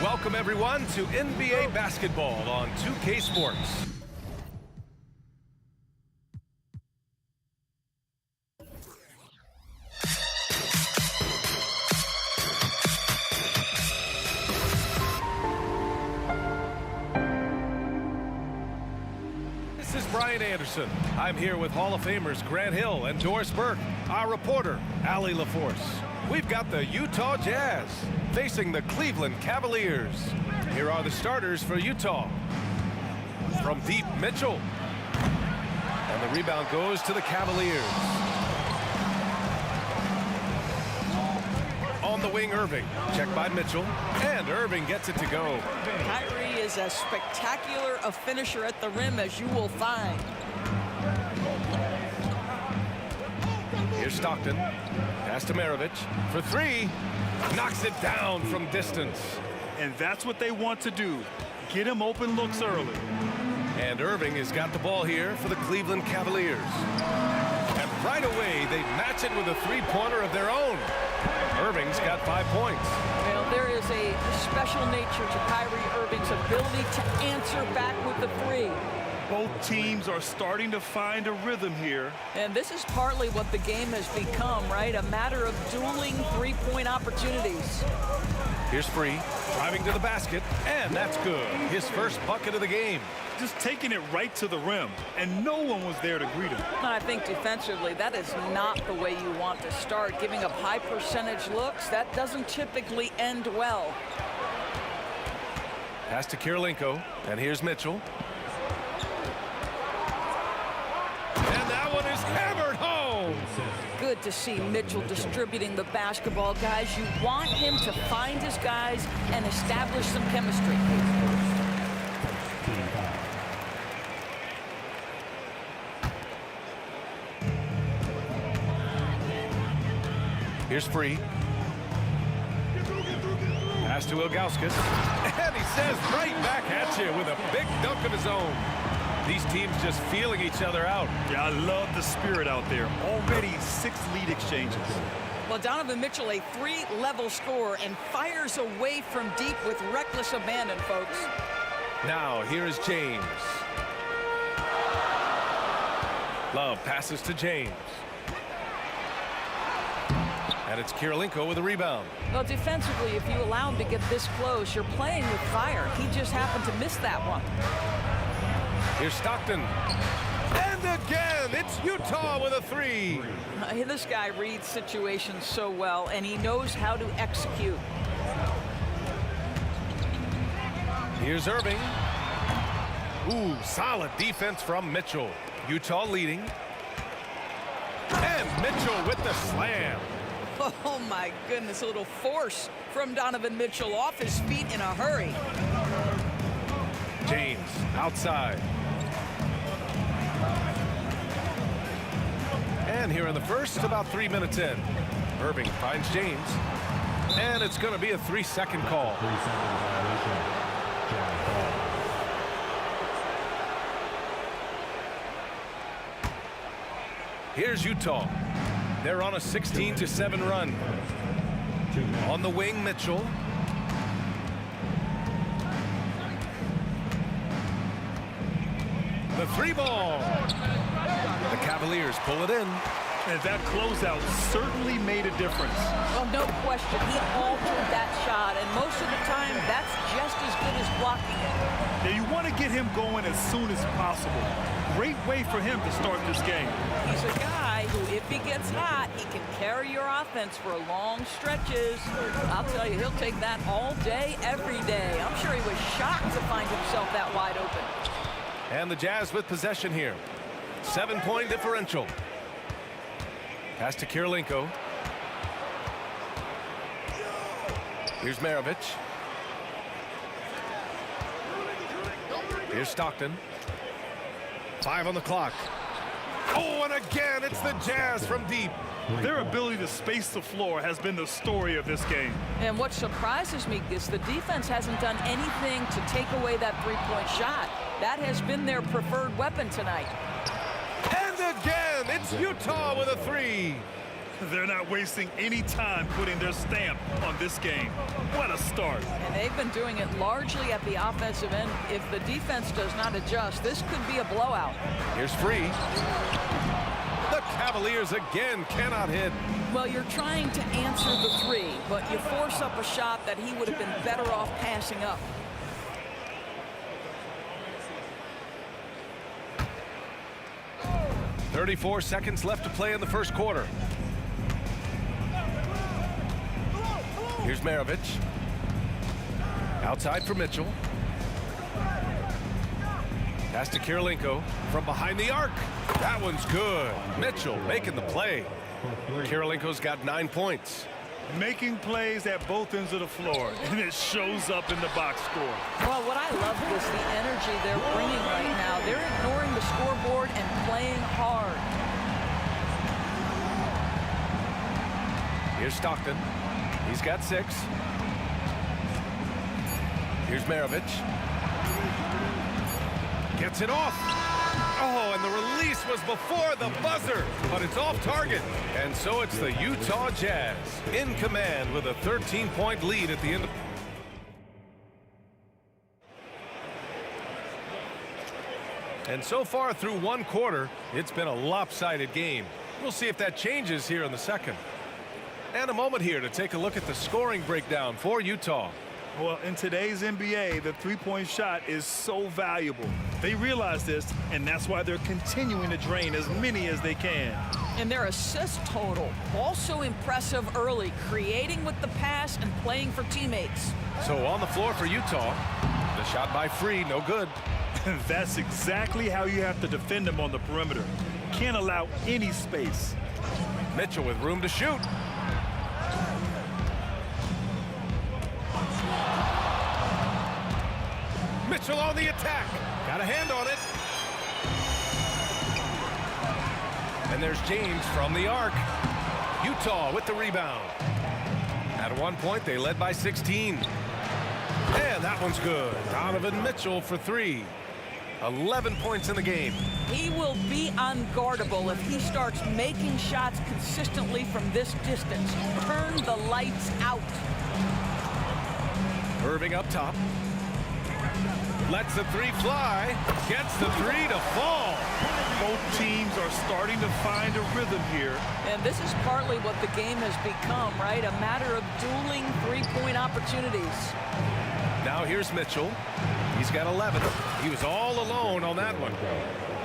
Welcome, everyone, to NBA basketball on 2K Sports. This is Brian Anderson. I'm here with Hall of Famers Grant Hill and Doris Burke, our reporter, Allie LaForce. We've got the Utah Jazz facing the Cleveland Cavaliers. Here are the starters for Utah. From deep, Mitchell. And the rebound goes to the Cavaliers. On the wing, Irving. Checked by Mitchell. And Irving gets it to go. Kyrie is as spectacular a finisher at the rim as you will find. Here's Stockton. Pass to Maravich for three. Knocks it down from distance. And that's what they want to do. Get him open looks early. And Irving has got the ball here for the Cleveland Cavaliers. And right away, they match it with a three-pointer of their own. Irving's got 5 points. Well, there is a special nature to Kyrie Irving's ability to answer back with the three. Both teams are starting to find a rhythm here. And this is partly what the game has become, right? A matter of dueling three-point opportunities. Here's Free, driving to the basket, and that's good. His first bucket of the game. Just taking it right to the rim, and no one was there to greet him. I think defensively, that is not the way you want to start. Giving up high percentage looks, that doesn't typically end well. Pass to Kirilenko, and here's Mitchell. And that one is hammered home. Good to see Mitchell distributing the basketball, guys. You want him to find his guys and establish some chemistry. Here's Free. Pass to Ilgauskas. And he says right back at you with a big dunk of his own. These teams just feeling each other out. Yeah, I love the spirit out there. Already 6 lead exchanges. Well, Donovan Mitchell, a 3-level scorer, and fires away from deep with reckless abandon, folks. Now, here is James. Love passes to James. And it's Kirilenko with a rebound. Well, defensively, if you allow him to get this close, you're playing with fire. He just happened to miss that one. Here's Stockton. And again, it's Utah with a 3. This guy reads situations so well, and he knows how to execute. Here's Irving. Ooh, solid defense from Mitchell. Utah leading. And Mitchell with the slam. Oh, my goodness, a little force from Donovan Mitchell off his feet in a hurry. James outside. And here in the first, about 3 minutes in. Irving finds James. And it's going to be a 3-second call. 3-second violation. Jazz ball. Here's Utah. They're on a 16-7 run. On the wing, Mitchell. The 3 ball. The Cavaliers pull it in. And that closeout certainly made a difference. Well, no question, he altered that shot, and most of the time, that's just as good as blocking it. Now, you want to get him going as soon as possible. Great way for him to start this game. He's a guy who, if he gets hot, he can carry your offense for long stretches. I'll tell you, he'll take that all day, every day. I'm sure he was shocked to find himself that wide open. And the Jazz with possession here. 7-point differential. Pass to Kirilenko. Here's Maravich. Here's Stockton. 5 on the clock. Oh, and again, it's the Jazz from deep. Their ability to space the floor has been the story of this game. And what surprises me is the defense hasn't done anything to take away that three-point shot. That has been their preferred weapon tonight. And again, it's Utah with a 3. They're not wasting any time putting their stamp on this game. What a start. And they've been doing it largely at the offensive end. If the defense does not adjust, this could be a blowout. Here's Free. The Cavaliers again cannot hit. Well, you're trying to answer the 3, but you force up a shot that he would have been better off passing up. .34 seconds left to play in the first quarter. Here's Maravich. Outside for Mitchell. Pass to Kirilenko from behind the arc. That one's good. Mitchell making the play. Kirilenko's got 9 points. Making plays at both ends of the floor, and it shows up in the box score. Well, what I love is the energy they're bringing right now. They're ignoring the scoreboard and playing hard. Here's Stockton. He's got 6. Here's Maravich. Gets it off. Oh, and the release was before the buzzer, but it's off target. And so it's the Utah Jazz in command with a 13-point lead at the end of... And so far through one quarter, it's been a lopsided game. We'll see if that changes here in the second. And a moment here to take a look at the scoring breakdown for Utah. Well, in today's NBA, the three-point shot is so valuable. They realize this, and that's why they're continuing to drain as many as they can. And their assist total, also impressive early, creating with the pass and playing for teammates. So on the floor for Utah, the shot by Free, no good. That's exactly how you have to defend them on the perimeter. Can't allow any space. Mitchell with room to shoot. Mitchell on the attack. Got a hand on it. And there's James from the arc. Utah with the rebound. At one point, they led by 16. And that one's good. Donovan Mitchell for 3. 11 points in the game. He will be unguardable if he starts making shots consistently from this distance. Turn the lights out. Irving up top. Lets the 3 fly. Gets the 3 to fall. Both teams are starting to find a rhythm here. And this is partly what the game has become, right? A matter of dueling three-point opportunities. Now here's Mitchell. He's got 11. He was all alone on that one.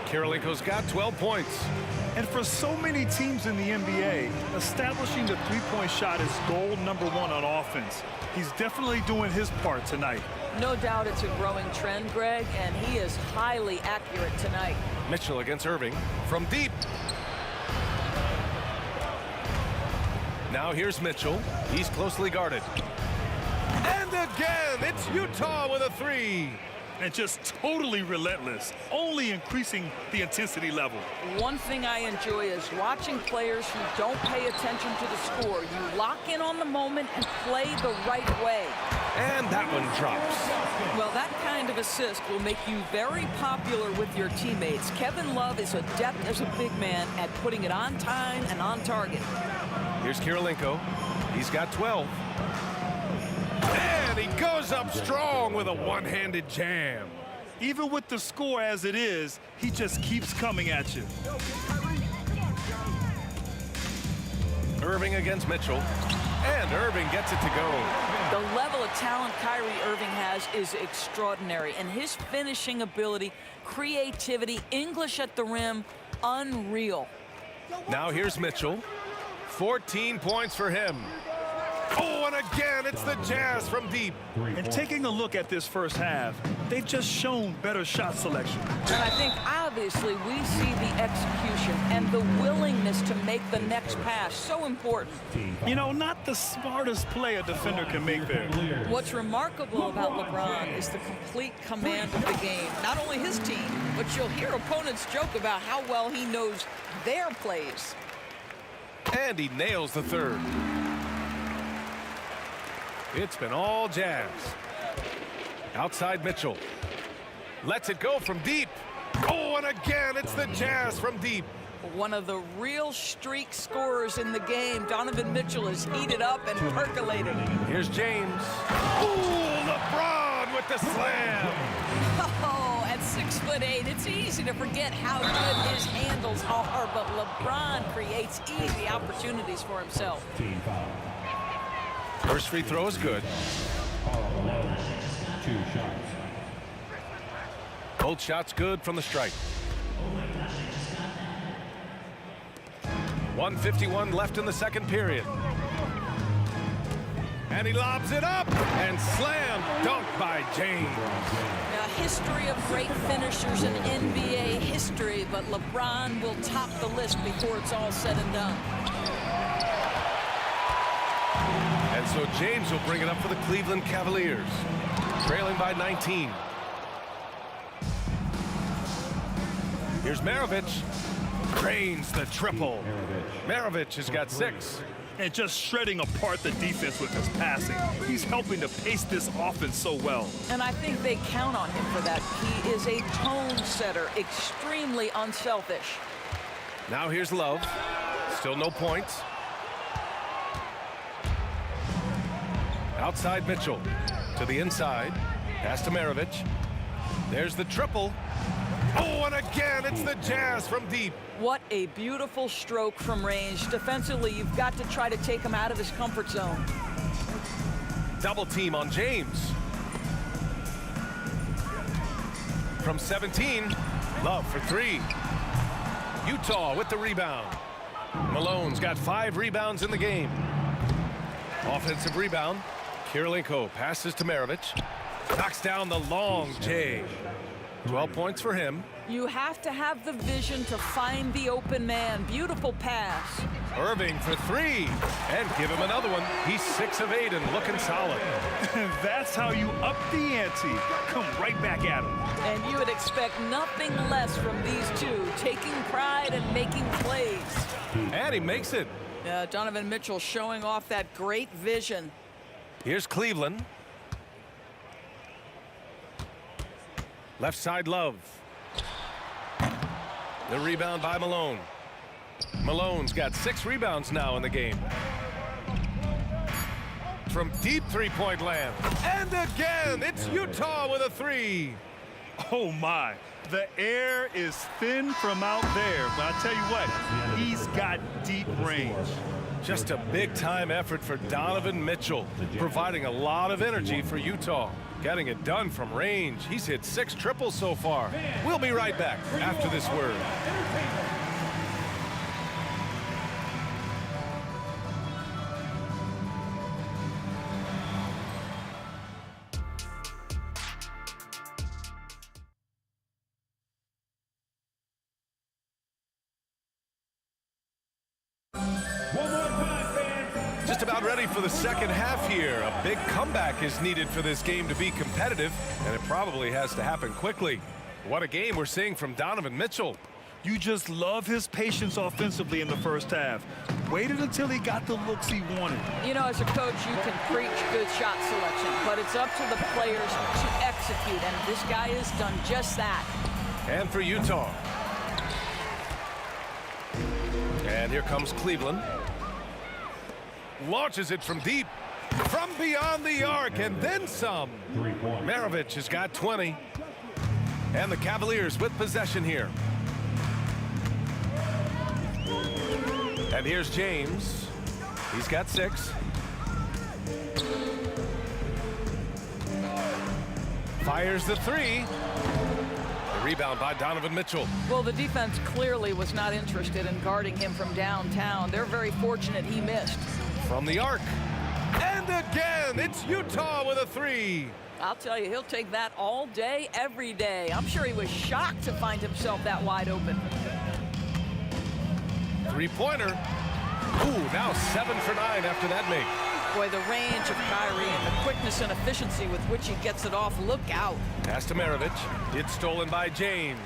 Kirilenko's got 12 points. And for so many teams in the NBA, establishing the three-point shot is goal number 1 on offense. He's definitely doing his part tonight. No doubt it's a growing trend, Greg, and he is highly accurate tonight. Mitchell against Irving from deep. Now here's Mitchell. He's closely guarded. And again, it's Utah with a 3. And just totally relentless, only increasing the intensity level. One thing I enjoy is watching players who don't pay attention to the score. You lock in on the moment and play the right way. And that one drops. Well, that kind of assist will make you very popular with your teammates. Kevin Love is adept as a big man at putting it on time and on target. Here's Kirilenko. He's got 12. And he goes up strong with a one-handed jam. Even with the score as it is, he just keeps coming at you. Irving against Mitchell. And Irving gets it to go. The level of talent Kyrie Irving has is extraordinary, and his finishing ability, creativity, English at the rim, unreal. Now here's Mitchell. 14 points for him. Oh, and again, it's the Jazz from deep. And taking a look at this first half, they've just shown better shot selection. And I think, obviously, we see the execution and the willingness to make the next pass so important. You know, not the smartest play a defender can make there. What's remarkable about LeBron is the complete command of the game. Not only his team, but you'll hear opponents joke about how well he knows their plays. And he nails the 3rd. It's been all Jazz. Outside Mitchell. Lets it go from deep. Oh, and again, it's the Jazz from deep. One of the real streak scorers in the game. Donovan Mitchell is heated up and percolating. Here's James. Ooh, LeBron with the slam. Oh, at 6'8", it's easy to forget how good his handles are, but LeBron creates easy opportunities for himself. First free throw is good. 2 shots. Both shots good from the strike. 1:51 left in the second period. And he lobs it up and slam dunk by James. Now, history of great finishers in NBA history, but LeBron will top the list before it's all said and done. And so James will bring it up for the Cleveland Cavaliers, trailing by 19. Here's Maravich. Drains the triple. Maravich has got 6. And just shredding apart the defense with his passing. He's helping to pace this offense so well. And I think they count on him for that. He is a tone setter, extremely unselfish. Now here's Love. Still no points. Outside Mitchell. To the inside. Pass to Maravich. There's the triple. Oh, and again, it's the Jazz from deep. What a beautiful stroke from range. Defensively, you've got to try to take him out of his comfort zone. Double team on James. From 17, Love for 3. Utah with the rebound. Malone's got 5 rebounds in the game. Offensive rebound. Kirilenko passes to Maravich. Knocks down the long J. 12 points for him. You have to have the vision to find the open man. Beautiful pass. Irving for 3. And give him another one. He's 6 of 8 and looking solid. That's how you up the ante. Come right back at him. And you would expect nothing less from these two, taking pride and making plays. And he makes it. Donovan Mitchell showing off that great vision. Here's Cleveland. Left side Love. The rebound by Malone. Malone's got 6 rebounds now in the game. From deep three-point land. And again, it's Utah with a 3. Oh my, the air is thin from out there, but I tell you what, he's got deep range. Just a big-time effort for Donovan Mitchell, providing a lot of energy for Utah. Getting it done from range. He's hit 6 triples so far. We'll be right back after this word. Just about ready for the second half here. A big comeback is needed for this game to be competitive, and it probably has to happen quickly. What a game we're seeing from Donovan Mitchell. You just love his patience offensively in the first half. Waited until he got the looks he wanted. You know, as a coach, you can preach good shot selection, but it's up to the players to execute, and this guy has done just that. And for Utah. And here comes Cleveland. Launches it from deep, from beyond the arc, and then some. Maravich has got 20. And the Cavaliers with possession here. And here's James. He's got 6. Fires the 3. The rebound by Donovan Mitchell. Well, the defense clearly was not interested in guarding him from downtown. They're very fortunate he missed. From the arc. And again, it's Utah with a 3. I'll tell you, he'll take that all day, every day. I'm sure he was shocked to find himself that wide open. Three-pointer. Ooh, now 7 for 9 after that make. Boy, the range of Kyrie and the quickness and efficiency with which he gets it off. Look out. Pass to Maravich. It's stolen by James.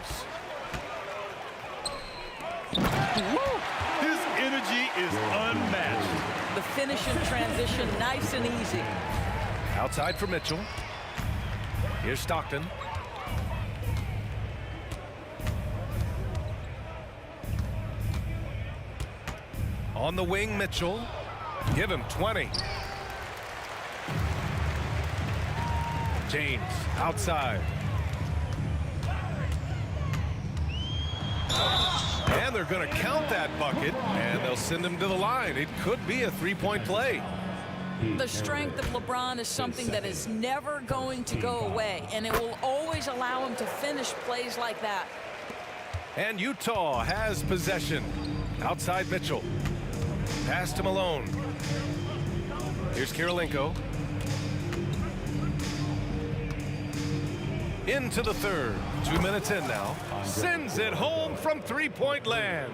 His energy is unmatched. The finish in transition, nice and easy. Outside for Mitchell. Here's Stockton. On the wing, Mitchell. Give him 20. James outside. And they're going to count that bucket, and they'll send him to the line. It could be a 3-point play. The strength of LeBron is something that is never going to go away, and it will always allow him to finish plays like that. And Utah has possession. Outside Mitchell. Pass to Malone. Here's Kirilenko. Into the third. 2 minutes in now. Sends it home from three-point land.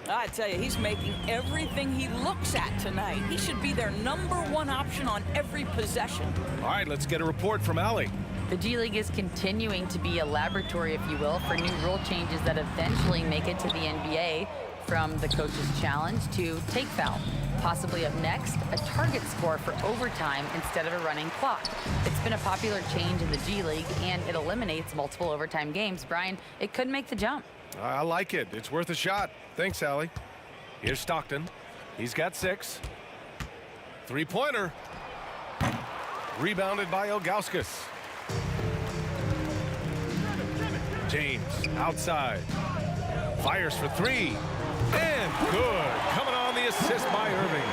I tell you, he's making everything he looks at tonight. He should be their #1 option on every possession. All right, let's get a report from Allie. The G League is continuing to be a laboratory, if you will, for new rule changes that eventually make it to the NBA, from the coach's challenge to take foul. Possibly up next, a target score for overtime instead of a running clock. It's been a popular change in the G League, and it eliminates multiple overtime games. Brian, it could make the jump. I like it. It's worth a shot. Thanks, Allie. Here's Stockton. He's got 6. Three-pointer. Rebounded by Ilgauskas. James outside. Fires for 3. And good. Coming on the assist by Irving.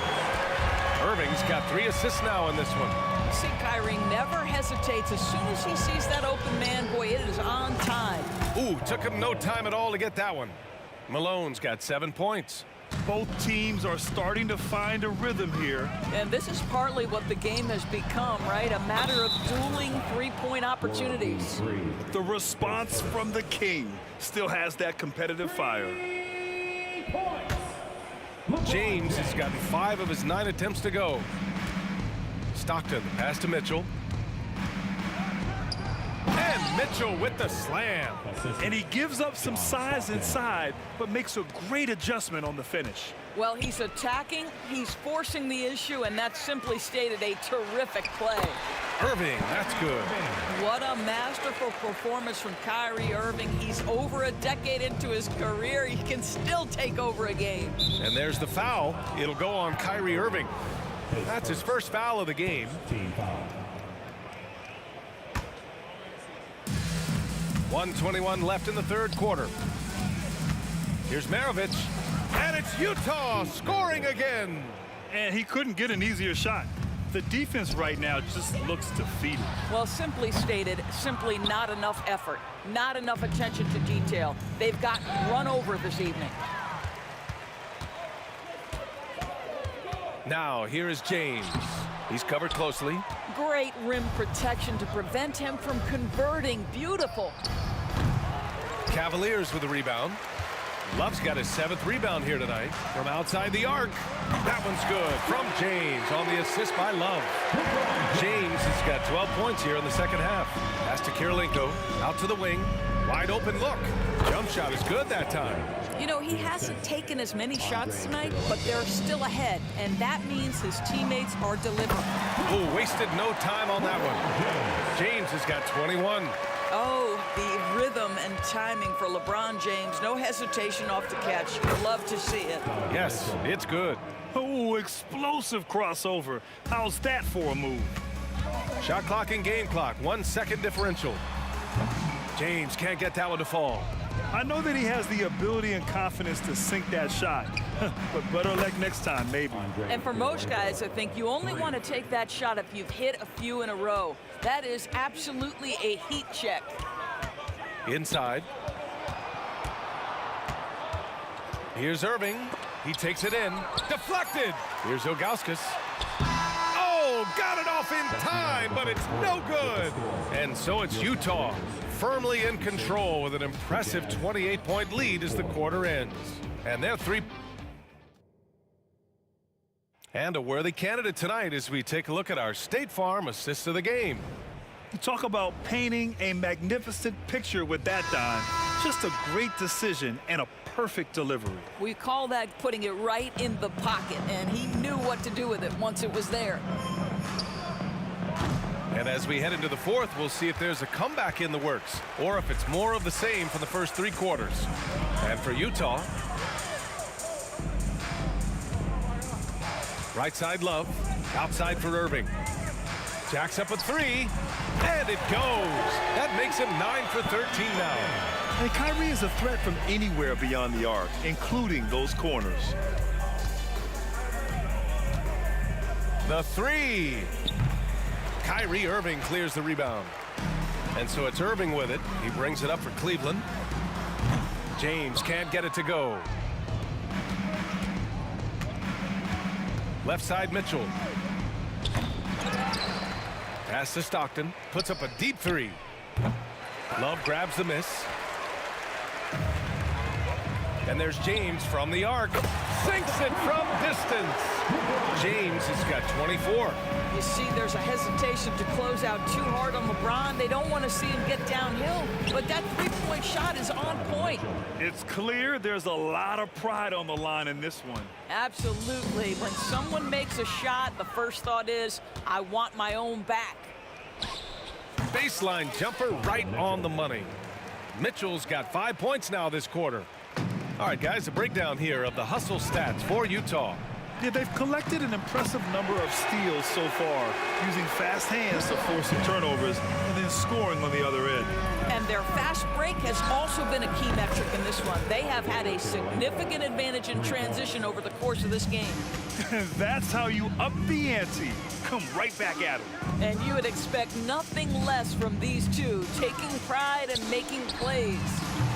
Irving's got 3 assists now in this one. See, Kyrie never hesitates. As soon as he sees that open man, boy, it is on time. Ooh, took him no time at all to get that one. Malone's got 7 points. Both teams are starting to find a rhythm here. And this is partly what the game has become, right? A matter of dueling three-point opportunities. The response from the King still has that competitive fire. James has gotten 5 of his 9 attempts to go. Stockton, pass to Mitchell. And Mitchell with the slam. And he gives up some size inside, but makes a great adjustment on the finish. Well, he's attacking, he's forcing the issue, and that's simply stated a terrific play. Irving, that's good. What a masterful performance from Kyrie Irving. He's over a decade into his career. He can still take over a game. And there's the foul. It'll go on Kyrie Irving. That's his first foul of the game. Team foul. 1:21 left in the third quarter. Here's Maravich, and it's Utah scoring again. And he couldn't get an easier shot. The defense right now just looks defeated. Well, simply stated, simply not enough effort, not enough attention to detail. They've gotten run over this evening. Now, here is James. He's covered closely. Great rim protection to prevent him from converting. Beautiful. Cavaliers with the rebound. Love's got his 7th rebound here tonight from outside the arc. That one's good from James on the assist by Love. James has got 12 points here in the second half. Pass to Kirilenko, out to the wing. Wide open look. Jump shot is good that time. You know, he hasn't taken as many shots tonight, but they're still ahead, and that means his teammates are delivering. Oh, wasted no time on that one. James has got 21. Oh, the rhythm and timing for LeBron James. No hesitation off the catch. You love to see it. Yes, it's good. Oh, explosive crossover. How's that for a move? Shot clock and game clock, 1 second differential. James can't get that one to fall. I know that he has the ability and confidence to sink that shot, but better luck next time, maybe. And for most guys, I think you only want to take that shot if you've hit a few in a row. That is absolutely a heat check. Inside. Here's Irving. He takes it in. Deflected. Here's Ilgauskas. Oh, got it off in time, but it's no good. And so it's Utah, firmly in control with an impressive 28-point lead as the quarter ends. And they're three. And a worthy candidate tonight as we take a look at our State Farm assist of the game. You talk about painting a magnificent picture with that, Don. Just a great decision and a perfect delivery. We call that putting it right in the pocket, and he knew what to do with it once it was there. And as we head into the fourth, we'll see if there's a comeback in the works or if it's more of the same for the first 3 quarters. And for Utah, right side Love, outside for Irving. Jacks up a 3, and it goes. That makes him 9 for 13 now. And Kyrie is a threat from anywhere beyond the arc, including those corners. The 3. Kyrie Irving clears the rebound. And so it's Irving with it. He brings it up for Cleveland. James can't get it to go. Left side Mitchell. Pass to Stockton. Puts up a deep 3. Love grabs the miss. And there's James from the arc. Sinks it from distance. James has got 24. You see, there's a hesitation to close out too hard on LeBron. They don't want to see him get downhill, but that three-point shot is on point. It's clear there's a lot of pride on the line in this one. Absolutely. When someone makes a shot, the first thought is, I want my own back. Baseline jumper right on the money. Mitchell's got 5 points now this quarter. All right, guys, a breakdown here of the hustle stats for Utah. Yeah, they've collected an impressive number of steals so far, using fast hands to force some turnovers and then scoring on the other end. And their fast break has also been a key metric in this one. They have had a significant advantage in transition over the course of this game. That's how you up the ante. Come right back at them. And you would expect nothing less from these two, taking pride and making plays.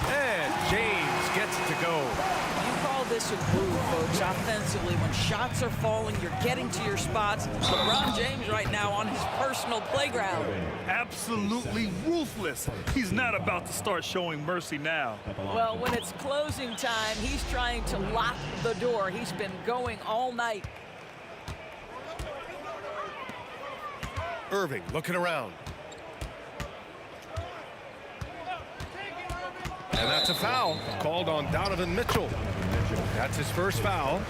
And James gets it to go. You call this a groove, folks. Offensively, when shots are falling, you're getting to your spots. LeBron James right now on his personal playground. Absolutely ruthless. He's not about to start showing mercy now. Well, when it's closing time, he's trying to lock the door. He's been going all night. Irving looking around. And that's a foul called on Donovan Mitchell. That's his first foul.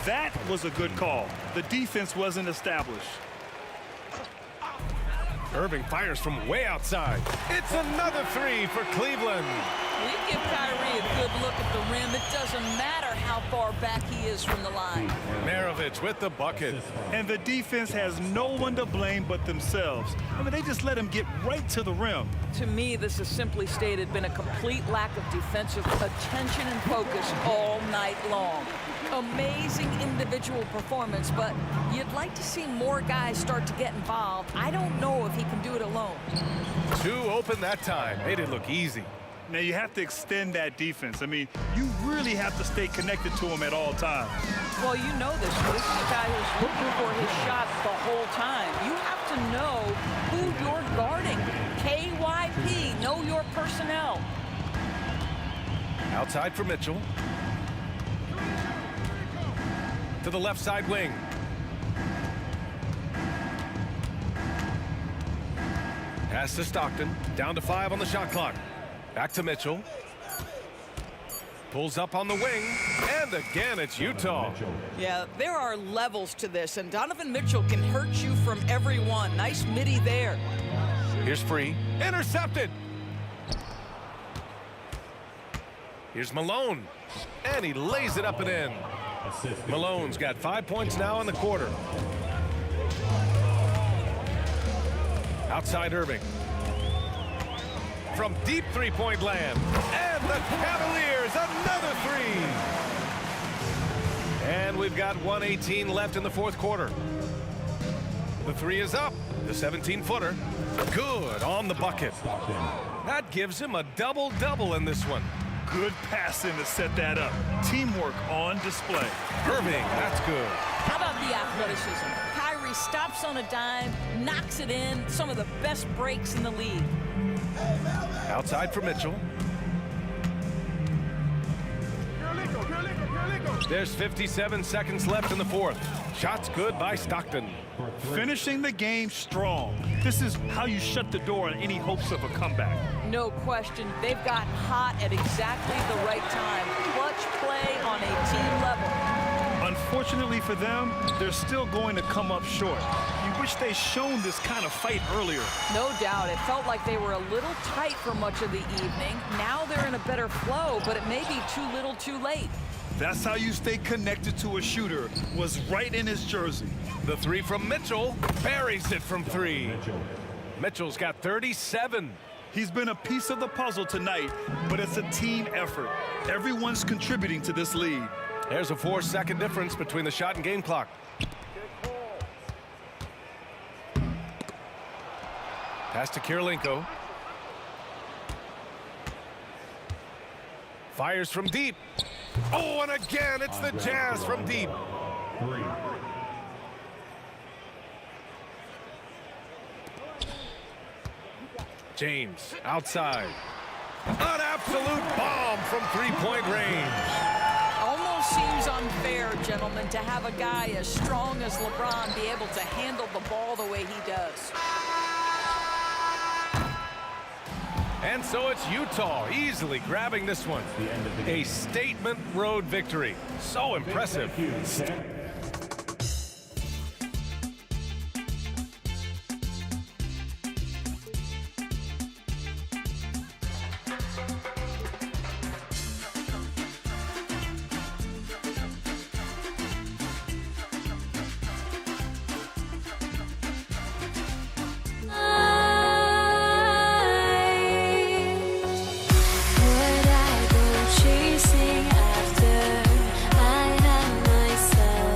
That was a good call. The defense wasn't established. Irving fires from way outside. It's another three for Cleveland. We give Kyrie a good look at the rim. It doesn't matter how far back he is from the line. Maravich with the bucket. And the defense has no one to blame but themselves. I mean, they just let him get right to the rim. To me, this has simply stated been a complete lack of defensive attention and focus all night long. Amazing individual performance, but you'd like to see more guys start to get involved. I don't know if he can do it alone. Two open that time. Made it look easy. Now, you have to extend that defense. I mean, you really have to stay connected to him at all times. Well, you know this. This is a guy who's looking for his shot the whole time. You have to know who you're guarding. KYP, know your personnel. Outside for Mitchell. To the left side wing. Pass to Stockton. Down to 5 on the shot clock. Back to Mitchell. Pulls up on the wing. And again, it's Utah. Yeah, there are levels to this, and Donovan Mitchell can hurt you from every one. Nice midi there. Here's Free. Intercepted. Here's Malone. And he lays it up and in. Malone's got 5 points now in the quarter. Outside Irving. From deep three-point land. And the Cavaliers, another three. And we've got 1:18 left in the fourth quarter. The three is up. The 17-footer. Good on the bucket. That gives him a double-double in this one. Good passing to set that up. Teamwork on display. Irving, that's good. How about the athleticism? Kyrie stops on a dime, knocks it in. Some of the best breaks in the league. Outside for Mitchell. There's 57 seconds left in the fourth. Shots good by Stockton. Finishing the game strong. This is how you shut the door on any hopes of a comeback. No question, they've gotten hot at exactly the right time. Clutch play on a team level. Unfortunately for them, they're still going to come up short. You wish they'd shown this kind of fight earlier. No doubt, it felt like they were a little tight for much of the evening. Now they're in a better flow, but it may be too little too late. That's how you stay connected to a shooter. Was right in his jersey. The three from Mitchell. Buries it from three. Mitchell's got 37. He's been a piece of the puzzle tonight, but it's a team effort. Everyone's contributing to this lead. There's a 4-second difference between the shot and game clock. Pass to Kirilenko. Fires from deep. Oh, and again, it's the Jazz from deep. James outside. An absolute bomb from three-point range. Almost seems unfair, gentlemen, to have a guy as strong as LeBron be able to handle the ball the way he does. And so it's Utah easily grabbing this one. A statement road victory. So impressive. Would I go chasing after I have myself?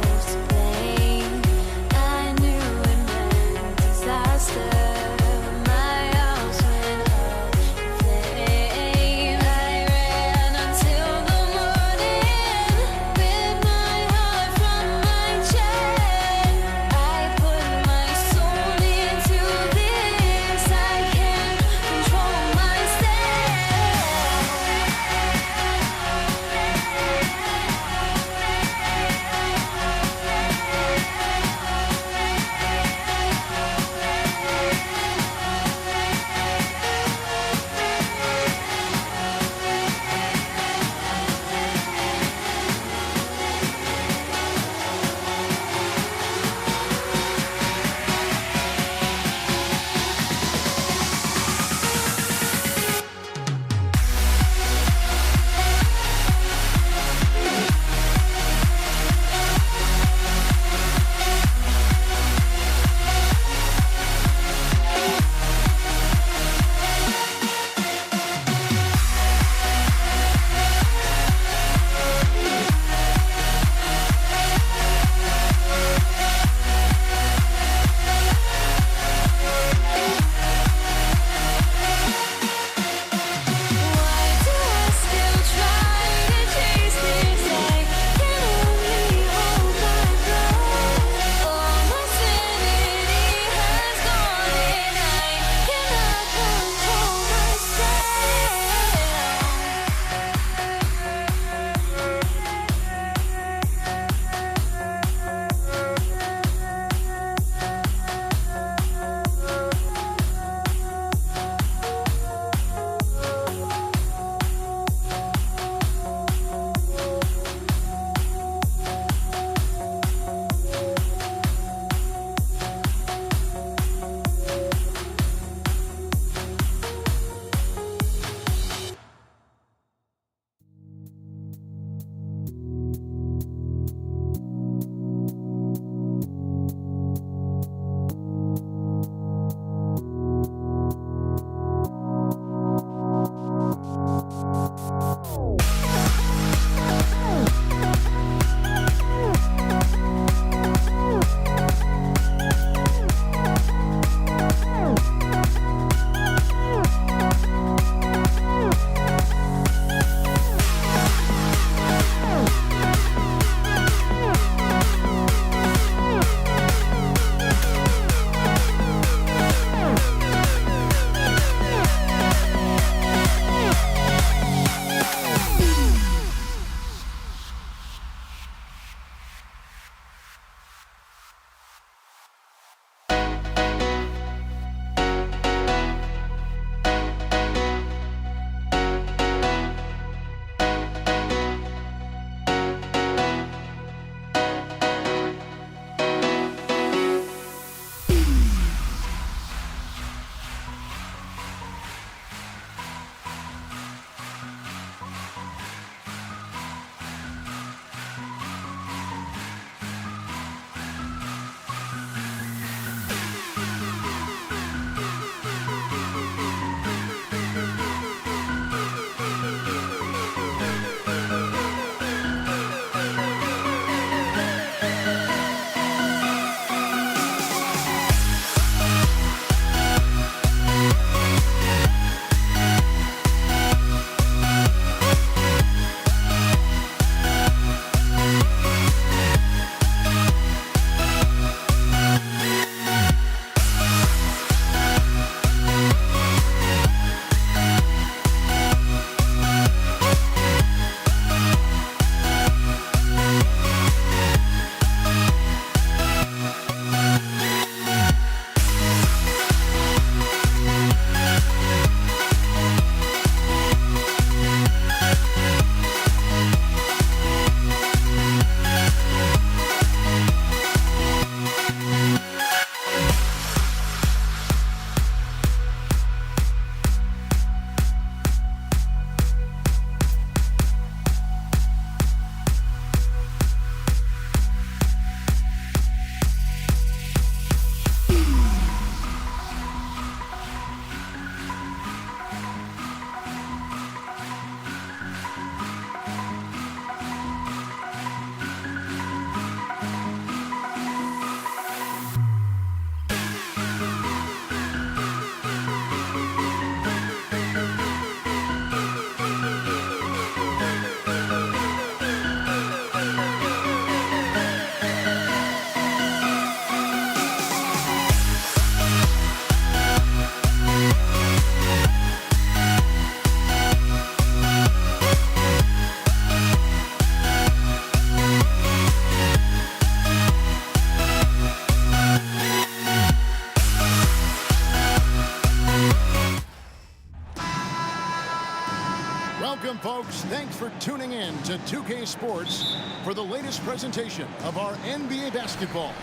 Welcome, folks. Thanks for tuning in to 2K Sports for the latest presentation of our NBA basketball.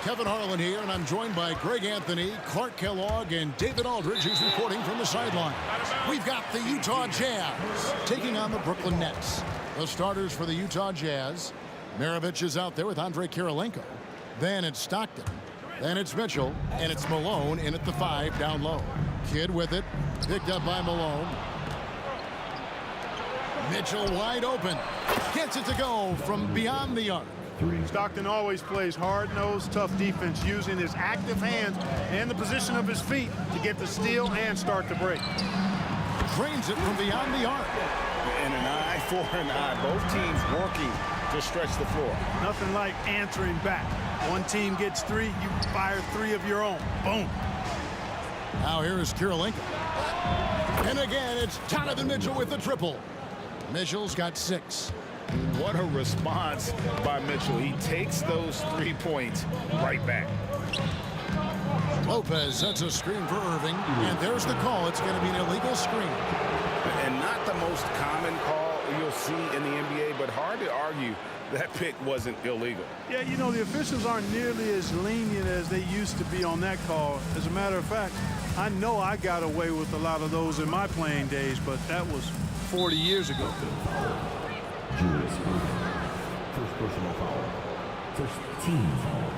Kevin Harlan here, and I'm joined by Greg Anthony, Clark Kellogg, and David Aldridge, who's reporting from the sideline. We've got the Utah Jazz taking on the Brooklyn Nets. The starters for the Utah Jazz. Maravich is out there with Andrei Kirilenko. Then it's Stockton. Then it's Mitchell, and it's Malone in at the 5 down low. Kidd with it, picked up by Malone. Mitchell wide open. Gets it to go from beyond the arc. Stockton always plays hard-nosed, tough defense, using his active hands and the position of his feet to get the steal and start the break. Drains it from beyond the arc. And an eye for an eye. Both teams working to stretch the floor. Nothing like answering back. One team gets 3, you fire 3 of your own. Boom. Now here is Kirilenko. And again, it's Donovan Mitchell with the triple. Mitchell's got 6. What a response by Mitchell. He takes those 3 points right back. Lopez sets a screen for Irving, and there's the call. It's going to be an illegal screen. And not the most common call you'll see in the NBA, but hard to argue that pick wasn't illegal. Yeah, you know, the officials aren't nearly as lenient as they used to be on that call. As a matter of fact, I know I got away with a lot of those in my playing days, but that was 40 years ago. Julius Irving. First personal foul. First team foul.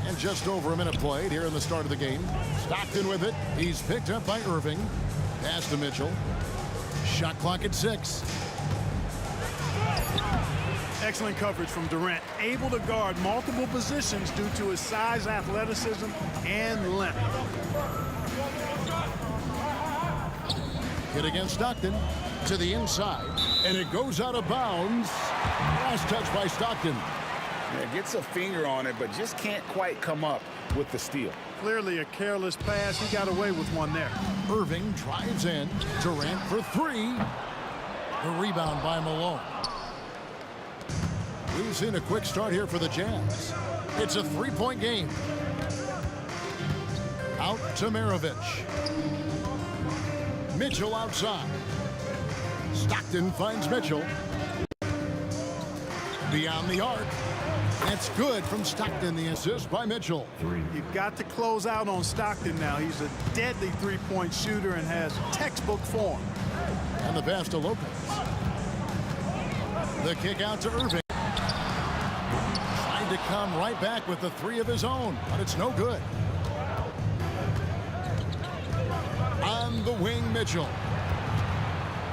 And just over a minute played here in the start of the game. Stockton with it. He's picked up by Irving. Pass to Mitchell. Shot clock at 6. Excellent coverage from Durant, able to guard multiple positions due to his size, athleticism, and length. Hit against Stockton to the inside, and it goes out of bounds. Last touch by Stockton. Yeah, gets a finger on it, but just can't quite come up with the steal. Clearly a careless pass. He got away with one there. Irving drives in. Durant for 3. The rebound by Malone. We've seen a quick start here for the Jazz. It's a 3-point game. Out to Maravich. Mitchell outside. Stockton finds Mitchell. Beyond the arc. That's good from Stockton. The assist by Mitchell. You've got to close out on Stockton now. He's a deadly 3-point shooter and has textbook form. And the pass to Lopez. The kick out to Irving. Trying to come right back with the 3 of his own, but it's no good. On the wing, Mitchell.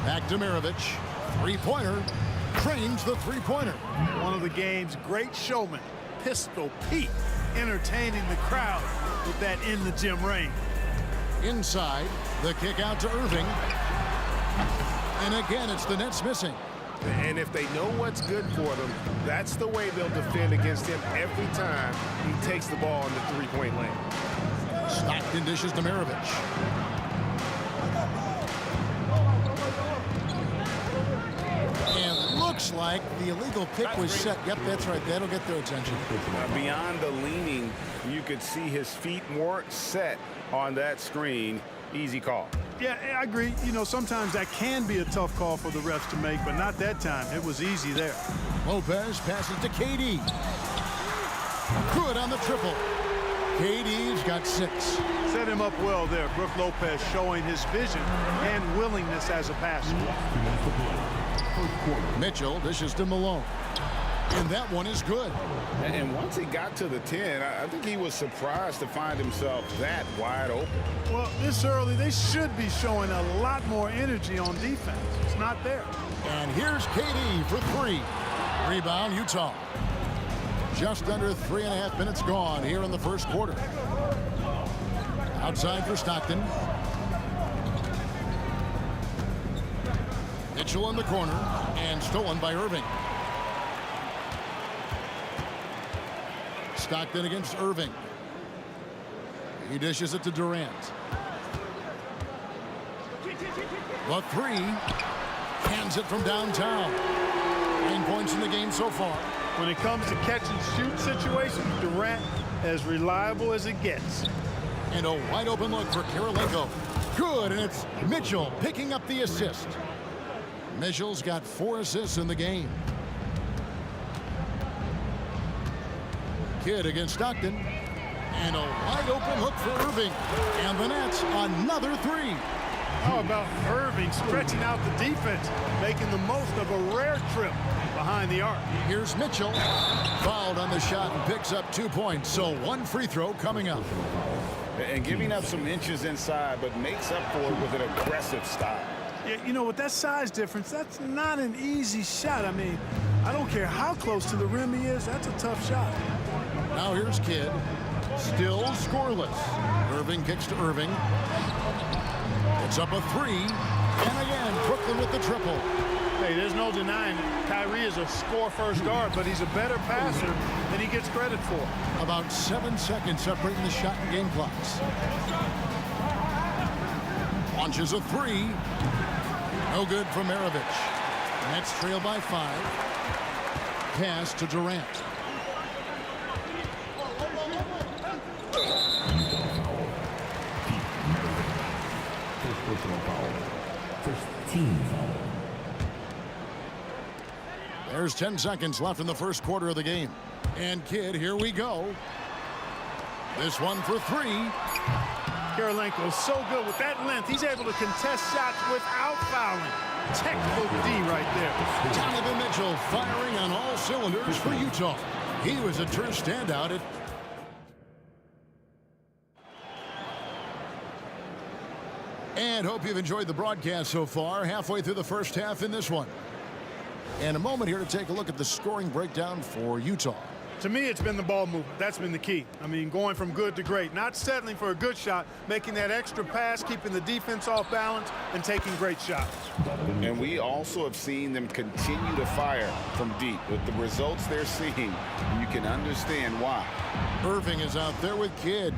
Back to Maravich. 3-pointer. Trains the 3-pointer. One of the game's great showmen, Pistol Pete, entertaining the crowd with that in-the-gym rain. Inside, the kick out to Irving. And again, it's the Nets missing. And if they know what's good for them, that's the way they'll defend against him every time he takes the ball in the 3-point lane. Stockton dishes to Maravich. And looks like the illegal pick was set. Yep, that's right. That'll get their attention. Beyond the leaning, you could see his feet weren't set on that screen. Easy call. Yeah, I agree. You know, sometimes that can be a tough call for the refs to make, but not that time. It was easy there. Lopez passes to KD. Good on the triple. KD's got 6. Set him up well there. Brook Lopez showing his vision and willingness as a passer. Mitchell dishes to Malone. And that one is good. And once he got to the 10, I think he was surprised to find himself that wide open. Well, this early, they should be showing a lot more energy on defense. It's not there. And here's KD for 3. Rebound, Utah. Just under 3.5 minutes gone here in the first quarter. Outside for Stockton. Mitchell in the corner and stolen by Irving. Stockton against Irving. He dishes it to Durant. The 3. Hands it from downtown. 9 points in the game so far. When it comes to catch and shoot situations, Durant as reliable as it gets. And a wide open look for Kirilenko. Good, and it's Mitchell picking up the assist. Mitchell's got 4 assists in the game. Kidd against Stockton. And a wide open look for Irving. And the Nets, another 3. How about Irving stretching out the defense, making the most of a rare trip behind the arc. Here's Mitchell. Fouled on the shot and picks up 2 points. So 1 free throw coming up. And giving up some inches inside, but makes up for it with an aggressive style. Yeah, you know, with that size difference, that's not an easy shot. I mean, I don't care how close to the rim he is, that's a tough shot. Now here's Kidd. Still scoreless. Irving kicks to Irving. It's up a 3. And again, Brooklyn with the triple. Hey, there's no denying it. Kyrie is a score-first guard, but he's a better passer than he gets credit for. About 7 seconds separating the shot and game clocks. Launches a 3. No good from Maravich. Nets trail by 5. Pass to Durant. First personal foul. First team foul. There's 10 seconds left in the first quarter of the game. And Kidd, here we go. This one for 3. Kirilenko is so good with that length. He's able to contest shots without fouling. Textbook D right there. Donovan Mitchell firing on all cylinders for Utah. He was a true standout. And hope you've enjoyed the broadcast so far. Halfway through the first half in this one. And a moment here to take a look at the scoring breakdown for Utah. To me, it's been the ball movement. That's been the key. I mean, going from good to great. Not settling for a good shot, making that extra pass, keeping the defense off balance, and taking great shots. And we also have seen them continue to fire from deep. With the results they're seeing, you can understand why. Irving is out there with Kidd.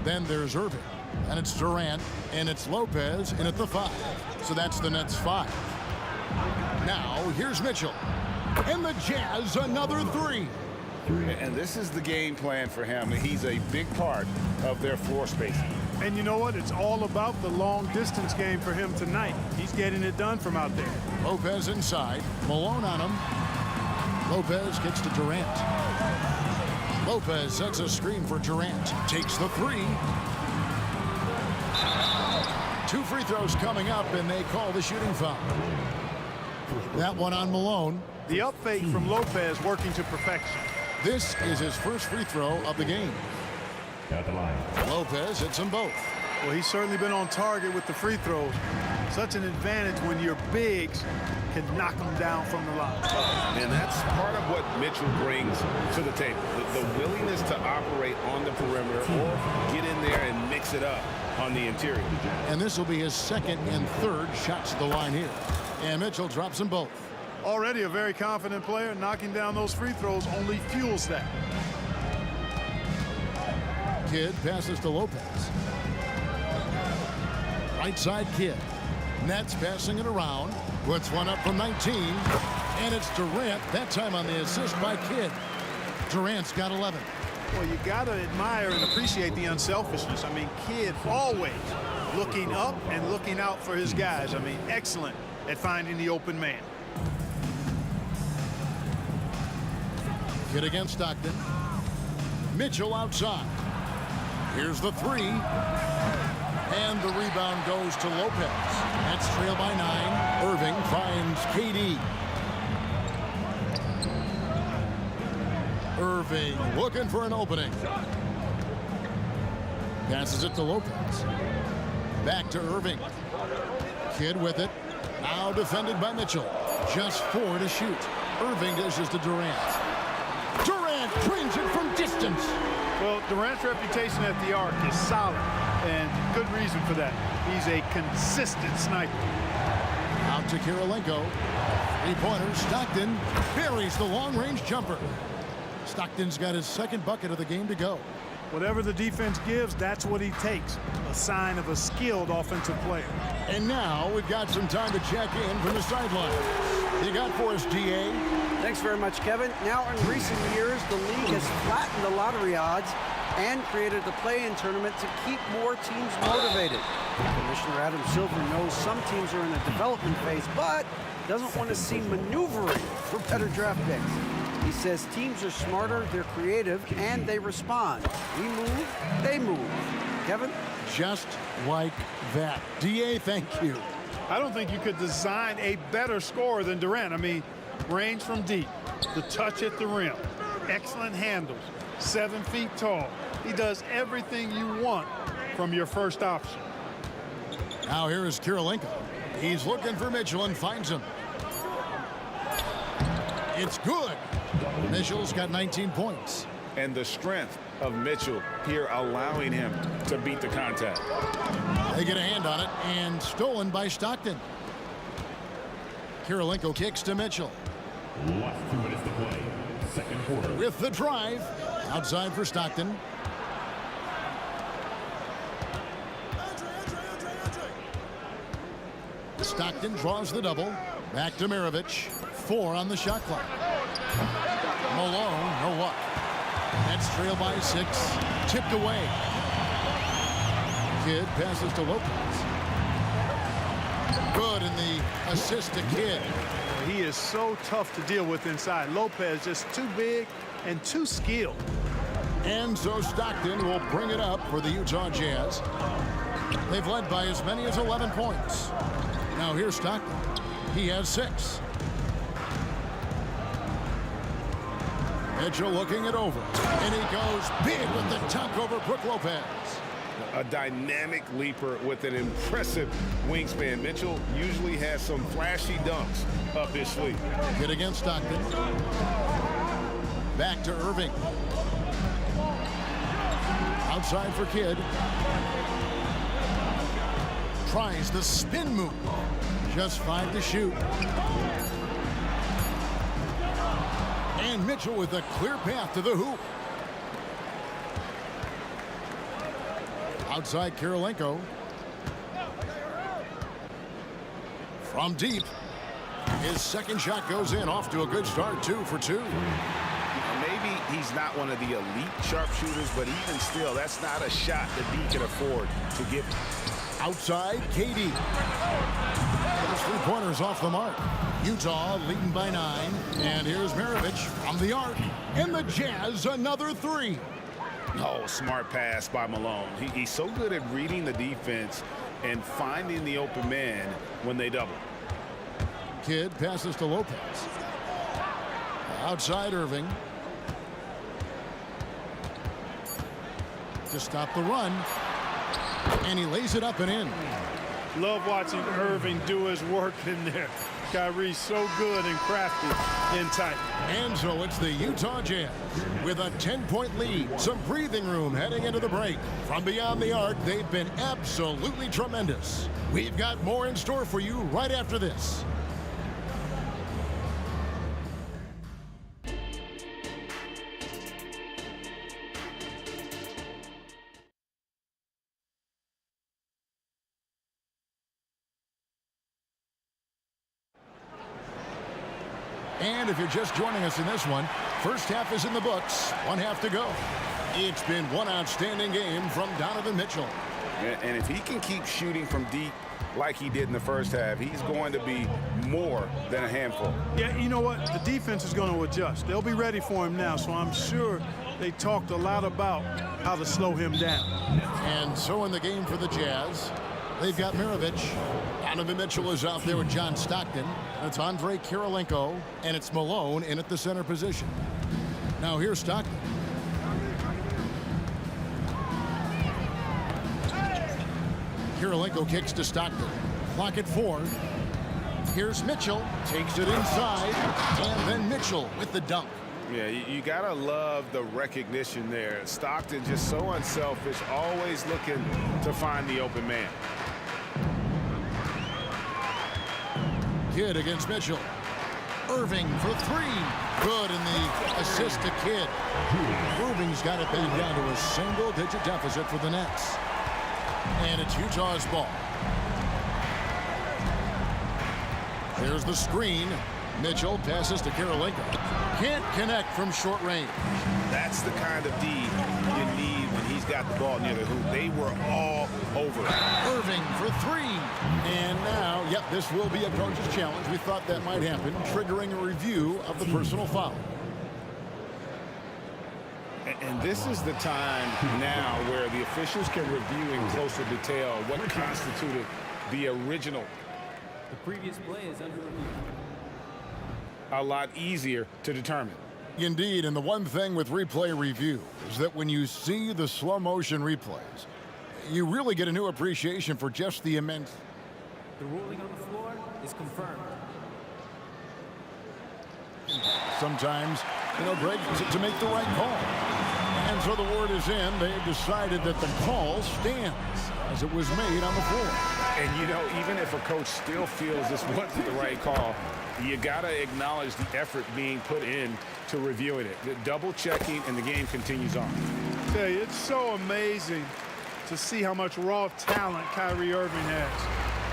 Then there's Irving. And it's Durant. And it's Lopez in at the 5. So that's the Nets 5. Now, here's Mitchell. And the Jazz, another 3. And this is the game plan for him. He's a big part of their floor spacing. And you know what? It's all about the long-distance game for him tonight. He's getting it done from out there. Lopez inside. Malone on him. Lopez kicks to Durant. Lopez sets a screen for Durant. Takes the 3. 2 free throws coming up, and they call the shooting foul. That one on Malone. The up fake from Lopez working to perfection. This is his first free throw of the game. At the line. Lopez hits them both. Well, he's certainly been on target with the free throws. Such an advantage when your bigs can knock them down from the line. And that's part of what Mitchell brings to the table. The willingness to operate on the perimeter or get in there and mix it up on the interior. And this will be his second and third shots to the line here. And Mitchell drops them both. Already a very confident player. Knocking down those free throws only fuels that. Kidd passes to Lopez. Right side Kidd. Nets passing it around. Puts one up from 19. And it's Durant, that time on the assist by Kidd. Durant's got 11. Well, you got to admire and appreciate the unselfishness. I mean, Kidd always looking up and looking out for his guys. I mean, excellent at finding the open man. Kidd against Stockton. Mitchell outside. Here's the 3. And the rebound goes to Lopez. Nets trail by 9. Irving finds KD. Irving looking for an opening. Passes it to Lopez. Back to Irving. Kidd with it. Now defended by Mitchell. Just 4 to shoot. Irving dishes to Durant. Durant brings it from distance. Well, Durant's reputation at the arc is solid, and good reason for that. He's a consistent sniper. Out to Kirilenko. 3-pointer. Stockton buries the long-range jumper. Stockton's got his second bucket of the game to go. Whatever the defense gives, that's what he takes. A sign of a skilled offensive player. And now we've got some time to check in from the sideline. You got for us, DA? Thanks very much, Kevin. Now, in recent years, the league has flattened the lottery odds and created a play-in tournament to keep more teams motivated. Commissioner Adam Silver knows some teams are in a development phase, but doesn't want to see maneuvering for better draft picks. He says teams are smarter, they're creative, and they respond. We move, they move. Kevin? Just like that. DA, thank you. I don't think you could design a better scorer than Durant. I mean, range from deep, the touch at the rim, excellent handles, 7 feet tall. He does everything you want from your first option. Now here is Kirilenko. He's looking for Mitchell and finds him. It's good. Mitchell's got 19 points. And the strength of Mitchell here allowing him to beat the contact. They get a hand on it and stolen by Stockton. Kirilenko kicks to Mitchell. Last 2 minutes to play. Second quarter. With the drive. Outside for Stockton. Stockton draws the double. Back to Maravich. 4 on the shot clock. Malone, no luck. Nets trail by 6. Tipped away. Kidd passes to Lopez. Good in the assist to Kidd. He is so tough to deal with inside. Lopez just too big and too skilled. And so Stockton will bring it up for the Utah Jazz. They've led by as many as 11 points. Now here's Stockton. He has 6. Mitchell looking it over. And he goes big with the dunk over Brook Lopez. A dynamic leaper with an impressive wingspan. Mitchell usually has some flashy dunks up his sleeve. Good against Stockton. Back to Irving. Outside for Kidd. Tries the spin move. Just 5 to shoot. And Mitchell with a clear path to the hoop. Outside Kirilenko. From deep. His second shot goes in. Off to a good start. 2 for 2. Maybe he's not one of the elite sharpshooters, but even still, that's not a shot that he can afford to give. Outside, KD. His 3-pointers off the mark. Utah leading by 9. And here's Maravich from the arc. And the Jazz another 3. Oh, smart pass by Malone. He's so good at reading the defense and finding the open man when they double. Kidd passes to Lopez. Outside Irving. To stop the run. And he lays it up and in. Love watching Irving do his work in there. Kyrie's so good and crafty in tight. And so it's the Utah Jazz with a 10-point lead. Some breathing room heading into the break. From beyond the arc, they've been absolutely tremendous. We've got more in store for you right after this. And if you're just joining us in this one, first half is in the books. 1 half to go. It's been one outstanding game from Donovan Mitchell. And if he can keep shooting from deep like he did in the first half, he's going to be more than a handful. Yeah, you know what? The defense is going to adjust. They'll be ready for him now, so I'm sure they talked a lot about how to slow him down. And so in the game for the Jazz, they've got Maravich. Donovan Mitchell is out there with John Stockton. It's Andre Kirilenko, and it's Malone in at the center position. Now here's Stockton. Kirilenko kicks to Stockton. Clock at 4. Here's Mitchell. Takes it inside. And then Mitchell with the dunk. Yeah, you gotta love the recognition there. Stockton just so unselfish, always looking to find the open man. Kidd against Mitchell. Irving for 3. Good in the assist to Kidd. Irving's got it back down to a single-digit deficit for the Nets. And it's Utah's ball. There's the screen. Mitchell passes to Kirilenko. Can't connect from short range. That's the kind of D you need got the ball near the hoop. They were all over it. Irving for three. And now, yep, this will be a coach's challenge. We thought that might happen, triggering a review of the personal foul. And this is the time now where the officials can review in closer detail what constituted the original. The previous play is under review. A lot easier to determine. Indeed, and the one thing with replay review is that when you see the slow motion replays, you really get a new appreciation for just the immense. The ruling on the floor is confirmed. Sometimes, Greg, to make the right call. And so the word is in. They've decided that the call stands as it was made on the floor. And, even if a coach still feels this wasn't the right call, you got to acknowledge the effort being put in to reviewing it. The double checking, and the game continues on. I tell you, it's so amazing to see how much raw talent Kyrie Irving has.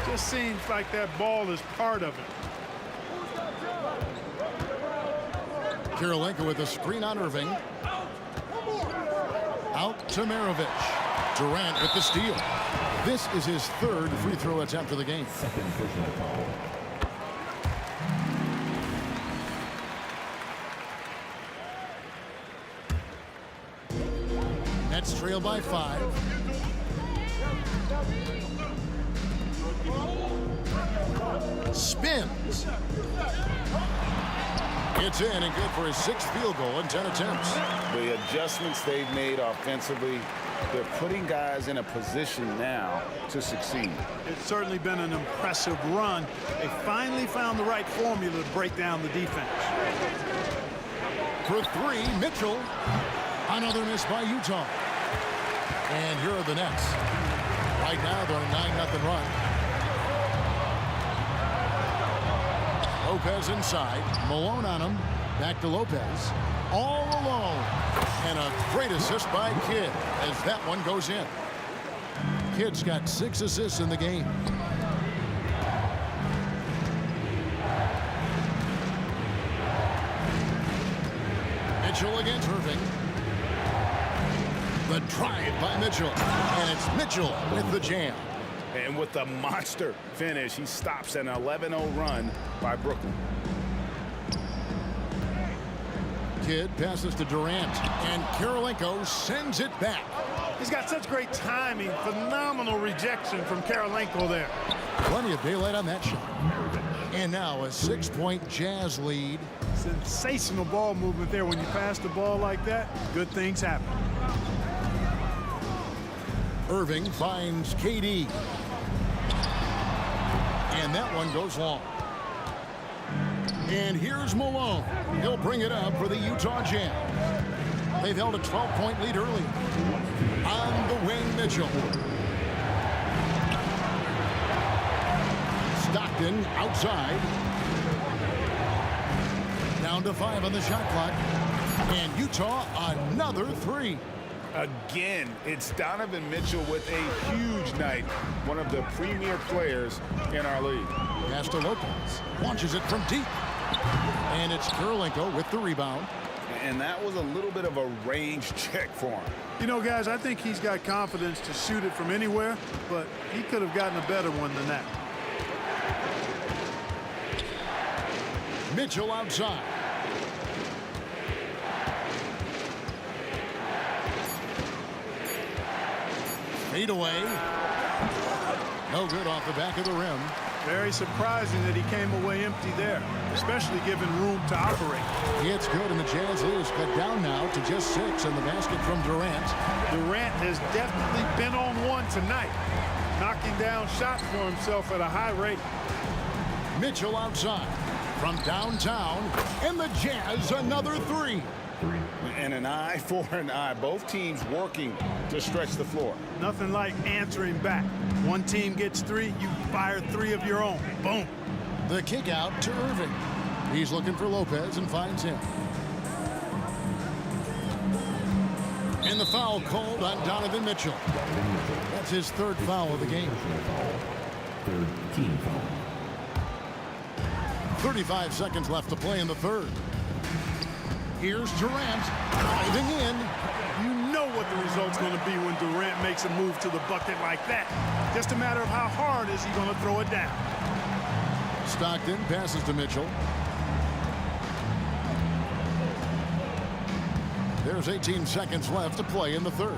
Just seems like that ball is part of it. Kirilenko with a screen on Irving. Out to Maravich. Durant with the steal. This is his third free throw attempt of the game. Second personal foul. Nets trail by 5. Spins. It's in and good for his 6th field goal in 10 attempts. The adjustments they've made offensively, they're putting guys in a position now to succeed. It's certainly been an impressive run. They finally found the right formula to break down the defense. For 3, Mitchell. Another miss by Utah. And here are the Nets. Right now, they're on a 9-0 run. Lopez inside. Malone on him. Back to Lopez. All alone. And a great assist by Kidd as that one goes in. Kidd's got 6 assists in the game. Mitchell against Irving. The drive by Mitchell. And it's Mitchell with the jam. And with a monster finish, he stops an 11-0 run by Brooklyn. Kidd passes to Durant, and Kirilenko sends it back. He's got such great timing. Phenomenal rejection from Kirilenko there. Plenty of daylight on that shot. And now a 6-point Jazz lead. Sensational ball movement there. When you pass the ball like that, good things happen. Irving finds KD. And that one goes long. And here's Malone. He'll bring it up for the Utah Jazz. They've held a 12-point lead earlier. On the wing, Mitchell. Stockton outside. Down to 5 on the shot clock. And Utah another 3. Again, it's Donovan Mitchell with a huge night. One of the premier players in our league. Pass to Lopez. Launches it from deep. And it's Kirilenko with the rebound. And that was a little bit of a range check for him. Guys, I think he's got confidence to shoot it from anywhere, but he could have gotten a better one than that. Mitchell outside. Fade away. No good off the back of the rim. Very surprising that he came away empty there, especially given room to operate. It's good, and the Jazz is cut down now to just 6, and the basket from Durant. Durant has definitely been on one tonight, knocking down shots for himself at a high rate. Mitchell outside from downtown, and the Jazz another 3. And an eye for an eye. Both teams working to stretch the floor. Nothing like answering back. One team gets 3, you fire 3 of your own. Boom. The kick out to Irving. He's looking for Lopez and finds him. And the foul called on Donovan Mitchell. That's his 3rd foul of the game. Third team foul. 35 seconds left to play in the 3rd. Here's Durant driving in. You know what what the result's going to be when Durant makes a move to the bucket like that. Just a matter of how hard is he going to throw it down. Stockton passes to Mitchell. There's 18 seconds left to play in the third.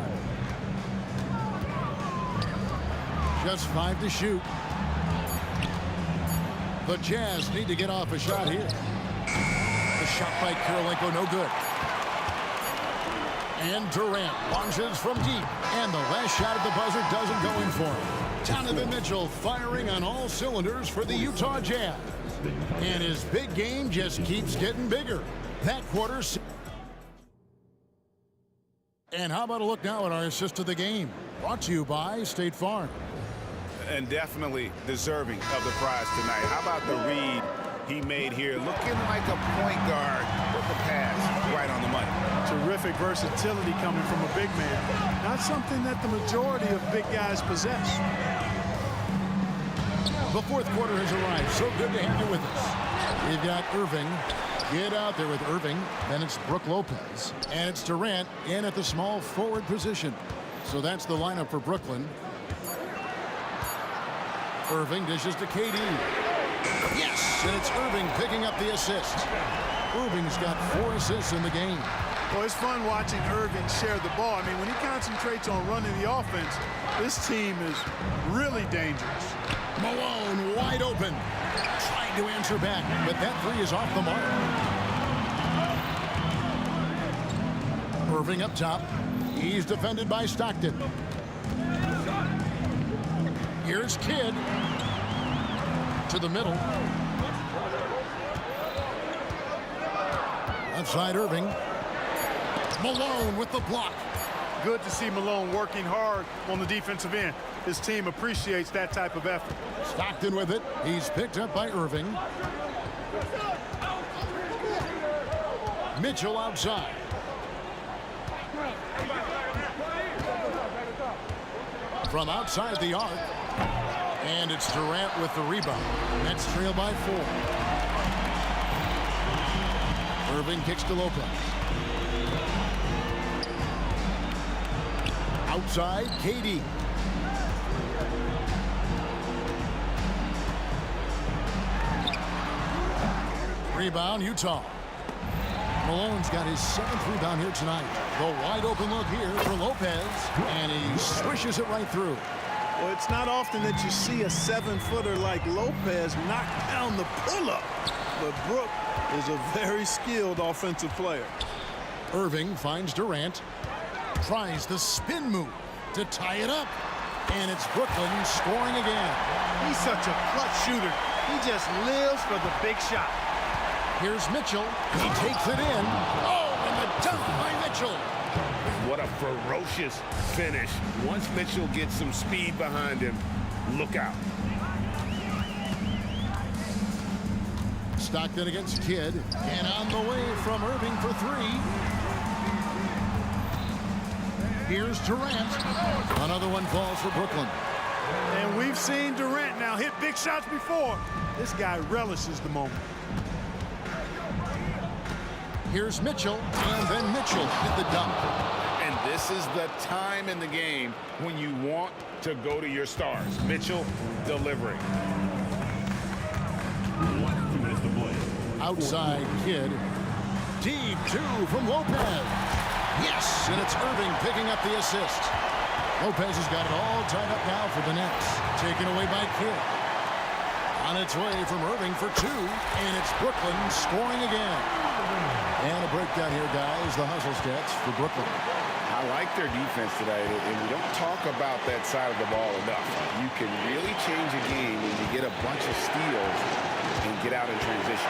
Just 5 to shoot. The Jazz need to get off a shot here. The shot by Kirilenko, no good. And Durant launches from deep. And the last shot at the buzzer doesn't go in for him. Donovan Mitchell firing on all cylinders for the Utah Jazz. And his big game just keeps getting bigger. That quarter. And how about a look now at our assist to the game? Brought to you by State Farm. And definitely deserving of the prize tonight. How about the read he made here? Looking like a point guard with the pass right on the money. Terrific versatility coming from a big man. Not something that the majority of big guys possess. The fourth quarter has arrived. So good to have you with us. We've got Irving. Get out there with Irving. Then it's Brook Lopez. And it's Durant in at the small forward position. So that's the lineup for Brooklyn. Irving dishes to KD. Yes, and it's Irving picking up the assist. Irving's got 4 assists in the game. Well, it's fun watching Irving share the ball. I mean, when he concentrates on running the offense, this team is really dangerous. Malone wide open. Trying to answer back, but that three is off the mark. Irving up top. He's defended by Stockton. Here's Kidd to the middle. Outside Irving. Malone with the block. Good to see Malone working hard on the defensive end. His team appreciates that type of effort. Stockton with it. He's picked up by Irving. Mitchell outside. From outside the arc. And it's Durant with the rebound. Nets trail by 4. Irving kicks to Lopez. Outside, KD. Rebound, Utah. Malone's got his 7th rebound here tonight. The wide open look here for Lopez. And he swishes it right through. Well, it's not often that you see a 7-footer like Lopez knock down the pull-up. But Brook is a very skilled offensive player. Irving finds Durant. Tries the spin move to tie it up. And it's Brooklyn scoring again. He's such a clutch shooter. He just lives for the big shot. Here's Mitchell. He takes it in. Oh, and the dunk by Mitchell. What a ferocious finish. Once Mitchell gets some speed behind him, look out. Stockton against Kidd. And on the way from Irving for 3. Here's Durant. Another one falls for Brooklyn. And we've seen Durant now hit big shots before. This guy relishes the moment. Here's Mitchell. And then Mitchell hit the dunk. And this is the time in the game when you want to go to your stars. Mitchell delivering. 2 minutes to play. Outside Kidd. Deep 2 from Lopez. Yes, and it's Irving picking up the assist. Lopez has got it all tied up now for the Nets. Taken away by Kidd. On its way from Irving for 2, and it's Brooklyn scoring again. And a breakdown here, guys. The hustle stats for Brooklyn. I like their defense today, and we don't talk about that side of the ball enough. You can really change a game when you get a bunch of steals and get out in transition.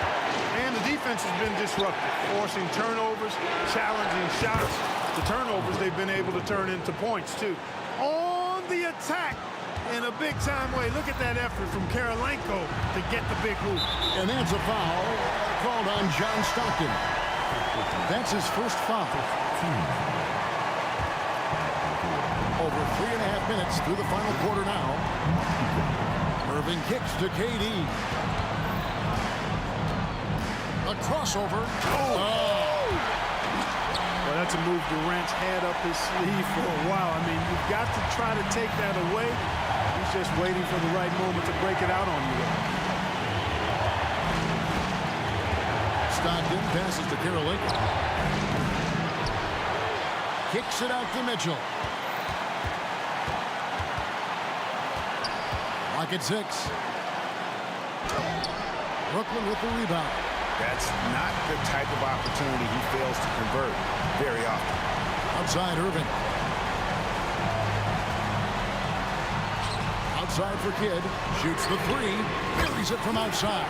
And the defense has been disruptive, forcing turnovers, challenging shots. The turnovers they've been able to turn into points, too. On the attack in a big-time way. Look at that effort from Kirilenko to get the big hoop. And that's a foul called on John Stockton. That's his first foul. Over 3.5 minutes through the final quarter now. Irving kicks to KD. A crossover. Oh. Well, that's a move Durant's had up his sleeve for a while. I mean, you've got to try to take that away. He's just waiting for the right moment to break it out on you. Stockton passes to Karolinko. Kicks it out to Mitchell. Lock at 6. Brooklyn with the rebound. That's not the type of opportunity he fails to convert very often. Outside Irving. Outside for Kidd. Shoots the 3. Buries it from outside.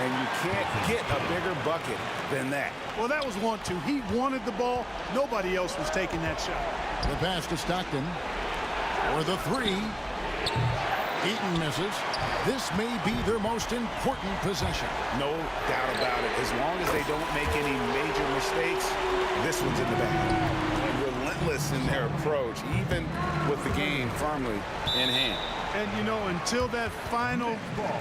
And you can't get a bigger bucket than that. Well, that was 1-2. He wanted the ball. Nobody else was taking that shot. The pass to Stockton. For the 3. Eaton misses. This may be their most important possession. No doubt about it. As long as they don't make any major mistakes, this one's in the bag. And relentless in their approach, even with the game firmly in hand. And, you know, until that final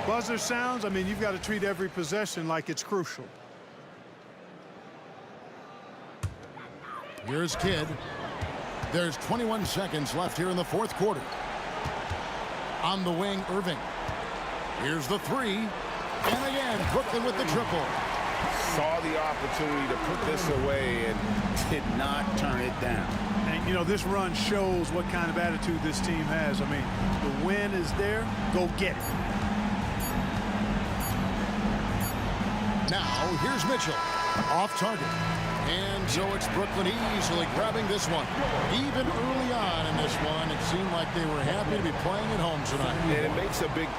buzzer sounds, I mean, you've got to treat every possession like it's crucial. Here's Kidd. There's 21 seconds left here in the fourth quarter. On the wing, Irving. Here's the 3. And again, Brooklyn with the triple. Saw the opportunity to put this away and did not turn it down. And, you know, this run shows what kind of attitude this team has. I mean, the win is there. Go get it. Now, here's Mitchell. Off target. And so it's Brooklyn easily grabbing this one. Even early on in this one, it seemed like they were happy to be playing at home tonight. And it makes a big...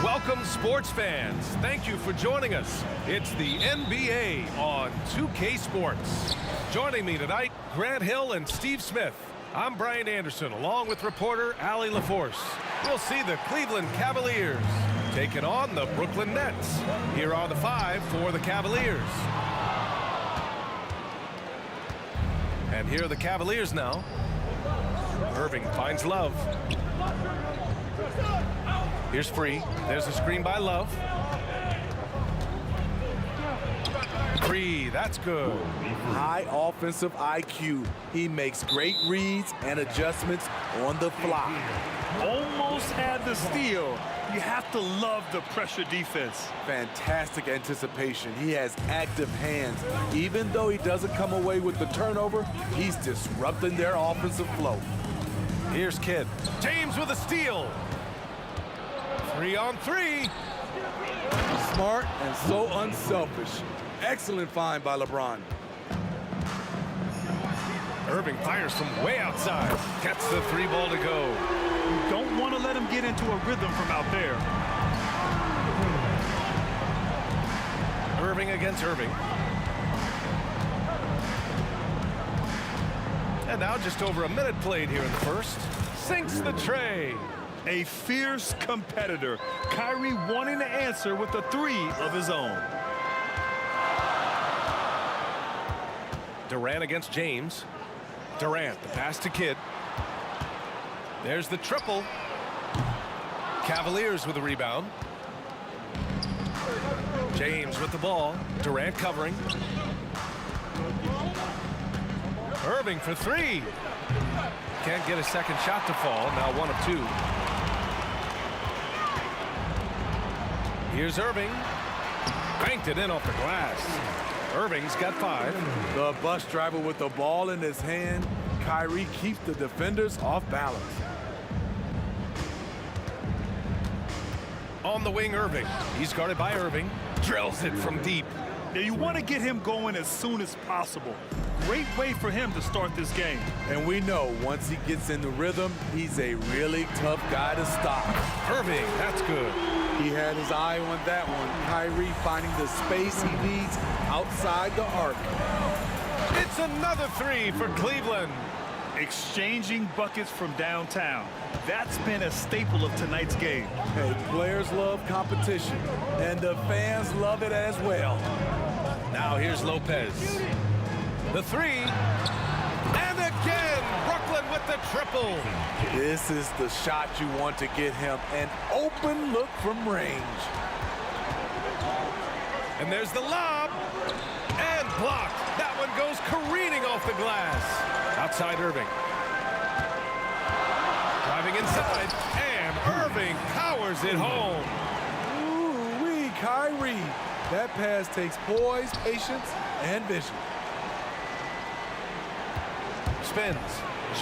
Welcome, sports fans. Thank you for joining us. It's the NBA on 2K Sports. Joining me tonight, Grant Hill and Steve Smith. I'm Brian Anderson, along with reporter Allie LaForce. We'll see the Cleveland Cavaliers taking on the Brooklyn Nets. Here are the five for the Cavaliers. And here are the Cavaliers now. Irving finds Love. Here's Free. There's a screen by Love. Free, that's good. High offensive IQ. He makes great reads and adjustments on the fly. Almost had the steal. You have to love the pressure defense. Fantastic anticipation. He has active hands. Even though he doesn't come away with the turnover, he's disrupting their offensive flow. Here's Kidd. James with a steal. 3-on-3. Smart and so unselfish. Excellent find by LeBron. Irving fires from way outside. Gets the three ball to go. You don't want to let him get into a rhythm from out there. Irving against Irving. And now just over a minute played here in the first. Sinks the tray. A fierce competitor. Kyrie wanting to answer with a three of his own. Durant against James. Durant, the pass to Kidd. There's the triple. Cavaliers with a rebound. James with the ball. Durant covering. Irving for three. Can't get a second shot to fall. Now 1 of 2. Here's Irving. Banked it in off the glass. Irving's got 5. The bus driver with the ball in his hand. Kyrie keeps the defenders off balance. On the wing, Irving. He's guarded by Irving. Drills it from deep. Now you want to get him going as soon as possible. Great way for him to start this game. And we know once he gets in the rhythm, he's a really tough guy to stop. Irving, that's good. He had his eye on that one. Kyrie finding the space he needs outside the arc. It's another 3 for Cleveland. Exchanging buckets from downtown. That's been a staple of tonight's game. Hey, players love competition, and the fans love it as well. Now here's Lopez. The 3. And again, Brooklyn with the triple. This is the shot you want to get him. An open look from range. And there's the lob. And blocked. That one goes careening off the glass. Outside Irving. Driving inside. And Irving powers it home. Ooh-wee, Kyrie. That pass takes poise, patience, and vision. Spins.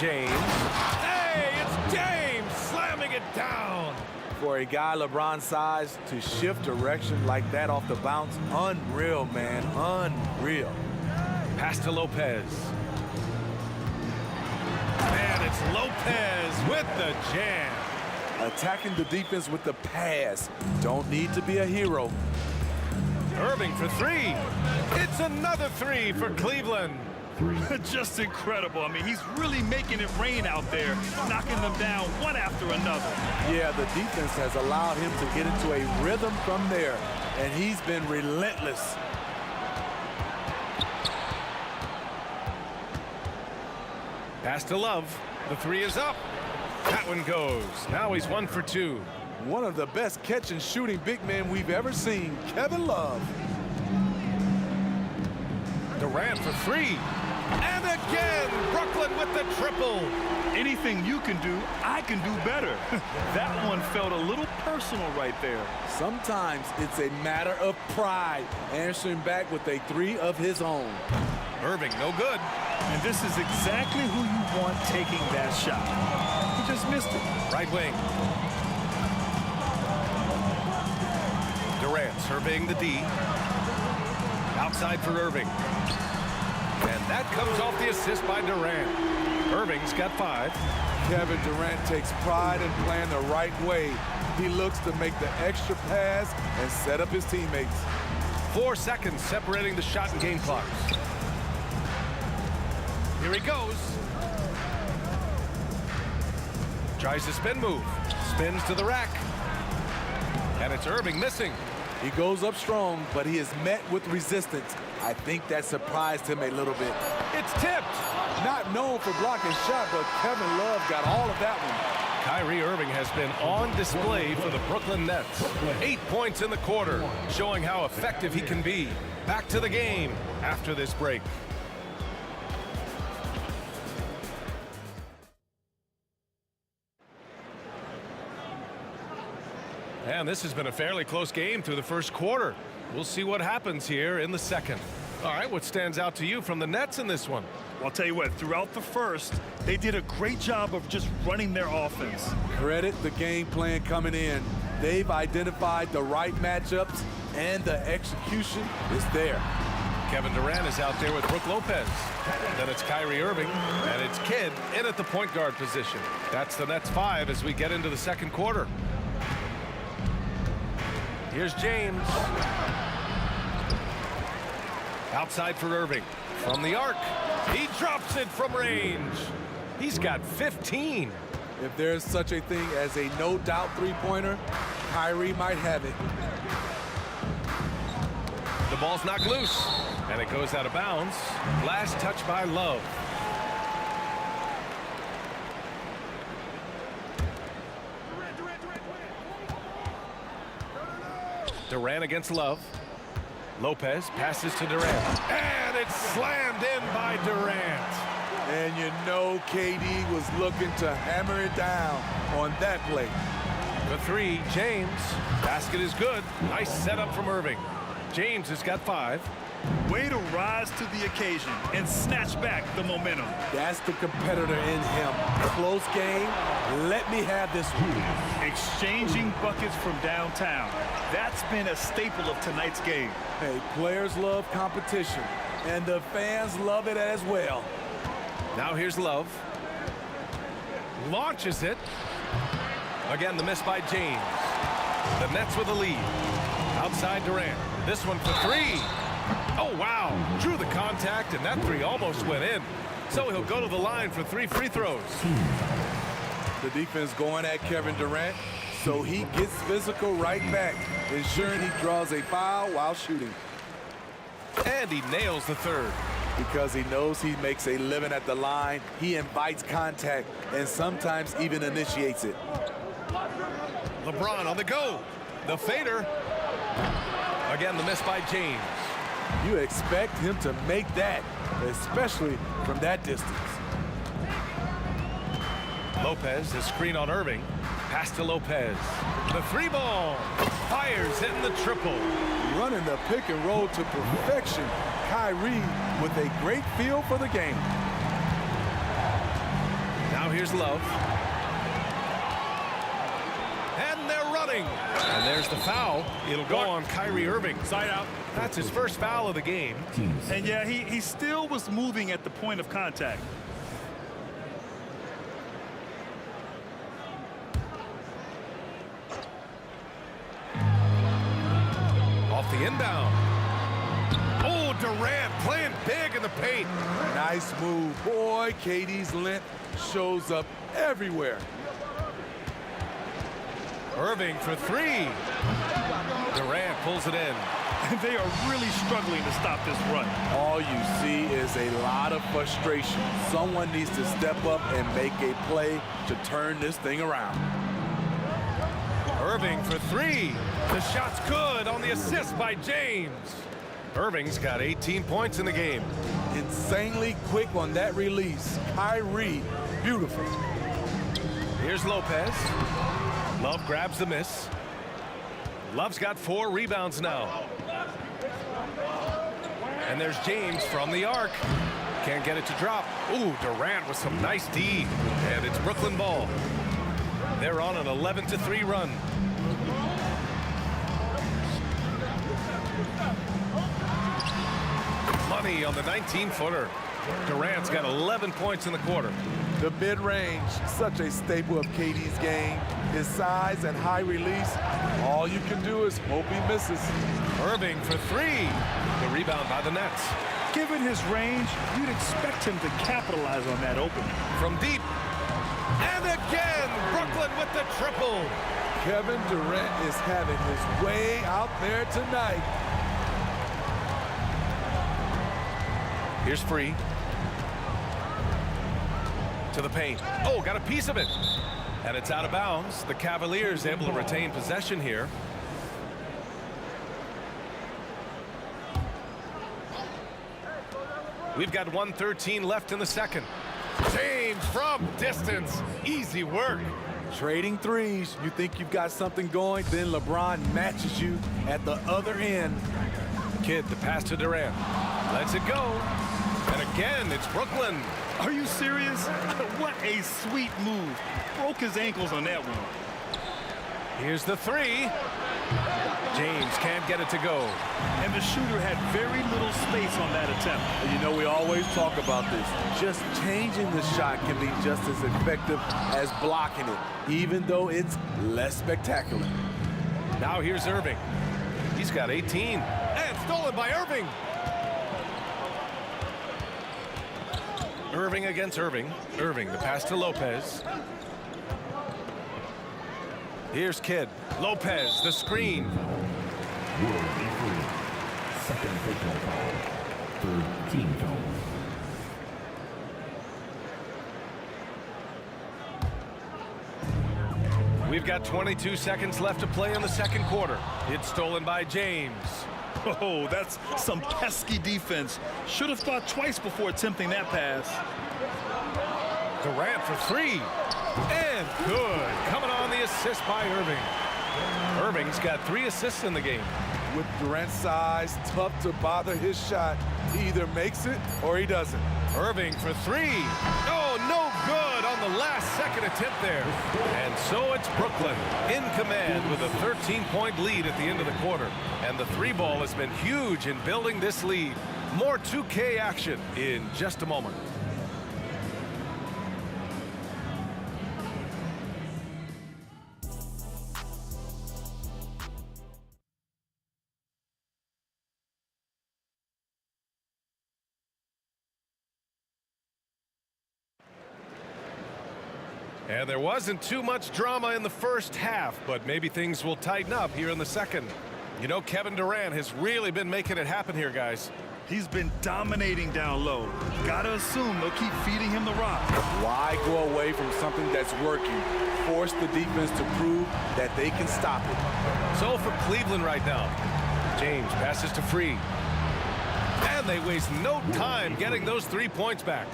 James. Hey, it's James slamming it down. For a guy LeBron's size to shift direction like that off the bounce, unreal, man, unreal. Pass to Lopez. And it's Lopez with the jam. Attacking the defense with the pass. Don't need to be a hero. Irving for 3. It's another 3 for Cleveland. Just incredible. I mean, he's really making it rain out there, knocking them down one after another. Yeah, the defense has allowed him to get into a rhythm from there. and he's been relentless. Pass to Love. The three is up. That one goes. Now he's 1 for 2. One of the best catch and shooting big men we've ever seen, Kevin Love. Durant for 3. And again, Brooklyn with the triple. Anything you can do, I can do better. That one felt a little personal right there. Sometimes it's a matter of pride, answering back with a 3 of his own. Irving, no good. And this is exactly who you want taking that shot. He just missed it. Right wing. Durant surveying the D. Outside for Irving. And that comes off the assist by Durant. Irving's got 5. Kevin Durant takes pride in playing the right way. He looks to make the extra pass and set up his teammates. 4 seconds separating the shot and game clocks. Here he goes. Tries to spin move. Spins to the rack. And it's Irving missing. He goes up strong, but he is met with resistance. I think that surprised him a little bit. It's tipped. Not known for blocking shot, but Kevin Love got all of that one. Kyrie Irving has been on display for the Brooklyn Nets. 8 points in the quarter, showing how effective he can be. Back to the game after this break. And this has been a fairly close game through the first quarter. We'll see what happens here in the second. All right, what stands out to you from the Nets in this one? Well, I'll tell you what, throughout the first, they did a great job of just running their offense. Credit the game plan coming in. They've identified the right matchups, and the execution is there. Kevin Durant is out there with Brook Lopez. Then it's Kyrie Irving, and it's Kidd in at the point guard position. That's the Nets 5 as we get into the second quarter. Here's James. Outside for Irving. From the arc. He drops it from range. He's got 15. If there's such a thing as a no-doubt three-pointer, Kyrie might have it. The ball's knocked loose, and it goes out of bounds. Last touch by Love. Durant against Love. Lopez passes to Durant. And it's slammed in by Durant. And you know KD was looking to hammer it down on that play. The 3, James. Basket is good. Nice setup from Irving. James has got 5. Way to rise to the occasion and snatch back the momentum. That's the competitor in him. Close game. Let me have this one. Exchanging buckets from downtown. That's been a staple of tonight's game. Hey, players love competition, and the fans love it as well. Now here's Love. Launches it. Again, the miss by James. The Nets with the lead. Outside Durant. This one for 3. Oh, wow. Drew the contact, and that 3 almost went in. So he'll go to the line for 3 free throws. The defense going at Kevin Durant, so he gets physical right back, ensuring he draws a foul while shooting. And he nails the 3rd. Because he knows he makes a living at the line, he invites contact and sometimes even initiates it. LeBron on the go. The fader. Again, the miss by James. You expect him to make that, especially from that distance. Lopez, the screen on Irving. Pass to Lopez. The 3 ball. Fires in the triple. Running the pick and roll to perfection. Kyrie with a great feel for the game. Now here's Love. And they're running. And there's the foul. It'll go on Kyrie Irving. Side out. That's his first foul of the game. And yeah, he still was moving at the point of contact. Off the inbound. Oh, Durant playing big in the paint. Nice move. Boy, KD's length shows up everywhere. Irving for 3. Durant pulls it in. And they are really struggling to stop this run. All you see is a lot of frustration. Someone needs to step up and make a play to turn this thing around. Irving for three. The shot's good on the assist by James. Irving's got 18 points in the game. Insanely quick on that release. Kyrie, beautiful. Here's Lopez. Love grabs the miss. Love's got 4 rebounds now. And there's James from the arc. Can't get it to drop. Ooh, Durant with some nice D. And it's Brooklyn ball. They're on an 11-3 run. Money on the 19-footer. Durant's got 11 points in the quarter. The mid-range, such a staple of KD's game. His size and high release, all you can do is hope he misses. Irving for three. The rebound by the Nets. Given his range, you'd expect him to capitalize on that opening. From deep. And again, Brooklyn with the triple. Kevin Durant is having his way out there tonight. Here's Free. To the paint. Oh, got a piece of it. And it's out of bounds. The Cavaliers able to retain possession here. We've got 1:13 left in the second. James from distance. Easy work. Trading threes. You think you've got something going, then LeBron matches you at the other end. Kidd, the pass to Durant. Lets it go. And again, it's Brooklyn. Are you serious? What a sweet move. Broke his ankles on that one. Here's the three. James can't get it to go. And the shooter had very little space on that attempt. You know, we always talk about this. Just changing the shot can be just as effective as blocking it, even though it's less spectacular. Now here's Irving. He's got 18. And stolen by Irving. Irving against Irving. Irving, the pass to Lopez. Here's Kidd. Lopez, the screen. Second personal foul. Third team foul. We've got 22 seconds left to play in the second quarter. It's stolen by James. Oh, that's some pesky defense. Should have thought twice before attempting that pass. Durant for three. And good. Coming on the assist by Irving. Irving's got 3 assists in the game. With Durant's size, tough to bother his shot. He either makes it or he doesn't. Irving for three. Oh, no good on the last second attempt there. And so it's Brooklyn in command with a 13-point lead at the end of the quarter. And the 3 ball has been huge in building this lead. More 2K action in just a moment. And there wasn't too much drama in the first half, but maybe things will tighten up here in the second. You know, Kevin Durant has really been making it happen here, guys. He's been dominating down low. Gotta assume they'll keep feeding him the rock. Why go away from something that's working? Force the defense to prove that they can stop it. So for Cleveland right now, James passes to Free. And they waste no time getting those 3 points back.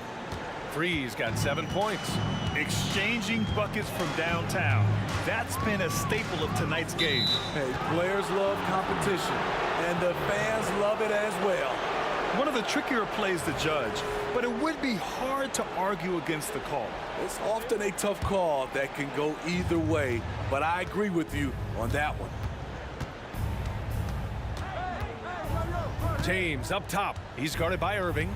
Free's got 7 points. Exchanging buckets from downtown. That's been a staple of tonight's game. Hey, players love competition, and the fans love it as well. One of the trickier plays to judge, but it would be hard to argue against the call. It's often a tough call that can go either way, but I agree with you on that one. James up top. He's guarded by Irving.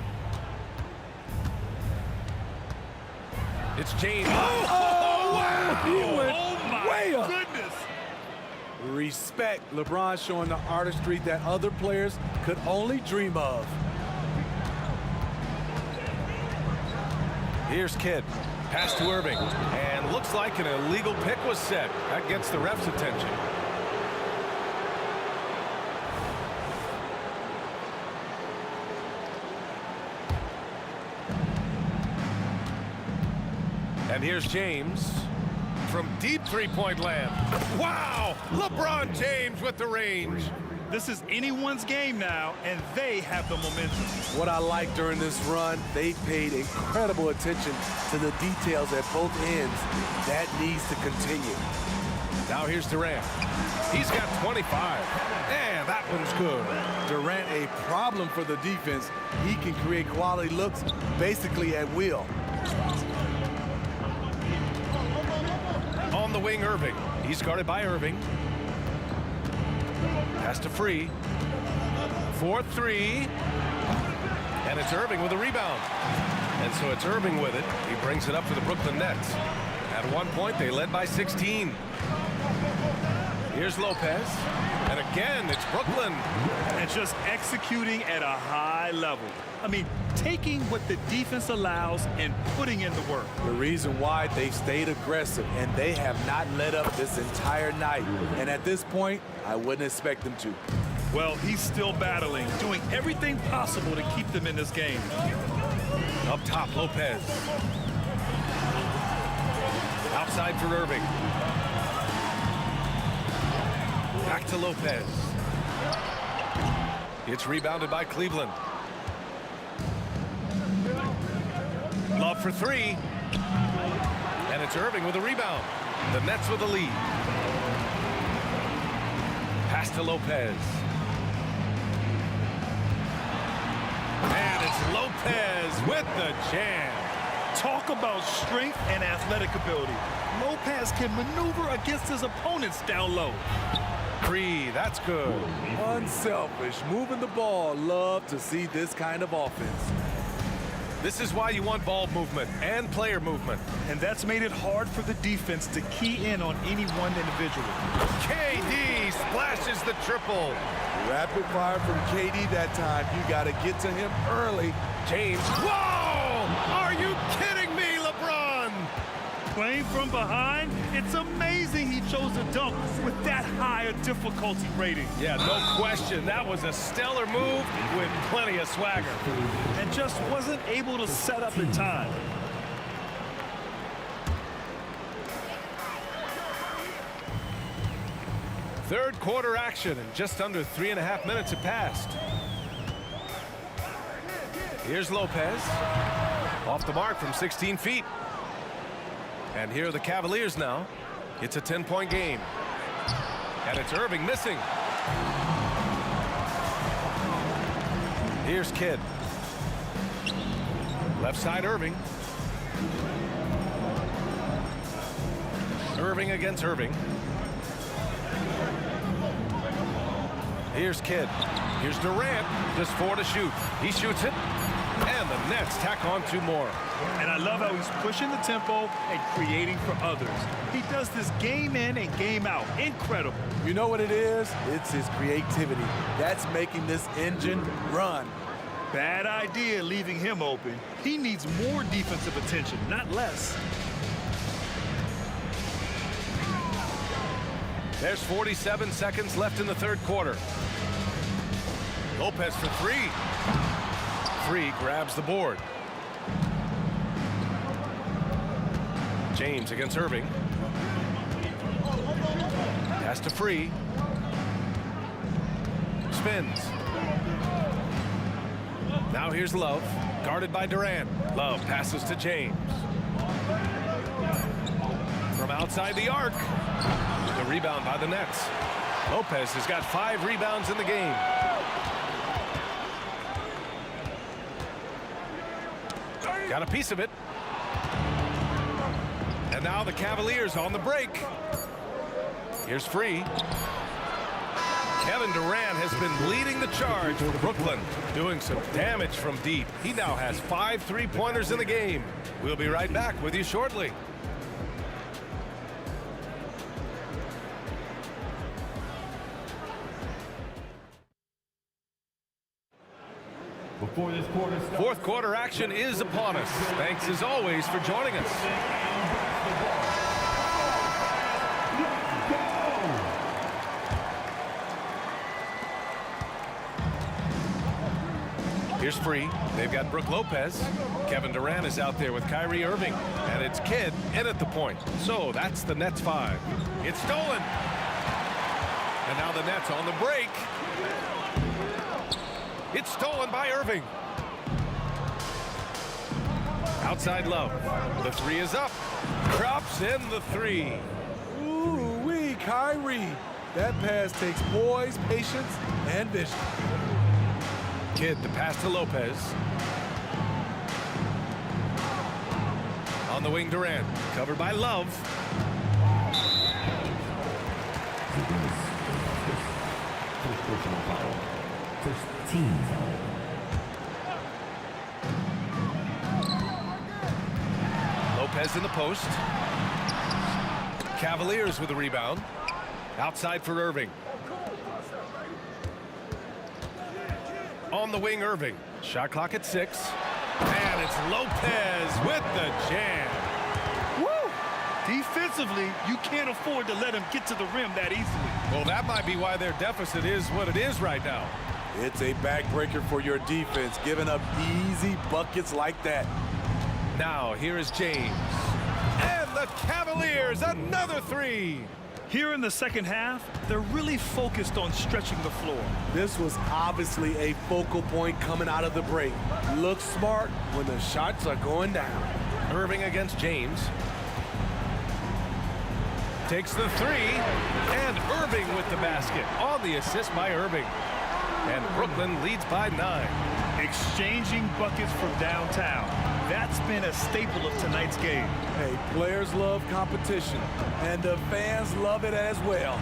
It's James. Oh, wow! He went my way up. Goodness! Respect. LeBron showing the artistry that other players could only dream of. Here's Kidd. Pass to Irving. And looks like an illegal pick was set. That gets the ref's attention. And here's James from deep three-point land. Wow! LeBron James with the range. This is anyone's game now, and they have the momentum. What I like during this run, they paid incredible attention to the details at both ends. That needs to continue. Now here's Durant. He's got 25. And that one's good. Durant, a problem for the defense. He can create quality looks basically at will. On the wing, Irving. He's guarded by Irving. Pass to Free. 4-3. And it's Irving with a rebound. And so it's Irving with it. He brings it up for the Brooklyn Nets. At one point, they led by 16. Here's Lopez. And again, it's Brooklyn. And just executing at a high level. I mean, taking what the defense allows and putting in the work. The reason why they've stayed aggressive, and they have not let up this entire night. And at this point, I wouldn't expect them to. Well, he's still battling, doing everything possible to keep them in this game. Up top, Lopez. Outside for Irving. Back to Lopez. It's rebounded by Cleveland. Love for three. And it's Irving with a rebound. The Nets with the lead. Pass to Lopez. And it's Lopez with the jam. Talk about strength and athletic ability. Lopez can maneuver against his opponents down low. Free, that's good. Unselfish, moving the ball. Love to see this kind of offense. This is why you want ball movement and player movement. And that's made it hard for the defense to key in on any one individual. KD splashes the triple. Rapid fire from KD that time. You got to get to him early. James. Whoa! Are you kidding me, LeBron? Playing from behind, it's amazing he chose to dunk with that high a difficulty rating. Yeah, no question. That was a stellar move with plenty of swagger. And just wasn't able to set up in time. Third quarter action, and just under 3.5 minutes have passed. Here's Lopez. Off the mark from 16 feet. And here are the Cavaliers now. It's a 10-point game. And it's Irving missing. Here's Kidd. Left side, Irving. Irving against Irving. Here's Kidd. Here's Durant. Just 4 to shoot. He shoots it. And the Nets tack on 2 more. And I love how he's pushing the tempo and creating for others. He does this game in and game out. Incredible. You know what it is? It's his creativity. That's making this engine run. Bad idea leaving him open. He needs more defensive attention, not less. There's 47 seconds left in the third quarter. Lopez for 3. Free grabs the board. James against Irving. Pass to Free. Spins. Now here's Love, guarded by Durant. Love passes to James. From outside the arc. The rebound by the Nets. Lopez has got 5 rebounds in the game. Got a piece of it. And now the Cavaliers on the break. Here's Free. Kevin Durant has been leading the charge for Brooklyn, doing some damage from deep. He now has 5 3-pointers in the game. We'll be right back with you shortly. Before this quarter starts, Fourth quarter action is upon us. Thanks as always for joining us. Here's Free. They've got Brook Lopez. Kevin Durant is out there with Kyrie Irving. And it's Kidd in at the point. So that's the Nets 5. It's stolen. And now the Nets on the break. It's stolen by Irving. Outside Love. The 3 is up. Drops in the 3. Ooh-wee, Kyrie. That pass takes poise, patience, and vision. Kidd, the pass to Lopez. On the wing, Durant. Covered by Love. First personal foul. First team foul. Lopez in the post. Cavaliers with the rebound. Outside for Irving. On the wing, Irving. Shot clock at 6. And it's Lopez with the jam. Woo! Defensively, you can't afford to let him get to the rim that easily. Well, that might be why their deficit is what it is right now. It's a backbreaker for your defense, giving up easy buckets like that. Now, here is James. And the Cavaliers, another 3. Here in the second half, they're really focused on stretching the floor. This was obviously a focal point coming out of the break. Look smart when the shots are going down. Irving against James. Takes the 3. And Irving with the basket on the assist by Irving. And Brooklyn leads by 9. Exchanging buckets from downtown. That's been a staple of tonight's game. Hey, players love competition, and the fans love it as well.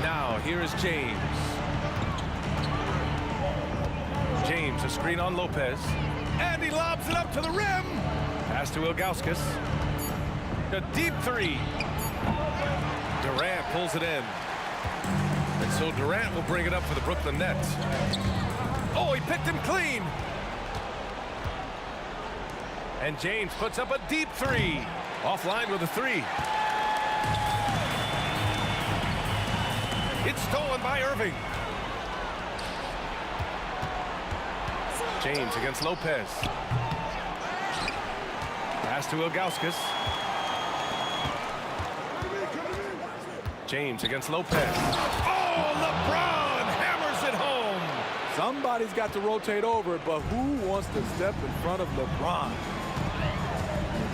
Now, here is James. James, a screen on Lopez. And he lobs it up to the rim. Pass to Ilgauskas. A deep 3. Durant pulls it in. And so Durant will bring it up for the Brooklyn Nets. Oh, he picked him clean. And James puts up a deep 3. Offline with a 3. It's stolen by Irving. James against Lopez. Pass to Ilgauskas. James against Lopez. Oh, LeBron hammers it home. Somebody's got to rotate over, but who wants to step in front of LeBron?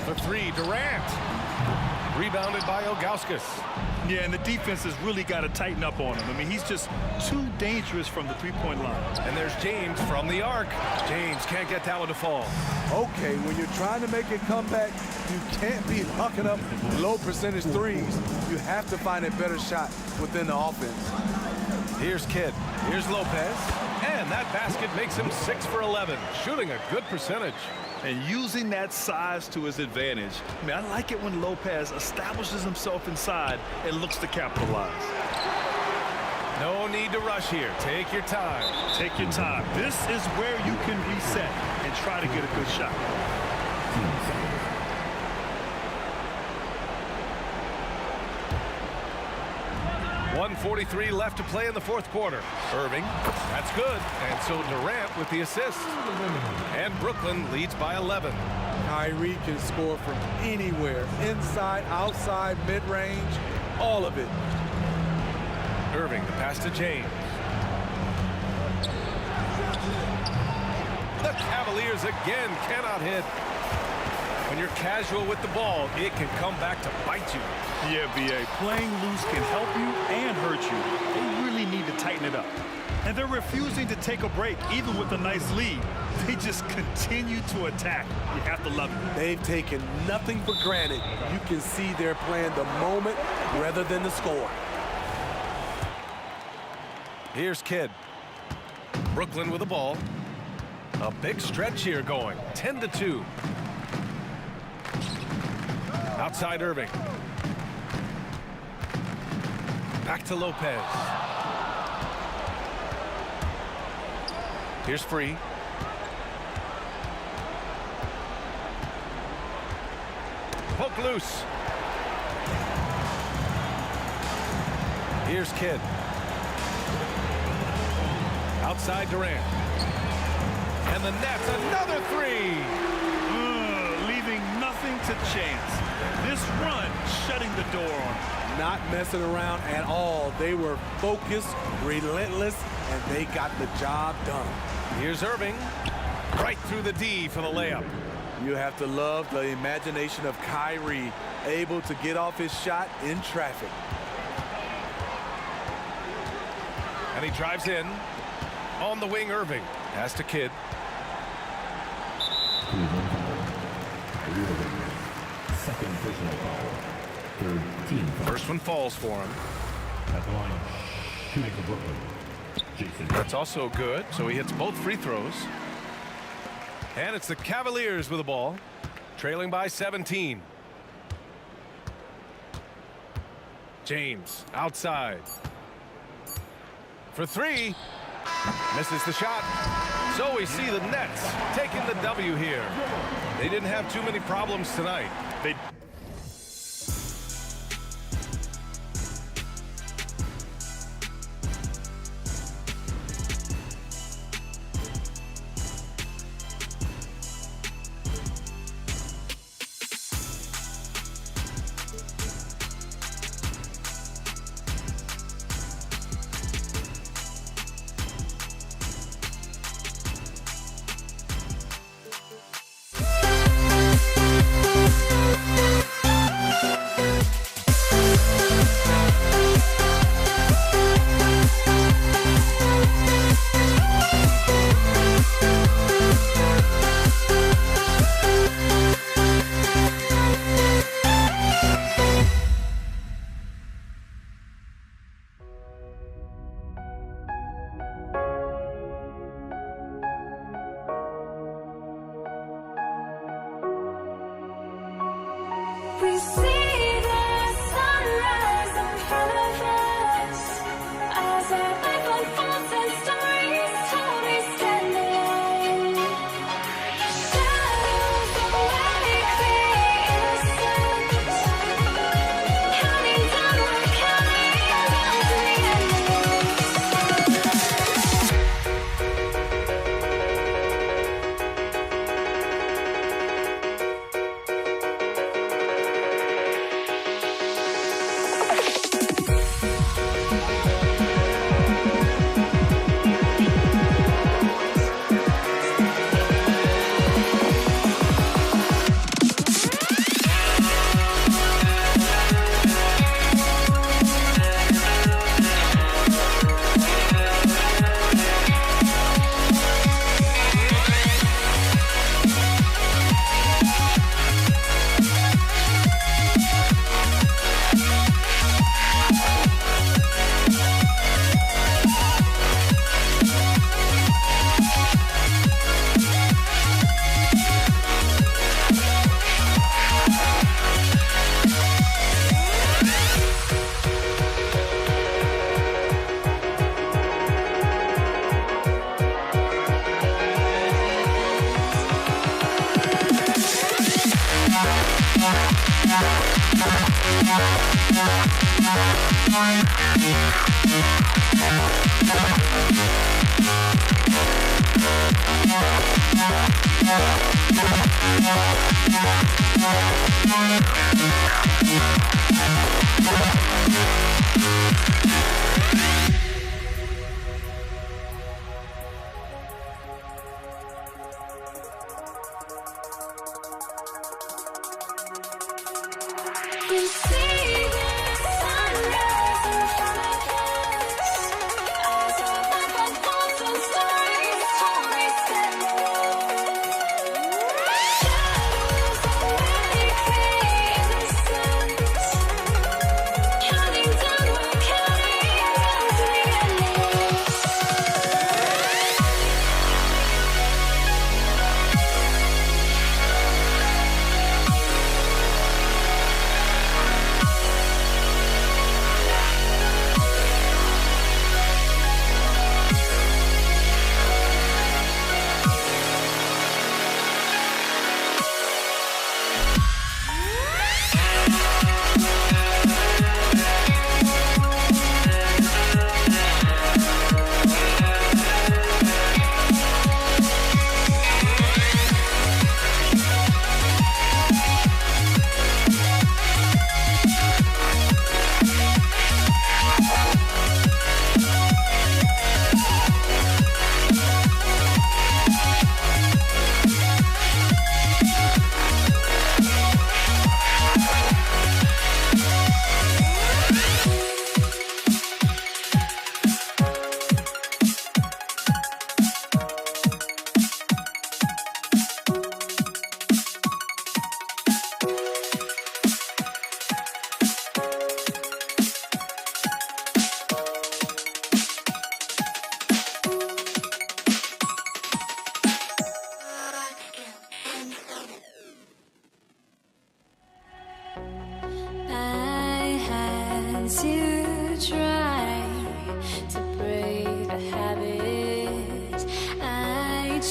The 3, Durant. Rebounded by Ilgauskas. Yeah, and the defense has really got to tighten up on him. I mean, he's just too dangerous from the three-point line. And there's James from the arc. James can't get that one to fall. Okay, when you're trying to make a comeback, you can't be hucking up low percentage threes. You have to find a better shot within the offense. Here's Kidd. Here's Lopez. And that basket makes him 6 for 11, shooting a good percentage. And using that size to his advantage. I mean, I like it when Lopez establishes himself inside and looks to capitalize. No need to rush here. Take your time. Take your time. This is where you can reset and try to get a good shot. 1:43 left to play in the fourth quarter. Irving, that's good. And so Durant with the assist. And Brooklyn leads by 11. Kyrie can score from anywhere, inside, outside, mid-range, all of it. Irving, the pass to James. The Cavaliers again cannot hit. When you're casual with the ball, it can come back to bite you. Yeah, B.A., playing loose can help you and hurt you. They really need to tighten it up. And they're refusing to take a break, even with a nice lead. They just continue to attack. You have to love it. They've taken nothing for granted. You can see they're playing the moment rather than the score. Here's Kidd. Brooklyn with the ball. A big stretch here going. 10-2. Outside Irving. Back to Lopez. Here's Free. Poke loose. Here's Kidd. Outside Durant. And the Nets, another three. Leaving nothing to chance. This run shutting the door on them. Not messing around at all. They were focused, relentless, and they got the job done. Here's Irving. Right through the D for the layup. You have to love the imagination of Kyrie, able to get off his shot in traffic. And he drives in. On the wing, Irving. Pass to Kidd. Second personal foul. Third team foul. First one falls for him. At the line, shooting for Brooklyn, Jason. That's also good, so he hits both free throws. And it's the Cavaliers with the ball, trailing by 17. James outside. For three. Misses the shot. So we see the Nets taking the W here. They didn't have too many problems tonight. We see the sunrise in front of us as our life unfolds and stories told. We stand alone. Shadows awake the innocent, counting down, we're counting down to the We see the sunrise in front of us as our life unfolds and stories told. We stand alone. Shadows awake the innocent, counting down, we're counting down to the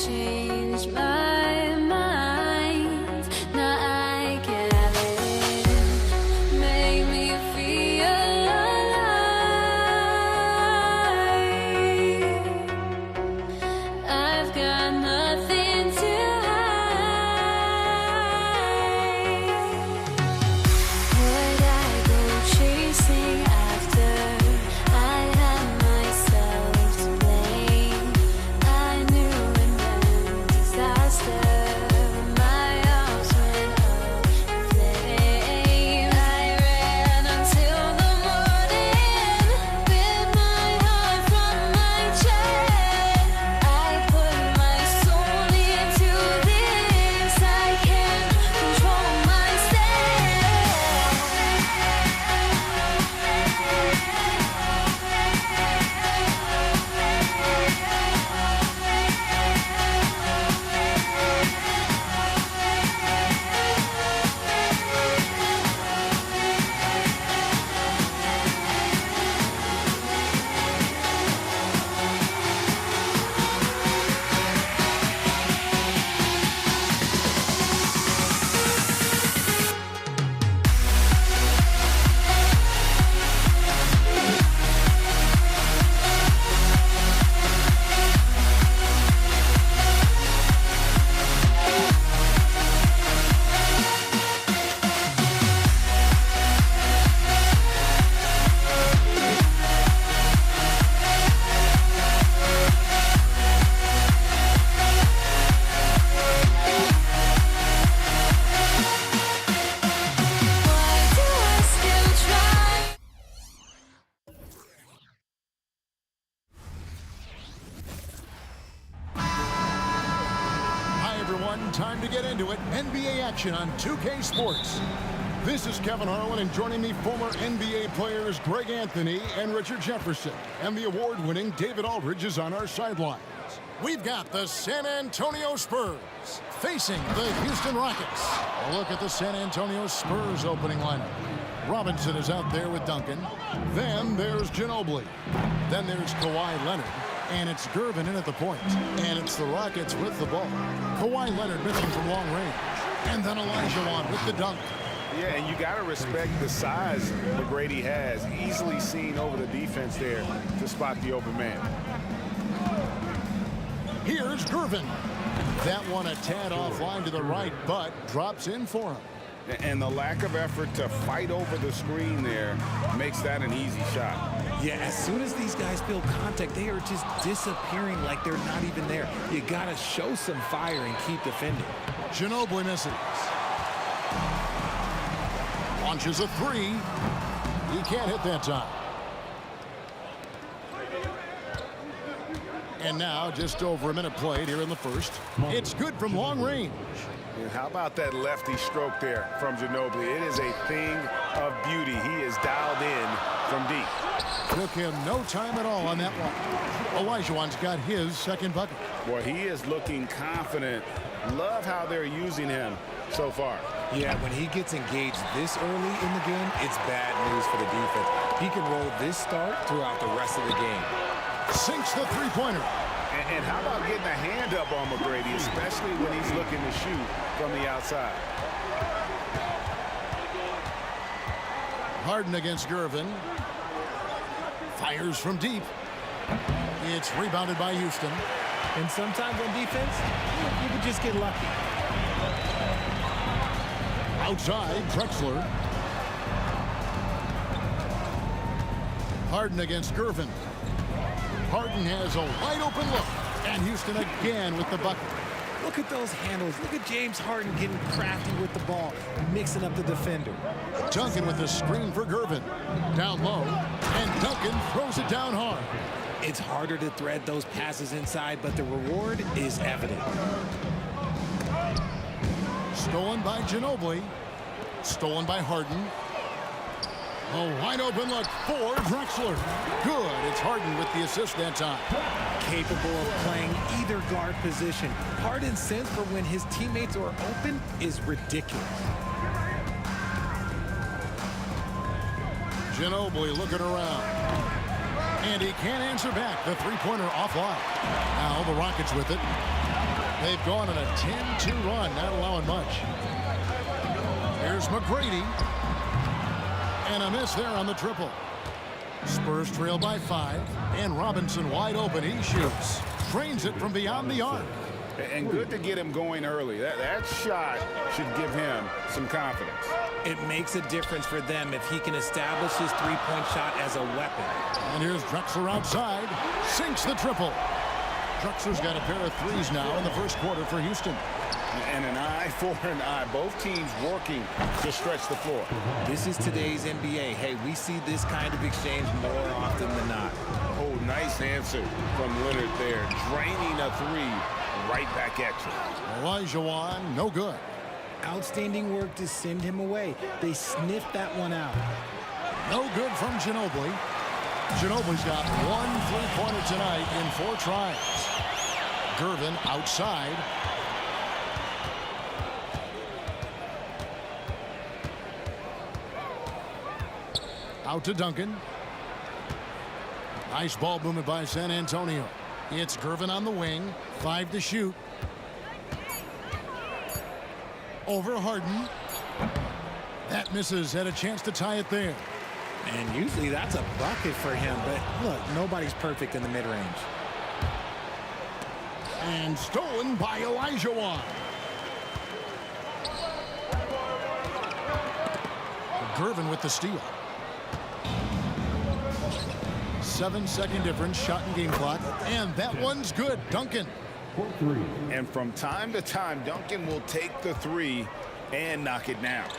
changed my mind. Now I can have it. Make me feel alive. I've got nothing to hide. Would I go chasing after? I had myself to blame. I knew it meant disaster. My arms went up in flame. I ran until the morning, with my heart from my chest. I put my soul into this. I can't control myself. Why do I still try? Hi, everyone. Time to get into it. NBA action on 2K Sports. This is Kevin Harlan, and joining me, former NBA players Greg Anthony and Richard Jefferson. And the award-winning David Aldridge is on our sidelines. We've got the San Antonio Spurs facing the Houston Rockets. A look at the San Antonio Spurs opening lineup. Robinson is out there with Duncan. Then there's Ginobili. Then there's Kawhi Leonard. And it's Gervin in at the point. And it's the Rockets with the ball. Kawhi Leonard missing from long range. And then Olajuwon with the dunk. Yeah, and you got to respect the size McGrady has. Easily seen over the defense there to spot the open man. Here's Gervin. That one a tad offline to the right, but drops in for him. And the lack of effort to fight over the screen there makes that an easy shot. Yeah, as soon as these guys feel contact, they are just disappearing like they're not even there. You got to show some fire and keep defending. Ginobili misses. Launches a three. He can't hit that time. And now just over a minute played here in the first. It's good from long range. And how about that lefty stroke there from Ginobili? It is a thing of beauty. He is dialed in from deep. Took him no time at all on that one. Olajuwon's got his second bucket. Boy, he is looking confident. Love how they're using him so far. Yeah, when he gets engaged this early in the game, it's bad news for the defense. He can roll this start throughout the rest of the game. Sinks the three-pointer. And how about getting a hand up on McGrady, especially when he's looking to shoot from the outside. Harden against Gervin. Fires from deep. It's rebounded by Houston. And sometimes on defense, you can just get lucky. Outside, Drexler. Harden against Gervin. Harden has a wide open look. And Houston again with the bucket. Look at those handles. Look at James Harden getting crafty with the ball, mixing up the defender. Duncan with the screen for Gervin. Down low. And Duncan throws it down hard. It's harder to thread those passes inside, but the reward is evident. Stolen by Ginobili. Stolen by Harden. A wide open look for Drexler. Good. It's Harden with the assist that time. Capable of playing either guard position. Harden's sense for when his teammates are open is ridiculous. Ginobili looking around. And he can't answer back. The three-pointer offline. Now the Rockets with it. They've gone on a 10-2 run, not allowing much. Here's McGrady. And a miss there on the triple. Spurs trail by 5. And Robinson wide open. He shoots. Trains it from beyond the arc. And good to get him going early. That shot should give him some confidence. It makes a difference for them if he can establish his three-point shot as a weapon. And here's Drexler outside. Sinks the triple. Drexler's got a pair of threes now in the first quarter for Houston. And an eye for an eye. Both teams working to stretch the floor. This is today's NBA. Hey, we see this kind of exchange more often than not. Oh, nice answer from Leonard there. Draining a three right back at you. Olajuwon, no good. Outstanding work to send him away. They sniffed that one out. No good from Ginobili. Ginobili's got 1 3-pointer tonight in 4 tries. Gervin outside. Out to Duncan. Nice ball movement by San Antonio. It's Gervin on the wing. 5 to shoot. Over Harden. That misses. Had a chance to tie it there. And usually that's a bucket for him. But look, nobody's perfect in the mid-range. And stolen by Olajuwon. Gervin with the steal. 7-second difference, shot and game clock. And that one's good. Duncan. And from time to time, Duncan will take the three and knock it down.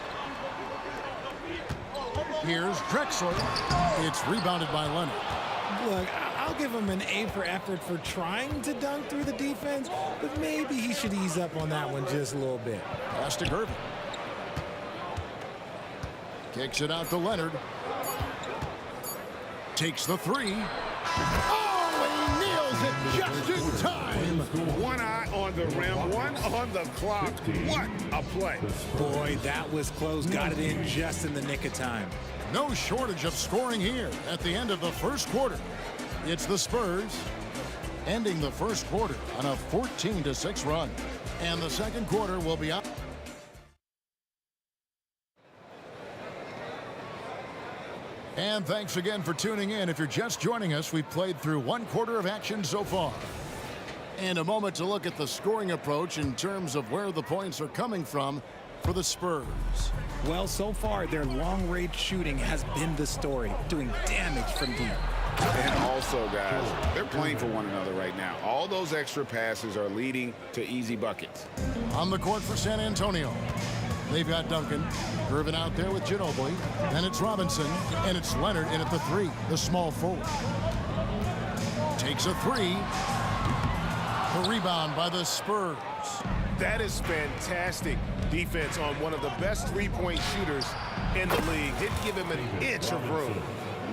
Here's Drexler. It's rebounded by Leonard. Look, I'll give him an A for effort for trying to dunk through the defense, but maybe he should ease up on that one just a little bit. Pass to Gervin. Kicks it out to Leonard. Takes the three. Oh, he nails it just in time. One eye on the rim, one on the clock. What a play. Boy, that was close. Got it in just in the nick of time. No shortage of scoring here at the end of the first quarter. It's the Spurs ending the first quarter on a 14-6 run. And the second quarter will be out. And thanks again for tuning in. If you're just joining us, we've played through 1 quarter of action so far. And a moment to look at the scoring approach in terms of where the points are coming from for the Spurs. Well, so far, their long-range shooting has been the story, doing damage from deep. And also, guys, they're playing for one another right now. All those extra passes are leading to easy buckets. On the court for San Antonio. They've got Duncan. Gervin out there with Ginobili. Then it's Robinson. And it's Leonard in at the 3, the small forward. Takes a 3. The rebound by the Spurs. That is fantastic defense on one of the best three-point shooters in the league. Didn't give him an inch of room.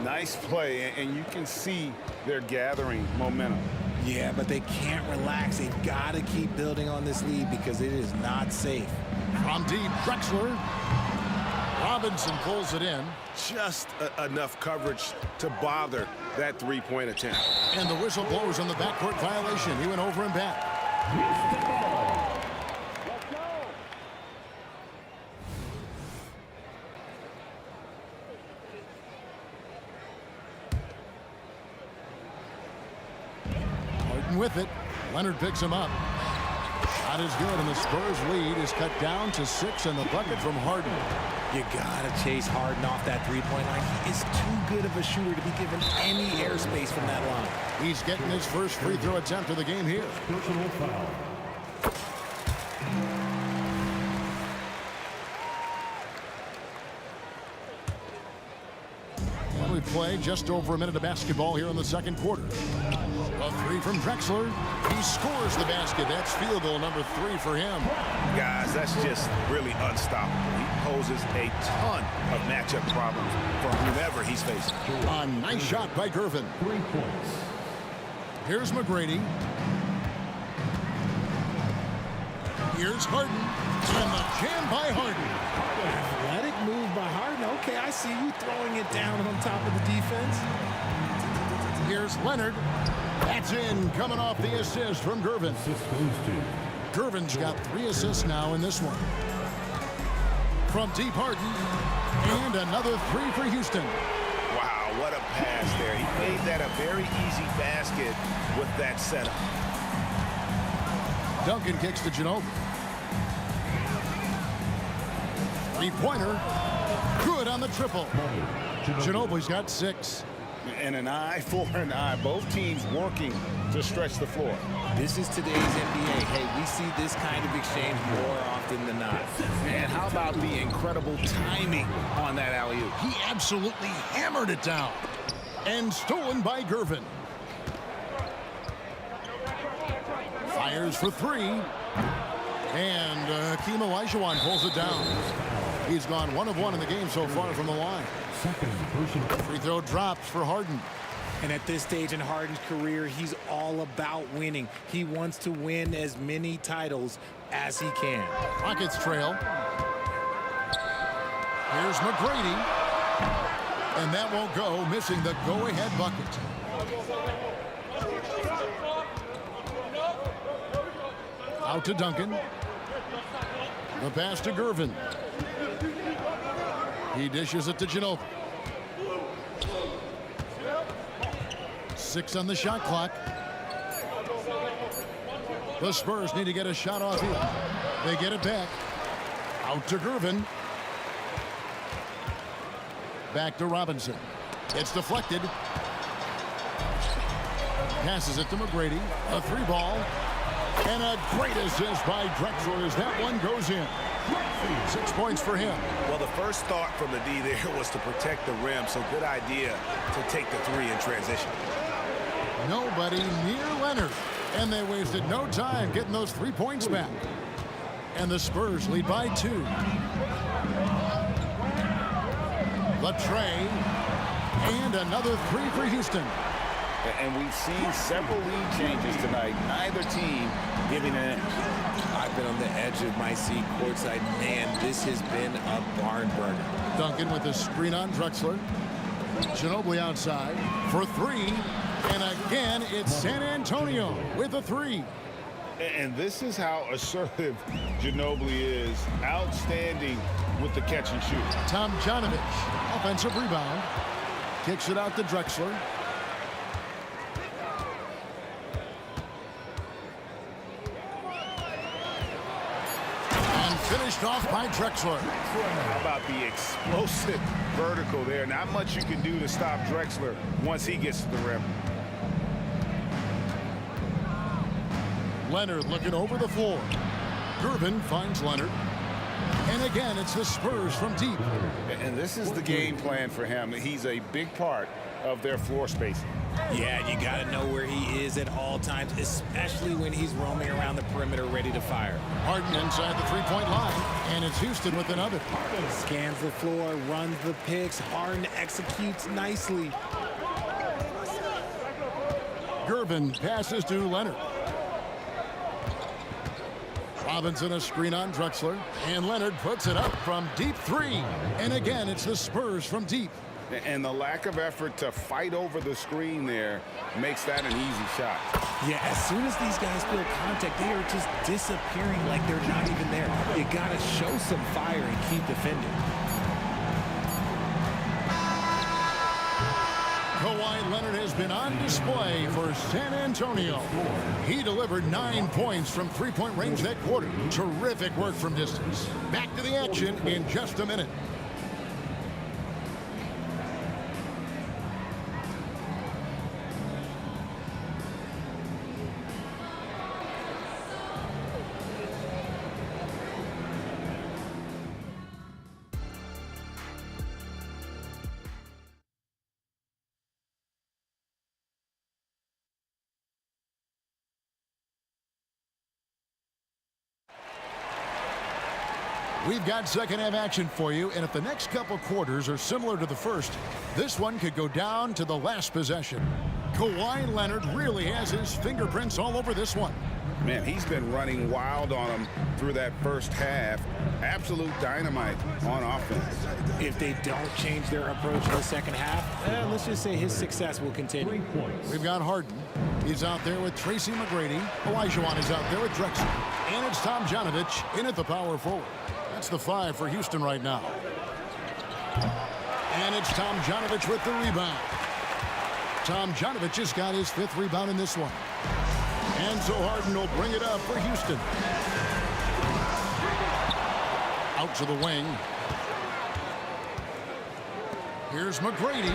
Nice play, and you can see they're gathering momentum. Yeah, but they can't relax. They've got to keep building on this lead because it is not safe. From deep, Drexler. Robinson pulls it in. Just enough coverage to bother that three-point attempt. And the whistle blows on the backcourt violation. He went over and back. Harden with it. Leonard picks him up. Shot is good, and the Spurs lead is cut down to 6, and the bucket from Harden. You gotta chase Harden off that three-point line. He is too good of a shooter to be given any airspace from that line. He's getting his first free throw attempt of the game here. Personal foul. Well, we've played just over a minute of basketball here in the second quarter. A 3 from Drexler. He scores the basket. That's field goal number 3 for him. Guys, that's just really unstoppable. He poses a ton of matchup problems for whomever he's facing. A nice shot by Gervin. 3 points. Here's McGrady. Here's Harden. And the jam by Harden. Athletic move by Harden. Okay, I see you throwing it down on top of the defense. Here's Leonard. That's in, coming off the assist from Gervin. Assist goes to Gervin's got 3 assists now in this one. From deep, Harden. And another 3 for Houston. Wow, what a pass there. He made that a very easy basket with that setup. Duncan kicks to Ginobili. 3-pointer. Good on the triple. Ginobili's got 6. And an eye for an eye. Both teams working to stretch the floor. This is today's NBA. Hey, we see this kind of exchange more often than not. And how about the incredible timing on that alley-oop? He absolutely hammered it down. And stolen by Gervin. Fires for 3. And Hakeem Olajuwon pulls it down. He's gone 1 of 1 in the game so far from the line. Free throw drops for Harden. And at this stage in Harden's career, he's all about winning. He wants to win as many titles as he can. Rockets trail. Here's McGrady. And that won't go, missing the go-ahead bucket. Out to Duncan. The pass to Gervin. He dishes it to Ginobili. 6 on the shot clock. The Spurs need to get a shot off here. They get it back. Out to Gervin. Back to Robinson. It's deflected. Passes it to McGrady. A 3-ball. And a great assist by Drexler as that one goes in. 6 points for him. Well, the first thought from the D there was to protect the rim, so good idea to take the 3 in transition. Nobody near Leonard. And they wasted no time getting those 3 points back. And the Spurs lead by 2. Latrey. And another 3 for Houston. And we've seen several lead changes tonight. Neither team giving an inch. I've been on the edge of my seat courtside. Man, this has been a barn burner. Duncan with a screen on Drexler. Ginobili outside for 3. And again, it's San Antonio with a 3. And this is how assertive Ginobili is. Outstanding with the catch and shoot. Tomjanovich, offensive rebound. Kicks it out to Drexler. And finished off by Drexler. How about the explosive vertical there? Not much you can do to stop Drexler once he gets to the rim. Leonard looking over the floor. Gervin finds Leonard. And again, it's the Spurs from deep. And this is the game plan for him. He's a big part of their floor spacing. Yeah, you got to know where he is at all times, especially when he's roaming around the perimeter ready to fire. Harden inside the 3-point line, and it's Houston with another. Scans the floor, runs the picks. Harden executes nicely. Gervin passes to Leonard. Robinson a screen on Drexler, and Leonard puts it up from deep 3. And again, it's the Spurs from deep. And the lack of effort to fight over the screen there makes that an easy shot. Yeah, as soon as these guys feel contact, they are just disappearing like they're not even there. You got to show some fire and keep defending. Kawhi Leonard has been on display for San Antonio. He delivered 9 points from 3-point range that quarter. Terrific work from distance. Back to the action in just a minute. We've got second half action for you, and if the next couple quarters are similar to the first, this one could go down to the last possession. Kawhi Leonard really has his fingerprints all over this one. Man, he's been running wild on him through that first half. Absolute dynamite on offense. If they don't change their approach in the second half, let's just say his success will continue. We've got Harden. He's out there with Tracy McGrady. Olajuwon is out there with Drexler. And it's Tomjanovich in at the power forward. That's the 5 for Houston right now. And it's Tomjanovich with the rebound. Tomjanovich has got his 5th rebound in this one. And so Harden will bring it up for Houston. Out to the wing. Here's McGrady.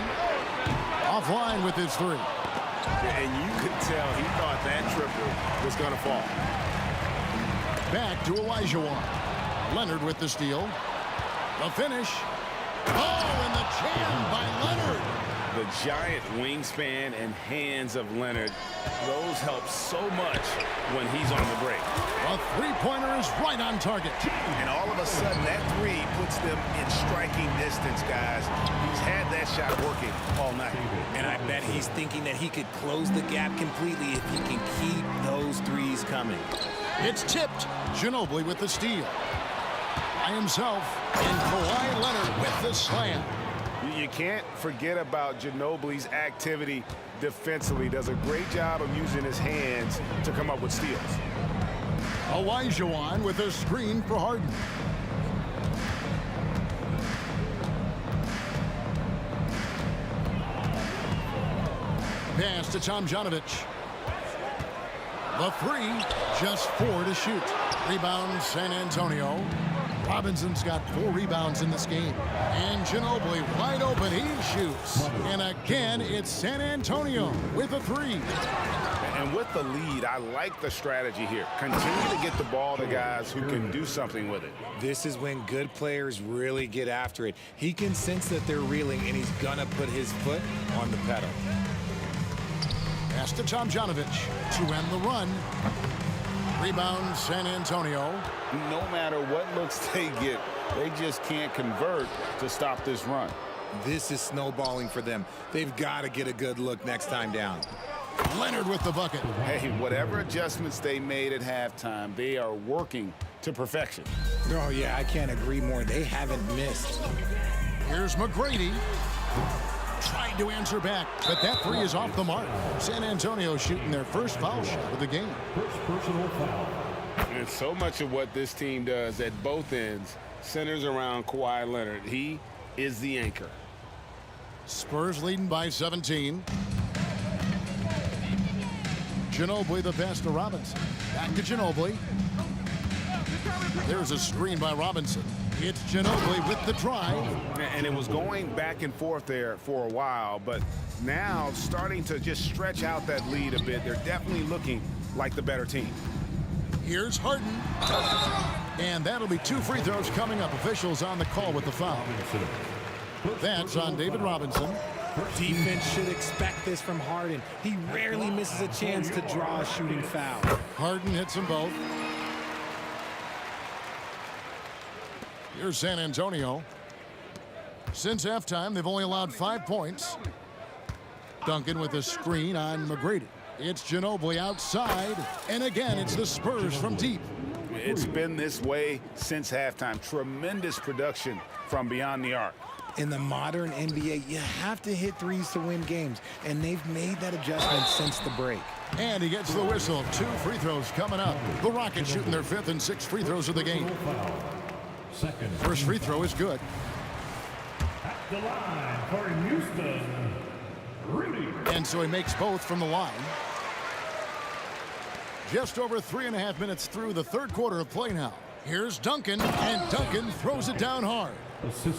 Offline with his 3. And you could tell he thought that triple was going to fall. Back to Olajuwon. Leonard with the steal. The finish. Oh, and the jam by Leonard. The giant wingspan and hands of Leonard, those help so much when he's on the break. A 3-pointer is right on target. And all of a sudden, that 3 puts them in striking distance, guys. He's had that shot working all night. And I bet he's thinking that he could close the gap completely if he can keep those 3s coming. It's tipped. Ginobili with the steal. By himself, and Kawhi Leonard with the slam. You can't forget about Ginobili's activity defensively. Does a great job of using his hands to come up with steals. Olajuwon with a screen for Harden. Pass to Tomjanovich. The 3, just 4 to shoot. Rebound San Antonio. Robinson's got 4 rebounds in this game. And Ginobili wide open. He shoots. And again, it's San Antonio with a 3. And with the lead, I like the strategy here. Continue to get the ball to guys who can do something with it. This is when good players really get after it. He can sense that they're reeling, and he's going to put his foot on the pedal. Pass to Tomjanovich to end the run. Rebound San Antonio. No matter what looks they get, they just can't convert to stop this run. This is snowballing for them. They've got to get a good look next time down. Leonard with the bucket. Hey, whatever adjustments they made at halftime, they are working to perfection. Oh, yeah, I can't agree more. They haven't missed. Here's McGrady. Tried to answer back, but that 3 is off the mark. San Antonio shooting their first foul shot of the game. First personal foul. And so much of what this team does at both ends centers around Kawhi Leonard. He is the anchor. Spurs leading by 17. Ginobili the pass to Robinson. Back to Ginobili. There's a screen by Robinson. It's Ginobili with the drive. And it was going back and forth there for a while, but now starting to just stretch out that lead a bit. They're definitely looking like the better team. Here's Harden. And that'll be 2 free throws coming up. Officials on the call with the foul. That's on David Robinson. Defense should expect this from Harden. He rarely misses a chance to draw a shooting foul. Harden hits them both. Here's San Antonio. Since halftime, they've only allowed 5 points. Duncan with a screen on McGrady. It's Ginobili outside. And again, it's the Spurs from deep. It's been this way since halftime. Tremendous production from beyond the arc. In the modern NBA, you have to hit 3s to win games, and they've made that adjustment since the break. And he gets the whistle. 2 free throws coming up. The Rockets shooting their 5th and 6th free throws of the game. First free throw is good. At the line for Houston, Rudy. And so he makes both from the line. Just over 3.5 minutes through the 3rd quarter of play now. Here's Duncan, and Duncan throws it down hard.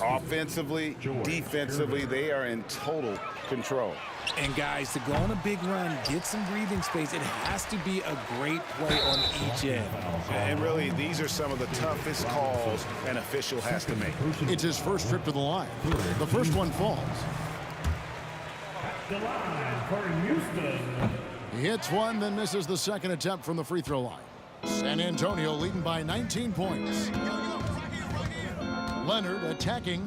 Offensively, defensively, they are in total control. And guys, to go on a big run, get some breathing space, it has to be a great play on each end. And really, these are some of the toughest calls an official has to make. It's his first trip to the line. The first one falls. At the line for Houston. He hits one, then misses the second attempt from the free throw line. San Antonio leading by 19 points. Leonard attacking.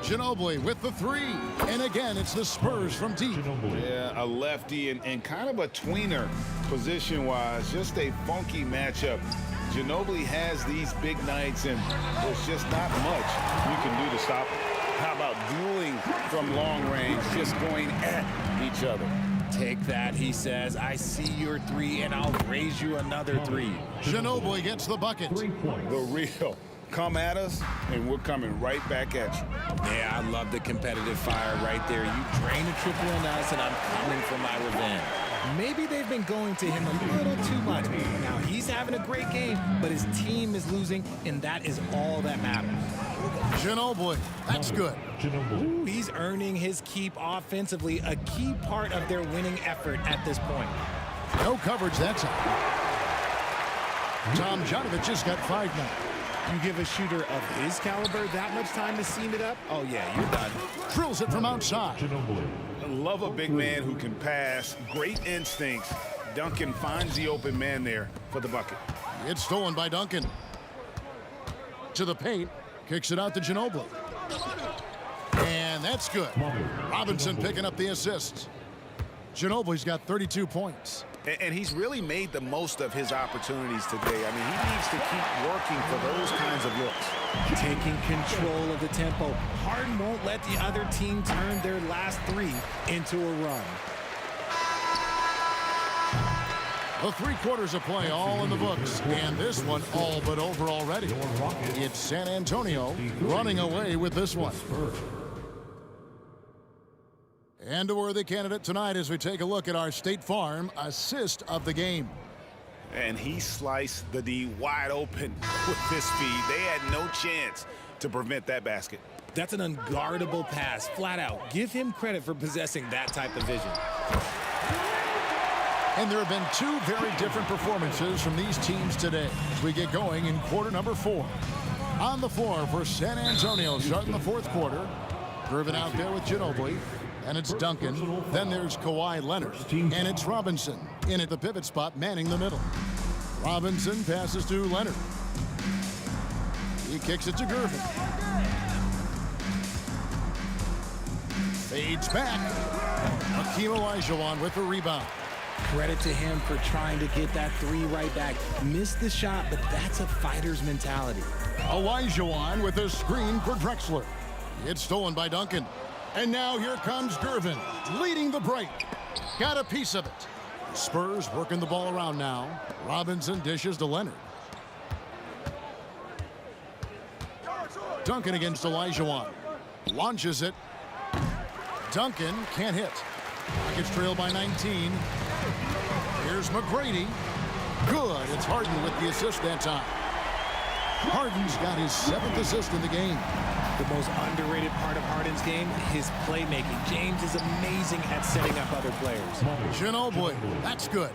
Ginobili with the three. And again, it's the Spurs from deep. Yeah, a lefty and kind of a tweener position-wise. Just a funky matchup. Ginobili has these big nights, and there's just not much you can do to stop him. How about dueling from long range, just going at each other? Take that, he says. I see your three, and I'll raise you another three. Ginobili gets the bucket. The real. Come at us, and we're coming right back at you. Yeah, I love the competitive fire right there. You drain a triple on us, and I'm coming for my revenge. Maybe they've been going to him a little too much. Now, he's having a great game, but his team is losing, and that is all that matters. Ginobili, that's good. Ooh, he's earning his keep offensively, a key part of their winning effort at this point. No coverage that time. Tomjanovich just got 5 now. You give a shooter of his caliber that much time to seam it up? Oh, yeah, you're done. Drills it from outside. I love a big man who can pass. Great instincts. Duncan finds the open man there for the bucket. It's stolen by Duncan. To the paint. Kicks it out to Ginobili. And that's good. Robinson picking up the assist. Ginobili's got 32 points. And he's really made the most of his opportunities today. I mean, he needs to keep working for those kinds of looks. Taking control of the tempo. Harden won't let the other team turn their last three into a run. The 3 quarters of play all in the books, and this one all but over already. It's San Antonio running away with this one. And a worthy candidate tonight as we take a look at our State Farm assist of the game. And he sliced the D wide open with this feed. They had no chance to prevent that basket. That's an unguardable pass, flat out. Give him credit for possessing that type of vision. And there have been 2 very different performances from these teams today as we get going in quarter number 4. On the floor for San Antonio starting the 4th quarter. Irvin out there with Ginobili. And it's Duncan. Then there's Kawhi Leonard. And it's Robinson in at the pivot spot, manning the middle. Robinson passes to Leonard. He kicks it to Gervin. Fades back. Hakeem Olajuwon with the rebound. Credit to him for trying to get that 3 right back. Missed the shot, but that's a fighter's mentality. Olajuwon with a screen for Drexler. It's stolen by Duncan. And now here comes Gervin, leading the break. Got a piece of it. Spurs working the ball around now. Robinson dishes to Leonard. Duncan against Olajuwon. Launches it. Duncan can't hit. Rockets trail by 19. Here's McGrady. Good. It's Harden with the assist that time. Harden's got his 7th assist in the game. The most underrated part of Harden's game, his playmaking. James is amazing at setting up other players. Ginobili, that's good.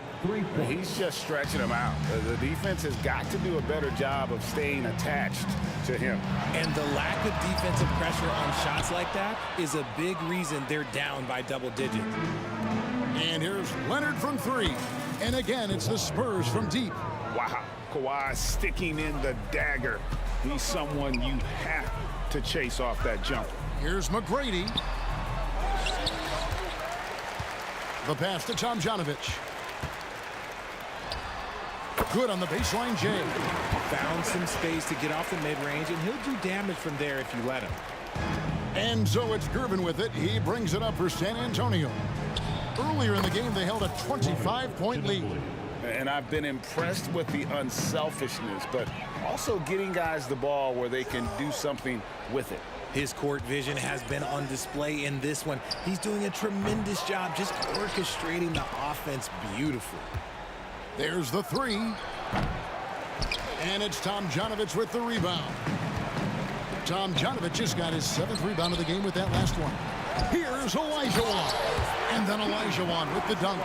He's just stretching him out. The defense has got to do a better job of staying attached to him. And the lack of defensive pressure on shots like that is a big reason they're down by double digits. And here's Leonard from 3. And again, it's the Spurs from deep. Wow. Kawhi sticking in the dagger. He's someone you have to chase off that jump. Here's McGrady. The pass to Tomjanovich. Good on the baseline, Jay. Found some space to get off the mid-range, and he'll do damage from there if you let him. And so it's Gervin with it. He brings it up for San Antonio. Earlier in the game, they held a 25-point lead. And I've been impressed with the unselfishness, but also getting guys the ball where they can do something with it. His court vision has been on display in this one. He's doing a tremendous job just orchestrating the offense beautifully. There's the 3. And it's Tomjanovich with the rebound. Tomjanovich just got his 7th rebound of the game with that last one. Here's Olajuwon. And then Olajuwon with the dunk.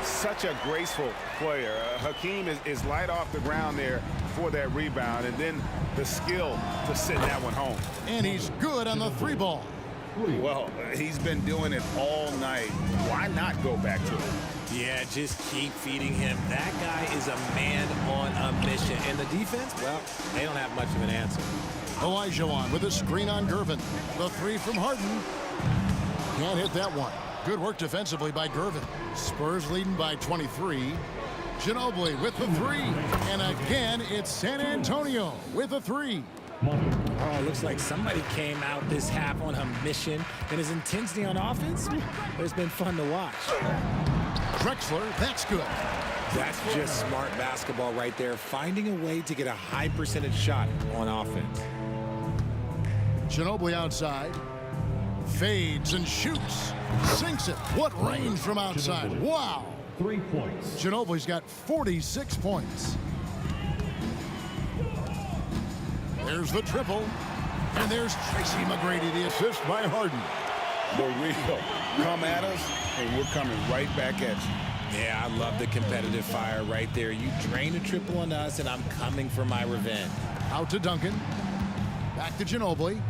Such a graceful player. Hakeem is light off the ground there for that rebound, and then the skill to send that one home. And he's good on the 3 ball. Well, he's been doing it all night. Why not go back to it? Yeah, just keep feeding him. That guy is a man on a mission. And the defense, well, they don't have much of an answer. Olajuwon with a screen on Gervin. The three from Harden. Can't hit that one. Good work defensively by Gervin. Spurs leading by 23. Ginobili with the three. And again, it's San Antonio with a three. Oh, looks like somebody came out this half on a mission, and his intensity on offense, it's been fun to watch. Drexler, that's good. That's just smart basketball right there, finding a way to get a high percentage shot on offense. Ginobili outside. Fades and shoots. Sinks it. What range from outside. Wow. 3 points. Ginobili's got 46 points. There's the triple. And there's Tracy McGrady, the assist by Harden. The real come at us, and we're coming right back at you. Yeah, I love the competitive fire right there. You drain a triple on us, and I'm coming for my revenge. Out to Duncan. Back to Ginobili.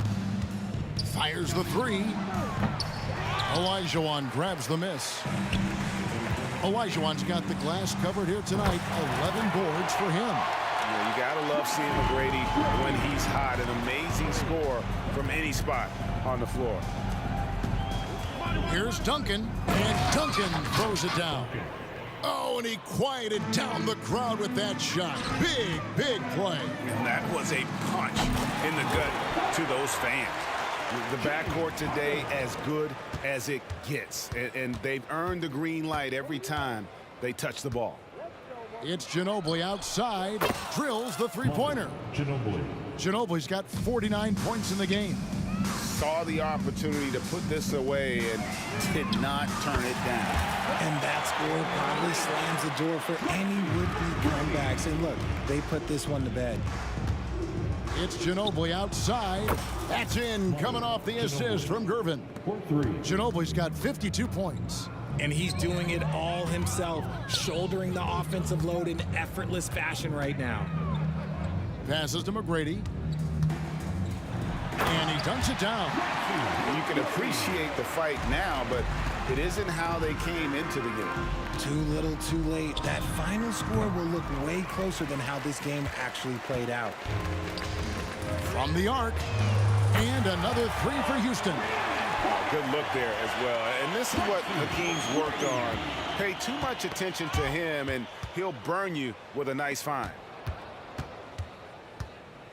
Fires the three. Olajuwon grabs the miss. Olajuwon's got the glass covered here tonight. 11 boards for him. Yeah, you gotta love seeing McGrady when he's hot. An amazing score from any spot on the floor. Here's Duncan, and Duncan throws it down. Oh, and he quieted down the crowd with that shot. Big, big play. And that was a punch in the gut to those fans. The backcourt today as good as it gets. And they've earned the green light every time they touch the ball. It's Ginobili outside. Drills the three-pointer. Ginobili's got 49 points in the game. Saw the opportunity to put this away and did not turn it down. And that score probably slams the door for any would-be comebacks. And look, they put this one to bed. It's Ginobili outside. That's in, coming off the assist from Gervin. Ginobili's got 52 points. And he's doing it all himself, shouldering the offensive load in effortless fashion right now. Passes to McGrady. And he dunks it down. You can appreciate the fight now, but it isn't how they came into the game. Too little, too late. That final score will look way closer than how this game actually played out. From the arc. And another three for Houston. Good look there as well. And this is what Hakeem's worked on. Pay too much attention to him, and he'll burn you with a nice find.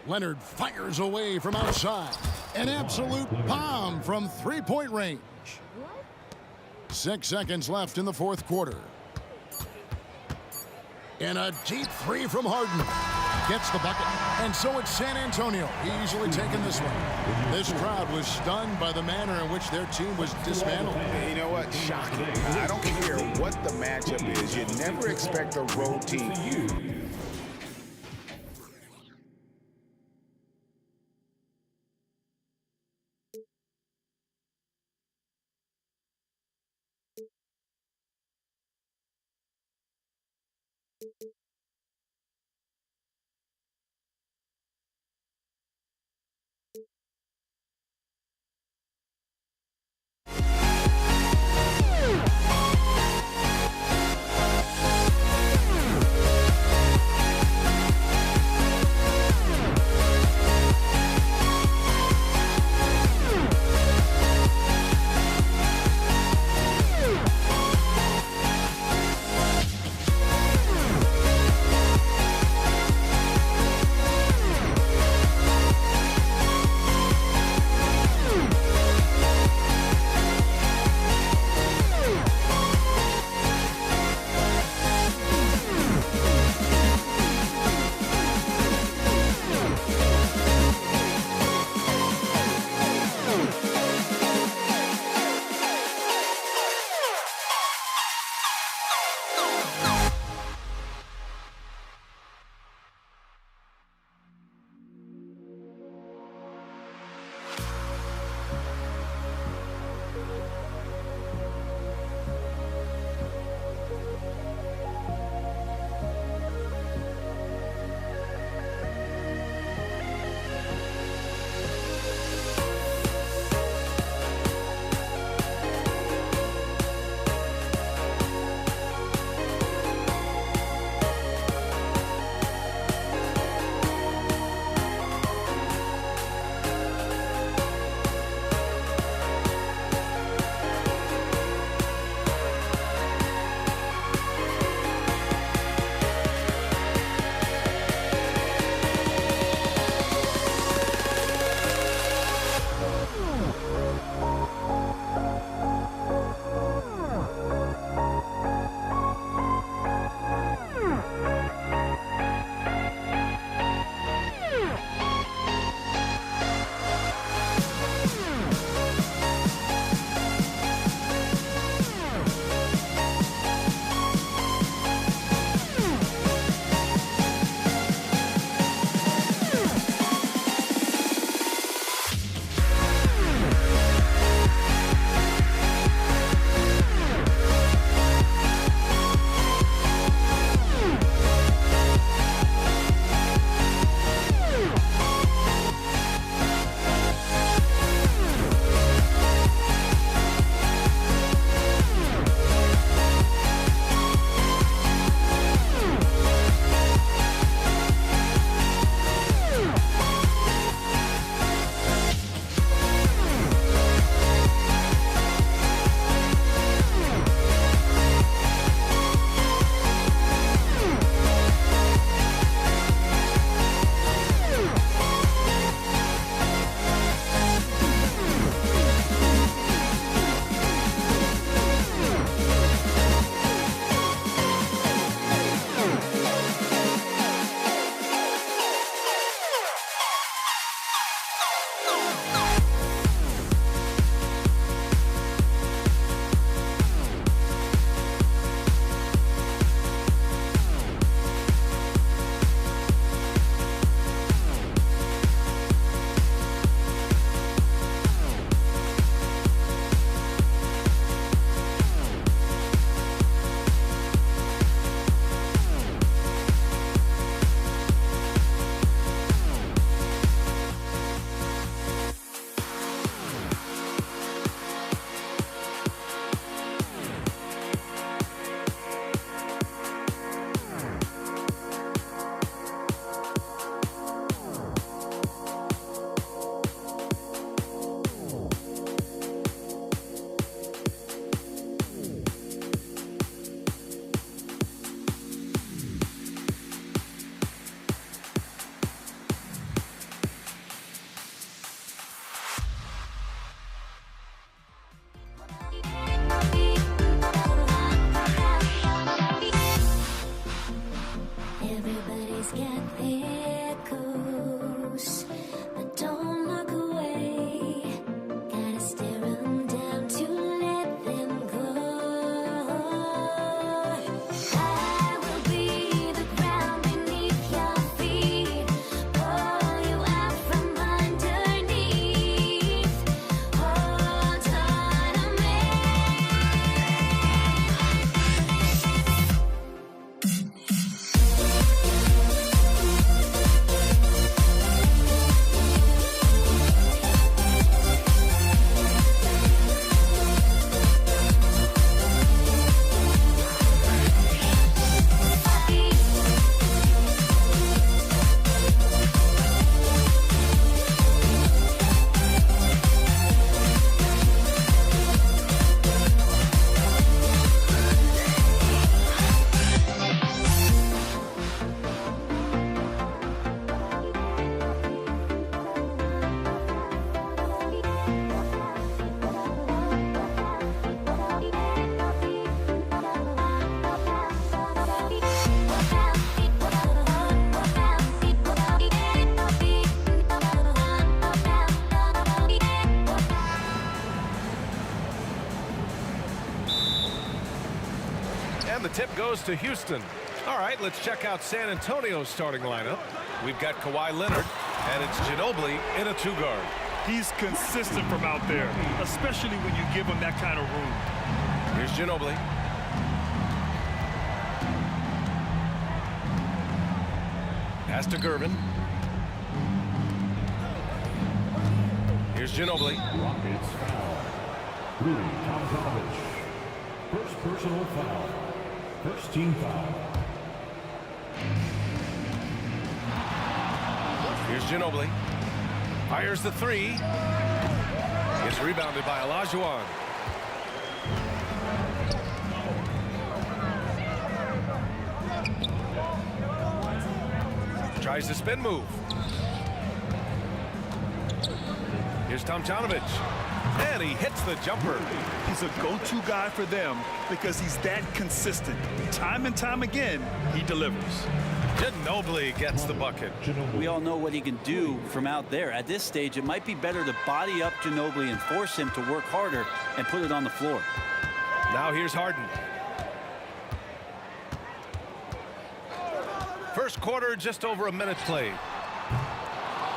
Leonard fires away from outside. An absolute bomb from three-point range. 6 seconds left in the fourth quarter. And a deep three from Harden. Gets the bucket. And so it's San Antonio easily taking this one. This crowd was stunned by the manner in which their team was dismantled. You know what? Shocking. I don't care what the matchup is. You never expect a road team. goes to Houston. All right, let's check out San Antonio's starting lineup. We've got Kawhi Leonard, and it's Ginobili in a 2-guard. He's consistent from out there, especially when you give him that kind of room. Here's Ginobili. Pass to Gervin. Here's Ginobili. Rockets foul. Rudy Tomjanovich. First personal foul. First team foul. Here's Ginobili. Fires the 3. It's rebounded by Olajuwon. Tries the spin move. Here's Tomjanovich. And he hits the jumper. He's a go-to guy for them because he's that consistent. Time and time again, he delivers. Ginobili gets the bucket. We all know what he can do from out there. At this stage, it might be better to body up Ginobili and force him to work harder and put it on the floor. Now here's Harden. First quarter, just over a minute played.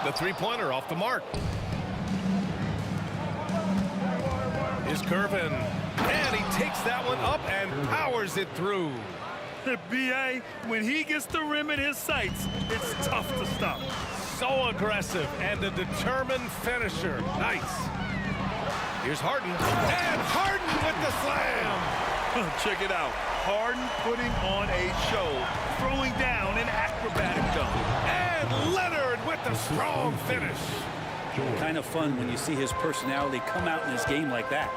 The three-pointer off the mark. Here's Gervin. And he takes that one up and powers it through. B.A., when he gets the rim in his sights, it's tough to stop. So aggressive and a determined finisher. Nice. Here's Harden. And Harden with the slam. Check it out. Harden putting on a show, throwing down an acrobatic dunk. And Leonard with the strong finish. Kind of fun when you see his personality come out in his game like that.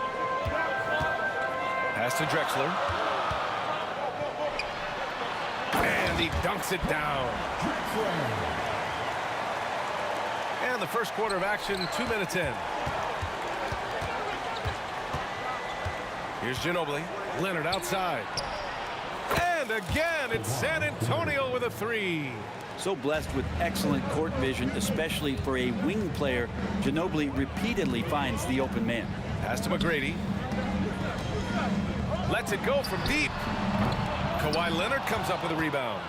Pass to Drexler. And he dunks it down. And the first quarter of action, 2 minutes in. Here's Ginobili. Leonard outside. And again, it's San Antonio with a 3. So blessed with excellent court vision, especially for a wing player. Ginobili repeatedly finds the open man. Pass to McGrady. Lets it go from deep. Kawhi Leonard comes up with a rebound.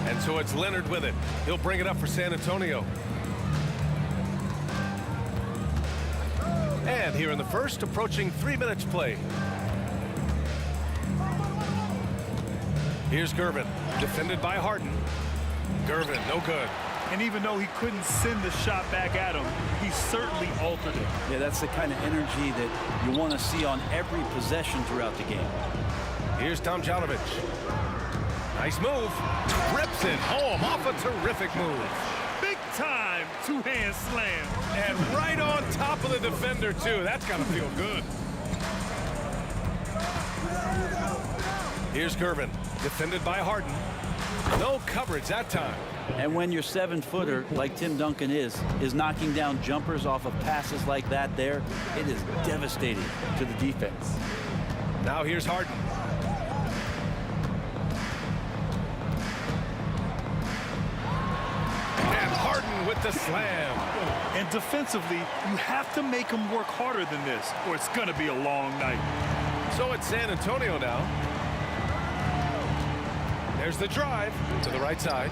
And so it's Leonard with it. He'll bring it up for San Antonio. And here in the first, approaching 3 minutes play. Here's Gervin, defended by Harden. Gervin, no good. And even though he couldn't send the shot back at him, he certainly altered it. Yeah, that's the kind of energy that you want to see on every possession throughout the game. Here's Tomjanovich. Nice move. Rips it home off a terrific move. Big time two-hand slam. And right on top of the defender, too. That's got to feel good. Here's Gervin, defended by Harden. No coverage that time. And when your 7-footer, like Tim Duncan is knocking down jumpers off of passes like that there, it is devastating to the defense. Now here's Harden. And Harden with the slam. And defensively, you have to make him work harder than this, or it's going to be a long night. So it's San Antonio now. There's the drive to the right side.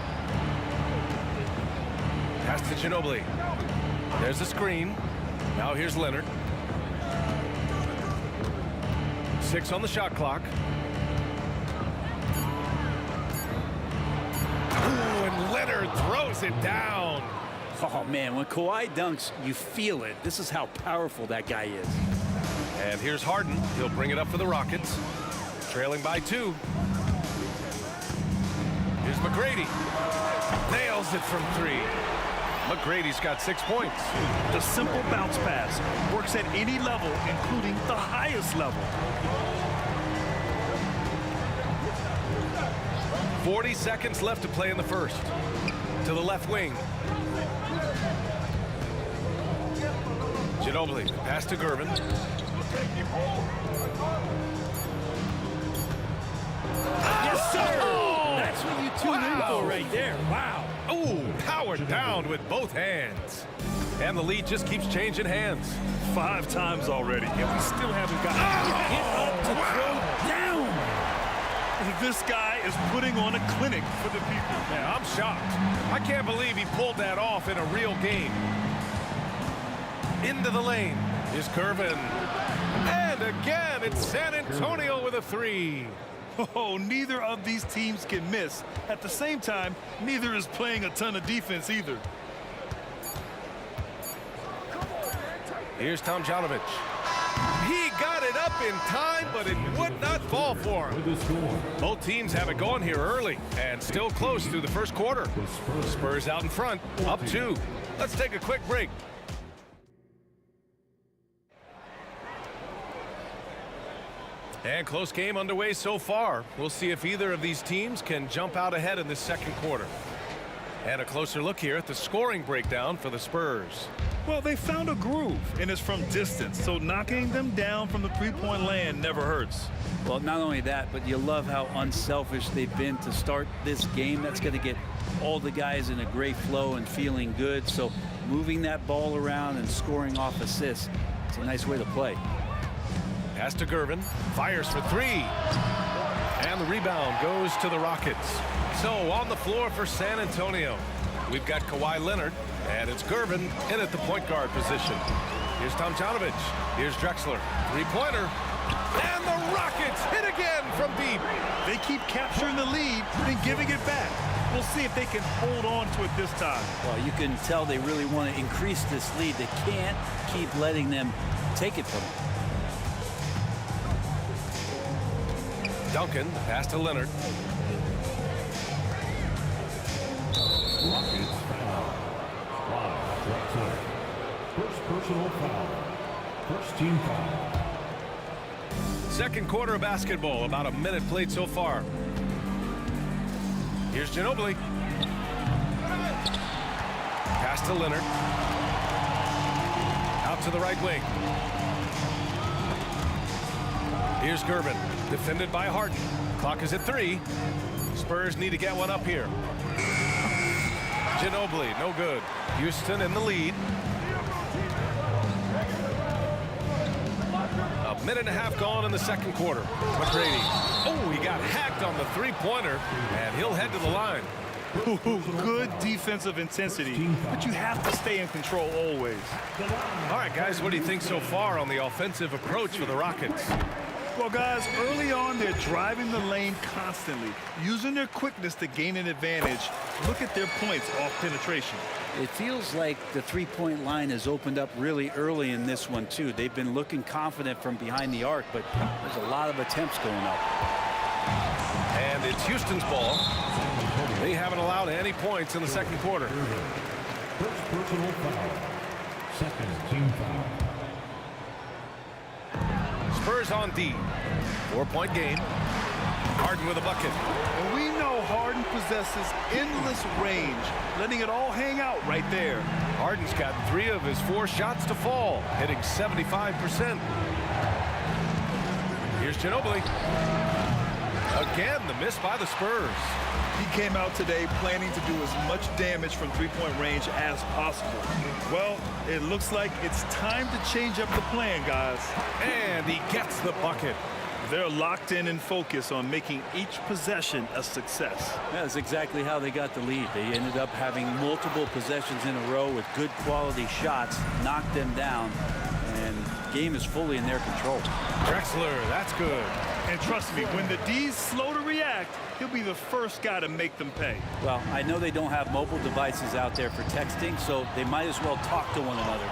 Pass to Ginobili. There's the screen. Now here's Leonard. 6 on the shot clock. Ooh, and Leonard throws it down. Oh, man, when Kawhi dunks, you feel it. This is how powerful that guy is. And here's Harden. He'll bring it up for the Rockets. Trailing by 2. Here's McGrady. Nails it from 3. McGrady's got 6 points. The simple bounce pass works at any level, including the highest level. 40 seconds left to play in the first. To the left wing. Ginobili, pass to Gervin. Yes, sir! That's what you tune in for right there. Wow. Ooh, powered down with both hands. And the lead just keeps changing hands. 5 times already, and we still haven't gotten Get up to throw down. This guy is putting on a clinic for the people. Yeah, I'm shocked. I can't believe he pulled that off in a real game. Into the lane is Gervin. And again, it's San Antonio with a three. Oh, neither of these teams can miss. At the same time, neither is playing a ton of defense either. Here's Tomjanovich. He got it up in time, but it would not fall for him. Both teams have it going here early and still close through the first quarter. Spurs out in front, up 2. Let's take a quick break. And close game underway so far. We'll see if either of these teams can jump out ahead in this second quarter. And a closer look here at the scoring breakdown for the Spurs. Well, they found a groove, and it's from distance, so knocking them down from the three-point land never hurts. Well, not only that, but you love how unselfish they've been to start this game. That's going to get all the guys in a great flow and feeling good. So moving that ball around and scoring off assists, it's a nice way to play. Pass to Gervin, fires for 3. And the rebound goes to the Rockets. So on the floor for San Antonio, we've got Kawhi Leonard, and it's Gervin in at the point guard position. Here's Tomjanovich. Here's Drexler. Three-pointer. And the Rockets hit again from deep. They keep capturing the lead, then giving it back. We'll see if they can hold on to it this time. Well, you can tell they really want to increase this lead. They can't keep letting them take it from them. Duncan, the pass to Leonard. Rockets foul. 5 Drexler. First personal foul. First team foul. Second quarter of basketball, about a minute played so far. Here's Ginobili. Pass to Leonard. Out to the right wing. Here's Gervin, defended by Harden. Clock is at 3. Spurs need to get one up here. Ginobili, no good. Houston in the lead. A minute and a half gone in the second quarter. McGrady. Oh, he got hacked on the three-pointer, and he'll head to the line. Good defensive intensity, but you have to stay in control always. All right, guys, what do you think so far on the offensive approach for the Rockets? Well, guys, early on, they're driving the lane constantly, using their quickness to gain an advantage. Look at their points off penetration. It feels like the three-point line has opened up really early in this one, too. They've been looking confident from behind the arc, but there's a lot of attempts going up. And it's Houston's ball. They haven't allowed any points in the second quarter. First personal foul. Second team foul. Spurs on D. 4-point game. Harden with a bucket. And we know Harden possesses endless range, letting it all hang out right there. Harden's got 3 of his 4 shots to fall, hitting 75%. Here's Ginobili. Again, the miss by the Spurs. He came out today planning to do as much damage from three-point range as possible. Well, it looks like it's time to change up the plan, guys. And he gets the bucket. They're locked in and focused on making each possession a success. That's exactly how they got the lead. They ended up having multiple possessions in a row with good quality shots, knocked them down, and the game is fully in their control. Drexler, that's good. And trust me, when the D's slow to react, he'll be the first guy to make them pay. Well, I know they don't have mobile devices out there for texting, so they might as well talk to one another.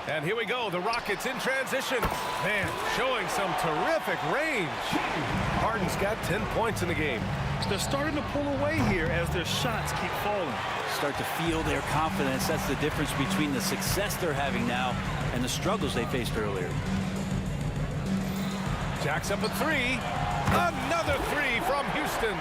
And here we go, the Rockets in transition. Man, showing some terrific range. Harden's got 10 points in the game. They're starting to pull away here as their shots keep falling. Start to feel their confidence. That's the difference between the success they're having now and the struggles they faced earlier. Jacks up a 3. Another 3 from Houston.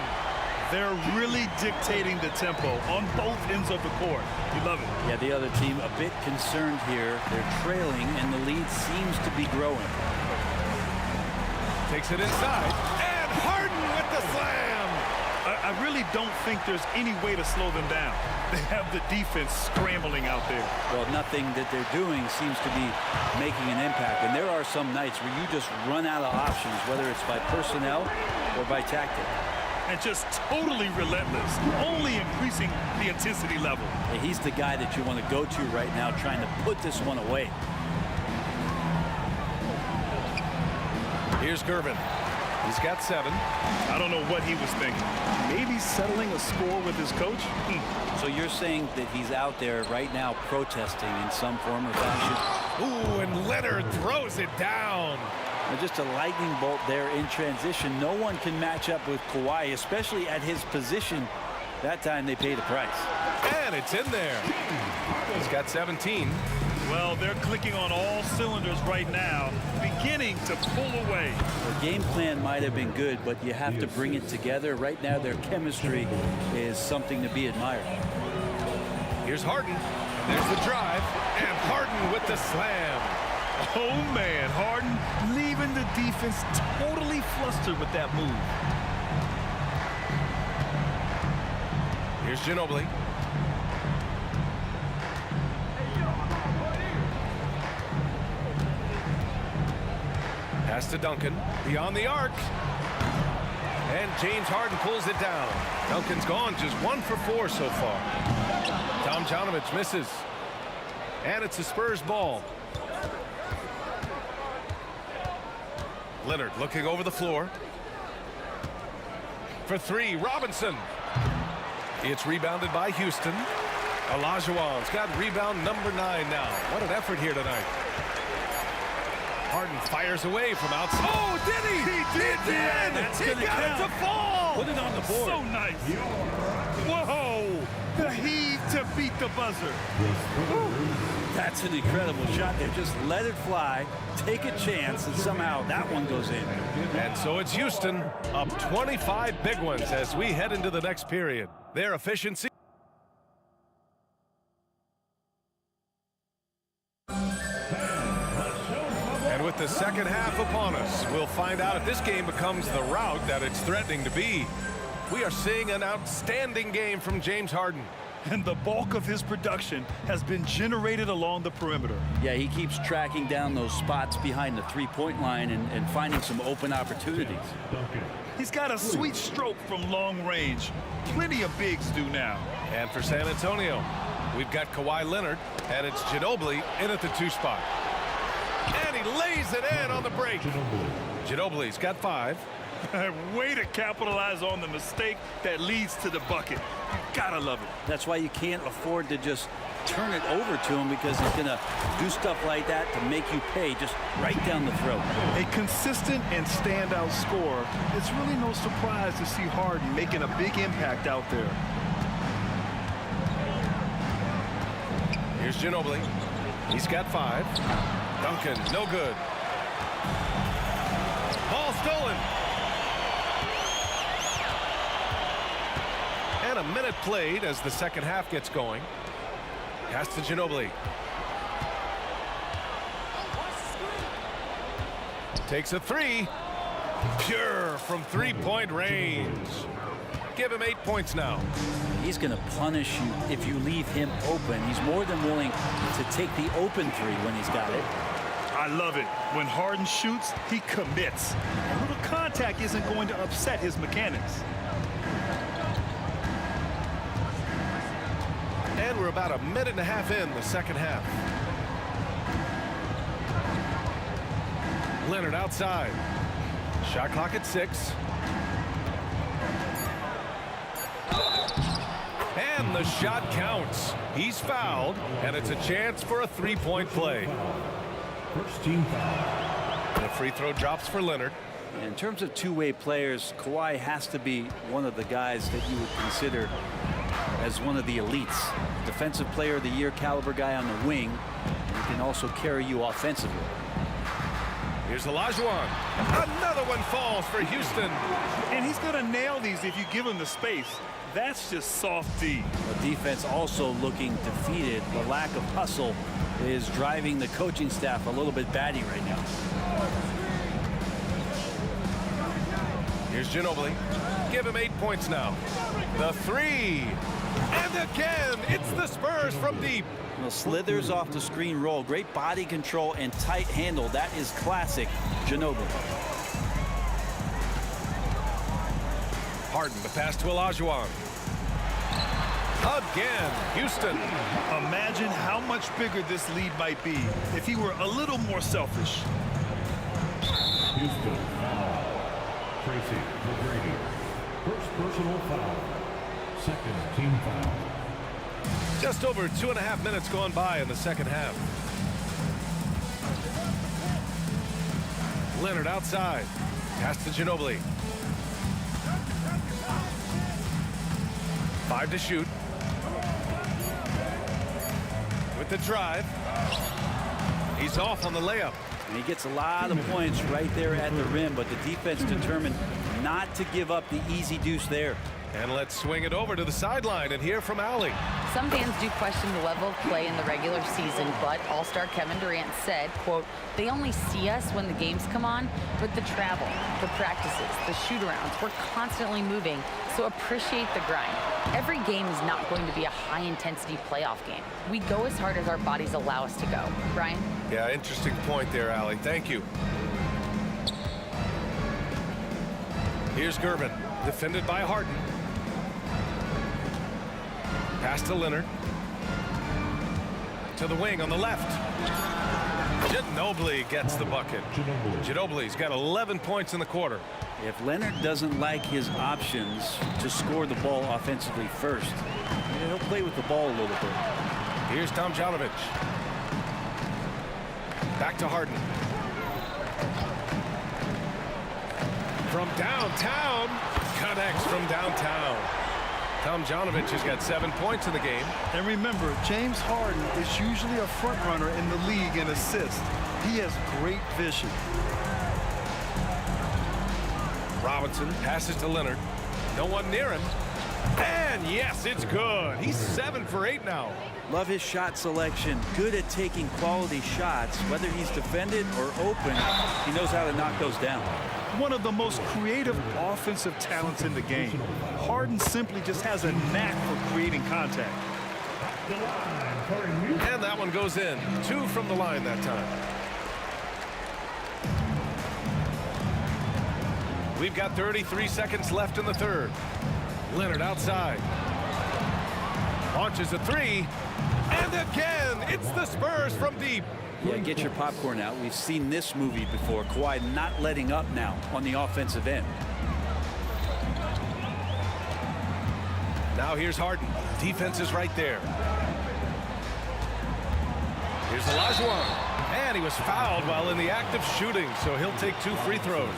They're really dictating the tempo on both ends of the court. You love it. Yeah, the other team a bit concerned here. They're trailing, and the lead seems to be growing. Takes it inside, and Harden with the slam. I really don't think there's any way to slow them down. They have the defense scrambling out there. Well, nothing that they're doing seems to be making an impact. And there are some nights where you just run out of options, whether it's by personnel or by tactic. And just totally relentless, only increasing the intensity level. And he's the guy that you want to go to right now, trying to put this one away. Here's Gervin. He's got 7. I don't know what he was thinking. Maybe settling a score with his coach? So you're saying that he's out there right now protesting in some form or fashion? Ooh, and Leonard throws it down. And just a lightning bolt there in transition. No one can match up with Kawhi, especially at his position. That time they paid a price. And it's in there. He's got 17. Well, they're clicking on all cylinders right now, beginning to pull away. The game plan might have been good, but you have to bring it together. Right now, their chemistry is something to be admired. Here's Harden. There's the drive. And Harden with the slam. Oh, man, Harden leaving the defense totally flustered with that move. Here's Ginobili. Pass to Duncan, beyond the arc. And James Harden pulls it down. Duncan's gone, just 1 for 4 so far. Tom Janovich misses. And it's a Spurs ball. Leonard looking over the floor. For 3, Robinson. It's rebounded by Houston. Olajuwon's got rebound number 9 now. What an effort here tonight. Harden fires away from outside. Oh, did he? He did! He got it to fall! Put it on the board. So nice. Whoa! The heave to beat the buzzer. That's an incredible shot there. Just let it fly, take a chance, and somehow that one goes in. And so it's Houston up 25 big ones as we head into the next period. Their efficiency. And with the second half upon us, we'll find out if this game becomes the rout that it's threatening to be. We are seeing an outstanding game from James Harden. And the bulk of his production has been generated along the perimeter. Yeah, he keeps tracking down those spots behind the three-point line and finding some open opportunities. He's got a sweet stroke from long range. Plenty of bigs do now. And for San Antonio, we've got Kawhi Leonard, and it's Ginobili in at the 2 spot. And he lays it in on the break. Ginobili's got 5. Way to capitalize on the mistake that leads to the bucket. Gotta love it. That's why you can't afford to just turn it over to him, because he's going to do stuff like that to make you pay just right down the throat. A consistent and standout scorer. It's really no surprise to see Harden making a big impact out there. Here's Ginobili. He's got 5. Duncan, no good. Ball stolen. And a minute played as the second half gets going. Pass to Ginobili. Takes a 3. Pure from 3-point range. Give him 8 points now. He's going to punish you if you leave him open. He's more than willing to take the open 3 when he's got it. I love it. When Harden shoots, he commits. A little contact isn't going to upset his mechanics. And we're about a minute and a half in the second half. Leonard outside. Shot clock at 6. And the shot counts. He's fouled, and it's a chance for a 3-point play. First team foul. And a free throw drops for Leonard. In terms of two-way players, Kawhi has to be one of the guys that you would consider as one of the elites. Defensive player of the year caliber guy on the wing. He can also carry you offensively. Here's Olajuwon. Another one falls for Houston. And he's going to nail these if you give him the space. That's just soft D. The defense also looking defeated. The lack of hustle is driving the coaching staff a little bit batty right now. Here's Ginobili. Give him 8 points now. The 3. And again, it's the Spurs from deep. Well, slithers off the screen roll. Great body control and tight handle. That is classic Ginobili. Harden, the pass to Olajuwon. Again, Houston. Imagine how much bigger this lead might be if he were a little more selfish. Houston foul. Tracy McGrady. First personal foul. Second team foul. Just over 2.5 minutes gone by in the second half. Leonard outside. Pass to Ginobili. 5 to shoot. With the drive. He's off on the layup. And he gets a lot of points right there at the rim, but the defense determined not to give up the easy deuce there. And let's swing it over to the sideline and hear from Allie. Some fans do question the level of play in the regular season, but All-Star Kevin Durant said, quote, "They only see us when the games come on, but the travel, the practices, the shoot-arounds, we're constantly moving, so appreciate the grind. Every game is not going to be a high-intensity playoff game. We go as hard as our bodies allow us to go." Brian? Yeah, interesting point there, Allie. Thank you. Here's Gervin, defended by Harden. Pass to Leonard. To the wing on the left. Ginobili gets the bucket. Ginobili's got 11 points in the quarter. If Leonard doesn't like his options to score the ball offensively first, he'll play with the ball a little bit. Here's Tomjanovich. Back to Harden. From downtown. Connects from downtown. Tomjanovich has got 7 points in the game. And remember, James Harden is usually a front runner in the league in assists. He has great vision. Robinson passes to Leonard. No one near him. And yes, it's good. He's 7 for 8 now. Love his shot selection. Good at taking quality shots. Whether he's defended or open, he knows how to knock those down. One of the most creative offensive talents in the game. Harden simply just has a knack for creating contact. And that one goes in. 2 from the line that time. We've got 33 seconds left in the third. Leonard outside. Launches a 3. And again, it's the Spurs from deep. Yeah, get your popcorn out. We've seen this movie before. Kawhi not letting up now on the offensive end. Now here's Harden. Defense is right there. Here's Olajuwon. And he was fouled while in the act of shooting, so he'll take 2 free throws.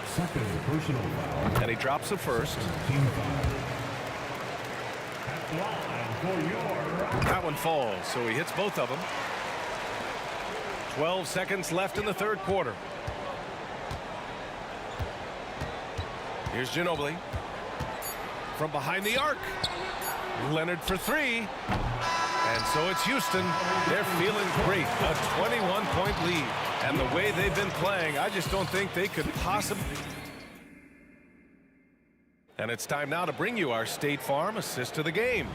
Second personal foul. And he drops the first. Team foul. At the line for your... That one falls, so he hits both of them. 12 seconds left in the third quarter. Here's Ginobili. From behind the arc. Leonard for 3. And so it's Houston. They're feeling great. A 21-point lead. And the way they've been playing, I just don't think they could possibly... And it's time now to bring you our State Farm assist of the game.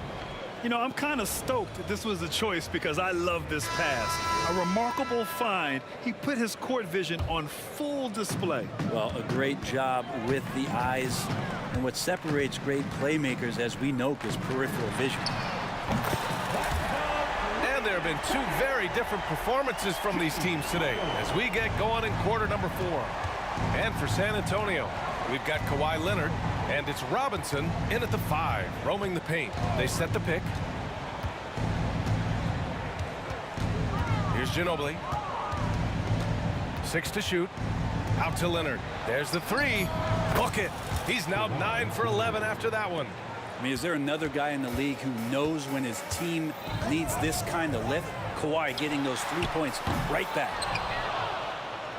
You know, I'm kind of stoked that this was a choice because I love this pass. A remarkable find. He put his court vision on full display. Well, a great job with the eyes. And what separates great playmakers, as we know, is peripheral vision. And there have been 2 very different performances from these teams today as we get going in quarter number 4. And for San Antonio, we've got Kawhi Leonard, and it's Robinson in at the 5, roaming the paint. They set the pick. Here's Ginobili. 6 to shoot. Out to Leonard. There's the 3. Bucket. He's now 9 for 11 after that one. I mean, is there another guy in the league who knows when his team needs this kind of lift? Kawhi getting those 3 points right back.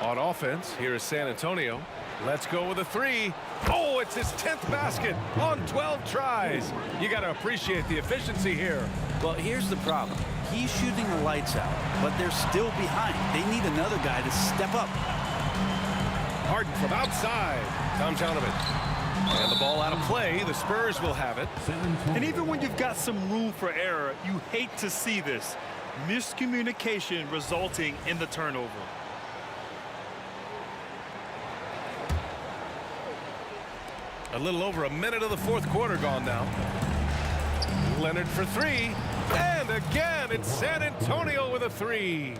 On offense, here is San Antonio. Let's go with a 3. Oh, it's his 10th basket on 12 tries. You got to appreciate the efficiency here. Well, here's the problem. He's shooting the lights out, but they're still behind. They need another guy to step up. Harden from outside. Tomjanovich. And the ball out of play. The Spurs will have it. And even when you've got some room for error, you hate to see this. Miscommunication resulting in the turnover. A little over a minute of the fourth quarter gone now. Leonard for three. And again, it's San Antonio with a three.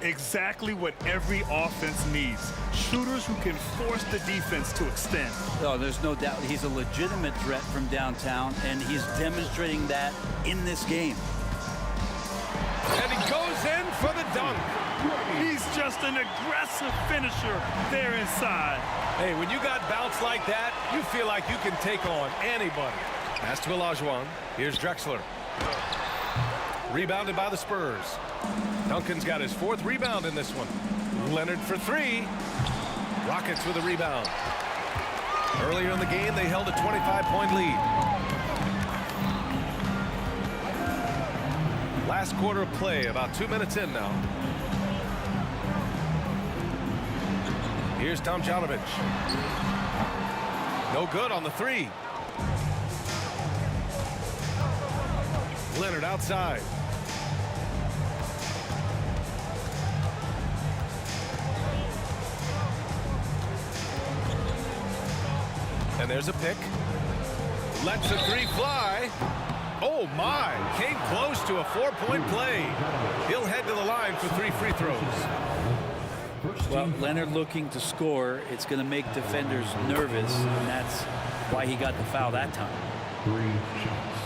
Exactly what every offense needs. Shooters who can force the defense to extend. Oh, there's no doubt he's a legitimate threat from downtown, and he's demonstrating that in this game. And he goes in for the dunk. He's just an aggressive finisher there inside. Hey, when you got bounce like that, you feel like you can take on anybody. Pass to Olajuwon. Here's Drexler. Rebounded by the Spurs. Duncan's got his fourth rebound in this one. Leonard for three. Rockets with a rebound. Earlier in the game, they held a 25-point lead. Last quarter of play, about 2 minutes in now. Here's Tomjanovich. No good on the three. Leonard outside. And there's a pick. Lets the three fly. Oh my, came close to a 4-point play. He'll head to the line for 3 free throws. Well, Leonard looking to score. It's going to make defenders nervous, and that's why he got the foul that time. 3 shots.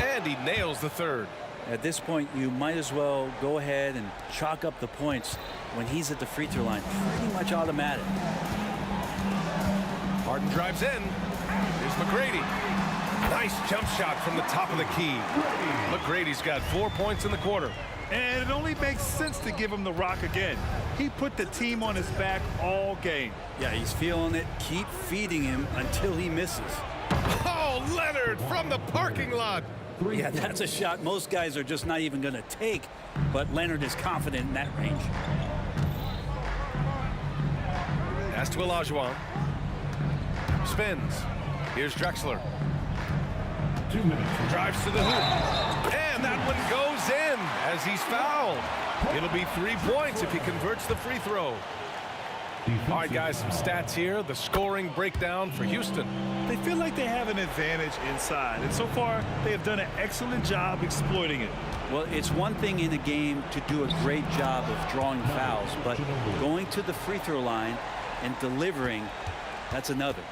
And he nails the third. At this point, you might as well go ahead and chalk up the points when he's at the free throw line. Pretty much automatic. Harden drives in. Here's McGrady. Nice jump shot from the top of the key. McGrady's got 4 points in the quarter. And it only makes sense to give him the rock again. He put the team on his back all game. Yeah, he's feeling it. Keep feeding him until he misses. Oh, Leonard from the parking lot. Yeah, that's a shot most guys are just not even going to take, but Leonard is confident in that range. Pass to Olajuwon. Spins. Here's Drexler. 2 minutes. Drives to the hoop. And that one goes in as he's fouled. It'll be 3 points if he converts the free throw. All right, guys, some stats here. The scoring breakdown for Houston. They feel like they have an advantage inside, and so far they have done an excellent job exploiting it. Well, it's one thing in a game to do a great job of drawing fouls, but going to the free throw line and delivering, that's another.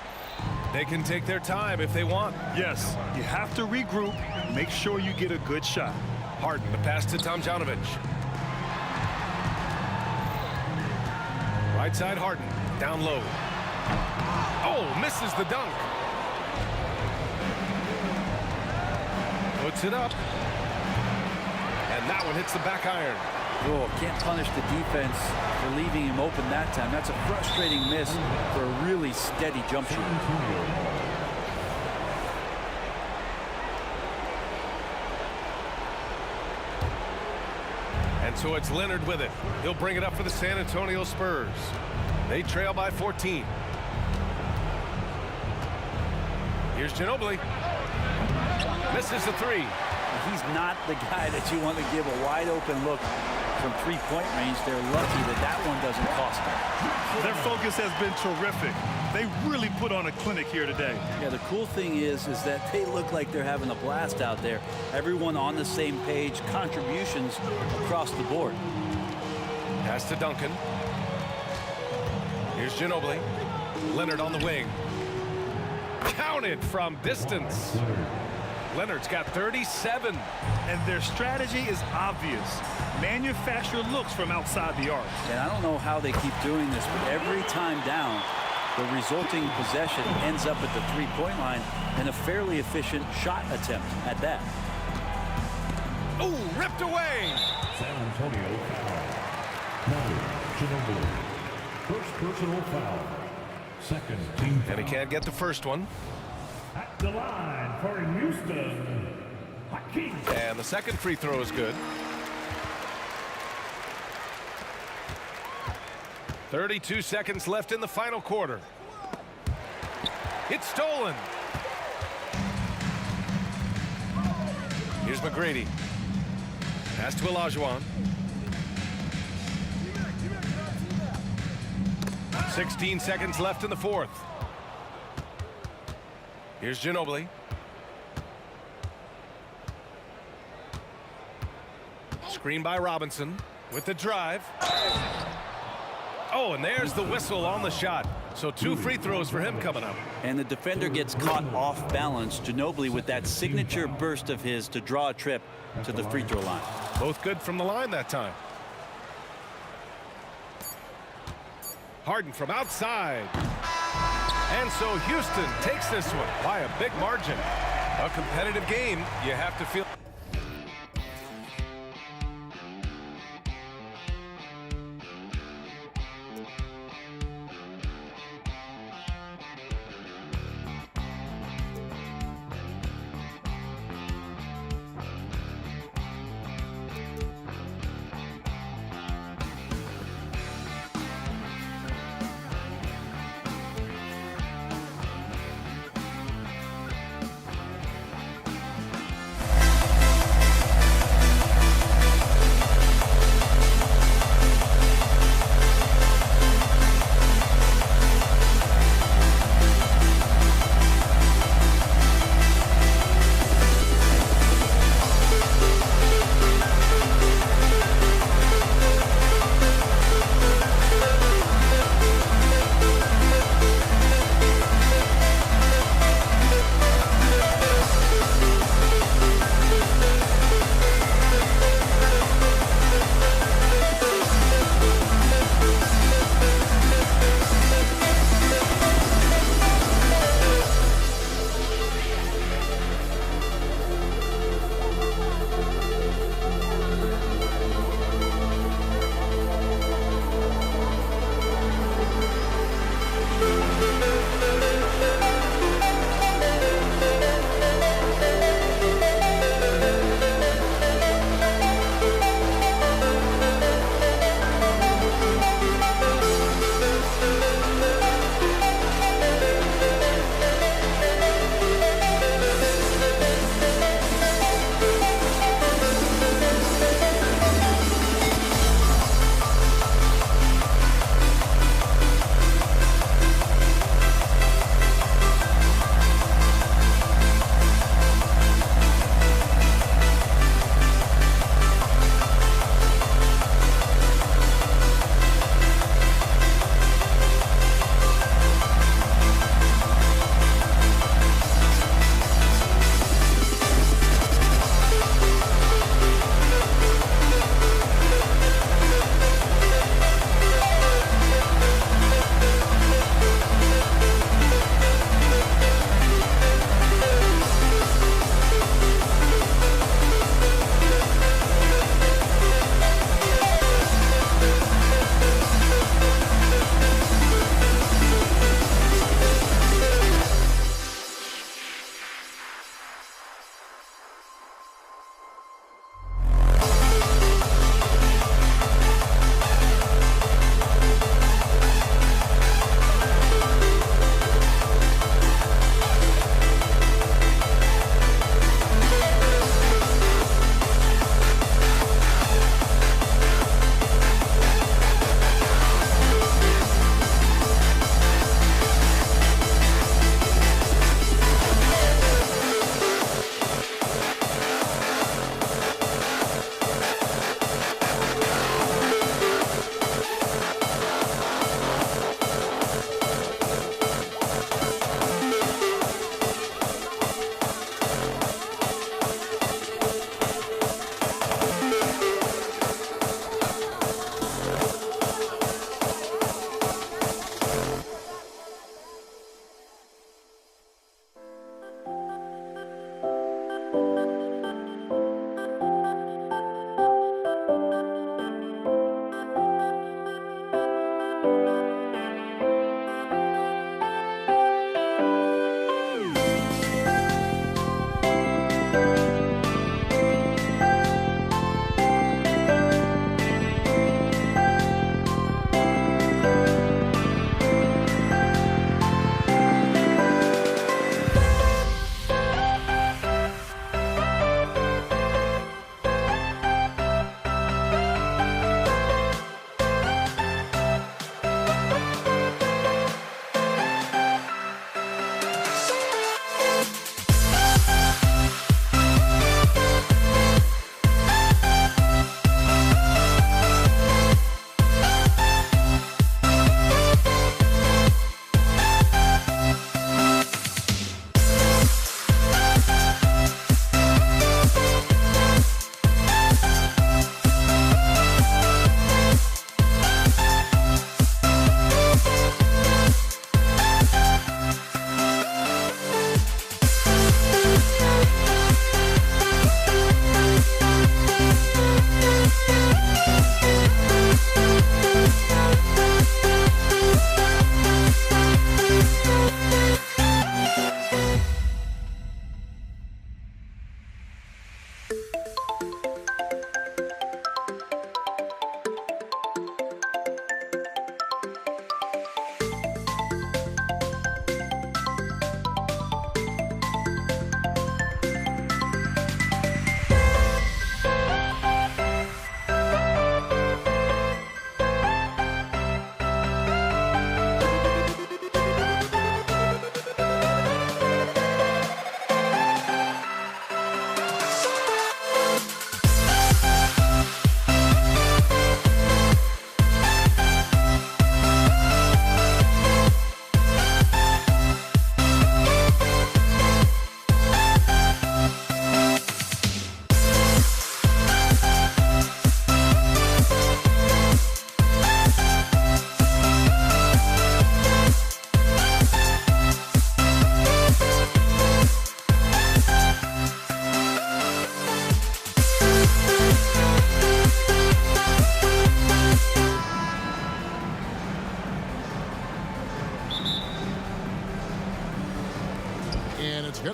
They can take their time if they want. Yes, you have to regroup, make sure you get a good shot. Harden, the pass to Tomjanovich. Right side Harden, down low. Oh, misses the dunk. Puts it up. And that one hits the back iron. Oh, can't punish the defense for leaving him open that time. That's a frustrating miss for a really steady jump shot. And so it's Leonard with it. He'll bring it up for the San Antonio Spurs. They trail by 14. Here's Ginobili. Misses the three. He's not the guy that you want to give a wide open look from three-point range. They're lucky that that one doesn't cost them. Their focus has been terrific. They really put on a clinic here today. Yeah, the cool thing is that they look like they're having a blast out there. Everyone on the same page, contributions across the board. Pass to Duncan. Here's Ginobili. Leonard on the wing. Counted from distance. Leonard's got 37. And their strategy is obvious. Manufacture looks from outside the arc. And I don't know how they keep doing this, but every time down, the resulting possession ends up at the three-point line and a fairly efficient shot attempt at that. Oh, ripped away. San Antonio foul. Ginobili. First personal foul. Second team foul. And he can't get the first one. At the line for Houston, Hakeem. And the second free throw is good. 32 seconds left in the final quarter. It's stolen. Here's McGrady. Pass to Olajuwon. 16 seconds left in the fourth. Here's Ginobili. Screen by Robinson with the drive. Oh, and there's the whistle on the shot. So 2 free throws for him coming up. And the defender gets caught off balance. Ginobili with that signature burst of his to draw a trip to the free throw line. Both good from the line that time. Harden from outside. And so Houston takes this one by a big margin. A competitive game, you have to feel.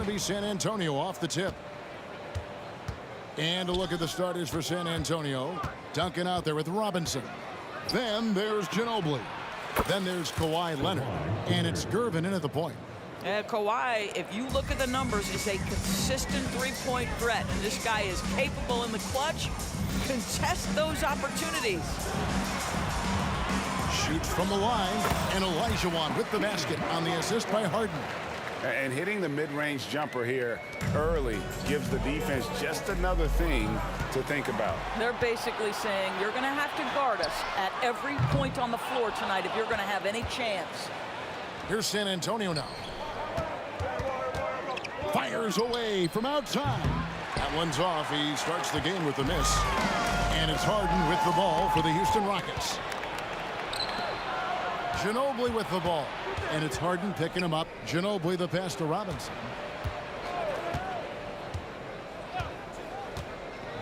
going to be San Antonio off the tip. And a look at the starters for San Antonio. Duncan out there with Robinson. Then there's Ginobili. Then there's Kawhi Leonard. And it's Gervin in at the point. Kawhi, if you look at the numbers, is a consistent three-point threat. And this guy is capable in the clutch. Contest those opportunities. Shoots from the line. And Olajuwon with the basket on the assist by Harden. And hitting the mid-range jumper here early gives the defense just another thing to think about. They're basically saying you're going to have to guard us at every point on the floor tonight if you're going to have any chance. Here's San Antonio now. Fires away from outside. That one's off. He starts the game with a miss. And it's Harden with the ball for the Houston Rockets. Ginobili with the ball. And it's Harden picking him up. Ginobili the pass to Robinson.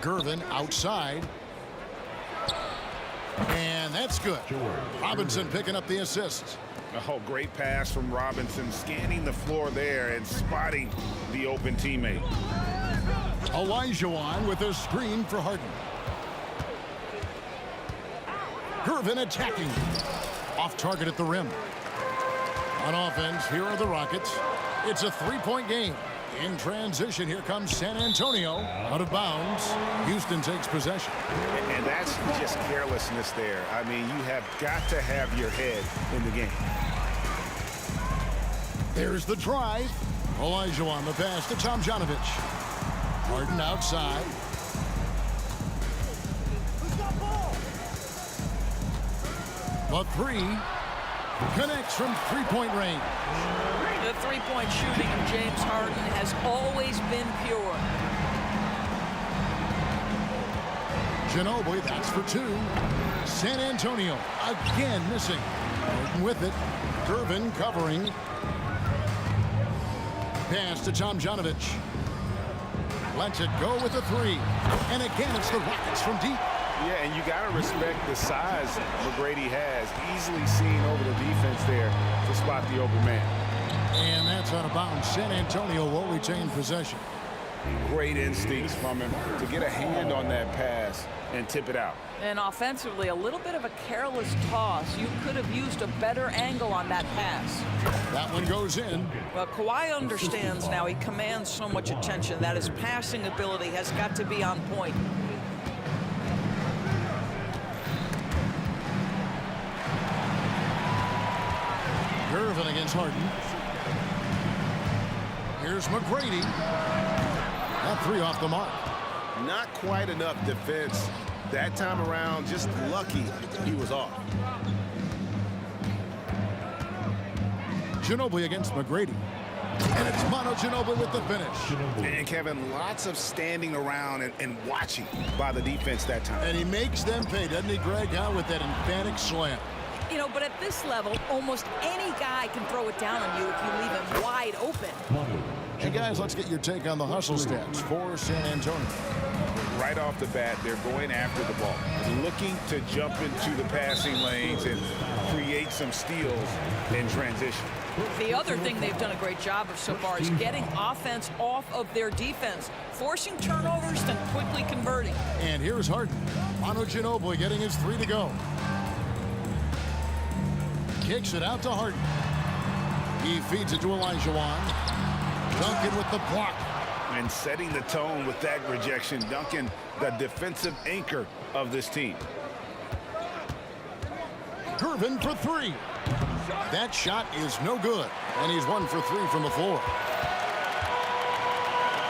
Gervin outside. And that's good. Robinson picking up the assist. Oh, great pass from Robinson, scanning the floor there and spotting the open teammate. Olajuwon with a screen for Harden. Gervin attacking. Off target at the rim. On offense, here are the Rockets. It's a three-point game. In transition, here comes San Antonio. Out of bounds. Houston takes possession. And that's just carelessness there. I mean, you have got to have your head in the game. There's the drive. Olajuwon the pass to Tomjanovich. Harden outside. The three connects from three-point range. The three-point shooting of James Harden has always been pure. Ginobili, that's for two. San Antonio again missing. Harden with it. Gervin covering. Pass to Tomjanovich. Lets it go with a three. And again, it's the Rockets from deep. Yeah, and you got to respect the size McGrady has. Easily seen over the defense there to spot the open man. And that's out of bounds. San Antonio will retain possession. Great instincts from him to get a hand on that pass and tip it out. And offensively, a little bit of a careless toss. You could have used a better angle on that pass. That one goes in. Well, Kawhi understands now. He commands so much attention that his passing ability has got to be on point. Gervin against Harden. Here's McGrady. That three off the mark. Not quite enough defense that time around. Just lucky he was off. Ginobili against McGrady. And it's Manu Ginobili with the finish. And Kevin, lots of standing around and watching by the defense that time. And he makes them pay, doesn't he, Greg? Out with that emphatic slam. You know, but at this level, almost any guy can throw it down on you if you leave him wide open. Hey, guys, let's get your take on the hustle stats for San Antonio. Right off the bat, they're going after the ball, looking to jump into the passing lanes and create some steals in transition. The other thing they've done a great job of so far is getting offense off of their defense, forcing turnovers, then quickly converting. And here's Harden. Manu Ginobili getting his three to go. Kicks it out to Harden. He feeds it to Olajuwon. Duncan with the block. And setting the tone with that rejection. Duncan, the defensive anchor of this team. Gervin for three. That shot is no good. And he's 1 for 3 from the floor.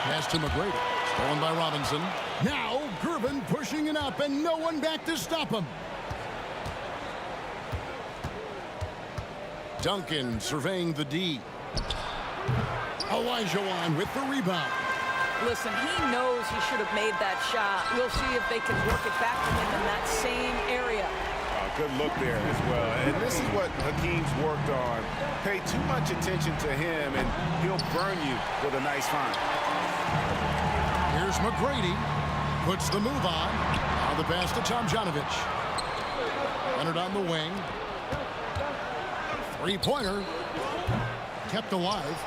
Pass to McGrady. Stolen by Robinson. Now Gervin pushing it up and no one back to stop him. Duncan surveying the D. Olajuwon with the rebound. Listen, he knows he should have made that shot. We'll see if they can work it back to him in that same area. Good look there as well. And this is what Hakeem's worked on. Pay too much attention to him and he'll burn you with a nice find. Here's McGrady. Puts the move on. Now the pass to Tomjanovich. Leonard on the wing. Three-pointer. Kept alive.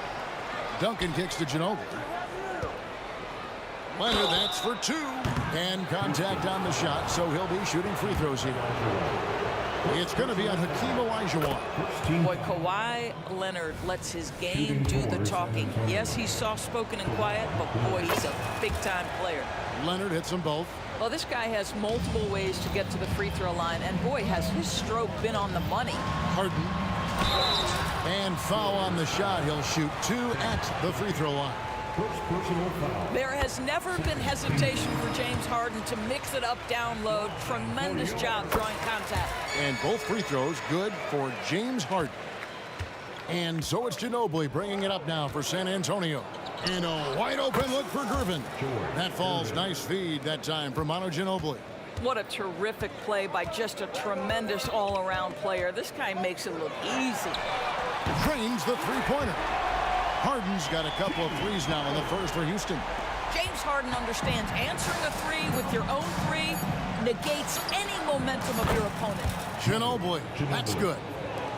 Duncan kicks to Ginobili. Leonard, that's for 2. And contact on the shot, so he'll be shooting free throws here. It's going to be on Hakeem Olajuwon. Boy, Kawhi Leonard lets his game do the talking. Yes, he's soft-spoken and quiet, but boy, he's a big-time player. Leonard hits them both. Well, this guy has multiple ways to get to the free throw line, and boy, has his stroke been on the money. Harden. And foul on the shot. He'll shoot 2 at the free throw line. There has never been hesitation for James Harden to mix it up down low. Tremendous job drawing contact. And both free throws good for James Harden. And so it's Ginobili bringing it up now for San Antonio. In a wide open look for Gervin. That falls. Nice feed that time from Manu Ginobili. What a terrific play by just a tremendous all-around player. This guy makes it look easy. Drains the three-pointer. Harden's got a couple of threes now in the first for Houston. James Harden understands answering a three with your own three negates any momentum of your opponent. Ginobili, that's good.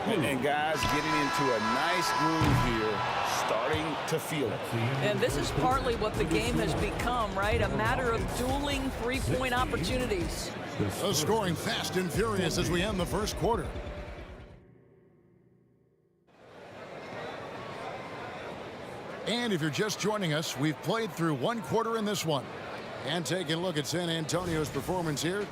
And guys getting into a nice groove here, starting to feel it. And this is partly what the game has become, right? A matter of dueling three-point opportunities. The scoring fast and furious as we end the first quarter. And if you're just joining us, we've played through one quarter in this one. And taking a look at San Antonio's performance here,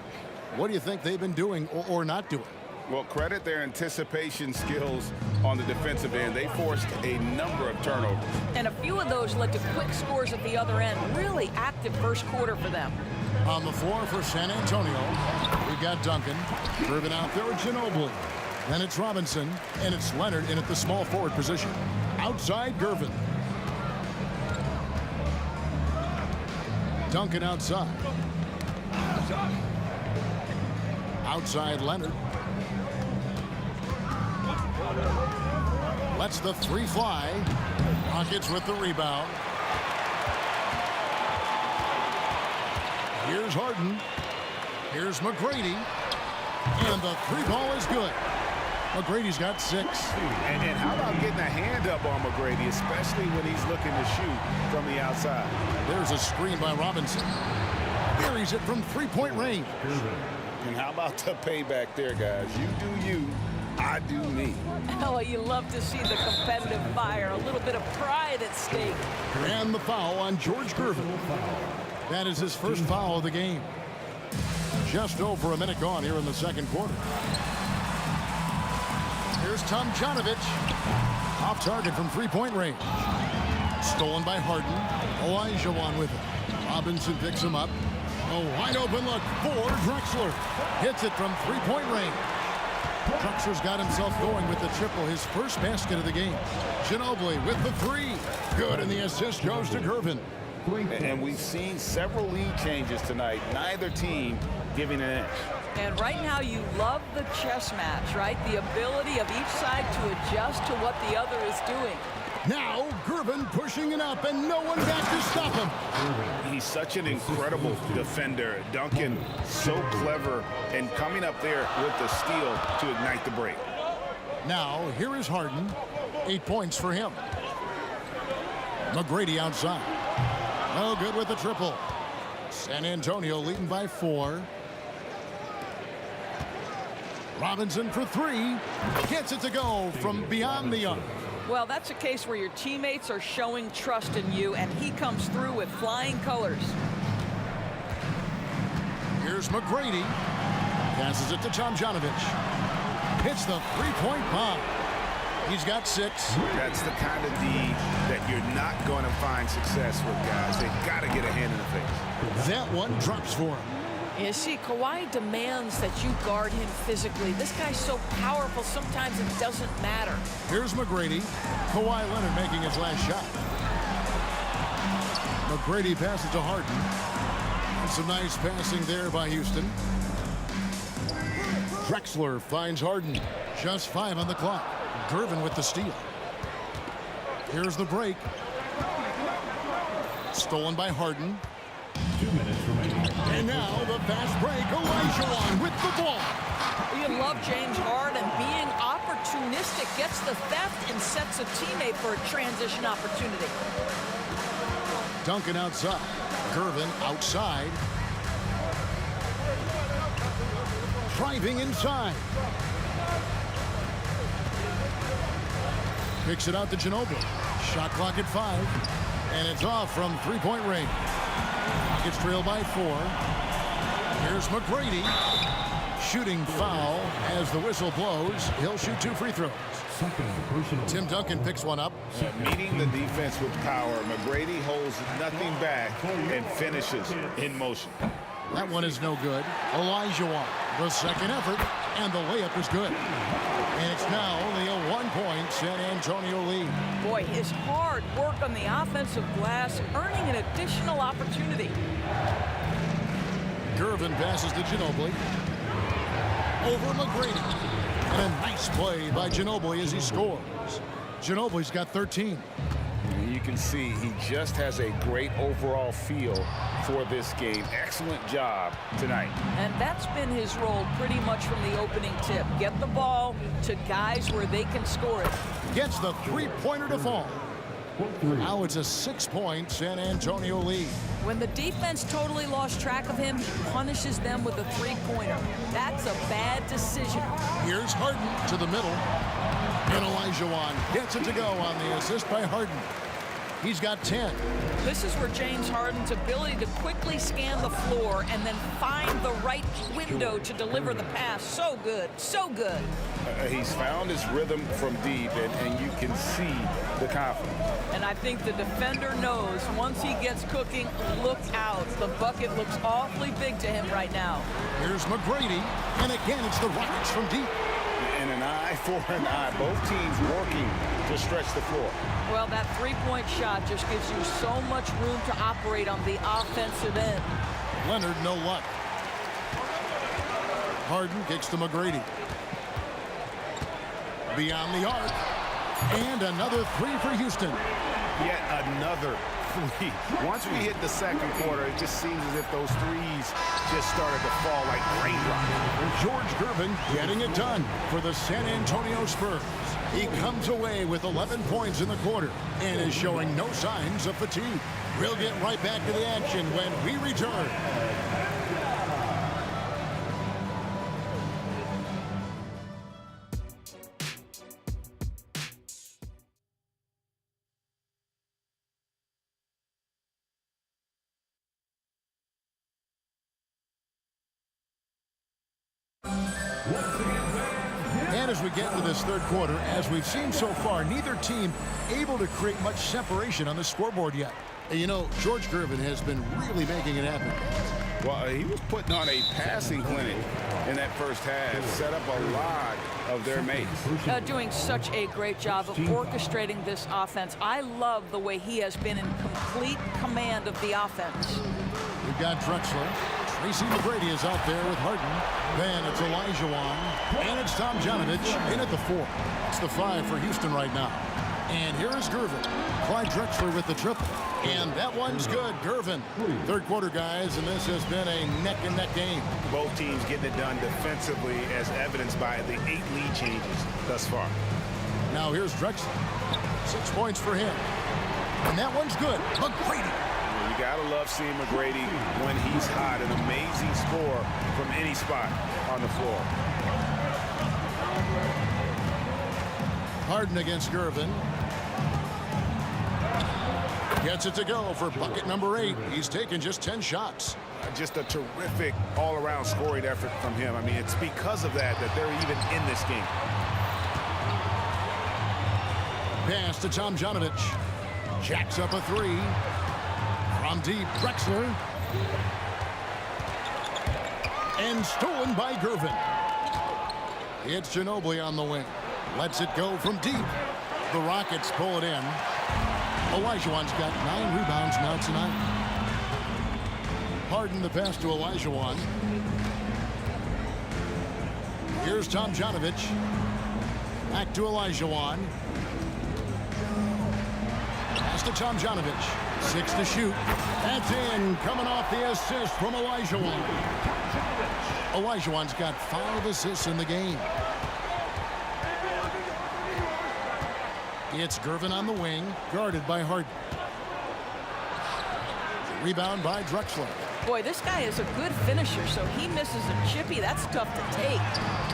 what do you think they've been doing or not doing? Well, credit their anticipation skills on the defensive end. They forced a number of turnovers. And a few of those led to quick scores at the other end. Really active first quarter for them. On the floor for San Antonio, we've got Duncan. Driven out there with Ginobili. Then it's Robinson, and it's Leonard in at the small forward position. Outside, Gervin. Duncan outside. Outside Leonard. Lets the three fly. Rockets with the rebound. Here's Harden. Here's McGrady. And the three ball is good. McGrady's got 6. And how about getting a hand up on McGrady, especially when he's looking to shoot from the outside. There's a screen by Robinson. Buries it from three-point range. And how about the payback there, guys? You do you, I do me. Oh, you love to see the competitive fire. A little bit of pride at stake. And the foul on George Gervin. That is his first foul of the game. Just over a minute gone here in the second quarter. Here's Tomjanovich. Off target from three-point range. Stolen by Harden. Olajuwon with it. Robinson picks him up. A wide open look for Drexler. Hits it from three-point range. Drexler's got himself going with the triple, his first basket of the game. Ginobili with the 3. Good, and the assist goes to Gervin. And we've seen several lead changes tonight. Neither team giving an edge. And right now you love the chess match, right? The ability of each side to adjust to what the other is doing. Now Gervin pushing it up and no one back to stop him. He's such an incredible defender. Duncan so clever and coming up there with the steal to ignite the break. Now here is Harden. 8 points for him. McGrady outside. Oh, good with the triple. San Antonio leading by 4. Robinson for 3. Gets it to go from beyond the arc. Well, that's a case where your teammates are showing trust in you, and he comes through with flying colors. Here's McGrady. Passes it to Tomjanovich. Hits the three-point bomb. He's got 6. That's the kind of D that you're not going to find success with, guys. They've got to get a hand in the face. That one drops for him. You see, Kawhi demands that you guard him physically. This guy's so powerful, sometimes it doesn't matter. Here's McGrady. Kawhi Leonard making his last shot. McGrady passes to Harden. And some nice passing there by Houston. Drexler finds Harden. Just 5 on the clock. Gervin with the steal. Here's the break. Stolen by Harden. 2 minutes remaining. And now the fast break. Olajuwon with the ball. You love James Harden being opportunistic opportunistic, gets the theft and sets a teammate for a transition opportunity. Duncan outside. Gervin outside. Driving inside. Kicks it out to Ginobili. Shot clock at 5. And it's off from three-point range. Rockets trail by 4. Here's McGrady. Shooting foul as the whistle blows. He'll shoot 2 free throws. Tim Duncan picks one up. Meeting the defense with power. McGrady holds nothing back and finishes in motion. That one is no good. Olajuwon, the second effort, and the layup is good. And it's now only a 1-point San Antonio lead. Boy, his hard work on the offensive glass earning an additional opportunity. Gervin passes to Ginobili. Over McGrady. And a nice play by Ginobili as he scores. Ginobili's got 13. And you can see he just has a great overall feel for this game. Excellent job tonight. And that's been his role pretty much from the opening tip. Get the ball to guys where they can score it. Gets the three-pointer to fall. Now it's a 6-point San Antonio lead. When the defense totally lost track of him, he punishes them with a three-pointer. That's a bad decision. Here's Harden to the middle. And Olajuwon gets it to go on the assist by Harden. He's got 10. This is where James Harden's ability to quickly scan the floor and then find the right window to deliver the pass. So good, so good. He's found his rhythm from deep, and you can see the confidence. And I think the defender knows once he gets cooking, look out. The bucket looks awfully big to him right now. Here's McGrady, and again it's the Rockets from deep. And an eye for an eye. Both teams working to stretch the floor. Well, that three-point shot just gives you so much room to operate on the offensive end. Leonard, no luck. Harden kicks to McGrady. Beyond the arc. And another 3 for Houston. Yet another 3. Once we hit the second quarter, it just seems as if those threes just started to fall like raindrops. George Gervin getting it done for the San Antonio Spurs. He comes away with 11 points in the quarter and is showing no signs of fatigue. We'll get right back to the action when we return. And as we get into this third quarter, as we've seen so far, neither team able to create much separation on the scoreboard yet. And you know, George Gervin has been really making it happen. Well, he was putting on a passing clinic in that first half, set up a lot of their mates. Doing such a great job of orchestrating this offense. I love the way he has been in complete command of the offense. We've got Drexler. Tracy McGrady is out there with Harden. Then it's Olajuwon. And it's Tomjanovich in at the 4. It's the 5 for Houston right now. And here is Gervin. Clyde Drexler with the triple. And that one's good. Gervin. Third quarter, guys, and this has been a neck-and-neck game. Both teams getting it done defensively as evidenced by the 8 lead changes thus far. Now here's Drexler. 6 points for him. And that one's good. McGrady. You gotta love seeing McGrady when he's hot. An amazing score from any spot on the floor. Harden against Gervin. Gets it to go for bucket number 8. He's taken just 10 shots. Just a terrific all-around scoring effort from him. I mean, it's because of that they're even in this game. Pass to Tomjanovich. Jacks up a 3. From deep, Drexler. And stolen by Gervin. It's Ginobili on the wing. Lets it go from deep. The Rockets pull it in. Olajuwon's got 9 rebounds now tonight. Harden the pass to Olajuwon. Here's Tomjanovich. Back to Olajuwon. Pass to Tomjanovich. 6 to shoot. That's in. Coming off the assist from Olajuwon. Olajuwon's got 5 assists in the game. It's Gervin on the wing, guarded by Harden. Rebound by Drexler. Boy, this guy is a good finisher, so he misses a chippy. That's tough to take.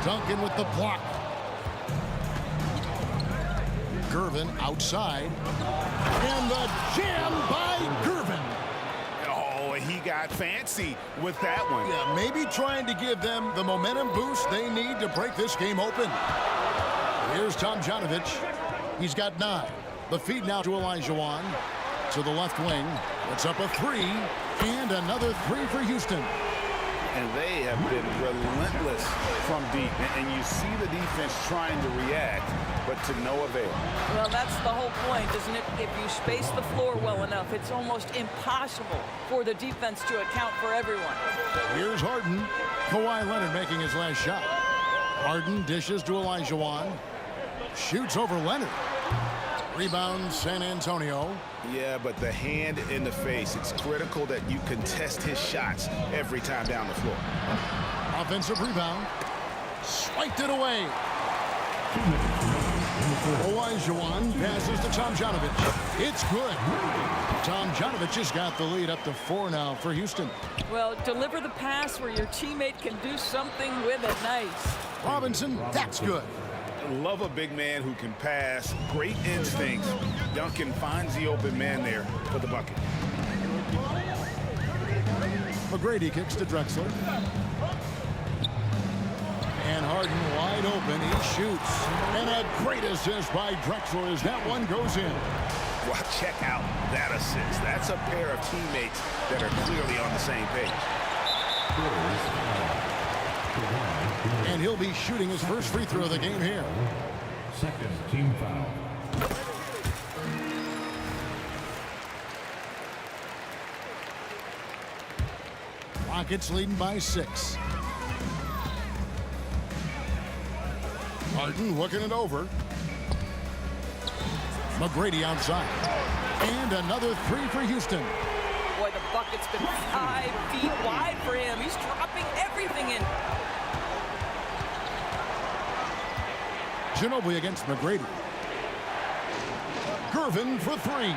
Duncan with the block. Gervin outside. And the jam by Gervin. Oh, he got fancy with that one. Yeah, maybe trying to give them the momentum boost they need to break this game open. Here's Tomjanovich. He's got 9. The feed now to Olajuwon. To the left wing. It's up a 3. And another 3 for Houston. And they have been relentless from deep. And you see the defense trying to react, but to no avail. Well, that's the whole point, isn't it? If you space the floor well enough, it's almost impossible for the defense to account for everyone. Here's Harden. Kawhi Leonard making his last shot. Harden dishes to Olajuwon. Shoots over Leonard. Rebound San Antonio. Yeah, but the hand in the face, it's critical that you contest his shots every time down the floor. Offensive rebound. Swiped it away. Olajuwon passes to Tomjanovich. It's good. Tomjanovich has got the lead up to 4 now for Houston. Well, deliver the pass where your teammate can do something with it. Nice. Robinson, that's good. Love a big man who can pass. Great instincts. Duncan finds the open man there for the bucket. McGrady kicks to Drexler. And Harden wide open. He shoots. And a great assist by Drexler as that one goes in. Well, check out that assist. That's a pair of teammates that are clearly on the same page. And he'll be shooting his first free throw of the game here. Second team foul. Rockets leading by 6. Harden looking it over. McGrady outside. And another 3 for Houston. Boy, the bucket's been 5 feet wide for him. He's dropping everything in. Ginobili against McGrady. Gervin for 3.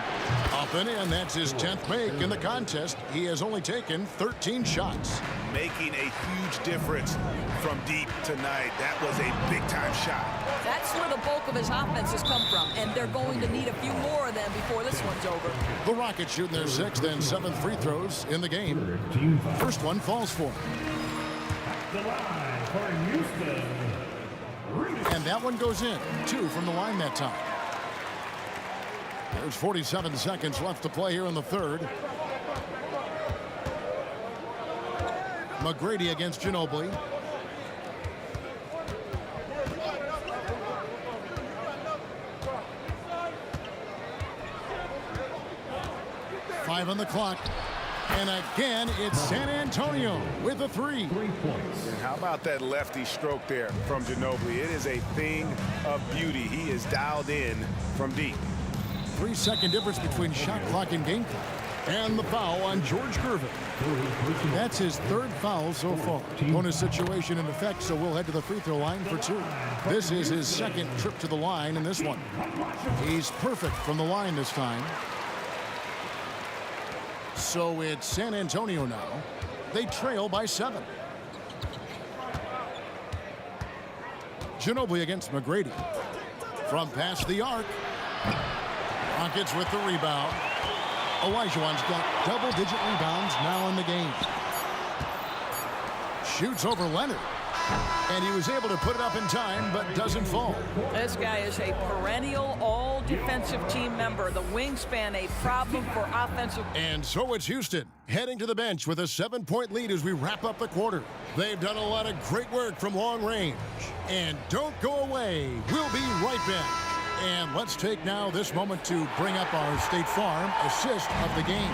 Up and in. That's his 10th make in the contest. He has only taken 13 shots. Making a huge difference from deep tonight. That was a big-time shot. That's where the bulk of his offense has come from, and they're going to need a few more of them before this one's over. The Rockets shooting their 6th and 7th free throws in the game. First one falls for him. The line for Houston. And that one goes in. 2 from the line that time. There's 47 seconds left to play here in the third. McGrady against Ginobili. Five on the clock. And again, it's San Antonio with a 3. 3 points. And how about that lefty stroke there from Ginobili? It is a thing of beauty. He is dialed in from deep. 3-second difference between shot clock and game clock. And the foul on George Gervin. That's his 3rd foul so far. Bonus situation in effect, so we'll head to the free throw line for 2. This is his 2nd trip to the line in this one. He's perfect from the line this time. So it's San Antonio now. They trail by 7. Ginobili against McGrady. From past the arc. Rockets with the rebound. Olajuwon's got double-digit rebounds now in the game. Shoots over Leonard. And he was able to put it up in time, but doesn't fall. This guy is a perennial all-defensive team member. The wingspan, a problem for offensive. And so it's Houston heading to the bench with a 7-point lead as we wrap up the quarter. They've done a lot of great work from long range. And don't go away. We'll be right back. And let's take now this moment to bring up our State Farm assist of the game.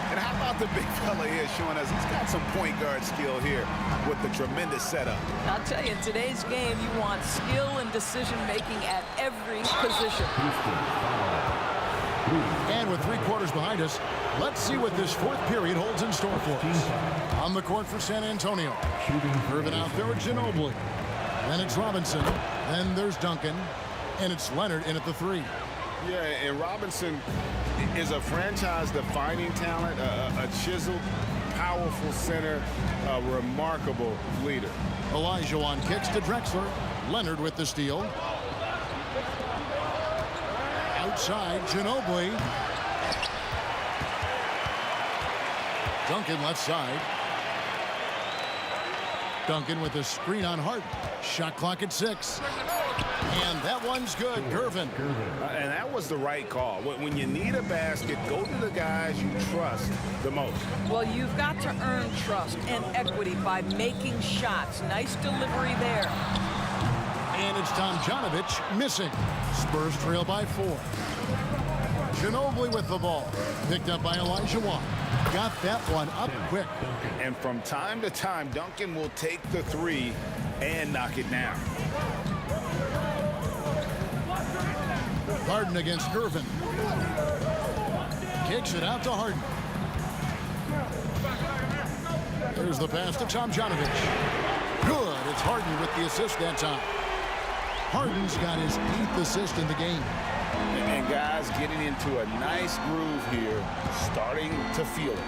And how about the big fella here showing us he's got some point guard skill here with the tremendous setup. I'll tell you, in today's game, you want skill and decision-making at every position. And with 3 quarters behind us, let's see what this 4th period holds in store for us. On the court for San Antonio. Gervin out there with Ginobili. Then it's Robinson. Then there's Duncan. And it's Leonard in at the 3. Yeah, and Robinson is a franchise-defining talent, a chiseled, powerful center, a remarkable leader. Olajuwon kicks to Drexler. Leonard with the steal. Outside, Ginobili. Duncan left side. Duncan with a screen on Harden. Shot clock at 6. And that one's good. Gervin. And that was the right call. When you need a basket, go to the guys you trust the most. Well, you've got to earn trust and equity by making shots. Nice delivery there. And it's Tomjanovich missing. Spurs trail by 4. Ginobili with the ball. Picked up by Olajuwon. Got that one up quick. And from time to time, Duncan will take the 3 and knock it down. Harden against Gervin. Kicks it out to Harden. There's the pass to Tomjanovich. Good. It's Harden with the assist that time. Harden's got his 8th assist in the game. And guys getting into a nice groove here, starting to feel it.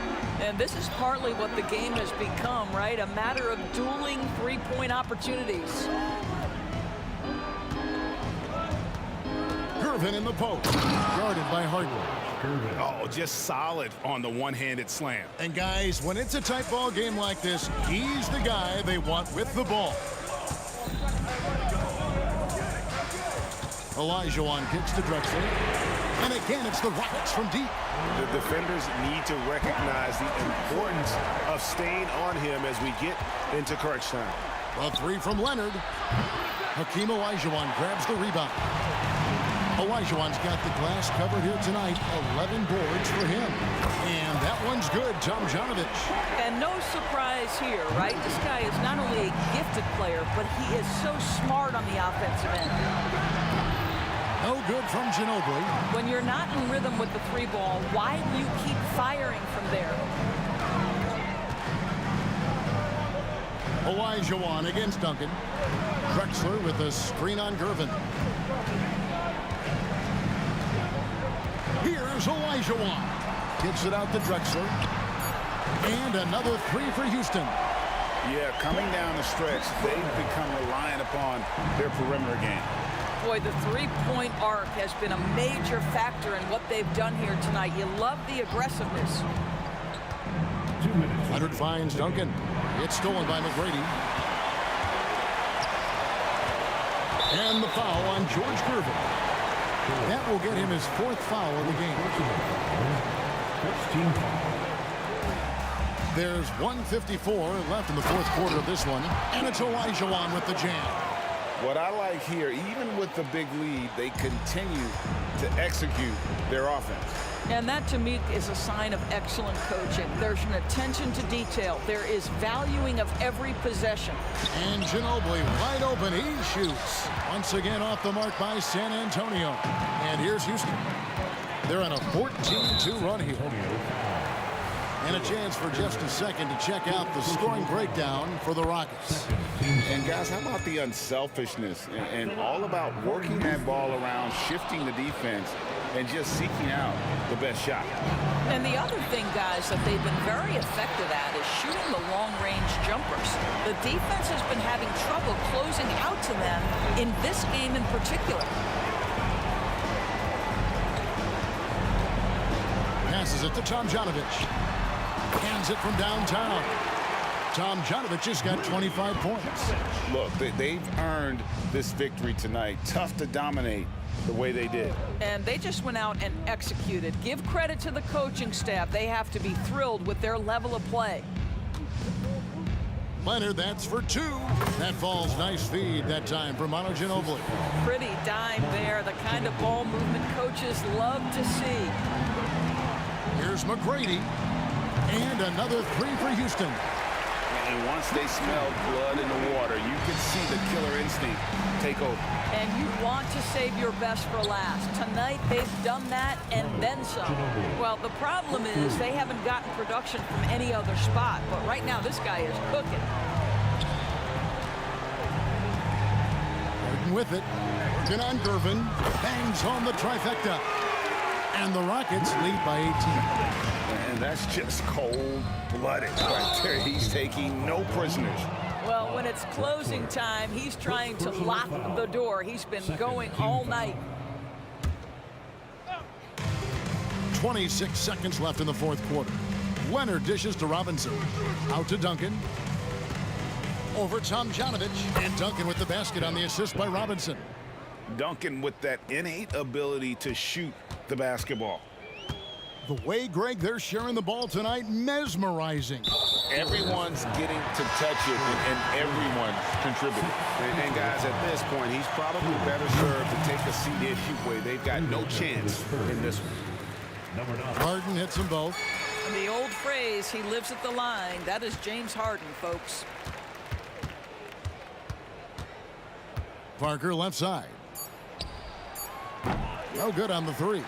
And this is partly what the game has become, right? A matter of dueling three-point opportunities. Gervin in the post. Guarded by Harden. Oh, just solid on the one-handed slam. And guys, when it's a tight ball game like this, he's the guy they want with the ball. Olajuwon kicks to Drexler. And again, it's the Rockets from deep. The defenders need to recognize the importance of staying on him as we get into crunch time. A 3 from Leonard. Hakeem Olajuwon grabs the rebound. Olajuwon's got the glass covered here tonight. 11 boards for him. And that one's good. Tomjanovich. And no surprise here, right? This guy is not only a gifted player, but he is so smart on the offensive end. No good from Ginobili. When you're not in rhythm with the 3 ball, why do you keep firing from there? Olajuwon against Duncan. Drexler with a screen on Gervin. Here's Olajuwon. Kicks it out to Drexler. And another 3 for Houston. Yeah, coming down the stretch, they've become reliant upon their perimeter game. Boy, the three-point arc has been a major factor in what they've done here tonight. You love the aggressiveness. Leonard finds Duncan. It's stolen by McGrady. And the foul on George Gervin. That will get him his 4th foul of the game. There's 1:54 left in the 4th quarter of this one. And it's Olajuwon with the jam. What I like here, even with the big lead, they continue to execute their offense. And that, to me, is a sign of excellent coaching. There's an attention to detail. There is valuing of every possession. And Ginobili wide open. He shoots. Once again off the mark by San Antonio. And here's Houston. They're on a 14-2 run here. And a chance for just a second to check out the scoring breakdown for the Rockets. And guys, how about the unselfishness and all about working that ball around, shifting the defense, and just seeking out the best shot. And the other thing, guys, that they've been very effective at is shooting the long-range jumpers. The defense has been having trouble closing out to them in this game in particular. Passes it to Tomjanovich. Hands it from downtown. Tomjanovich has got 25 points. Look, they've earned this victory tonight. Tough to dominate the way they did. And they just went out and executed. Give credit to the coaching staff. They have to be thrilled with their level of play. Leonard, that's for 2. That falls. Nice feed that time from Manu Ginobili. Pretty dime there. The kind of ball movement coaches love to see. Here's McGrady. And another 3 for Houston. And once they smelled blood in the water, you could see the killer instinct take over. And you want to save your best for last. Tonight, they've done that and then some. Well, the problem is they haven't gotten production from any other spot. But right now, this guy is cooking. Harden with it. Working on Gervin. Bangs home the trifecta. And the Rockets lead by 18. And that's just cold-blooded right there. He's taking no prisoners. Well, when it's closing time, he's trying to lock the door. He's been going all night. 26 seconds left in the fourth quarter. Leonard dishes to Robinson. Out to Duncan. Over Tomjanovich. And Duncan with the basket on the assist by Robinson. Duncan with that innate ability to shoot the basketball. The way, Greg, they're sharing the ball tonight, mesmerizing. Everyone's getting to touch it, and everyone contributing. And guys, at this point, he's probably better served to take a seat anyway. They've got no chance in this one. Harden hits them both. And the old phrase, he lives at the line. That is James Harden, folks. Parker left side. No good on the three.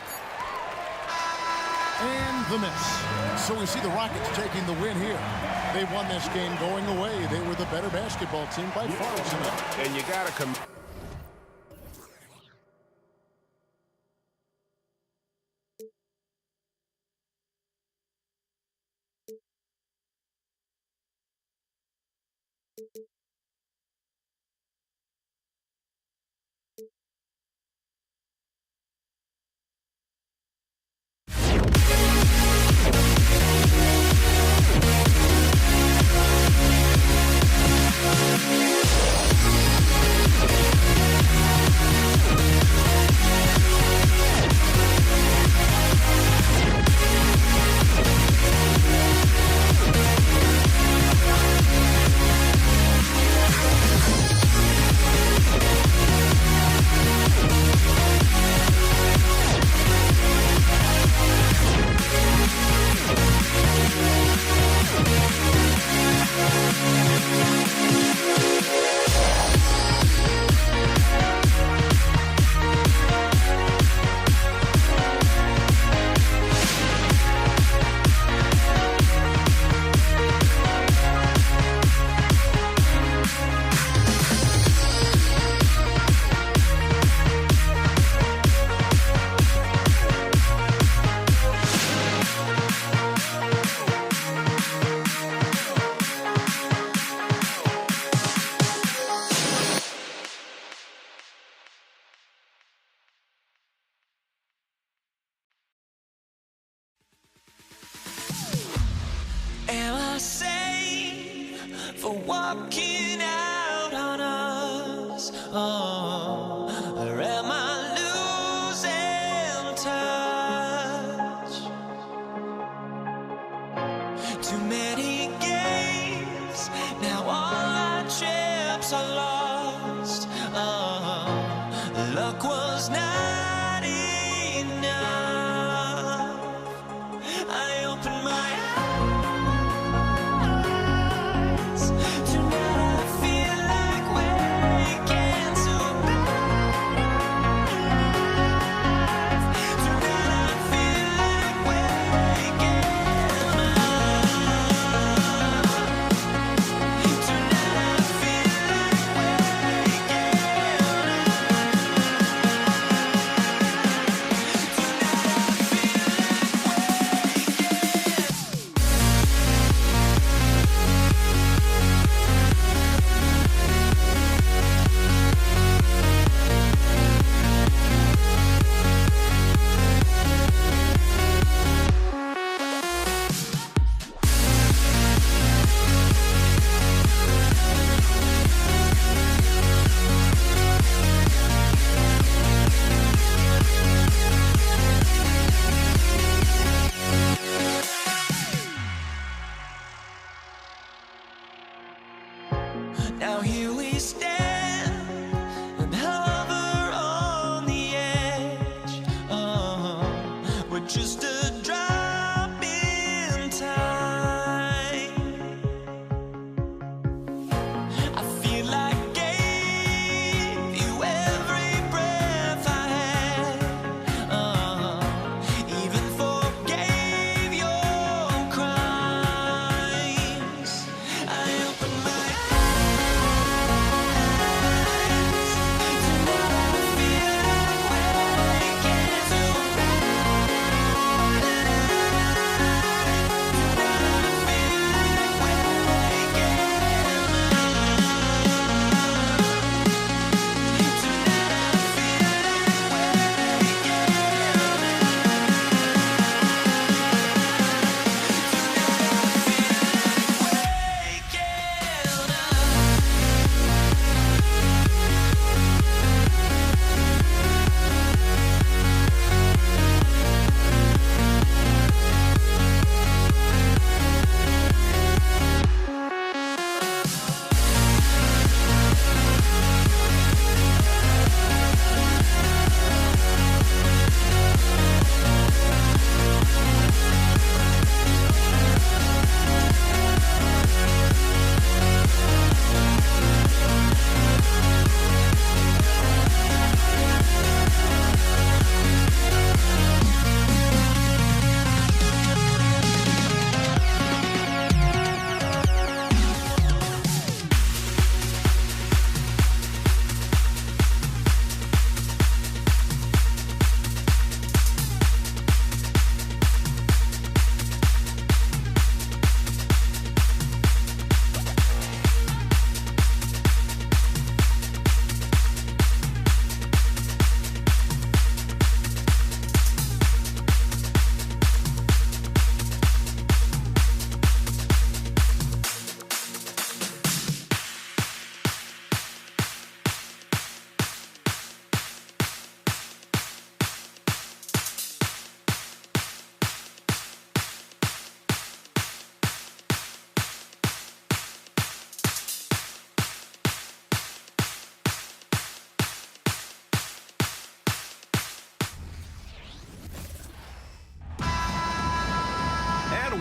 And the miss. So we see the Rockets taking the win here. They won this game going away. They were the better basketball team by far tonight. And you got to come. Am I safe for walking out on us? Oh, or am I losing touch? Too many games, now all our chips are lost. Oh, luck was not enough. I opened my eyes.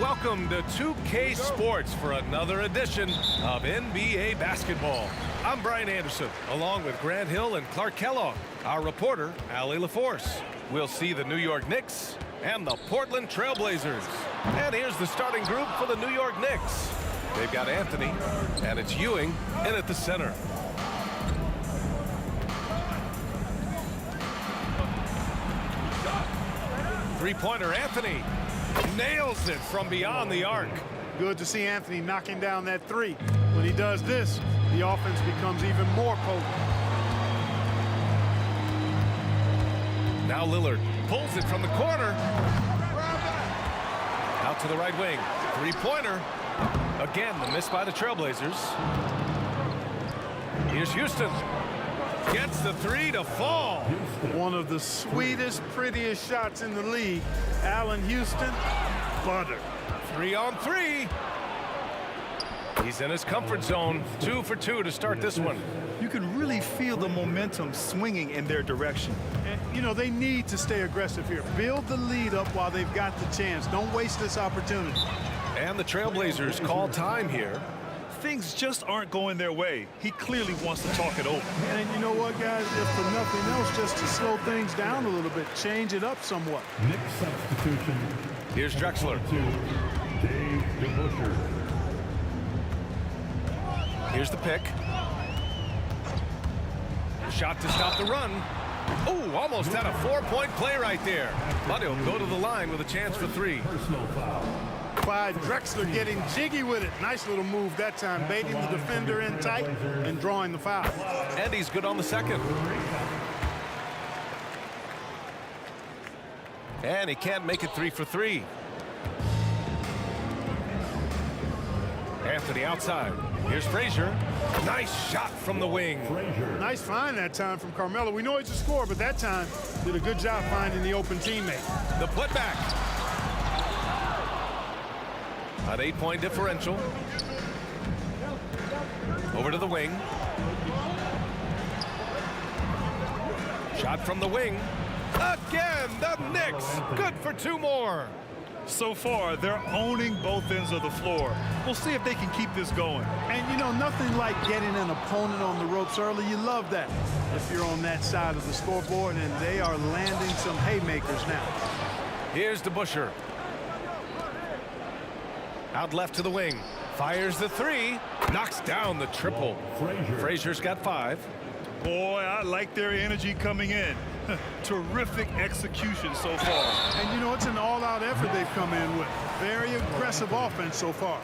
welcome to 2K Sports for another edition of NBA basketball. I'm Brian Anderson, along with Grant Hill and Clark Kellogg. Our reporter, Allie LaForce. We'll see the New York Knicks and the Portland Trailblazers. And here's the starting group for the New York Knicks. They've got Anthony, and it's Ewing in at the center. Three-pointer Anthony nails it from beyond the arc. Good to see Anthony knocking down that three. When he does this, the offense becomes even more potent. Now Lillard pulls it from the corner. Out to the right wing. Three-pointer. Again, the miss by the Trailblazers. Here's Houston. Gets the three to fall. One of the sweetest, prettiest shots in the league. Allen Houston, butter. 3-on-3. He's in his comfort zone. 2 for 2 to start this one. You can really feel the momentum swinging in their direction. And, you know, they need to stay aggressive here. Build the lead up while they've got the chance. Don't waste this opportunity. And the Trailblazers call time here. Things just aren't going their way. He clearly wants to talk it over. And you know what, guys? If for nothing else, just to slow things down a little bit, change it up somewhat. Next substitution. Here's Drexler. Dave DeBusschere. Here's the pick. Shot to stop the run. Oh, almost had a 4-point play right there. But he'll go to the line with a chance for 3. Personal foul. Clyde Drexler getting jiggy with it. Nice little move that time, baiting the defender in tight and drawing the foul. And he's good on the second. And he can't make it 3 for 3. Anthony outside. Here's Frazier. Nice shot from the wing. Nice find that time from Carmelo. We know he's a scorer, but that time did a good job finding the open teammate. The putback. An 8-point differential. Over to the wing. Shot from the wing. Again, the Knicks. Good for 2 more. So far, they're owning both ends of the floor. We'll see if they can keep this going. And, you know, nothing like getting an opponent on the ropes early. You love that if you're on that side of the scoreboard, and they are landing some haymakers now. Here's DeBusschere. Out left to the wing. Fires the 3. Knocks down the triple. Frazier's got 5. Boy, I like their energy coming in. Terrific execution so far. And, you know, it's an all-out effort they've come in with. Very aggressive offense so far.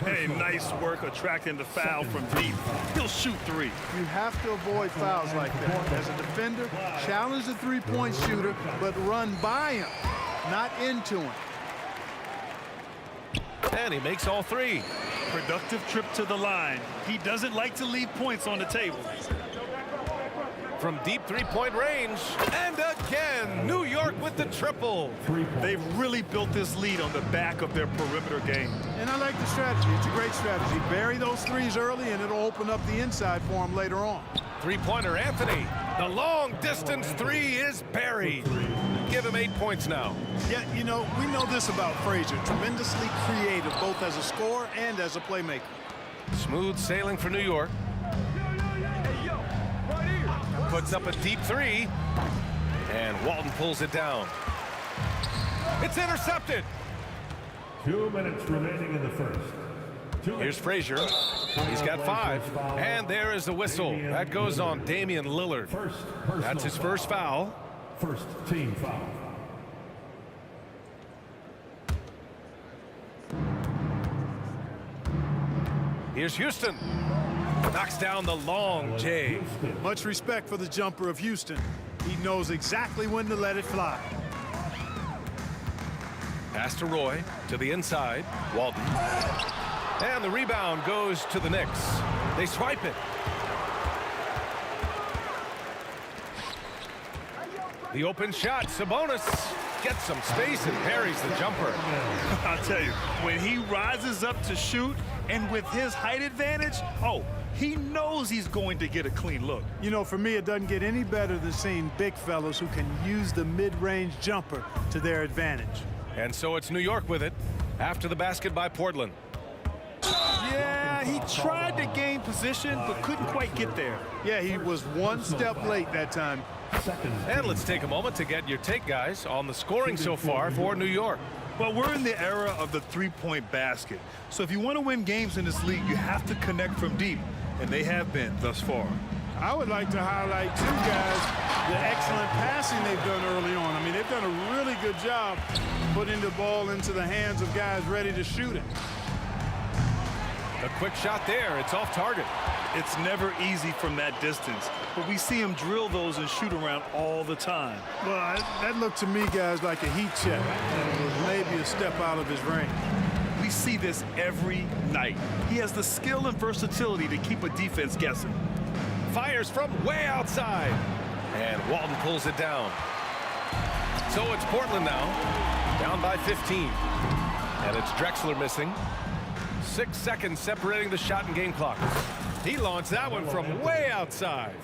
Hey, nice work attracting the foul from deep. He'll shoot 3. You have to avoid fouls like that. As a defender, challenge the three-point shooter, but run by him, not into him. And he makes all 3. Productive trip to the line. He doesn't like to leave points on the table. From deep 3-point range. And again, New York with the triple. They've really built this lead on the back of their perimeter game. And I like the strategy. It's a great strategy. Bury those threes early, and it'll open up the inside for him later on. 3-pointer Anthony. The long distance 3 is buried. Give him 8 points now. Yeah, you know, we know this about Frazier. Tremendously creative, both as a scorer and as a playmaker. Smooth sailing for New York. Puts up a deep 3. And Walton pulls it down. It's intercepted. 2 minutes remaining in the first. Here's Frazier. He's got 5. And there is the whistle. That goes on Damian Lillard. That's his first foul. First team foul. Here's Houston. Knocks down the long J. Much respect for the jumper of Houston. He knows exactly when to let it fly. Pass to Roy, to the inside. Walton. And the rebound goes to the Knicks. They swipe it. The open shot. Sabonis gets some space and parries the jumper. I'll tell you, when he rises up to shoot, and with his height advantage, oh, he knows he's going to get a clean look. You know, for me, it doesn't get any better than seeing big fellas who can use the mid-range jumper to their advantage. And so it's New York with it. After the basket by Portland. Yeah, he tried to gain position, but couldn't quite get there. Yeah, he was one step late that time. And let's take a moment to get your take, guys, on the scoring so far for New York. Well, we're in the era of the three-point basket. So if you want to win games in this league, you have to connect from deep, and they have been thus far. I would like to highlight, too, guys, the excellent passing they've done early on. I mean, they've done a really good job putting the ball into the hands of guys ready to shoot it. A quick shot there. It's off target. It's never easy from that distance, but we see him drill those and shoot around all the time. Well, that looked to me, guys, like a heat check. It was maybe a step out of his range. We see this every night. He has the skill and versatility to keep a defense guessing. Fires from way outside. And Walton pulls it down. So it's Portland now, down by 15. And it's Drexler missing. 6 seconds separating the shot and game clock. He launched that one from way outside.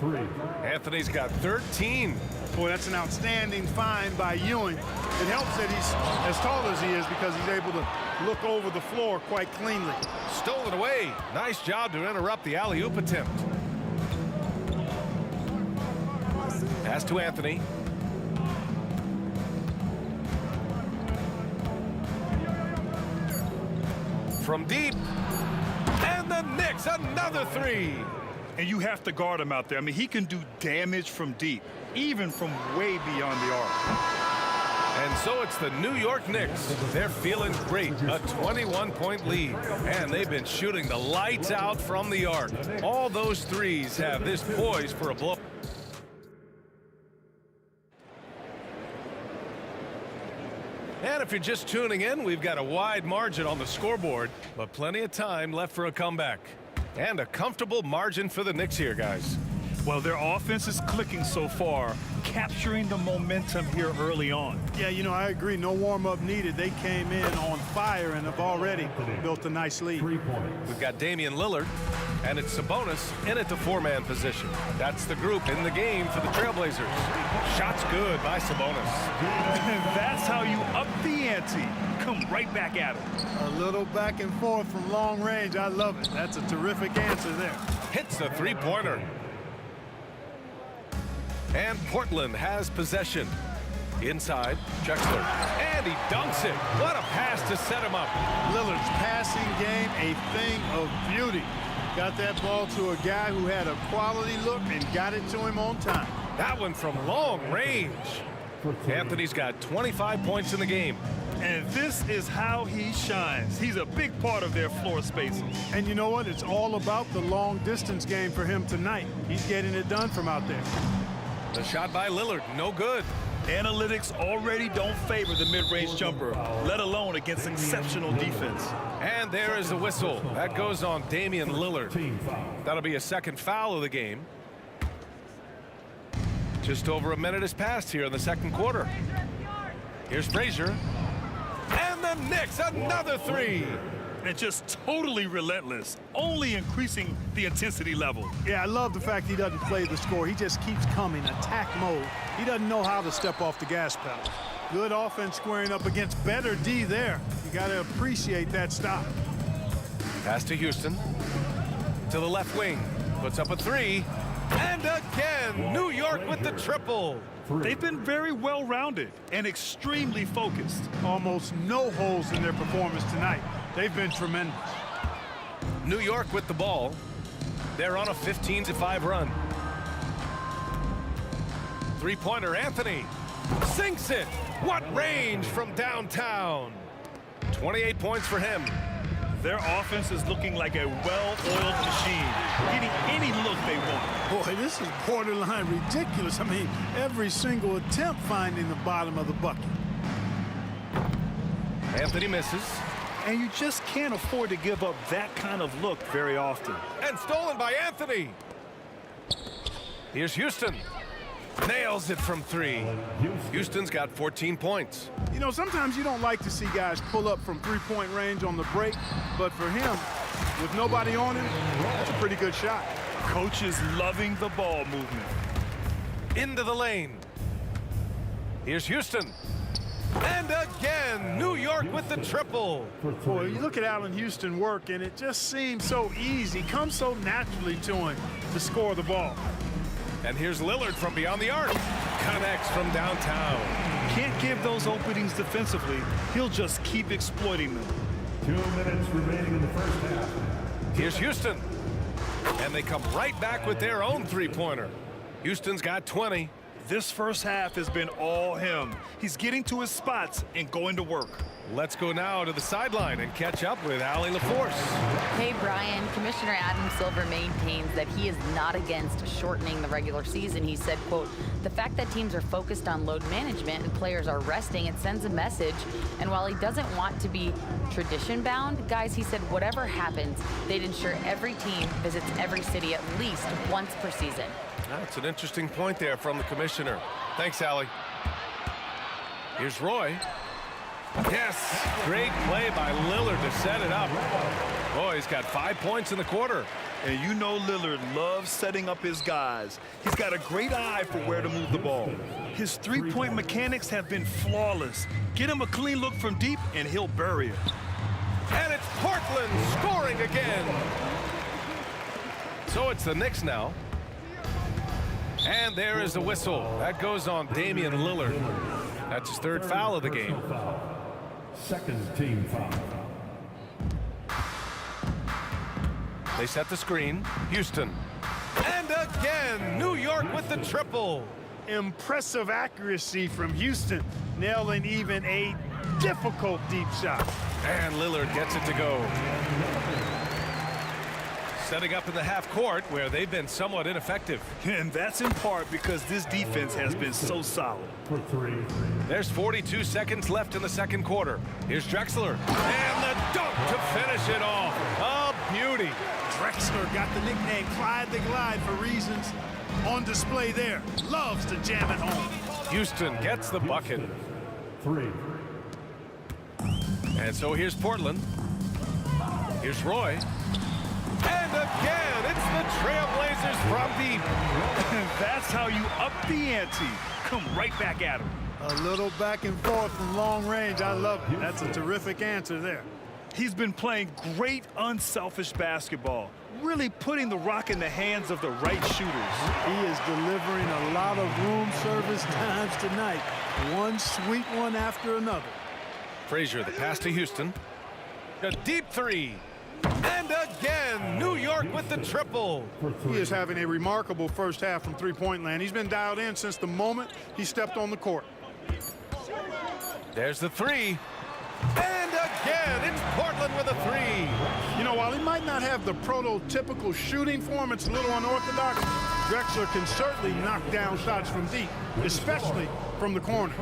Anthony's got 13. Boy, that's an outstanding find by Ewing. It helps that he's as tall as he is because he's able to look over the floor quite cleanly. Stolen away. Nice job to interrupt the alley-oop attempt. Pass to Anthony. From deep. And the Knicks, another three. And you have to guard him out there. I mean, he can do damage from deep, even from way beyond the arc. And so it's the New York Knicks. They're feeling great. A 21-point lead. And they've been shooting the lights out from the arc. All those threes have this poised for a blow. And if you're just tuning in, we've got a wide margin on the scoreboard, but plenty of time left for a comeback. And a comfortable margin for the Knicks here, guys. Well, their offense is clicking so far, capturing the momentum here early on. Yeah, you know, I agree. No warm-up needed. They came in on fire and have already built a nice lead. We've got Damian Lillard, and it's Sabonis in at the four-man position. That's the group in the game for the Trailblazers. Shot's good by Sabonis. And that's how you up the ante. Come right back at him. A little back and forth from long range. I love it. That's a terrific answer there. Hits a three-pointer. And Portland has possession. Inside, Drexler. And he dunks it. What a pass to set him up. Lillard's passing game, a thing of beauty. Got that ball to a guy who had a quality look and got it to him on time. That one from long range. Anthony's got 25 points in the game. And this is how he shines. He's a big part of their floor spacing. And you know what? It's all about the long distance game for him tonight. He's getting it done from out there. The shot by Lillard, no good. Analytics already don't favor the mid-range jumper, let alone against exceptional defense. And there is the whistle. That goes on Damian Lillard. That'll be a second foul of the game. Just over a minute has passed here in the second quarter. Here's Frazier. And the Knicks, another three. And just totally relentless, only increasing the intensity level. Yeah, I love the fact he doesn't play the score. He just keeps coming, attack mode. He doesn't know how to step off the gas pedal. Good offense squaring up against better D there. You got to appreciate that stop. Pass to Houston. To the left wing. Puts up a three. And again, New York with the triple. They've been very well-rounded and extremely focused. Almost no holes in their performance tonight. They've been tremendous. New York with the ball. They're on a 15-5 run. Three-pointer, Anthony. Sinks it. What range from downtown. 28 points for him. Their offense is looking like a well-oiled machine, getting any look they want. Boy, this is borderline ridiculous. I mean, every single attempt finding the bottom of the bucket. Anthony misses. And you just can't afford to give up that kind of look very often. And stolen by Anthony. Here's Houston. Nails it from three. Houston's got 14 points. You know, sometimes you don't like to see guys pull up from three-point range on the break, but for him, with nobody on him, that's a pretty good shot. Coach is loving the ball movement. Into the lane. Here's Houston. And again, again, New York with the triple. Boy, you look at Allen Houston work, and it just seems so easy, comes so naturally to him to score the ball. And here's Lillard from beyond the arc. Connects from downtown. Can't give those openings defensively. He'll just keep exploiting them. 2 minutes remaining in the first half. Here's Houston. And they come right back with their own three-pointer. Houston's got 20. This first half has been all him. He's getting to his spots and going to work. Let's go now to the sideline and catch up with Allie LaForce. Hey, Brian. Commissioner Adam Silver maintains that he is not against shortening the regular season. He said, quote, the fact that teams are focused on load management and players are resting, it sends a message. And while he doesn't want to be tradition-bound, guys, he said whatever happens, they'd ensure every team visits every city at least once per season. That's an interesting point there from the commissioner. Thanks, Allie. Here's Roy. Yes, great play by Lillard to set it up. Boy, he's got 5 points in the quarter. And you know Lillard loves setting up his guys. He's got a great eye for where to move the ball. His three-point mechanics have been flawless. Get him a clean look from deep, and he'll bury it. And it's Portland scoring again. So it's the Knicks now. And there is the whistle. That goes on Damian Lillard. That's his third foul of the game. Second team foul. They set the screen. Houston. And again, New York with the triple. Impressive accuracy from Houston, nailing even a difficult deep shot. And Lillard gets it to go. Setting up in the half court where they've been somewhat ineffective. And that's in part because this defense has been so solid. For three. There's 42 seconds left in the second quarter. Here's Drexler. And the dunk to finish it off. A beauty. Drexler got the nickname Clyde the Glide for reasons on display there. Loves to jam it home. Houston gets the bucket. 3. And so here's Portland. Here's Roy. And again, it's the Trailblazers from deep. That's how you up the ante. Come right back at him. A little back and forth from long range. I love it. That's a terrific answer there. He's been playing great unselfish basketball, really putting the rock in the hands of the right shooters. He is delivering a lot of room service times tonight. One sweet one after another. Frazier, the pass to Houston. A deep three. And again, New York with the triple. He is having a remarkable first half from three-point land. He's been dialed in since the moment he stepped on the court. There's the three. And again, it's Portland with a three. You know, while he might not have the prototypical shooting form, it's a little unorthodox. Drexler can certainly knock down shots from deep, especially from the corners.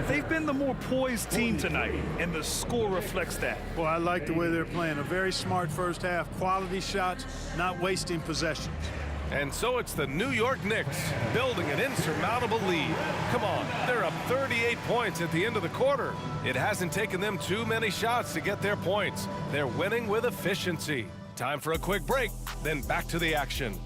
They've been the more poised team tonight, and the score reflects that. Well, I like the way they're playing. A very smart first half, quality shots, not wasting possessions. And so it's the New York Knicks building an insurmountable lead. Come on, they're up 38 points at the end of the quarter. It hasn't taken them too many shots to get their points. They're winning with efficiency. Time for a quick break, then back to the action.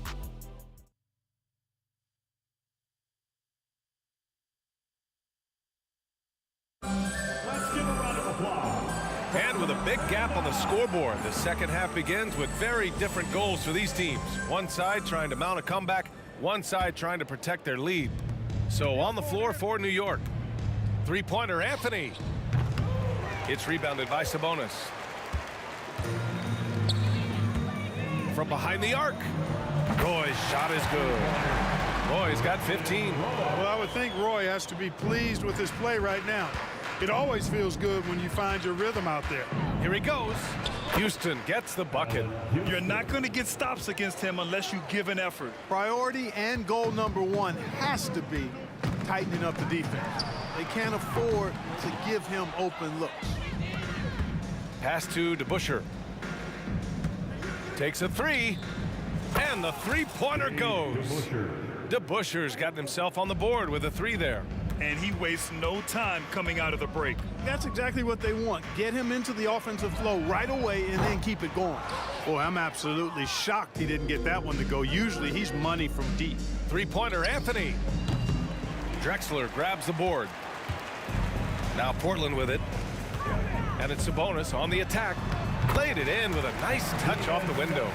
And with a big gap on the scoreboard, the second half begins with very different goals for these teams. One side trying to mount a comeback, one side trying to protect their lead. So on the floor for New York. Three-pointer, Anthony. It's rebounded by Sabonis. From behind the arc. Roy's shot is good. Roy's got 15. Well, I would think Roy has to be pleased with his play right now. It always feels good when you find your rhythm out there. Here he goes. Houston gets the bucket. You're not going to get stops against him unless you give an effort. Priority and goal number one has to be tightening up the defense. They can't afford to give him open looks. Pass to DeBusschere. Takes a three. And the three-pointer goes. DeBusschere's gotten himself on the board with a three there. And he wastes no time coming out of the break. That's exactly what they want. Get him into the offensive flow right away and then keep it going. Boy, I'm absolutely shocked he didn't get that one to go. Usually he's money from deep. Three-pointer, Anthony. Drexler grabs the board. Now Portland with it. And it's Sabonis on the attack. Laid it in with a nice touch off the window.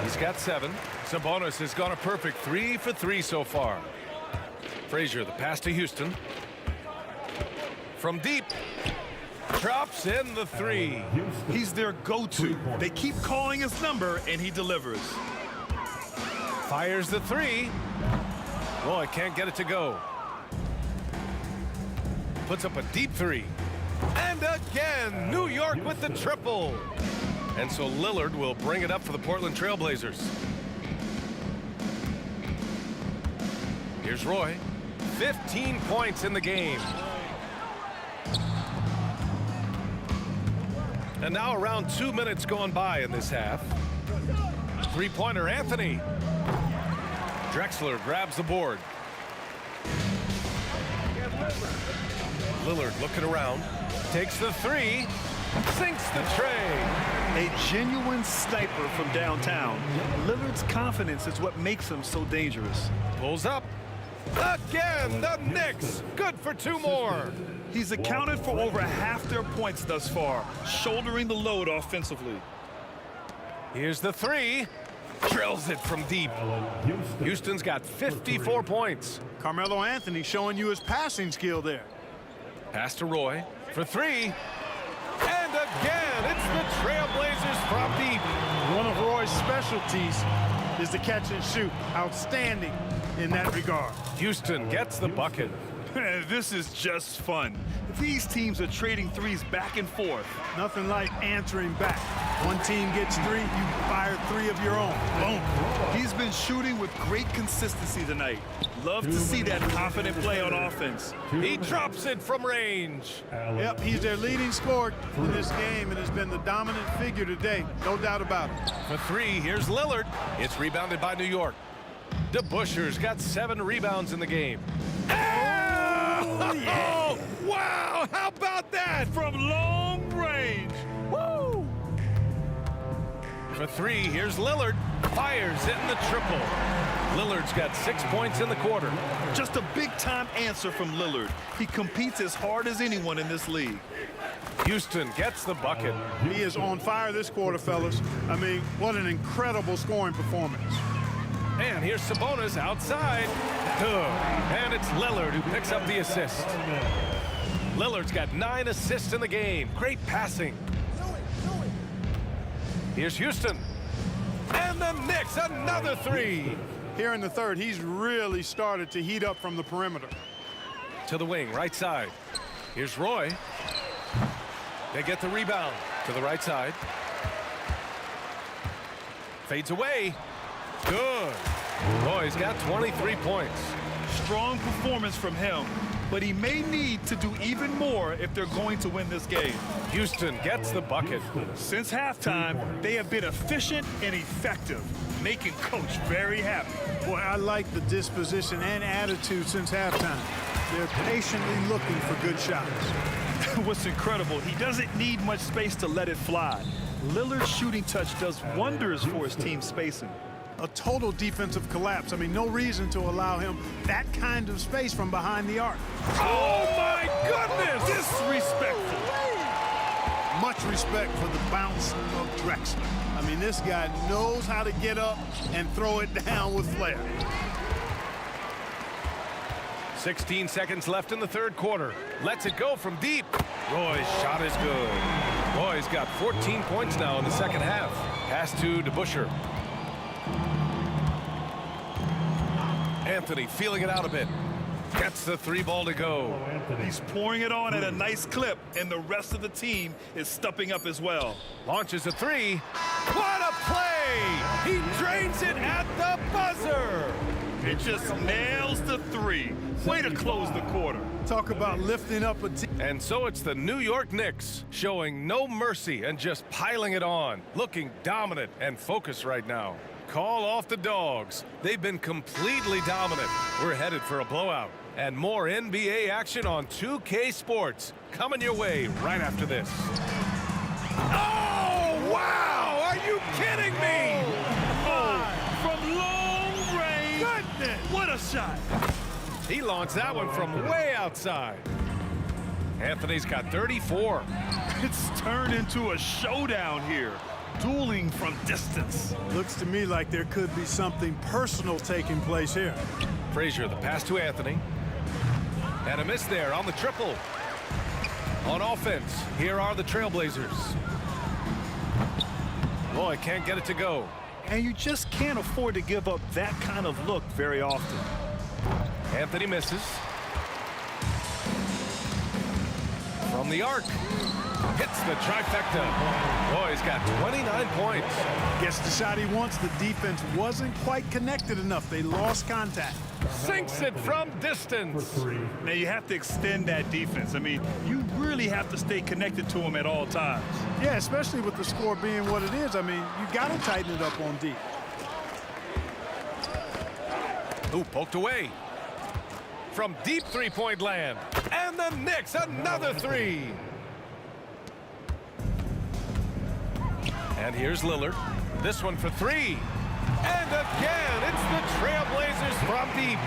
He's got 7. Sabonis has gone a perfect 3 for 3 so far. Frazier, the pass to Houston. From deep. Drops in the 3. He's their go-to. They keep calling his number, and he delivers. Fires the 3. Roy can't get it to go. Puts up a deep 3. And again, New York with the triple. And so Lillard will bring it up for the Portland Trailblazers. Here's Roy. 15 points in the game. And now around 2 minutes gone by in this half. Three-pointer Anthony. Drexler grabs the board. Lillard looking around. Takes the 3. Sinks the tray. A genuine sniper from downtown. Lillard's confidence is what makes him so dangerous. Pulls up. Again, the Knicks. Good for 2 more. He's accounted for over half their points thus far, shouldering the load offensively. Here's the 3. Drills it from deep. Houston's got 54 points. Carmelo Anthony showing you his passing skill there. Pass to Roy for 3. And again, it's the Trailblazers from deep. One of Roy's specialties is the catch and shoot. Outstanding in that regard. Houston gets the bucket. This is just fun. These teams are trading threes back and forth. Nothing like answering back. One team gets 3, you fire 3 of your own. Boom. He's been shooting with great consistency tonight. Love to see that confident play on offense. He drops it from range. Yep, he's their leading scorer in this game and has been the dominant figure today. No doubt about it. For 3, here's Lillard. It's rebounded by New York. DeBuscher's got 7 rebounds in the game. Oh, yeah. Wow, how about that? From long range. Woo! For 3, here's Lillard. Fires in the triple. Lillard's got 6 points in the quarter. Just a big-time answer from Lillard. He competes as hard as anyone in this league. Houston gets the bucket. He is on fire this quarter, fellas. I mean, what an incredible scoring performance. And here's Sabonis outside. Good. And it's Lillard who picks up the assist. Lillard's got 9 assists in the game. Great passing. Here's Houston. And the Knicks, another 3. Here in the third, he's really started to heat up from the perimeter. To the wing, right side. Here's Roy. They get the rebound to the right side. Fades away. Good. Roy's got 23 points. Strong performance from him, but he may need to do even more if they're going to win this game. Houston gets the bucket. Since halftime, they have been efficient and effective, making Coach very happy. Boy, I like the disposition and attitude since halftime. They're patiently looking for good shots. What's incredible, he doesn't need much space to let it fly. Lillard's shooting touch does wonders for his team spacing. A total defensive collapse. I mean, no reason to allow him that kind of space from behind the arc. Oh, my goodness! Disrespectful. Much respect for the bounce of Drexler. I mean, this guy knows how to get up and throw it down with flair. 16 seconds left in the third quarter. Lets it go from deep. Roy's shot is good. Roy's got 14 points now in the second half. Pass to DeBuscher. Anthony feeling it out a bit. Gets the 3 ball to go. He's pouring it on at a nice clip, and the rest of the team is stepping up as well. Launches a 3. What a play! He drains it at the buzzer. It just nails the 3. Way to close the quarter. Talk about lifting up a team. And so it's the New York Knicks showing no mercy and just piling it on. Looking dominant and focused right now. Call off the dogs. They've been completely dominant. We're headed for a blowout. And more NBA action on 2K Sports coming your way right after this. Oh, wow! Are you kidding me? Oh, from long range. Goodness! What a shot. He launched that one from way outside. Anthony's got 34. It's turned into a showdown here. Dueling from distance. Looks to me like there could be something personal taking place here. Frazier, the pass to Anthony. And a miss there on the triple. On offense, here are the Trailblazers. Boy, can't get it to go. And you just can't afford to give up that kind of look very often. Anthony misses. From the arc. Hits the trifecta. Boy, he's got 29 points. Gets the shot he wants. The defense wasn't quite connected enough. They lost contact. Sinks it from distance. Now you have to extend that defense. I mean, you really have to stay connected to him at all times. Yeah, especially with the score being what it is. I mean, you got to tighten it up on D. Ooh, poked away. From deep three-point land. And the Knicks, another three. And here's Lillard. This one for three. And again, it's the Trailblazers from deep.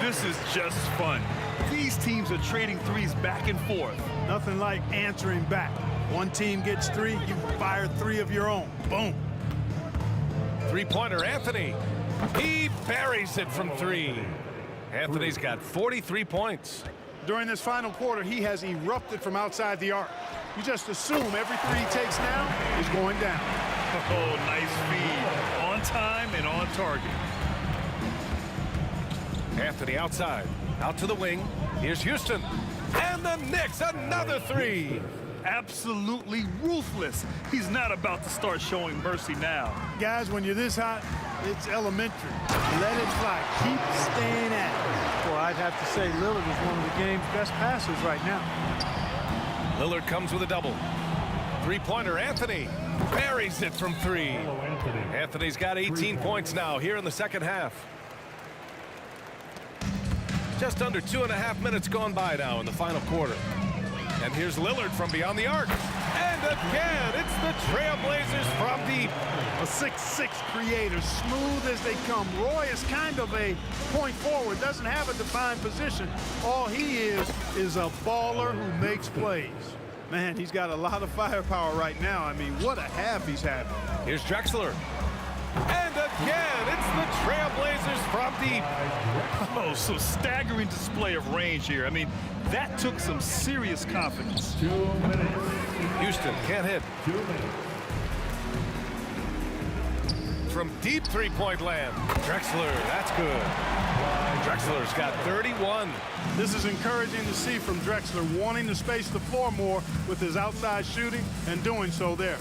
This is just fun. These teams are trading threes back and forth. Nothing like answering back. One team gets three, you fire three of your own. Boom. Three-pointer, Anthony. He buries it from three. Anthony's got 43 points. During this final quarter, he has erupted from outside the arc. You just assume every three he takes now is going down. Oh, nice feed. On time and on target. Anthony outside. Out to the wing. Here's Houston. And the Knicks, another three. Absolutely ruthless. He's not about to start showing mercy now. Guys, when you're this hot, it's elementary. Let it fly. Keep staying at it. Well, I'd have to say Lillard is one of the game's best passers right now. Lillard comes with a double. Three-pointer, Anthony. Buries it from three. Anthony's got 18 points now here in the second half. Just under 2.5 minutes gone by now in the final quarter. And here's Lillard from beyond the arc. And again, it's the Trailblazers from deep. A 6'6" creator, smooth as they come. Roy is kind of a point forward, doesn't have a defined position. All he is a baller who makes plays. Man, he's got a lot of firepower right now. I mean, what a half he's having. Here's Drexler. And again, it's the Trailblazers from deep. Oh, so staggering display of range here. I mean, that took some serious confidence. 2 minutes. Houston can't hit. 2 minutes. From deep three-point land. Drexler, that's good. Drexler's got 31. This is encouraging to see from Drexler, wanting to space the floor more with his outside shooting and doing so there.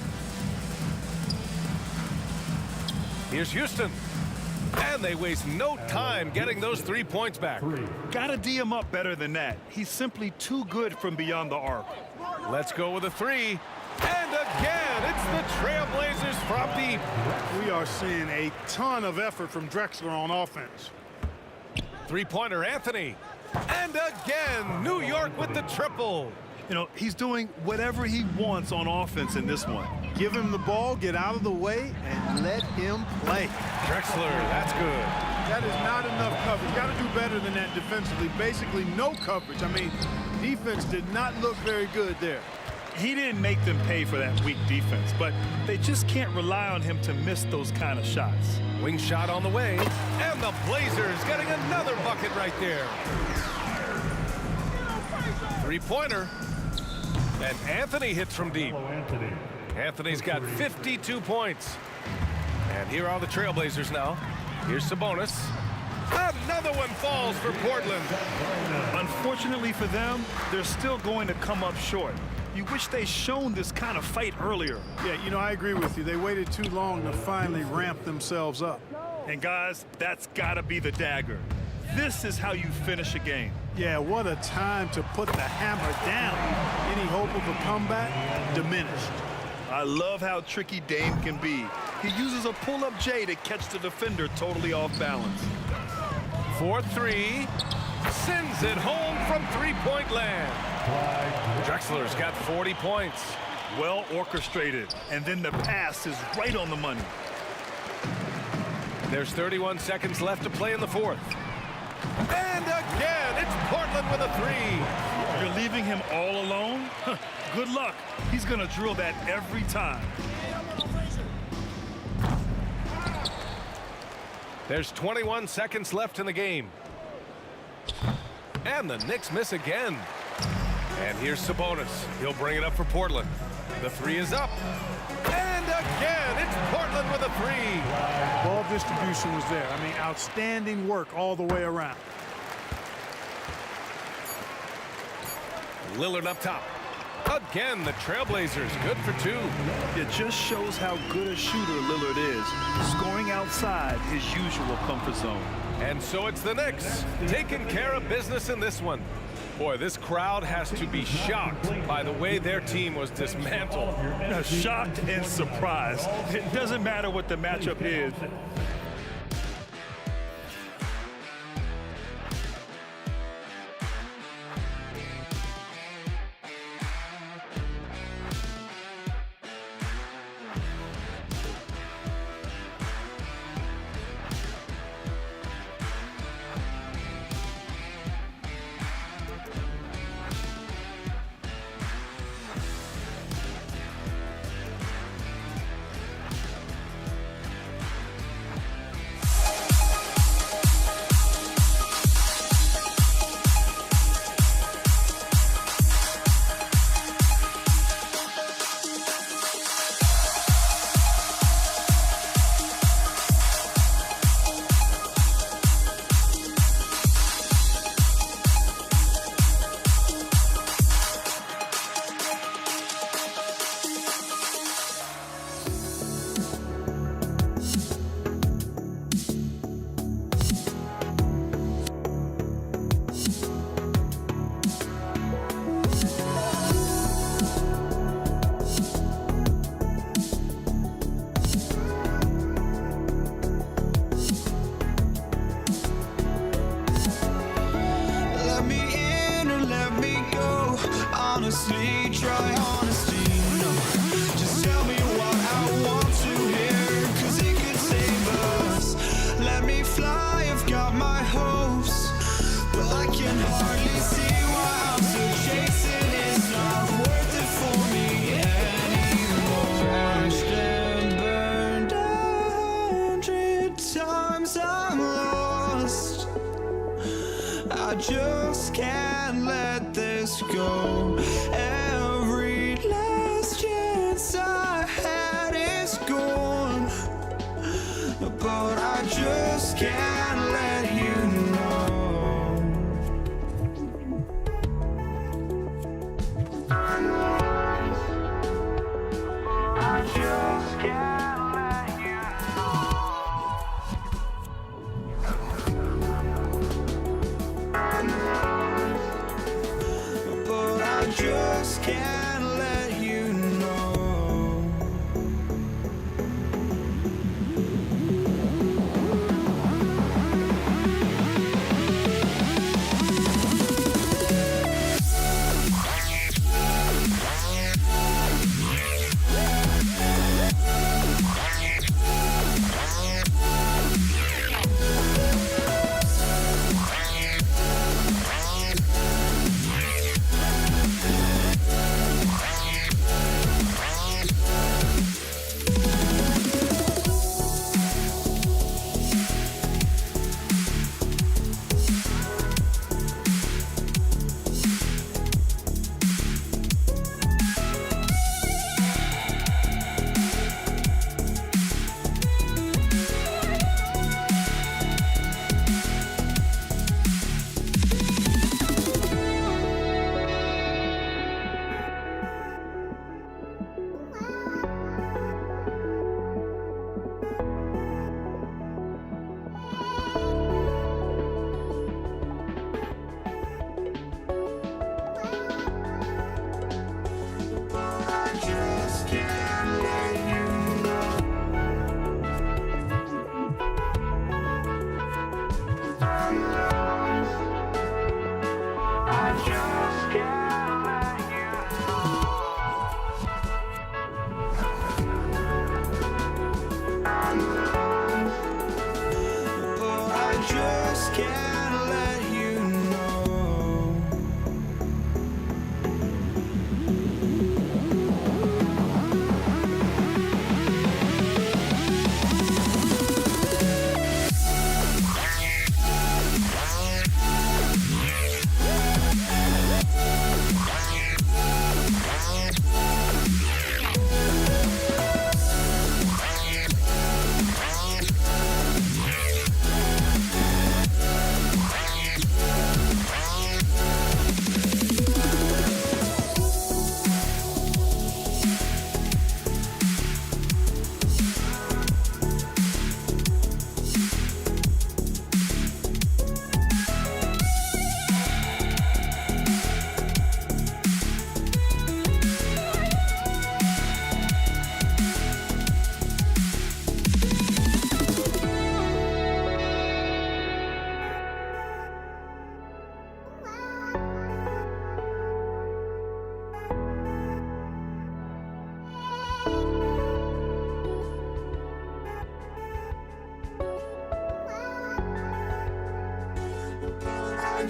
Here's Houston. And they waste no time getting those 3 points back. Gotta D him up better than that. He's simply too good from beyond the arc. Let's go with a three. And again, it's the Trailblazers from deep. We are seeing a ton of effort from Drexler on offense. Three-pointer, Anthony. And again, New York with the triple. You know, he's doing whatever he wants on offense in this one. Give him the ball, get out of the way, and let him play. Drexler, that's good. That is not enough coverage. Got to do better than that defensively. Basically, no coverage. I mean, defense did not look very good there. He didn't make them pay for that weak defense, but they just can't rely on him to miss those kind of shots. Wing shot on the way, and the Blazers getting another bucket right there. Three-pointer, and Anthony hits from deep. Anthony's got 52 points. And here are the Trailblazers now. Here's Sabonis. Another one falls for Portland. Unfortunately for them, they're still going to come up short. You wish they'd shown this kind of fight earlier. Yeah, you know, I agree with you. They waited too long to finally ramp themselves up. And guys, that's got to be the dagger. This is how you finish a game. Yeah, what a time to put the hammer down. Any hope of a comeback? Diminished. I love how tricky Dame can be. He uses a pull-up J to catch the defender totally off balance. 4-3. Sends it home from three-point land. Drexler's got 40 points. Well orchestrated. And then the pass is right on the money. There's 31 seconds left to play in the fourth. And again, it's Portland with a three. You're leaving him all alone? Good luck. He's going to drill that every time. There's 21 seconds left in the game. And the Knicks miss again. And here's Sabonis. He'll bring it up for Portland. The three is up. And again, it's Portland with a three. Ball distribution was there. I mean, outstanding work all the way around. Lillard up top. Again, the Trailblazers good for two. It just shows how good a shooter Lillard is, scoring outside his usual comfort zone. And so it's the Knicks taking care of business in this one. Boy, this crowd has to be shocked by the way their team was dismantled. Shocked and surprised. It doesn't matter what the matchup is. honestly, try honesty, no. Just tell me what I want to hear, 'cause it could save us. Let me fly, I've got my hopes, but I can hardly see why I'm still chasing. It's not worth it for me anymore. Crashed and burned 100 times, I'm lost. I just can't let this go. Every last chance I had is gone, but I just can't let you know. I just can't let you but I just can't let you know. Can't let you know.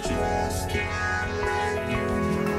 just can't let you go.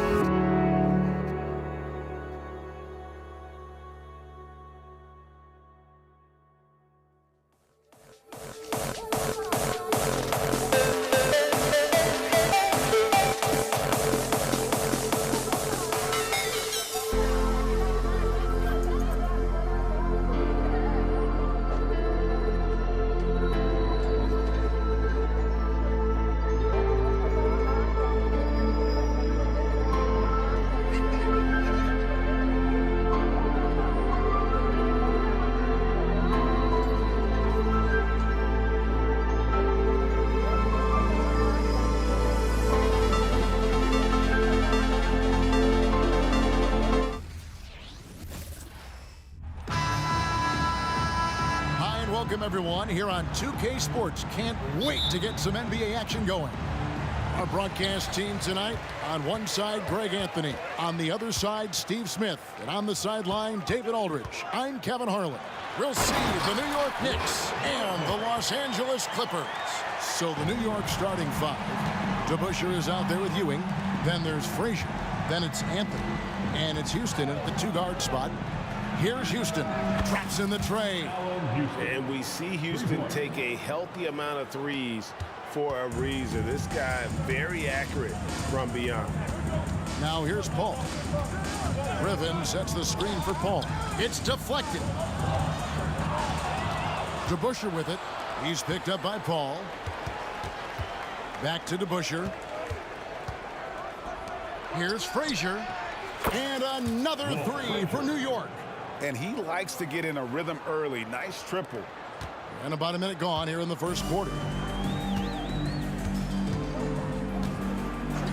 Welcome everyone here on 2K Sports. Can't wait to get some NBA action going. Our broadcast team tonight, on one side Greg Anthony, on the other side Steve Smith, and on the sideline David Aldridge. I'm Kevin Harlan. We'll see the New York Knicks and the Los Angeles Clippers. So the New York starting five. DeBusschere is out there with Ewing. Then there's Frazier. Then it's Anthony. And it's Houston at the two-guard spot. Here's Houston. Traps in the tray. And we see Houston take a healthy amount of threes for a reason. This guy very accurate from beyond. Now here's Paul. Griffin sets the screen for Paul. It's deflected. DeBusschere with it. He's picked up by Paul. Back to DeBusschere. Here's Frazier. And another three for New York. And he likes to get in a rhythm early. Nice triple. And about a minute gone here in the first quarter.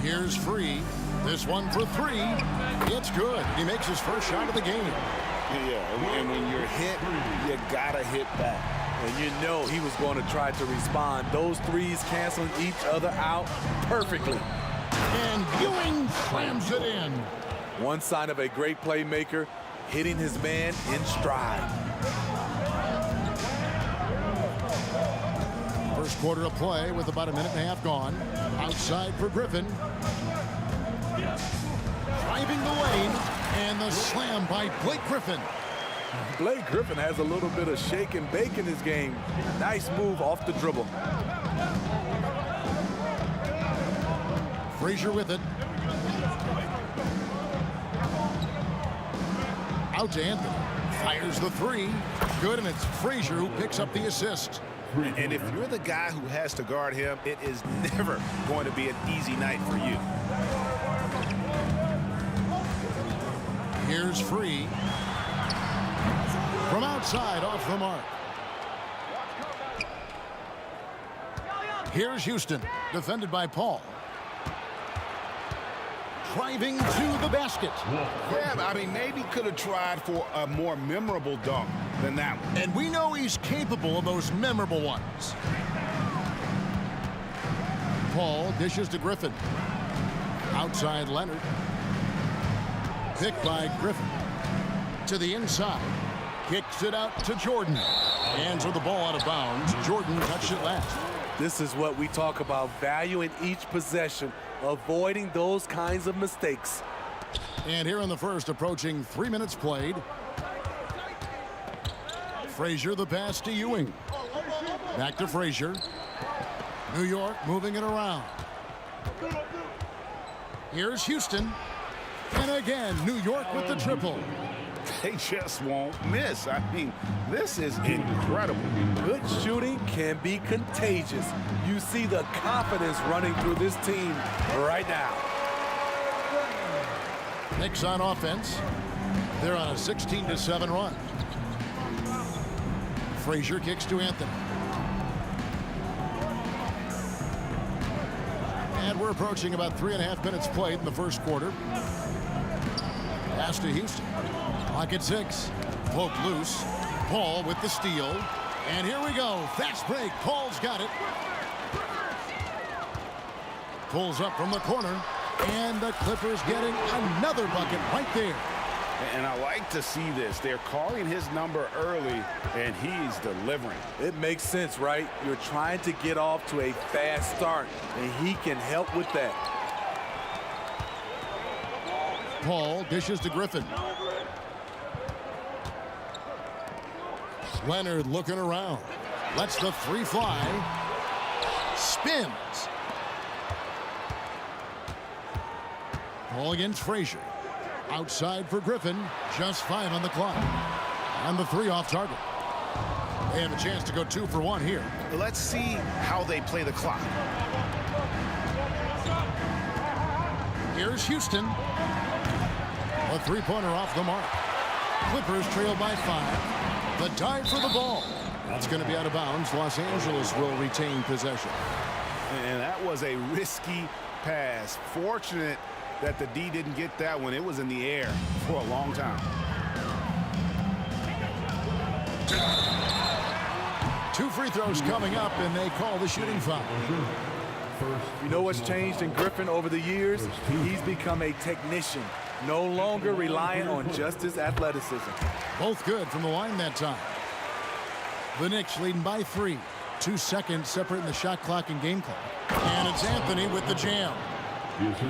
Here's Free. This one for three. It's good. He makes his first shot of the game. Yeah, and when you're hit, you gotta hit back. And you know he was going to try to respond. Those threes canceling each other out perfectly. And Ewing slams it in. One sign of a great playmaker, hitting his man in stride. First quarter of play with about a minute and a half gone. Outside for Griffin. Driving the lane. And the slam by Blake Griffin. Blake Griffin has a little bit of shake and bake in his game. Nice move off the dribble. Frazier with it. Out to Anthony. Fires the three. Good, and it's Frazier who picks up the assist. And if you're the guy who has to guard him, it is never going to be an easy night for you. Here's Free. From outside, off the mark. Here's Houston, defended by Paul. Driving to the basket. Yeah, I mean, maybe could have tried for a more memorable dunk than that one. And we know he's capable of those memorable ones. Paul dishes to Griffin. Outside Leonard. Picked by Griffin. To the inside. Kicks it out to Jordan. Hands with the ball out of bounds. Jordan touched it last. This is what we talk about, valuing each possession, avoiding those kinds of mistakes. And here in the first, approaching 3 minutes played. Frazier the pass to Ewing. Back to Frazier. New York moving it around. Here's Houston. And again, New York with the triple. They just won't miss. I mean, this is incredible. Good shooting can be contagious. You see the confidence running through this team right now. Knicks on offense. They're on a 16-7 run. Frazier kicks to Anthony. And we're approaching about 3.5 minutes played in the first quarter. Pass to Houston. Clock at 6. Poke loose. Paul with the steal. And here we go. Fast break. Paul's got it. Pulls up from the corner. And the Clippers getting another bucket right there. And I like to see this. They're calling his number early, and he's delivering. It makes sense, right? You're trying to get off to a fast start, and he can help with that. Paul dishes to Griffin. Leonard looking around. Lets the three fly. Spins. Paul against Frazier. Outside for Griffin. Just 5 on the clock. And the 3 off target. They have a chance to go 2 for 1 here. Let's see how they play the clock. Here's Houston. A three-pointer off the mark. Clippers trail by 5. The dive for the ball. That's going to be out of bounds. Los Angeles will retain possession. And that was a risky pass. Fortunate that the D didn't get that one. It was in the air for a long time. 2 free throws coming up, and they call the shooting foul. You know what's changed in Griffin over the years? He's become a technician, no longer reliant on just his athleticism. Both good from the line that time. The Knicks leading by 3. 2 seconds separating the shot clock and game clock. And it's Anthony with the jam.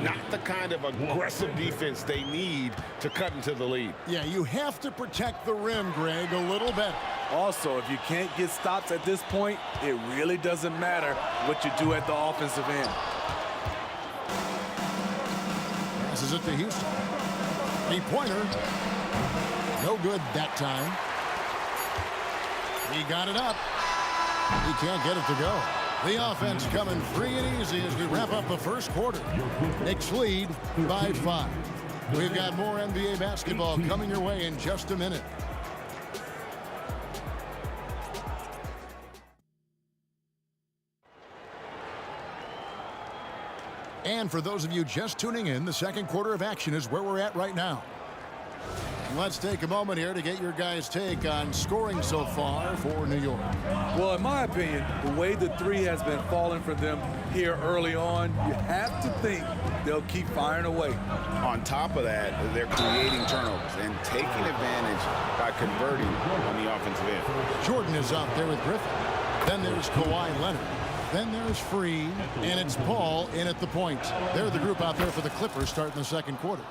Not the kind of aggressive defense they need to cut into the lead. Yeah, you have to protect the rim, Greg, a little better. Also, if you can't get stops at this point, it really doesn't matter what you do at the offensive end. Passes it to Houston. Three-pointer. No good that time. He got it up. He can't get it to go. The offense coming free and easy as we wrap up the first quarter. Knicks lead by 5. We've got more NBA basketball coming your way in just a minute. And for those of you just tuning in, the second quarter of action is where we're at right now. Let's take a moment here to get your guys' take on scoring so far for New York. Well, in my opinion, the way the 3 has been falling for them here early on, you have to think they'll keep firing away. On top of that, they're creating turnovers and taking advantage by converting on the offensive end. Jordan is out there with Griffin. Then there's Kawhi Leonard. Then there's Free, and it's Paul in at the point. They're the group out there for the Clippers starting the second quarter.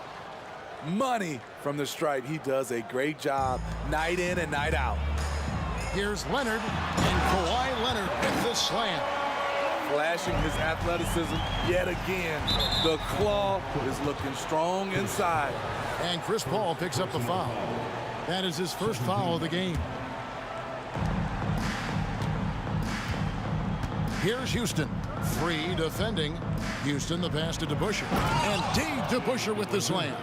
Money from the stripe. He does a great job night in and night out. Here's Leonard, and Kawhi Leonard with the slam. Flashing his athleticism yet again. The claw is looking strong inside. And Chris Paul picks up the foul. That is his first foul of the game. Here's Houston. Free defending. Houston, the pass to DeBusschere. And D. DeBusschere with the slam.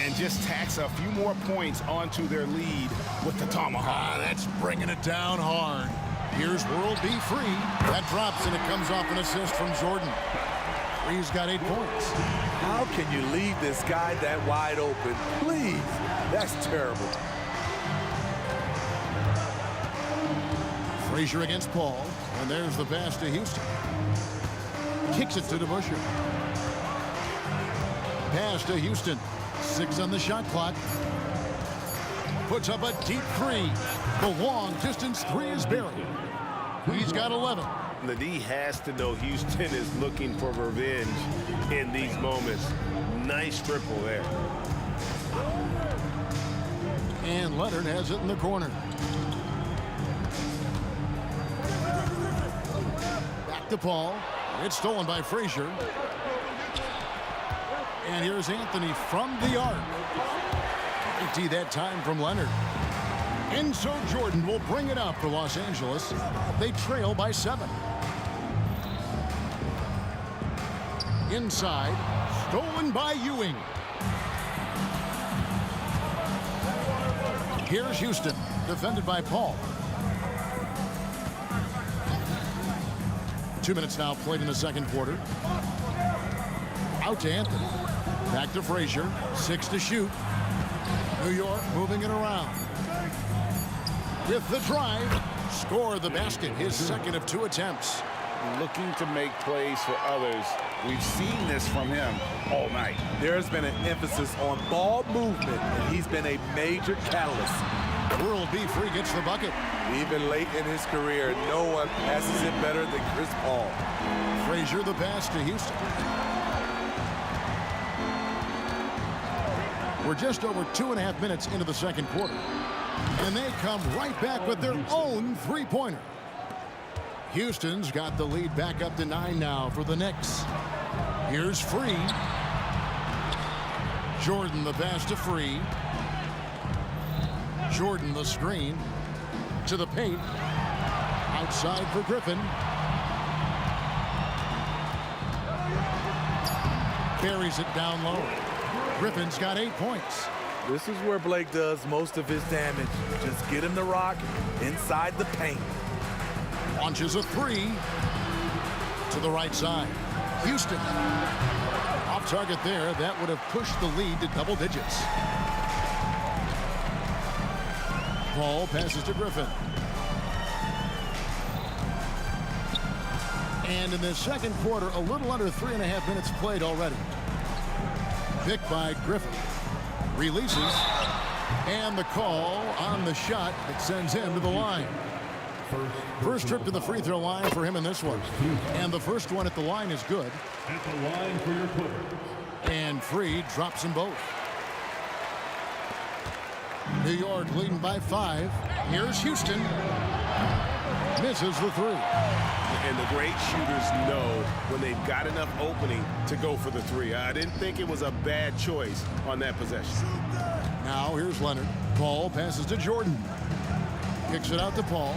And just tacks a few more points onto their lead with the tomahawk. That's bringing it down hard. Here's World B. Free. That drops, and it comes off an assist from Jordan. Free's got 8 points. How can you leave this guy that wide open? Please. That's terrible. Frazier against Paul. And there's the pass to Houston. Kicks it to DeBusschere. Pass to Houston. 6 on the shot clock. Puts up a deep 3. The long distance 3 is buried. He's got 11. The D has to know Houston is looking for revenge in these moments. Nice triple there. And Leonard has it in the corner. Back to Paul. It's stolen by Frazier. And here's Anthony from the arc. 80 that time from Leonard. And so Jordan will bring it up for Los Angeles. They trail by 7. Inside, stolen by Ewing. Here's Houston, defended by Paul. 2 minutes now played in the second quarter. Out to Anthony. Back to Frazier. 6 to shoot. New York moving it around. With the drive, score the basket. His second of 2 attempts. Looking to make plays for others We've seen this from him all night. There's been an emphasis on ball movement, and he's been a major catalyst. World B. Free gets the bucket. Even late in his career, no one passes it better than Chris Paul. Frazier the pass to Houston. We're just over 2.5 minutes into the second quarter. And they come right back with their own three-pointer. Houston's got the lead back up to 9 now for the Knicks. Here's Free. Jordan the pass to Free. Jordan the screen to the paint. Outside for Griffin. Carries it down low. Griffin's got 8 points. This is where Blake does most of his damage. Just get him the rock inside the paint. Launches a three to the right side. Houston off target there. That would have pushed the lead to double digits. Paul passes to Griffin. And in the second quarter, a little under 3.5 minutes played already. Picked by Griffin. Releases. And the call on the shot that sends him to the line. First trip to the free throw line for him in this one. And the first one at the line is good. At the line for your Clippers. And Free drops them both. New York leading by 5. Here's Houston. Misses the three. And the great shooters know when they've got enough opening to go for the three. I didn't think it was a bad choice on that possession. Now here's Leonard. Paul passes to Jordan. Kicks it out to Paul.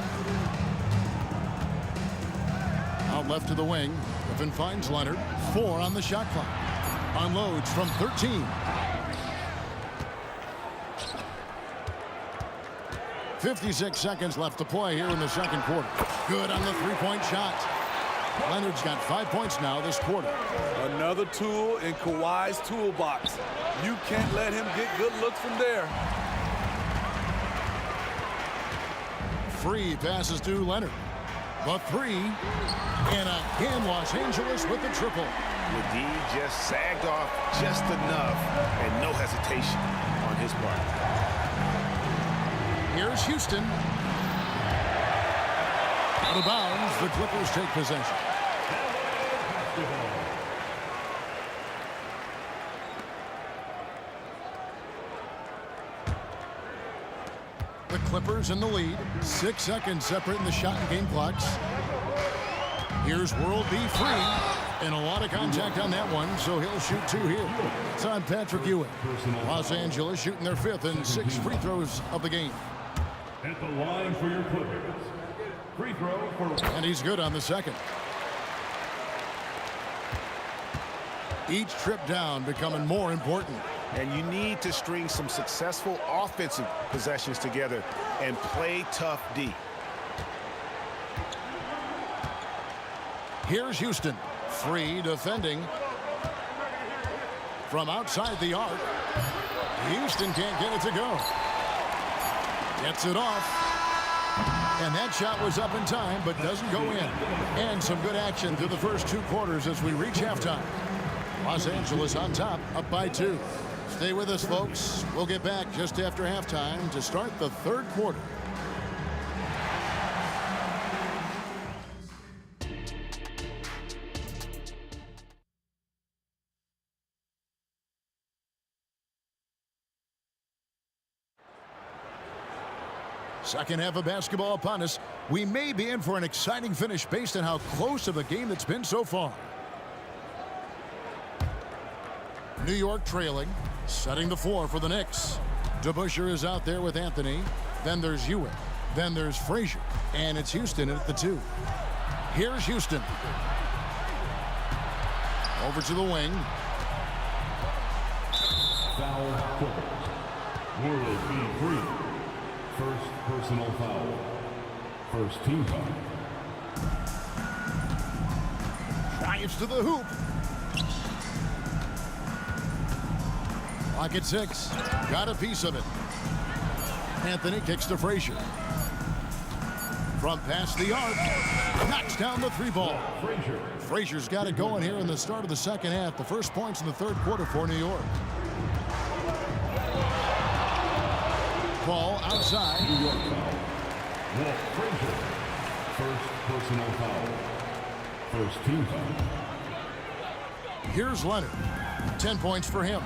Out left to the wing. Griffin finds Leonard. 4 on the shot clock. Unloads from 13. 56 seconds left to play here in the second quarter. Good on the three-point shot. Leonard's got 5 points now this quarter. Another tool in Kawhi's toolbox. You can't let him get good looks from there. Free passes to Leonard. The three. And again, Los Angeles with the triple. McGee just sagged off just enough and no hesitation on his part. Here's Houston. Out of bounds, the Clippers take possession. The Clippers in the lead. 6 seconds separating the shot and game clocks. Here's World B. Free. And a lot of contact on that one, so he'll shoot 2 here. It's on Patrick Ewing. Los Angeles shooting their 5th and 6th free throws of the game. At the line for your Clippers. Free throw for... And he's good on the second. Each trip down becoming more important. And you need to string some successful offensive possessions together and play tough D. Here's Houston. Free defending. From outside the arc. Houston can't get it to go. Gets it off. And that shot was up in time, but doesn't go in. And some good action through the first 2 quarters as we reach halftime. Los Angeles on top, up by 2. Stay with us, folks. We'll get back just after halftime to start the third quarter. Second half of basketball upon us. We may be in for an exciting finish based on how close of a game it's been so far. New York trailing, setting the floor for the Knicks. DeBusschere is out there with Anthony. Then there's Ewing. Then there's Frazier. And it's Houston at the 2. Here's Houston. Over to the wing. Foul Clippers. World B. Free. First personal foul. First team foul. Drives to the hoop. Clock at 6. Got a piece of it. Anthony kicks to Frazier. From past the arc, knocks down the three ball. Frazier's got it going here in the start of the second half. The first points in the third quarter for New York. Ball outside. New York foul. Walt Frazier. First personal foul. First team foul. Here's Leonard. 10 points for him.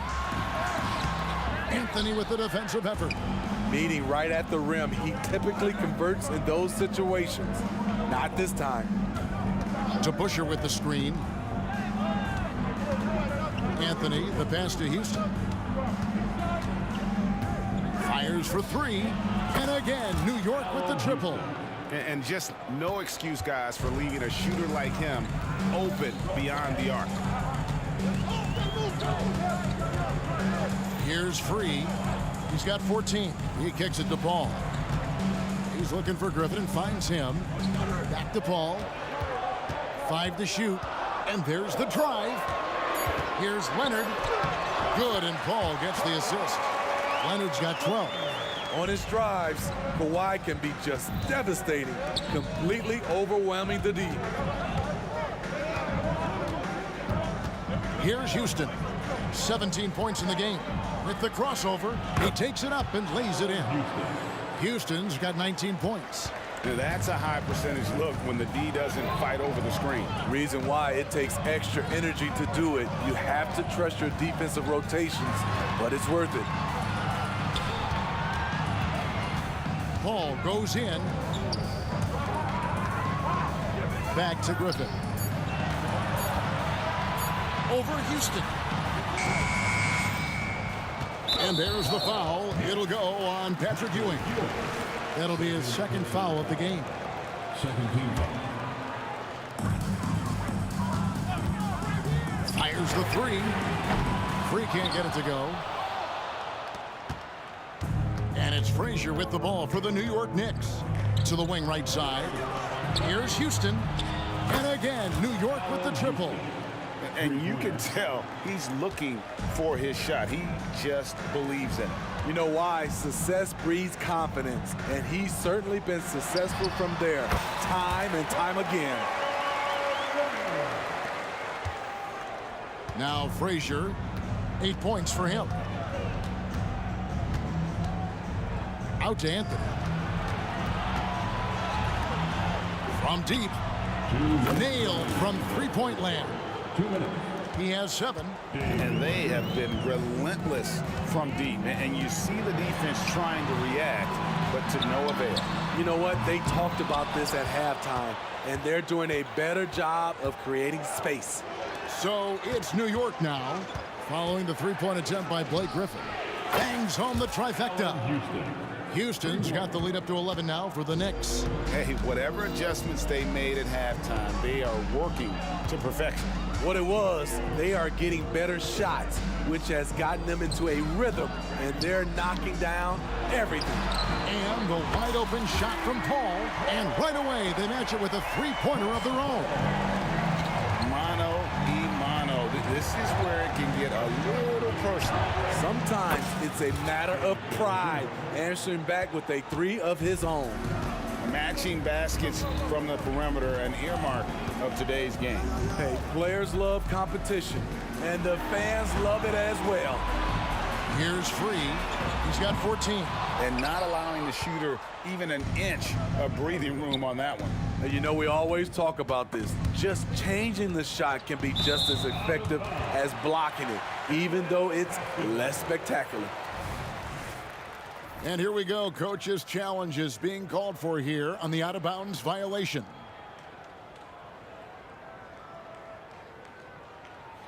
Anthony with the defensive effort. Meeting right at the rim. He typically converts in those situations. Not this time. To Busher with the screen. Anthony, the pass to Houston. Fires for three. And again, New York with the triple. And just no excuse, guys, for leaving a shooter like him open beyond the arc. Here's Free. He's got 14. He kicks it to Paul. He's looking for Griffin and finds him. Back to Paul. 5 to shoot. And there's the drive. Here's Leonard. Good, and Paul gets the assist. Leonard's got 12. On his drives, Kawhi can be just devastating, completely overwhelming the D. Here's Houston. 17 points in the game. With the crossover, he takes it up and lays it in. Houston's got 19 points. Now that's a high percentage look when the D doesn't fight over the screen. Reason why it takes extra energy to do it. You have to trust your defensive rotations, but it's worth it. Paul goes in. Back to Griffin. Over Houston. And there's the foul. It'll go on Patrick Ewing. That'll be his second foul of the game. Second team foul. Fires the three. Free can't get it to go. And it's Frazier with the ball for the New York Knicks. To the wing right side. Here's Houston. And again, New York with the triple. And you can tell he's looking for his shot. He just believes in it. You know why? Success breeds confidence, and he's certainly been successful from there, time and time again. Now Frazier, 8 points for him. Out to Anthony. From deep. Nailed from three-point land. 2 minutes. He has 7. And they have been relentless from deep. And you see the defense trying to react, but to no avail. You know what? They talked about this at halftime, and they're doing a better job of creating space. So it's New York now, following the three-point attempt by Blake Griffin. Bangs home the trifecta. Houston's got the lead up to 11 now for the Knicks. Hey, whatever adjustments they made at halftime, they are working to perfection. What it was, they are getting better shots, which has gotten them into a rhythm, and they're knocking down everything. And the wide open shot from Paul, and right away they match it with a three-pointer of their own. Mano y mano. This is where it can get a little personal. Sometimes it's a matter of pride, answering back with a three of his own. Matching baskets from the perimeter, an earmark of today's game. Hey, players love competition, and the fans love it as well. Here's Free. He's got 14. And not allowing the shooter even an inch of breathing room on that one. You know, we always talk about this. Just changing the shot can be just as effective as blocking it, even though it's less spectacular. And here we go. Coach's challenge is being called for here on the out-of-bounds violation.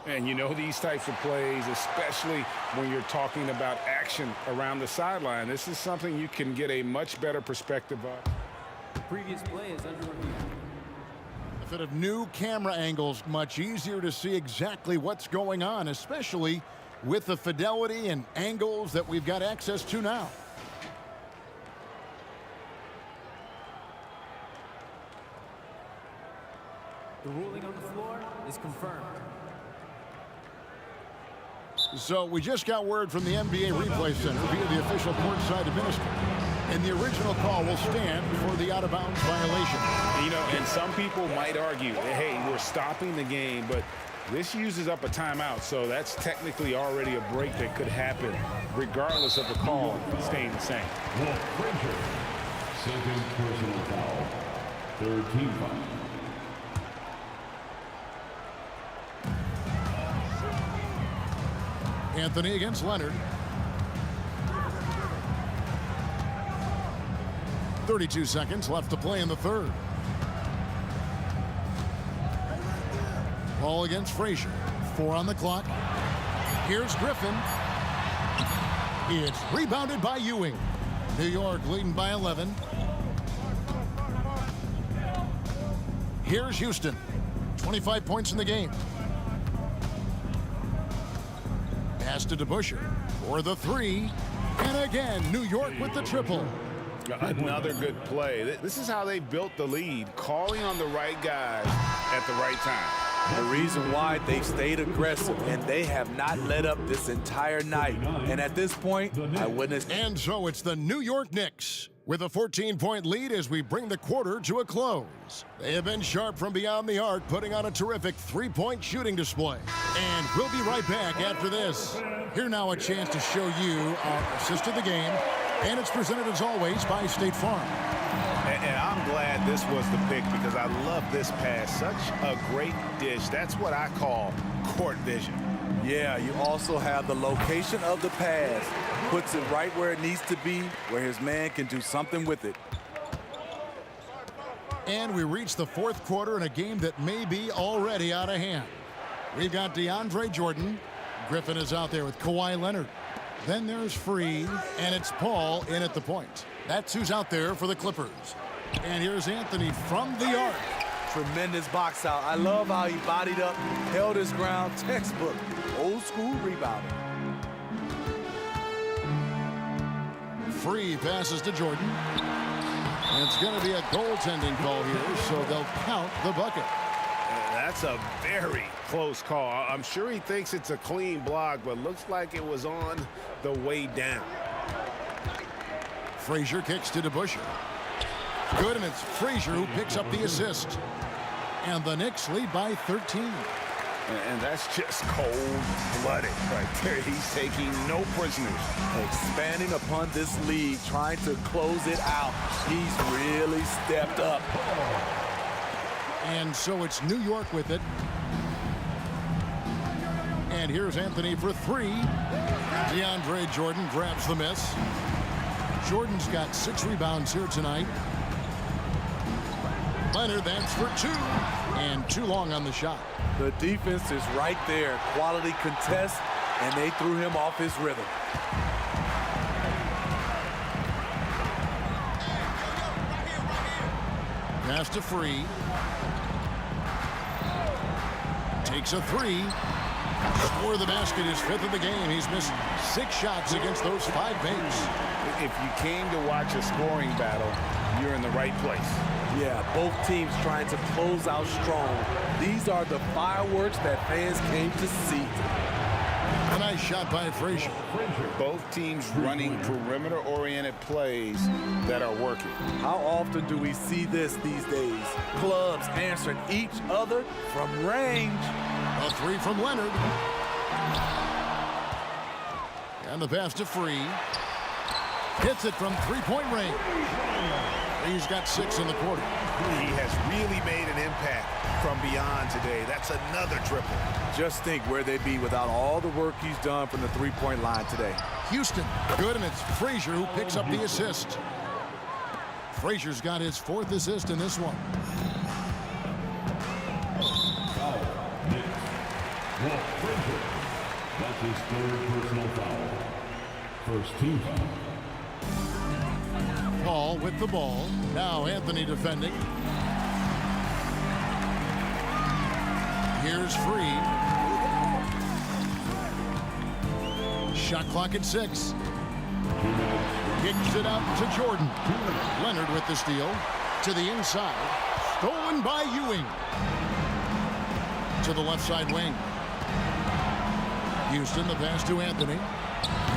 And you know these types of plays, especially when you're talking about action around the sideline, this is something you can get a much better perspective of. The previous play is under review. A bit of new camera angles, much easier to see exactly what's going on, especially with the fidelity and angles that we've got access to now. The ruling on the floor is confirmed. So we just got word from the NBA Replay Center via the official courtside administrator. And the original call will stand for the out-of-bounds violation. You know, and some people might argue, hey, we're stopping the game, but this uses up a timeout, so that's technically already a break that could happen, regardless of the call staying the same. Walt Frazier, second personal foul, third team foul. Anthony against Leonard. 32 seconds left to play in the third. Ball against Frazier. 4 on the clock. Here's Griffin. It's rebounded by Ewing. New York leading by 11. Here's Houston. 25 points in the game. Pass to DeBusschere for the 3. And again, New York with the triple. Another good play. This is how they built the lead, calling on the right guys at the right time. The reason why they've stayed aggressive and they have not let up this entire night. And at this point, I witnessed. And so it's the New York Knicks with a 14-point lead as we bring the quarter to a close. They have been sharp from beyond the arc, putting on a terrific three-point shooting display. And we'll be right back after this. Here now a chance to show you our assist of the game. And it's presented as always by State Farm. And I'm glad this was the pick because I love this pass. Such a great dish. That's what I call court vision. Yeah, you also have the location of the pass. Puts it right where it needs to be, where his man can do something with it. And we reach the fourth quarter in a game that may be already out of hand. We've got DeAndre Jordan. Griffin is out there with Kawhi Leonard. Then there's Free, and it's Paul in at the point. That's who's out there for the Clippers. And here's Anthony from the arc. Tremendous box out. I love how he bodied up, held his ground, textbook, old school rebounding. Free passes to Jordan. It's going to be a goaltending call here, so they'll count the bucket. That's a very close call. I'm sure he thinks it's a clean block, but looks like it was on the way down. Frazier kicks to DeBusschere. Good, and it's Frazier who picks up the assist. And the Knicks lead by 13. And that's just cold-blooded right there. He's taking no prisoners. Expanding upon this lead, trying to close it out. He's really stepped up. And so it's New York with it. And here's Anthony for 3. DeAndre Jordan grabs the miss. Jordan's got 6 rebounds here tonight. Leonard, that's for 2. And too long on the shot. The defense is right there. Quality contest, and they threw him off his rhythm. Pass to Free. Takes a 3. Score the basket, his 5th of the game. He's missed 6 shots against those 5 bigs. If you came to watch a scoring battle, you're in the right place. Yeah, both teams trying to close out strong. These are the fireworks that fans came to see. A nice shot by Frazier. Both teams running perimeter-oriented plays that are working. How often do we see this these days? Clubs answering each other from range. A 3 from Leonard. And the pass to Free. Hits it from 3-point range. He's got 6 in the quarter. He has really made an impact from beyond today. That's another triple. Just think where they'd be without all the work he's done from the 3-point line today. Houston, good, and it's Frazier who picks up the assist. Frazier's got his 4th assist in this one. Foul, Knicks. Walt Frazier. That's his 3rd personal foul. First team foul. Paul with the ball. Now Anthony defending. Here's Free. Shot clock at 6. Kicks it out to Jordan. Leonard with the steal. To the inside. Stolen by Ewing. To the left side wing. Houston, the pass to Anthony.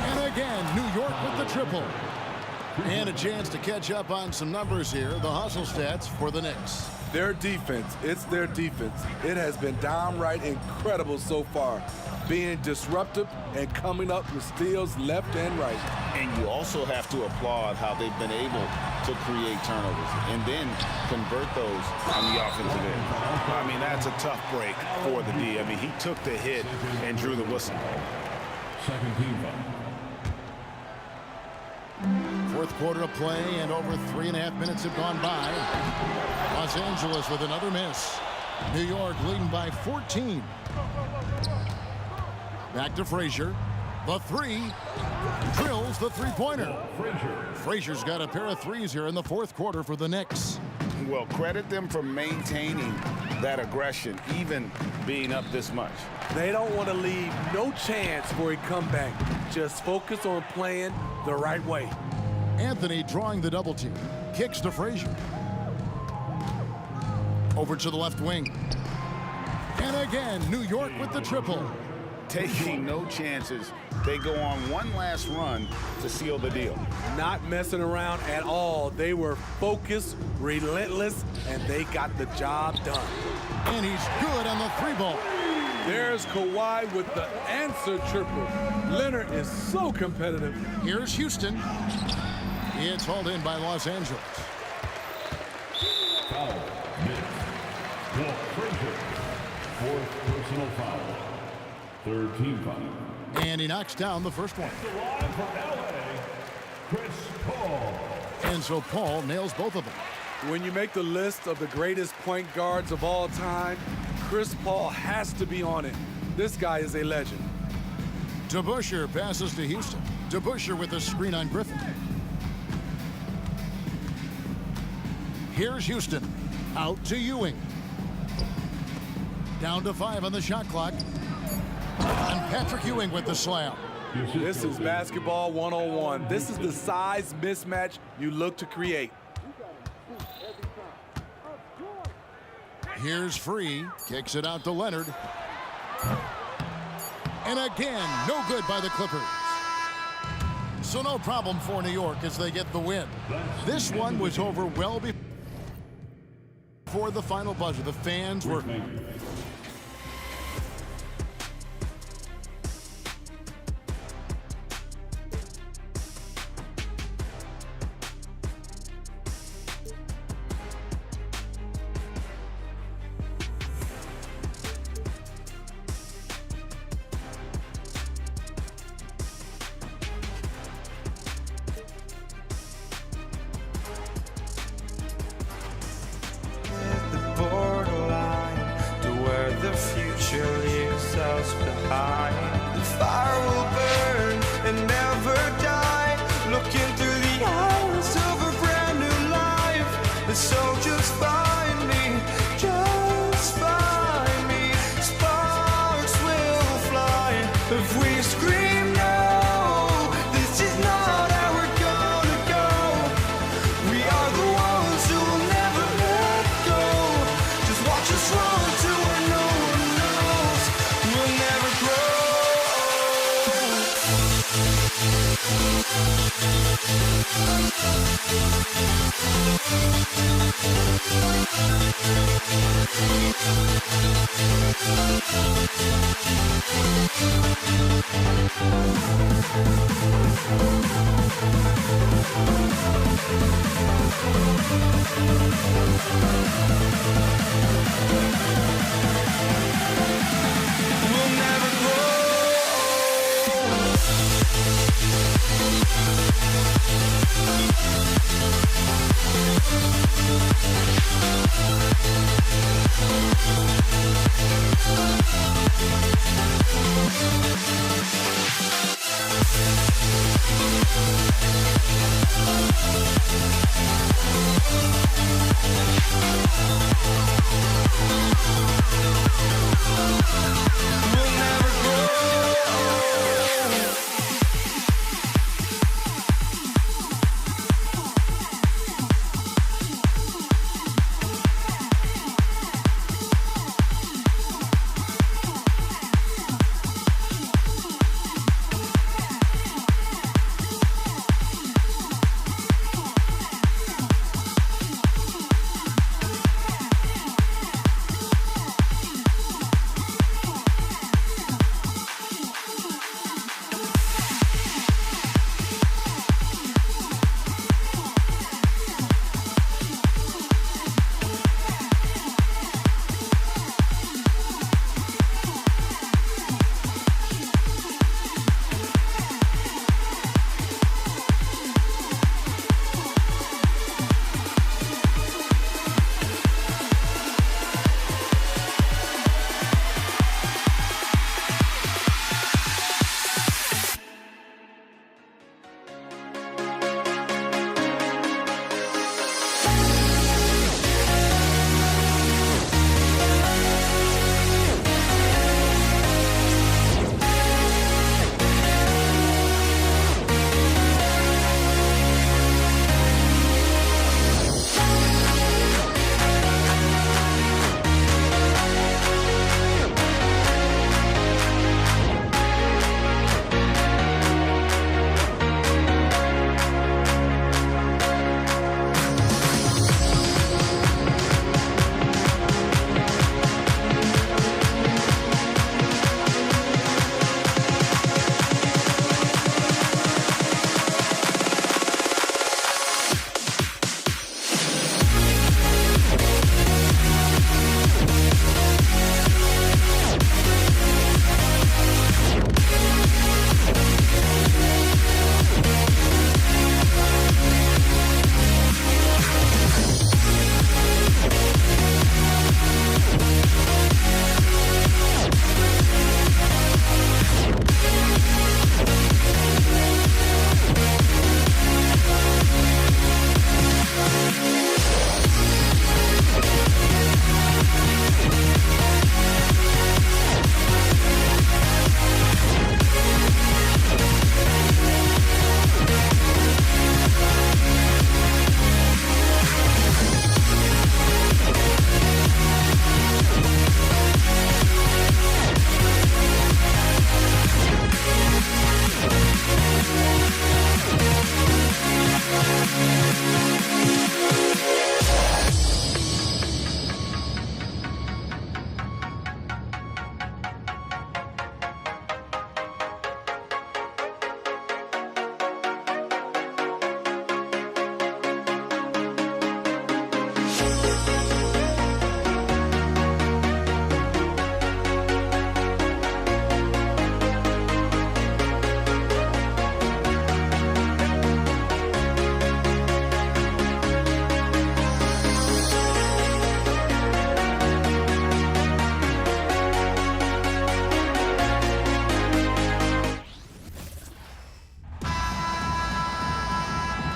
And again, New York with the triple. And a chance to catch up on some numbers here. The hustle stats for the Knicks. Their defense, it's their defense. It has been downright incredible so far, being disruptive and coming up with steals left and right. And you also have to applaud how they've been able to create turnovers and then convert those on the offensive end. I mean, that's a tough break for the D. I mean, he took the hit and drew the whistle. Second team foul. Fourth quarter of play, and over 3.5 minutes have gone by. Los Angeles with another miss. New York leading by 14. Back to Frazier. The three. Drills the three-pointer. Frazier's got a pair of threes here in the fourth quarter for the Knicks. Well, credit them for maintaining that aggression, even being up this much. They don't want to leave no chance for a comeback. Just focus on playing the right way. Anthony drawing the double team. Kicks to Frazier. Over to the left wing. And again, New York with the triple. Taking no chances. They go on one last run to seal the deal. Not messing around at all. They were focused, relentless, and they got the job done. And he's good on the three ball. There's Kawhi with the answer triple. Leonard is so competitive. Here's Houston. It's hauled in by Los Angeles. Foul. Knicks. Walt Frazier. Fourth personal foul. Third team foul. And he knocks down the first one. Line for LA, Chris Paul. And so Paul nails both of them. When you make the list of the greatest point guards of all time, Chris Paul has to be on it. This guy is a legend. DeBusschere passes to Houston. DeBusschere with a screen on Griffin. Here's Houston. Out to Ewing. Down to 5 on the shot clock. And Patrick Ewing with the slam. This is basketball 101. This is the size mismatch you look to create. Here's Free. Kicks it out to Leonard. And again, no good by the Clippers. So no problem for New York as they get the win. This one was over well before the final buzzer. The fans were...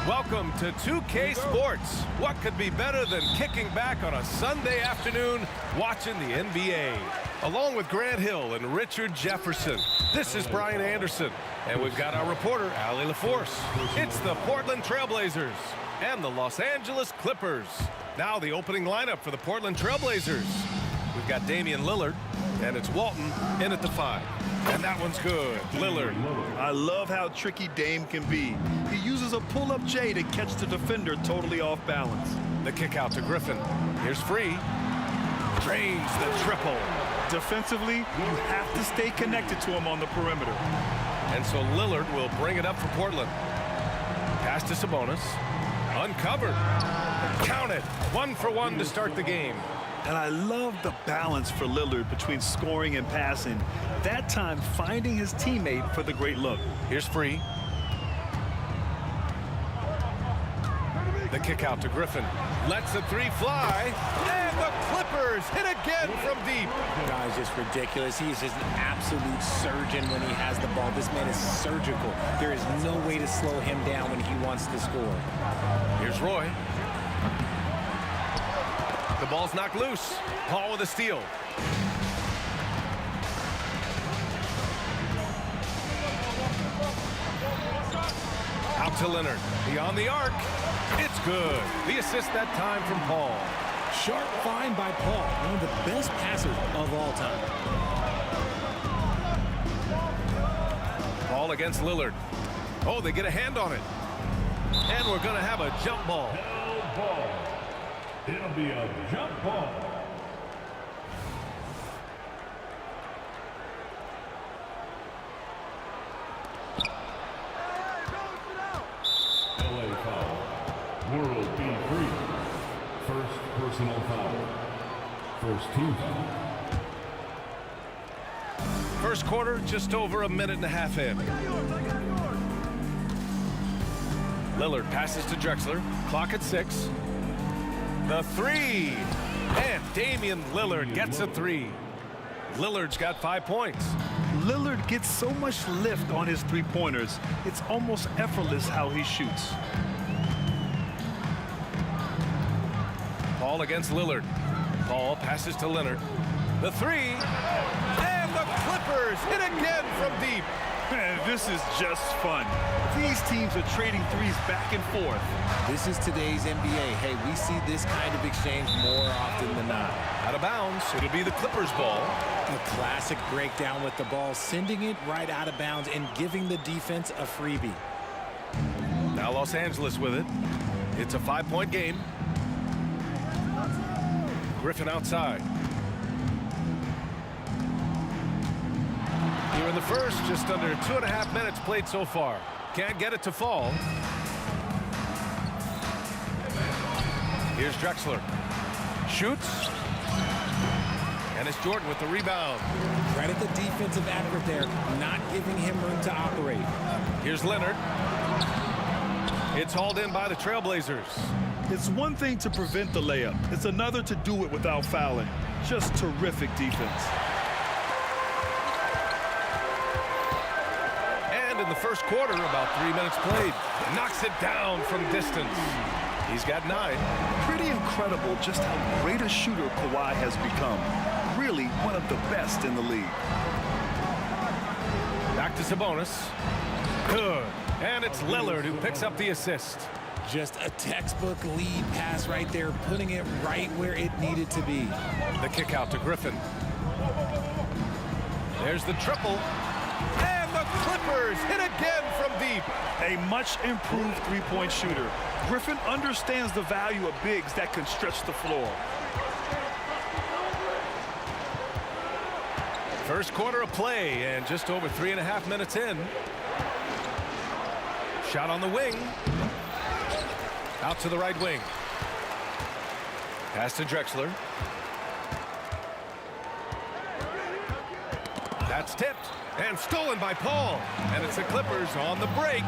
Welcome to 2K Sports. What could be better than kicking back on a Sunday afternoon watching the NBA? Along with Grant Hill and Richard Jefferson, this is Brian Anderson. And we've got our reporter, Allie LaForce. It's the Portland Trailblazers and the Los Angeles Clippers. Now the opening lineup for the Portland Trailblazers. We've got Damian Lillard, and it's Walton in at the 5. And that one's good. Lillard. I love how tricky Dame can be. He uses a pull-up J to catch the defender totally off balance. The kick out to Griffin. Here's Free. Drains the triple. Defensively, you have to stay connected to him on the perimeter. And so Lillard will bring it up for Portland. Pass to Sabonis. Uncovered. Count it. 1 for 1 to start the game. And I love the balance for Lillard between scoring and passing. That time finding his teammate for the great look. Here's Free. The kick out to Griffin. Lets the 3 fly. And the Clippers hit again from deep. Guy's just ridiculous. He's just an absolute surgeon when he has the ball. This man is surgical. There is no way to slow him down when he wants to score. Here's Roy. The ball's knocked loose. Paul with a steal. Out to Leonard. Beyond the arc. It's good. The assist that time from Paul. Sharp find by Paul. One of the best passers of all time. Paul against Lillard. Oh, they get a hand on it. And we're going to have a jump ball. Ball. It'll be a jump ball. LA foul. World B3. First personal foul. First team foul. First quarter, just over a minute and a half in. Lillard passes to Drexler. Clock at 6. The 3. And Damian Lillard gets a 3. Lillard's got 5 points. Lillard gets so much lift on his three-pointers. It's almost effortless how he shoots. Paul against Lillard. Paul passes to Leonard. The 3. And the Clippers hit again from deep. Man, this is just fun. These teams are trading threes back and forth. This is today's NBA. Hey, we see this kind of exchange more often than not. Out of bounds. It'll be the Clippers ball. A classic breakdown with the ball, sending it right out of bounds and giving the defense a freebie. Now Los Angeles with it. It's a 5-point game. Griffin outside. Here in the first, just under 2.5 minutes played so far. Can't get it to fall. Here's Drexler. Shoots. And it's Jordan with the rebound. Credit the defensive effort there, not giving him room to operate. Here's Leonard. It's hauled in by the Trailblazers. It's one thing to prevent the layup. It's another to do it without fouling. Just terrific defense. And in the first quarter, about 3 minutes played. Knocks it down from distance. He's got 9. Pretty incredible just how great a shooter Kawhi has become. Really one of the best in the league. Back to Sabonis. Good. And it's Lillard who picks up the assist. Just a textbook lead pass right there, putting it right where it needed to be. The kick out to Griffin. There's the triple. And the Clippers hit again from deep. A much improved three-point shooter. Griffin understands the value of bigs that can stretch the floor. First quarter of play and just over 3.5 minutes in. Shot on the wing. Out to the right wing. Pass to Drexler. That's tipped and stolen by Paul. And it's the Clippers on the break.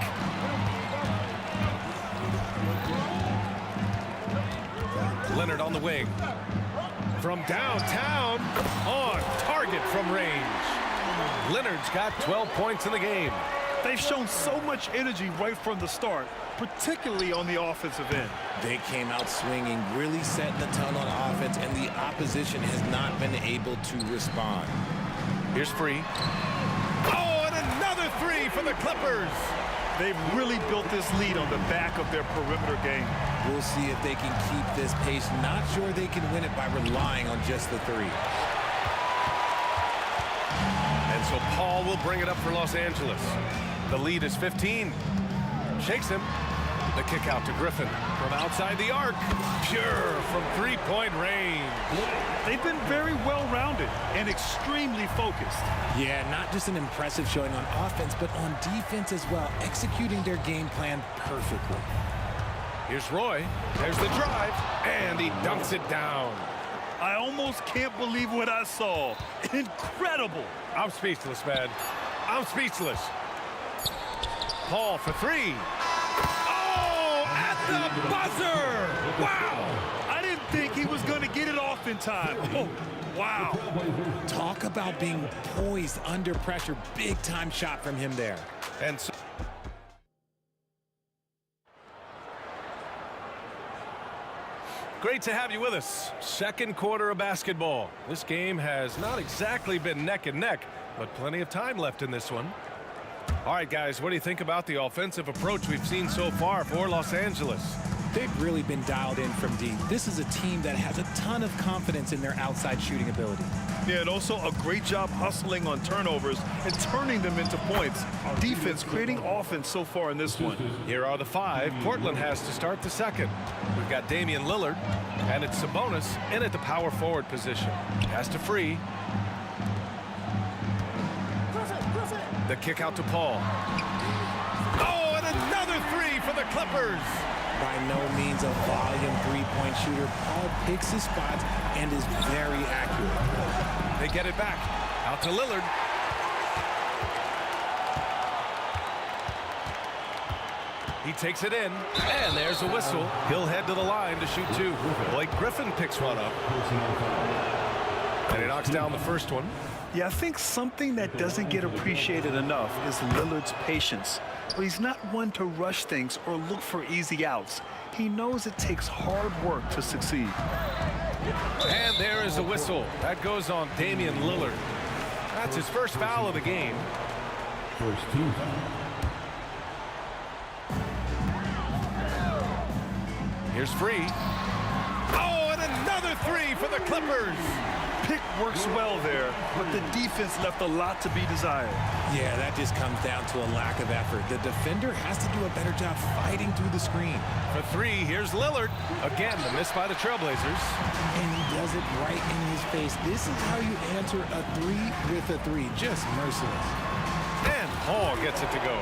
Leonard on the wing. From downtown, on target from range. Leonard's got 12 points in the game. They've shown so much energy right from the start, particularly on the offensive end. They came out swinging, really setting the tone on offense, and the opposition has not been able to respond. Here's Free. Oh, and another three for the Clippers. They've really built this lead on the back of their perimeter game. We'll see if they can keep this pace. Not sure they can win it by relying on just the three. And so Paul will bring it up for Los Angeles. The lead is 15. Shakes him. The kick out to Griffin from outside the arc. Pure from three-point range. They've been very well-rounded and extremely focused. Yeah, not just an impressive showing on offense, but on defense as well, executing their game plan perfectly. Here's Roy. There's the drive, and he dunks it down. I almost can't believe what I saw. Incredible. I'm speechless, man. I'm speechless. Paul for three. Oh, at the buzzer! Wow! I didn't think he was going to get it off in time. Oh, wow. Talk about being poised under pressure. Big time shot from him there. And so great to have you with us. Second quarter of basketball. This game has not exactly been neck and neck, but plenty of time left in this one. All right, guys, what do you think about the offensive approach we've seen so far for Los Angeles? They've really been dialed in from deep. This is a team that has a ton of confidence in their outside shooting ability. Yeah, and also a great job hustling on turnovers and turning them into points. Defense creating offense so far in this one. Here are the five. Portland has to start the second. We've got Damian Lillard, and it's Sabonis in at the power forward position. Pass to Free. The kick out to Paul. Oh, and another three for the Clippers. By no means a volume three-point shooter, Paul picks his spots and is very accurate. They get it back. Out to Lillard. He takes it in, and there's a whistle. He'll head to the line to shoot two. Blake Griffin picks one up. And he knocks down the first one. Yeah, I think something that doesn't get appreciated enough is Lillard's patience. But he's not one to rush things or look for easy outs. He knows it takes hard work to succeed. And there is a whistle. That goes on Damian Lillard. That's his first foul of the game. First team. Here's Free. Oh, and another three for the Clippers. Pick works well there, but the defense left a lot to be desired. Yeah, that just comes down to a lack of effort. The defender has to do a better job fighting through the screen. For three, here's Lillard. Again, the miss by the Trailblazers. And he does it right in his face. This is how you answer a three with a three. Just merciless. And Paul gets it to go.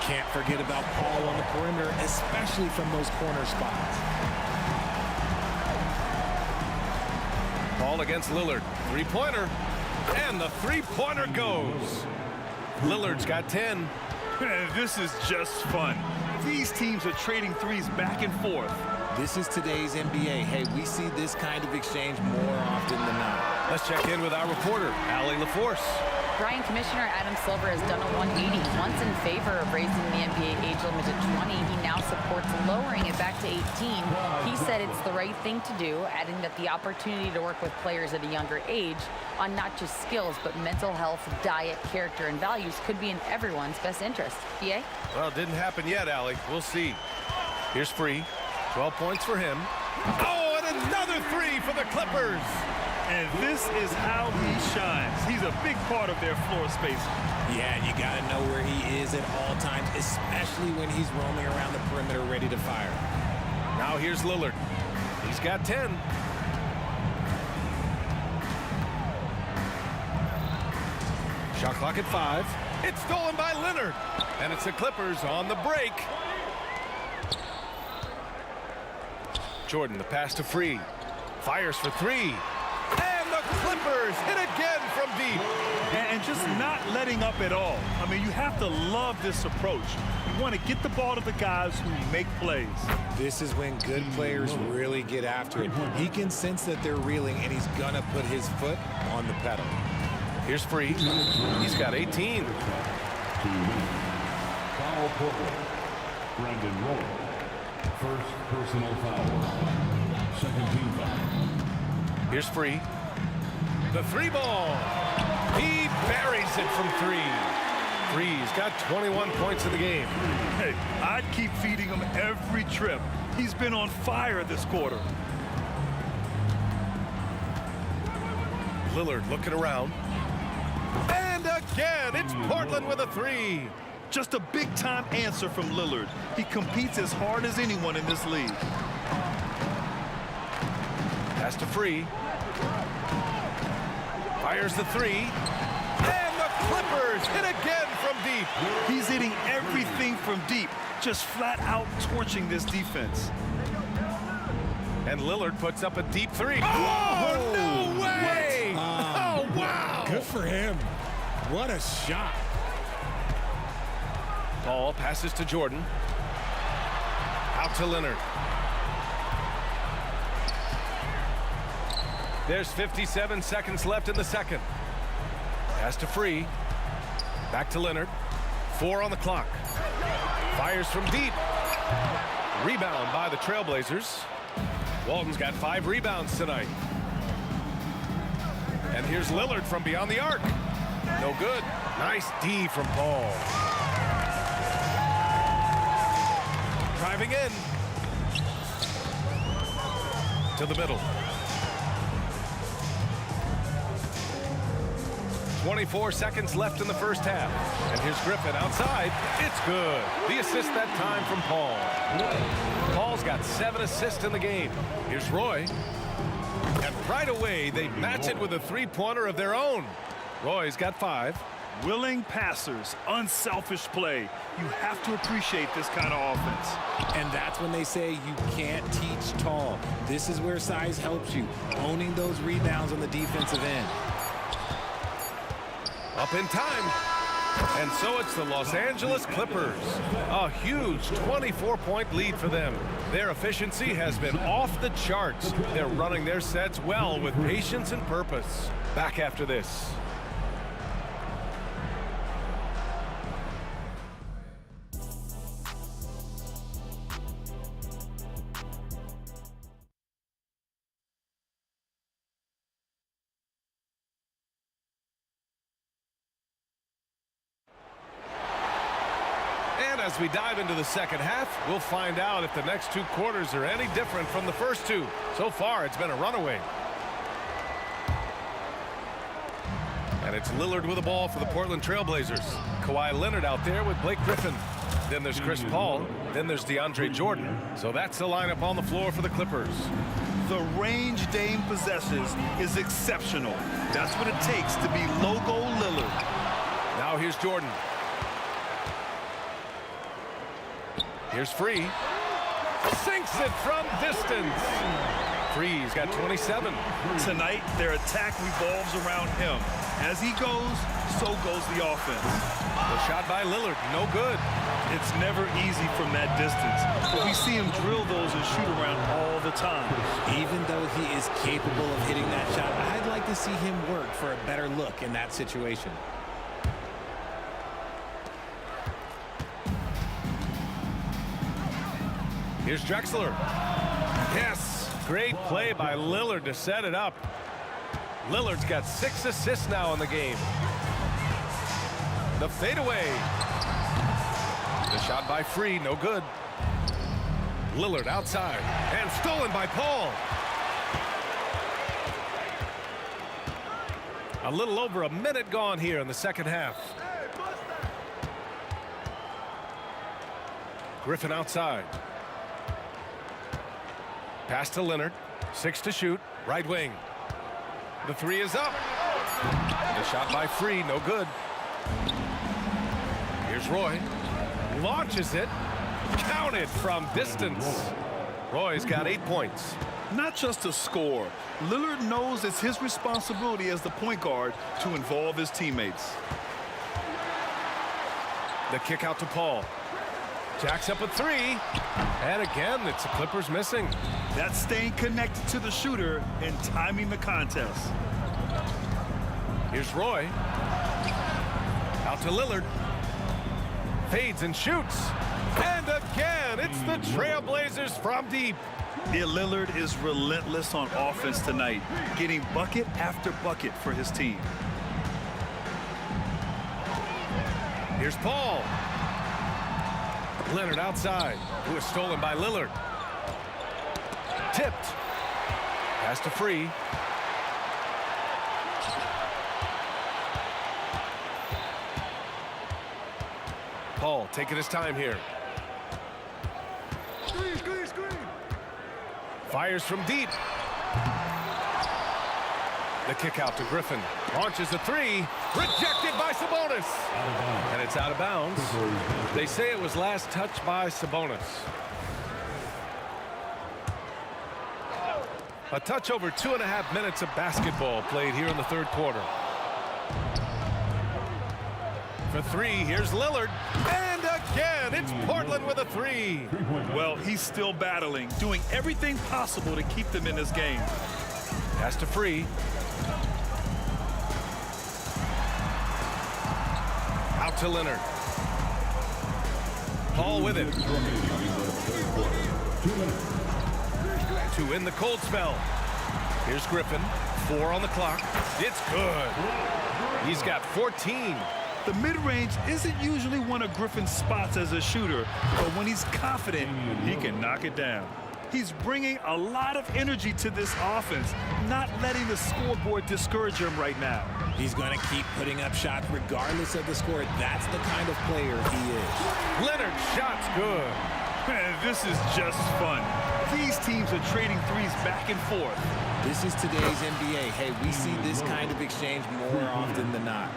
Can't forget about Paul on the perimeter, especially from those corner spots. Paul against Lillard. Three-pointer. And the three-pointer goes. Lillard's got 10. This is just fun. These teams are trading threes back and forth. This is today's NBA. Hey, we see this kind of exchange more often than not. Let's check in with our reporter, Allie LaForce. Brian, Commissioner Adam Silver has done a 180. Once in favor of raising the NBA age limit to 20, he now supports lowering it back to 18. He said it's the right thing to do, adding that the opportunity to work with players at a younger age on not just skills, but mental health, diet, character, and values could be in everyone's best interest. BA? Well, it didn't happen yet, Allie. We'll see. Here's Free. 12 points for him. Oh, and another three for the Clippers. And this is how he shines. He's a big part of their floor space. Yeah, you got to know where he is at all times, especially when he's roaming around the perimeter ready to fire. Now here's Lillard. He's got 10. Shot clock at 5. It's stolen by Leonard. And it's the Clippers on the break. Jordan, the pass to Free. Fires for three. And the Clippers hit again from deep. And just not letting up at all. I mean, you have to love this approach. You want to get the ball to the guys who make plays. This is when good players really get after it. He can sense that they're reeling, and he's going to put his foot on the pedal. Here's Free. He's got 18. Foul Portland. Brandon Roy. First personal foul. Second team foul. Here's Free. The three ball. He buries it from three. Free's got 21 points in the game. Hey, I'd keep feeding him every trip. He's been on fire this quarter. Lillard looking around. And again, it's Portland with a three. Just a big-time answer from Lillard. He competes as hard as anyone in this league. Pass to Free. Fires the three. And the Clippers hit again from deep. He's hitting everything from deep, just flat out torching this defense. And Lillard puts up a deep three. Oh, no way! Oh, wow! Good for him. What a shot. Ball passes to Jordan. Out to Leonard. There's 57 seconds left in the second. Pass to Free. Back to Leonard. 4 on the clock. Fires from deep. Rebound by the Trailblazers. Walton's got 5 rebounds tonight. And here's Lillard from beyond the arc. No good. Nice D from Paul. Driving in. To the middle. 24 seconds left in the first half. And here's Griffin outside. It's good. The assist that time from Paul. Paul's got 7 assists in the game. Here's Roy. And right away, they match it with a three-pointer of their own. Roy's got 5. Willing passers, unselfish play. You have to appreciate this kind of offense. And that's when they say you can't teach tall. This is where size helps you, owning those rebounds on the defensive end. Up in time. And so it's the Los Angeles Clippers. A huge 24-point lead for them. Their efficiency has been off the charts. They're running their sets well with patience and purpose. Back after this. As we dive into the second half, we'll find out if the next 2 quarters are any different from the first 2. So far, it's been a runaway. And it's Lillard with the ball for the Portland Trailblazers. Kawhi Leonard out there with Blake Griffin. Then there's Chris Paul. Then there's DeAndre Jordan. So that's the lineup on the floor for the Clippers. The range Dame possesses is exceptional. That's what it takes to be logo Lillard. Now here's Jordan. Here's Free. Sinks it from distance. Free's got 27. Tonight, their attack revolves around him. As he goes, so goes the offense. The shot by Lillard, no good. It's never easy from that distance, but we see him drill those and shoot around all the time. Even though he is capable of hitting that shot, I'd like to see him work for a better look in that situation. Here's Drexler. Yes, great play by Lillard to set it up. Lillard's got 6 assists now in the game. The fadeaway. The shot by Free, no good. Lillard outside and stolen by Paul. A little over a minute gone here in the second half. Griffin outside. Pass to Leonard. 6 to shoot. Right wing. The 3 is up. The shot by Free, no good. Here's Roy. Launches it. Counted from distance. Roy's got 8 points. not just to score. Lillard knows it's his responsibility as the point guard to involve his teammates. The kick out to Paul. Jacks up a three. And again, it's the Clippers missing. That's staying connected to the shooter and timing the contest. Here's Roy. Out to Lillard. Fades and shoots. And again, it's the Trailblazers from deep. Yeah, Lillard is relentless on offense tonight, getting bucket after bucket for his team. Here's Paul. Leonard outside. Who is stolen by Lillard. Tipped. Pass to Free. Paul taking his time here. Fires from deep. The kick out to Griffin. Launches a three. Rejected by Sabonis. And it's out of bounds. They say it was last touched by Sabonis. A touch over 2.5 minutes of basketball played here in the third quarter. For three, here's Lillard. And again, it's Portland with a three. Well, he's still battling, doing everything possible to keep them in this game. Pass to Free. Out to Leonard. Paul with it. To end the cold spell. Here's Griffin. 4 on the clock. It's good. He's got 14. The mid-range isn't usually one of Griffin's spots as a shooter, but when he's confident, he can knock it down. He's bringing a lot of energy to this offense, not letting the scoreboard discourage him right now. He's going to keep putting up shots regardless of the score. That's the kind of player he is. Leonard, shot's good. Man, this is just fun. These teams are trading threes back and forth. This is today's NBA. Hey, we see this kind of exchange more often than not.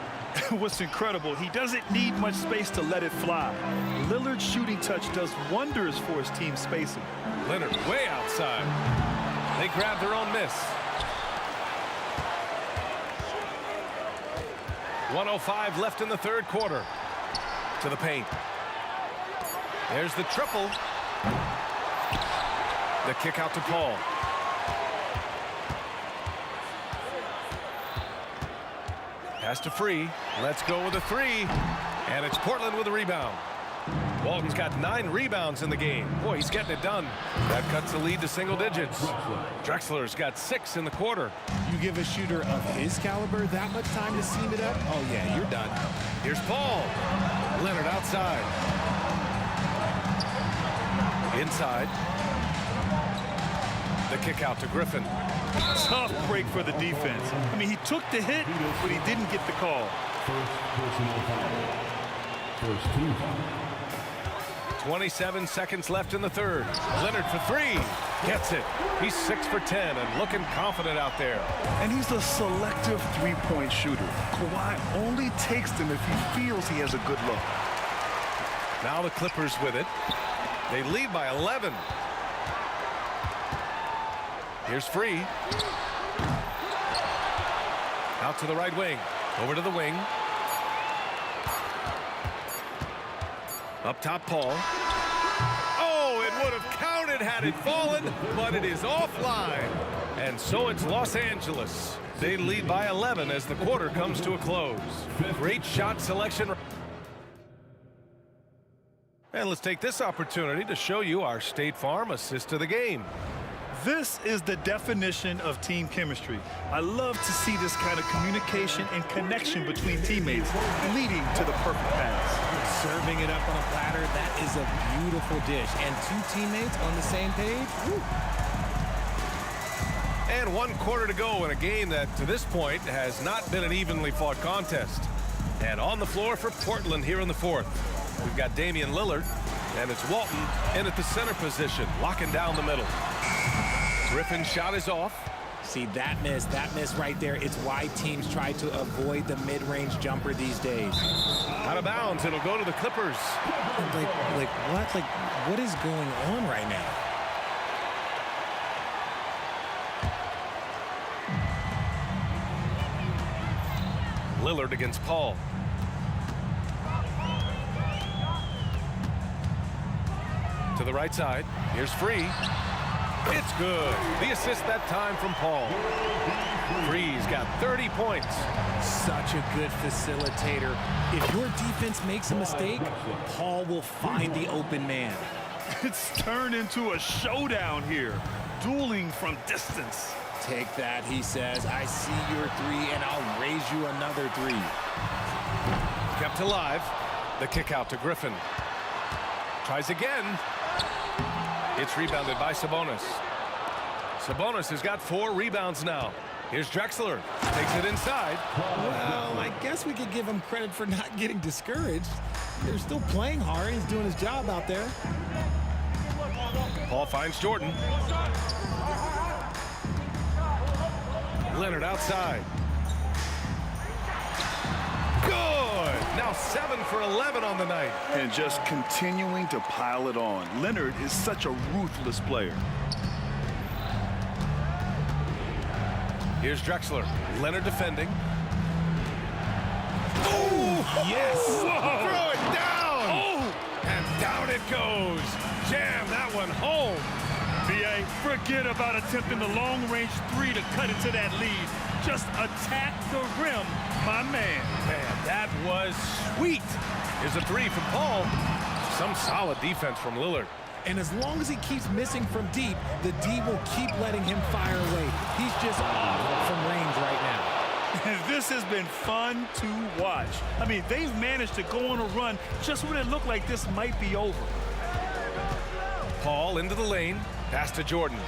What's incredible, he doesn't need much space to let it fly. Lillard's shooting touch does wonders for his team spacing. Leonard way outside. They grab their own miss. 1:05 left in the third quarter. To the paint. There's the triple. The kick out to Paul. Pass to Free. Let's go with a three. And it's Portland with a rebound. Walton's got 9 rebounds in the game. Boy, he's getting it done. That cuts the lead to single digits. Drexler's got 6 in the quarter. You give a shooter of his caliber that much time to seam it up? Oh, yeah, you're done. Here's Paul. Leonard outside. Inside. The kick out to Griffin. Tough break for the defense. I mean, he took the hit, but he didn't get the call. First personal foul. First team foul. 27 seconds left in the third. Leonard for 3. Gets it. He's 6 for 10 and looking confident out there. And he's a selective three-point shooter. Kawhi only takes them if he feels he has a good look. Now the Clippers with it. They lead by 11. Here's Free. Out to the right wing. Over to the wing. Up top, Paul. Oh, it would have counted had it fallen, but it is offline. And so it's Los Angeles. They lead by 11 as the quarter comes to a close. Great shot selection. And let's take this opportunity to show you our State Farm assist of the game. This is the definition of team chemistry. I love to see this kind of communication and connection between teammates leading to the perfect pass. Serving it up on a platter, that is a beautiful dish. And 2 teammates on the same page. Woo. And 1 quarter to go in a game that, to this point, has not been an evenly fought contest. And on the floor for Portland here in the fourth. We've got Damian Lillard, and it's Walton in at the center position, locking down the middle. Griffin's shot is off. See, that miss right there. It's why teams try to avoid the mid-range jumper these days. Out of bounds, it'll go to the Clippers. Like what? Like, what is going on right now? Lillard against Paul. To the right side. Here's Free. It's good. The assist that time from Paul. Free's got 30 points. Such a good facilitator. If your defense makes a mistake, Paul will find the open man. It's turned into a showdown here. Dueling from distance. Take that, he says. I see your three, and I'll raise you another three. Kept alive. The kick out to Griffin. Tries again. It's rebounded by Sabonis. Sabonis has got 4 rebounds now. Here's Drexler. Takes it inside. Well, I guess we could give him credit for not getting discouraged. They're still playing hard. He's doing his job out there. Paul finds Jordan. Leonard outside. Good. Now 7 for 11 on the night. And just continuing to pile it on. Leonard is such a ruthless player. Here's Drexler. Leonard defending. Oh, yes. Whoa. Throw it down. Oh. And down it goes. Jam that one home. B.A., forget about attempting the long-range 3 to cut into that lead. Just attack the rim, my man. Man, that was sweet. Here's a 3 from Paul. Some solid defense from Lillard. And as long as he keeps missing from deep, the D will keep letting him fire away. He's just off from range right now. This has been fun to watch. I mean, they've managed to go on a run just when it looked like this might be over. Paul into the lane. Pass to Jordan.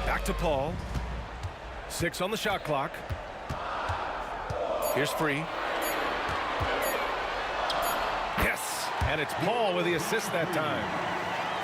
Back to Paul. 6 on the shot clock. Here's Free. Yes, and it's Paul with the assist that time.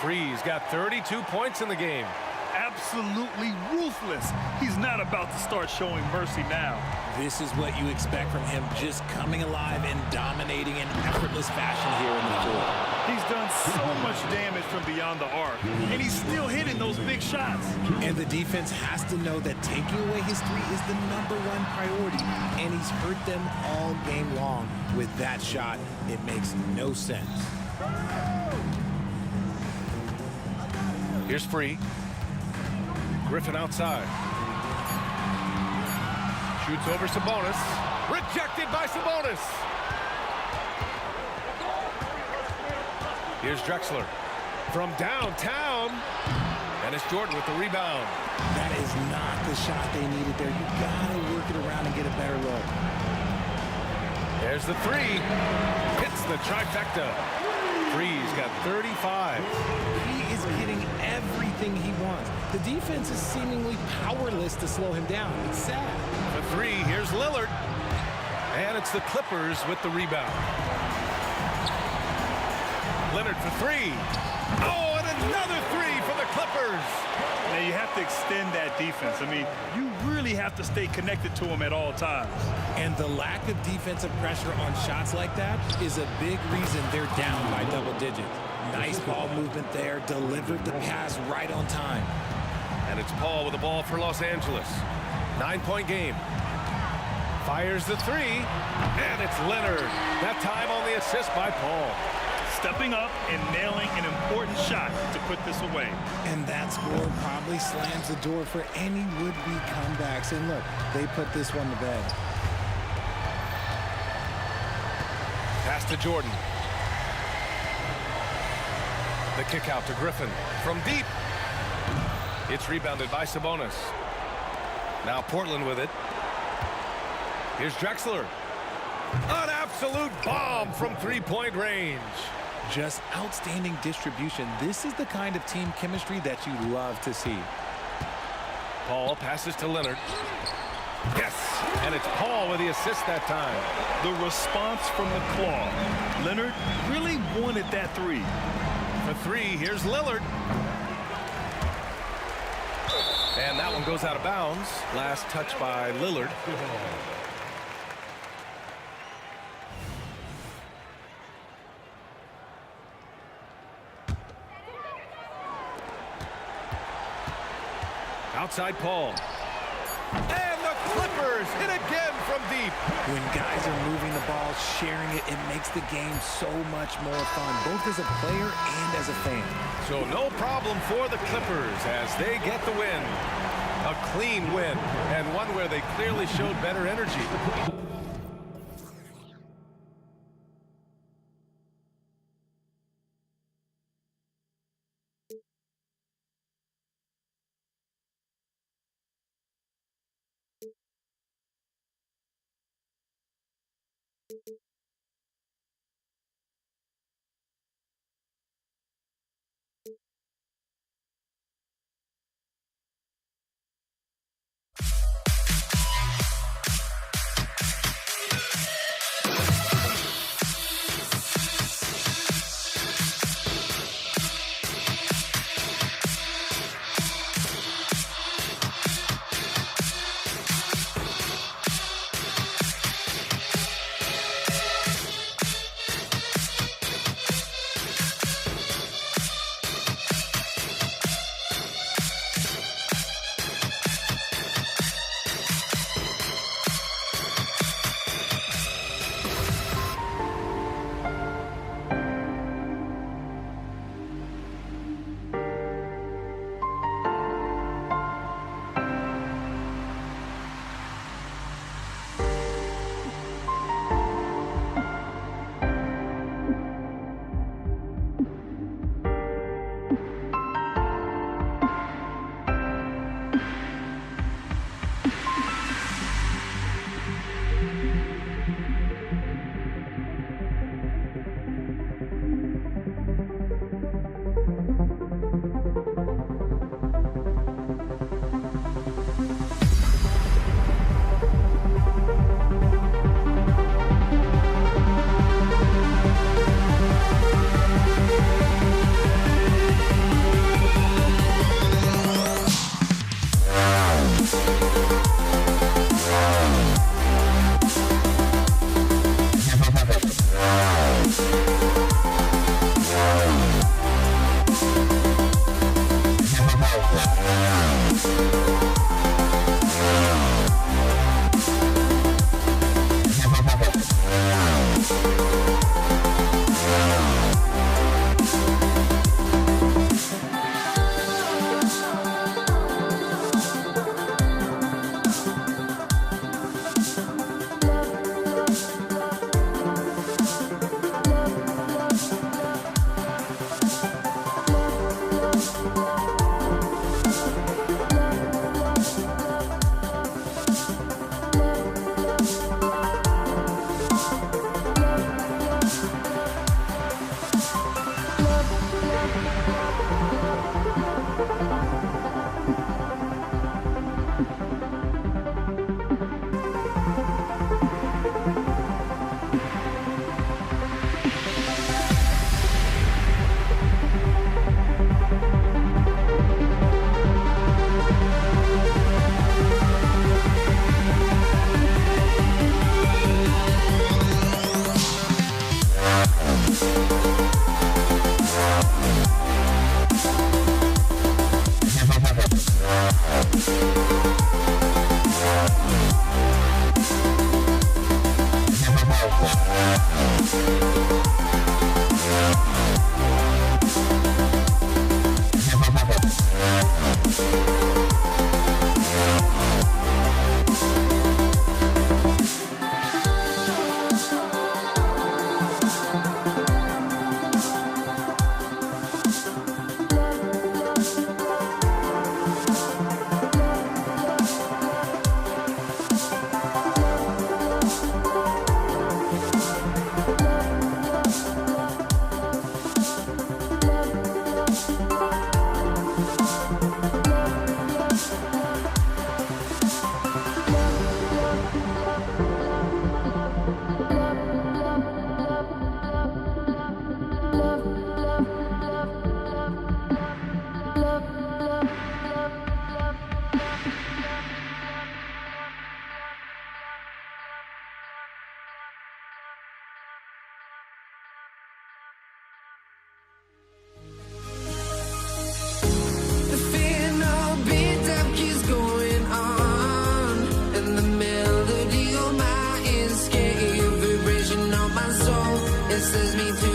Free's got 32 points in the game. Absolutely ruthless. He's not about to start showing mercy now. This is what you expect from him, just coming alive and dominating in effortless fashion here in the court. He's done so much damage from beyond the arc, and he's still hitting those big shots. And the defense has to know that taking away his 3 is the #1 priority, and he's hurt them all game long. With that shot, it makes no sense. Here's Free. Griffin outside. Shoots over Sabonis. Rejected by Sabonis. Here's Drexler from downtown. And it's Jordan with the rebound. That is not the shot they needed there. You gotta work it around and get a better look. There's the 3. Hits the trifecta. Free's got 35. He is getting everything he wants. The defense is seemingly powerless to slow him down. It's sad. For 3, here's Lillard. And it's the Clippers with the rebound. Leonard for 3. Oh, and another 3 for the Clippers. Now you have to extend that defense. I mean, you really have to stay connected to him at all times. And the lack of defensive pressure on shots like that is a big reason they're down by double digits. Nice ball movement there, delivered the pass right on time. And it's Paul with the ball for Los Angeles. 9-point game. Fires the 3, and it's Leonard. That time on the assist by Paul. Stepping up and nailing an important shot to put this away. And that score probably slams the door for any would-be comebacks. And look, they put this one to bed. Pass to Jordan. The kick out to Griffin from deep. It's rebounded by Sabonis. Now Portland with it. Here's Drexler. An absolute bomb from 3-point range. Just outstanding distribution. This is the kind of team chemistry that you love to see. Paul passes to Leonard. Yes, and it's Paul with the assist that time. The response from the claw. Leonard really wanted that 3. For 3, here's Lillard. And that one goes out of bounds. Last touch by Lillard. Outside Paul. And the Clippers hit again from deep. When guys are moving the ball, sharing it, it makes the game so much more fun, both as a player and as a fan. So no problem for the Clippers as they get the win. A clean win, and one where they clearly showed better energy.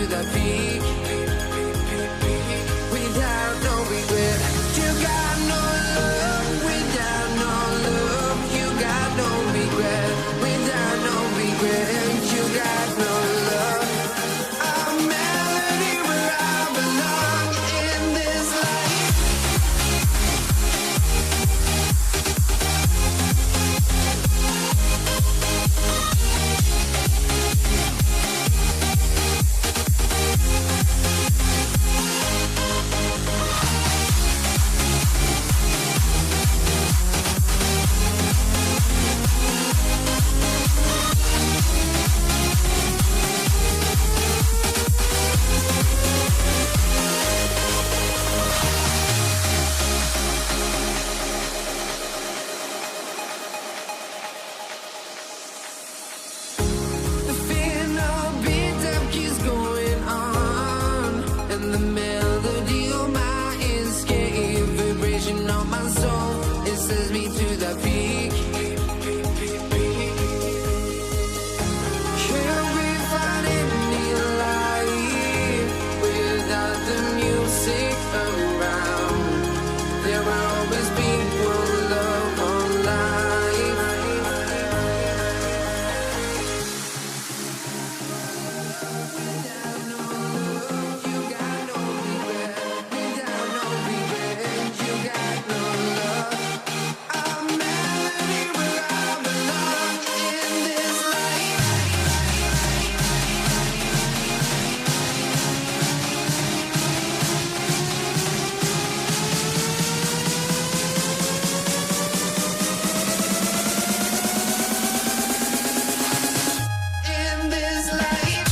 the peak without no regret. You got no love without no love. You got no regret without no regret. You got no love. A melody where I belong in this life. The final beat up keeps going on, and the melody on my escape, vibration on my soul, it sends me to the peak. Can't we find any light without the music around? There will always be one love on life. In this life.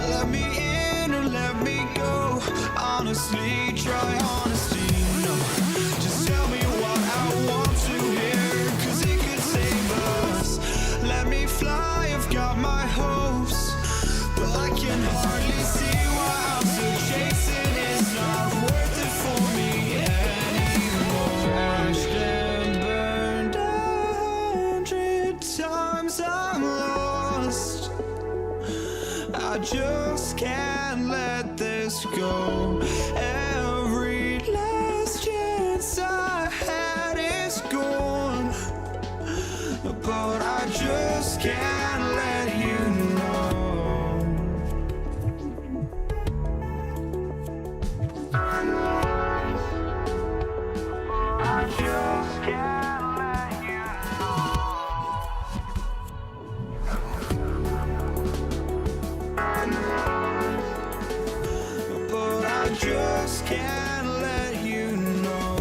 Let me in or let me go. Honestly, try honesty. No, just tell me what I want to hear, 'cause it could save us. Let me fly, I've got my hopes, but I can hardly see why I'm still chasing. It's not worth it for me anymore. Crashed and burned 100 times, I'm lost. I just can't let this go. Every last chance I had is gone, but I just can't let you know. I just can't let you but I just can't let you know.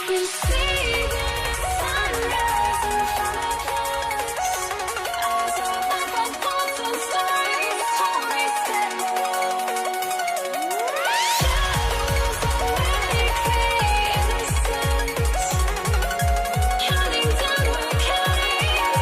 We see the sunrise in front of us. Eyes are like a golden stories told me stand shadows already create the sun. Counting down, we're counting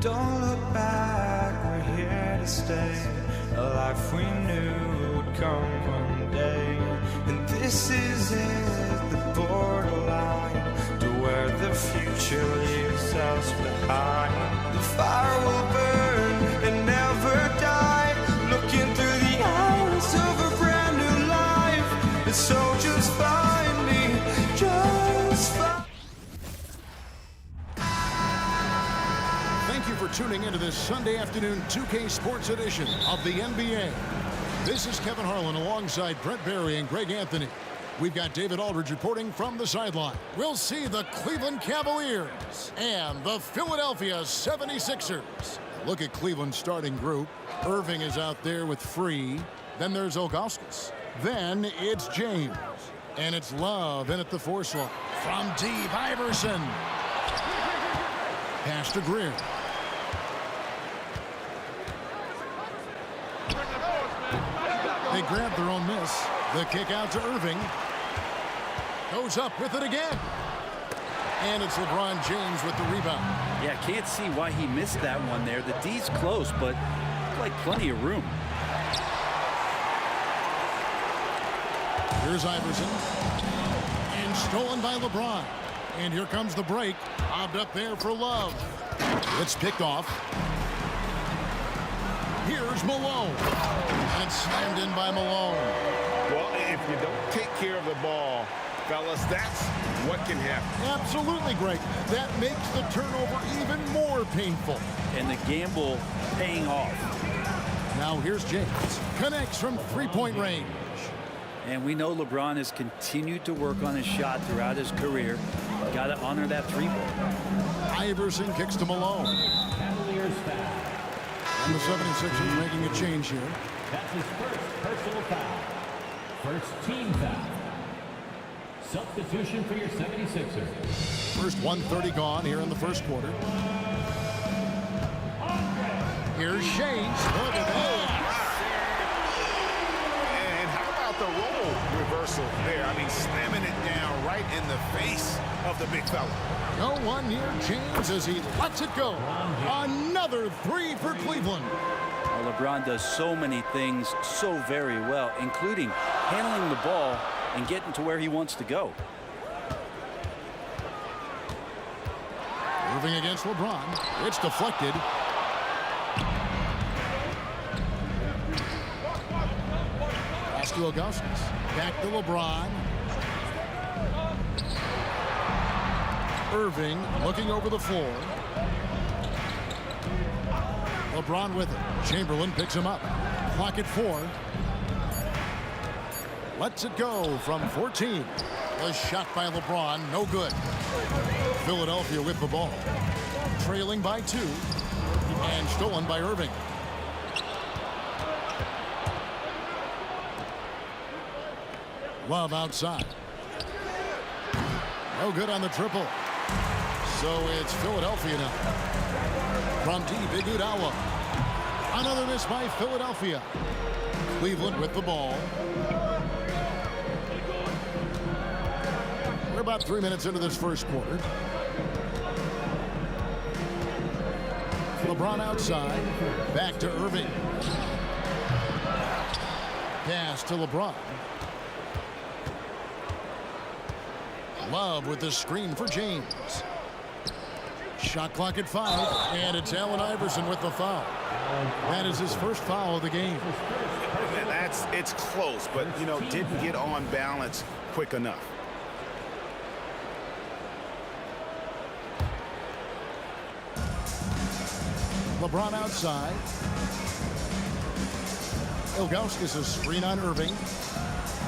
Don't look back, we're here to stay. A life we knew would come one day. And this is it, the borderline to where the future leaves us behind. The fire will burn and never die. Looking through the eyes of a brand new life. And so just find me, just find. Thank you for tuning into this Sunday afternoon 2K Sports edition of the NBA. This is Kevin Harlan alongside Brent Barry and Greg Anthony. We've got David Aldridge reporting from the sideline. We'll see the Cleveland Cavaliers and the Philadelphia 76ers. Look at Cleveland's starting group. Irving is out there with Free. Then there's Ilgauskas. Then it's James. And it's Love in at the 4 slot. From deep, Iverson. Pass to Greer. They grab their own miss. The kick out to Irving. Goes up with it again. And it's LeBron James with the rebound. Yeah, can't see why he missed that one there. The D's close, but like plenty of room. Here's Iverson. And stolen by LeBron. And here comes the break. Bobbed up there for Love. It's picked off. Here's Malone. And it's slammed in by Malone. Well, if you don't take care of the ball, fellas, that's what can happen. Absolutely, Greg. That makes the turnover even more painful. And the gamble paying off. Now here's James. Connects from three-point range. And we know LeBron has continued to work on his shot throughout his career. Got to honor that 3-ball. Iverson kicks to Malone. Cavaliers foul. And the 76ers making a change here. That's his first personal foul. First team foul. Substitution for your 76ers. First 1:30 gone here in the first quarter. Here's Shades. Look at that. And how about the role reversal there? I mean, slamming it down right in the face of the big fella. No one near James as he lets it go. Another 3 for Cleveland. Well, LeBron does so many things so very well, including handling the ball and getting to where he wants to go. Moving against LeBron. It's deflected. Pass to Augustus. Back to LeBron. Irving looking over the floor. LeBron with it. Chamberlain picks him up. Clock at 4. Lets it go from 14. A shot by LeBron, no good. Philadelphia with the ball. Trailing by 2. And stolen by Irving. Love outside. No good on the triple. So it's Philadelphia now. From deep, Iguodala. Another miss by Philadelphia. Cleveland with the ball. We're about 3 minutes into this first quarter. LeBron outside. Back to Irving. Pass to LeBron. Love with the screen for James. Shot clock at 5, and it's Allen Iverson with the foul. That is his first foul of the game. It's close, but, you know, didn't get on balance quick enough. LeBron outside. Ilgauskas a screen on Irving.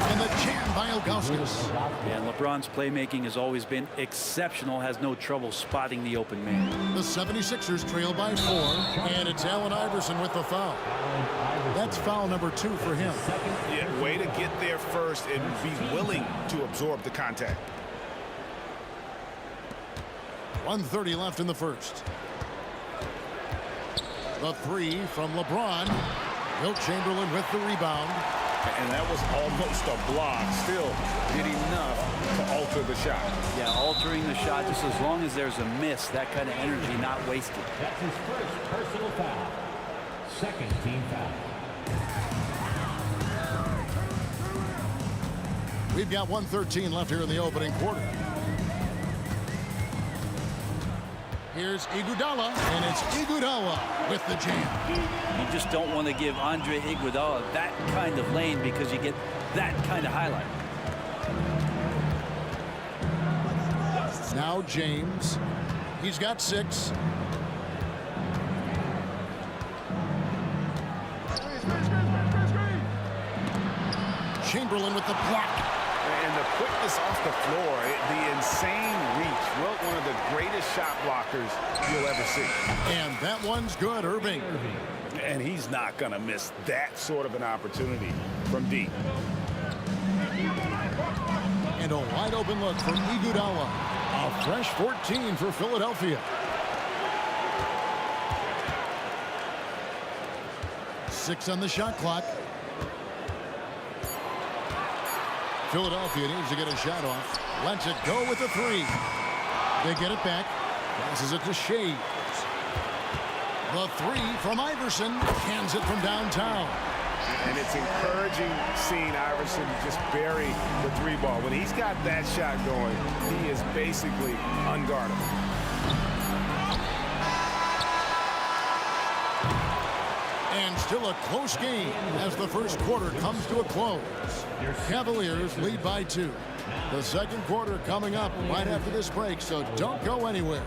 And the jam by Ilgauskas. And LeBron's playmaking has always been exceptional. Has no trouble spotting the open man. The 76ers trail by 4. And it's Allen Iverson with the foul. That's foul number 2 for him. Yeah, way to get there first and be willing to absorb the contact. 1:30 left in the first. The 3 from LeBron. Wilt Chamberlain with the rebound. And that was almost a block. Still did enough to alter the shot. Yeah, altering the shot just as long as there's a miss, that kind of energy not wasted. That's his first personal foul. Second team foul. We've got 1:13 left here in the opening quarter. Here's Iguodala, and it's Iguodala with the jam. You just don't want to give Andre Iguodala that kind of lane because you get that kind of highlight. Now James. He's got 6. Chamberlain with the block. And the quickness off the floor, the insane reach. Well, one of the greatest shot blockers you'll ever see. And that one's good, Irving. And he's not going to miss that sort of an opportunity from deep. And a wide open look from Iguodala. A fresh 14 for Philadelphia. 6 on the shot clock. Philadelphia needs to get a shot off. Lets it go with the 3. They get it back. Passes it to Shea. The 3 from Iverson. Cans it from downtown. And it's encouraging seeing Iverson just bury the 3 ball. When he's got that shot going, he is basically unguardable. And still a close game as the first quarter comes to a close. Cavaliers lead by 2. The second quarter coming up right after this break, so don't go anywhere.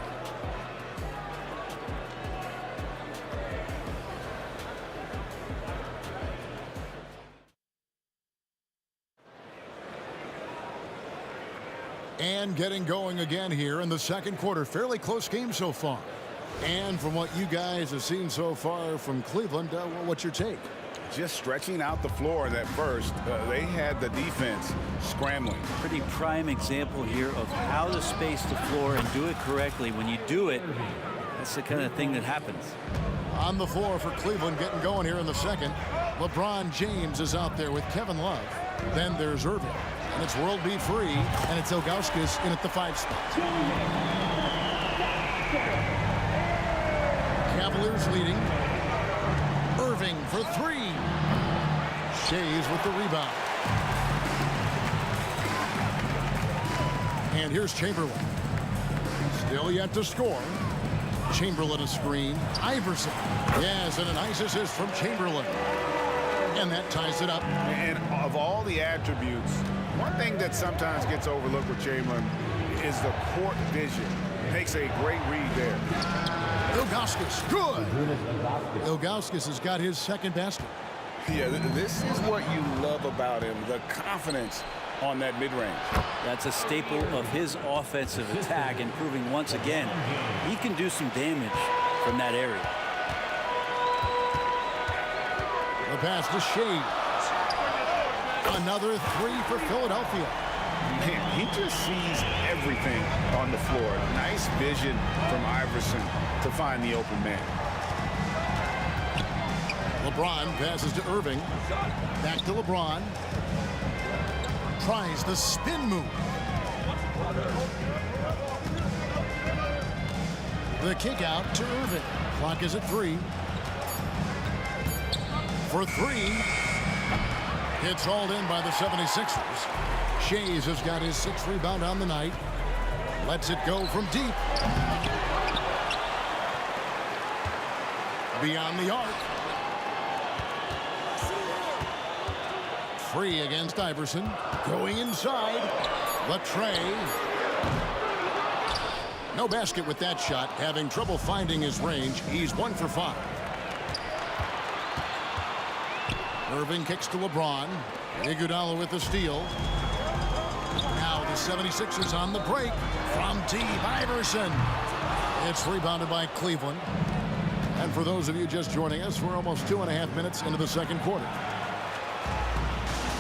And getting going again here in the second quarter. Fairly close game so far. And from what you guys have seen so far from Cleveland, what's your take? Just stretching out the floor that first. They had the defense scrambling. Pretty prime example here of how to space the floor and do it correctly. When you do it, that's the kind of thing that happens. On the floor for Cleveland getting going here in the second. LeBron James is out there with Kevin Love. Then there's Irving. And it's World B. Free. And it's Ilgauskas in at the 5 spot. Cavaliers leading. Irving for 3. Shays with the rebound. And here's Chamberlain. Still yet to score. Chamberlain a screen. Iverson. Yes, and a nice assist from Chamberlain. And that ties it up. And of all the attributes, one thing that sometimes gets overlooked with Chamberlain is the court vision. Makes a great read there. Ilgauskas, good. Ilgauskas has got his second basket. Yeah, this is what you love about him, the confidence on that mid-range. That's a staple of his offensive attack, and proving once again he can do some damage from that area. The pass to Shea. Another 3 for Philadelphia. Man, he just sees everything on the floor. Nice vision from Iverson to find the open man. LeBron passes to Irving. Back to LeBron. Tries the spin move. The kick out to Irving. Clock is at 3. For 3. It's hauled in by the 76ers. Shays has got his 6th rebound on the night. Lets it go from deep. Beyond the arc. Free against Iverson. Going inside. Latrey. No basket with that shot. Having trouble finding his range. He's 1 for 5. Irving kicks to LeBron. Iguodala with the steal. Now the 76ers on the break. From deep, Iverson. It's rebounded by Cleveland. And for those of you just joining us, we're almost 2.5 minutes into the second quarter.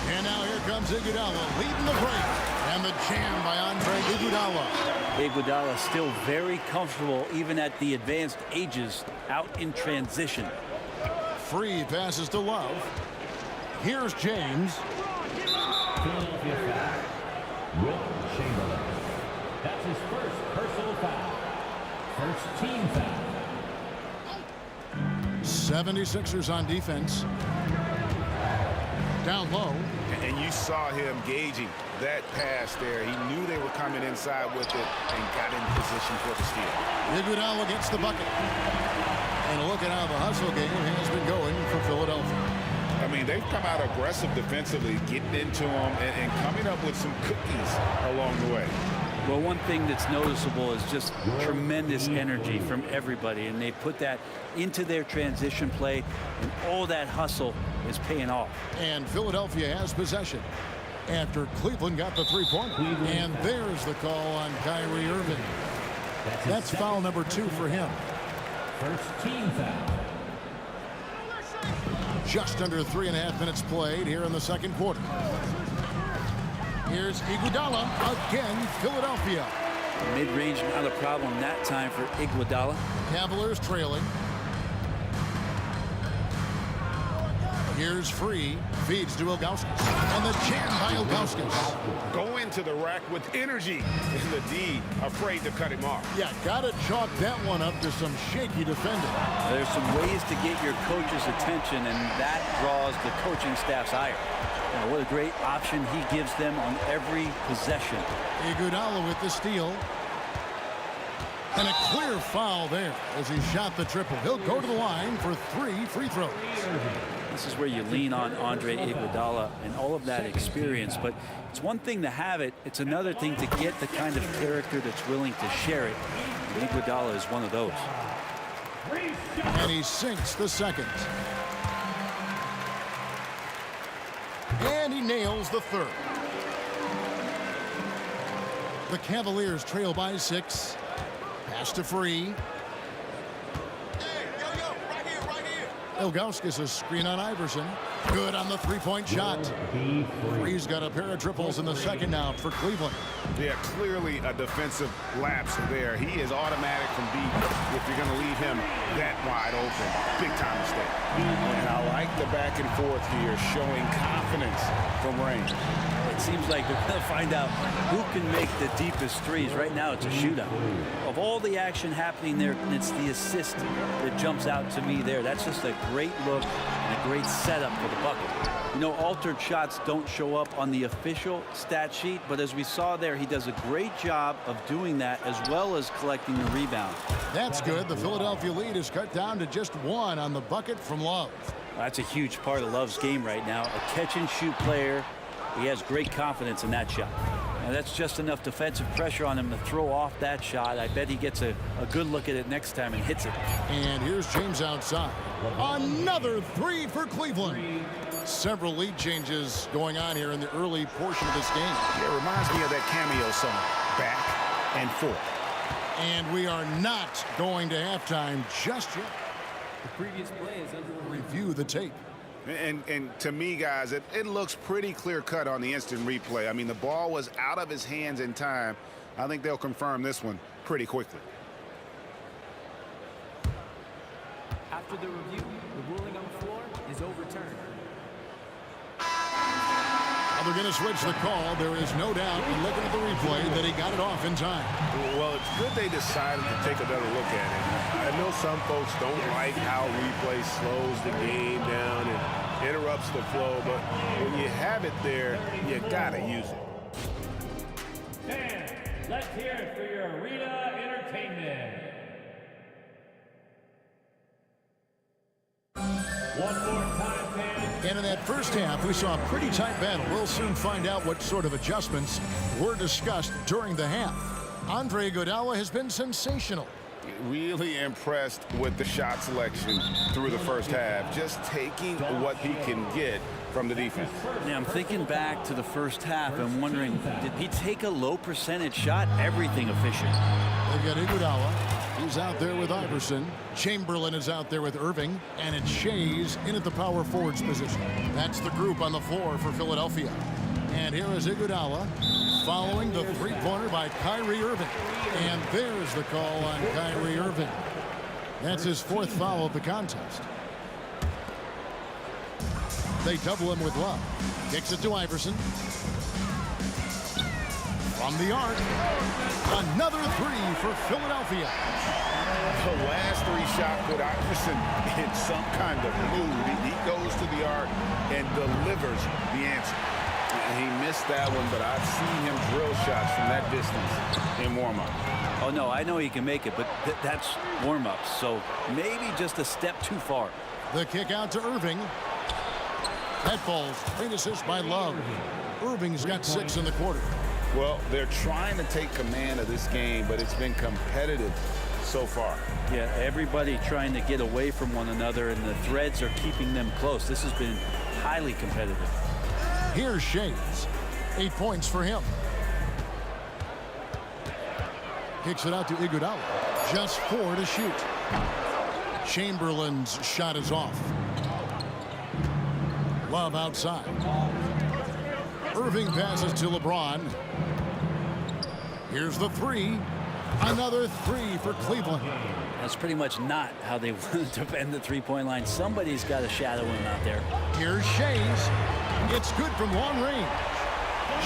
And now here comes Iguodala leading the break. And the jam by Andre Iguodala. Iguodala still very comfortable even at the advanced ages out in transition. Free passes to Love. Here's James. Philadelphia foul. Will Chamberlain. That's his first personal foul. First team foul. 76ers on defense. Down low. And you saw him gauging that pass there. He knew they were coming inside with it and got in position for the steal. Iguodala gets the bucket. And a look at how the hustle game has been going for Philadelphia. I mean, they've come out aggressive defensively, getting into them and coming up with some cookies along the way. Well, one thing that's noticeable is just tremendous energy from everybody, and they put that into their transition play, and all that hustle is paying off. And Philadelphia has possession after Cleveland got the three-pointer. And there's the call on Kyrie Irving. That's foul number 2 for him. First team foul. Just under 3.5 minutes played here in the second quarter. Here's Iguodala again, Philadelphia. Mid-range not a problem that time for Iguodala. Cavaliers trailing. Here's Free, feeds to Ilgauskas. And the jam by Ilgauskas. Go into the rack with energy. And the D afraid to cut him off. Yeah, gotta chalk that one up to some shaky defending. There's some ways to get your coach's attention, and that draws the coaching staff's ire. Now, what a great option he gives them on every possession. Iguodala with the steal. And a clear foul there as he shot the triple. He'll go to the line for 3 free throws. This is where you lean on Andre Iguodala and all of that experience, but it's one thing to have it. It's another thing to get the kind of character that's willing to share it. And Iguodala is one of those. And he sinks the second. And he nails the third. The Cavaliers trail by 6. Pass to Free. Ilgauskas a screen on Iverson. Good on the three-point shot. Free's got a pair of triples in the second now for Cleveland. Yeah, clearly a defensive lapse there. He is automatic from deep if you're going to leave him that wide open. Big time mistake. And I like the back and forth here, showing confidence from range. It seems like they're going to find out who can make the deepest threes. Right now, it's a shootout. Of all the action happening there, it's the assist that jumps out to me there. That's just a great look and a great setup for the bucket. You know, altered shots don't show up on the official stat sheet, but as we saw there, he does a great job of doing that as well as collecting the rebound. That's good. The Philadelphia lead is cut down to just 1 on the bucket from Love. That's a huge part of Love's game right now. A catch-and-shoot player. He has great confidence in that shot. Now that's just enough defensive pressure on him to throw off that shot. I bet he gets a good look at it next time and hits it. And here's James outside. Another 3 for Cleveland. Several lead changes going on here in the early portion of this game. Yeah, it reminds me of that cameo song, Back and Forth. And we are not going to halftime just yet. The previous play is under review the tape. And to me, guys, it looks pretty clear-cut on the instant replay. I mean, the ball was out of his hands in time. I think they'll confirm this one pretty quickly. After the review, the ruling on the floor is overturned. They're going to switch the call. There is no doubt in looking at the replay that he got it off in time. Well, it's good they decided to take another look at it. I know some folks don't like how replay slows the game down and interrupts the flow, but when you have it there, you got to use it. Fans, let's hear it for your arena entertainment. One more time, fans. And in that first half, we saw a pretty tight battle. We'll soon find out what sort of adjustments were discussed during the half. Andre Iguodala has been sensational. Really impressed with the shot selection through the first half. Just taking what he can get from the defense. Yeah, I'm thinking back to the first half and wondering, did he take a low percentage shot? Everything efficient. They've got Iguodala. He's out there with Iverson. Chamberlain is out there with Irving. And it's Shays in at the power forwards position. That's the group on the floor for Philadelphia. And here is Iguodala following the three-pointer by Kyrie Irving. And there's the call on Kyrie Irving. That's his 4th foul of the contest. They double him with Love. Kicks it to Iverson. From the arc, another three for Philadelphia. The last three shots put Iverson in some kind of mood. He goes to the arc and delivers the answer. He missed that one, but I've seen him drill shots from that distance in warm-up. Oh, no, I know he can make it, but that's warm-ups, so maybe just a step too far. The kick out to Irving. That falls. Great assist by Love. Irving's got 6 in the quarter. Well, they're trying to take command of this game, but it's been competitive so far. Yeah, everybody trying to get away from one another, and the threads are keeping them close. This has been highly competitive. Here's Shays. 8 points for him. Kicks it out to Iguodala. Just 4 to shoot. Chamberlain's shot is off. Love outside. Irving passes to LeBron. Here's the three. Another three for Cleveland. That's pretty much not how they want to defend the three-point line. Somebody's got to shadow him out there. Here's Shays. It's good from long range.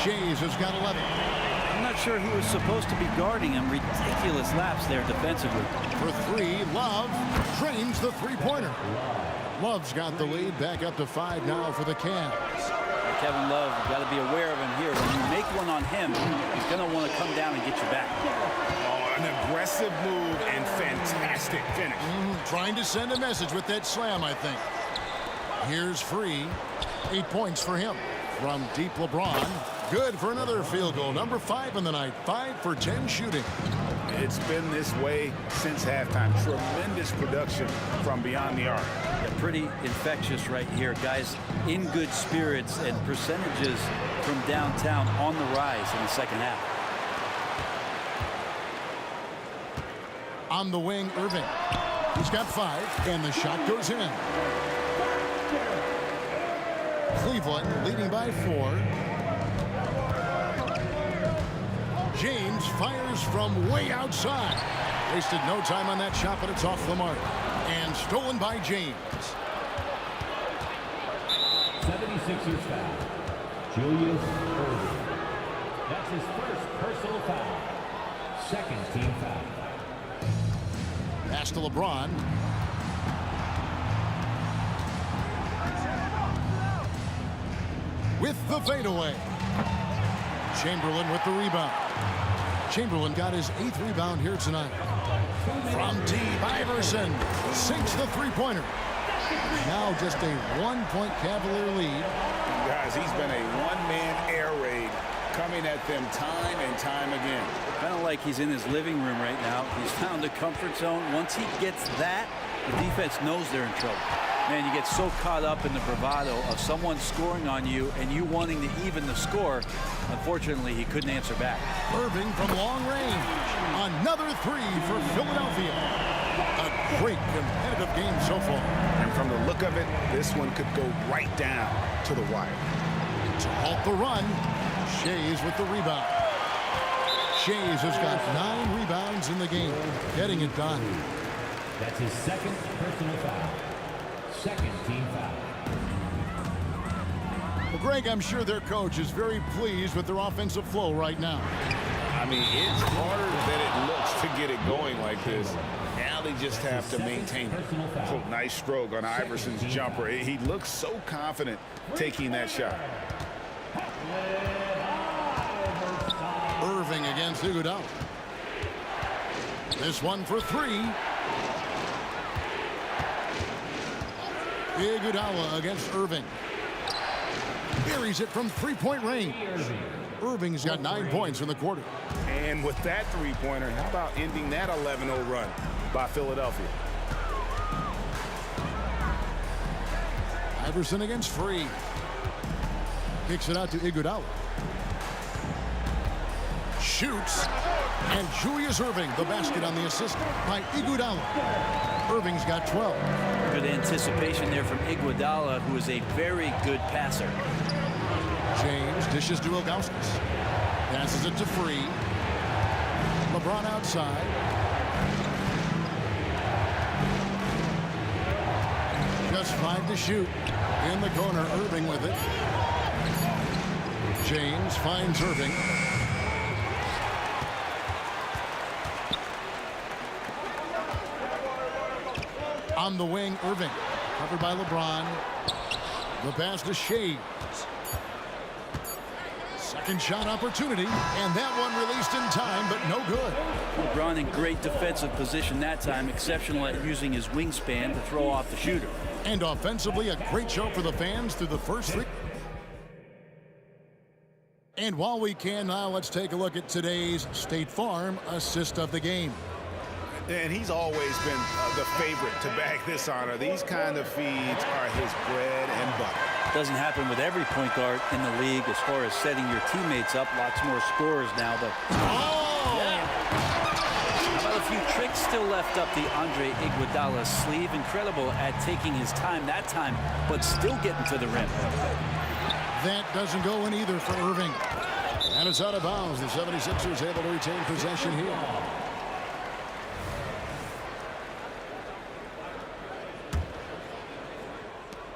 Shays has got 11. I'm not sure who was supposed to be guarding him. Ridiculous laps there defensively. For three, Love drains the three-pointer. Love's got the lead, back up to 5 now for the Cavs. Kevin Love, you've got to be aware of him here. When you make one on him, he's going to want to come down and get you back. Oh, an aggressive move and fantastic finish. Trying to send a message with that slam, I think. Here's Free. 8 points for him. From deep, LeBron. Good for another field goal. Number 5 in the night. 5 for 10 shooting. It's been this way since halftime. Tremendous production from beyond the arc. Yeah, pretty infectious right here. Guys in good spirits, and percentages from downtown on the rise in the second half. On the wing, Irving. He's got 5, and the shot goes in. Cleveland leading by 4. James fires from way outside. Wasted no time on that shot, but it's off the mark. And stolen by James. 76ers foul. Julius Irving. That's his first personal foul. Second team foul. Pass to LeBron. With the fadeaway. Chamberlain with the rebound. Chamberlain got his 8th rebound here tonight. From deep, Iverson sinks the three-pointer. Now just a 1-point Cavalier lead. Guys, he's been a one-man air raid coming at them time and time again. Kind of like he's in his living room right now. He's found a comfort zone. Once he gets that, the defense knows they're in trouble. Man, you get so caught up in the bravado of someone scoring on you and you wanting to even the score. Unfortunately, he couldn't answer back. Irving from long range. Another three for Philadelphia. A great competitive game so far. And from the look of it, this one could go right down to the wire. To halt the run, Shays with the rebound. Shays has got 9 rebounds in the game, getting it done. That's his second personal foul. Second team foul. Well, Greg, I'm sure their coach is very pleased with their offensive flow right now. I mean, it's harder than it looks to get it going like this. Now they just have to maintain it. Oh, nice stroke on Iverson's jumper. He looks so confident taking that shot. Irving against Iguodala. This one for 3. Iguodala against Irving. Buries it from 3-point range. Irving's got 9 points in the quarter. And with that three-pointer, how about ending that 11-0 run by Philadelphia? Iverson against Free. Kicks it out to Iguodala. Shoots. And Julius Irving, the basket on the assist by Iguodala. Irving's got 12. Good anticipation there from Iguodala, who is a very good passer. James dishes to Ilgauskas. Passes it to Free. LeBron outside. Just 5 to shoot. In the corner, Irving with it. James finds Irving. On the wing, Irving. Covered by LeBron. The pass to Shea. Second shot opportunity, and that one released in time, but no good. LeBron in great defensive position that time, exceptional at using his wingspan to throw off the shooter. And offensively, a great show for the fans through the first 3. And while we can now, let's take a look at today's State Farm assist of the game. And he's always been the favorite to bag this honor. These kind of feeds are his bread and butter. Doesn't happen with every point guard in the league as far as setting your teammates up. Lots more scorers now, but yeah. How about a few tricks still left up the Andre Iguodala's sleeve. Incredible at taking his time that time, but still getting to the rim. That doesn't go in either for Irving. And it's out of bounds. The 76ers able to retain possession here.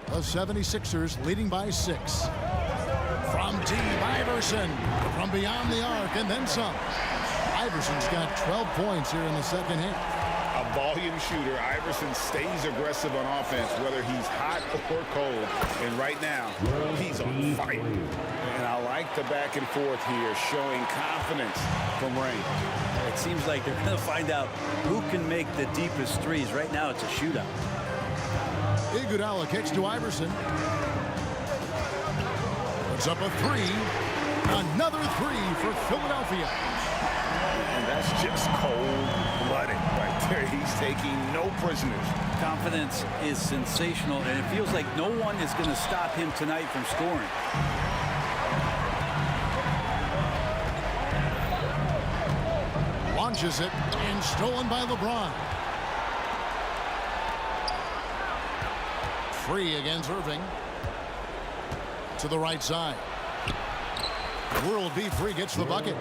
The 76ers leading by 6. From deep, Iverson. From beyond the arc, and then some. Iverson's got 12 points here in the second half. A volume shooter. Iverson stays aggressive on offense, whether he's hot or cold. And right now, he's on fire. And I like the back and forth here, showing confidence from range. It seems like they're going to find out who can make the deepest threes. Right now, it's a shootout. Iguodala kicks to Iverson. Puts up a 3. Another 3 for Philadelphia. And that's just cold-blooded right there. He's taking no prisoners. Confidence is sensational, and it feels like no one is going to stop him tonight from scoring. Launches it, and stolen by LeBron. Free against Irving. To the right side. World B. Free gets the bucket.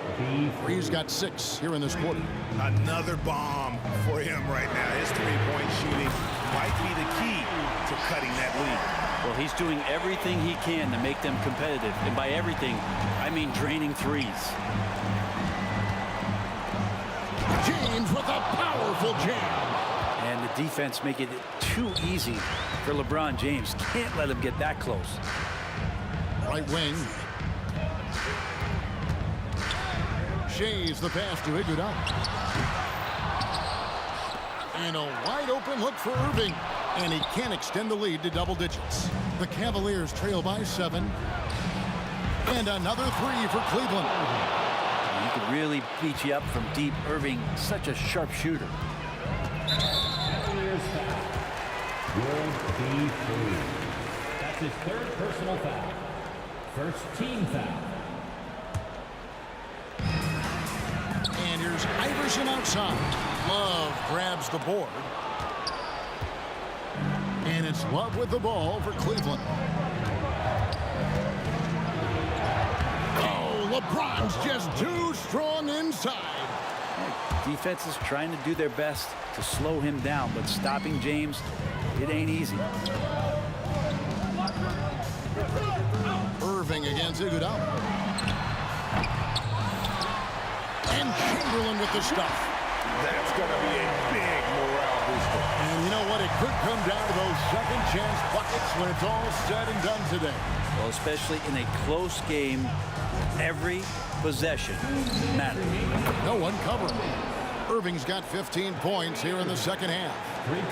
Free's got 6 here in this quarter. Another bomb for him right now. His three-point shooting might be the key to cutting that lead. Well, he's doing everything he can to make them competitive. And by everything, I mean draining threes. James with a powerful jam. And the defense making it too easy for LeBron James. Can't let him get that close. Right wing. Shays the pass to Iguodala. And a wide open look for Irving. And he can't extend the lead to double digits. The Cavaliers trail by 7. And another 3 for Cleveland. He could really beat you up from deep. Irving, such a sharp shooter. That's his 3rd personal foul. First team foul. And here's Iverson outside. Love grabs the board. And it's Love with the ball for Cleveland. Oh, LeBron's just too strong inside. Defense is trying to do their best to slow him down, but stopping James, it ain't easy. Irving against Iguodala. And Chamberlain with the stuff. That's going to be a big morale booster. And you know what? It could come down to those second chance buckets when it's all said and done today. Well, especially in a close game, every possession matters. No one covering. Irving's got 15 points here in the second half.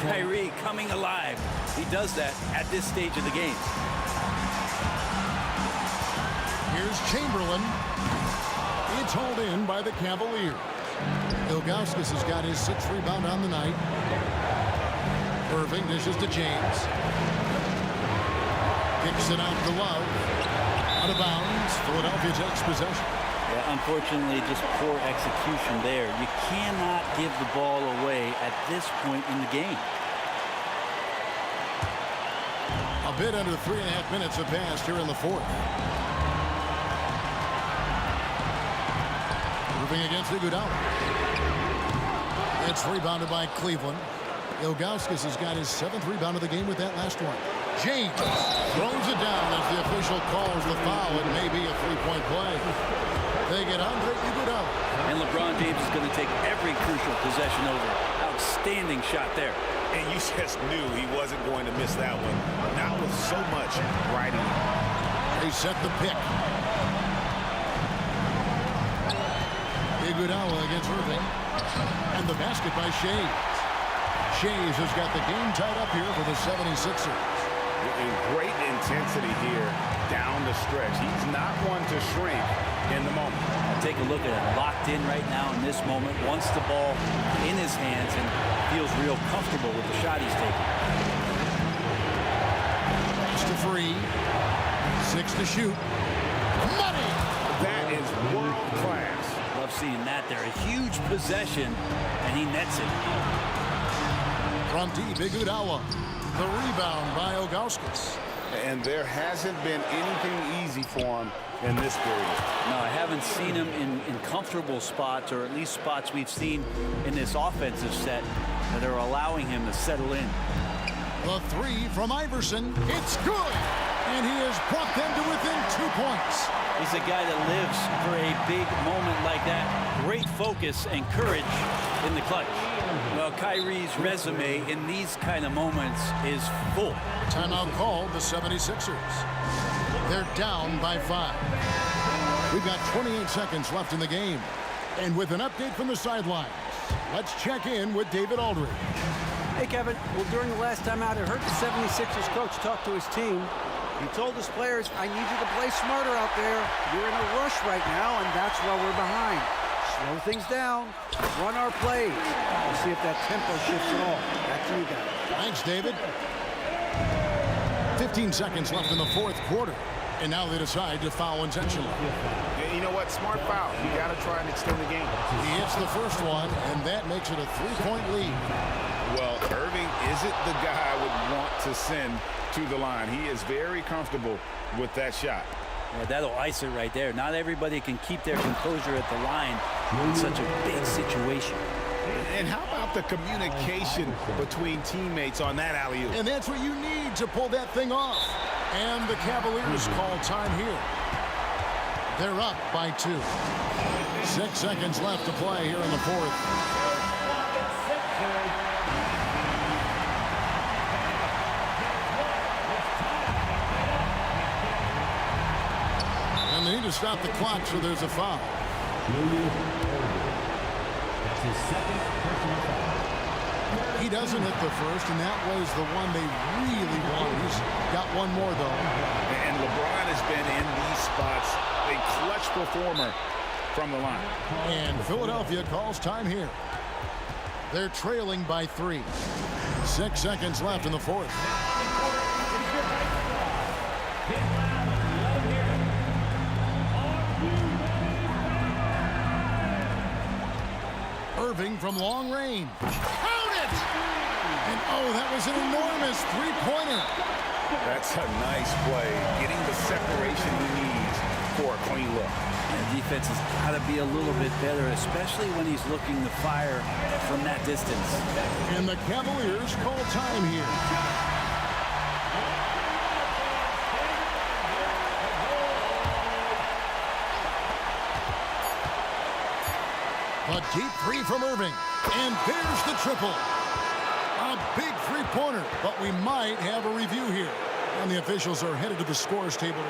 Kyrie coming alive. He does that at this stage of the game. Here's Chamberlain. It's hauled in by the Cavaliers. Ilgauskas has got his 6th rebound on the night. Irving dishes to James. Kicks it out to Love. Out of bounds. Philadelphia takes possession. Yeah, unfortunately, just poor execution there. You cannot give the ball away at this point in the game. A bit under 3.5 minutes have passed here in the 4th. Irving against Iguodala. It's rebounded by Cleveland. Ilgauskas has got his 7th rebound of the game with that last one. James throws it down as the official calls the foul. It may be a three-point play. They get Andre Iguodala. And LeBron James is going to take every crucial possession over. Outstanding shot there. And you just knew he wasn't going to miss that one. Not with so much riding. They set the pick. Iguodala against Irving. And the basket by Shays. Shays has got the game tied up here for the 76ers. In great intensity here down the stretch. He's not one to shrink in the moment. Take a look at it. Locked in right now in this moment. Wants the ball in his hands and feels real comfortable with the shot he's taking. Pass to Free. 6 to shoot. Money! That is world class. Love seeing that there. A huge possession, and he nets it. From deep, Iguodala. The rebound by Ilgauskas. And there hasn't been anything easy for him in this period. No, I haven't seen him in comfortable spots, or at least spots we've seen in this offensive set that are allowing him to settle in. The 3 from Iverson. It's good! And he has brought them to within 2 points. He's a guy that lives for a big moment like that. Great focus and courage in the clutch. Well, Kyrie's resume in these kind of moments is full. Timeout called the 76ers. They're down by 5. We've got 28 seconds left in the game. And with an update from the sidelines, let's check in with David Aldridge. Hey, Kevin. Well, during the last time out, I heard the 76ers coach talk to his team. He told his players, I need you to play smarter out there. You're in a rush right now, and that's why we're behind. Slow things down. Run our plays. We'll see if that tempo shifts at all. Back to you guys. Thanks, David. 15 seconds left in the 4th quarter. And now they decide to foul intentionally. Yeah, you know what? Smart foul. You got to try and extend the game. He hits the first one, and that makes it a 3-point lead. Well, Irving isn't the guy I would want to send to the line. He is very comfortable with that shot. Yeah, that'll ice it right there. Not everybody can keep their composure at the line in such a big situation. And how about the communication between teammates on that alley-oop? And that's what you need to pull that thing off. And the Cavaliers call time here. They're up by 2. 6 seconds left to play here in the 4th. And they need to stop the clock, so there's a foul. That's his 2nd personal foul. He doesn't hit the first, and that was the one they really wanted. He's got one more, though. And LeBron has been in these spots a clutch performer from the line. And Philadelphia calls time here. They're trailing by 3. 6 seconds left in the 4th. Irving from long range. Count it! And oh, that was an enormous three-pointer. That's a nice play, getting the separation he needs for a clean look. And the defense has got to be a little bit better, especially when he's looking to fire from that distance. And the Cavaliers call time here. A deep 3 from Irving. And there's the triple. A big three-pointer, but we might have a review here. And the officials are headed to the scores table.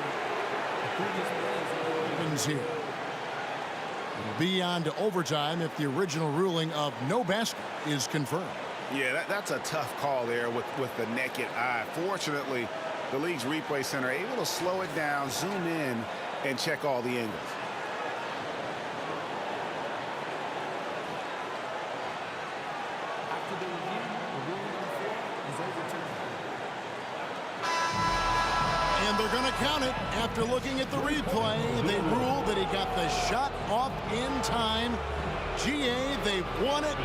Here. It'll be on to overtime if the original ruling of no basket is confirmed. Yeah, that's a tough call there with the naked eye. Fortunately, the league's replay center able to slow it down, zoom in, and check all the angles. After the review, the ruling on the floor is overturned. And they're going to count it. After looking at the replay, they ruled that he got the shot off in time. GA, they won it.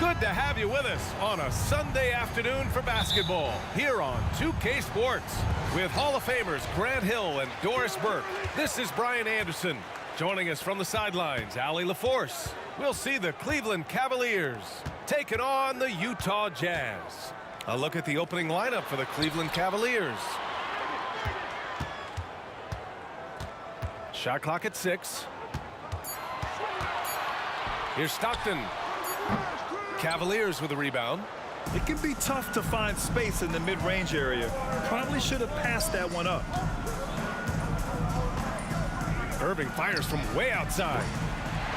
Good to have you with us on a Sunday afternoon for basketball here on 2K Sports. With Hall of Famers Grant Hill and Doris Burke, this is Brian Anderson. Joining us from the sidelines, Allie LaForce. We'll see the Cleveland Cavaliers taking on the Utah Jazz. A look at the opening lineup for the Cleveland Cavaliers. Shot clock at 6. Here's Stockton. Cavaliers with a rebound. It can be tough to find space in the mid-range area. Probably should have passed that one up. Irving fires from way outside.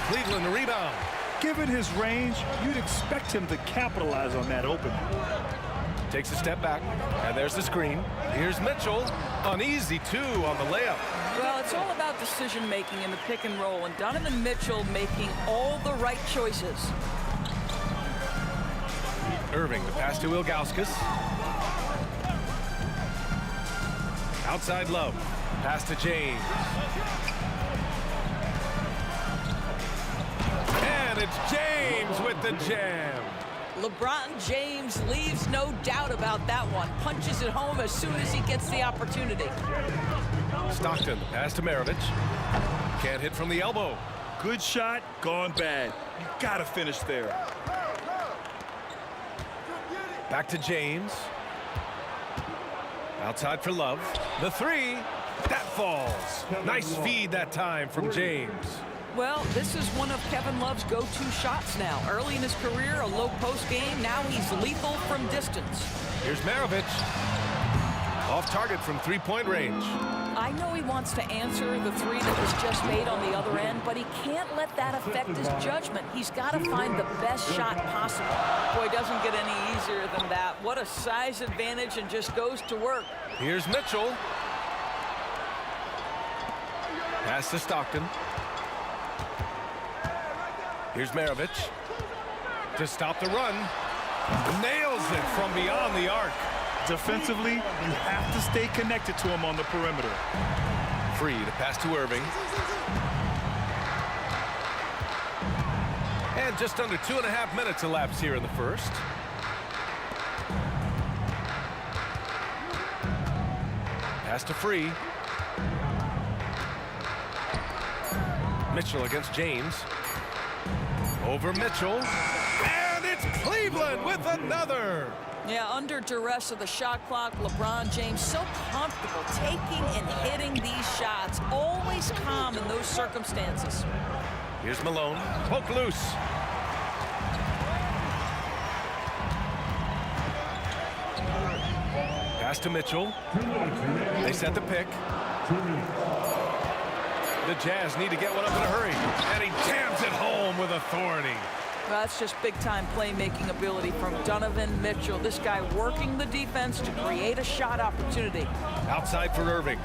Cleveland the rebound. Given his range, you'd expect him to capitalize on that opening. Takes a step back, and there's the screen. Here's Mitchell. An easy 2 on the layup. Well, it's all about decision-making in the pick and roll, and Donovan Mitchell making all the right choices. Irving, the pass to Ilgauskas. Outside Love. Pass to James. And it's James with the jam. LeBron James leaves no doubt about that one. Punches it home as soon as he gets the opportunity. Stockton, the pass to Maravich. Can't hit from the elbow. Good shot, gone bad. You gotta finish there. Back to James. Outside for Love. The 3. That falls. Nice feed that time from James. Well, this is one of Kevin Love's go-to shots now. Early in his career, a low post game. Now he's lethal from distance. Here's Maravich. Off target from three-point range. I know he wants to answer the 3 that was just made on the other end, but he can't let that affect his judgment. He's got to find the best shot possible. Boy, it doesn't get any easier than that. What a size advantage, and just goes to work. Here's Mitchell. Pass to Stockton. Here's Maravich. To stop the run. Nails it from beyond the arc. Defensively, you have to stay connected to him on the perimeter. Free to pass to Irving. And just under 2.5 minutes elapsed here in the first. Pass to Free. Mitchell against James. Over Mitchell. And it's Cleveland with another. Yeah, under duress of the shot clock, LeBron James so comfortable taking and hitting these shots. Always calm in those circumstances. Here's Malone. Poke loose. Pass to Mitchell. They set the pick. The Jazz need to get one up in a hurry. And he jams it home with authority. Well, that's just big-time playmaking ability from Donovan Mitchell. This guy working the defense to create a shot opportunity. Outside for Irving.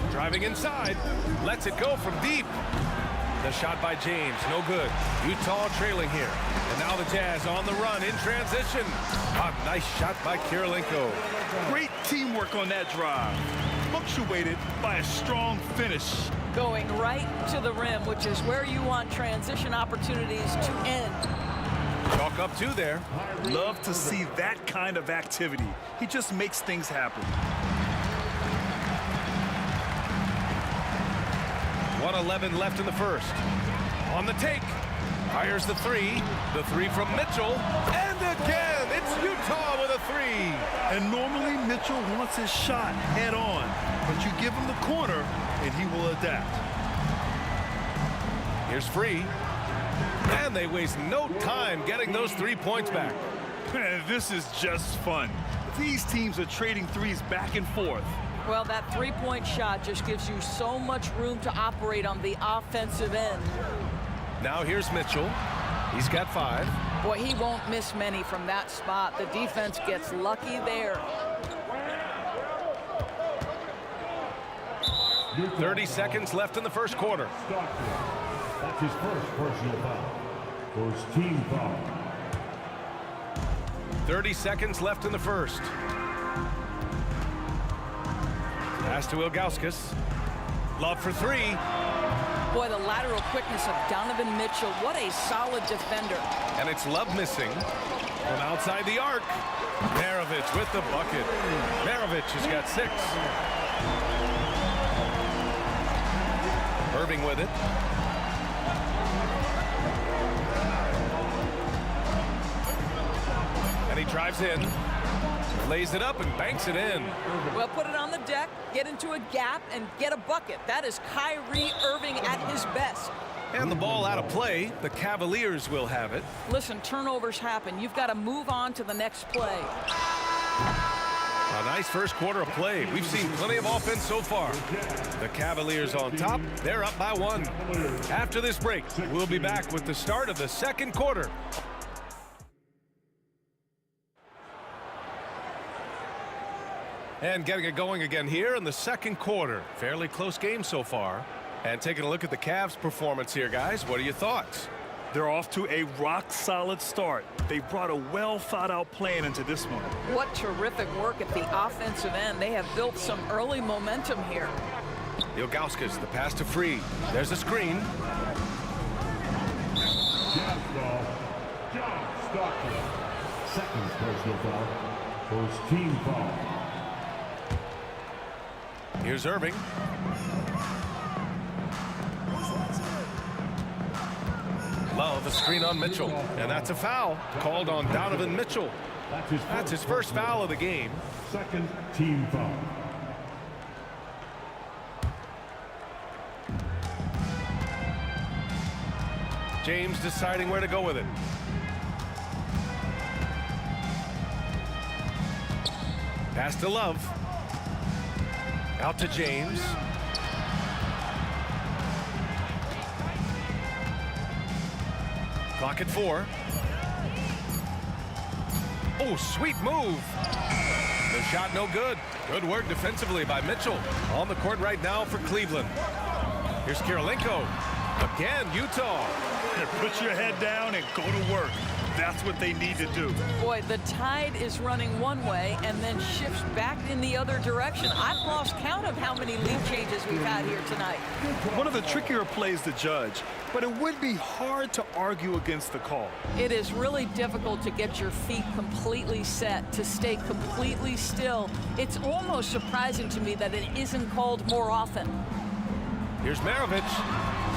Driving inside. Lets it go from deep. The shot by James, no good. Utah trailing here. And now the Jazz on the run in transition. A nice shot by Kirilenko. Great teamwork on that drive. Punctuated by a strong finish. Going right to the rim, which is where you want transition opportunities to end. Chalk up 2 there. Love to see that kind of activity. He just makes things happen. 1:11 left in the first. On the take. Fires the 3. The 3 from Mitchell. And again, it's Utah with a 3. And normally Mitchell wants his shot head on. But you give him the corner, and he will adapt. Here's Free. And they waste no time getting those 3 points back. Man, this is just fun. These teams are trading threes back and forth. Well, that three-point shot just gives you so much room to operate on the offensive end. Now here's Mitchell. He's got 5. Boy, he won't miss many from that spot. The defense gets lucky there. 30 seconds left in the first quarter. That's his first personal foul. First team foul. 30 seconds left in the first. Pass to Ilgauskas. Love for 3. Boy, Boy, the lateral quickness of Donovan Mitchell. What a solid defender. And it's Love missing from outside the arc. Maravich with the bucket. Maravich has got 6. Irving with it. And he drives in, lays it up and banks it in. Well, put it on the deck, get into a gap, and get a bucket. That is Kyrie Irving at his best. And the ball out of play. The Cavaliers will have it. Listen, turnovers happen. You've got to move on to the next play. A nice first quarter of play. We've seen plenty of offense so far. The Cavaliers on top. They're up by 1. After this break, we'll be back with the start of the second quarter. And getting it going again here in the second quarter. Fairly close game so far. And taking a look at the Cavs' performance here, guys. What are your thoughts? They're off to a rock-solid start. They brought a well-thought-out plan into this one. What terrific work at the offensive end. They have built some early momentum here. Ilgauskas, the pass to Free. There's a screen. Cavs ball. John Stockton. Second personal foul. First team foul. Here's Irving. Love, a screen on Mitchell. And that's a foul called on Donovan Mitchell. That's his first foul of the game. Second team foul. James deciding where to go with it. Pass to Love. Out to James. Clock at 4. Oh, sweet move. The shot no good. Good work defensively by Mitchell. On the court right now for Cleveland. Here's Kirilenko. Again, Utah. Put your head down and go to work. That's what they need to do. Boy, the tide is running one way and then shifts back in the other direction. I've lost count of how many lead changes we've had here tonight. One of the trickier plays to judge, but it would be hard to argue against the call. It is really difficult to get your feet completely set, to stay completely still. It's almost surprising to me that it isn't called more often. Here's Maravich.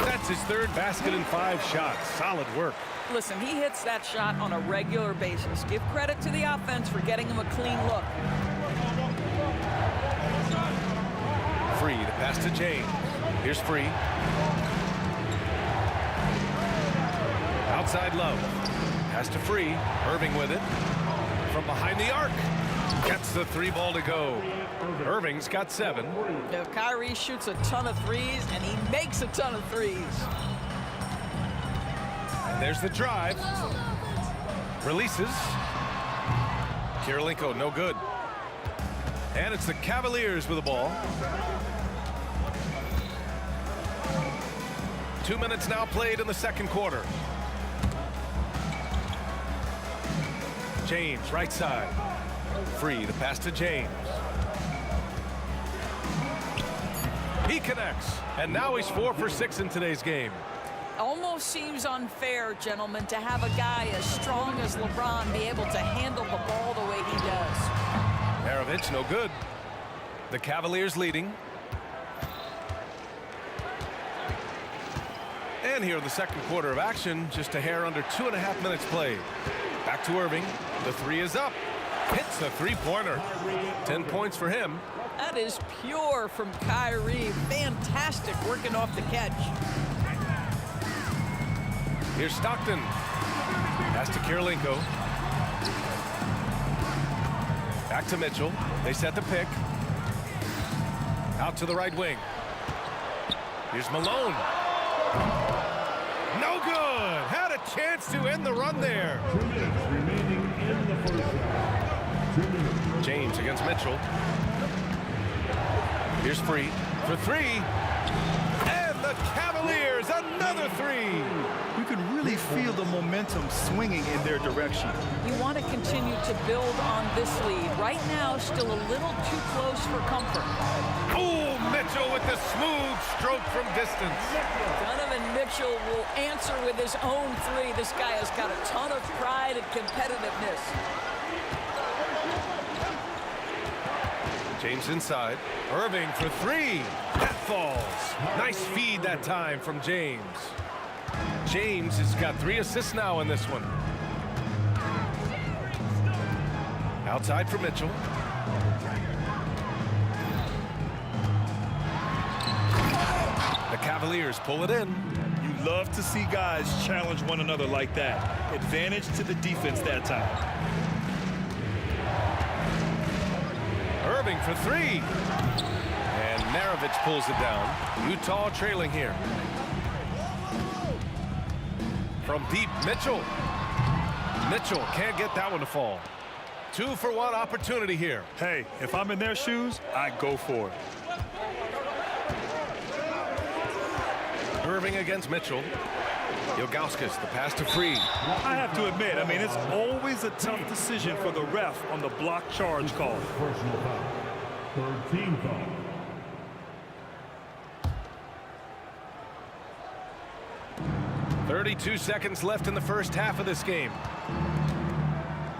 That's his third basket in 5 shots. Solid work. Listen, he hits that shot on a regular basis. Give credit to the offense for getting him a clean look. Free, the pass to James. Here's Free. Outside Love. Pass to Free. Irving with it. From behind the arc. Gets the 3 ball to go. Irving's got 7. Now, Kyrie shoots a ton of threes, and he makes a ton of threes. And there's the drive. Releases. Kirilenko, no good. And it's the Cavaliers with the ball. 2 minutes now played in the second quarter. James, right side. Free, the pass to James. He connects, and now he's 4 for 6 in today's game. Almost seems unfair, gentlemen, to have a guy as strong as LeBron be able to handle the ball the way he does. Maravich, no good. The Cavaliers leading. And here in the second quarter of action, just a hair under 2.5 minutes played. Back to Irving. The 3 is up. Hits the 3-pointer. 10 points for him. That is pure from Kyrie. Fantastic working off the catch. Here's Stockton. Pass to Kirilenko. Back to Mitchell. They set the pick. Out to the right wing. Here's Malone. No good. Had a chance to end the run there. 2 minutes remaining in the first half. 2 minutes. James against Mitchell. Here's Free for 3. And the Cavaliers, another 3. You can really feel the momentum swinging in their direction. You want to continue to build on this lead. Right now, still a little too close for comfort. Oh, Mitchell with the smooth stroke from distance. Gonna Mitchell will answer with his own three. This guy has got a ton of pride and competitiveness. James inside. Irving for three. That falls. Nice feed that time from James. James has got 3 assists now in this one. Outside for Mitchell. The Cavaliers pull it in. You love to see guys challenge one another like that. Advantage to the defense that time. Irving for 3. And Maravich pulls it down. Utah trailing here. From deep, Mitchell. Mitchell can't get that one to fall. 2-for-1 opportunity here. Hey, if I'm in their shoes, I go for it. Irving against Mitchell. Ilgauskas, the pass to Freed. I have to admit, I mean, it's always a tough decision for the ref on the block charge call. Personal foul. Third team foul. .32 seconds left in the first half of this game.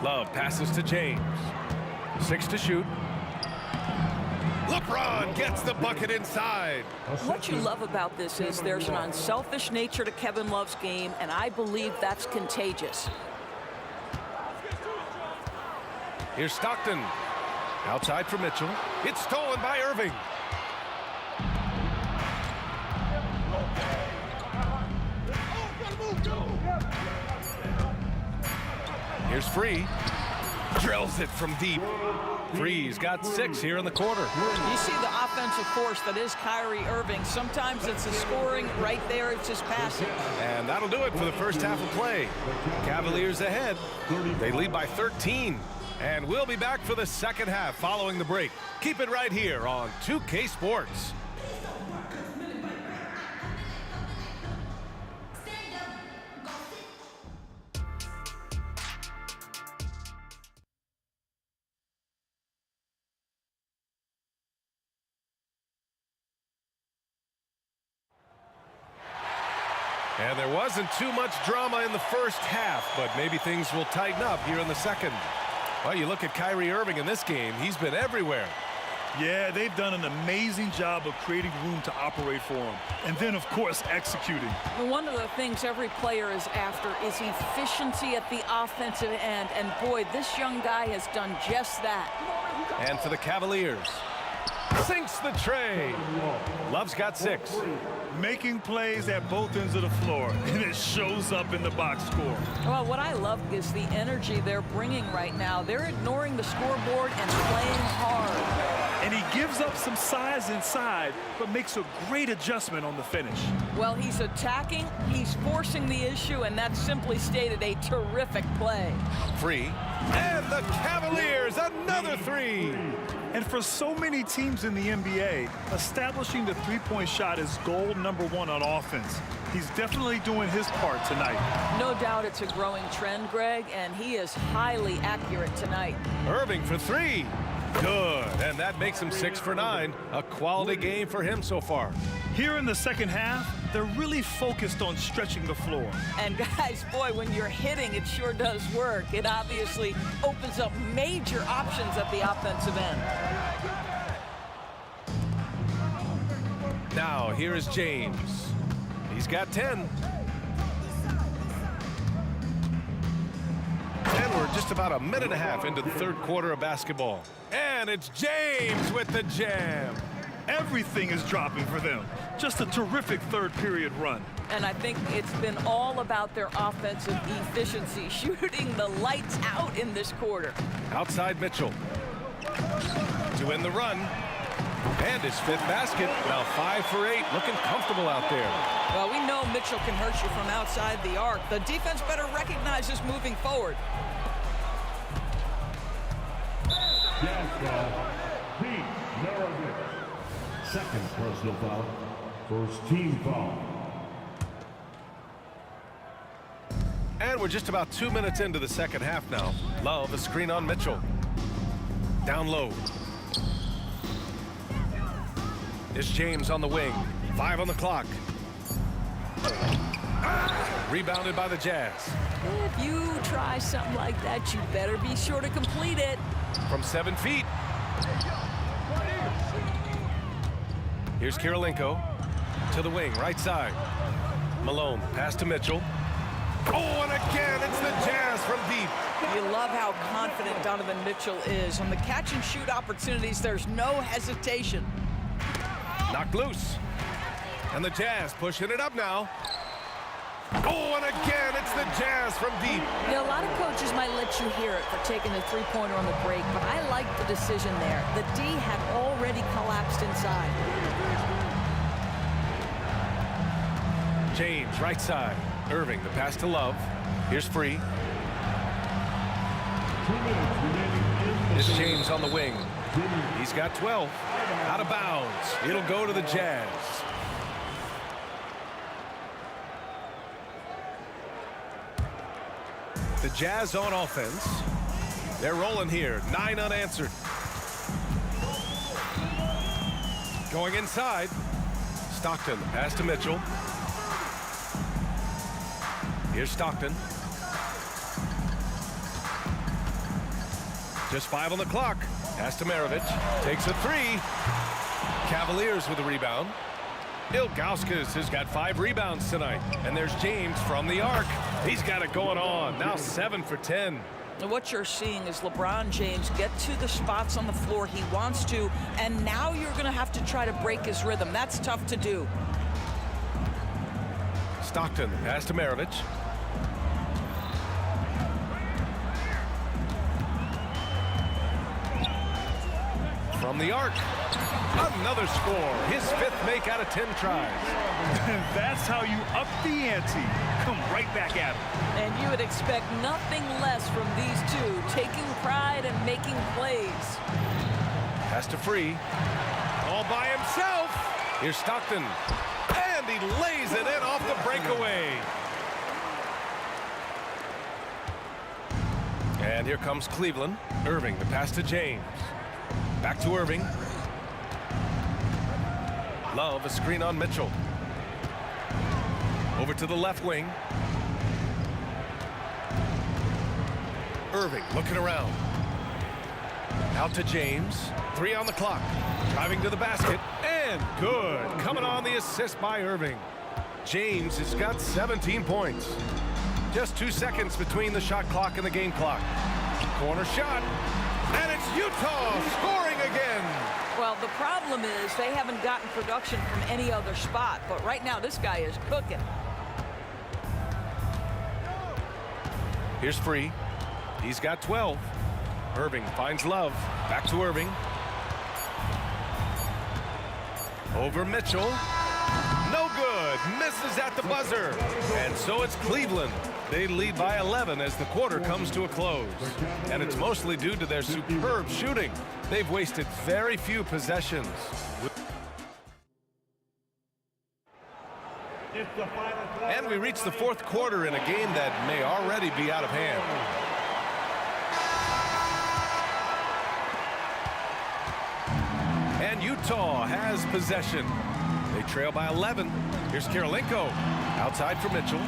Love passes to James. 6 to shoot. LeBron gets the bucket inside. What you love about this is there's an unselfish nature to Kevin Love's game, and I believe that's contagious. Here's Stockton. Outside for Mitchell. It's stolen by Irving. Here's Free. Drills it from deep. Free's got 6 here in the quarter. You see the offensive force that is Kyrie Irving. Sometimes it's the scoring. Right there, it's just passing. And that'll do it for the first half of play. Cavaliers ahead. They lead by 13. And we'll be back for the second half following the break. Keep it right here on 2K Sports. And there wasn't too much drama in the first half, but maybe things will tighten up here in the second. Well, you look at Kyrie Irving in this game, he's been everywhere. Yeah, they've done an amazing job of creating room to operate for him. And then, of course, executing. One of the things every player is after is efficiency at the offensive end. And boy, this young guy has done just that. And for the Cavaliers, sinks the tray. Love's got 6. Making plays at both ends of the floor, and it shows up in the box score. Well, what I love is the energy they're bringing right now. They're ignoring the scoreboard and playing hard. And he gives up some size inside, but makes a great adjustment on the finish. Well, he's attacking, he's forcing the issue, and that's simply stated a terrific play. Free. And the Cavaliers, another 3. And for so many teams in the NBA, establishing the three-point shot is goal number 1 on offense. He's definitely doing his part tonight. No doubt it's a growing trend, Greg, and he is highly accurate tonight. Irving for 3. Good, and that makes him 6 for 9. A quality game for him so far. Here in the second half, they're really focused on stretching the floor. And guys, boy, when you're hitting, it sure does work. It obviously opens up major options at the offensive end. Now, here is James. He's got 10. And we're just about a minute and a half into the third quarter of basketball. And it's James with the jam. Everything is dropping for them. Just a terrific third period run. And I think it's been all about their offensive efficiency, shooting the lights out in this quarter. Outside Mitchell. To win the run. And his 5th basket. Now 5 for 8. Looking comfortable out there. Well, we know Mitchell can hurt you from outside the arc. The defense better recognize this moving forward. Jazz foul. Pete Maravich. Second personal foul. First team foul. And we're just about 2 minutes into the second half now. Love a screen on Mitchell. Down low. Is James on the wing. 5 on the clock. Rebounded by the Jazz. If you try something like that, you better be sure to complete it. From 7 feet. Here's Kirilenko to the wing, right side. Malone, pass to Mitchell. Oh, and again, it's the Jazz from deep. You love how confident Donovan Mitchell is. On the catch and shoot opportunities, there's no hesitation. Knocked loose. And the Jazz pushing it up now. Oh, and again, it's the Jazz from deep. You know, a lot of coaches might let you hear it for taking the three-pointer on the break, but I like the decision there. The D had already collapsed inside. James, right side. Irving, the pass to Love. Here's Free. It's James on the wing. He's got 12. Out of bounds. It'll go to the Jazz. The Jazz on offense. They're rolling here. 9 unanswered. Going inside. Stockton, pass to Mitchell. Here's Stockton. Just 5 on the clock. Pass to Maravich. Takes a 3. Cavaliers with a rebound. Ilgauskas has got 5 rebounds tonight. And there's James from the arc. He's got it going on. Now 7 for 10. And what you're seeing is LeBron James get to the spots on the floor he wants to, and now you're going to have to try to break his rhythm. That's tough to do. Stockton, pass to Maravich. From the arc. Another score. His 5th make out of 10 tries. That's how you up the ante. Come right back at him. And you would expect nothing less from these two, taking pride and making plays. Pass to Free. All by himself. Here's Stockton. And he lays it in off the breakaway. And here comes Cleveland. Irving, the pass to James. Back to Irving. Love, a screen on Mitchell. Over to the left wing. Irving looking around. Out to James. 3 on the clock. Driving to the basket. And good. Coming on the assist by Irving. James has got 17 points. Just 2 seconds between the shot clock and the game clock. Corner shot. And it's Utah scoring again. Well, the problem is they haven't gotten production from any other spot. But right now, this guy is cooking. Here's Free. He's got 12. Irving finds Love. Back to Irving. Over Mitchell. No good. Misses at the buzzer. And so it's Cleveland. They lead by 11 as the quarter comes to a close. And it's mostly due to their superb shooting. They've wasted very few possessions. And we reach the 4th quarter in a game that may already be out of hand. And Utah has possession. They trail by 11. Here's Kirilenko. Outside for Mitchell.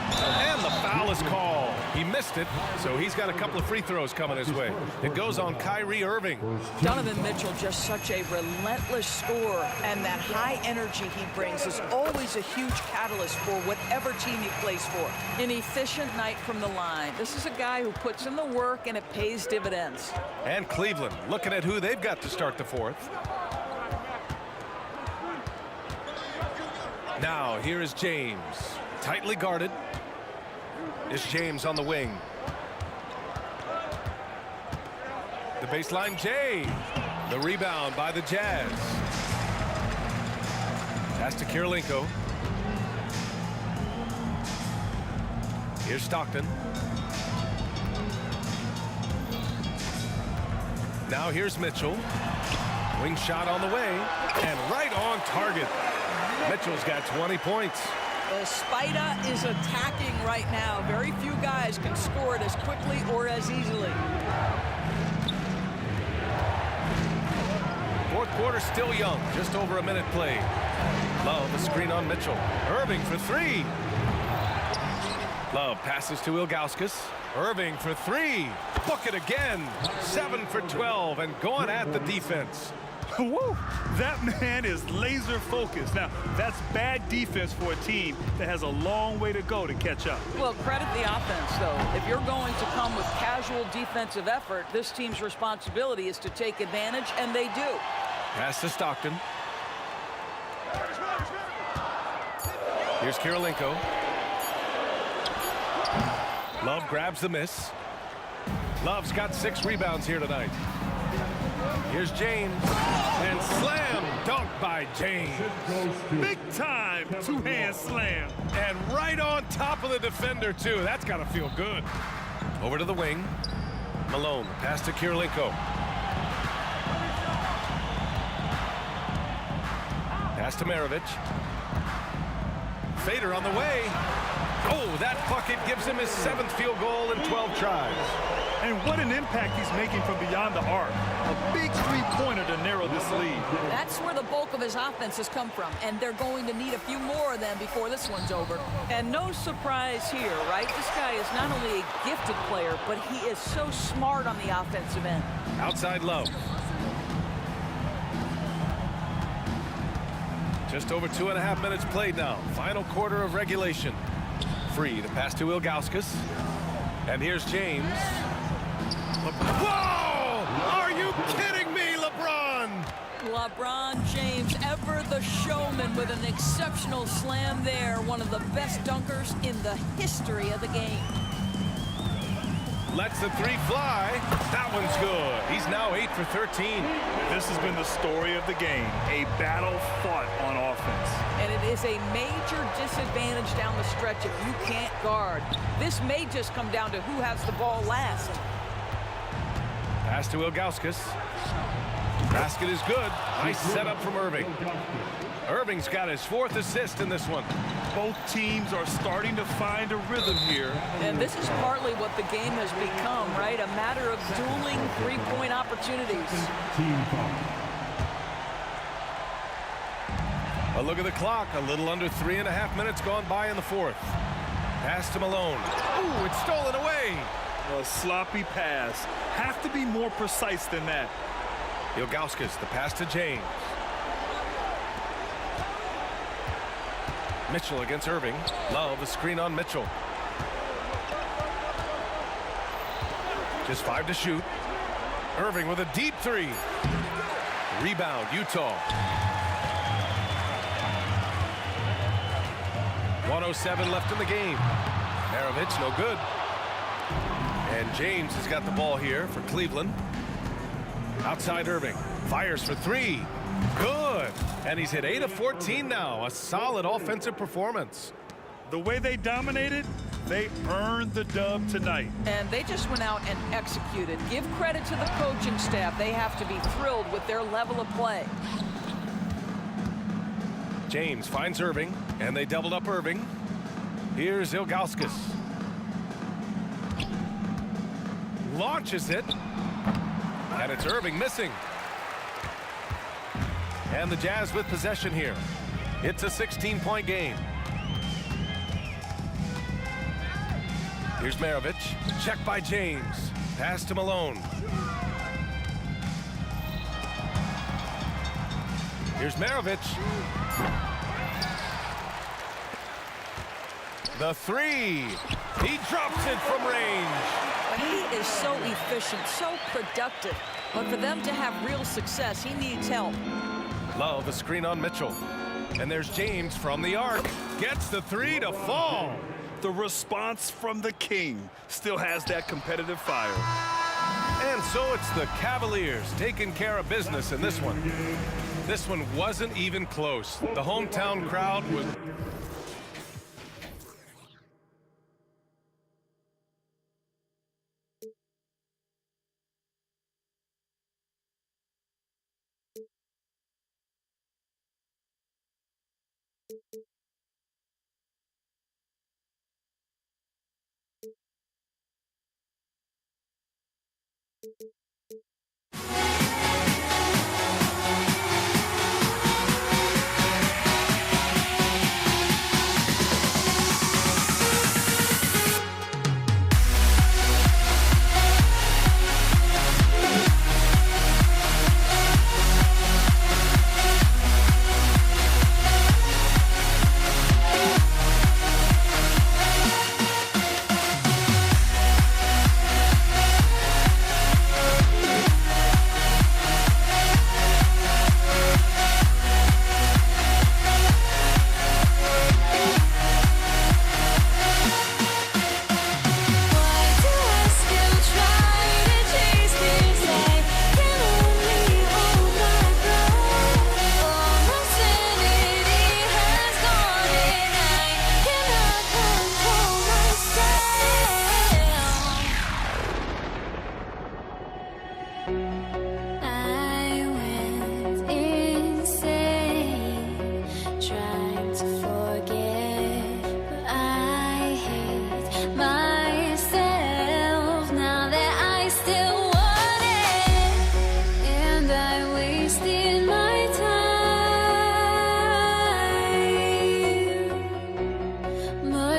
And the foul is called. He missed it, so he's got a couple of free throws coming his way. It goes on Kyrie Irving. Donovan Mitchell, just such a relentless scorer, and that high energy he brings is always a huge catalyst for whatever team he plays for. An efficient night from the line. This is a guy who puts in the work, and it pays dividends. And Cleveland looking at who they've got to start the 4th. Now, here is James. Tightly guarded. Is James on the wing. The baseline, Jay. The rebound by the Jazz. Pass to Kirilenko. Here's Stockton. Now here's Mitchell. Wing shot on the way. And right on target. Mitchell's got 20 points. The Spider is attacking right now. Very few guys can score it as quickly or as easily. 4th quarter still young. Just over a minute played. Love, a screen on Mitchell. Irving for 3. Love passes to Ilgauskas. Irving for three. Book it again. 7 for 12 and going at the defense. Woo! That man is laser focused. Now, that's bad defense for a team that has a long way to go to catch up. Well, credit the offense, though. If you're going to come with casual defensive effort, this team's responsibility is to take advantage, and they do. Pass to Stockton. Here's Kirilenko. Love grabs the miss. Love's got 6 rebounds here tonight. Here's James. And slam dunk by James. Big time two-hand slam. And right on top of the defender, too. That's got to feel good. Over to the wing. Malone. Pass to Kirilenko. Pass to Maravich. Fader on the way. Oh, that bucket gives him his 7th field goal in 12 tries. And what an impact he's making from beyond the arc. A big three-pointer to narrow this lead. That's where the bulk of his offense has come from, and they're going to need a few more of them before this one's over. And no surprise here, right? This guy is not only a gifted player, but he is so smart on the offensive end. Outside Love. Just over 2.5 minutes played now. Final quarter of regulation. Free to pass to Ilgauskas. And here's James. Whoa! Are you kidding me, LeBron? LeBron James, ever the showman, with an exceptional slam there. One of the best dunkers in the history of the game. Lets the three fly. That one's good. He's now 8 for 13. This has been the story of the game. A battle fought on offense. And it is a major disadvantage down the stretch if you can't guard. This may just come down to who has the ball last. Pass to Ilgauskas. Basket is good. Nice setup from Irving. Irving's got his 4th assist in this one. Both teams are starting to find a rhythm here. And this is partly what the game has become, right? A matter of dueling three-point opportunities. A look at the clock. A little under 3.5 minutes gone by in the 4th. Pass to Malone. Ooh, it's stolen away. A sloppy pass. Have to be more precise than that. Ilgauskas, the pass to James. Mitchell against Irving. Love, a screen on Mitchell. Just 5 to shoot. Irving with a deep 3. Rebound, Utah. 1:07 left in the game. Maravich, no good. And James has got the ball here for Cleveland. Outside Irving. Fires for 3. Good. And he's hit 8 of 14 now. A solid offensive performance. The way they dominated, they earned the dub tonight. And they just went out and executed. Give credit to the coaching staff. They have to be thrilled with their level of play. James finds Irving, and they doubled up Irving. Here's Ilgauskas. Launches it. And it's Irving missing. And the Jazz with possession here. It's a 16-point game. Here's Maravich. Check by James. Pass to Malone. Here's Maravich. The 3. He drops it from range. He is so efficient, so productive. But for them to have real success, he needs help. Love, a screen on Mitchell. And there's James from the arc. Gets the 3 to fall. The response from the king still has that competitive fire. And so it's the Cavaliers taking care of business in this one. This one wasn't even close. The hometown crowd was...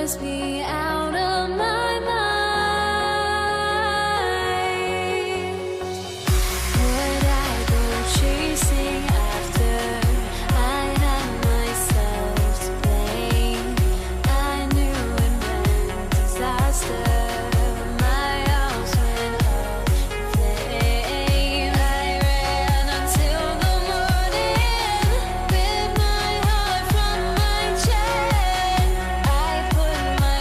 must be out of my mind. Would I go chasing after? I had myself to blame. I knew it meant disaster. My house went up in flames. I ran until the morning with my heart from my chest. I put my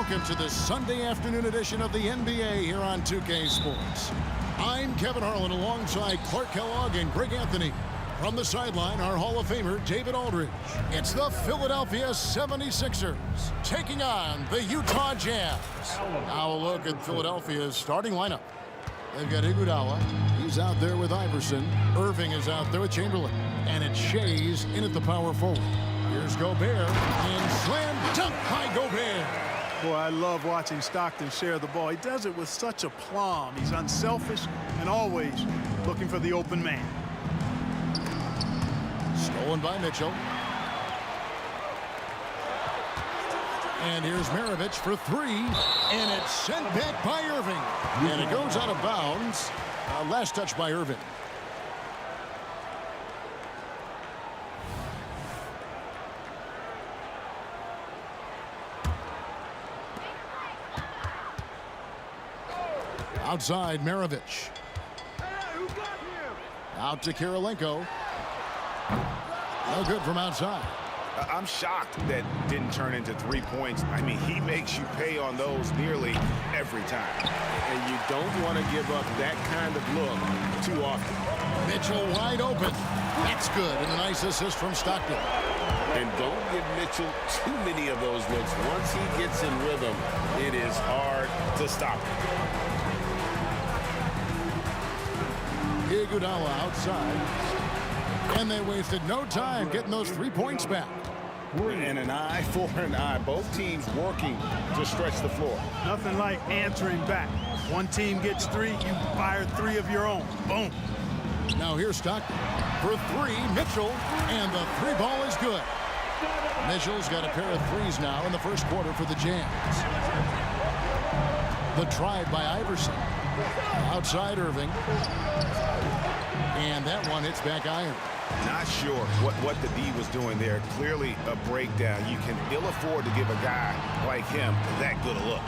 welcome to the Sunday afternoon edition of the NBA here on 2K Sports. I'm Kevin Harlan alongside Clark Kellogg and Greg Anthony. From the sideline, our Hall of Famer, David Aldridge. It's the Philadelphia 76ers taking on the Utah Jazz. Now a look at Philadelphia's starting lineup. They've got Iguodala. He's out there with Iverson. Irving is out there with Chamberlain. And it's Shays in at the power forward. Here's Gobert. And slam dunk by Gobert. Boy, I love watching Stockton share the ball. He does it with such aplomb. He's unselfish and always looking for the open man. Stolen by Mitchell. And here's Maravich for three. And it's sent back by Irving. And it goes out of bounds. Last touch by Irving. Outside, Maravich. Out to Kirilenko. No good from outside. I'm shocked that didn't turn into 3 points. I mean, he makes you pay on those nearly every time. And you don't want to give up that kind of look too often. Mitchell wide open. That's good. And a nice assist from Stockton. And don't give Mitchell too many of those looks. Once he gets in rhythm, it is hard to stop him. Iguodala outside. And they wasted no time getting those 3 points back. And an eye for an eye. Both teams working to stretch the floor. Nothing like answering back. One team gets three, you fire three of your own. Boom. Now here's Stockton for three. Mitchell, and the three ball is good. Mitchell's got a pair of threes now in the first quarter for the Jazz. The try by Iverson. Outside Irving. And that one hits back iron. Not sure what the D was doing there. Clearly a breakdown. You can ill afford to give a guy like him that good a look.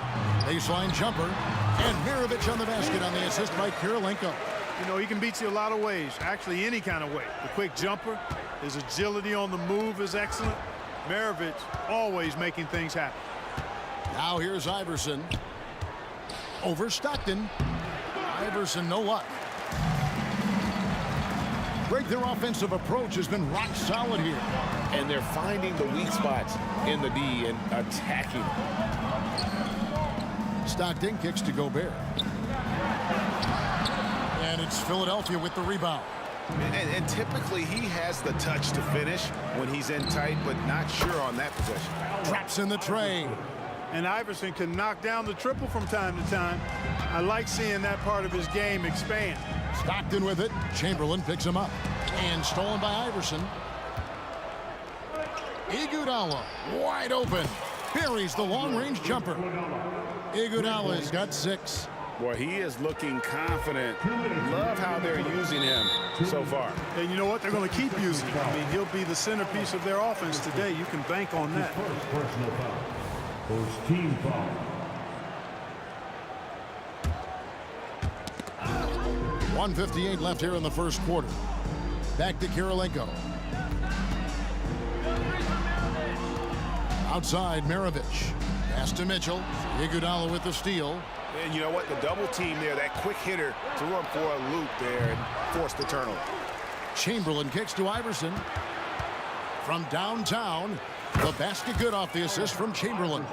Baseline jumper. And Maravich on the basket on the assist by Kirilenko. You know, he can beat you a lot of ways. Actually, any kind of way. The quick jumper, his agility on the move is excellent. Maravich always making things happen. Now here's Iverson. Over Stockton. Iverson, no luck. Greg, their offensive approach has been rock solid here. And they're finding the weak spots in the D and attacking. Stockton kicks to Gobert. And it's Philadelphia with the rebound. And typically he has the touch to finish when he's in tight, but not sure on that possession. Traps in the tray. And Iverson can knock down the triple from time to time. I like seeing that part of his game expand. Stockton with it. Chamberlain picks him up. And stolen by Iverson. Iguodala wide open. Buries the long-range jumper. Iguodala's got 6. Boy, he is looking confident. Love how they're using him so far. And you know what? They're going to keep using him. I mean, he'll be the centerpiece of their offense today. You can bank on that. First personal foul. First team foul. .158 left here in the first quarter. Back to Kirilenko. Outside, Maravich. Pass to Mitchell. Iguodala with the steal. And you know what? The double team there, that quick hitter threw him for a loop there and forced the turnover. Chamberlain kicks to Iverson. From downtown, the basket good off the assist from Chamberlain.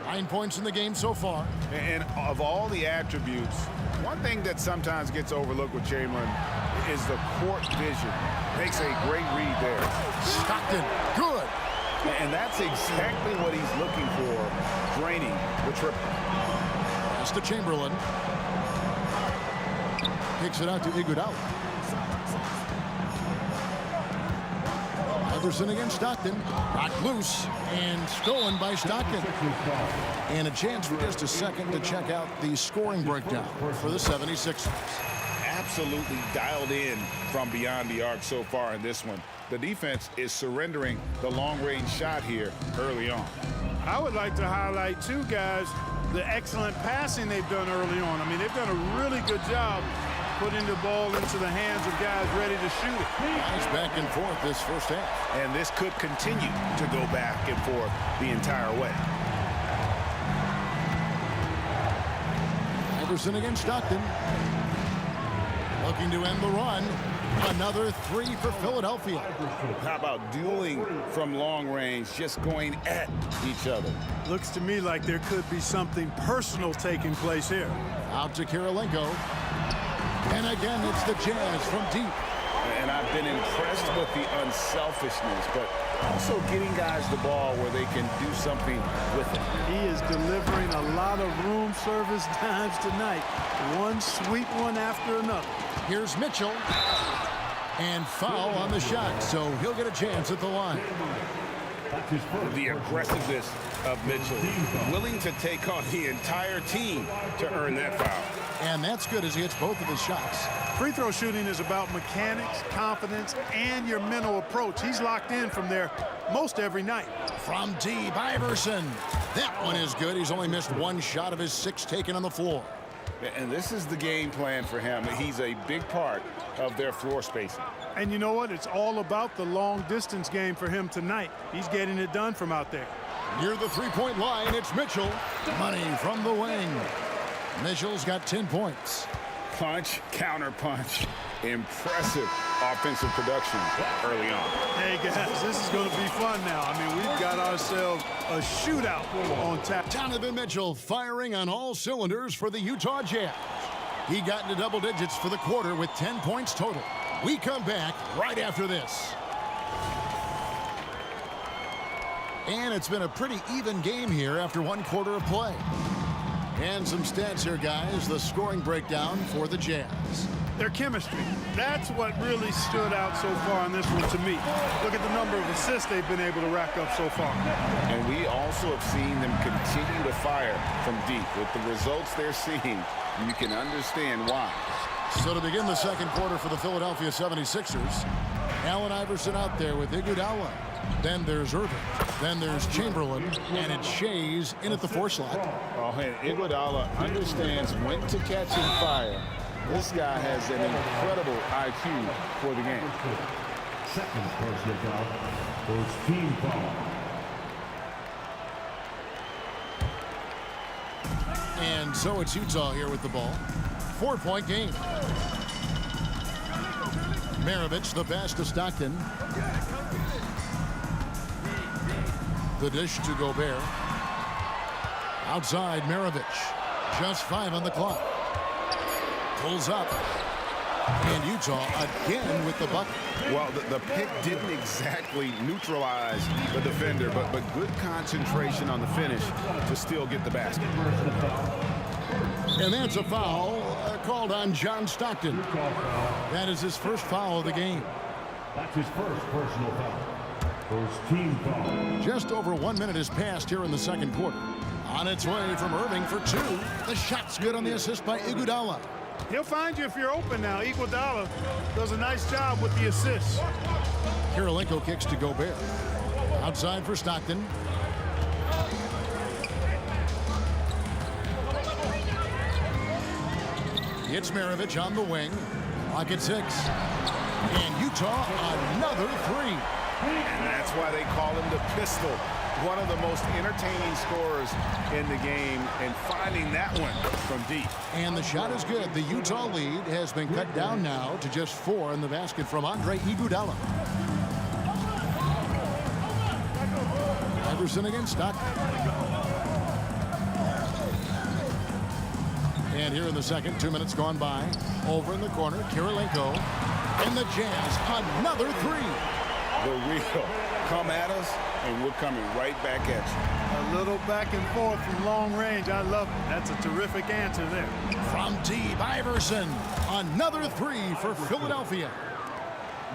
9 points in the game so far. And of all the attributes, one thing that sometimes gets overlooked with Chamberlain is the court vision. Makes a great read there. Stockton, good. And that's exactly what he's looking for, draining the triple. Pass to Chamberlain. Kicks it out to Iguodala. Iverson against Stockton. Knocked loose and stolen by Stockton. And a chance for just a second to check out the scoring breakdown for the 76ers. Absolutely dialed in from beyond the arc so far in this one. The defense is surrendering the long-range shot here early on. I would like to highlight, too, guys, the excellent passing they've done early on. I mean, they've done a really good job putting the ball into the hands of guys ready to shoot it. Nice back and forth this first half. And this could continue to go back and forth the entire way. Iverson against Stockton. Looking to end the run. Another three for Philadelphia. How about dueling from long range, just going at each other? Looks to me like there could be something personal taking place here. Out to Kirilenko. And again, it's the Jazz from deep. And I've been impressed with the unselfishness, but also getting guys the ball where they can do something with it. He is delivering a lot of room service dimes tonight. One sweet one after another. Here's Mitchell. And foul on the shot, so he'll get a chance at the line. The aggressiveness of Mitchell, willing to take on the entire team to earn that foul. And that's good as he hits both of his shots. Free throw shooting is about mechanics, confidence, and your mental approach. He's locked in from there most every night. From deep, Iverson. That one is good. He's only missed one shot of his 6 taken on the floor. And this is the game plan for him. He's a big part of their floor spacing. And you know what? It's all about the long distance game for him tonight. He's getting it done from out there. Near the three-point line, it's Mitchell. Money from the wing. Mitchell's got 10 points. Punch, counter punch. Impressive offensive production early on. Hey, guys, this is going to be fun now. I mean, we've got ourselves a shootout on tap. Donovan Mitchell firing on all cylinders for the Utah Jazz. He got into double digits for the quarter with 10 points total. We come back right after this. And it's been a pretty even game here after 1 quarter of play. And some stats here, guys. The scoring breakdown for the Jazz. Their chemistry. That's what really stood out so far in this one to me. Look at the number of assists they've been able to rack up so far. And we also have seen them continue to fire from deep. With the results they're seeing, you can understand why. So to begin the second quarter for the Philadelphia 76ers, Allen Iverson out there with Iguodala. Then there's Irving. Then there's Chamberlain. And it's Shays in at the 4 slot. Oh, and Iguodala understands when to catch and fire. This guy has an incredible IQ for the game. Second personal foul. First team foul. And so it's Utah here with the ball. 4-point game. Maravich, the pass to Stockton. The dish to Gobert. Outside, Maravich. Just 5 on the clock. Pulls up. And Utah again with the bucket. Well, the pick didn't exactly neutralize the defender, but good concentration on the finish to still get the basket. And that's a foul called on John Stockton. That is his first foul of the game. That's his first personal foul. First team foul. Just over 1 minute has passed here in the second quarter. On its way from Irving for 2. The shot's good on the assist by Iguodala. He'll find you if you're open now. Iguodala does a nice job with the assists. Kirilenko kicks to Gobert. Outside for Stockton. It's Maravich on the wing. Clock at 6. And Utah another 3. And that's why they call him the pistol. One of the most entertaining scorers in the game, and finding that one from deep. And the shot is good. The Utah lead has been cut down now to just 4 in the basket from Andre Iguodala. Iverson against Stockton. And here in the second, 2 minutes gone by. Over in the corner, Kirilenko. And the Jazz, another 3. The real come at us, and we're coming right back at you. A little back and forth from long range. I love it. That's a terrific answer there. From deep, Iverson. Another 3 for Philadelphia.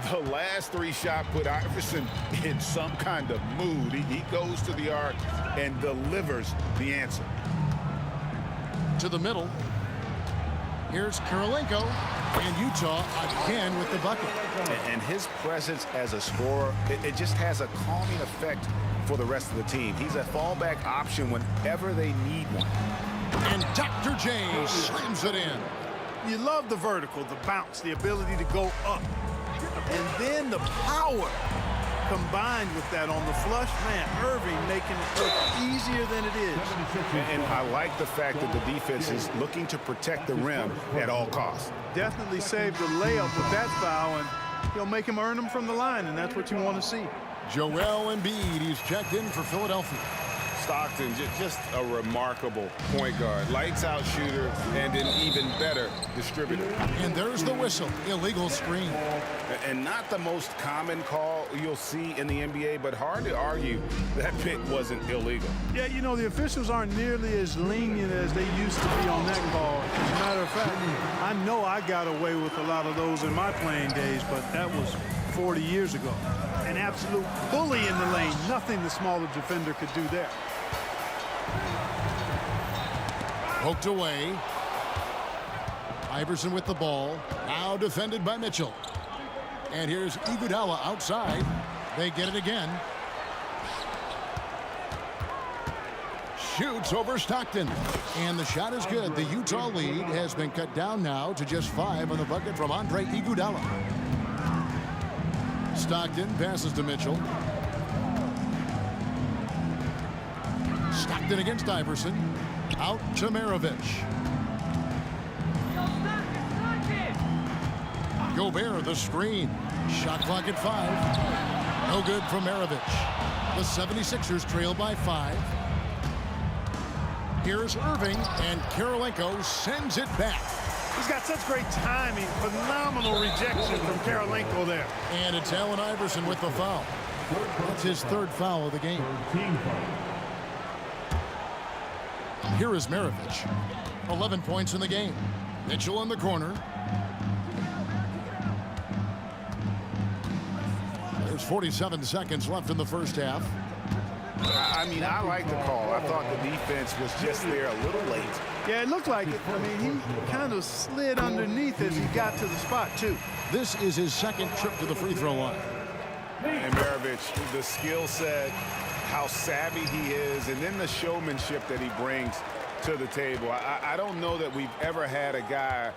The last 3 shot put Iverson in some kind of mood. He goes to the arc and delivers the answer. To the middle. Here's Kirilenko. And Utah again with the bucket. And his presence as a scorer, it just has a calming effect for the rest of the team. He's a fallback option whenever they need one. And Dr. J slams it in. You love the vertical, the bounce, the ability to go up. And then the power combined with that on the flush. Man, Irving making it look easier than it is. And I like the fact that the defense is looking to protect the rim at all costs. Definitely saved the layup with that foul, and he'll make him earn them from the line, and that's what you want to see. Joel Embiid, he's checked in for Philadelphia. Stockton, just a remarkable point guard. Lights out shooter and an even better distributor. And there's the whistle, illegal screen. And not the most common call you'll see in the NBA, but hard to argue that pick wasn't illegal. Yeah, you know, the officials aren't nearly as lenient as they used to be on that call. As a matter of fact, I know I got away with a lot of those in my playing days, but that was 40 years ago. An absolute bully in the lane. Nothing the smaller defender could do there. Poked away. Iverson with the ball. Now defended by Mitchell. And here's Iguodala outside. They get it again. Shoots over Stockton. And the shot is good. The Utah lead has been cut down now to just 5 on the bucket from Andre Iguodala. Stockton passes to Mitchell. Stockton against Iverson. Out to Maravich. Gobert, the screen. Shot clock at 5. No good from Maravich. The 76ers trail by 5. Here's Irving, and Karolinko sends it back. He's got such great timing. Phenomenal rejection from Karolinko there. And it's Allen Iverson with the foul. That's his 3rd foul of the game. Here is Maravich. 11 points in the game. Mitchell in the corner. There's 47 seconds left in the first half. I mean, I like the call. I thought the defense was just there a little late. Yeah, it looked like it. I mean, he kind of slid underneath as he got to the spot, too. This is his 2nd trip to the free throw line. And Maravich, the skill set, how savvy he is, and then the showmanship that he brings to the table. I don't know that we've ever had a guy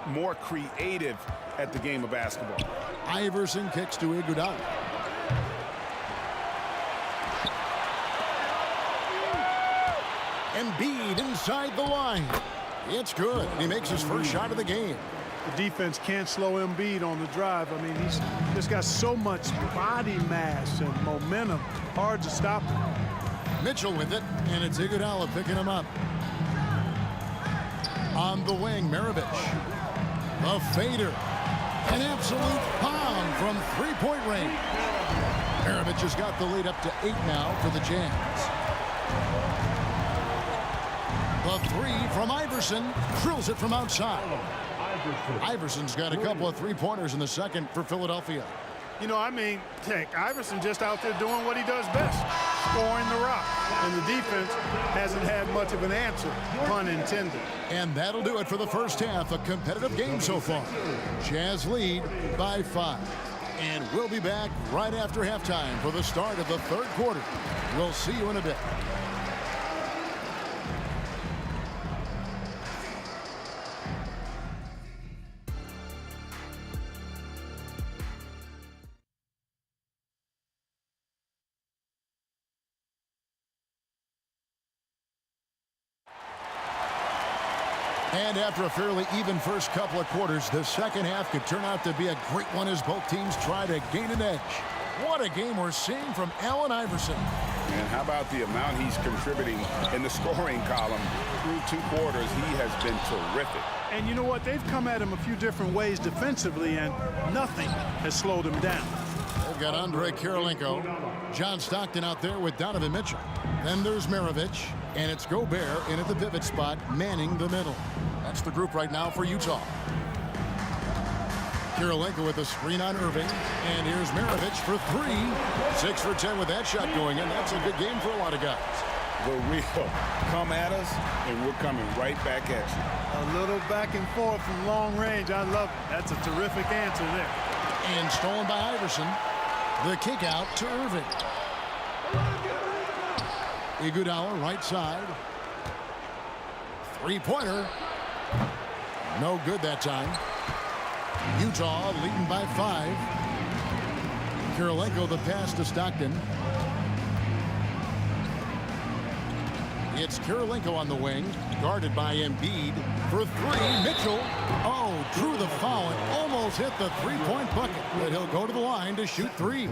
more creative at the game of basketball. Iverson kicks to Iguodala. Embiid inside the line. It's good. He makes his first shot of the game. The defense can't slow Embiid on the drive. I mean, he's just got so much body mass and momentum. Hard to stop him. Mitchell with it, and it's Iguodala picking him up. On the wing, Maravich. A fader. An absolute bomb from three-point range. Maravich has got the lead up to 8 now for the Jazz. The 3 from Iverson. Drills it from outside. Iverson's got a couple of three-pointers in the second for Philadelphia. You know, I mean, heck, Iverson just out there doing what he does best, scoring the rock. And the defense hasn't had much of an answer, pun intended. And that'll do it for the first half. A competitive game so far. Jazz lead by 5. And we'll be back right after halftime for the start of the 3rd quarter. We'll see you in a bit. And after a fairly even first couple of quarters, the second half could turn out to be a great one as both teams try to gain an edge. What a game we're seeing from Allen Iverson. And how about the amount he's contributing in the scoring column through 2 quarters? He has been terrific. And you know what? They've come at him a few different ways defensively, and nothing has slowed him down. They've got Andre Karolinko. John Stockton out there with Donovan Mitchell. Then there's Maravich, and it's Gobert in at the pivot spot, manning the middle. That's the group right now for Utah. Karolinko with a screen on Irving, and here's Maravich for 3. 6 for 10 with that shot going in. That's a good game for a lot of guys. The real come at us, and we're coming right back at you. A little back and forth from long range. I love it. That's a terrific answer there. And stolen by Iverson. The kick out to Irving. Iguodala right side. 3-pointer. No good that time. Utah leading by 5. Karolinko the pass to Stockton. It's Kirilenko on the wing, guarded by Embiid. For three, Mitchell. Oh, drew the foul and almost hit the three-point bucket. But he'll go to the line to shoot three.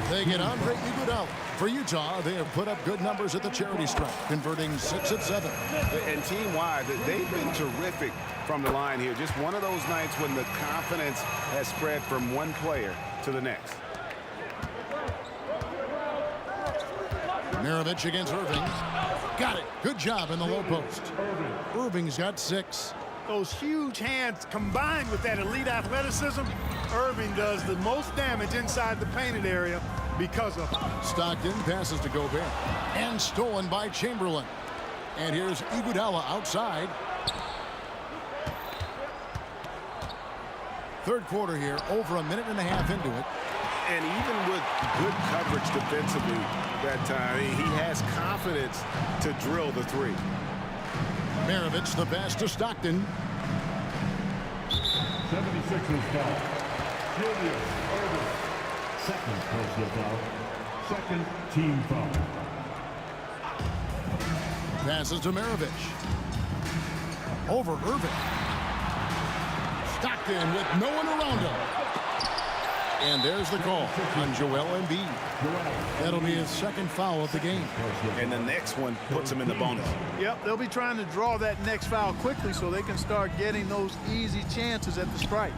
They get Andre Iguodala. For Utah, they have put up good numbers at the charity stripe, converting 6 of 7. And team-wide, they've been terrific from the line here. Just one of those nights when the confidence has spread from one player to the next. Maravich against Irving. Got it. Good job in the low post. Irving's got 6. Those huge hands combined with that elite athleticism, Irving does the most damage inside the painted area because of it. Stockton passes to Gobert. And stolen by Chamberlain. And here's Iguodala outside. Third quarter here, over a minute and a half into it. And even with good coverage defensively that time, he has confidence to drill the three. Maravich the pass to Stockton. 76ers foul. Julius Erving. Second personal foul. Second team foul. Passes to Maravich. Over Irving. Stockton with no one around him. And there's the call on Joel Embiid. That'll be his second foul of the game. And the next one puts him in the bonus. Yep, they'll be trying to draw that next foul quickly so they can start getting those easy chances at the stripe.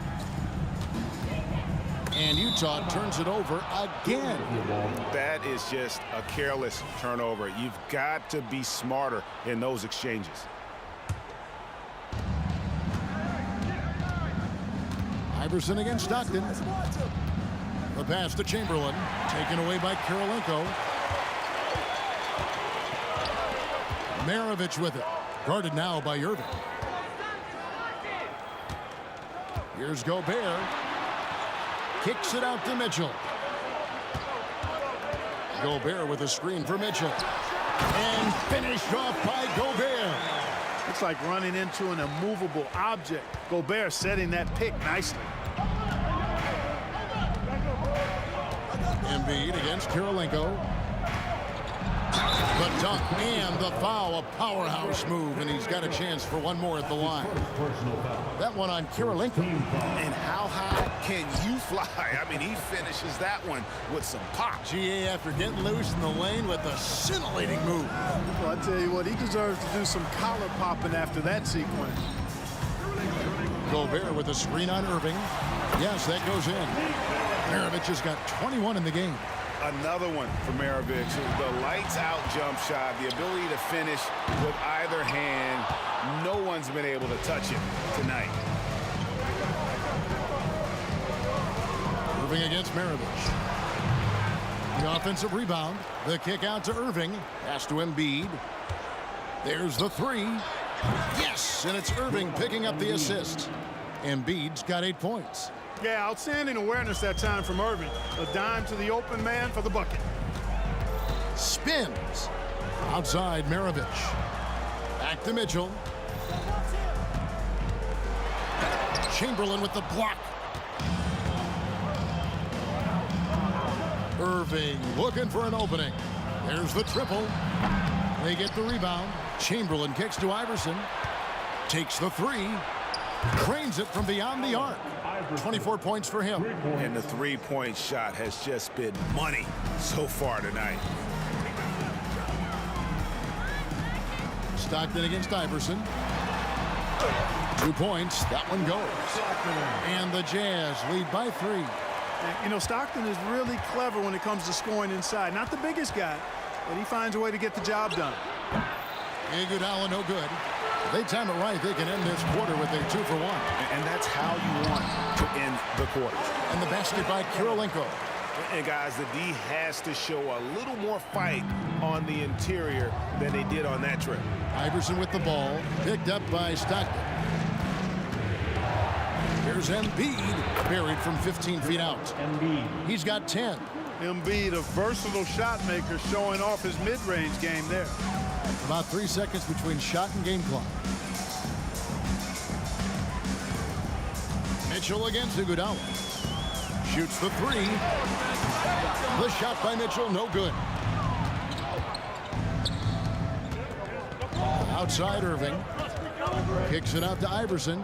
And Utah turns it over again. That is just a careless turnover. You've got to be smarter in those exchanges. Iverson against Stockton. The pass to Chamberlain, taken away by Kirilenko. Maravich with it, guarded now by Irving. Here's Gobert. Kicks it out to Mitchell. Gobert with a screen for Mitchell. And finished off by Gobert. It's like running into an immovable object. Gobert setting that pick nicely. Embiid against Kirilenko. The dunk and the foul, a powerhouse move, and he's got a chance for one more at the line. That one on Kirilenko. And how high can you fly? I mean, he finishes that one with some pop. GA after getting loose in the lane with a scintillating move. Well, I tell you what, he deserves to do some collar popping after that sequence. Gobert with a screen on Irving. Yes, that goes in. Maravich has got 21 in the game. Another one for Maravich. The lights out jump shot, the ability to finish with either hand. No one's been able to touch it tonight. Irving against Maravich. The offensive rebound. The kick out to Irving. Pass to Embiid. There's the three. Yes, and it's Irving picking up the assist. Embiid's got 8 points. Yeah, outstanding awareness that time from Irving. A dime to the open man for the bucket. Spins. Outside Maravich. Back to Mitchell. Chamberlain with the block. Irving looking for an opening. There's the triple. They get the rebound. Chamberlain kicks to Iverson. Takes the three. Cranes it from beyond the arc. 24 points for him. And the three-point shot has just been money so far tonight. Stockton against Iverson. 2 points. That one goes. And the Jazz lead by 3. You know, Stockton is really clever when it comes to scoring inside. Not the biggest guy, but he finds a way to get the job done. Iguodala no good. If they time it right, they can end this quarter with a 2 for 1. And that's how you want to end the quarter. And the basket by Kirilenko. And guys, the D has to show a little more fight on the interior than they did on that trip. Iverson with the ball, picked up by Stockton. Here's Embiid, buried from 15 feet out. Embiid. He's got 10. Embiid, a versatile shot maker, showing off his mid-range game there. About 3 seconds between shot and game clock. Mitchell against Iguodala. Shoots the three. The shot by Mitchell, no good. Outside Irving. Kicks it out to Iverson.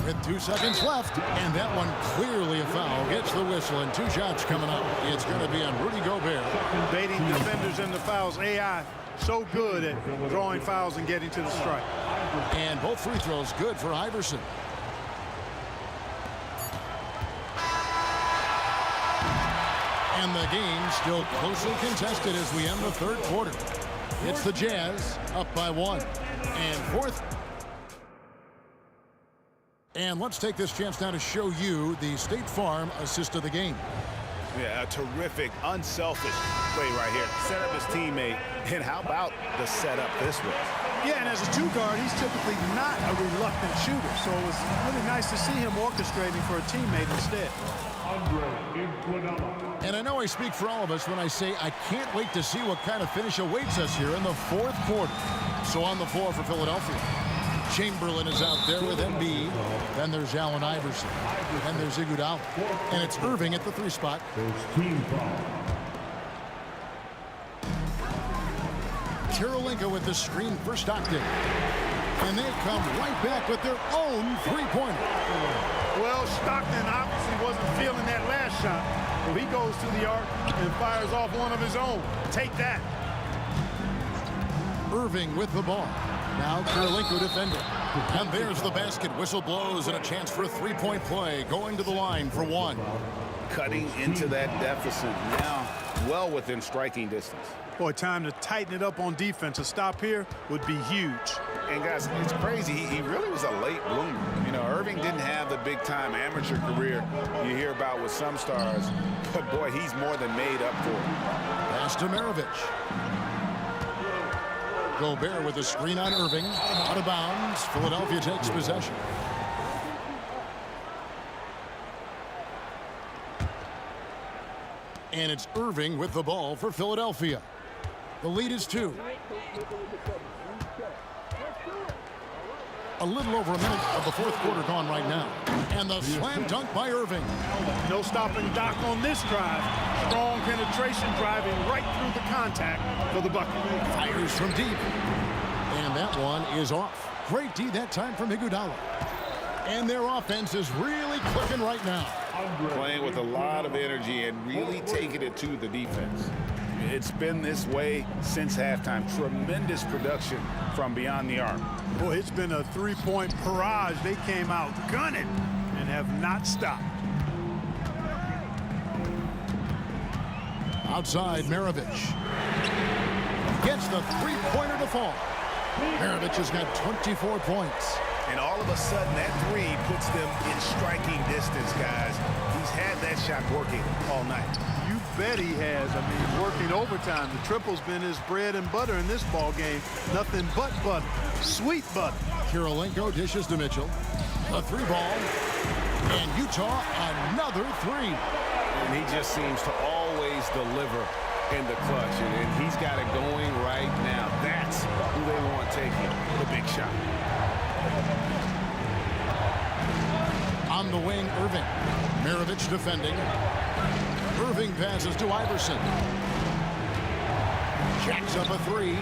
With 2 seconds left, and that one clearly a foul. Gets the whistle, and 2 shots coming up. It's going to be on Rudy Gobert. Baiting defenders into fouls. AI so good at drawing fouls and getting to the strike. And both free throws good for Iverson. And the game still closely contested as we end the third quarter. It's the Jazz up by 1. And fourth. And let's take this chance now to show you the State Farm assist of the game. Yeah, a terrific, unselfish play right here. Set up his teammate. And how about the setup this way? Yeah, and as a 2-guard, he's typically not a reluctant shooter. So it was really nice to see him orchestrating for a teammate instead. And I know I speak for all of us when I say I can't wait to see what kind of finish awaits us here in the fourth quarter. So on the floor for Philadelphia, Chamberlain is out there with Embiid. Then there's Allen Iverson. Then there's Iguodala. And it's Irving at the 3 spot. Kirilenko with the screen for Stockton. And they come right back with their own 3-pointer. Well, Stockton obviously wasn't feeling that last shot. Well, he goes to the arc and fires off one of his own. Take that. Irving with the ball. Now Kirilenko defending. And there's the basket. Whistle blows and a chance for a 3-point play. Going to the line for 1. Cutting into that deficit now well within striking distance. Boy, time to tighten it up on defense. A stop here would be huge. And guys, it's crazy. He really was a late bloomer. You know, Irving didn't have the big-time amateur career you hear about with some stars. But boy, he's more than made up for it. Pass to Maravich. Gobert with a screen on Irving. Out of bounds. Philadelphia takes possession. And it's Irving with the ball for Philadelphia. The lead is 2. A little over a minute of the fourth quarter gone right now. And the slam dunk by Irving. No stopping Doc on this drive. Strong penetration driving right through the contact for the bucket. Fires from deep. And that one is off. Great D that time from Iguodala. And their offense is really clicking right now. Playing with a lot of energy and really taking it to the defense. It's been this way since halftime. Tremendous production from beyond the arc. Boy, it's been a 3-point barrage. They came out gunning and have not stopped. Outside, Maravich. Gets the 3-pointer to fall. Maravich has got 24 points. And all of a sudden, that 3 puts them in striking distance, guys. He's had that shot working all night. You bet he has. I mean, working overtime. The triple's been his bread and butter in this ball game. Nothing but butter. Sweet butter. Kirilenko dishes to Mitchell. A 3-ball. And Utah, another 3. And he just seems to always deliver in the clutch. And he's got it going right now. That's who they want taking the big shot. On the wing, Irving. Maravich defending. Irving passes to Iverson. Jacks up a 3.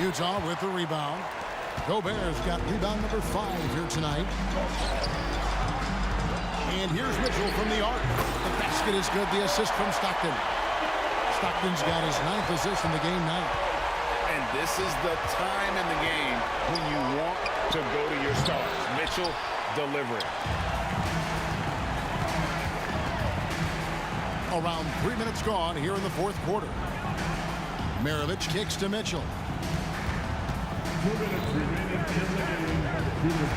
Utah with the rebound. Gobert's got rebound number 5 here tonight. And here's Mitchell from the arc. The basket is good. The assist from Stockton. Stockton's got his 9th assist in the game now. And this is the time in the game when you want to go to your stars. Mitchell delivering. Around 3 minutes gone here in the fourth quarter. Maravich kicks to Mitchell. 2 minutes remaining in the game.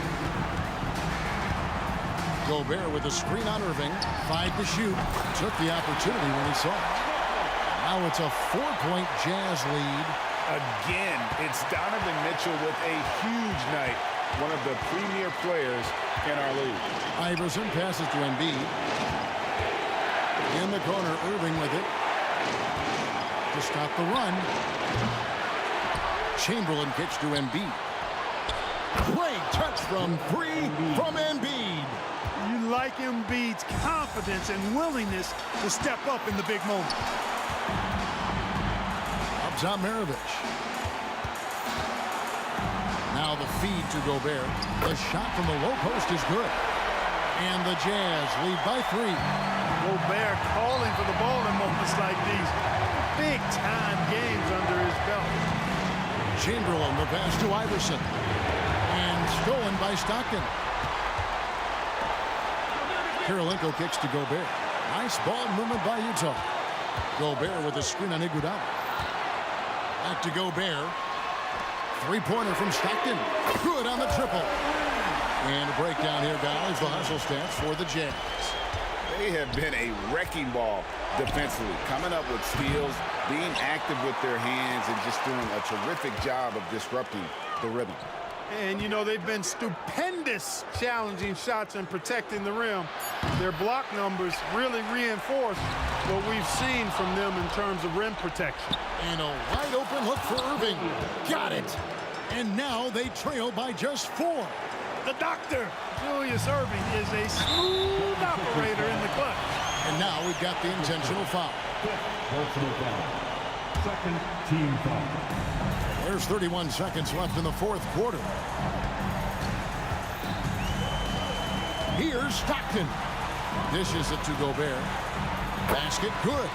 Gobert with a screen on Irving. 5 to shoot. Took the opportunity when he saw it. Now it's a 4-point Jazz lead. Again, it's Donovan Mitchell with a huge night. One of the premier players in our league. Iverson passes to Embiid. In the corner, Irving with it. To stop the run. Chamberlain kicks to Embiid. Great touch from 3 from Embiid. You like Embiid's confidence and willingness to step up in the big moment. Up top, Maravich. feed to Gobert. The shot from the low post is good. And the Jazz lead by 3. Gobert calling for the ball in moments like these. Big-time games under his belt. Chamberlain, the pass to Iverson. And stolen by Stockton. Kirilenko kicks to Gobert. Nice ball movement by Utah. Gobert with a screen on Iguodala. Back to Gobert. Three-pointer from Stockton. Good on the triple. And a breakdown here, guys. The hustle stats for the Jazz. They have been a wrecking ball defensively, coming up with steals, being active with their hands, and just doing a terrific job of disrupting the rhythm. And, you know, they've been stupendous challenging shots and protecting the rim. Their block numbers really reinforce what we've seen from them in terms of rim protection. And a wide open look for Irving. Got it. And now they trail by just 4. The doctor, Julius Irving, is a smooth operator in the clutch. And now we've got the intentional foul. Personal foul. Second team foul. There's 31 seconds left in the fourth quarter. Here's Stockton. Dishes it to Gobert. Basket good.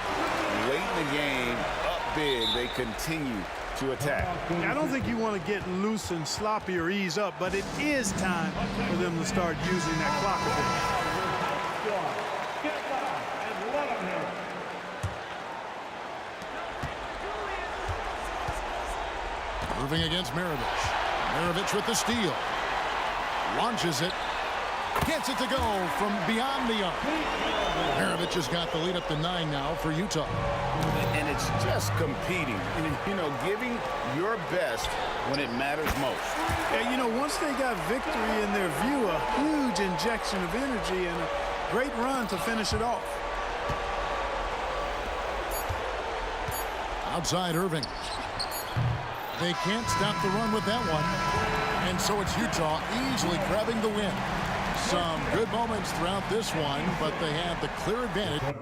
Late in the game, up big, they continue to attack. I don't think you want to get loose and sloppy or ease up, but it is time for them to start using that clock a bit. Irving against Maravich. Maravich with the steal. Launches it. Gets it to go from beyond the arc. Maravich has got the lead up to 9 now for Utah. And it's just competing, you know, giving your best when it matters most. Yeah, you know, once they got victory in their view, a huge injection of energy and a great run to finish it off. Outside Irving. They can't stop the run with that one. And so it's Utah easily grabbing the win. Some good moments throughout this one, but they have the clear advantage.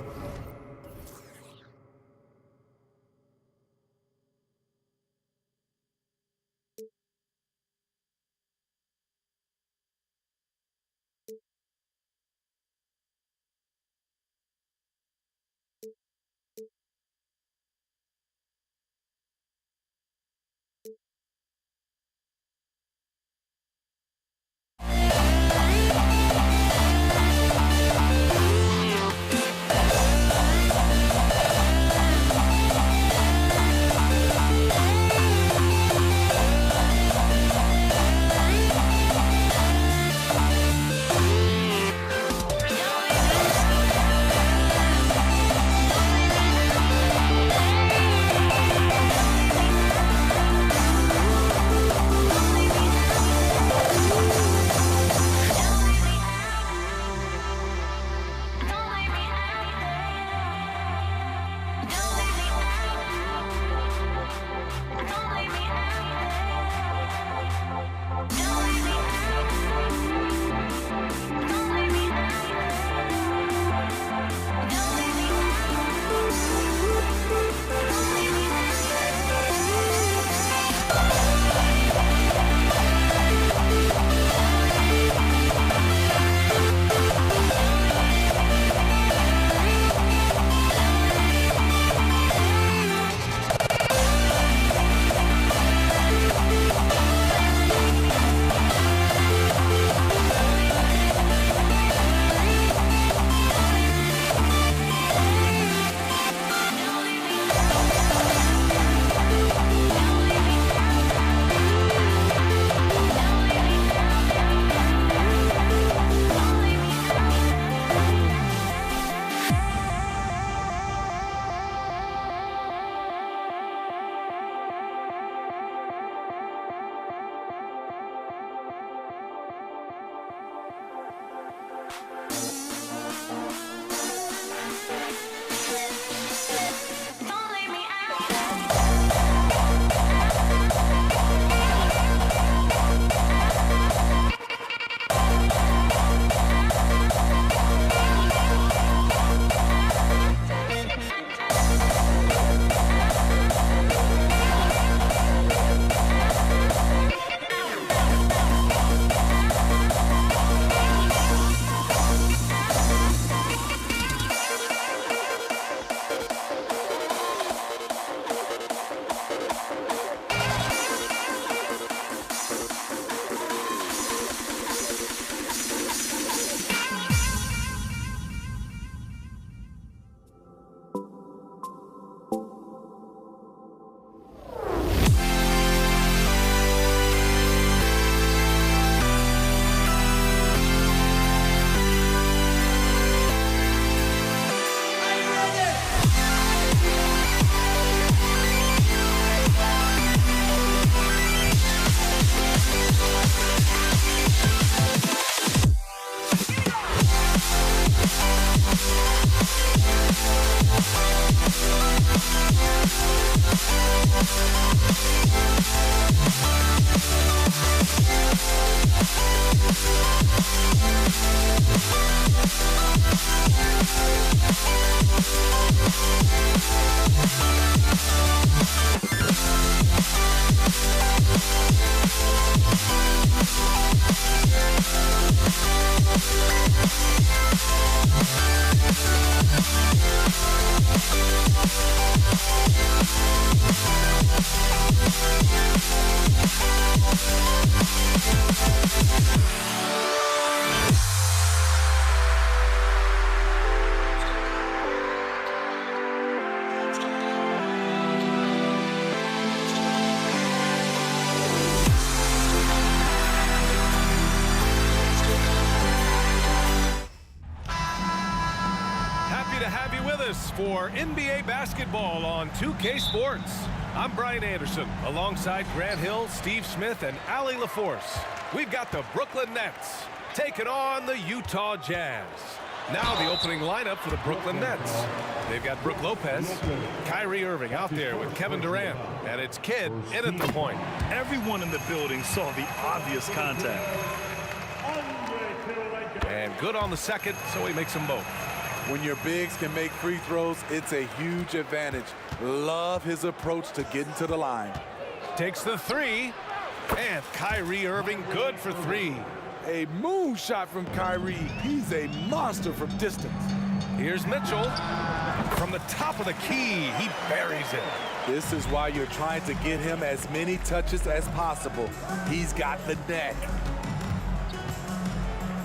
For NBA basketball on 2K Sports. I'm Brian Anderson alongside Grant Hill, Steve Smith, and Allie LaForce. We've got the Brooklyn Nets taking on the Utah Jazz. Now the opening lineup for the Brooklyn Nets. They've got Brook Lopez, Kyrie Irving out there with Kevin Durant, and it's Kidd in at the point. Everyone in the building saw the obvious contact. And good on the second, so he makes them both. When your bigs can make free throws, it's a huge advantage. Love his approach to getting to the line. Takes the three, and Kyrie Irving good for three. A moonshot from Kyrie. He's a monster from distance. Here's Mitchell. From the top of the key, he buries it. This is why you're trying to get him as many touches as possible. He's got the neck.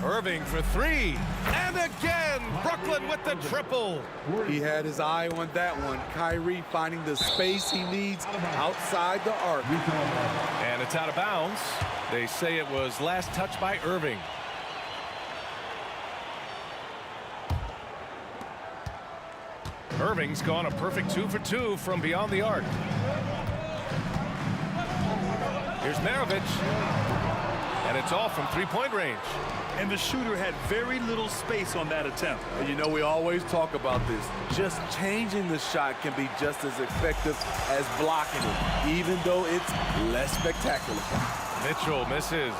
Irving for three, and again, Brooklyn with the triple. He had his eye on that one. Kyrie finding the space he needs outside the arc. And it's out of bounds. They say it was last touched by Irving. Irving's gone a perfect 2 for 2 from beyond the arc. Here's Maravich, and it's all from three-point range. And the shooter had very little space on that attempt. And you know, we always talk about this. Just changing the shot can be just as effective as blocking it, even though it's less spectacular. Mitchell misses.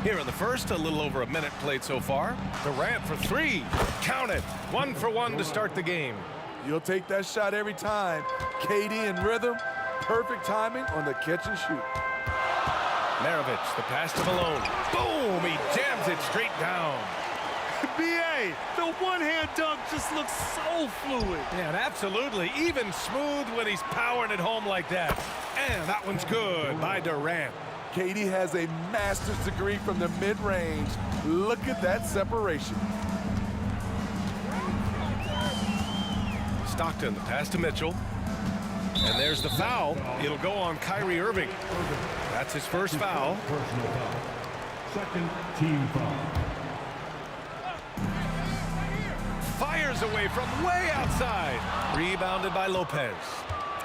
Here in the first, a little over a minute played so far. Durant for three. Count it. 1 for 1 to start the game. You'll take that shot every time. KD in rhythm. Perfect timing on the catch and shoot. Maravich, the pass to Malone. Boom! He jams it straight down. B.A., the one-hand dunk just looks so fluid. Yeah, and absolutely. Even smooth when he's powering it home like that. And that one's good by Durant. KD has a master's degree from the mid-range. Look at that separation. Stockton, the pass to Mitchell. And there's the foul. It'll go on Kyrie Irving. That's his first foul. Personal foul. Second team foul. Fires away from way outside. Rebounded by Lopez.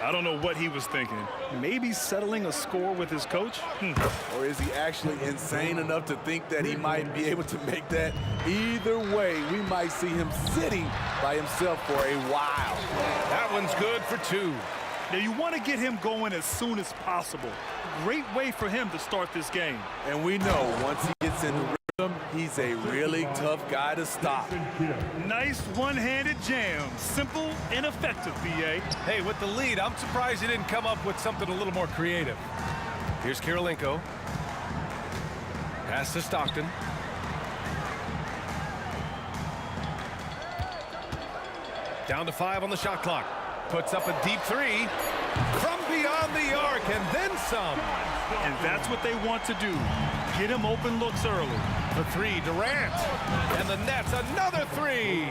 I don't know what he was thinking. Maybe settling a score with his coach? Or is he actually insane enough to think that he might be able to make that? Either way, we might see him sitting by himself for a while. That one's good for two. Now, you want to get him going as soon as possible. Great way for him to start this game. And we know once he gets in the rhythm, he's a really tough guy to stop. Nice one-handed jam. Simple and effective, B.A. Hey, with the lead, I'm surprised he didn't come up with something a little more creative. Here's Kirilenko. Pass to Stockton. Down to 5 on the shot clock. Puts up a deep three from beyond the arc and then some. And that's what they want to do. Get him open looks early. For three, Durant. And the Nets, another three.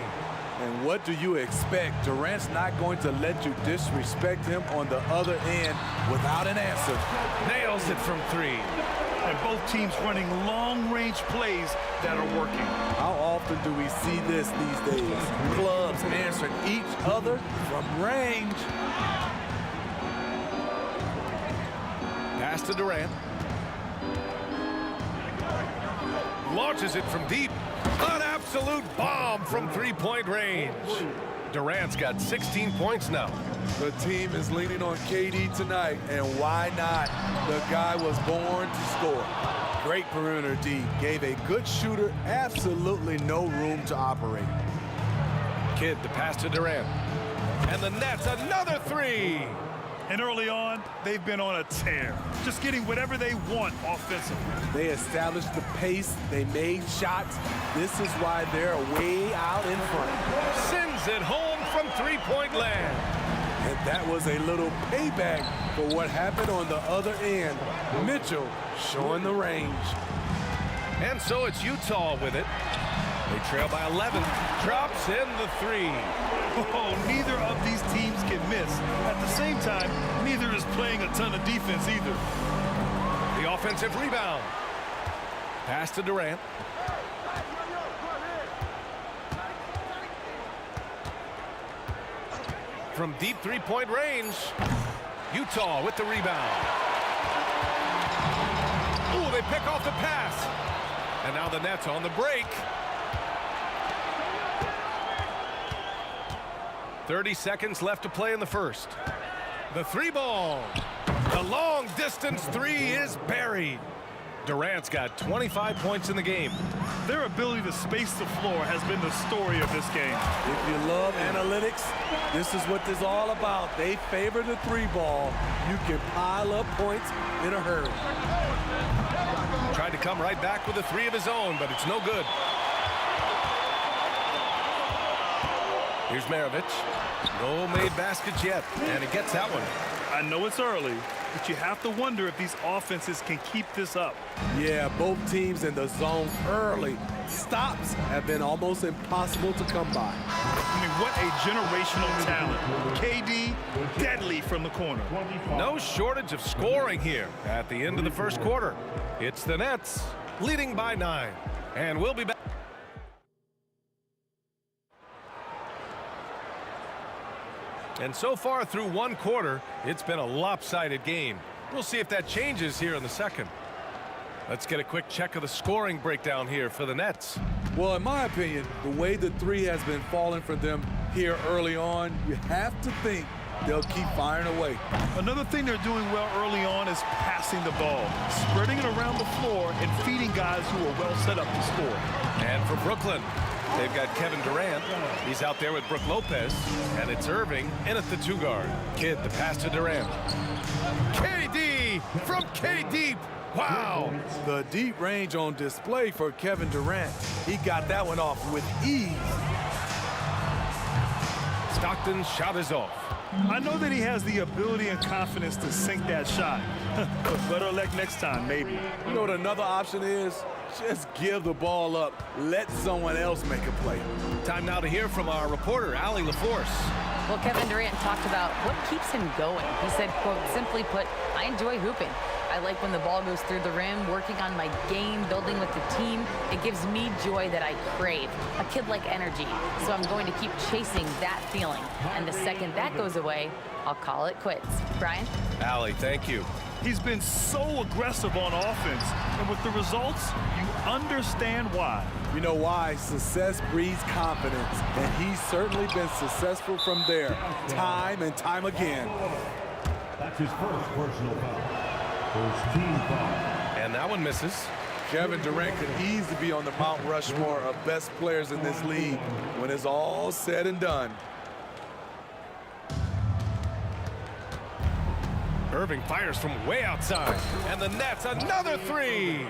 And what do you expect? Durant's not going to let you disrespect him on the other end without an answer. Nails it from three. And both teams running long-range plays that are working. How often do we see this these days? Clubs answering each other from range. Pass to Durant. Launches it from deep. An absolute bomb from three-point range. Durant's got 16 points now. The team is leaning on KD tonight, and why not? The guy was born to score. Great perimeter D. Gave a good shooter absolutely no room to operate. Kidd, the pass to Durant. And the Nets, another three. And early on, they've been on a tear, just getting whatever they want offensively. They established the pace. They made shots. This is why they're way out in front. Sends it home from three-point land. And that was a little payback for what happened on the other end. Mitchell showing the range. And so it's Utah with it. They trail by 11. Drops in the three. Oh, neither of these teams can miss. At the same time, neither is playing a ton of defense either. The offensive rebound. Pass to Durant. From deep three-point range, Utah with the rebound. Ooh, they pick off the pass. And now the Nets on the break. 30 seconds left to play in the first. The three ball. The long distance three is buried. Durant's got 25 points in the game. Their ability to space the floor has been the story of this game. If you love analytics, this is what this is all about. They favor the three ball. You can pile up points in a hurry. Tried to come right back with a three of his own, but it's no good. Here's Maravich. No made baskets yet, and he gets that one. I know it's early, but you have to wonder if these offenses can keep this up. Yeah, both teams in the zone early. Stops have been almost impossible to come by. I mean, what a generational talent. KD, deadly from the corner. No shortage of scoring here at the end of the first quarter. It's the Nets leading by 9, and we'll be back. And so far through one quarter, it's been a lopsided game. We'll see if that changes here in the second. Let's get a quick check of the scoring breakdown here for the Nets. Well, in my opinion, the way the three has been falling for them here early on, you have to think they'll keep firing away. Another thing they're doing well early on is passing the ball, spreading it around the floor and feeding guys who are well set up to score. And for Brooklyn, they've got Kevin Durant. He's out there with Brook Lopez. And it's Irving in at the two guard. Kidd, the pass to Durant. KD from K-Deep. Wow. The deep range on display for Kevin Durant. He got that one off with ease. Stockton's shot is off. I know that he has the ability and confidence to sink that shot. But better luck next time, maybe. You know what another option is? Just give the ball up. Let someone else make a play. Time now to hear from our reporter, Allie LaForce. Well, Kevin Durant talked about what keeps him going. He said, quote, simply put, I enjoy hooping. I like when the ball goes through the rim, working on my game, building with the team. It gives me joy that I crave, a kid-like energy. So I'm going to keep chasing that feeling. And the second that goes away, I'll call it quits. Brian? Allie, thank you. He's been so aggressive on offense, and with the results, you understand why. You know why? Success breeds confidence, and he's certainly been successful from there, time and time again. That's his first personal foul. First team foul. And that one misses. Kevin Durant could easily be on the Mount Rushmore of best players in this league when it's all said and done. Irving fires from way outside. And the Nets, another three.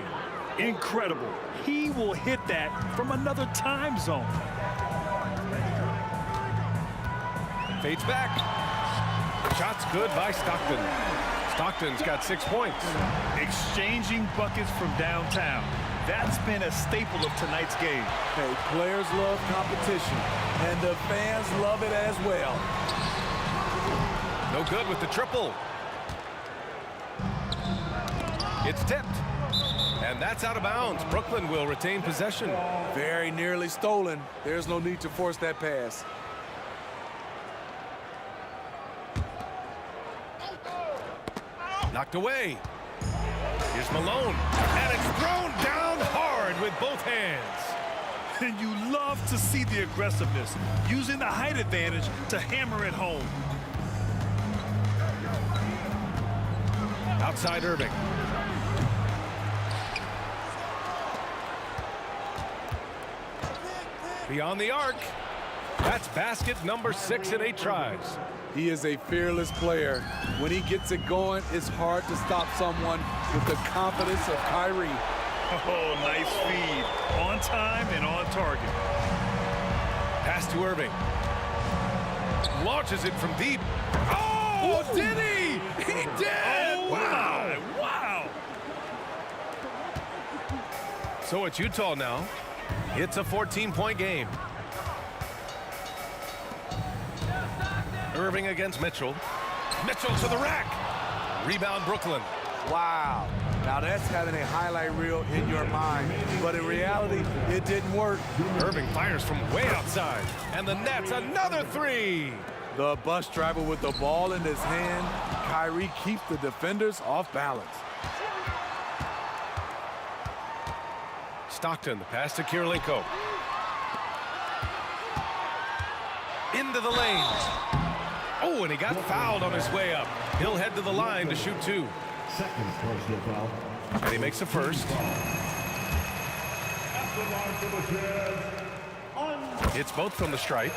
Incredible. He will hit that from another time zone. Fades back. Shot's good by Stockton. Stockton's got 6 points. Exchanging buckets from downtown. That's been a staple of tonight's game. Hey, players love competition, and the fans love it as well. No good with the triple. It's tipped. And that's out of bounds. Brooklyn will retain possession. Very nearly stolen. There's no need to force that pass. Knocked away. Here's Malone. And it's thrown down hard with both hands. And you love to see the aggressiveness, using the height advantage to hammer it home. Outside Irving. Beyond the arc. That's basket number 6 in 8 tries. He is a fearless player. When he gets it going, it's hard to stop someone with the confidence of Kyrie. Oh, nice feed. On time and on target. Pass to Irving. Launches it from deep. Oh, did he? He did! Oh, wow! Wow! So it's Utah now. It's a 14-point game. Irving against Mitchell. Mitchell to the rack. Rebound Brooklyn. Wow. Now that's having a highlight reel in your mind. But in reality, it didn't work. Irving fires from way outside. And the Nets another 3. The bus driver with the ball in his hand. Kyrie keeps the defenders off balance. Stockton, the pass to Kirilenko. Into the lane. Oh, and he got fouled on his way up. He'll head to the line to shoot 2. Second personal foul. And he makes the first. It's both from the stripe.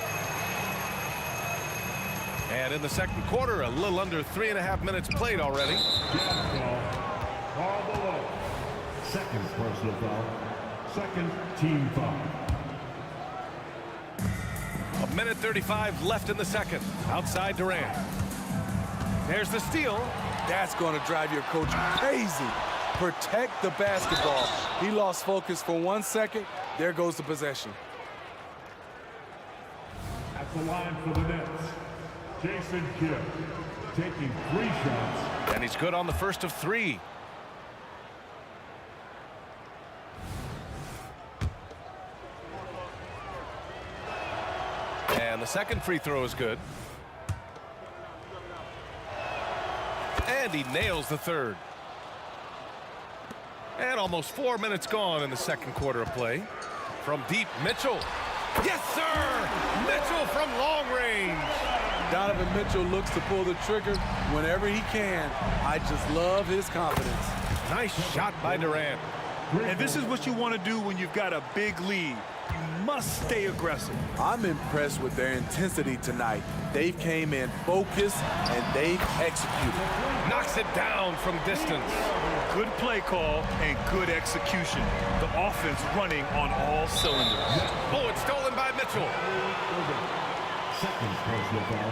And in the second quarter, a little under 3.5 minutes played already. Carl Malone. Second personal foul. Second team foul. 1:35 left in the second. Outside Durant. There's the steal. That's going to drive your coach crazy. Protect the basketball. He lost focus for 1 second. There goes the possession. At the line for the Nets, Jason Kidd taking 3 shots. And he's good on the first of 3. And the second free throw is good. And he nails the third. And almost 4 minutes gone in the second quarter of play. From deep, Mitchell. Yes, sir! Mitchell from long range. Donovan Mitchell looks to pull the trigger whenever he can. I just love his confidence. Nice shot by Durant. And this is what you want to do when you've got a big lead. You must stay aggressive. I'm impressed with their intensity tonight. They came in focused and they've executed. Knocks it down from distance. Good play call and good execution. The offense running on all cylinders. Oh, it's stolen by Mitchell. Second personal foul.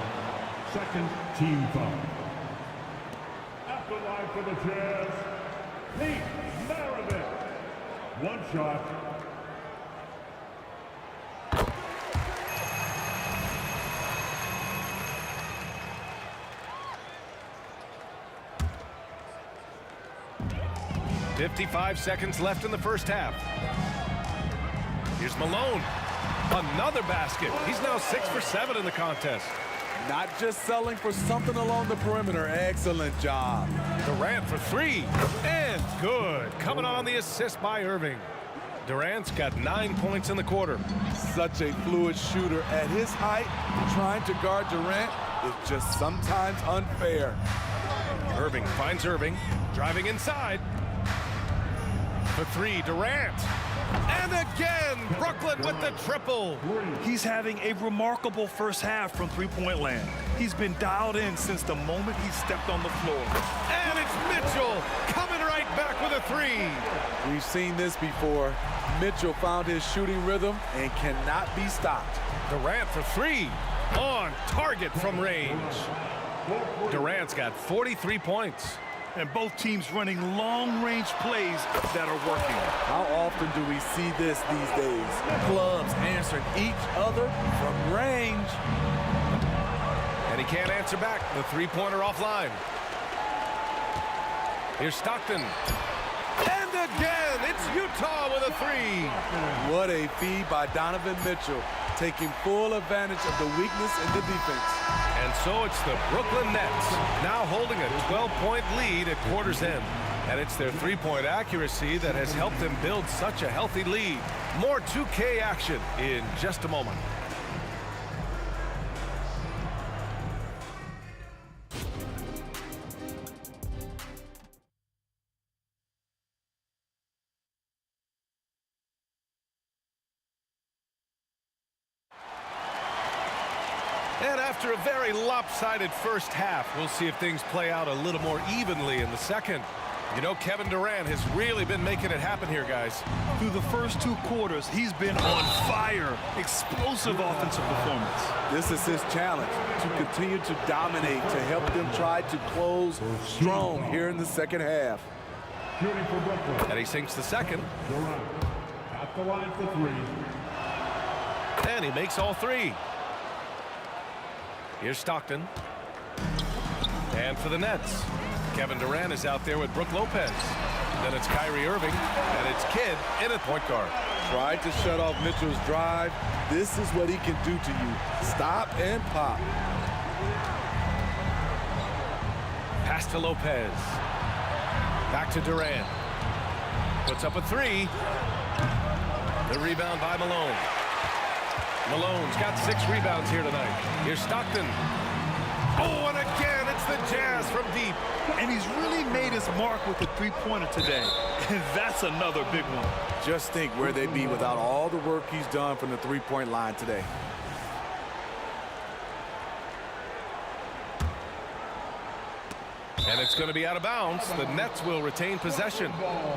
Second team foul. At the line for the Jazz, Pete Maravich. 1 shot. .55 seconds left in the first half. Here's Malone. Another basket. He's now 6 for 7 in the contest. Not just selling for something along the perimeter. Excellent job. Durant for 3. And good. Coming on the assist by Irving. Durant's got 9 points in the quarter. Such a fluid shooter at his height. Trying to guard Durant is just sometimes unfair. Irving finds Irving. Driving inside. For 3, Durant. And again, Brooklyn with the triple. He's having a remarkable first half from three-point land. He's been dialed in since the moment he stepped on the floor. And it's Mitchell coming right back with a 3. We've seen this before. Mitchell found his shooting rhythm and cannot be stopped. Durant for 3. On target from range. Durant's got 43 points. And both teams running long-range plays that are working. How often do we see this these days? Clubs answering each other from range. And he can't answer back. The 3-pointer offline. Here's Stockton. And again, it's Utah with a 3. What a feed by Donovan Mitchell, taking full advantage of the weakness in the defense. And so it's the Brooklyn Nets now holding a 12-point lead at quarter's end. And it's their 3-point accuracy that has helped them build such a healthy lead. More 2K action in just a moment. And after a very lopsided first half, we'll see if things play out a little more evenly in the second. You know, Kevin Durant has really been making it happen here, guys. Through the first 2 quarters, he's been on fire. Explosive offensive performance. This is his challenge, to continue to dominate, to help them try to close strong here in the second half. Shooting for Brooklyn. And he sinks the second. Durant at the line for 3. And he makes all 3. Here's Stockton. And for the Nets, Kevin Durant is out there with Brook Lopez. Then it's Kyrie Irving, and it's Kidd in at point guard. Tried to shut off Mitchell's drive. This is what he can do to you. Stop and pop. Pass to Lopez. Back to Durant. Puts up a 3. The rebound by Malone. Malone's got 6 rebounds here tonight. Here's Stockton. Oh, and again, it's the Jazz from deep. And he's really made his mark with the 3-pointer today. And that's another big one. Just think where they'd be without all the work he's done from the 3-point line today. And it's going to be out of bounds. The Nets will retain possession.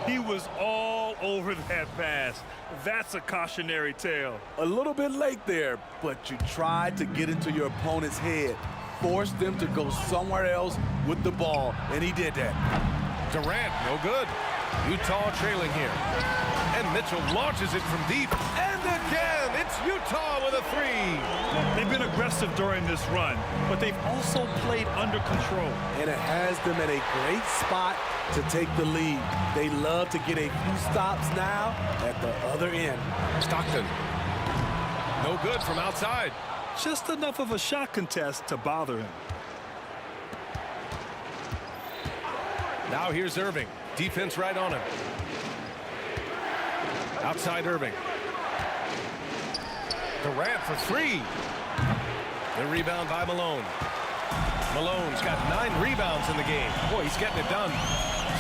He was all over that pass. That's a cautionary tale. A little bit late there, but you tried to get into your opponent's head. Force them to go somewhere else with the ball, and he did that. Durant, no good. Utah trailing here. And Mitchell launches it from deep. And again, it's Utah with a 3. They've been aggressive during this run, but they've also played under control. And it has them in a great spot to take the lead. They love to get a few stops now at the other end. Stockton. No good from outside. Just enough of a shot contest to bother him. Now here's Irving. Defense right on him. Outside Irving. Durant for 3. The rebound by Malone. Malone's got 9 rebounds in the game. Boy, he's getting it done.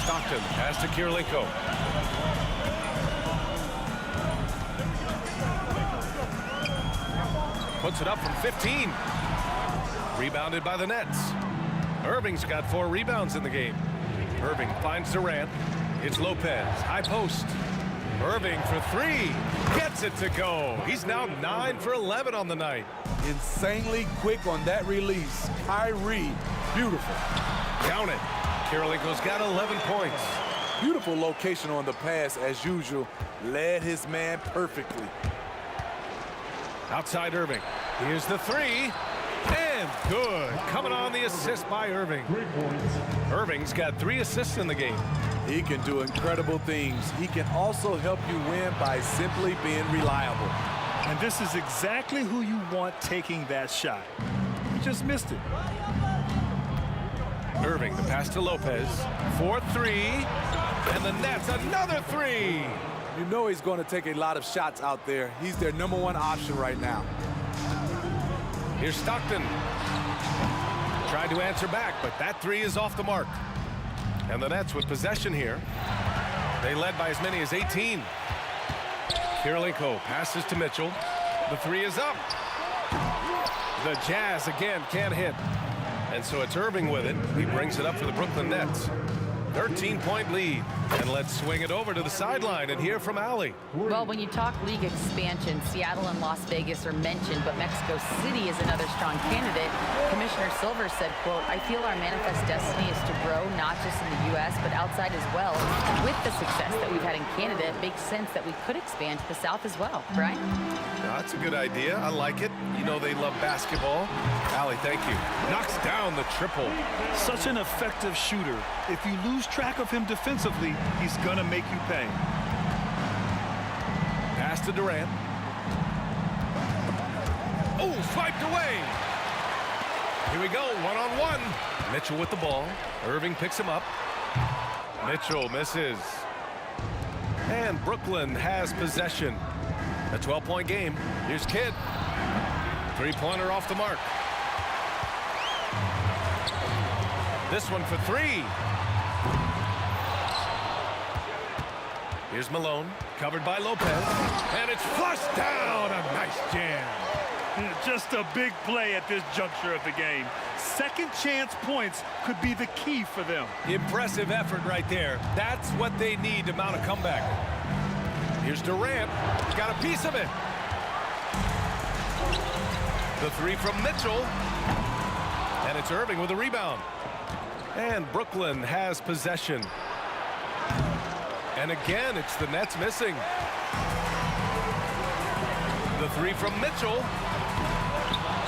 Stockton pass to Kirilenko. Puts it up from 15. Rebounded by the Nets. Irving's got 4 rebounds in the game. Irving finds Durant. It's Lopez. High post. Irving for 3. Gets it to go. He's now 9 for 11 on the night. Insanely quick on that release. Kyrie, beautiful. Count it. Kirilenko's got 11 points. Beautiful location on the pass as usual. Led his man perfectly. Outside Irving. Here's the 3. And good. Coming on the assist by Irving. 3 points. Irving's got 3 assists in the game. He can do incredible things. He can also help you win by simply being reliable. And this is exactly who you want taking that shot. He just missed it. Irving, the pass to Lopez. 4-3. And the Nets, another 3. You know he's going to take a lot of shots out there. He's their #1 option right now. Here's Stockton. Tried to answer back, but that 3 is off the mark. And the Nets with possession here. They led by as many as 18. Kirilenko passes to Mitchell. The 3 is up. The Jazz again can't hit. And so it's Irving with it. He brings it up for the Brooklyn Nets. 13-point lead. And let's swing it over to the sideline and hear from Allie. Well, when you talk league expansion, Seattle and Las Vegas are mentioned, but Mexico City is another strong candidate. Commissioner Silver said, quote, "I feel our manifest destiny is to grow not just in the U.S., but outside as well. With the success that we've had in Canada, it makes sense that we could expand to the South as well." Brian? That's a good idea. I like it. You know they love basketball. Allie, thank you. Knocks down the triple. Such an effective shooter. If you lose track of him defensively, he's going to make you pay. Pass to Durant. Oh, swiped away. Here we go, one-on-one. Mitchell with the ball. Irving picks him up. Mitchell misses. And Brooklyn has possession. A 12-point game. Here's Kidd. 3-pointer off the mark. This one for 3. Here's Malone, covered by Lopez, and it's flushed down. A nice jam. Just a big play at this juncture of the game. Second chance points could be the key for them. Impressive effort right there. That's what they need to mount a comeback. Here's Durant. Got a piece of it. The three from Mitchell. And it's Irving with a rebound. And Brooklyn has possession. And again, it's the Nets missing. The three from Mitchell.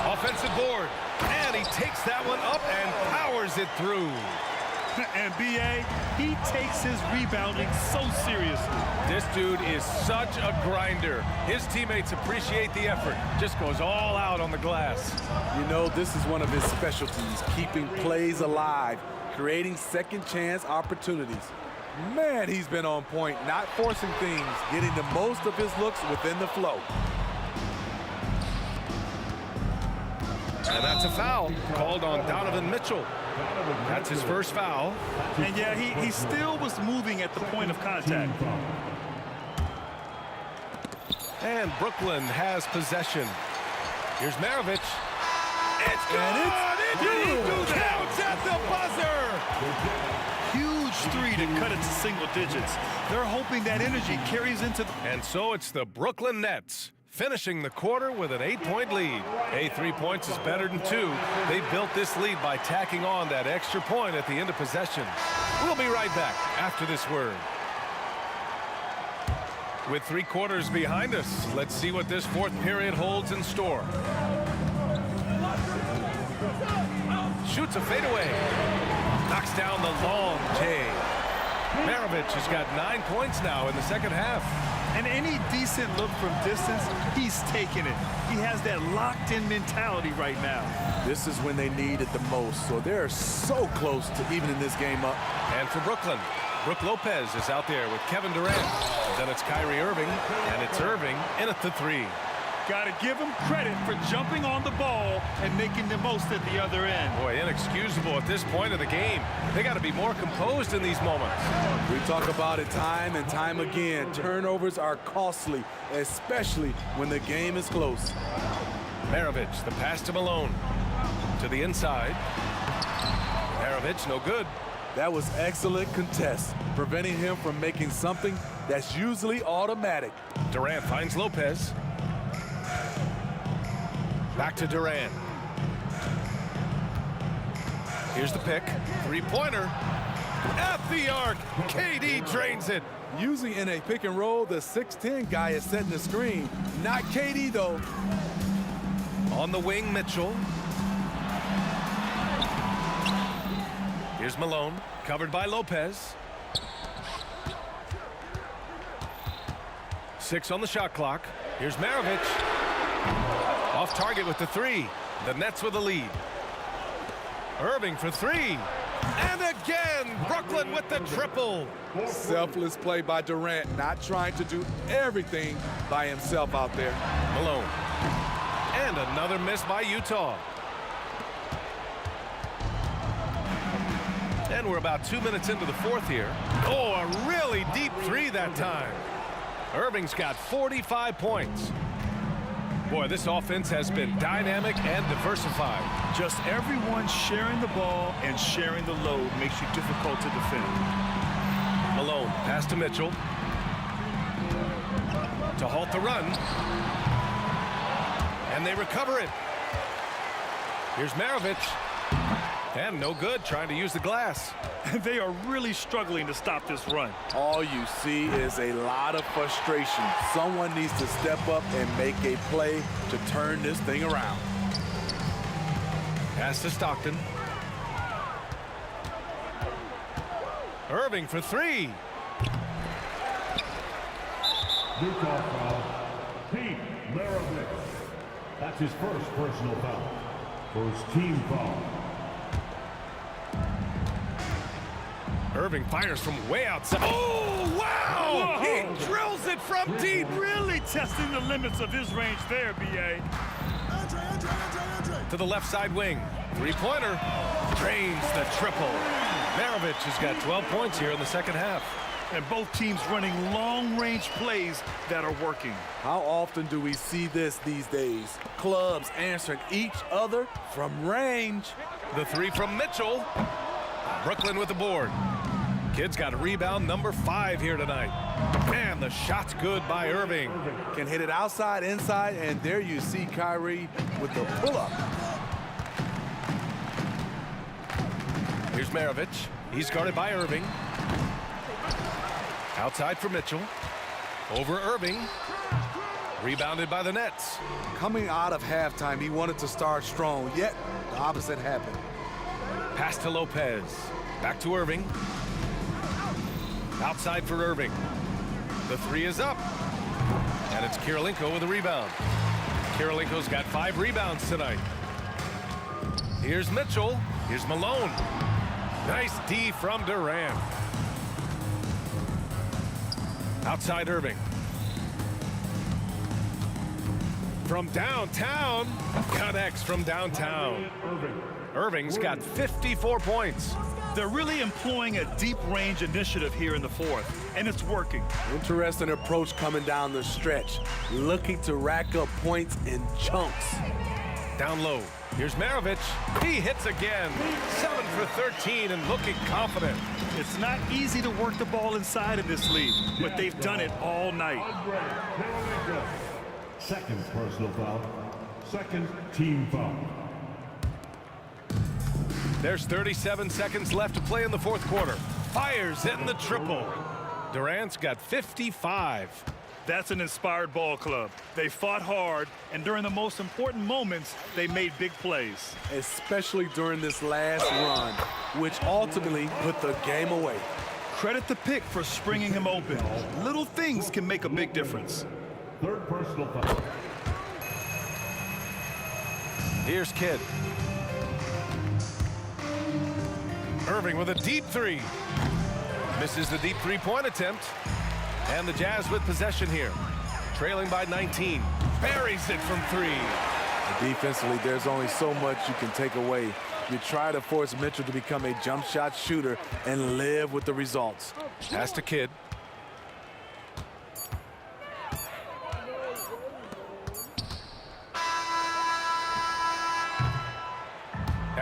Offensive board. And he takes that one up and powers it through. And B.A., he takes his rebounding so seriously. This dude is such a grinder. His teammates appreciate the effort. Just goes all out on the glass. You know, this is one of his specialties, keeping plays alive, creating second chance opportunities. Man, he's been on point, not forcing things, getting the most of his looks within the flow. And that's a foul called on Donovan Mitchell. That's his first foul. And yeah, he still was moving at the point of contact. And Brooklyn has possession. Here's Maravich. It's good! Did he do that? Counts at the buzzer! Huge three to cut it to single digits. They're hoping that energy carries into the... And so it's the Brooklyn Nets finishing the quarter with an 8-point lead. 3 points is better than 2. They built this lead by tacking on that extra point at the end of possession. We'll be right back after this word. With 3 quarters behind us, let's see what this fourth period holds in store. Shoots a fadeaway. Knocks down the long J. Maravich has got 9 points now in the second half. And any decent look from distance, he's taking it. He has that locked-in mentality right now. This is when they need it the most, so they're so close to evening this game up. And for Brooklyn, Brook Lopez is out there with Kevin Durant. Then it's Kyrie Irving, and it's Irving in at the three. Got to give him credit for jumping on the ball and making the most at the other end. Boy, inexcusable at this point of the game. They got to be more composed in these moments. We talk about it time and time again. Turnovers are costly, especially when the game is close. Maravich, the pass to Malone. To the inside. Maravich, no good. That was excellent contest, preventing him from making something that's usually automatic. Durant finds Lopez. Back to Durant. Here's the pick. Three-pointer. At the arc. KD drains it. Usually in a pick and roll, the 6'10 guy is setting the screen. Not KD, though. On the wing, Mitchell. Here's Malone, covered by Lopez. 6 on the shot clock. Here's Maravich. Off target with the three. The Nets with the lead. Irving for three. And again, Brooklyn with the triple. Selfless play by Durant, not trying to do everything by himself out there. Malone. And another miss by Utah. And we're about 2 minutes into the fourth here. Oh, a really deep three that time. Irving's got 45 points. Boy, this offense has been dynamic and diversified. Just everyone sharing the ball and sharing the load makes you difficult to defend. Malone, pass to Mitchell. To halt the run. And they recover it. Here's Maravich. And no good, trying to use the glass. They are really struggling to stop this run. All you see is a lot of frustration. Someone needs to step up and make a play to turn this thing around. Pass to Stockton. Irving for three. Utah foul. Pete Maravich. That's his first personal foul. First team foul. Irving fires from way outside. Oh, wow! Whoa. He drills it from deep. Really testing the limits of his range there, B.A. To the left side wing. Three-pointer. Drains the triple. Maravich has got 12 points here in the second half. And both teams running long-range plays that are working. How often do we see this these days? Clubs answering each other from range. The three from Mitchell. Brooklyn with the board. Kid's got a rebound number 5 here tonight. And the shot's good by Irving. Can hit it outside, inside, and there you see Kyrie with the pull-up. Here's Maravich. He's guarded by Irving. Outside for Mitchell. Over Irving. Rebounded by the Nets. Coming out of halftime, he wanted to start strong, yet the opposite happened. Pass to Lopez. Back to Irving. Outside for Irving. The three is up. And it's Kirilenko with a rebound. Kirilenko's got 5 rebounds tonight. Here's Mitchell. Here's Malone. Nice D from Durant. Outside Irving. From downtown. Connects from downtown. Irving's got 54 points. They're really employing a deep range initiative here in the fourth, and it's working. Interesting approach coming down the stretch, looking to rack up points in chunks. Down low. Here's Maravich. He hits again. 7 for 13 and looking confident. It's not easy to work the ball inside in this league, but they've done it all night. Second personal foul. Second team foul. There's 37 seconds left to play in the fourth quarter. Fires in the triple. Durant's got 55. That's an inspired ball club. They fought hard, and during the most important moments, they made big plays. Especially during this last run, which ultimately put the game away. Credit the pick for springing him open. Little things can make a big difference. Third personal foul. Here's Kidd. Irving with a deep three. Misses the deep three-point attempt. And the Jazz with possession here. Trailing by 19. Buries it from 3. Defensively, there's only so much you can take away. You try to force Mitchell to become a jump shot shooter and live with the results. Pass to Kidd.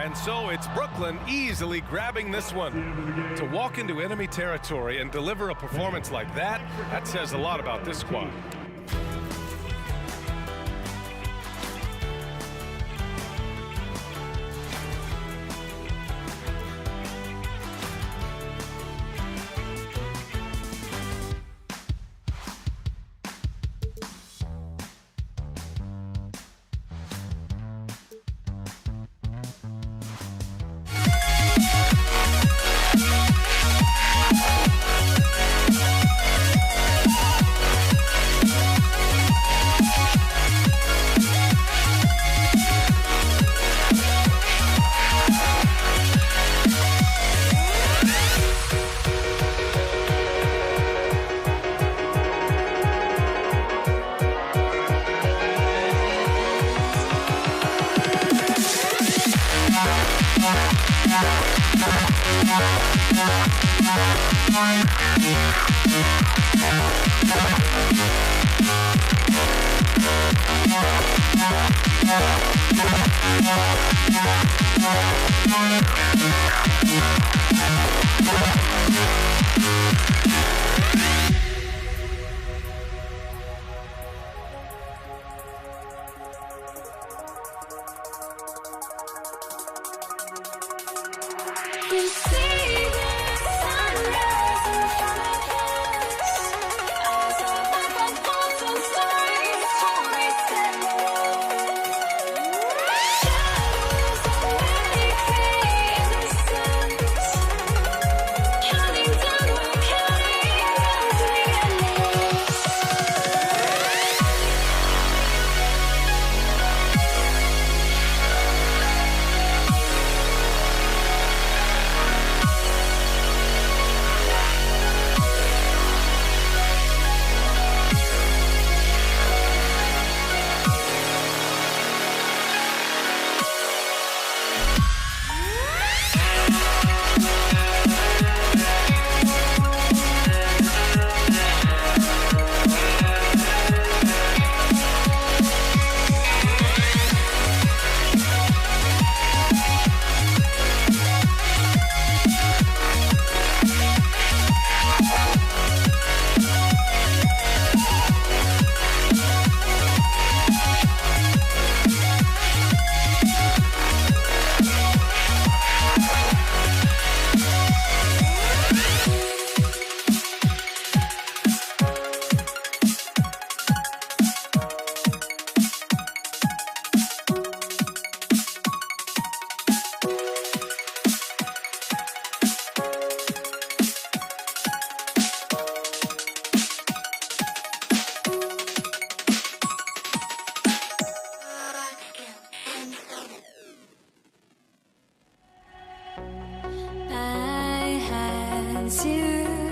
And so it's Brooklyn easily grabbing this one. To walk into enemy territory and deliver a performance like that, that says a lot about this squad.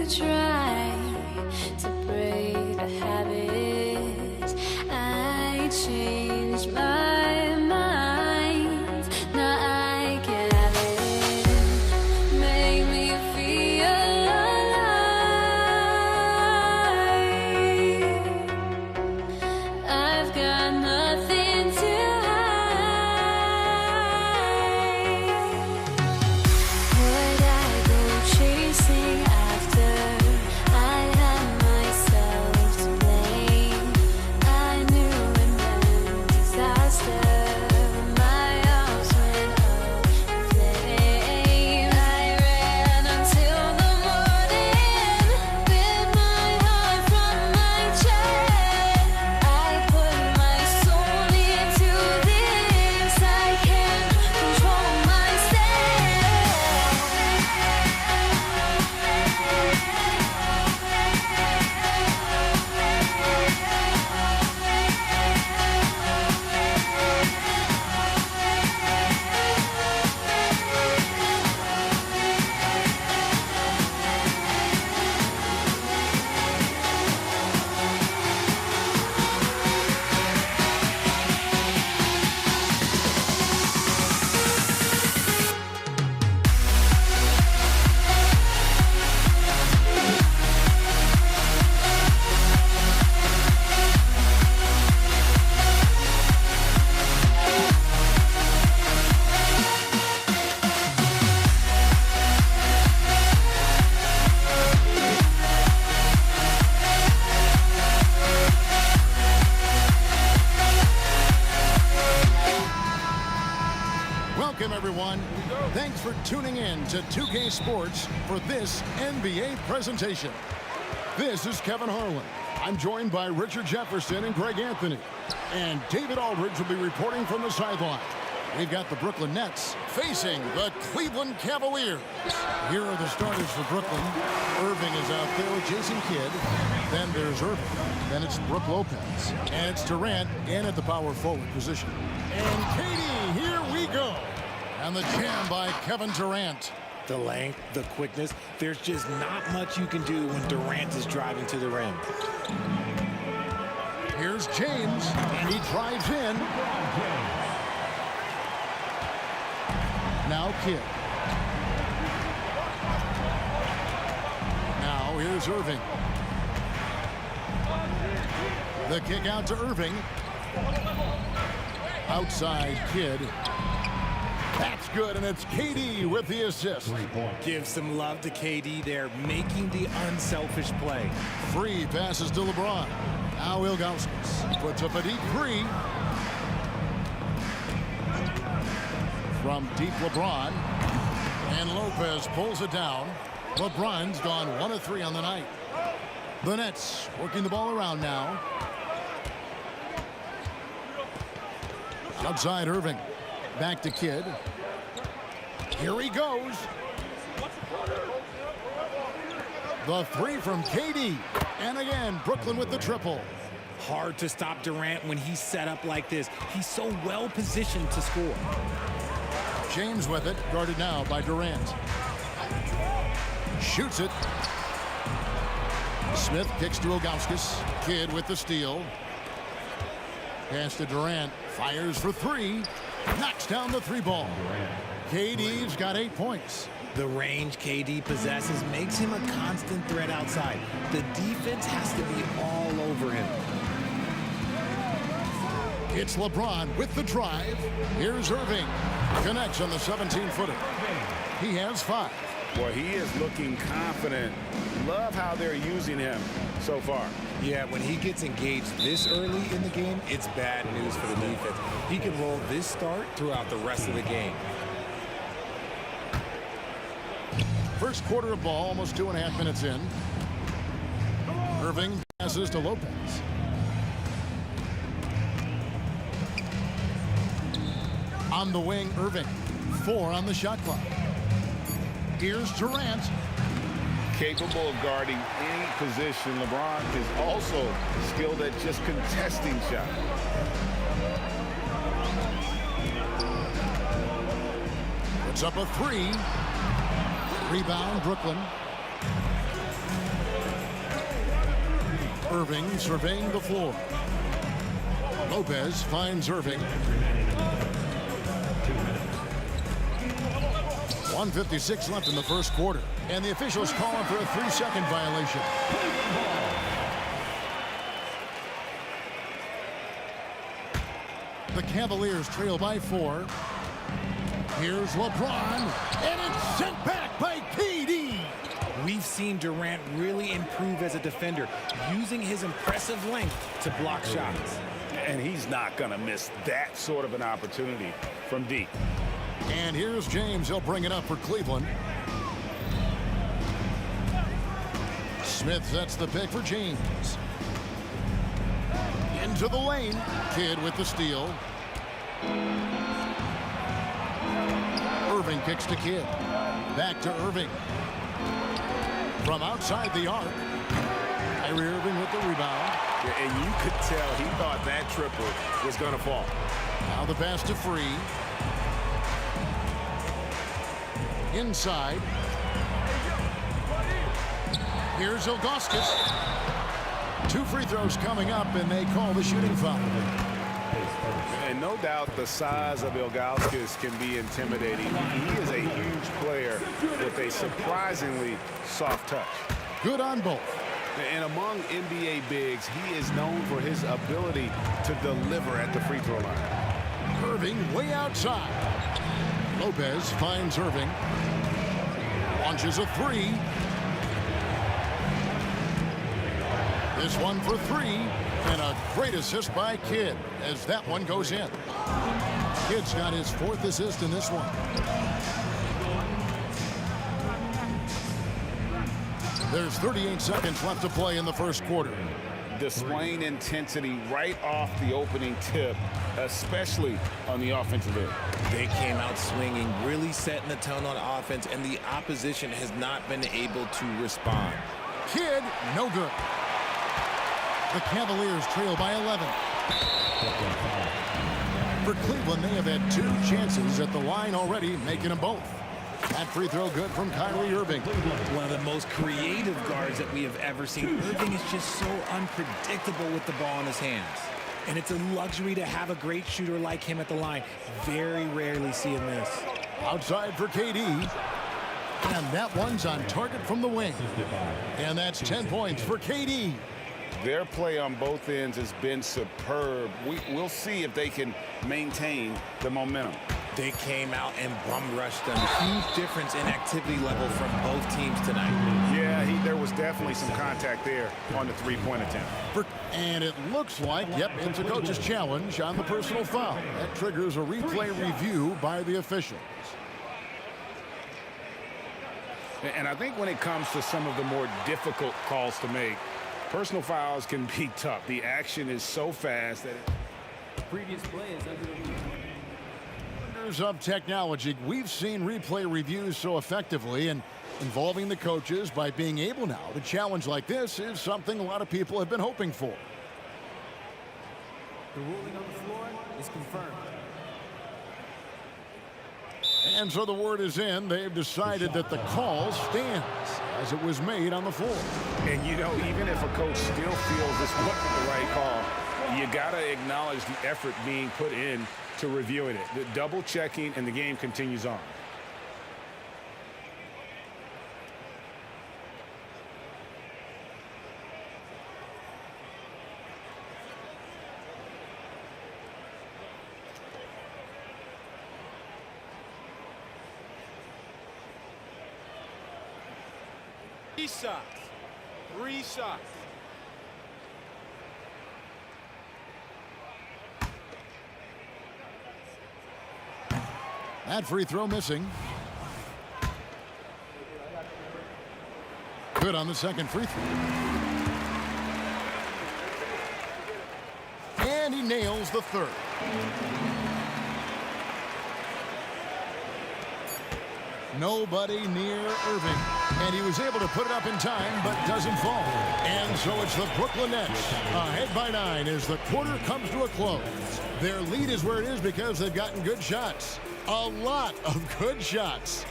try to break the habit. I changed my mind. Now I can have it. Make me feel alive. I've got nothing to hide. Would I go chasing after? I had myself to blame. I knew it meant disaster. My arms went up in flames. I ran until the morning, bit my heart from my chest. I put my soul into this. I can't control Welcome, everyone. Thanks for tuning in to 2K Sports for this NBA presentation. This is Kevin Harlan. I'm joined by Richard Jefferson and Greg Anthony. And David Aldridge will be reporting from the sideline. We've got the Brooklyn Nets facing the Cleveland Cavaliers. Here are the starters for Brooklyn. Irving is out there with Jason Kidd. Then there's Irving. Then it's Brook Lopez. And it's Durant in at the power forward position. And Katie, here we go. And the jam by Kevin Durant. The length, the quickness, there's just not much you can do when Durant is driving to the rim. Here's James, and he drives in. Now Kidd. Now here's Irving. The kick out to Irving. Outside Kidd. That's good, and it's KD with the assist. Give some love to KD there, making the unselfish play. Free passes to LeBron. Now Ilgauskas puts up a deep three. From deep LeBron. And Lopez pulls it down. LeBron's gone 1 of 3 on the night. The Nets working the ball around now. Outside Irving. Back to Kidd. Here he goes. The three from KD. And again, Brooklyn with the triple. Hard to stop Durant when he's set up like this. He's so well positioned to score. James with it, guarded now by Durant. Shoots it. Smith kicks to Ilgauskas. Kidd with the steal. Pass to Durant. Fires for 3. Knocks down the 3 ball. KD's got 8 points. The range KD possesses makes him a constant threat outside. The defense has to be all over him. It's LeBron with the drive. Here's Irving. Connects on the 17-footer. He has 5. Boy, he is looking confident. Love how they're using him so far. Yeah, when he gets engaged this early in the game, it's bad news for the defense. He can roll this start throughout the rest of the game. First quarter of ball, almost 2.5 minutes in. Irving passes to Lopez. On the wing, Irving. 4 on the shot clock. Here's Durant. Capable of guarding any position. LeBron is also skilled at just contesting shots. Puts up a 3. Rebound, Brooklyn. Irving surveying the floor. Lopez finds Irving. 1:56 left in the first quarter. And the officials calling for a 3-second violation. The Cavaliers trail by 4. Here's LeBron, and it's sent back by KD. We've seen Durant really improve as a defender, using his impressive length to block shots. And he's not going to miss that sort of an opportunity from deep. And here's James. He'll bring it up for Cleveland. Smith sets the pick for James. Into the lane. Kidd with the steal. Irving kicks to Kidd. Back to Irving. From outside the arc. Kyrie Irving with the rebound. Yeah, and you could tell he thought that triple was going to fall. Now the pass to Free. Inside. Here's Ilgauskas. 2 free throws coming up, and they call the shooting foul. And no doubt the size of Ilgauskas can be intimidating. He is a huge player with a surprisingly soft touch. Good on both. And among NBA bigs, he is known for his ability to deliver at the free throw line. Irving way outside. Lopez finds Irving. Launches a 3. This one for 3. And a great assist by Kidd as that one goes in. Kidd's got his 4th assist in this one. There's 38 seconds left to play in the first quarter. Displaying intensity right off the opening tip, especially on the offensive end. They came out swinging, really setting the tone on offense, and the opposition has not been able to respond. Kidd, no good. The Cavaliers trail by 11. For Cleveland, they have had 2 chances at the line already, making them both. That free throw good from Kyrie Irving. One of the most creative guards that we have ever seen. Irving is just so unpredictable with the ball in his hands. And it's a luxury to have a great shooter like him at the line. Very rarely see him miss. Outside for KD. And that one's on target from the wing. And that's 10 points for KD. Their play on both ends has been superb. We'll see if they can maintain the momentum. They came out and bum rushed them. Huge difference in activity level from both teams tonight. Yeah, there was definitely some contact there on the 3-point attempt. And it looks like, yep, it's a coach's challenge on the personal foul. That triggers a replay review by the officials. And I think when it comes to some of the more difficult calls to make, personal fouls can be tough. The action is so fast that Previous play is under review. Of technology, we've seen replay reviews so effectively, and involving the coaches by being able now to challenge like this is something a lot of people have been hoping for. The ruling on the floor is confirmed. And so the word is in. They've decided that the call stands as it was made on the floor. And you know, even if a coach still feels this wasn't the right call, you got to acknowledge the effort being put in to reviewing it. The double checking, and the game continues on. Three shots. 3 shots. That free throw missing. Good on the second free throw. And he nails the 3rd. Nobody near Irving. And he was able to put it up in time, but doesn't fall. And so it's the Brooklyn Nets ahead by 9 as the quarter comes to a close. Their lead is where it is because they've gotten good shots. A lot of good shots.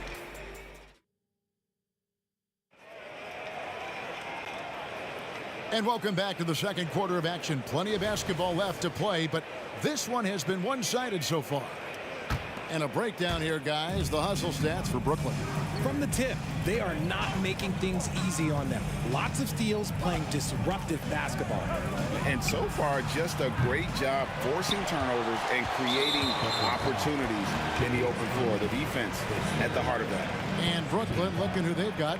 And welcome back to the second quarter of action. Plenty of basketball left to play, but this one has been one-sided so far. And a breakdown here, guys. The hustle stats for Brooklyn. From the tip, they are not making things easy on them. Lots of steals, playing disruptive basketball. And so far, just a great job forcing turnovers and creating opportunities in the open floor. The defense at the heart of that. And Brooklyn, looking who they've got.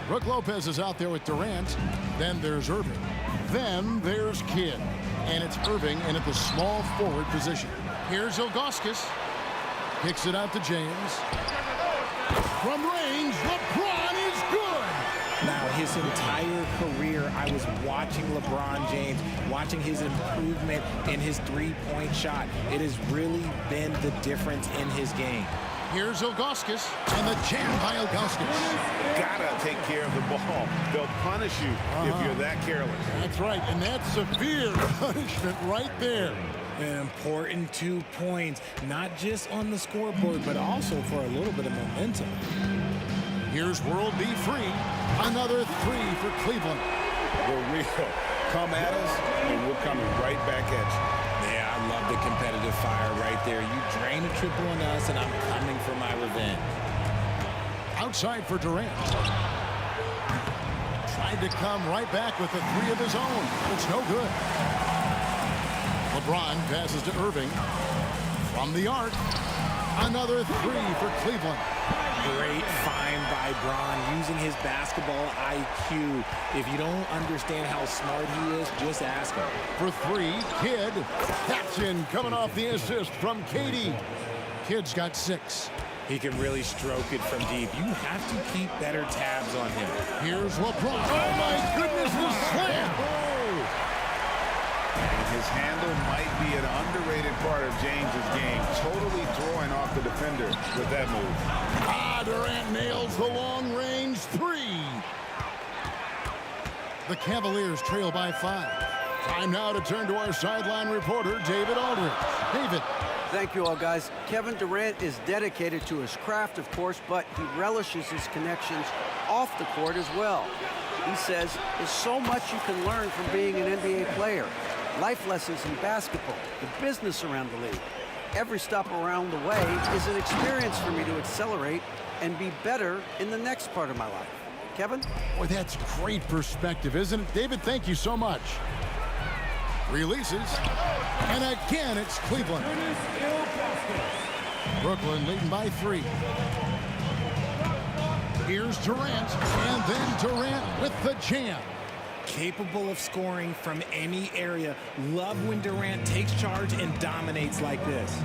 Brook Lopez is out there with Durant. Then there's Irving. Then there's Kidd. And it's Irving in at the small forward position. Here's Ilgauskas. Kicks it out to James. From range, LeBron is good. Now, his entire career, I was watching LeBron James, watching his improvement in his three-point shot. It has really been the difference in his game. Here's Ilgauskas, and the jam by Ilgauskas. Gotta take care of the ball. They'll punish you if you're that careless. That's right, and that's severe punishment right there. An important 2 points, not just on the scoreboard, but also for a little bit of momentum. Here's World B. Free. Another three for Cleveland. We're real. Come at us, and we're coming right back at you. Yeah, I love the competitive fire right there. You drain a triple on us, and I'm coming for my revenge. Outside for Durant. Tried to come right back with a three of his own. It's no good. LeBron passes to Irving. From the arc. Another three for Cleveland. Great find by Bron, using his basketball IQ. If you don't understand how smart he is, just ask him. For three, Kidd. That's in, coming off the assist from KD. Kidd's got 6. He can really stroke it from deep. You have to keep better tabs on him. Here's LeBron. Oh, my goodness, the slam. His handle might be an underrated part of James's game. Totally throwing off the defender with that move. Durant nails the long-range three. The Cavaliers trail by 5. Time now to turn to our sideline reporter, David Aldridge. David. Thank you all, guys. Kevin Durant is dedicated to his craft, of course, but he relishes his connections off the court as well. He says there's so much you can learn from being an NBA player. Life lessons in basketball, the business around the league. Every stop around the way is an experience for me to accelerate and be better in the next part of my life. Kevin? Boy, that's great perspective, isn't it? David, thank you so much. Releases. And again, it's Cleveland. Brooklyn leading by 3. Here's Durant. And then Durant with the jam. Capable of scoring from any area. Love when Durant takes charge and dominates like this.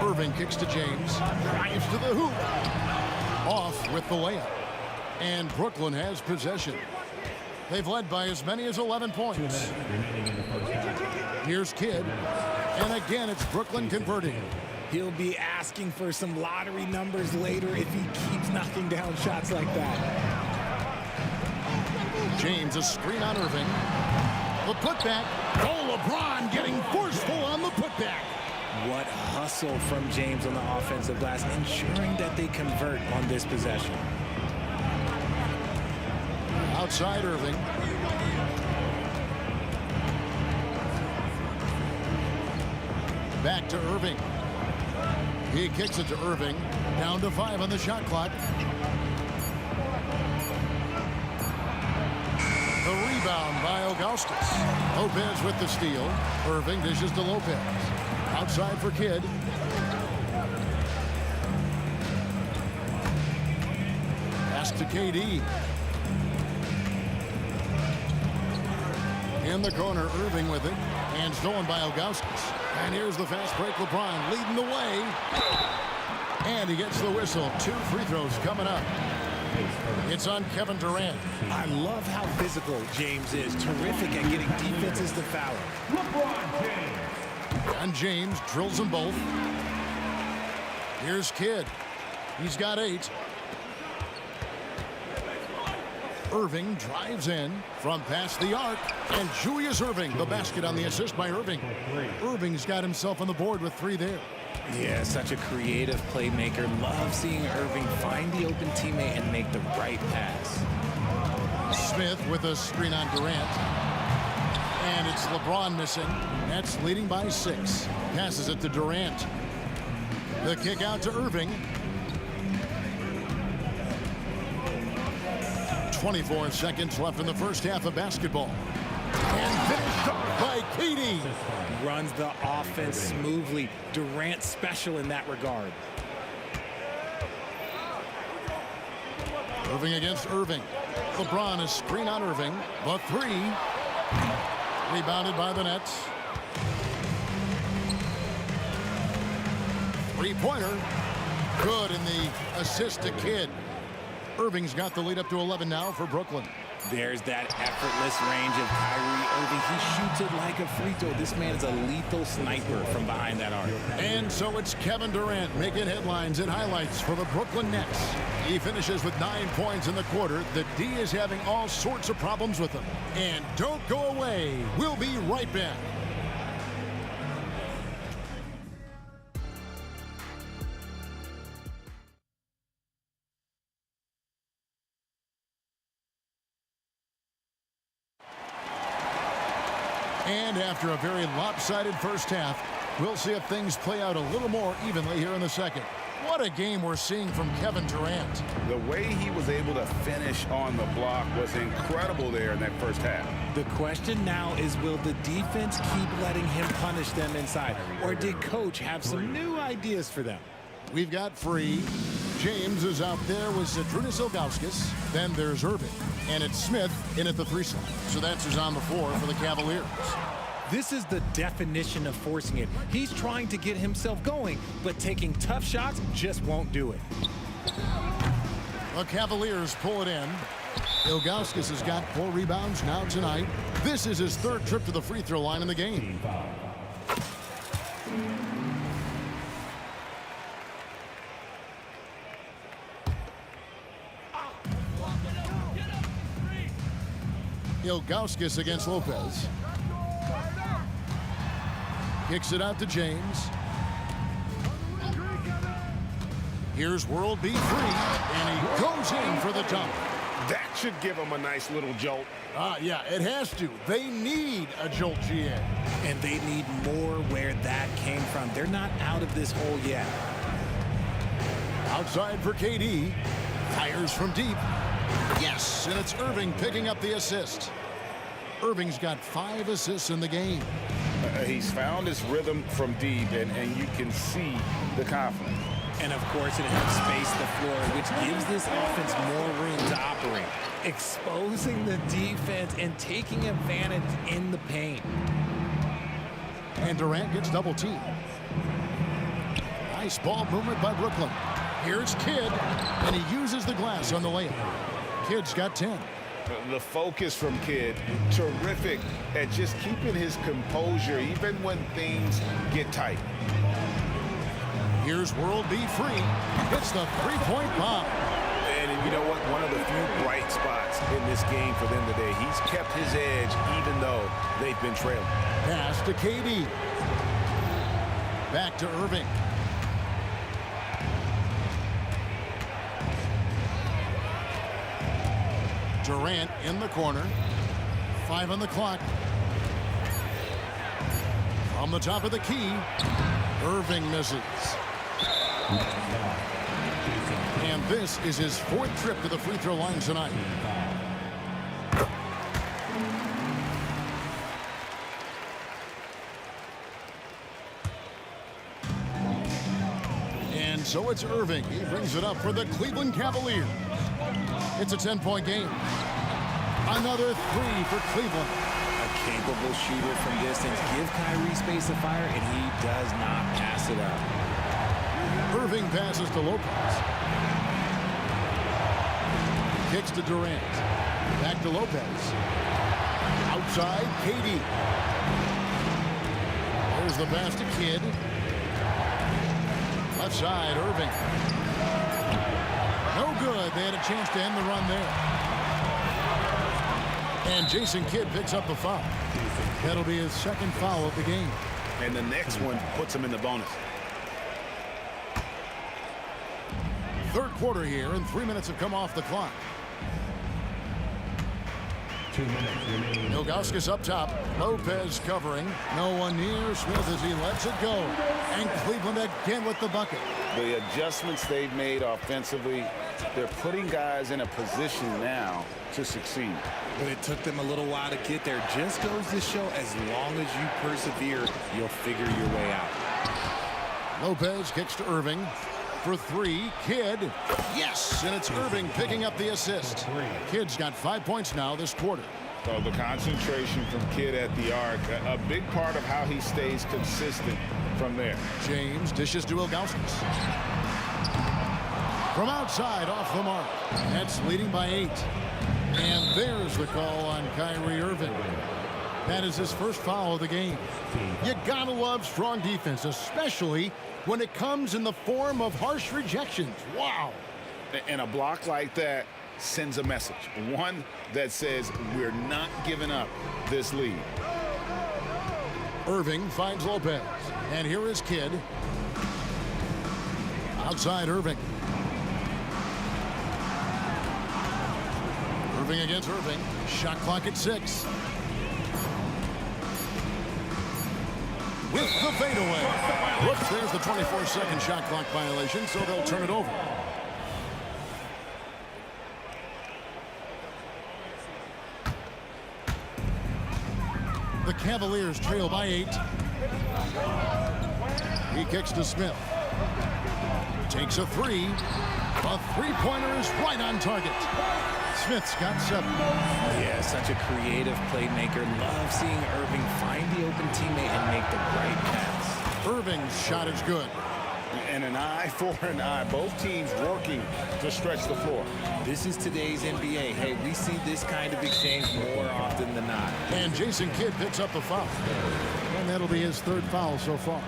Irving kicks to James. Drives to the hoop. Off with the layup. And Brooklyn has possession. They've led by as many as 11 points. Here's Kidd. And again, it's Brooklyn converting. He'll be asking for some lottery numbers later if he keeps knocking down shots like that. James, a screen on Irving. The putback. Oh, LeBron getting forceful on the putback. What hustle from James on the offensive glass, ensuring that they convert on this possession. Outside Irving. Back to Irving. He kicks it to Irving. Down to 5 on the shot clock. The rebound by Ilgauskas. Lopez with the steal. Irving dishes to Lopez. Outside for Kidd. Pass to KD. In the corner, Irving with it. And stolen by Ilgauskas. And here's the fast break. LeBron leading the way. And he gets the whistle. 2 free throws coming up. It's on Kevin Durant. I love how physical James is. Terrific at getting defenses to foul. LeBron James. And James drills them both. Here's Kidd. He's got 8. Irving drives in from past the arc. And Julius Irving, the basket on the assist by Irving. Irving's got himself on the board with 3 there. Yeah, such a creative playmaker. Love seeing Irving find the open teammate and make the right pass. Smith with a screen on Durant. And it's LeBron missing. Nets leading by 6. Passes it to Durant. The kick out to Irving. 24 seconds left in the first half of basketball. And finished off by KD. Runs the offense smoothly. Durant special in that regard. Irving against Irving. LeBron is screen on Irving. The 3. Rebounded by the Nets. 3-pointer. Good in the assist to Kidd. Irving's got the lead up to 11 now for Brooklyn. There's that effortless range of Kyrie Irving. He shoots it like a free throw. This man is a lethal sniper from behind that arc. And so it's Kevin Durant making headlines and highlights for the Brooklyn Nets. He finishes with 9 points in the quarter. The D is having all sorts of problems with him. And don't go away. We'll be right back. And after a very lopsided first half, we'll see if things play out a little more evenly here in the second. What a game we're seeing from Kevin Durant. The way he was able to finish on the block was incredible there in that first half. The question now is, will the defense keep letting him punish them inside? Or did Coach have some new ideas for them? We've got Free. James is out there with Zydrunas Ilgauskas. Then there's Irving. And it's Smith in at the 3 slot. So that's who's on the floor for the Cavaliers. This is the definition of forcing it. He's trying to get himself going, but taking tough shots just won't do it. The Cavaliers pull it in. Ilgauskas has got 4 rebounds now tonight. This is his 3rd trip to the free throw line in the game. Ilgauskas against Lopez. Kicks it out to James. Here's World B. Free, and he goes in for the dunk. That should give him a nice little jolt. Yeah, it has to. They need a jolt, GA. And they need more where that came from. They're not out of this hole yet. Outside for KD. Fires from deep. Yes, and it's Irving picking up the assist. Irving's got 5 assists in the game. He's found his rhythm from deep, and you can see the confidence. And of course, it helps space the floor, which gives this offense more room to operate. Exposing the defense and taking advantage in the paint. And Durant gets double teamed. Nice ball movement by Brooklyn. Here's Kidd, and he uses the glass on the layup. Kidd's got 10. The focus from Kidd, terrific at just keeping his composure even when things get tight. Here's World B. Free. Hits the 3-point bomb. And you know what? One of the few bright spots in this game for them today. He's kept his edge even though they've been trailing. Pass to KD. Back to Irving. Durant in the corner. 5 on the clock. From the top of the key, Irving misses. And this is his 4th trip to the free throw line tonight. And so it's Irving. He brings it up for the Cleveland Cavaliers. It's a 10-point game. Another 3 for Cleveland. A capable shooter from distance. Give Kyrie space to fire, and he does not pass it up. Irving passes to Lopez. Kicks to Durant. Back to Lopez. Outside, KD. There's the pass to Kidd. Left side, Irving. No good. They had a chance to end the run there. And Jason Kidd picks up the foul. That'll be his 2nd foul of the game. And the next one puts him in the bonus. 3rd quarter here, and 3 minutes have come off the clock. Ilgauskas up top. Lopez covering. No one near Smith as he lets it go. And Cleveland again with the bucket. The adjustments they've made offensively, they're putting guys in a position now to succeed. But it took them a little while to get there. Just goes to show as long as you persevere, you'll figure your way out. Lopez kicks to Irving. For three, Kidd. Yes, and it's Irving picking up the assist. Kidd's got 5 points now this quarter. So the concentration from Kidd at the arc, a big part of how he stays consistent from there. James dishes to Ilgauskas. From outside, off the mark. Nets leading by 8. And there's the call on Kyrie Irving. That is his first foul of the game. You gotta love strong defense, especially when it comes in the form of harsh rejections. Wow. And a block like that sends a message. One that says we're not giving up this lead. Irving finds Lopez. And here is Kidd. Outside Irving. Irving against Irving. Shot clock at 6. With the fadeaway. Whoops, there's the 24-second shot clock violation, so they'll turn it over. The Cavaliers trail by 8. He kicks to Smith. Takes a 3. A three-pointer is right on target. Smith's got 7. Yeah, such a creative playmaker. Love seeing Irving find the open teammate and make the right pass. Irving's shot is good. And an eye for an eye. Both teams working to stretch the floor. This is today's NBA. Hey, we see this kind of exchange more often than not. And Jason Kidd picks up the foul. And that'll be his 3rd foul so far.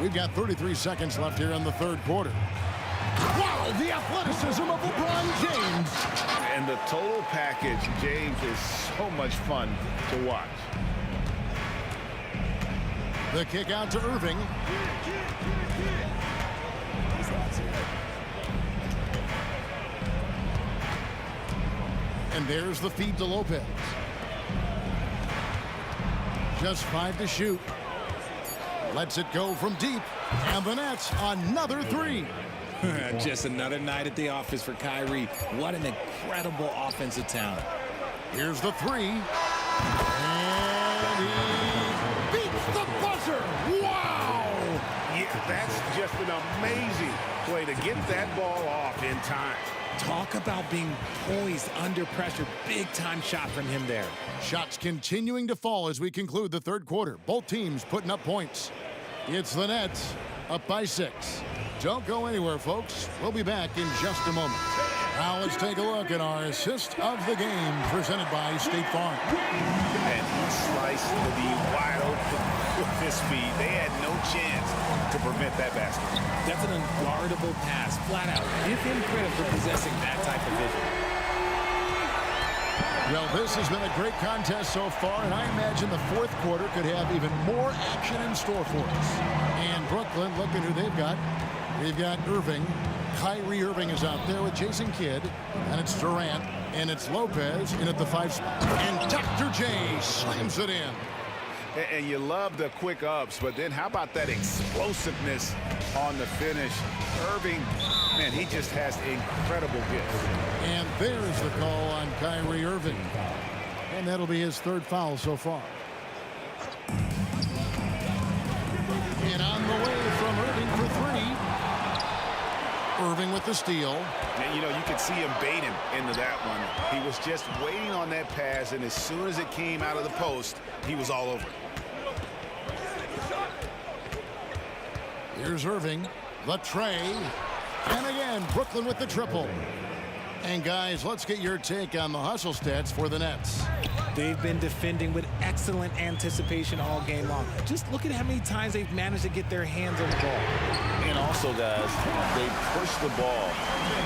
We've got 33 seconds left here in the 3rd quarter. Wow, the athleticism of LeBron James. And the total package, James, is so much fun to watch. The kick out to Irving. And there's the feed to Lopez. Just 5 to shoot. Lets it go from deep. And the Nets, another 3. Just another night at the office for Kyrie. What an incredible offensive talent. Here's the 3. And he beats the buzzer. Wow! Yeah, that's just an amazing play to get that ball off in time. Talk about being poised under pressure. Big time shot from him there. Shots continuing to fall as we conclude the 3rd quarter. Both teams putting up points. It's the Nets up by 6. Don't go anywhere, folks. We'll be back in just a moment. Now let's take a look at our assist of the game presented by State Farm. And he sliced the wide open with his speed. They had no chance to prevent that basket. That's an unguardable pass. Flat out. Give him credit for possessing that type of vision. Well, this has been a great contest so far, and I imagine the 4th quarter could have even more action in store for us. And Brooklyn, look at who they've got. They've got Irving. Kyrie Irving is out there with Jason Kidd. And it's Durant. And it's Lopez in at the 5 spot. And Dr. J slams it in. And you love the quick ups, but then how about that explosiveness on the finish? Irving, man, he just has incredible gifts. And there's the call on Kyrie Irving. And that'll be his 3rd foul so far. And on the way from Irving for 3. Irving with the steal. And, you know, you could see him baiting into that one. He was just waiting on that pass, and as soon as it came out of the post, he was all over it. Here's Irving, the tray, and again, Brooklyn with the triple. And guys, let's get your take on the hustle stats for the Nets. They've been defending with excellent anticipation all game long. Just look at how many times they've managed to get their hands on the ball. And also, guys, they've pushed the ball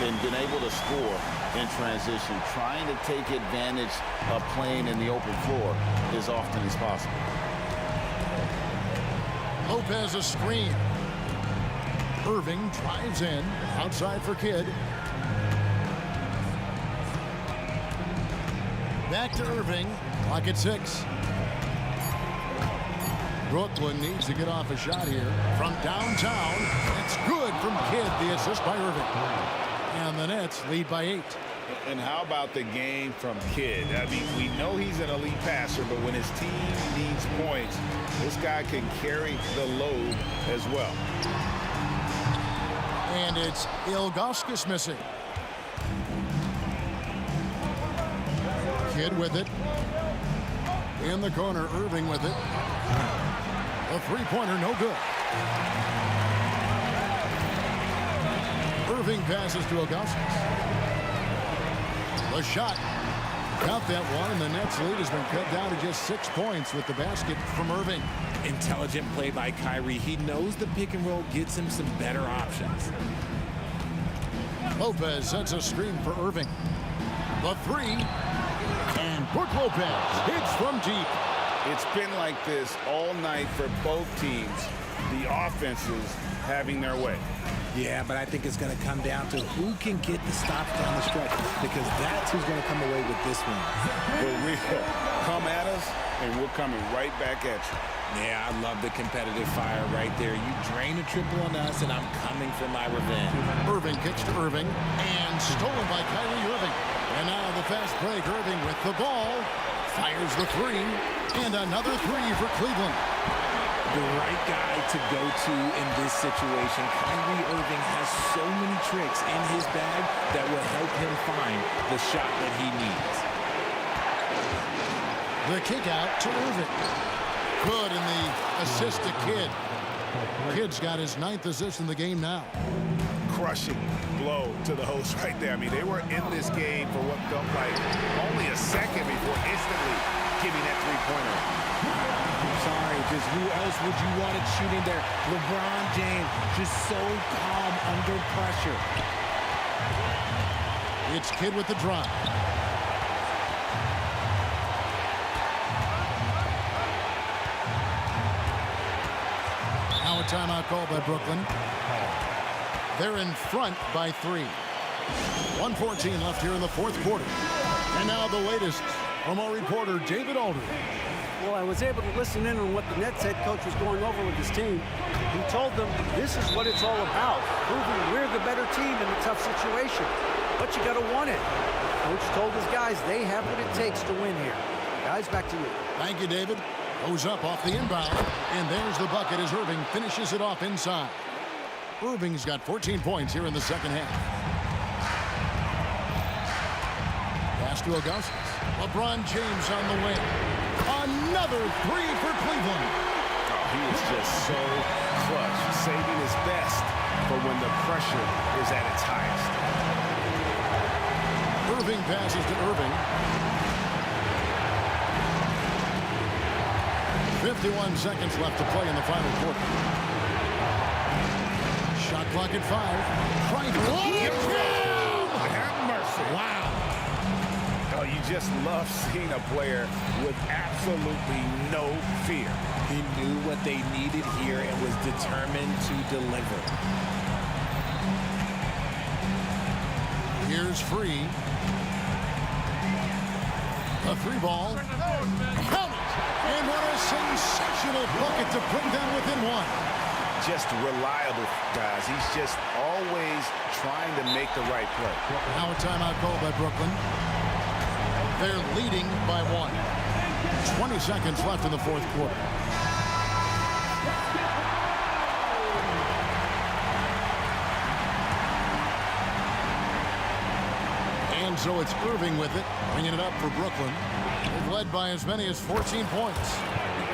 and been able to score in transition, trying to take advantage of playing in the open floor as often as possible. Lopez a screen. Irving drives in, outside for Kidd. Back to Irving. Clock at 6. Brooklyn needs to get off a shot here from downtown. It's good from Kidd. The assist by Irving. And the Nets lead by 8. And how about the game from Kidd? I mean, we know he's an elite passer, but when his team needs points, this guy can carry the load as well. And it's Ilgauskas missing. Kidd with it. In the corner, Irving with it. A three-pointer, no good. Irving passes to Ilgauskas. The shot. Count that one, and the Nets lead has been cut down to just 6 points with the basket from Irving. Intelligent play by Kyrie. He knows the pick and roll gets him some better options. Lopez sets a screen for Irving. The three. And Brook Lopez hits from deep. It's been like this all night for both teams. The offenses having their way. Yeah, but I think it's going to come down to who can get the stops down the stretch, because that's who's going to come away with this one. For real. Come at us, and we're coming right back at you. Yeah, I love the competitive fire right there. You drain a triple on us, and I'm coming for my revenge. Irving kicks to Irving, and stolen by Kyrie Irving. And now the fast break. Irving with the ball. Fires the three, and another three for Cleveland. The right guy to go to in this situation. Kyrie Irving has so many tricks in his bag that will help him find the shot that he needs. The kick out to Irving. Good, and the assist to Kidd. Kidd's got his 9th assist in the game now. Crushing blow to the host right there. I mean, they were in this game for what felt like only a second before instantly giving that three-pointer. Sorry, just who else would you want it shooting there? LeBron James, just so calm under pressure. It's Kidd with the drive. Now a timeout called by Brooklyn. They're in front by 3. 1:14 left here in the fourth quarter. And now the latest from our reporter, David Aldridge. Well, I was able to listen in on what the Nets head coach was going over with his team. He told them this is what it's all about, proving we're the better team in a tough situation. But you got to want it. Coach told his guys they have what it takes to win here. Guys, back to you. Thank you, David. Goes up off the inbound, and there's the bucket as Irving finishes it off inside. Irving's got 14 points here in the second half. Pass to Ilgauskas. LeBron James on the wing. Another three for Cleveland. Oh, he is just so clutch, saving his best for when the pressure is at its highest. Irving passes to Irving. 51 seconds left to play in the final quarter. Shot clock at 5. Trying to have mercy. Wow. Oh, you just love seeing a player with absolutely no fear. He knew what they needed here and was determined to deliver. Here's Free. A three ball. Count it! And what a sensational bucket to bring them within 1. Just reliable, guys. He's just always trying to make the right play. Now a timeout called by Brooklyn. They're leading by 1. 20 seconds left in the fourth quarter. And so it's Irving with it, bringing it up for Brooklyn. They've led by as many as 14 points.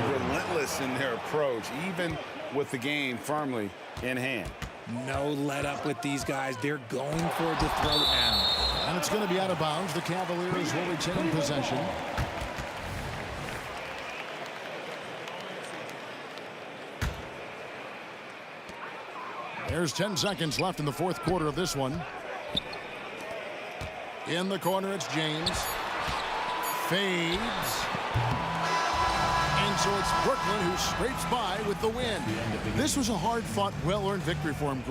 Relentless in their approach, even with the game firmly in hand. No let up with these guys. They're going for the throat now. And it's going to be out of bounds. The Cavaliers will retain possession. There's 10 seconds left in the fourth quarter of this one. In the corner, it's James. Fades. And so it's Brooklyn who scrapes by with the win. This was a hard-fought, well-earned victory for him.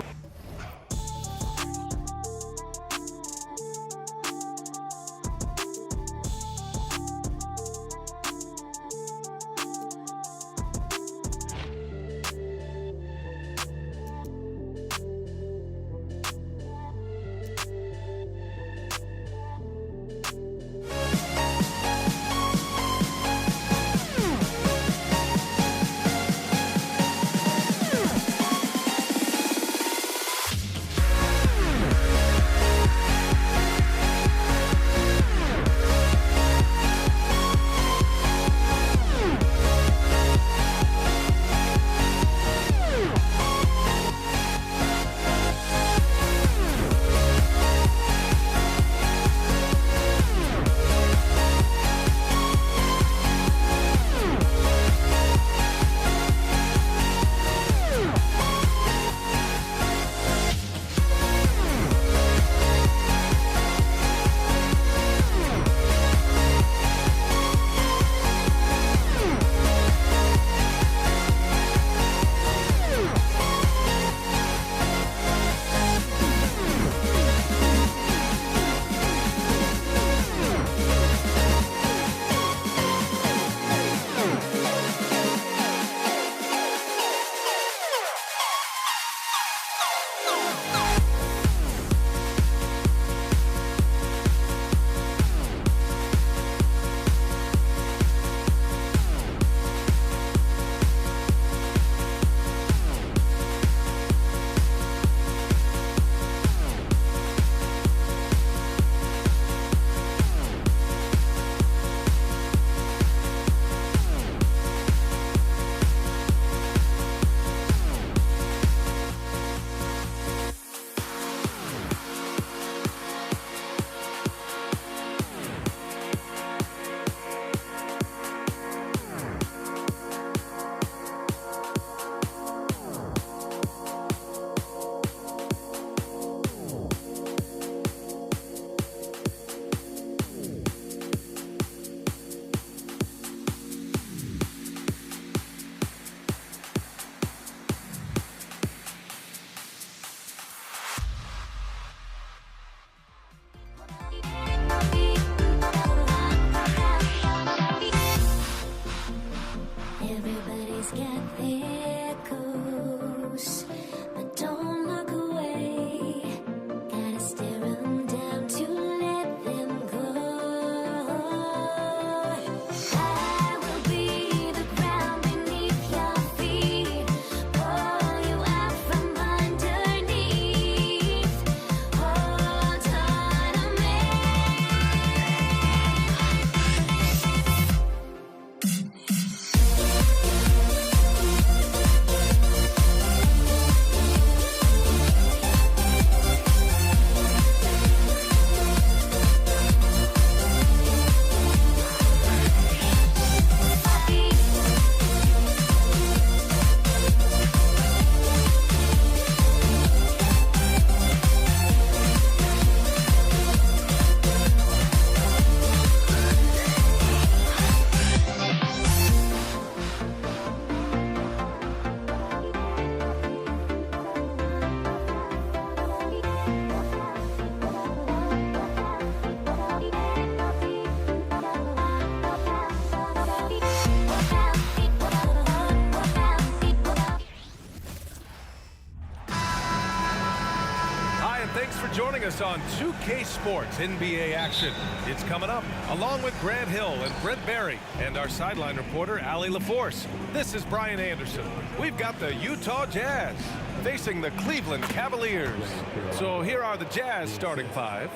and thanks for joining us on 2K Sports NBA action. It's coming up, along with Grant Hill and Brent Barry, and our sideline reporter, Allie LaForce. This is Brian Anderson. We've got the Utah Jazz facing the Cleveland Cavaliers. So here are the Jazz starting five.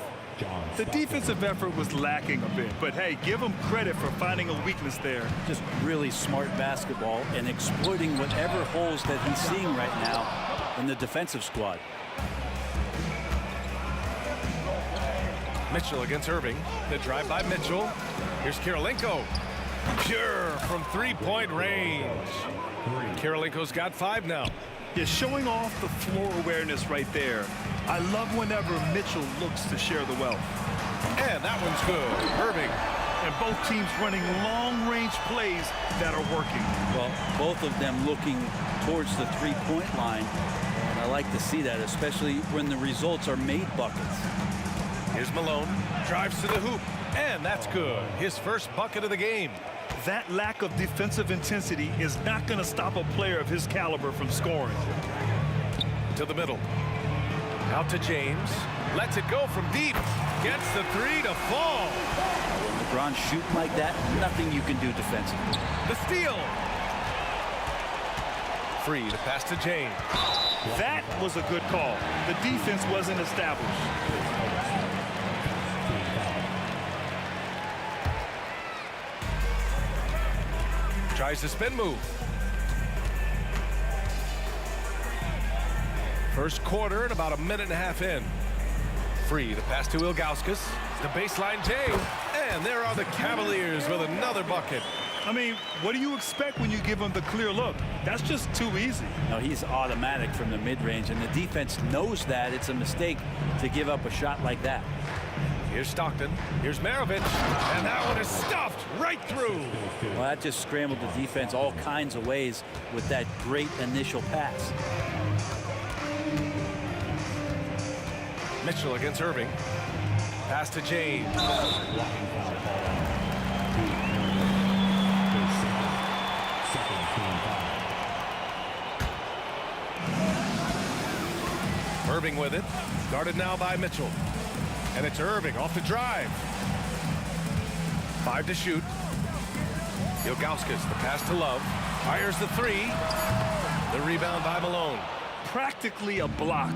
The defensive effort was lacking a bit, but hey, give them credit for finding a weakness there. Just really smart basketball and exploiting whatever holes that he's seeing right now in the defensive squad. Mitchell against Irving. The drive by Mitchell. Here's Kirilenko. Pure from three-point range. Kirilenko's got 5 now. You're showing off the floor awareness right there. I love whenever Mitchell looks to share the wealth. And that one's good. Irving. And both teams running long-range plays that are working. Well, both of them looking towards the three-point line. And I like to see that, especially when the results are made buckets. Here's Malone. Drives to the hoop. And that's good. His first bucket of the game. That lack of defensive intensity is not going to stop a player of his caliber from scoring. To the middle. Out to James. Lets it go from deep. Gets the 3 to fall. When LeBron shooting like that, nothing you can do defensively. The steal. Free to pass to James. That was a good call. The defense wasn't established. Tries to spin move. First quarter and about a minute and a half in. Free to pass to Ilgauskas. The baseline J. And there are the Cavaliers with another bucket. I mean, what do you expect when you give him the clear look? That's just too easy. No, he's automatic from the mid-range, and the defense knows that it's a mistake to give up a shot like that. Here's Stockton. Here's Maravich. And that one is stuffed right through. Well, that just scrambled the defense all kinds of ways with that great initial pass. Mitchell against Irving. Pass to James. Irving with it. Guarded now by Mitchell. And it's Irving off the drive. 5 to shoot. Ilgauskas, the pass to Love. Fires the 3. The rebound by Malone. Practically a block.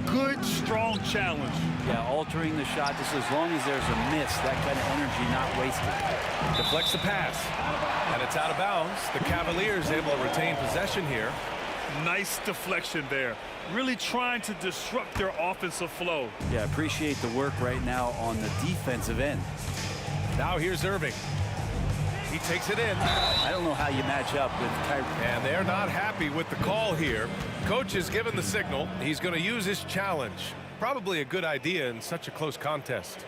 Good, strong challenge. Yeah, altering the shot just as long as there's a miss, that kind of energy not wasted. Deflects the pass. And it's out of bounds. The Cavaliers able to retain possession here. Nice deflection there. Really trying to disrupt their offensive flow. Yeah, appreciate the work right now on the defensive end. Now here's Irving. He takes it in. I don't know how you match up with Kyrie. And they're not happy with the call here. Coach has given the signal. He's going to use his challenge. Probably a good idea in such a close contest.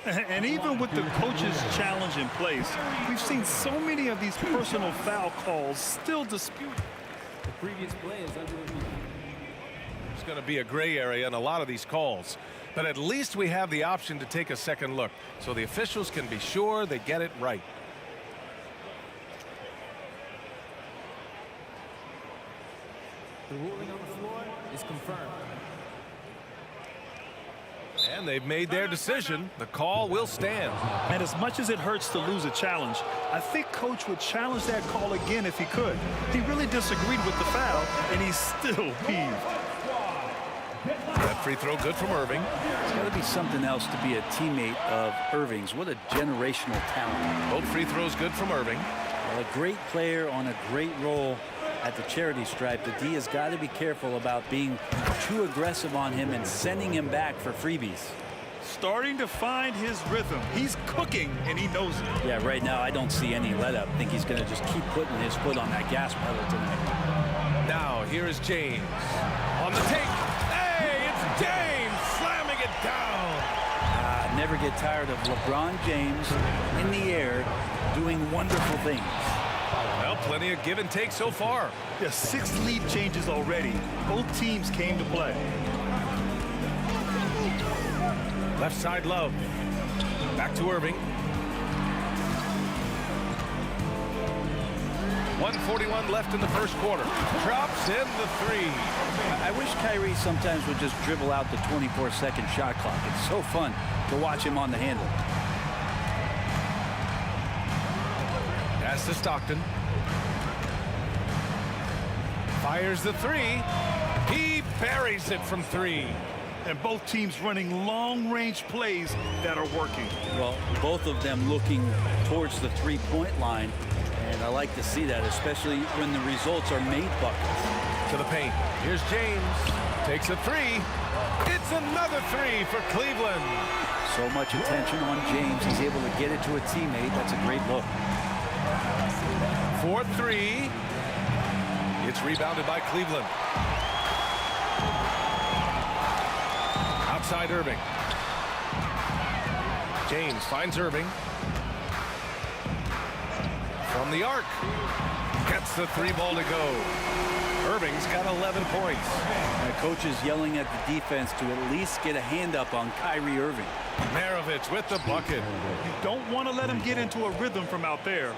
And even with the coach's challenge in place, we've seen so many of these personal foul calls still disputed. The previous play is under review. There's going to be a gray area in a lot of these calls. But at least we have the option to take a second look, so the officials can be sure they get it right. The ruling on the floor is confirmed. And they've made their decision. The call will stand. And as much as it hurts to lose a challenge, I think Coach would challenge that call again if he could. He really disagreed with the foul, and he's still peeved. That free throw good from Irving. It's got to be something else to be a teammate of Irving's. What a generational talent. Both free throws good from Irving. Well, a great player on a great role at the charity stripe. The D has got to be careful about being too aggressive on him and sending him back for freebies. Starting to find his rhythm. He's cooking, and he knows it. Yeah, right now I don't see any let up. I think he's going to just keep putting his foot on that gas pedal tonight. Now, here is James. On the take. Hey, it's James slamming it down. Never get tired of LeBron James in the air doing wonderful things. Well, plenty of give and take so far. Yeah, 6 lead changes already. Both teams came to play. Left side Love. Back to Irving. 1:41 left in the first quarter. Drops in the three. I wish Kyrie sometimes would just dribble out the 24-second shot clock. It's so fun to watch him on the handle. Pass to Stockton. Fires the three. He buries it from three. And both teams running long-range plays that are working. Well, both of them looking towards the three-point line. And I like to see that, especially when the results are made buckets. To the paint. Here's James. Takes a three. It's another three for Cleveland. So much attention on James. He's able to get it to a teammate. That's a great look. 4-3. It's rebounded by Cleveland. Outside Irving. James finds Irving. From the arc. Gets the three ball to go. Irving's got 11 points. The coach is yelling at the defense to at least get a hand up on Kyrie Irving. Maravich with the bucket. You don't want to let him get into a rhythm from out there.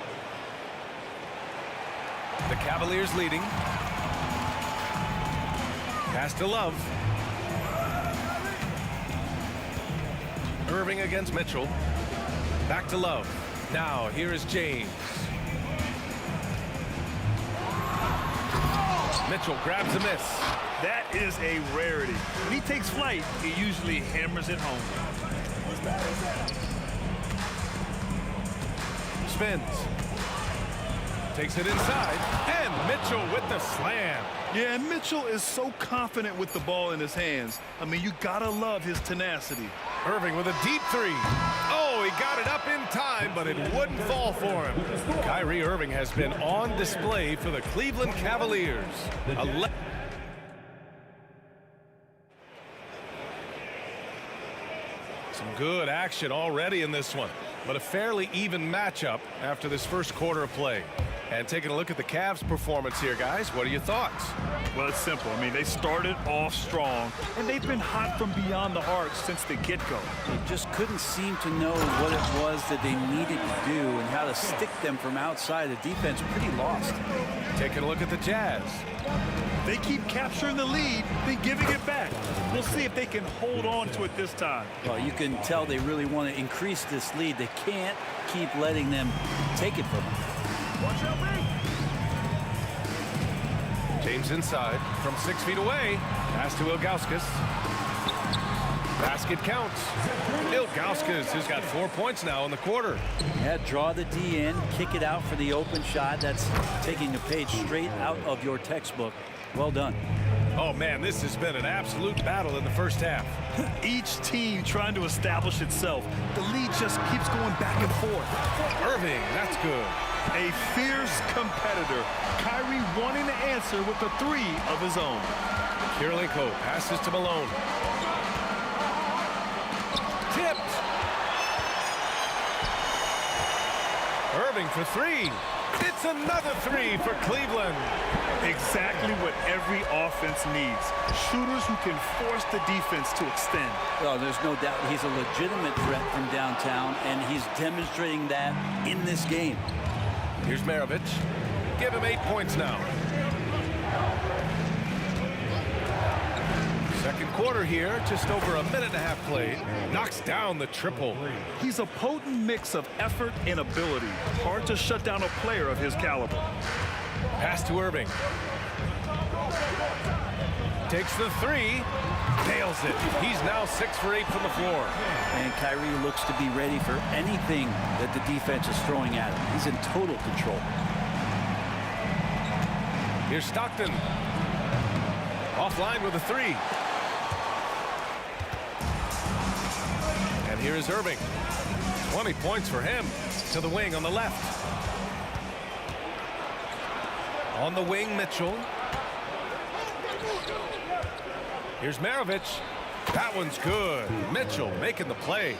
The Cavaliers leading. Pass to Love. Irving against Mitchell. Back to Love. Now here is James. Mitchell grabs a miss. That is a rarity. When he takes flight, he usually hammers it home. Spins. Takes it inside. And Mitchell with the slam. Yeah, and Mitchell is so confident with the ball in his hands. I mean, you gotta love his tenacity. Irving with a deep three. Oh, he got it up in time, but it wouldn't fall for him. Kyrie Irving has been on display for the Cleveland Cavaliers. Some good action already in this one, but a fairly even matchup after this first quarter of play. And taking a look at the Cavs' performance here, guys, what are your thoughts? Well, it's simple. I mean, they started off strong, and they've been hot from beyond the arc since the get-go. They just couldn't seem to know what it was that they needed to do and how to stick them from outside. The defense pretty lost. Taking a look at the Jazz. They keep capturing the lead, then giving it back. We'll see if they can hold on to it this time. Well, you can tell they really want to increase this lead. They can't keep letting them take it from them. James inside from 6 feet away. Pass to Ilgauskas. Basket counts. Ilgauskas has got 4 points now in the quarter. Yeah, draw the D in, kick it out for the open shot. That's taking a page straight out of your textbook. Well done. Oh, man, this has been an absolute battle in the first half. Each team trying to establish itself. The lead just keeps going back and forth. Irving, that's good. A fierce competitor. Kyrie wanting to answer with a three of his own. Kirilenko passes to Malone. Tipped. Irving for three. It's another three for Cleveland. Exactly what every offense needs. Shooters who can force the defense to extend. Well, there's no doubt he's a legitimate threat from downtown, and he's demonstrating that in this game. Here's Maravich. Give him 8 points now. Second quarter here, just over a minute and a half played. Knocks down the triple. He's a potent mix of effort and ability. Hard to shut down a player of his caliber. Pass to Irving. Takes the three. Nails it. He's now 6 for 8 from the floor. And Kyrie looks to be ready for anything that the defense is throwing at him. He's in total control. Here's Stockton. Offline with a three. And here is Irving. 20 points for him. To the wing on the left. On the wing, Mitchell. Here's Maravich. That one's good. Mitchell making the play.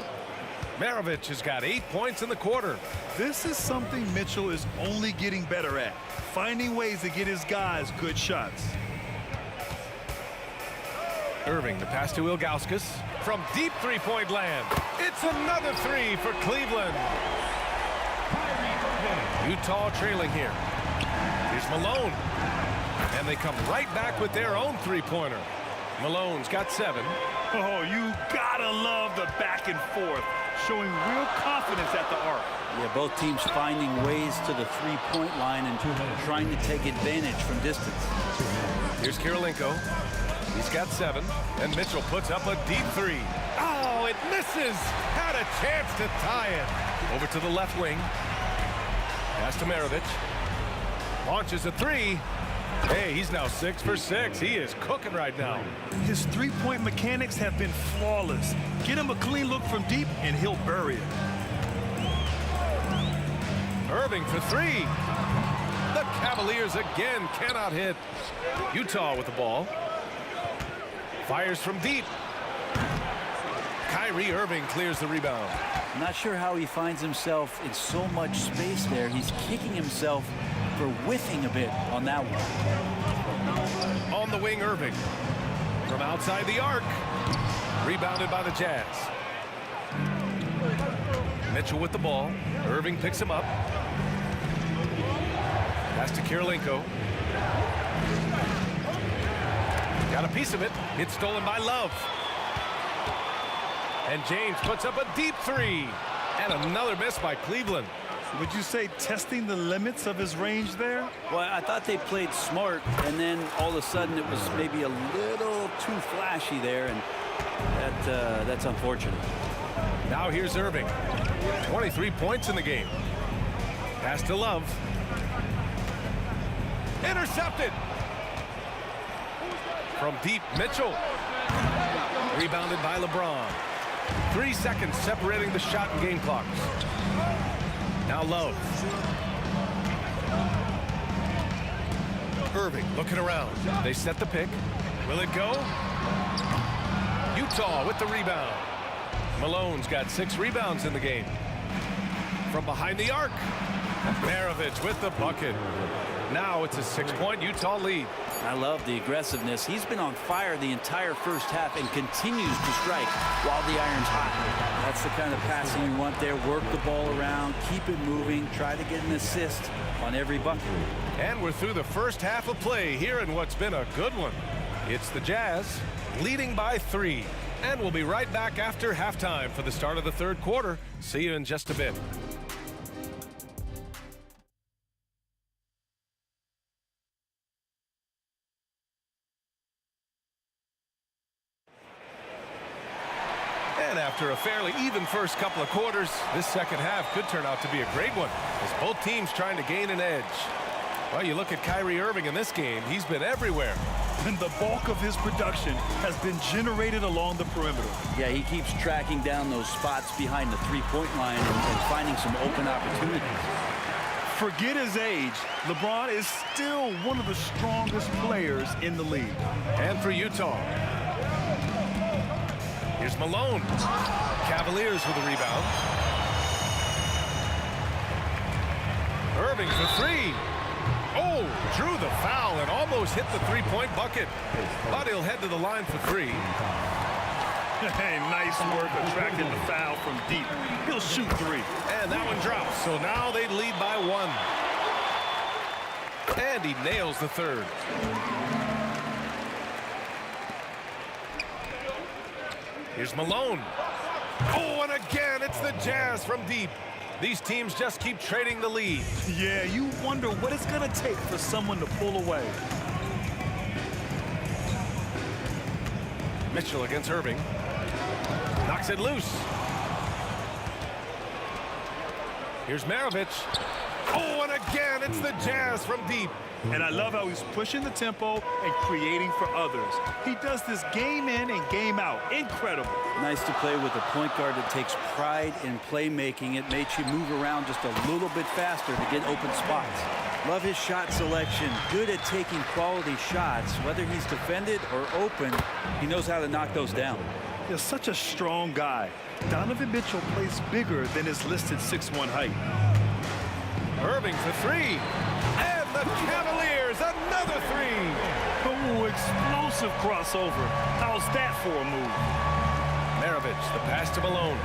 Maravich has got 8 points in the quarter. This is something Mitchell is only getting better at. Finding ways to get his guys good shots. Irving, the pass to Ilgauskas. From deep three-point land. It's another three for Cleveland. Utah trailing here. Malone. And they come right back with their own three-pointer. Malone's got 7. Oh, you gotta love the back and forth, showing real confidence at the arc. Yeah, both teams finding ways to the three-point line and trying to take advantage from distance. Here's Kirilenko. He's got 7, and Mitchell puts up a deep 3. Oh, it misses! Had a chance to tie it. Over to the left wing. Pass to Maravich. Launches a 3. Hey, he's now 6 for 6. He is cooking right now. His three-point mechanics have been flawless. Get him a clean look from deep, and he'll bury it. Irving for 3. The Cavaliers again cannot hit. Utah with the ball. Fires from deep. Kyrie Irving clears the rebound. I'm not sure how he finds himself in so much space there. He's kicking himself for whiffing a bit on that one. On the wing, Irving. From outside the arc. Rebounded by the Jazz. Mitchell with the ball. Irving picks him up. Pass to Kirilenko. Got a piece of it. It's stolen by Love. And James puts up a deep 3. And another miss by Cleveland. Would you say testing the limits of his range there? Well, I thought they played smart, and then all of a sudden it was maybe a little too flashy there, and that's unfortunate. Now here's Irving. 23 points in the game. Pass to Love. Intercepted. From deep, Mitchell. Rebounded by LeBron. 3 seconds separating the shot and game clocks. Now Love. Irving looking around. They set the pick. Will it go? Utah with the rebound. Malone's got 6 rebounds in the game. From behind the arc. Maravich with the bucket. Now it's a 6-point Utah lead. I love the aggressiveness. He's been on fire the entire first half and continues to strike while the iron's hot. That's the kind of passing you want there. Work the ball around, keep it moving, try to get an assist on every bucket. And we're through the first half of play here in what's been a good one. It's the Jazz leading by 3. And we'll be right back after halftime for the start of the third quarter. See you in just a bit. And after a fairly even first couple of quarters, this second half could turn out to be a great one as both teams trying to gain an edge. Well, you look at Kyrie Irving in this game, he's been everywhere. And the bulk of his production has been generated along the perimeter. Yeah, he keeps tracking down those spots behind the three-point line and finding some open opportunities. Forget his age, LeBron is still one of the strongest players in the league. And for Utah, here's Malone. Cavaliers with a rebound. Irving for 3. Oh, drew the foul and almost hit the three-point bucket. But he'll head to the line for 3. Hey, nice work attracting the foul from deep. He'll shoot 3. And that one drops. So now they lead by 1. And he nails the third. Here's Malone. Oh, and again, it's the Jazz from deep. These teams just keep trading the lead. Yeah, you wonder what it's going to take for someone to pull away. Mitchell against Irving. Knocks it loose. Here's Maravich. Oh, and again, it's the Jazz from deep. And I love how he's pushing the tempo and creating for others. He does this game in and game out. Incredible. Nice to play with a point guard that takes pride in playmaking. It makes you move around just a little bit faster to get open spots. Love his shot selection. Good at taking quality shots. Whether he's defended or open, he knows how to knock those down. He's such a strong guy. Donovan Mitchell plays bigger than his listed 6'1" height. Irving for 3. And the Cavaliers, another 3. Oh, explosive crossover. How's that for a move? Maravich, the pass to Malone.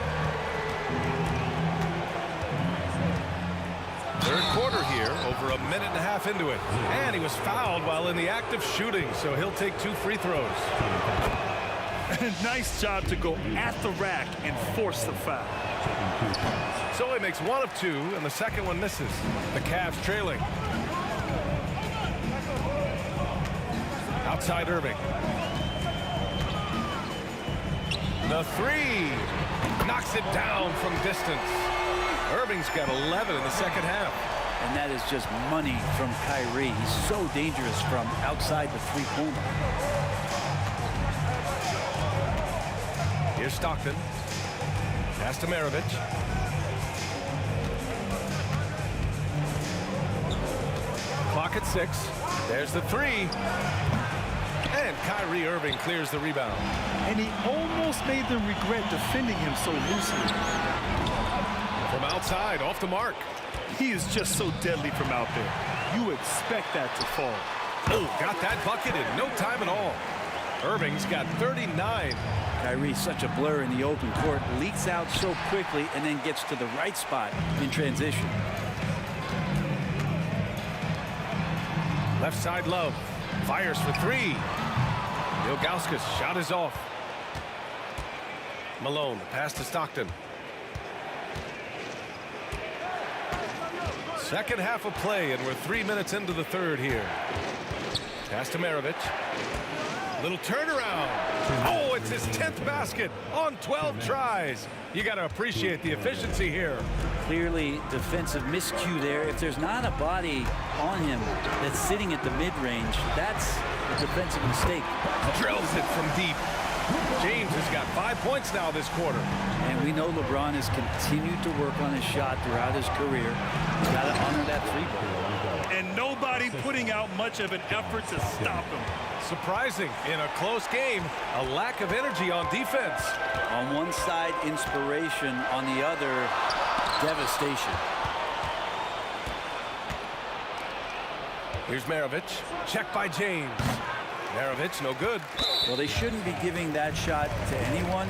Third quarter here. here, over a minute and a half into it. And he was fouled while in the act of shooting, so he'll take 2 free throws. Nice job to go at the rack and force the foul. So he makes 1 of 2, and the second one misses. The Cavs trailing. Outside Irving. The 3. Knocks it down from distance. Irving's got 11 in the second half. And that is just money from Kyrie. He's so dangerous from outside the three-pointer. Here's Stockton. Pass to Maravich. Clock at 6. There's the 3. And Kyrie Irving clears the rebound. And he almost made them regret defending him so loosely. From outside, off the mark. He is just so deadly from out there. You expect that to fall. Oh, got that bucket in no time at all. Irving's got 39. Kyrie's such a blur in the open court, leaks out so quickly, and then gets to the right spot in transition. Left side Love. Fires for 3. Ilgauskas shot is off. Malone, pass to Stockton. Second half of play, and we're 3 minutes into the third here. Pass to Maravich. Little turnaround. Oh, it's his 10th basket on 12 tries. You got to appreciate the efficiency here. Clearly defensive miscue there. If there's not a body on him that's sitting at the mid-range, that's a defensive mistake. Drills it from deep. James has got 5 points now this quarter. And we know LeBron has continued to work on his shot throughout his career. He's got to honor that 3-ball. And nobody putting out much of an effort to stop him. Surprising in a close game, a lack of energy on defense. On one side, inspiration. On the other, devastation. Here's Maravich. Check by James. Maravich, no good. Well, they shouldn't be giving that shot to anyone,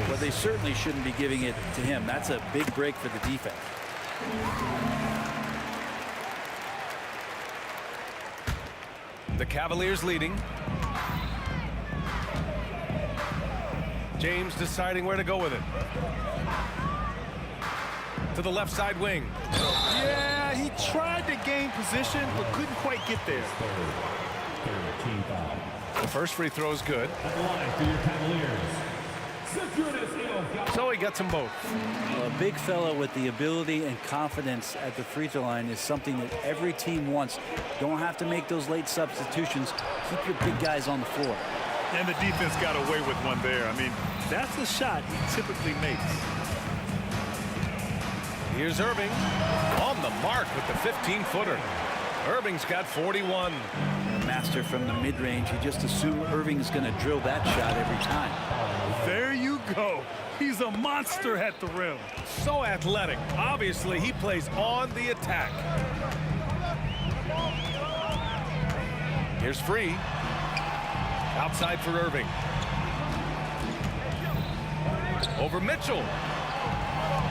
but they certainly shouldn't be giving it to him. That's a big break for the defense. The Cavaliers leading. James deciding where to go with it. To the left side wing. Yeah, he tried to gain position, but couldn't quite get there. The first free throw is good. At the line for your Cavaliers, So he gets them both. Well, a big fella with the ability and confidence at the free throw line is something that every team wants. Don't have to make those late substitutions. Keep your big guys on the floor. And the defense got away with one there. I mean, that's the shot he typically makes. Here's Irving on the mark with the 15-footer. Irving's got 41. Master from the mid-range. You just assume Irving's going to drill that shot every time. There you go. He's a monster at the rim. So athletic. Obviously, he plays on the attack. Here's Free. Outside for Irving. Over Mitchell.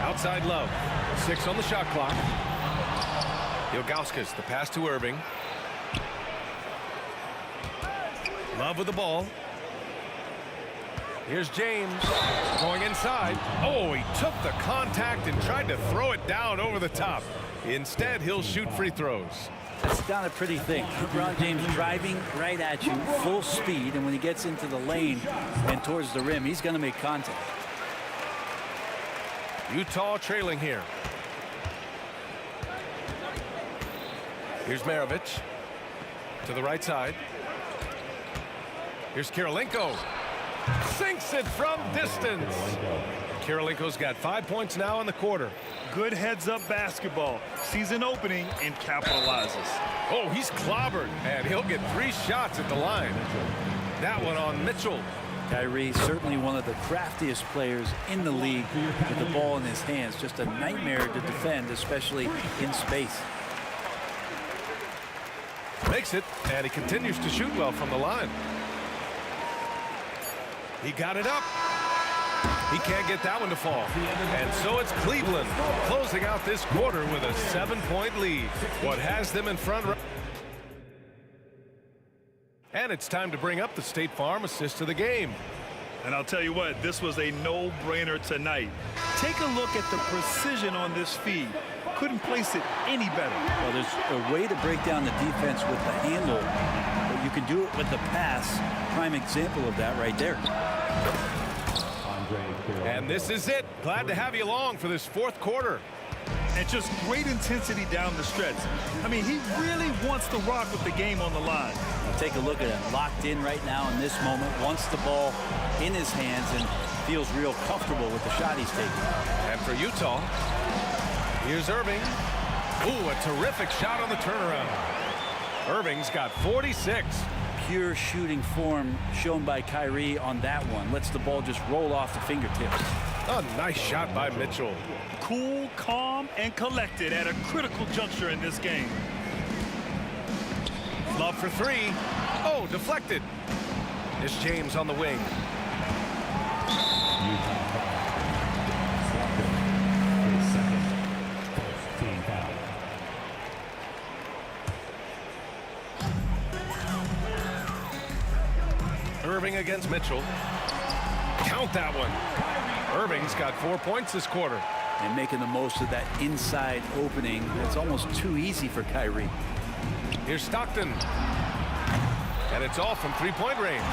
Outside Love. 6 on the shot clock. Ilgauskas, the pass to Irving. Love with the ball. Here's James going inside. Oh, he took the contact and tried to throw it down over the top. Instead, he'll shoot free throws. That's not a pretty thing. LeBron James driving right at you, full speed, and when he gets into the lane and towards the rim, he's going to make contact. Utah trailing here. Here's Maravich to the right side. Here's Kirilenko. Sinks it from distance. Kirilenko's got 5 points now in the quarter. Good heads-up basketball. Sees an opening and capitalizes. Oh, he's clobbered, and he'll get 3 shots at the line. That one on Mitchell. Kyrie, certainly one of the craftiest players in the league with the ball in his hands. Just a nightmare to defend, especially in space. Makes it, and he continues to shoot well from the line. He got it up. He can't get that one to fall. And so it's Cleveland closing out this quarter with a 7-point lead. What has them in front? And it's time to bring up the State Farm assist of the game. And I'll tell you what, this was a no-brainer tonight. Take a look at the precision on this feed. Couldn't place it any better. Well, there's a way to break down the defense with the handle, but you can do it with the pass. Prime example of that right there. And this is it. Glad to have you along for this fourth quarter. And just great intensity down the stretch. I mean, he really wants to rock with the game on the line. Now take a look at it. Locked in right now in this moment. Wants the ball in his hands and feels real comfortable with the shot he's taking. And for Utah, here's Irving. Ooh, a terrific shot on the turnaround. Irving's got 46. Pure shooting form shown by Kyrie on that one. Lets the ball just roll off the fingertips. A nice shot by Mitchell. Cool, calm, and collected at a critical juncture in this game. Love for three. Oh, deflected. It's James on the wing. Irving against Mitchell. Count that one. Irving's got 4 points this quarter. And making the most of that inside opening. It's almost too easy for Kyrie. Here's Stockton. And it's all from three-point range.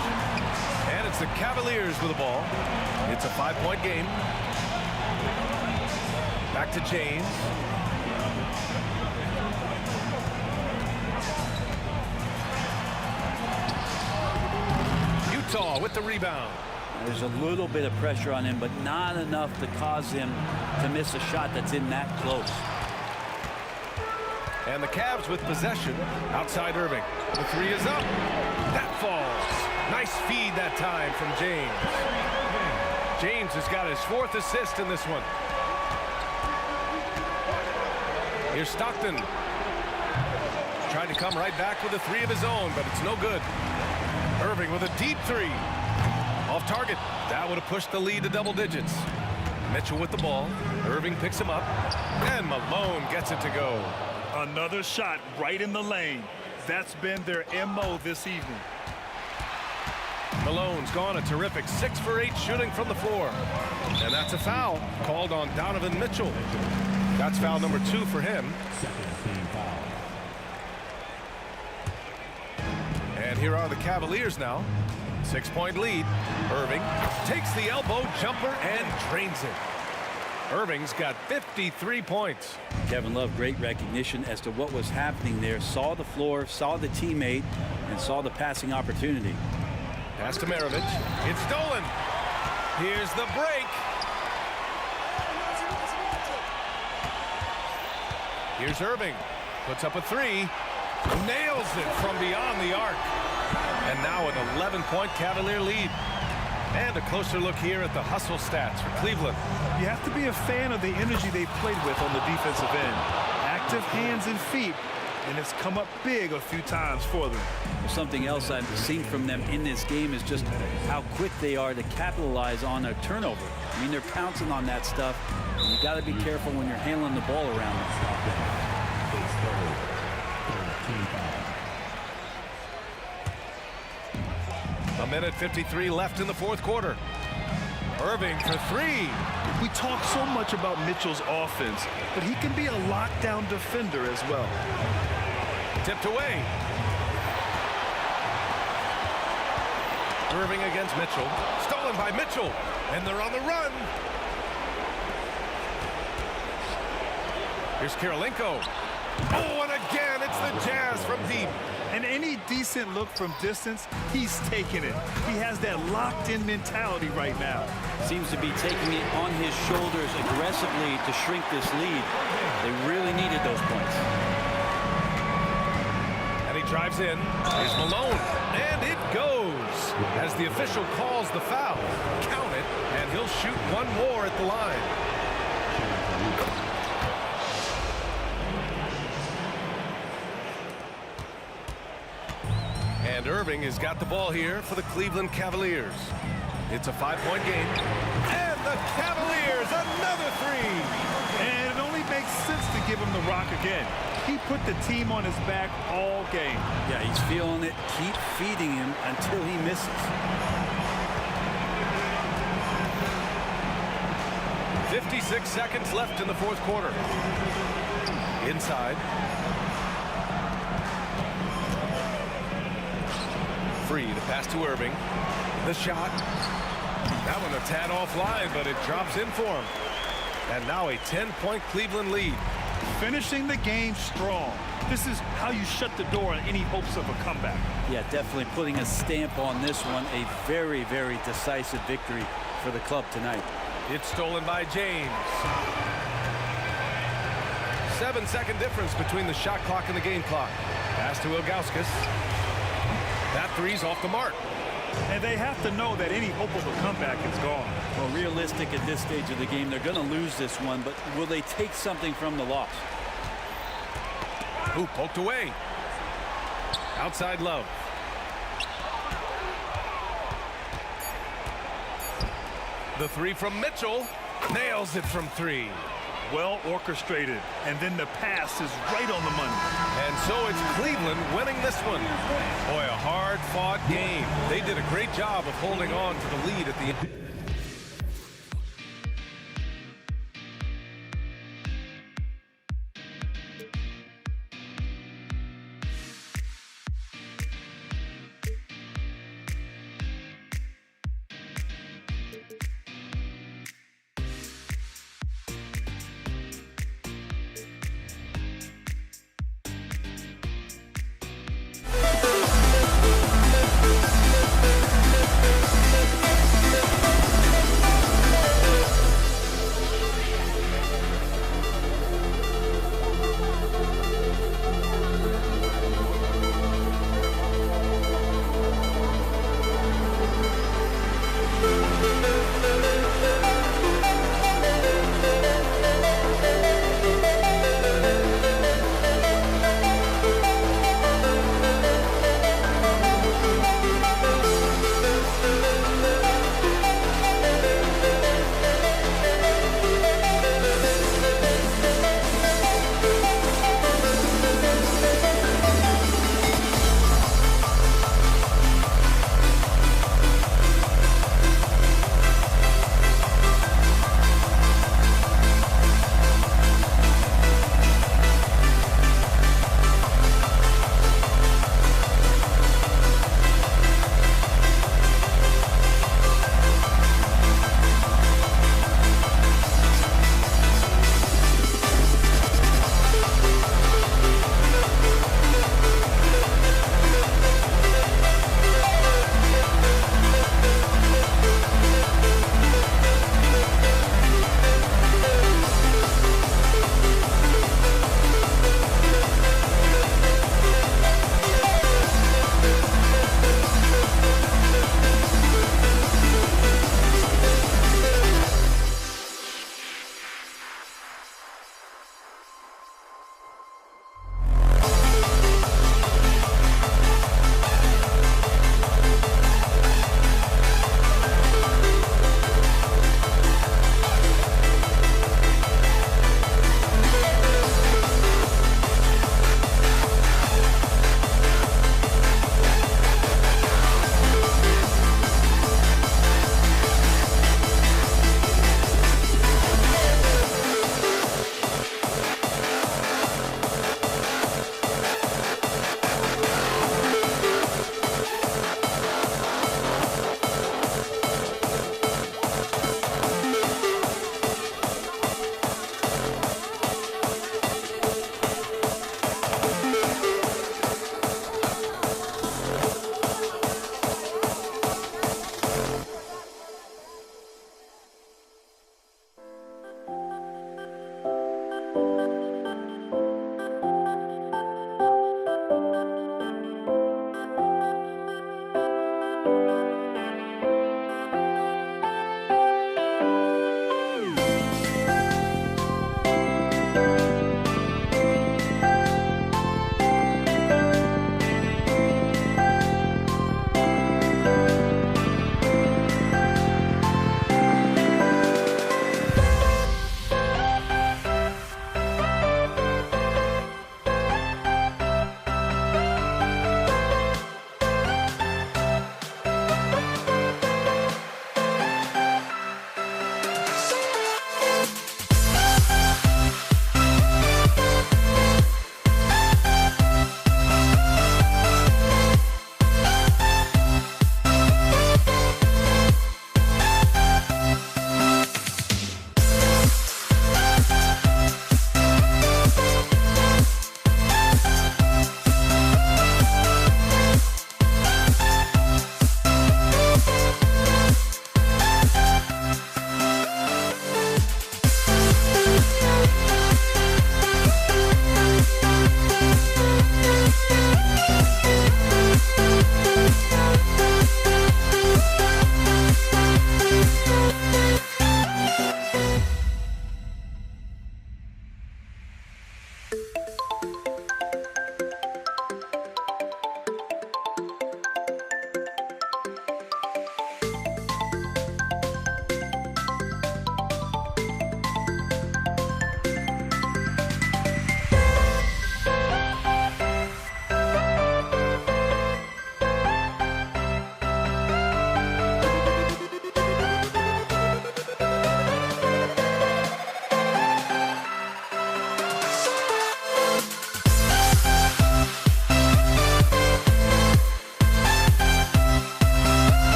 And it's the Cavaliers with the ball. It's a 5-point game. Back to James. Utah with the rebound. There's a little bit of pressure on him, but not enough to cause him to miss a shot that's in that close. And the Cavs with possession outside Irving. The three is up. That falls. Nice feed that time from James. James has got his 4th assist in this one. Here's Stockton. Trying to come right back with a three of his own, but it's no good. Irving with a deep three. Off target. That would have pushed the lead to double digits. Mitchell with the ball. Irving picks him up. And Malone gets it to go. Another shot right in the lane. That's been their MO this evening. Malone's gone a terrific 6 for 8 shooting from the floor. And that's a foul called on Donovan Mitchell. That's foul number 2 for him. And here are the Cavaliers now. 6-point lead. Irving takes the elbow jumper and drains it. Irving's got 53 points. Kevin Love, great recognition as to what was happening there. Saw the floor, saw the teammate, and saw the passing opportunity. Pass to Maravich. It's stolen. Here's the break. Here's Irving. Puts up a three. Nails it from beyond the arc. And now an 11-point Cavalier lead. And a closer look here at the hustle stats for Cleveland. You have to be a fan of the energy they played with on the defensive end. Active hands and feet, and it's come up big a few times for them. Something else I've seen from them in this game is just how quick they are to capitalize on a turnover. I mean, they're pouncing on that stuff, and you got to be careful when you're handling the ball around them. A minute 53 left in the fourth quarter. Irving for three. We talk so much about Mitchell's offense, but he can be a lockdown defender as well. Tipped away. Irving against Mitchell. Stolen by Mitchell. And they're on the run. Here's Kirilenko. Oh, and again, it's the Jazz from deep. And any decent look from distance, he's taking it. He has that locked-in mentality right now. Seems to be taking it on his shoulders aggressively to shrink this lead. They really needed those points. And he drives in. Here's Malone. And it goes. As the official calls the foul. Count it, and he'll shoot one more at the line. And Irving has got the ball here for the Cleveland Cavaliers. It's a 5-point game. And the Cavaliers another three. And it only makes sense to give him the rock again. He put the team on his back all game. Yeah, he's feeling it. Keep feeding him until he misses. 56 seconds left in the fourth quarter. Inside. Free to pass to Irving. The shot. That one a tad offline, but it drops in for him. And now a 10-point Cleveland lead. Finishing the game strong. This is how you shut the door on any hopes of a comeback. Yeah, definitely putting a stamp on this one. A very, very decisive victory for the club tonight. It's stolen by James. 7-second difference between the shot clock and the game clock. Pass to Ilgauskas. That three's off the mark. And they have to know that any hope of a comeback is gone. Well, realistic at this stage of the game, they're going to lose this one, but will they take something from the loss? Ooh, poked away. Outside Love. The three from Mitchell. Nails it from three. Well orchestrated, and then the pass is right on the money. And so it's Cleveland winning this one. Boy, a hard-fought game. They did a great job of holding on to the lead at the end.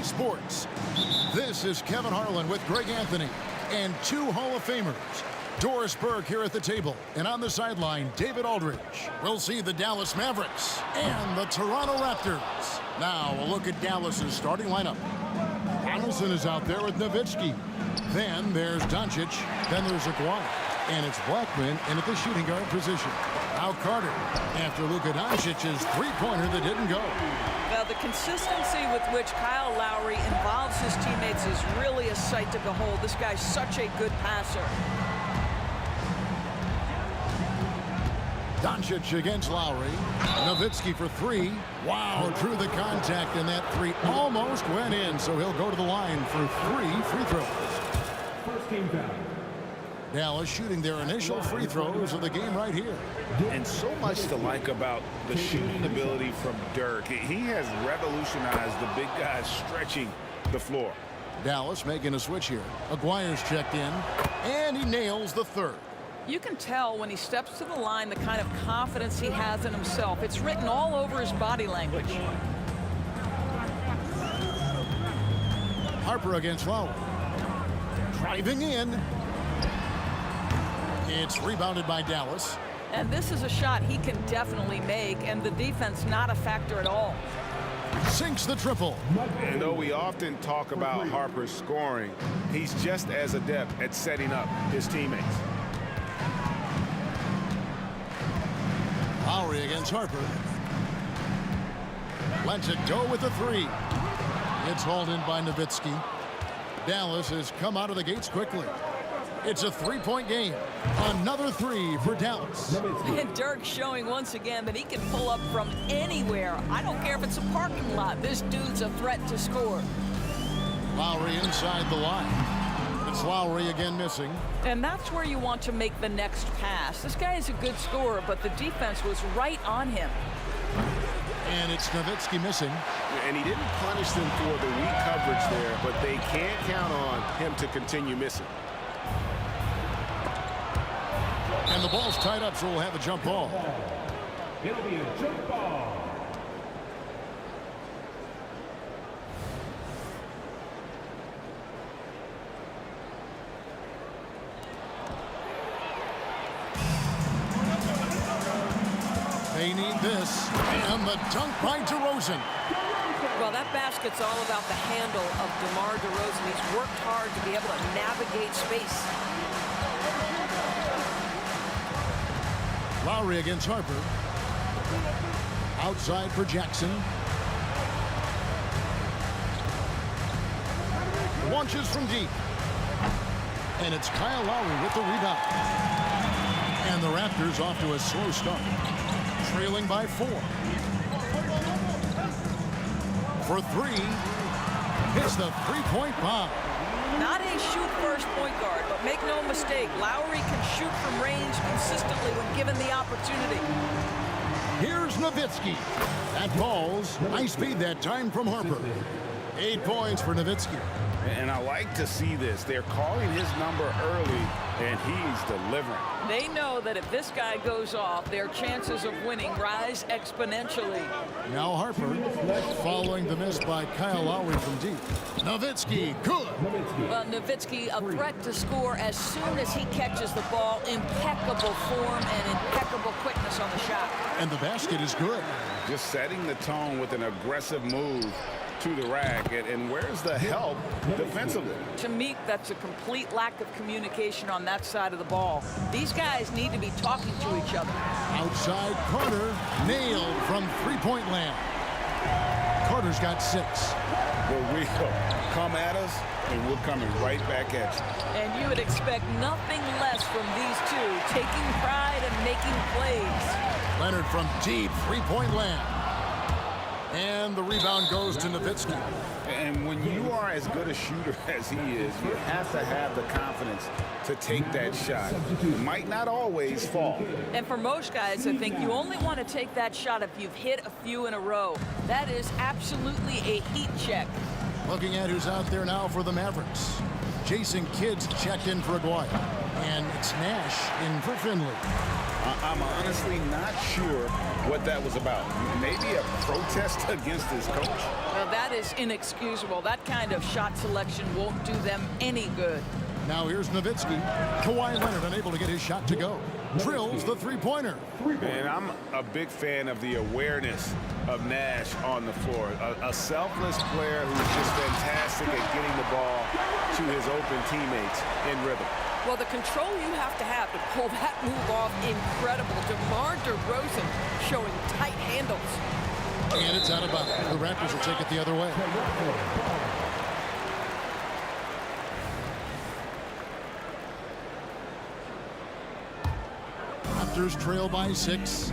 Sports. This is Kevin Harlan with Greg Anthony and 2 Hall of Famers. Doris Burke here at the table, and on the sideline, David Aldridge. We'll see the Dallas Mavericks and the Toronto Raptors. Now, a look at Dallas's starting lineup. Donaldson is out there with Nowitzki. Then there's Doncic. Then there's Aguirre. And it's Blackman in at the shooting guard position. Now Carter after Luka Doncic's three-pointer that didn't go. Now, the consistency with which Kyle Lowry involves his teammates is really a sight to behold. This guy's such a good passer. Doncic against Lowry. Nowitzki for 3. Wow, drew the contact, and that 3 almost went in, so he'll go to the line for 3 free throws. First team foul. Dallas shooting their initial free throws of the game right here. And so much to like about the shooting ability from Dirk. He has revolutionized the big guys stretching the floor. Dallas making a switch here. Aguirre's checked in, and he nails the 3rd. You can tell when he steps to the line the kind of confidence he has in himself. It's written all over his body language. Harper against Lowry. Driving in. It's rebounded by Dallas. And this is a shot he can definitely make, and the defense not a factor at all. Sinks the triple. And though we often talk about Harper's scoring, he's just as adept at setting up his teammates. Lowry against Harper. Lets it go with the 3. It's hauled in by Nowitzki. Dallas has come out of the gates quickly. It's a 3-point game. Another 3 for Dallas. And Dirk showing once again that he can pull up from anywhere. I don't care if it's a parking lot. This dude's a threat to score. Lowry inside the line. It's Lowry again missing. And that's where you want to make the next pass. This guy is a good scorer, but the defense was right on him. And it's Nowitzki missing. And he didn't punish them for the weak coverage there, but they can't count on him to continue missing. And the ball's tied up, so we'll have a jump ball. It'll be a jump ball. They need this. And the dunk by DeRozan. Well, that basket's all about the handle of DeMar DeRozan. He's worked hard to be able to navigate space. Lowry against Harper. Outside for Jackson. Launches from deep. And it's Kyle Lowry with the rebound. And the Raptors off to a slow start. Trailing by 4. For 3. Hits the 3-point bomb. Not a shoot-first point guard, but make no mistake, Lowry can shoot from range consistently when given the opportunity. Here's Nowitzki. That falls. Nice speed that time from Harper. 8 points for Nowitzki. And I like to see this. They're calling his number early, and he's delivering. They know that if this guy goes off, their chances of winning rise exponentially. Now Harper following the miss by Kyle Lowry from deep. Nowitzki, good. Well, Nowitzki, a threat to score as soon as he catches the ball. Impeccable form and impeccable quickness on the shot. And the basket is good. Just setting the tone with an aggressive move to the rack. And where's the help defensively? To me, that's a complete lack of communication on that side of the ball. These guys need to be talking to each other. Outside Carter, nailed from three-point land. Carter's got 6. Well, we'll come at us, and we're coming right back at you. And you would expect nothing less from these two, taking pride and making plays. Leonard from deep, three-point land. And the rebound goes to Nowitzki. And when you are as good a shooter as he is, you have to have the confidence to take that shot. It might not always fall. And for most guys, I think you only want to take that shot if you've hit a few in a row. That is absolutely a heat check. Looking at who's out there now for the Mavericks. Jason Kidd's checked in for Aguirre. And it's Nash in for Finley. I'm honestly not sure what that was about. Maybe a protest against his coach? Now, that is inexcusable. That kind of shot selection won't do them any good. Now here's Nowitzki. Kawhi Leonard unable to get his shot to go. Drills the three-pointer. And I'm a big fan of the awareness of Nash on the floor. A selfless player who's just fantastic at getting the ball to his open teammates in rhythm. Well, the control you have to pull that move off, incredible. DeMar DeRozan showing tight handles. And it's out of bounds. The Raptors will take it the other way. Raptors trail by 6.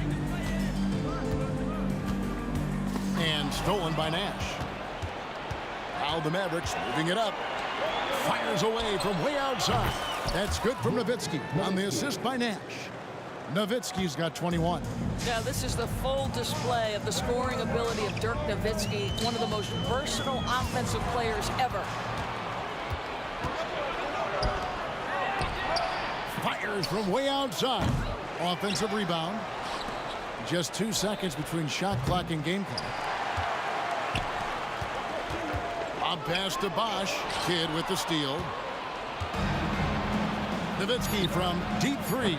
And stolen by Nash. Now the Mavericks moving it up. Fires away from way outside. That's good from Nowitzki on the assist by Nash. Nowitzki's got 21. Now, this is the full display of the scoring ability of Dirk Nowitzki, one of the most versatile offensive players ever. Fires from way outside. Offensive rebound. Just 2 seconds between shot clock and game clock. Bob pass to Bosch. Kidd with the steal. Nowitzki from deep 3.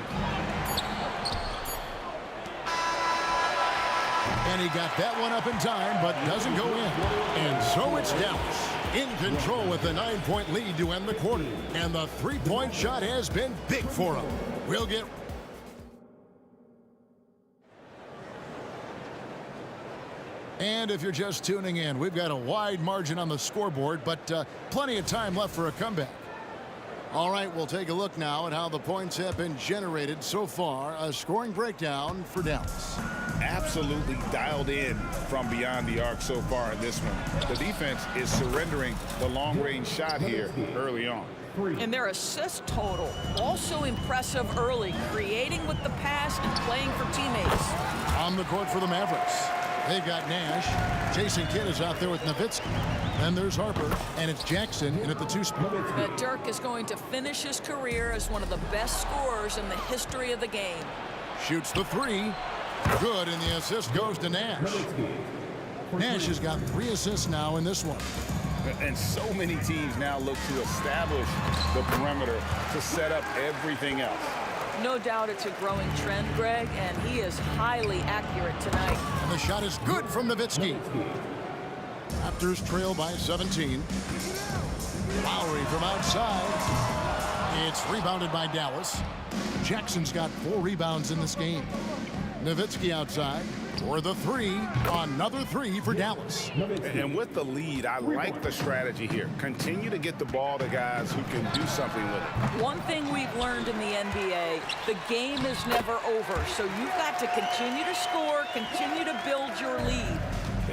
And he got that one up in time, but doesn't go in. And so it's Dallas in control with the 9-point lead to end the quarter. And the three-point shot has been big for him. We'll get... And if you're just tuning in, we've got a wide margin on the scoreboard, but plenty of time left for a comeback. All right, we'll take a look now at how the points have been generated so far. A scoring breakdown for Dallas. Absolutely dialed in from beyond the arc so far in this one. The defense is surrendering the long-range shot here early on. And their assist total, also impressive early, creating with the pass and playing for teammates. On the court for the Mavericks. They've got Nash. Jason Kidd is out there with Nowitzki. Then there's Harper, and it's Jackson in at the 2 spot. Dirk is going to finish his career as one of the best scorers in the history of the game. Shoots the 3. Good, and the assist goes to Nash. Nash has got 3 assists now in this one. And so many teams now look to establish the perimeter to set up everything else. No doubt it's a growing trend, Greg, and he is highly accurate tonight. And the shot is good from Nowitzki. Raptors trail by 17. Lowry from outside. It's rebounded by Dallas. Jackson's got 4 rebounds in this game. Nowitzki outside for the 3. Another 3 for Dallas. And with the lead, I like the strategy here. Continue to get the ball to guys who can do something with it. One thing we've learned in the NBA, the game is never over. So you've got to continue to score, continue to build your lead.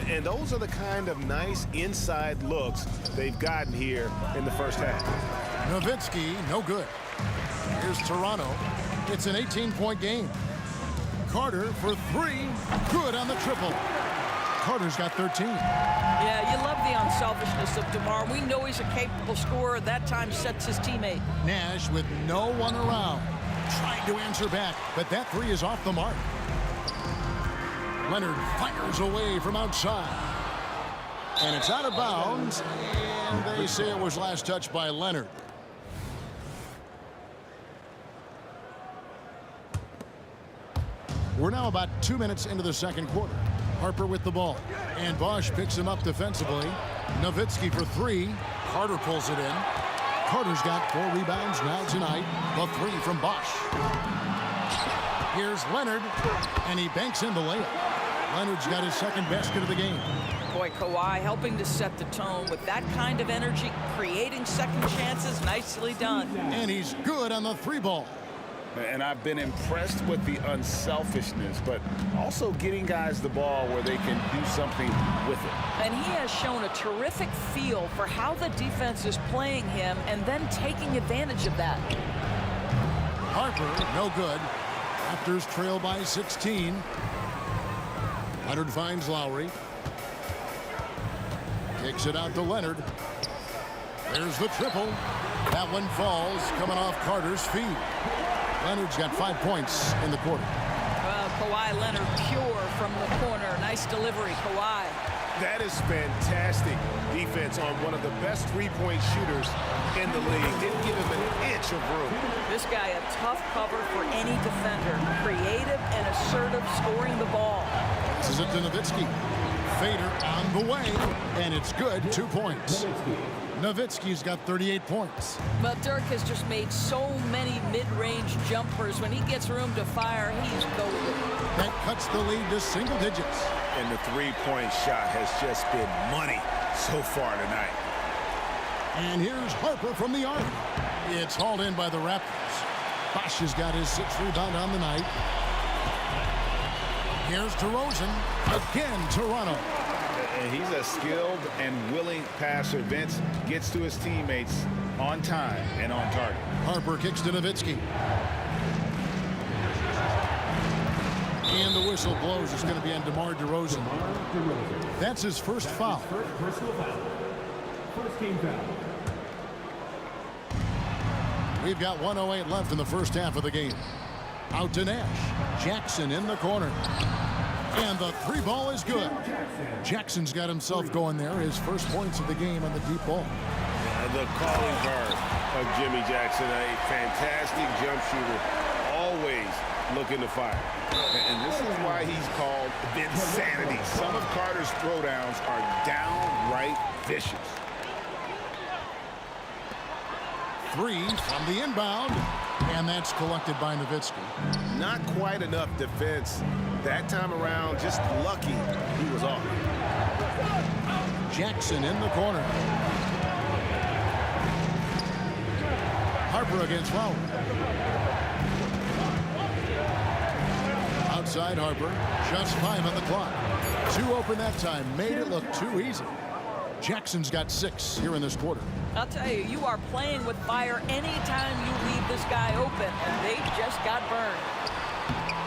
And those are the kind of nice inside looks they've gotten here in the first half. Nowitzki, no good. Here's Toronto. It's an 18-point game. Carter for 3. Good on the triple. Carter's got 13. Yeah, you love the unselfishness of DeMar. We know he's a capable scorer. That time sets his teammate. Nash with no one around. Trying to answer back, but that 3 is off the mark. Leonard fires away from outside. And it's out of bounds. And they say it was last touched by Leonard. We're now about 2 minutes into the second quarter. Harper with the ball. And Bosch picks him up defensively. Nowitzki for 3. Carter pulls it in. Carter's got 4 rebounds now tonight. The 3 from Bosch. Here's Leonard. And he banks in the layup. Leonard's got his second basket of the game. Boy, Kawhi helping to set the tone with that kind of energy, creating second chances. Nicely done. And he's good on the 3 ball. And I've been impressed with the unselfishness, but also getting guys the ball where they can do something with it. And he has shown a terrific feel for how the defense is playing him and then taking advantage of that. Harper, no good. Raptors trail by 16. Leonard finds Lowry. Kicks it out to Leonard. There's the triple. That one falls, coming off Carter's feet. Leonard's got 5 points in the quarter. Well, Kawhi Leonard pure from the corner. Nice delivery, Kawhi. That is fantastic defense on one of the best three-point shooters in the league. Didn't give him an inch of room. This guy a tough cover for any defender. Creative and assertive scoring the ball. This is it to Nowitzki. Fader on the way, and it's good. 2 points. Nowitzki's got 38 points. Well, Dirk has just made so many mid-range jumpers. When he gets room to fire, he's golden. That cuts the lead to single digits. And the three-point shot has just been money so far tonight. And here's Harper from the arc. It's hauled in by the Raptors. Bosch has got his 6th rebound on the night. Here's DeRozan. Again, Toronto. And he's a skilled and willing passer. Vince gets to his teammates on time and on target. Harper kicks to Nowitzki. And the whistle blows. It's going to be on DeMar DeRozan. That's his first foul. Personal foul. First team foul. We've got 1:08 left in the first half of the game. Out to Nash. Jackson in the corner. And the 3 ball is good. Jackson's got himself going there. His first points of the game on the deep ball. The calling card of Jimmy Jackson, a fantastic jump shooter, always looking to fire. And this is why he's called Vinsanity. Some of Carter's throwdowns are downright vicious. 3 from the inbound, and that's collected by Nowitzki. Not quite enough defense that time around. Just lucky he was off. Jackson in the corner. Harper against Lowry. Outside Harper, just 5 on the clock. 2 open that time, made it look too easy. Jackson's got 6 here in this quarter. I'll tell you, you are playing with fire anytime you leave this guy open, and they just got burned.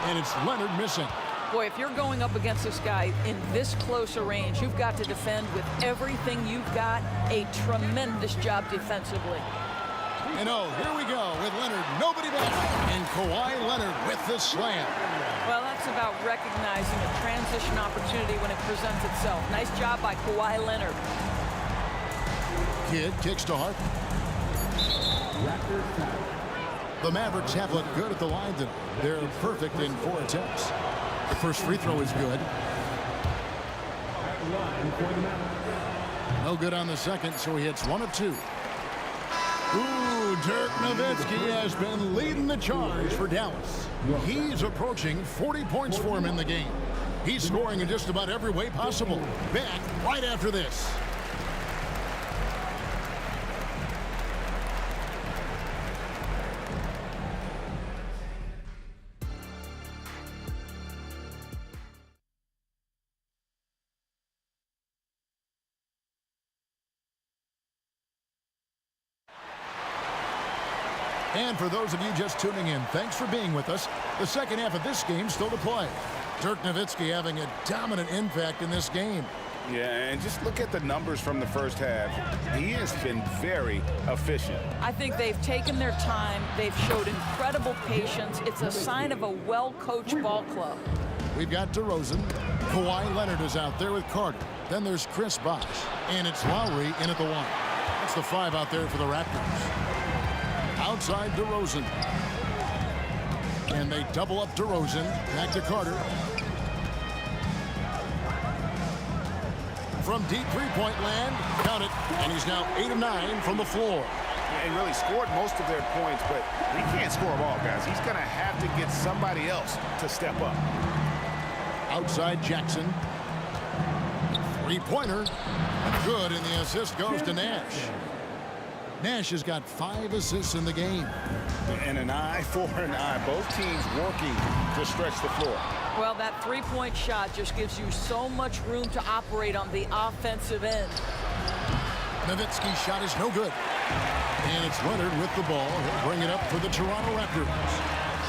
And it's Leonard missing. Boy, if you're going up against this guy in this close a range, you've got to defend with everything you've got. A tremendous job defensively. And oh, here we go with Leonard, nobody back. And Kawhi Leonard with the slam. Well, that's about recognizing a transition opportunity when it presents itself. Nice job by Kawhi Leonard. Kidd kicks to Harper. The Mavericks have looked good at the line tonight. They're perfect in 4 attempts. The first free throw is good. No good on the second, so he hits 1 of 2. Ooh, Dirk Nowitzki has been leading the charge for Dallas. He's approaching 40 points for him in the game. He's scoring in just about every way possible. Back right after this. And for those of you just tuning in, thanks for being with us. The second half of this game still to play. Dirk Nowitzki having a dominant impact in this game. Yeah, and just look at the numbers from the first half. He has been very efficient. I think they've taken their time. They've showed incredible patience. It's a sign of a well-coached ball club. We've got DeRozan. Kawhi Leonard is out there with Carter. Then there's Chris Bosh. And it's Lowry in at the 1. That's the 5 out there for the Raptors. Outside DeRozan. And they double up DeRozan. Back to Carter. From deep three-point land, count it, and he's now 8 of 9 from the floor. And really scored most of their points, but he can't score them all, guys. He's going to have to get somebody else to step up. Outside Jackson. Three-pointer. Good, and the assist goes to Nash. Nash has got 5 assists in the game. And an eye for an eye. Both teams working to stretch the floor. Well, that three-point shot just gives you so much room to operate on the offensive end. Nowitzki's shot is no good. And it's Leonard with the ball. He'll bring it up for the Toronto Raptors.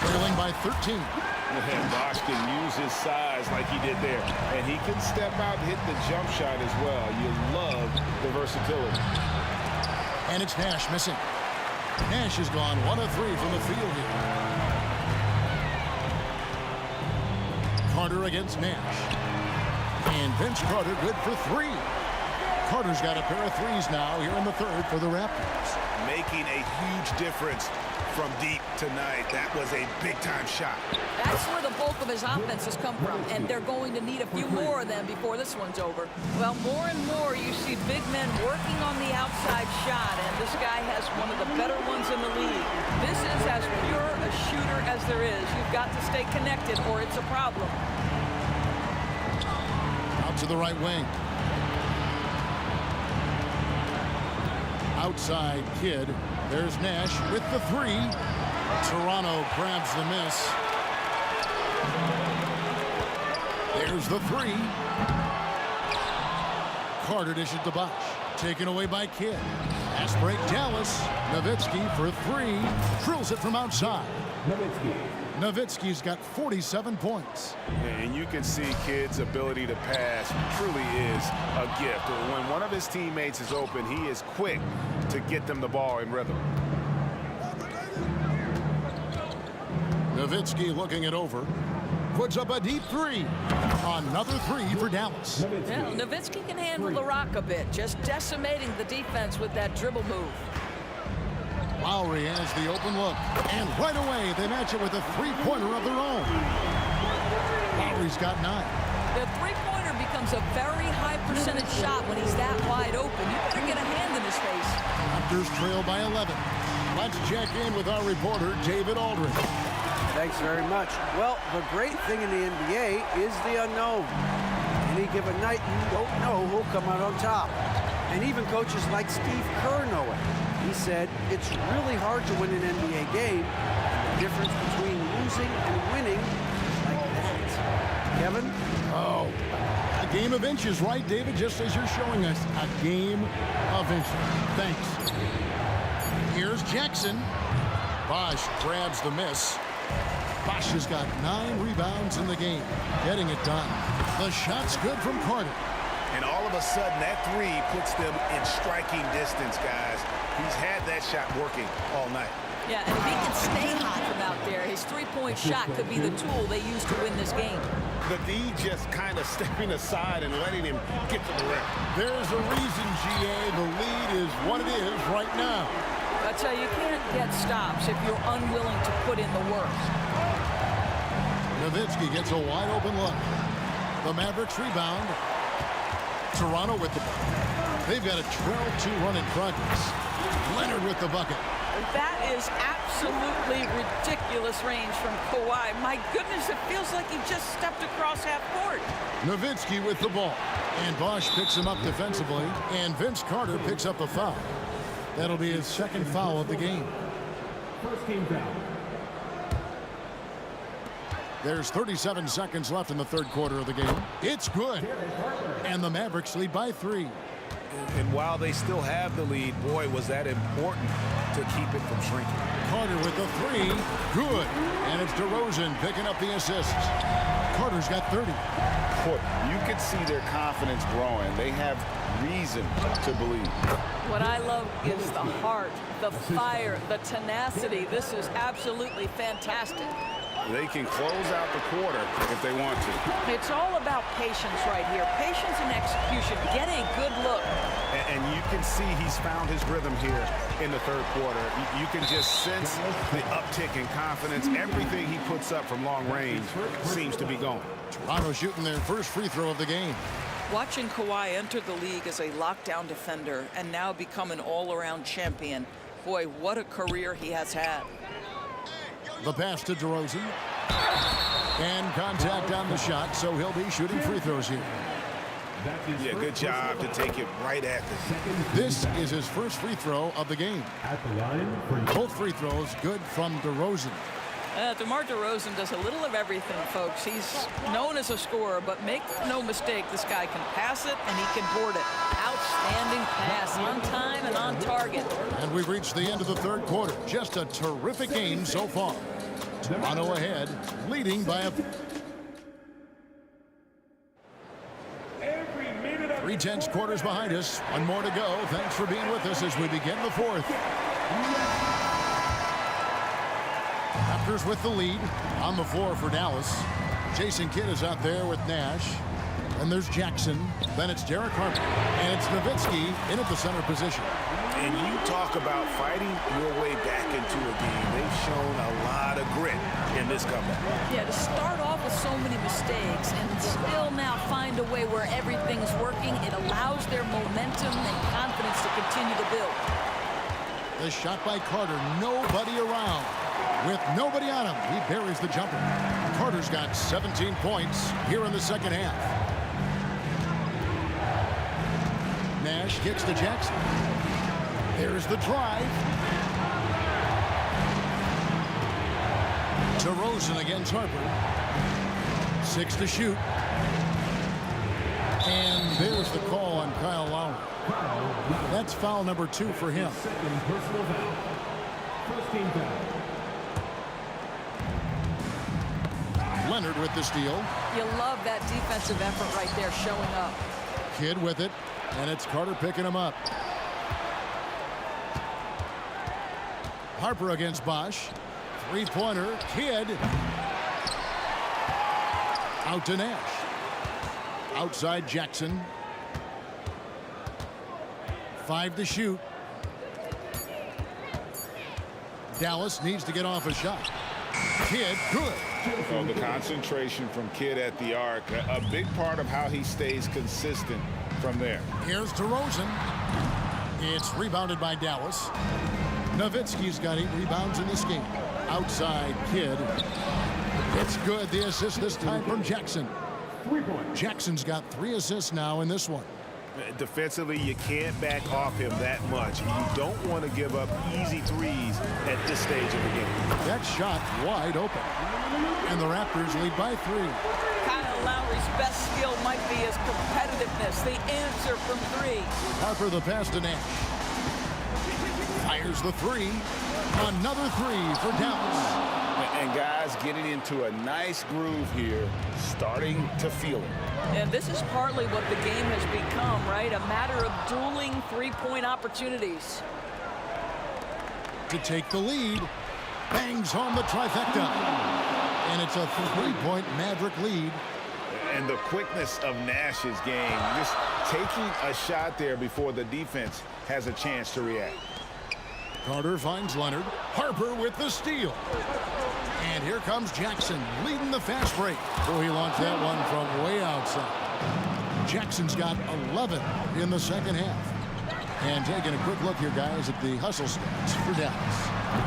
Trailing by 13. And Bosh can use his size like he did there. And he can step out and hit the jump shot as well. You love the versatility. And it's Nash missing. Nash has gone 1 of 3 from the field here. Carter against Nash. And Vince Carter good for 3. Carter's got a pair of threes now here in the third for the Raptors. Making a huge difference from deep tonight. That was a big-time shot. That's where the bulk of his offense has come from, and they're going to need a few more of them before this one's over. Well, more and more you see big men working on the outside shot, and this guy has one of the better ones in the league. This is as pure a shooter as there is. You've got to stay connected or it's a problem. Out to the right wing. Outside Kidd. There's Nash with the 3. Toronto grabs the miss. There's the 3. Carter dishes to Bosh. Taken away by Kidd. Pass break Dallas. Nowitzki for 3. Drills it from outside. Nowitzki's got 47 points. And you can see Kidd's ability to pass truly is a gift. When one of his teammates is open, he is quick to get them the ball in rhythm. Nowitzki looking it over. Puts up a deep 3. Another 3 for Dallas. Yeah, Nowitzki can handle the rock a bit, just decimating the defense with that dribble move. Lowry has the open look. And right away, they match it with a three-pointer of their own. Lowry's got 9. The three-pointer becomes a very high percentage shot when he's that wide open. You better get a hand in his face. Raptors trail by 11. Let's check in with our reporter, David Aldridge. Thanks very much. Well, the great thing in the NBA is the unknown. Any given night, you don't know who'll come out on top. And even coaches like Steve Kerr know it. He said it's really hard to win an NBA game. And the difference between losing and winning is like that. Kevin? Oh, a game of inches, right, David? Just as you're showing us, a game of inches. Thanks. Here's Jackson. Bosh grabs the miss. Bosh has got 9 rebounds in the game, getting it done. The shot's good from Carter. And all of a sudden, that 3 puts them in striking distance, guys. He's had that shot working all night. Yeah, and if he can stay hot from out there, his three-point shot could be the tool they use to win this game. The D just kind of stepping aside and letting him get to the rim. There's a reason, GA. The lead is what it is right now. I tell you, you can't get stops if you're unwilling to put in the work. Nowitzki gets a wide open look. The Mavericks rebound. Toronto with the ball. They've got a 12-2 run in progress. Leonard with the bucket. That is absolutely ridiculous range from Kawhi. My goodness, it feels like he just stepped across half court. Nowitzki with the ball. And Bosh picks him up defensively. And Vince Carter picks up a foul. That'll be his second foul of the game. First team foul. There's 37 seconds left in the third quarter of the game. It's good. And the Mavericks lead by 3. And while they still have the lead, boy, was that important to keep it from shrinking. Carter with the 3. Good. And it's DeRozan picking up the assists. Carter's got 30. Boy, you could see their confidence growing. They have reason to believe. What I love is the heart, the fire, the tenacity. This is absolutely fantastic. They can close out the quarter if they want to. It's all about patience right here. Patience and execution. Get a good look. And you can see he's found his rhythm here in the third quarter. You can just sense the uptick in confidence. Everything he puts up from long range seems to be going. Toronto shooting their first free throw of the game. Watching Kawhi enter the league as a lockdown defender and now become an all-around champion. Boy, what a career he has had. The pass to DeRozan. And contact on the shot, so he'll be shooting free throws here. Yeah, good job to take it right at them. This is his first free throw of the game. At the line, both free throws good from DeRozan. DeMar DeRozan does a little of everything, folks. He's known as a scorer, but make no mistake, this guy can pass it and he can board it. Outstanding pass, on time and on target. And we've reached the end of the third quarter. Just a terrific game so far. Toronto ahead, leading by a... 3/10 quarters behind us. One more to go. Thanks for being with us as we begin the fourth. Raptors with the lead on the floor for Dallas. Jason Kidd is out there with Nash. And there's Jackson. Then it's Derek Harper. And it's Nowitzki in at the center position. And you talk about fighting your way back into a game. They've shown a lot of grit in this comeback. Yeah, to start off with so many mistakes and still now find a way where everything's working, it allows their momentum and confidence to continue to build. The shot by Carter. Nobody around. With nobody on him, he buries the jumper. Carter's got 17 points here in the second half. Nash kicks to Jackson. There's the drive. DeRozan against Harper. 6 to shoot. And there's the call on Kyle Lowry. That's foul number 2 for him. Second personal foul. First team foul. Leonard with the steal. You love that defensive effort right there showing up. Kidd with it, and it's Carter picking him up. Harper against Bosch. Three-pointer. Kidd. Out to Nash. Outside Jackson. 5 to shoot. Dallas needs to get off a shot. Kidd, good. So the concentration from Kidd at the arc, a big part of how he stays consistent from there. Here's DeRozan. It's rebounded by Dallas. Nowitzki's got 8 rebounds in this game. Outside Kidd. It's good. The assist this time from Jackson. Jackson's got 3 assists now in this one. Defensively, you can't back off him that much. You don't want to give up easy threes at this stage of the game. That shot wide open. And the Raptors lead by 3. Kyle Lowry's best skill might be his competitiveness, the answer from 3. Harper the pass to Nash. Fires the 3. Another 3 for Dallas. And guys getting into a nice groove here, starting to feel it. And this is partly what the game has become, right? A matter of dueling three-point opportunities. To take the lead. Bangs home the trifecta. And it's a 3-point Maverick lead. And the quickness of Nash's game, just taking a shot there before the defense has a chance to react. Carter finds Leonard. Harper with the steal. And here comes Jackson leading the fast break. Oh, he launched that one from way outside. Jackson's got 11 in the second half. And taking a quick look here, guys, at the hustle stats for Dallas.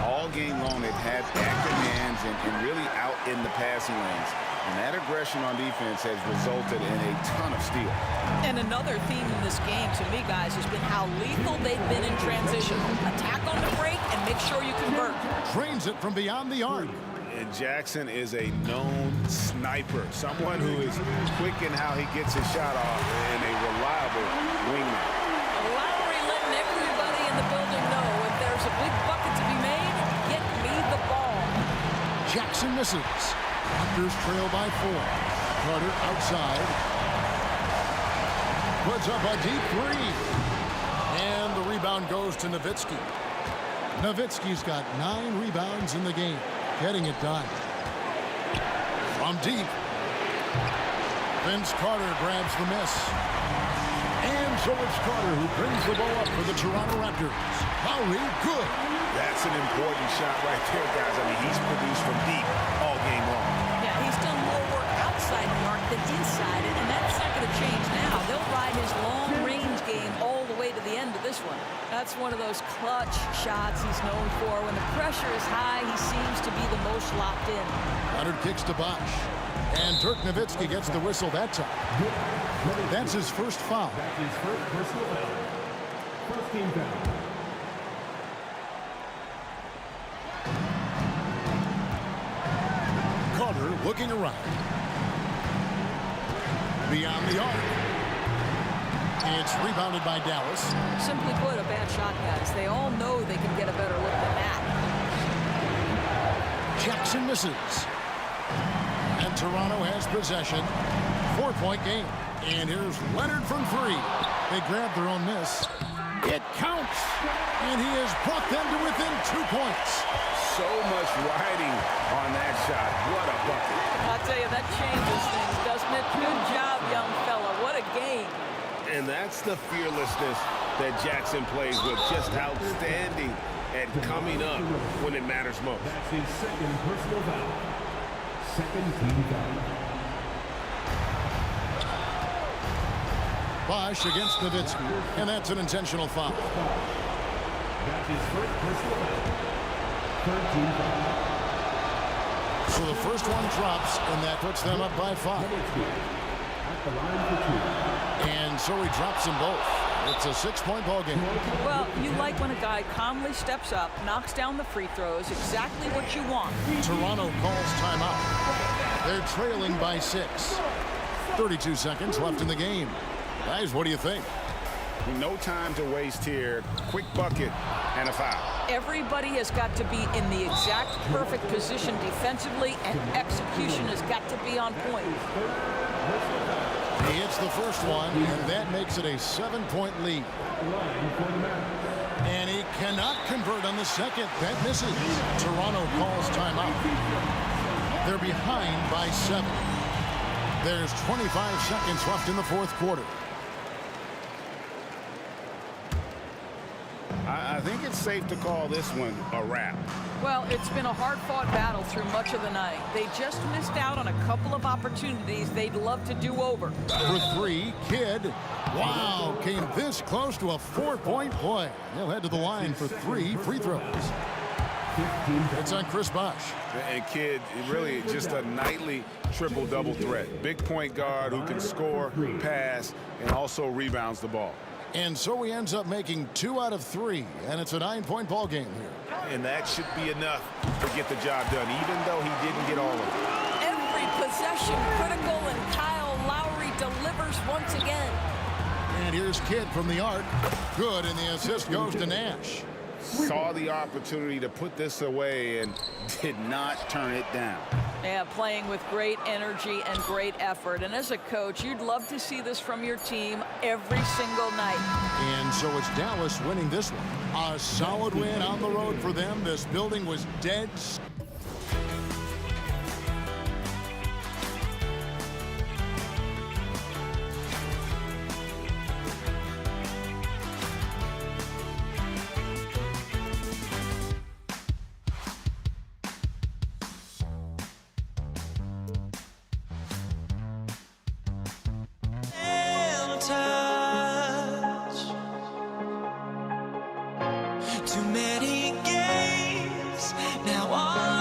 All game long, they've had active hands and really out in the passing lanes. And that aggression on defense has resulted in a ton of steals. And another theme in this game, to me, guys, has been how lethal they've been in transition. Attack on the break and make sure you convert. Trains it from beyond the arc. And Jackson is a known sniper, someone who is quick in how he gets his shot off and a reliable wingman. Lowry letting everybody in the building know if there's a big bucket to be made, get me the ball. Jackson misses. Raptors trail by 4. Carter outside. Puts up a deep 3. And the rebound goes to Nowitzki. Nowitzki's got 9 rebounds in the game. Getting it done. From deep. Vince Carter grabs the miss. And so it's Carter who brings the ball up for the Toronto Raptors. Lowry, good. That's an important shot right there, guys. I mean, he's produced from deep all game long. Yeah, he's done more work outside the arc than inside it, and that's not going to change now. They'll ride his long-range game all the way to the end of this one. That's one of those clutch shots he's known for. When the pressure is high, he seems to be the most locked in. Leonard kicks to Bosch. And Dirk Nowitzki gets the whistle that time. That's his first foul. That's his first personal foul. First team foul. Carter looking around. Beyond the arc. It's rebounded by Dallas. Simply put, a bad shot, guys. They all know they can get a better look than that. Jackson misses. And Toronto has possession. 4-point game. And here's Leonard from 3. They grab their own miss. It counts. And he has brought them to within 2 points. So much riding on that shot. What a bucket. I'll tell you, that changes things, doesn't it? Good job, young fella. What a game. And that's the fearlessness that Jackson plays with. Just outstanding at coming up when it matters most. That's his second personal foul. Second team foul. Bosch against Nowitzki, and that's an intentional foul. That's his first personal foul. Third team foul. So the first one drops, and that puts them up by 5. At the line for 2. And so he drops them both. It's a 6-point ball game. Well, you like when a guy calmly steps up, knocks down the free throws, exactly what you want. Toronto calls timeout. They're trailing by 6. 32 seconds left in the game. Guys, what do you think? No time to waste here. Quick bucket and a foul. Everybody has got to be in the exact perfect position defensively, and execution has got to be on point. He hits the first one, and that makes it a 7-point lead. And he cannot convert on the second. That misses. Toronto calls timeout. They're behind by 7. There's 25 seconds left in the fourth quarter. I think it's safe to call this one a wrap. Well, it's been a hard-fought battle through much of the night. They just missed out on a couple of opportunities they'd love to do over. For 3, Kidd. Wow, came this close to a 4-point play. He'll head to the line for 3 free throws. It's on Chris Bosch. And Kidd, really just a nightly triple-double threat. Big point guard who can score, pass, and also rebounds the ball. And so he ends up making 2 out of 3, and it's a 9-point ball game here. And that should be enough to get the job done, even though he didn't get all of it. Every possession critical, and Kyle Lowry delivers once again. And here's Kidd from the arc. Good, and the assist goes to Nash. Saw the opportunity to put this away and did not turn it down. Yeah, playing with great energy and great effort. And as a coach, you'd love to see this from your team every single night. And so it's Dallas winning this one. A solid win on the road for them. This building was dead. Too many games now on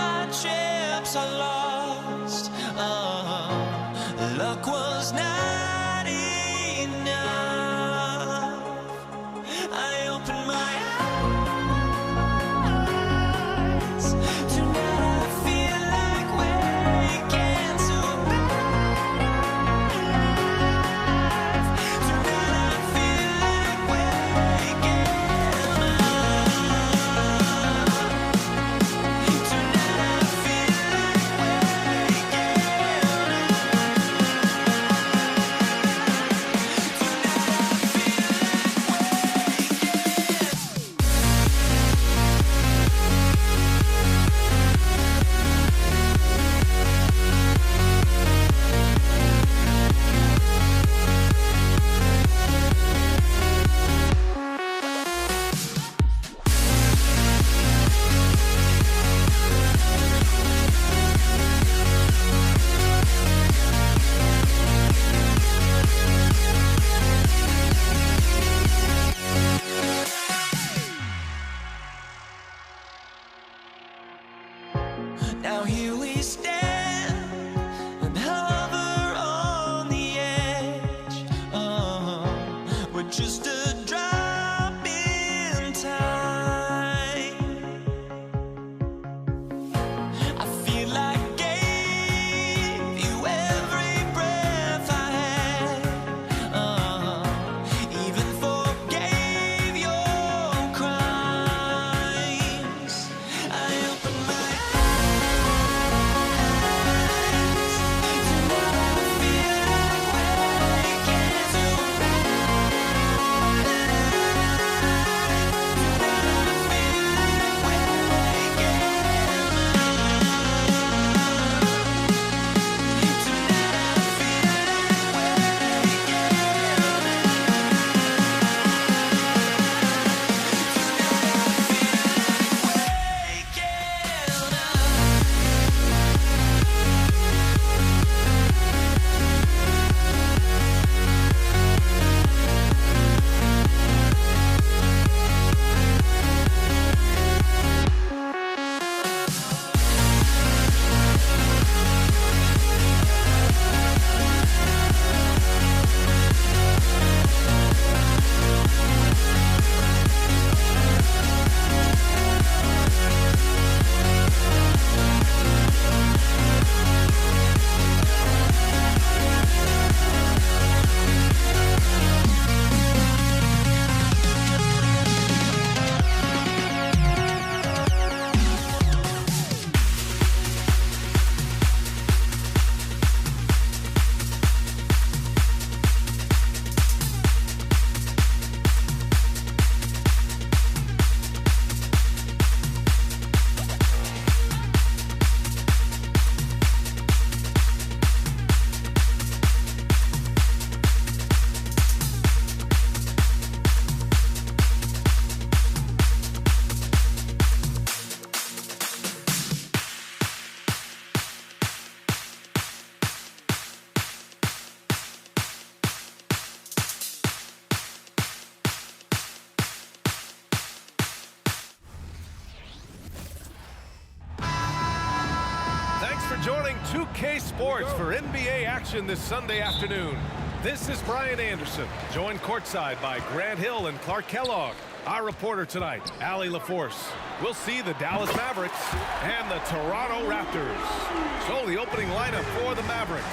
2K Sports for NBA action this Sunday afternoon. This is Brian Anderson, joined courtside by Grant Hill and Clark Kellogg. Our reporter tonight, Allie LaForce. We'll see the Dallas Mavericks and the Toronto Raptors. So the opening lineup for the Mavericks.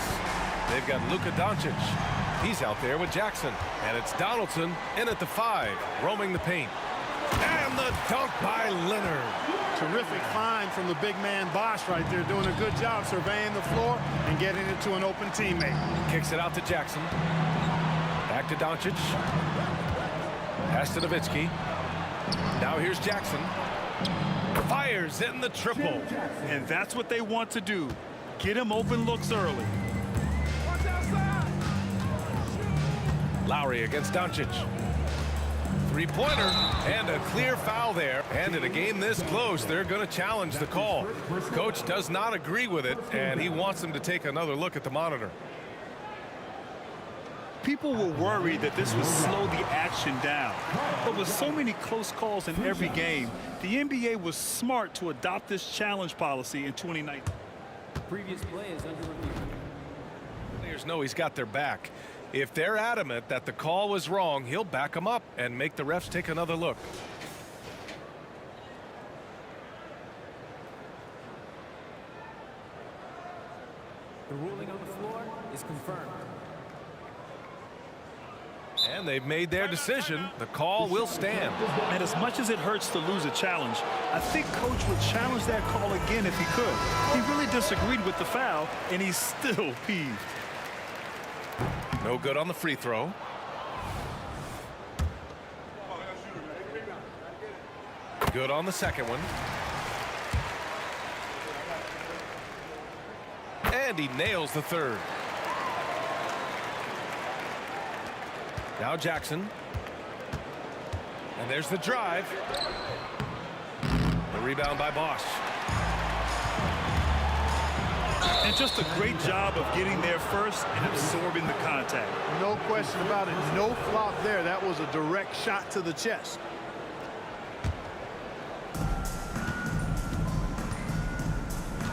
They've got Luka Doncic. He's out there with Jackson. And it's Donaldson in at the 5, roaming the paint. And the dunk by Leonard. Terrific find from the big man Bosch right there, doing a good job surveying the floor and getting it to an open teammate. Kicks it out to Jackson. Back to Doncic. Pass to Nowitzki. Now here's Jackson. Fires in the triple. And that's what they want to do. Get him open looks early. Lowry against Doncic. Three-pointer and a clear foul there. And in a game this close, they're going to challenge the call. Coach does not agree with it, and he wants him to take another look at the monitor. People were worried that this would slow the action down. But with so many close calls in every game, the NBA was smart to adopt this challenge policy in 2019. Previous play is under review. Players know he's got their back. If they're adamant that the call was wrong, he'll back them up and make the refs take another look. The ruling on the floor is confirmed. And they've made their decision. The call will stand. And as much as it hurts to lose a challenge, I think Coach would challenge that call again if he could. He really disagreed with the foul, and he's still peeved. No good on the free throw. Good on the second one. And he nails the third. Now Jackson. And there's the drive. The rebound by Bosch. And just a great job of getting there first and absorbing the contact. No question about it. No flop there. That was a direct shot to the chest.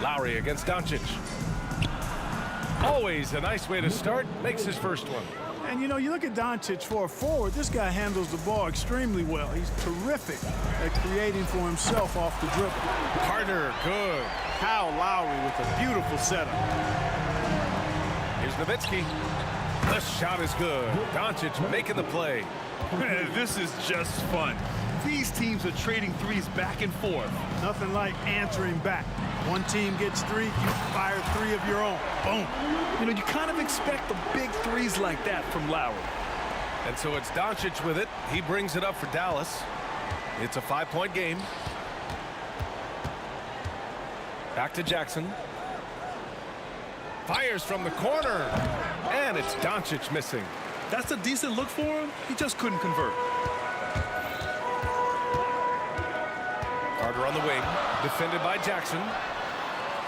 Lowry against Doncic. Always a nice way to start. Makes his first one. And, you know, you look at Doncic for a forward, this guy handles the ball extremely well. He's terrific at creating for himself off the dribble. Carter, good. Kyle Lowry with a beautiful setup. Here's Nowitzki. The shot is good. Doncic making the play. Man, this is just fun. These teams are trading threes back and forth. Nothing like answering back. One team gets 3, you fire 3 of your own. Boom. You know, you kind of expect the big threes like that from Lowry. And so it's Doncic with it. He brings it up for Dallas. It's a 5-point game. Back to Jackson. Fires from the corner. And it's Doncic missing. That's a decent look for him. He just couldn't convert. Carter on the wing. Defended by Jackson.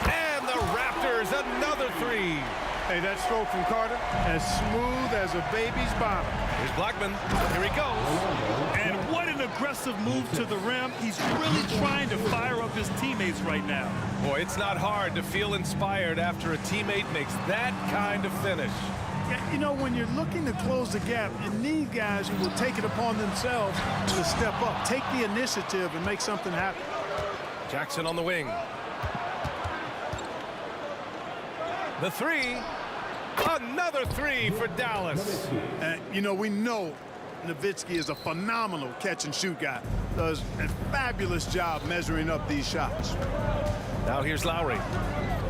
And the Raptors, another 3. Hey, that stroke from Carter, as smooth as a baby's bottom. Here's Blackman. Here he goes. And what an aggressive move to the rim. He's really trying to fire up his teammates right now. Boy, it's not hard to feel inspired after a teammate makes that kind of finish. Yeah, you know, when you're looking to close the gap, you need guys who will take it upon themselves to step up, take the initiative, and make something happen. Jackson on the wing. The 3. Another 3 for Dallas. And, you know, we know Nowitzki is a phenomenal catch-and-shoot guy. Does a fabulous job measuring up these shots. Now here's Lowry.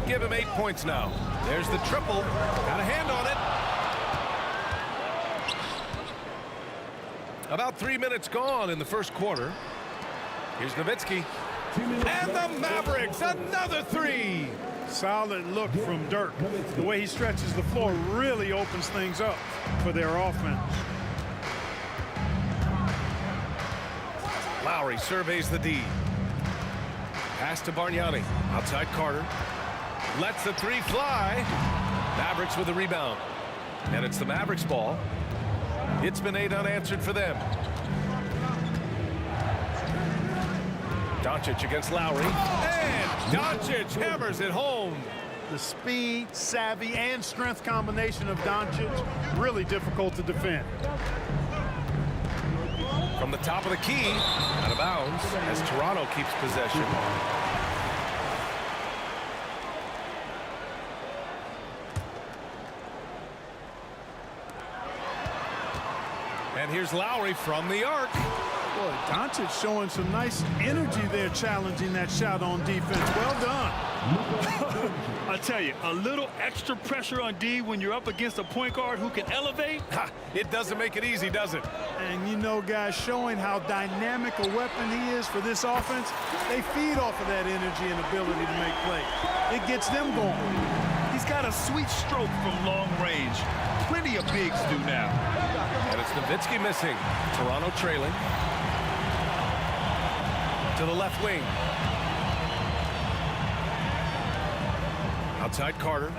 Give him 8 points now. There's the triple. Got a hand on it. About 3 minutes gone in the first quarter. Here's Nowitzki. And the Mavericks, another 3. Solid look from Dirk. The way he stretches the floor really opens things up for their offense. Lowry surveys the D. Pass to Bargnani. Outside Carter. Lets the 3 fly. Mavericks with the rebound. And it's the Mavericks ball. It's been 8 unanswered for them. Doncic against Lowry. And Doncic hammers it home. The speed, savvy, and strength combination of Doncic, really difficult to defend. From the top of the key, out of bounds as Toronto keeps possession. And here's Lowry from the arc. Boy, Doncic showing some nice energy there, challenging that shot on defense. Well done. I tell you, a little extra pressure on D when you're up against a point guard who can elevate. It doesn't make it easy, does it? And you know, guys, showing how dynamic a weapon he is for this offense, they feed off of that energy and ability to make plays. It gets them going. He's got a sweet stroke from long range. Plenty of bigs do now. And it's Nowitzki missing. Toronto trailing. To the left wing. Outside Carter.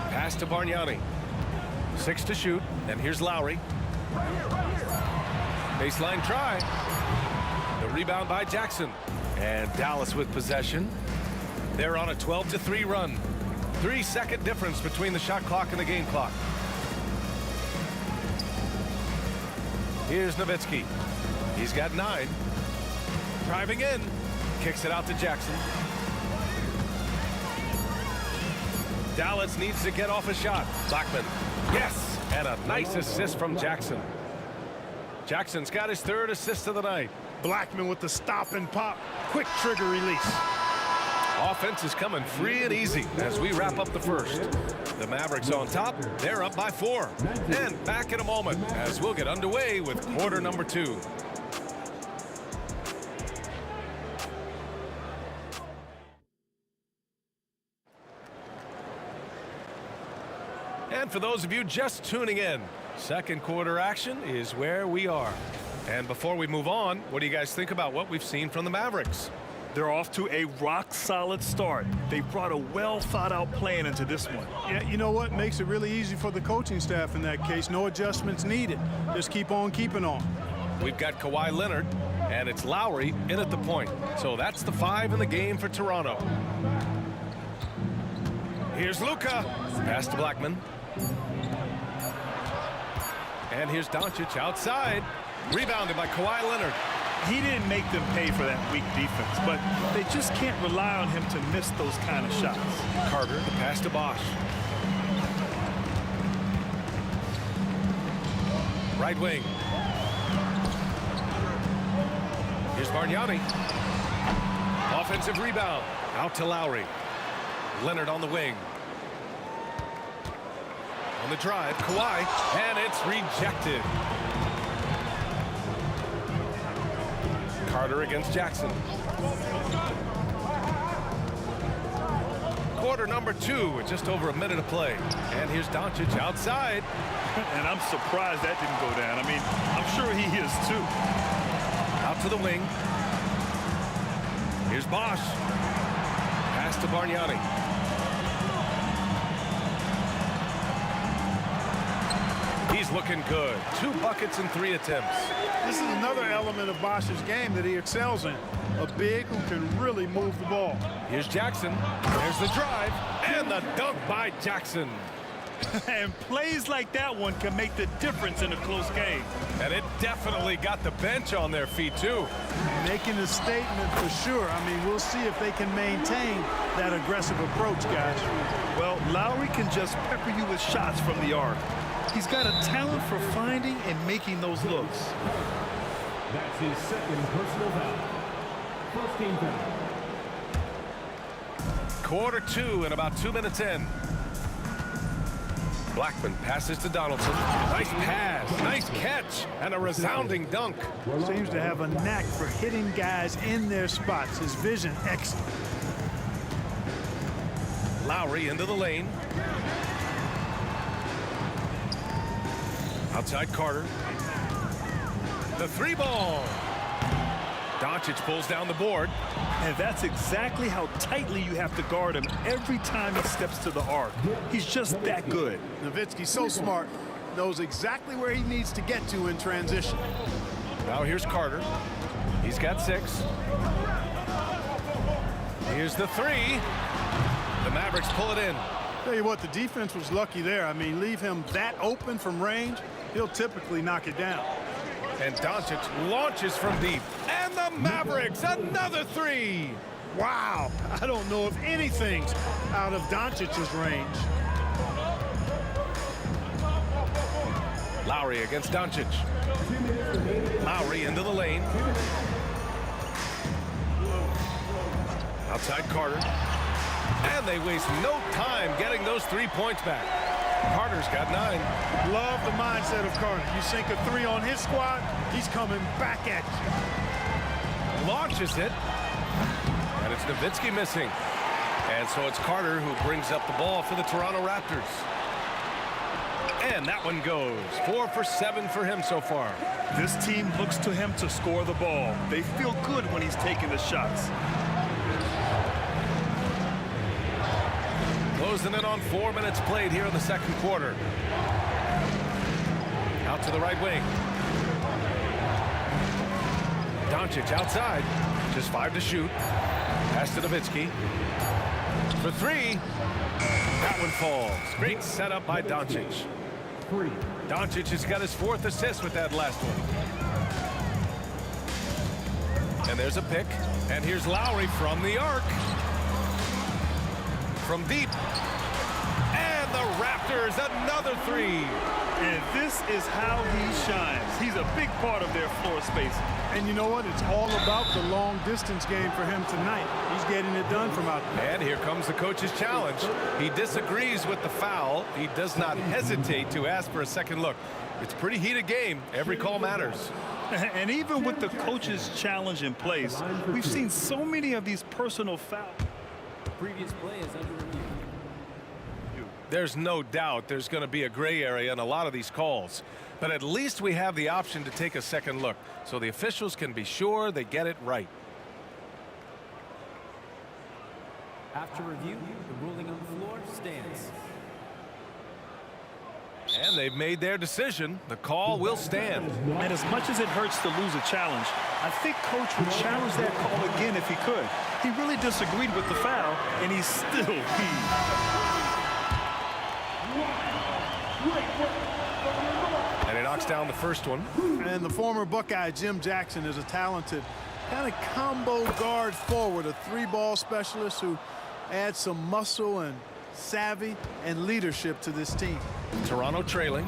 Pass to Bargnani. 6 to shoot. And here's Lowry. Baseline try. The rebound by Jackson. And Dallas with possession. They're on a 12-3 run. 3-second difference between the shot clock and the game clock. Here's Nowitzki. He's got 9. Driving in. Kicks it out to Jackson. Dallas needs to get off a shot. Blackman. Yes! And a nice assist from Jackson. Jackson's got his 3rd assist of the night. Blackman with the stop and pop. Quick trigger release. Offense is coming free and easy as we wrap up the first. The Mavericks on top. They're up by 4. And back in a moment as we'll get underway with quarter number 2. And for those of you just tuning in, second quarter action is where we are. And before we move on, what do you guys think about what we've seen from the Mavericks? They're off to a rock-solid start. They brought a well-thought-out plan into this one. Yeah, you know what? Makes it really easy for the coaching staff in that case. No adjustments needed. Just keep on keeping on. We've got Kawhi Leonard, and it's Lowry in at the point. So that's the 5 in the game for Toronto. Here's Luka. Pass to Blackman. And here's Doncic outside. Rebounded by Kawhi Leonard. He didn't make them pay for that weak defense, but they just can't rely on him to miss those kind of shots. Carter, the pass to Bosch. Right wing. Here's Bargnani. Offensive rebound. Out to Lowry. Leonard on the wing. On the drive, Kawhi, and it's rejected. Carter against Jackson. Quarter number 2 with just over a minute of play. And here's Doncic outside. And I'm surprised that didn't go down. I mean, I'm sure he is too. Out to the wing. Here's Bosch. Pass to Bargnani. He's looking good. 2 buckets and 3 attempts. This is another element of Bosch's game that he excels in. A big who can really move the ball. Here's Jackson. There's the drive and the dunk by Jackson. And plays like that one can make the difference in a close game. And it definitely got the bench on their feet, too. Making a statement for sure. I mean, we'll see if they can maintain that aggressive approach, guys. Well, Lowry can just pepper you with shots from the arc. He's got a talent for finding and making those looks. That's his 2nd personal foul. First team foul. Quarter 2 and about 2 minutes in. Blackman passes to Donaldson. Nice pass, nice catch, and a resounding dunk. Seems to have a knack for hitting guys in their spots. His vision, excellent. Lowry into the lane. Outside Carter. The 3-ball. Doncic pulls down the board. And that's exactly how tightly you have to guard him every time he steps to the arc. He's just that good. Nowitzki's so smart. Knows exactly where he needs to get to in transition. Now here's Carter. He's got 6. Here's the three. The Mavericks pull it in. Tell you what, the defense was lucky there. I mean, leave him that open from range, he'll typically knock it down. And Doncic launches from deep. And the Mavericks, another three. Wow, I don't know if anything's out of Doncic's range. Lowry against Doncic. Lowry into the lane. Outside Carter. And they waste no time getting those 3 points back. Carter's got 9. Love the mindset of Carter. You sink a 3 on his squad, he's coming back at you. Launches it. And it's Nowitzki missing. And so it's Carter who brings up the ball for the Toronto Raptors. And that one goes. 4 for 7 for him so far. This team looks to him to score the ball. They feel good when he's taking the shots. Closing in on 4 minutes played here in the second quarter. Out to the right wing. Doncic outside. Just 5 to shoot. Pass to Nowitzki. For 3. That one falls. Great setup by Doncic. Doncic has got his 4th assist with that last one. And there's a pick. And here's Lowry from the arc. From deep. And the Raptors, another 3. And this is how he shines. He's a big part of their floor space. And you know what? It's all about the long distance game for him tonight. He's getting it done from out there. And here comes the coach's challenge. He disagrees with the foul. He does not hesitate to ask for a second look. It's a pretty heated game. Every call matters. And even with the coach's challenge in place, we've seen so many of these personal fouls. Previous play is under review. There's no doubt there's going to be a gray area in a lot of these calls. But at least we have the option to take a second look, so the officials can be sure they get it right. After review, the ruling on the floor stands. And they've made their decision. The call will stand. And as much as it hurts to lose a challenge, I think Coach would challenge that call again if he could. He really disagreed with the foul, and he's still heaved. And he knocks down the first one. And the former Buckeye Jim Jackson is a talented kind of combo guard forward, a 3-ball specialist who adds some muscle and savvy and leadership to this team. Toronto trailing.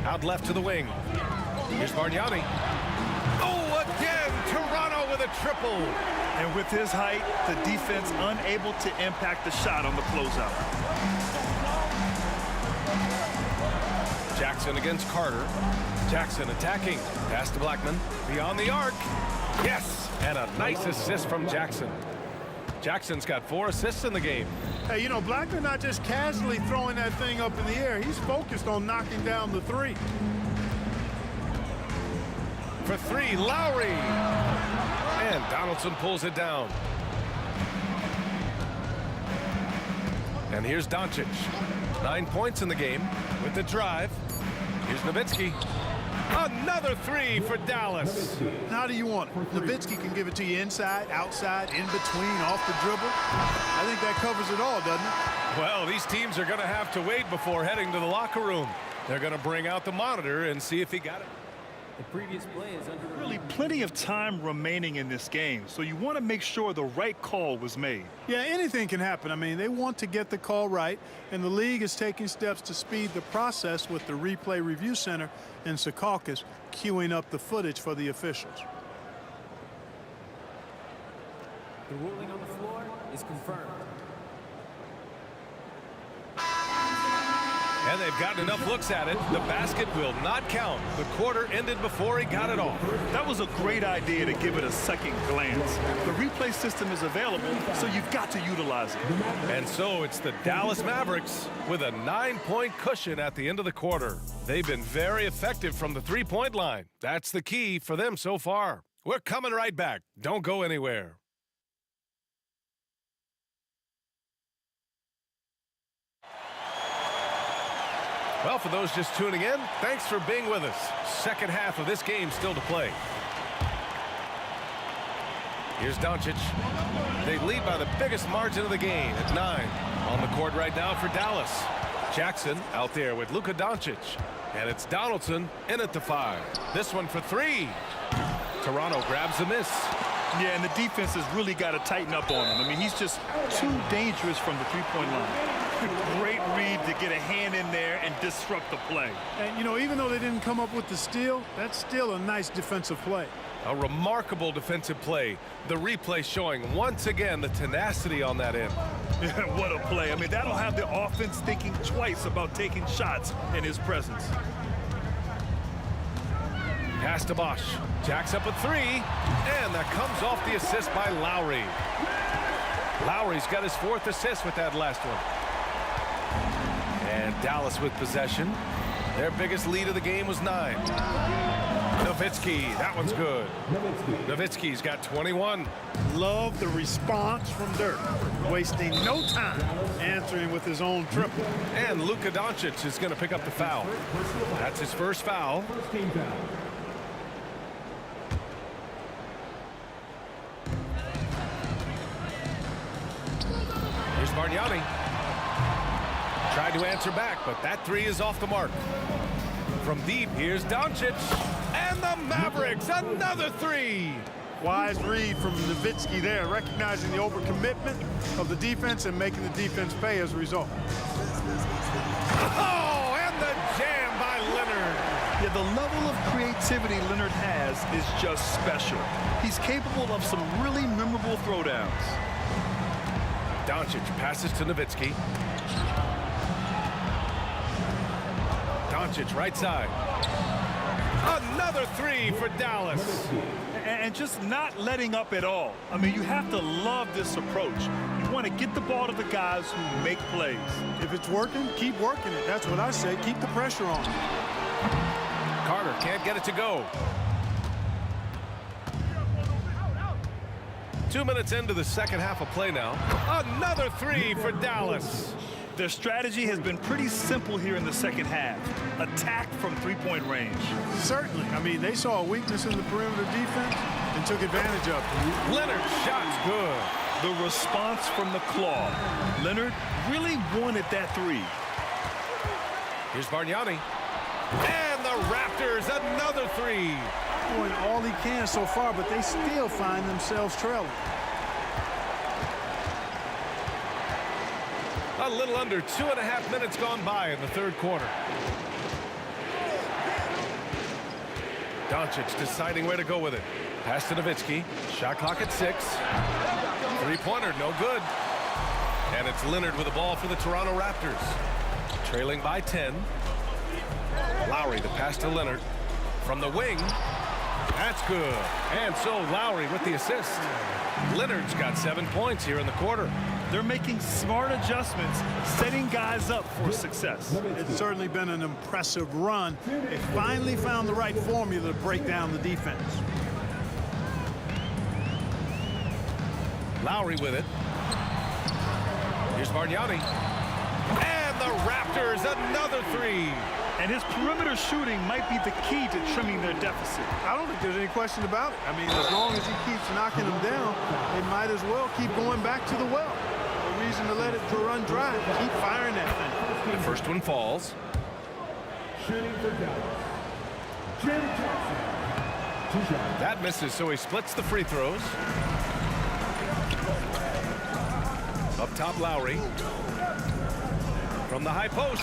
Out left to the wing. Here's Bargnani. Oh, again, Toronto with a triple. And with his height, the defense unable to impact the shot on the closeout. Jackson against Carter. Jackson attacking. Pass to Blackman. Beyond the arc. Yes! And a nice assist from Jackson. Jackson's got 4 assists in the game. Hey, you know, Blackman not just casually throwing that thing up in the air. He's focused on knocking down the 3. For 3, Lowry. And Donaldson pulls it down. And here's Doncic. 9 points in the game with the drive. Here's Nowitzki. Another 3 for Dallas. How do you want it? Nowitzki can give it to you inside, outside, in between, off the dribble. I think that covers it all, doesn't it? Well, these teams are going to have to wait before heading to the locker room. They're going to bring out the monitor and see if he got it. The previous play is under Really plenty of time remaining in this game, so you want to make sure the right call was made. Yeah, anything can happen. I mean, they want to get the call right, and the league is taking steps to speed the process with the Replay Review Center in Secaucus queuing up the footage for the officials. The ruling on the floor is confirmed. And they've gotten enough looks at it. The basket will not count. The quarter ended before he got it off. That was a great idea to give it a second glance. The replay system is available, so you've got to utilize it. And so it's the Dallas Mavericks with a 9-point cushion at the end of the quarter. They've been very effective from the 3-point line. That's the key for them so far. We're coming right back. Don't go anywhere. Well, for those just tuning in, thanks for being with us. Second half of this game still to play. Here's Doncic. They lead by the biggest margin of the game at 9. On the court right now for Dallas. Jackson out there with Luka Doncic. And it's Donaldson in at the 5. This one for 3. Toronto grabs a miss. Yeah, and the defense has really got to tighten up on him. I mean, he's just too dangerous from the three-point line. Great read to get a hand in there and disrupt the play. And, you know, even though they didn't come up with the steal, that's still a nice defensive play. A remarkable defensive play. The replay showing once again the tenacity on that end. Yeah, what a play. I mean, that'll have the offense thinking twice about taking shots in his presence. Pass to Bosch. Jacks up a 3. And that comes off the assist by Lowry. Lowry's got his 4th assist with that last one. And Dallas with possession. Their biggest lead of the game was 9. Nowitzki, that one's good. Nowitzki's got 21. Love the response from Dirk. Wasting no time answering with his own triple. And Luka Doncic is going to pick up the foul. That's his first foul. Here's Bargnani. Tried to answer back, but that 3 is off the mark. From deep, here's Doncic. And the Mavericks, another 3. Wise read from Nowitzki there, recognizing the overcommitment of the defense and making the defense pay as a result. Oh, and the jam by Leonard. Yeah, the level of creativity Leonard has is just special. He's capable of some really memorable throwdowns. Doncic passes to Nowitzki. Doncic right side. Another 3 for Dallas. And just not letting up at all. I mean, you have to love this approach. You want to get the ball to the guys who make plays. If it's working, keep working it. That's what I say. Keep the pressure on. Carter can't get it to go. 2 minutes into the second half of play now. Another 3 for Dallas. Their strategy has been pretty simple here in the second half. Attack from three-point range. Certainly. I mean, they saw a weakness in the perimeter defense and took advantage of it. Leonard's shot's good. The response from the claw. Leonard really wanted that 3. Here's Bargnani. And the Raptors, another 3. Doing all he can so far, but they still find themselves trailing. A little under 2.5 minutes gone by in the third quarter. Doncic deciding where to go with it. Pass to Nowitzki. Shot clock at 6. Three-pointer, no good. And it's Leonard with the ball for the Toronto Raptors. Trailing by 10. Lowry, the pass to Leonard. From the wing. That's good. And so Lowry with the assist. Leonard's got 7 points here in the quarter. They're making smart adjustments, setting guys up for success. It's certainly been an impressive run. They finally found the right formula to break down the defense. Lowry with it. Here's Bargnani. And the Raptors, another 3. And his perimeter shooting might be the key to trimming their deficit. I don't think there's any question about it. I mean, as long as he keeps knocking them down, they might as well keep going back to the well. No reason to let it run dry. Keep firing that thing. The first one falls. Shooting for Dallas, Jaren Jackson. 2 shots. That misses, so he splits the free throws. Up top, Lowry. From the high post.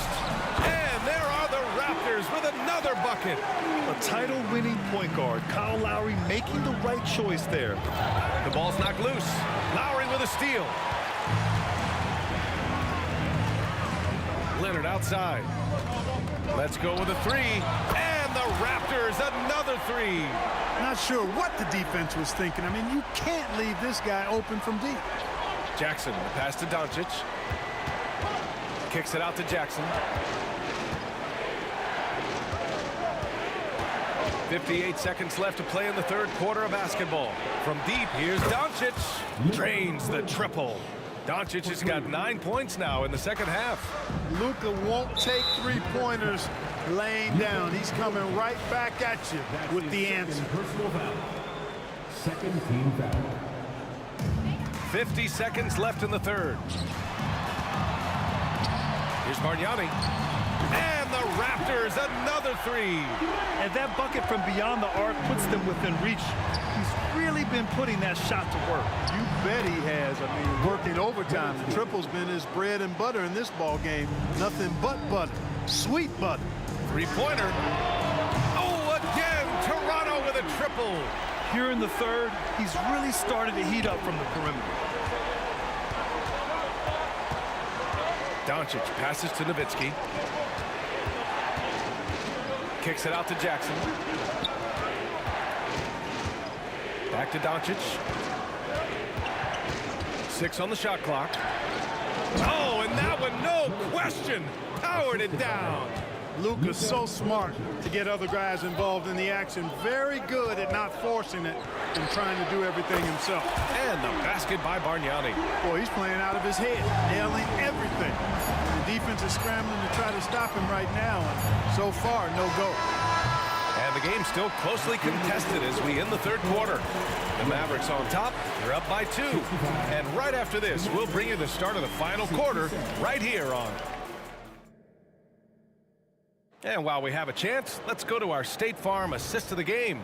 And there are the Raptors with another bucket. A title-winning point guard, Kyle Lowry, making the right choice there. The ball's knocked loose. Lowry with a steal. Leonard outside. Let's go with a 3. And the Raptors, another 3. Not sure what the defense was thinking. I mean, you can't leave this guy open from deep. Jackson, the pass to Doncic. Kicks it out to Jackson. 58 seconds left to play in the third quarter of basketball. From deep, here's Doncic. Drains the triple. Doncic has got 9 points now in the second half. Luka won't take three-pointers laying down. He's coming right back at you with the answer. Personal foul. Second team foul. 50 seconds left in the third. Here's Bargnani. And the Raptors, another three. And that bucket from beyond the arc puts them within reach. He's really been putting that shot to work. You bet he has. I mean, working overtime. The triple's been his bread and butter in this ball game. Nothing but butter. Sweet butter. Three-pointer. Oh, again, Toronto with a triple. Here in the third, he's really started to heat up from the perimeter. Doncic passes to Nowitzki. Kicks it out to Jackson. Back to Doncic. 6 on the shot clock. Oh, and that one, no question, powered it down. Luka's so smart to get other guys involved in the action. Very good at not forcing it and trying to do everything himself. And the basket by Bargnani. Boy, he's playing out of his head, nailing everything. The defense is scrambling to try to stop him right now, and so far, no go. And the game's still closely contested as we end the third quarter. The Mavericks on top, they're up by 2. And right after this, we'll bring you the start of the final quarter right here on. And while we have a chance, let's go to our State Farm assist of the game.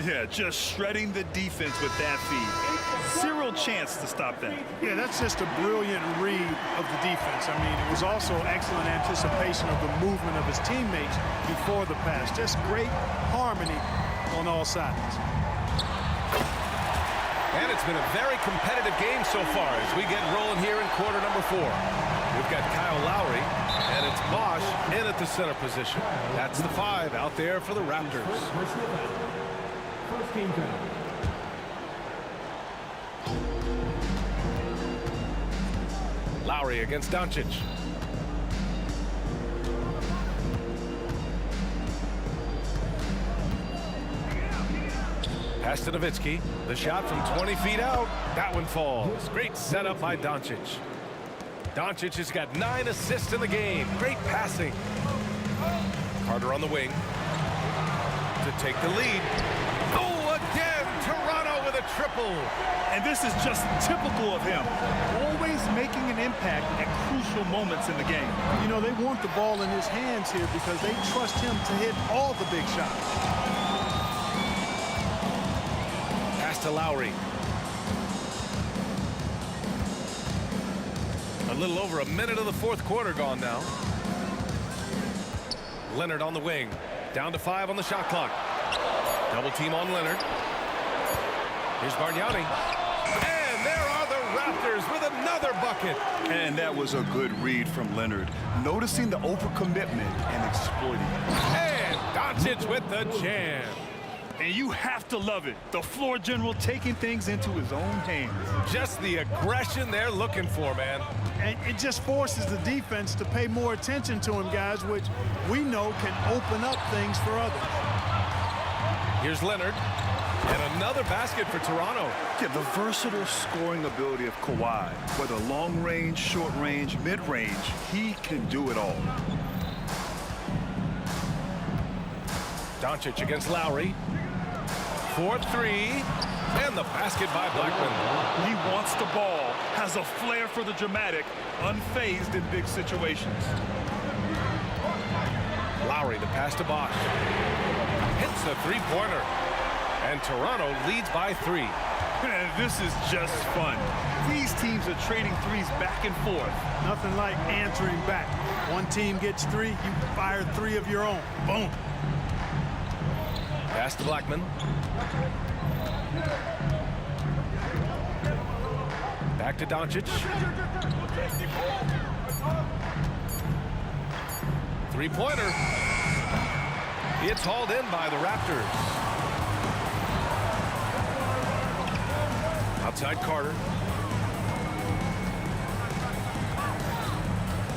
Yeah, just shredding the defense with that feed. Zero chance to stop that. Yeah, that's just a brilliant read of the defense. I mean, it was also excellent anticipation of the movement of his teammates before the pass. Just great harmony on all sides. And it's been a very competitive game so far as we get rolling here in quarter number 4. We've got Kyle Lowry, and it's Bosch in at the center position. That's the 5 out there for the Raptors. First team foul. Lowry against Doncic. Pass to Nowitzki. The shot from 20 feet out. That one falls. Great setup by Doncic. Doncic has got 9 assists in the game. Great passing. Carter on the wing to take the lead. Oh, again, Toronto with a triple. And this is just typical of him. Always making an impact at crucial moments in the game. You know, they want the ball in his hands here because they trust him to hit all the big shots. Pass to Lowry. A little over a minute of the fourth quarter gone now. Leonard on the wing. Down to 5 on the shot clock. Double team on Leonard. Here's Bargnani. And there are the Raptors with another bucket. And that was a good read from Leonard. Noticing the overcommitment and exploiting it. And Doncic with the jam. And you have to love it. The floor general taking things into his own hands. Just the aggression they're looking for, man. And it just forces the defense to pay more attention to him, guys, which we know can open up things for others. Here's Leonard. And another basket for Toronto. Yeah, the versatile scoring ability of Kawhi. Whether long range, short range, mid range, he can do it all. Doncic against Lowry. 4-3. And the basket by Blackman. He wants the ball, has a flair for the dramatic, unfazed in big situations. Lowry, the pass to Bosch. Hits the three-pointer. And Toronto leads by 3. And this is just fun. These teams are trading threes back and forth. Nothing like answering back. One team gets 3, you fire 3 of your own. Boom. Pass to Blackman. Back to Doncic. 3-pointer. It's hauled in by the Raptors. Outside Carter.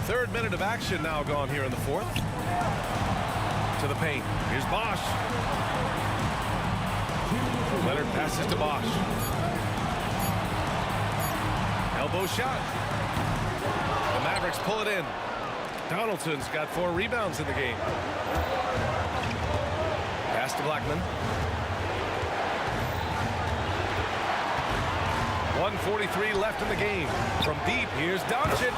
3rd minute of action now gone here in the 4th. To the paint. Here's Bosch. Leonard passes to Bosch. Elbow shot. The Mavericks pull it in. Donaldson's got 4 rebounds in the game. Pass to Blackman. 1:43 left in the game. From deep, here's Doncic.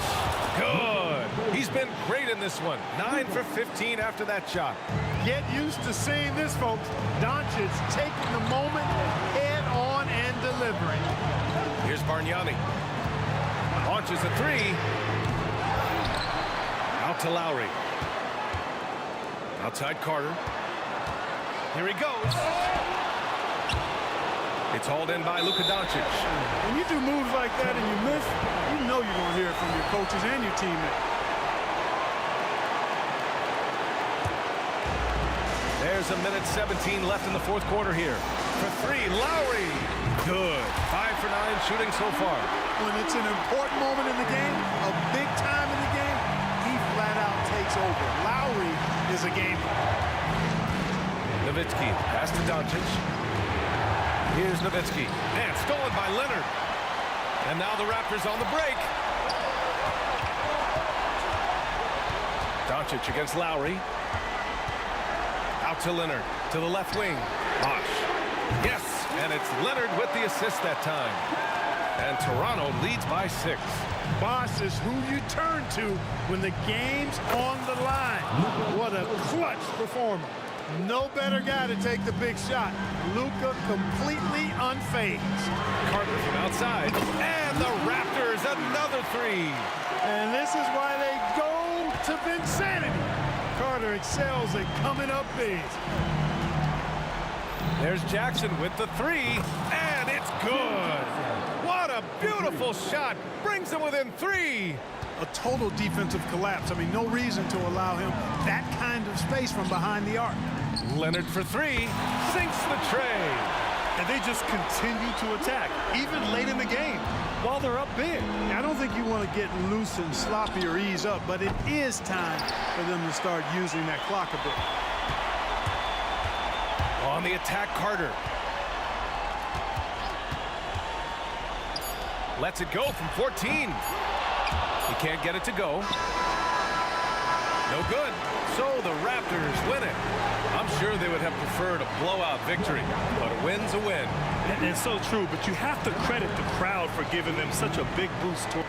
Good. He's been great in this one. 9 for 15 after that shot. Get used to seeing this, folks. Doncic taking the moment head on and delivering. Here's Bargnani. Launches a three. Out to Lowry. Outside Carter. Here he goes. It's hauled in by Luka Doncic. When you do moves like that and you miss, you know you're going to hear it from your coaches and your teammates. There's a minute 17 left in the fourth quarter here. For three, Lowry. Good. 5 for 9 shooting so far. When it's an important moment in the game, a big time in the game, he flat out takes over. Lowry is a gamer. Nowitzki pass to Doncic. Here's Nowitzki. And stolen by Leonard. And now the Raptors on the break. Doncic against Lowry. Out to Leonard. To the left wing. Bosh. Yes, and it's Leonard with the assist that time. And Toronto leads by 6. Bosh is who you turn to when the game's on the line. What a clutch performer. No better guy to take the big shot. Luka completely unfazed. Carter from outside. And the Raptors, another three. And this is why they go to Vinsanity. Carter excels at coming up big. There's Jackson with the three. And it's good. What a beautiful shot. Brings him within 3. A total defensive collapse. I mean, no reason to allow him that kind of space from behind the arc. Leonard for 3, sinks the tray. And they just continue to attack, even late in the game, while they're up big. I don't think you want to get loose and sloppy or ease up, but it is time for them to start using that clock a bit. On the attack, Carter. Lets it go from 14. He can't get it to go. No good. So the Raptors win it. I'm sure they would have preferred a blowout victory, but a win's a win. And it's so true, but you have to credit the crowd for giving them such a big boost toward.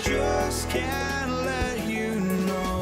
Just can't let you know.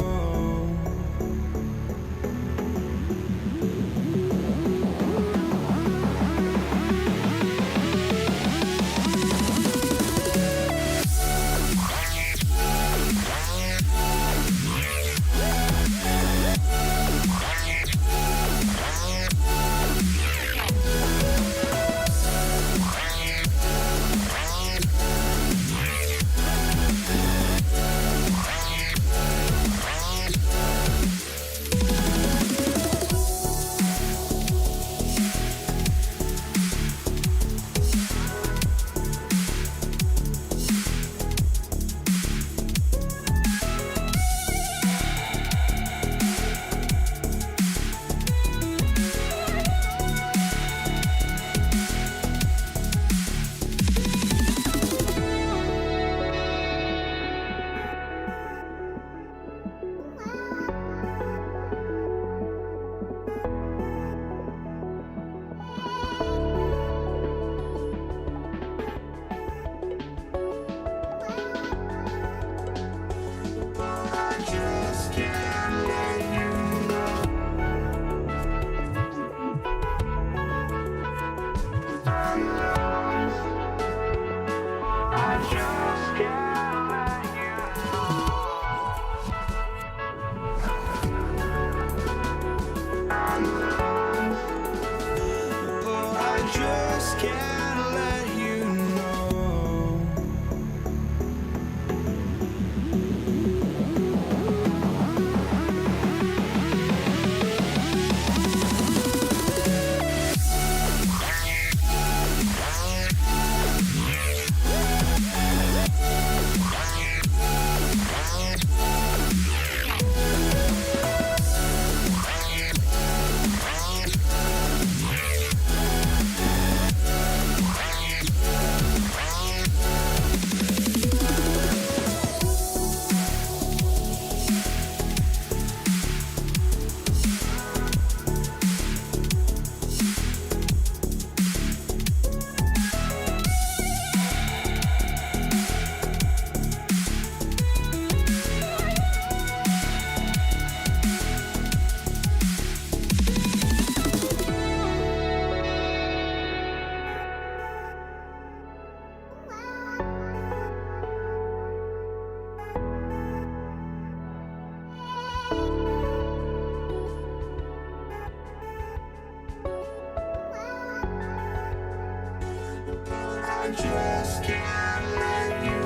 I just can't let you.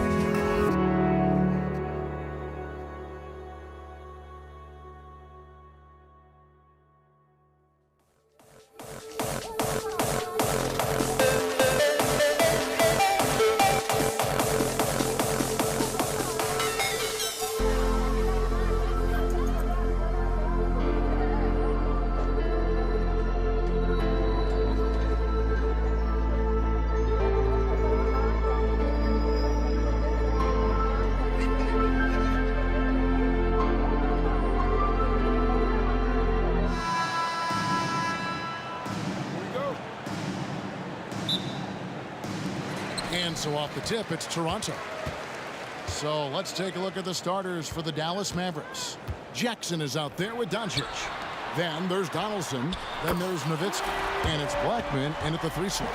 And so off the tip, it's Toronto. So let's take a look at the starters for the Dallas Mavericks. Jackson is out there with Doncic. Then there's Donaldson. Then there's Nowitzki. And it's Blackman in at the 3 slot.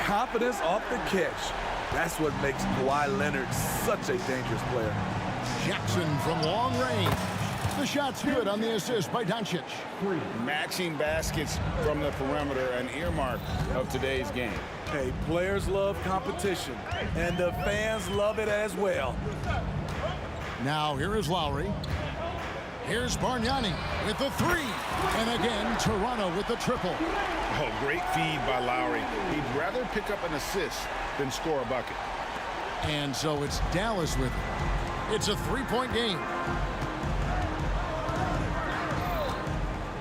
Confidence off the catch. That's what makes Kawhi Leonard such a dangerous player. Jackson from long range. The shot's good on the assist by Doncic. Matching baskets from the perimeter, an earmark of today's game. Hey, players love competition, and the fans love it as well. Now here is Lowry. Here's Bargnani with the 3. And again, Toronto with the triple. Oh, great feed by Lowry. He'd rather pick up an assist than score a bucket. And so it's Dallas with it. It's a 3-point game.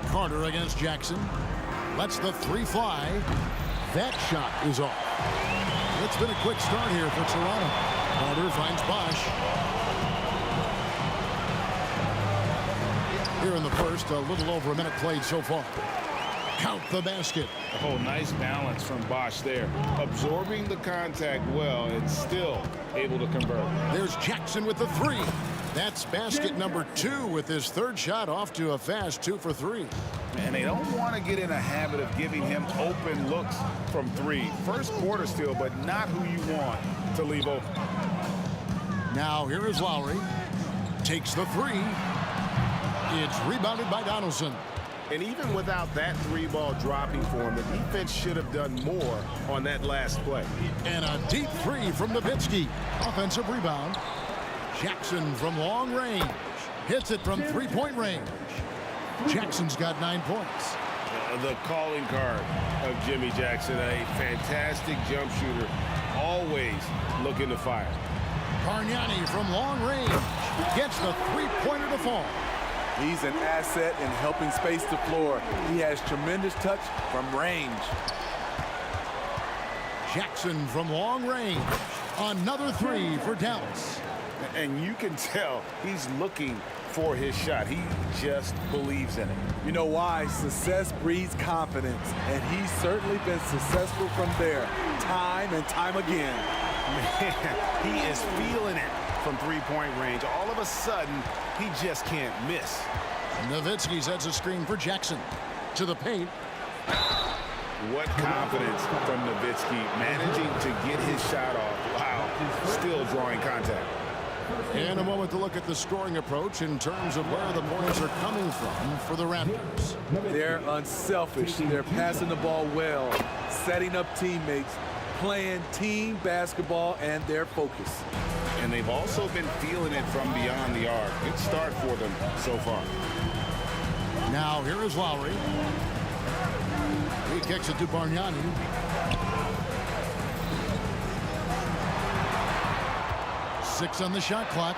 Carter against Jackson. Lets the 3 fly. That shot is off. It's been a quick start here for Toronto. Carter finds Bosch. Here in the first, a little over a minute played so far. Count the basket. Oh, nice balance from Bosch there. Absorbing the contact well and still able to convert. There's Jackson with the 3. That's basket number 2 with his 3rd shot off to a fast 2 for 3. And they don't want to get in a habit of giving him open looks from 3. First quarter still, but not who you want to leave open. Now here is Lowry. Takes the 3. It's rebounded by Donaldson. And even without that 3-ball dropping for him, the defense should have done more on that last play. And a deep 3 from Nowitzki. Offensive rebound. Jackson from long range. Hits it from 3-point range. Jackson's got 9 points. The calling card of Jimmy Jackson, a fantastic jump shooter, always looking to fire. Bargnani from long range gets the 3-pointer to fall. He's an asset in helping space the floor. He has tremendous touch from range. Jackson from long range. Another 3 for Dallas. And you can tell he's looking for his shot. He just believes in it. You know why? Success breeds confidence, and he's certainly been successful from there, time and time again. Man, he is feeling it from 3-point range. All of a sudden, he just can't miss. Nowitzki sets a screen for Jackson. To the paint. What confidence from Nowitzki, managing to get his shot off. Wow, still drawing contact. In a moment to look at the scoring approach in terms of where the points are coming from for the Raptors. They're unselfish. They're passing the ball well, setting up teammates, playing team basketball, and their focus. And they've also been feeling it from beyond the arc. Good start for them so far. Now here is Lowry. He kicks it to Bargnani. Six on the shot clock.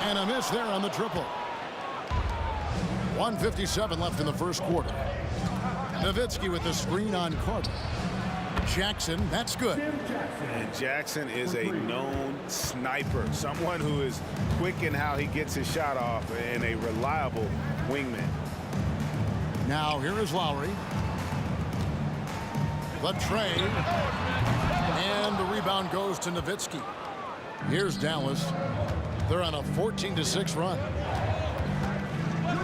And a miss there on the triple. 1:57 left in the first quarter. Nowitzki with the screen on Carter. Jackson, that's good. And Jackson is a known sniper, someone who is quick in how he gets his shot off and a reliable wingman. Now here is Lowry. The tray. And the rebound goes to Nowitzki. Here's Dallas. They're on a 14-6 run.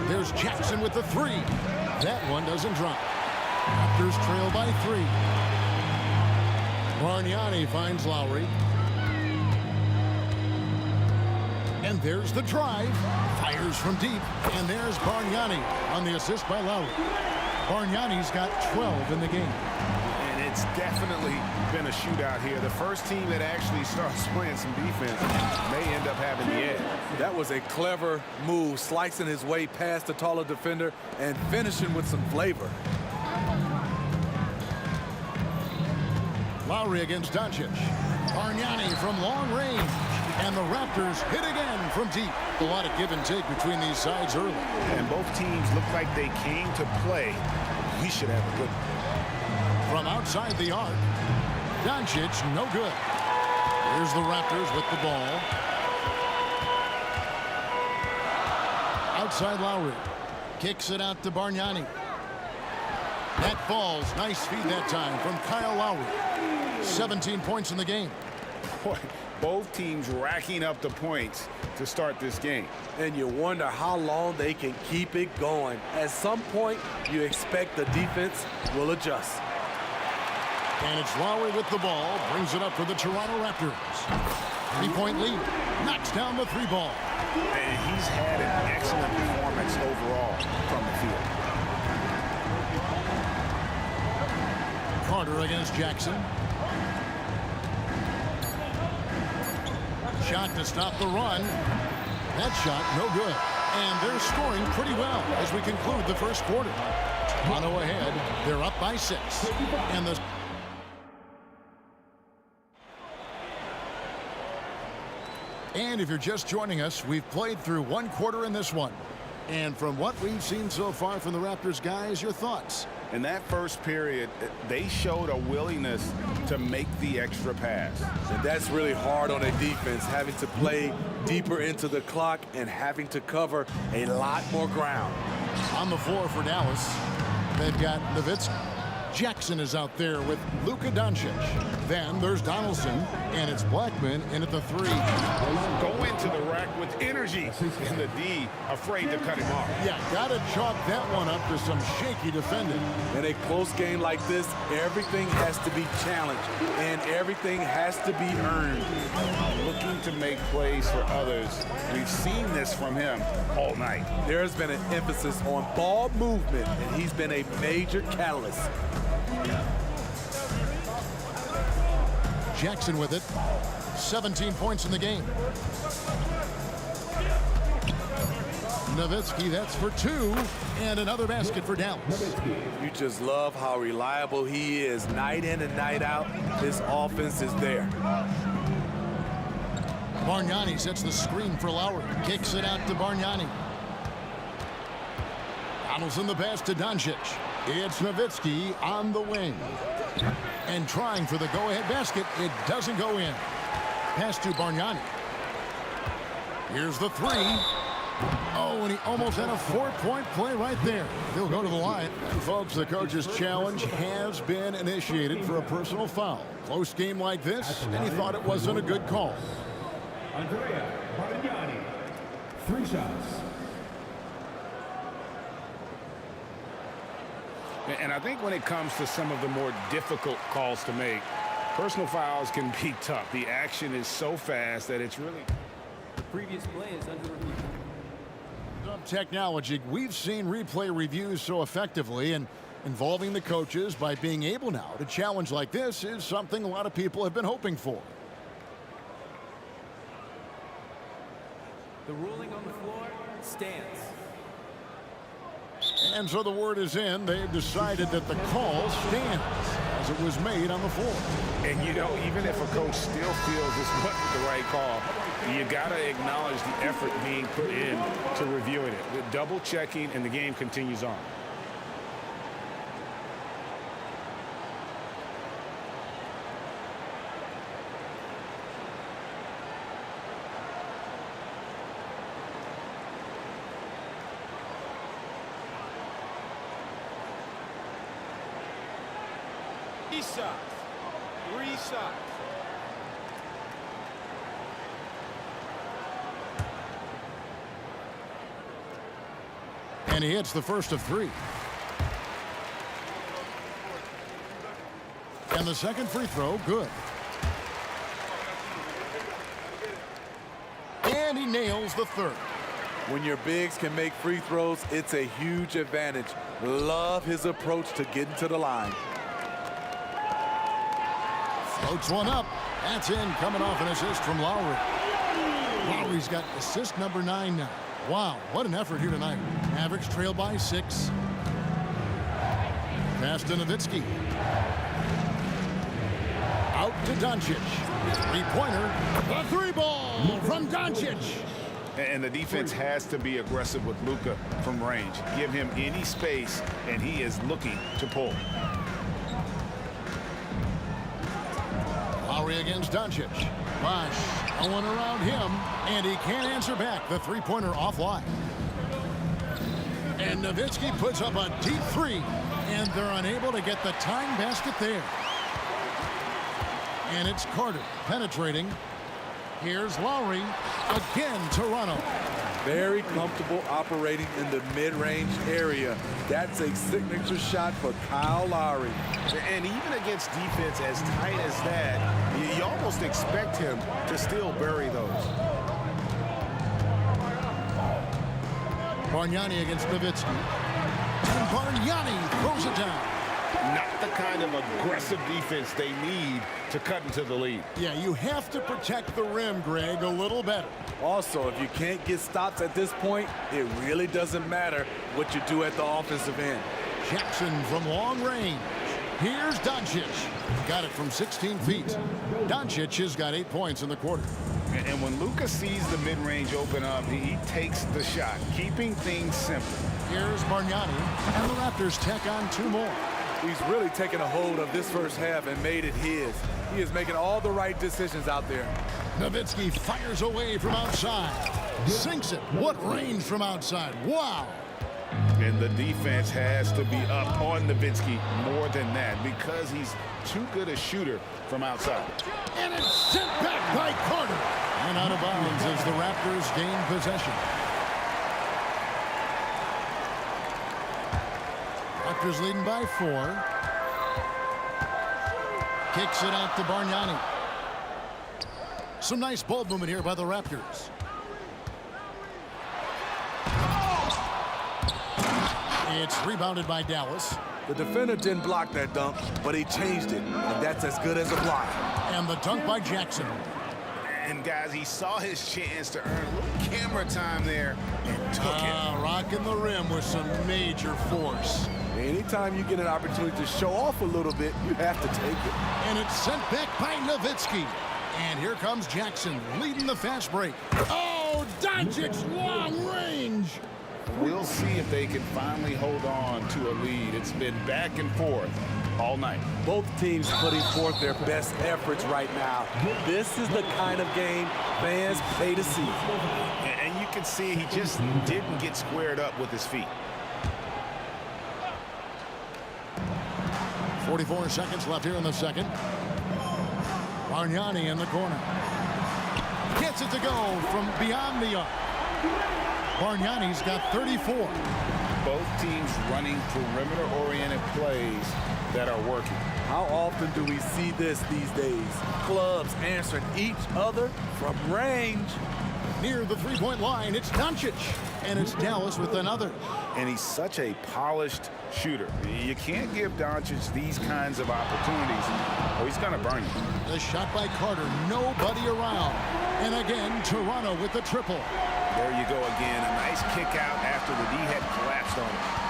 There's Jackson with the 3. That one doesn't drop. Raptors trail by 3. Bargnani finds Lowry. And there's the drive. Fires from deep. And there's Bargnani on the assist by Lowry. Bargnani's got 12 in the game. And It's definitely been a shootout here. The first team that actually starts playing some defense may end up having the edge. That was a clever move, slicing his way past the taller defender and finishing with some flavor. Lowry against Doncic. Bargnani from long range. And the Raptors hit again from deep. A lot of give and take between these sides early. And both teams look like they came to play. We should have a good one. From outside the arc, Doncic, no good. Here's the Raptors with the ball. Outside Lowry. Kicks it out to Bargnani. That falls. Nice feed that time from Kyle Lowry. 17 points in the game. Boy, both teams racking up the points to start this game. And you wonder how long they can keep it going. At some point, you expect the defense will adjust. And it's Lowry with the ball. Brings it up for the Toronto Raptors. 3-point lead. Knocks down the three ball. And he's had an excellent performance overall from the field. Carter against Jackson. Shot to stop the run. That shot no good. And they're scoring pretty well as we conclude the first quarter. Toronto ahead. They're up by 6. And the And if you're just joining us, we've played through one quarter in this one. And from what we've seen so far from the Raptors guys, your thoughts? In that first period, they showed a willingness to make the extra pass. And that's really hard on a defense, having to play deeper into the clock and having to cover a lot more ground. On the floor for Dallas, they've got Nowitzki. Jackson is out there with Luka Doncic. Then there's Donaldson, and it's Blackman in at the 3. Go into the rack with energy, and the D afraid to cut him off. Yeah, gotta chalk that one up to some shaky defending. In a close game like this, everything has to be challenged, and everything has to be earned. Looking to make plays for others. We've seen this from him all night. There's been an emphasis on ball movement, and he's been a major catalyst. Jackson with it. 17 points in the game. Nowitzki, that's for 2. And another basket for Dallas. You just love how reliable he is. Night in and night out, his offense is there. Bargnani sets the screen for Lowry. Kicks it out to Bargnani. Donaldson the pass to Doncic. It's Nowitzki on the wing. And trying for the go-ahead basket. It doesn't go in. Pass to Bargnani. Here's the 3. Oh, and he almost had a 4-point play right there. He'll go to the line. And folks, the coach's challenge has been initiated for a personal foul. Close game like this, and he thought it wasn't a good call. Andrea Bargnani, 3 shots. And I think when it comes to some of the more difficult calls to make, personal fouls can be tough. The action is so fast that it's really... The previous play is under review. Technology, we've seen replay reviews so effectively, and involving the coaches by being able now to challenge like this is something a lot of people have been hoping for. The ruling on the floor stands. And so the word is in. They've decided that the call stands as it was made on the floor. And, you know, even if a coach still feels this wasn't the right call, you got to acknowledge the effort being put in to reviewing it. The double checking, and the game continues on. Shots. 3 shots. And he hits the first of 3. And the second free throw, good. And he nails the third. When your bigs can make free throws, it's a huge advantage. Love his approach to getting to the line. Floats one up. That's in, coming off an assist from Lowry. Lowry's got assist number 9 now. Wow, what an effort here tonight. Mavericks trail by 6. Pass to Nowitzki. Out to Doncic. Three-pointer. The three ball from Doncic. And the defense has to be aggressive with Luka from range. Give him any space, and he is looking to pull. Lowry against Doncic. Bosh going around him, and he can't answer back. The three-pointer offline. And Nowitzki puts up a deep three, and they're unable to get the tying basket there. And it's Carter penetrating. Here's Lowry. Again, Toronto. Very comfortable operating in the mid-range area. That's a signature shot for Kyle Lowry. And even against defense as tight as that, you almost expect him to still bury those. Bargnani against Nowitzki. And Bargnani throws it down. Not the kind of aggressive defense they need to cut into the lead. Yeah, you have to protect the rim, Greg, a little better. Also, if you can't get stops at this point, it really doesn't matter what you do at the offensive end. Jackson from long range. Here's Doncic. Got it from 16 feet. Doncic has got 8 points in the quarter. And when Luka sees the mid-range open up, he takes the shot, keeping things simple. Here's Bargnani, and the Raptors tack on 2 more. He's really taken a hold of this first half and made it his. He is making all the right decisions out there. Nowitzki fires away from outside. Sinks it. What range from outside. Wow. And the defense has to be up on Nowitzki more than that because he's too good a shooter from outside. And it's sent back by Carter. And out of bounds as the Raptors gain possession. Raptors leading by 4. Kicks it out to Bargnani. Some nice ball movement here by the Raptors. It's rebounded by Dallas. The defender didn't block that dunk, but he changed it, and that's as good as a block. And the dunk by Jackson. And guys, he saw his chance to earn a little camera time there and took it. Rocking the rim with some major force. Anytime you get an opportunity to show off a little bit, you have to take it. And it's sent back by Nowitzki. And here comes Jackson leading the fast break. Oh, Doncic long range. We'll see if they can finally hold on to a lead. It's been back and forth all night. Both teams putting forth their best efforts right now. This is the kind of game fans pay to see. And you can see he just didn't get squared up with his feet. 44 seconds left here in the second. Bargnani in the corner. Gets it to go from beyond the arc. Bargnani's got 34. Both teams running perimeter-oriented plays that are working. How often do we see this these days? Clubs answering each other from range. Near the three-point line, it's Doncic. And it's Dallas with another. And he's such a polished shooter. You can't give Doncic these kinds of opportunities, or he's going to burn you. The shot by Carter, nobody around. And again, Toronto with the triple. There you go again, a nice kick out after the D had collapsed on it.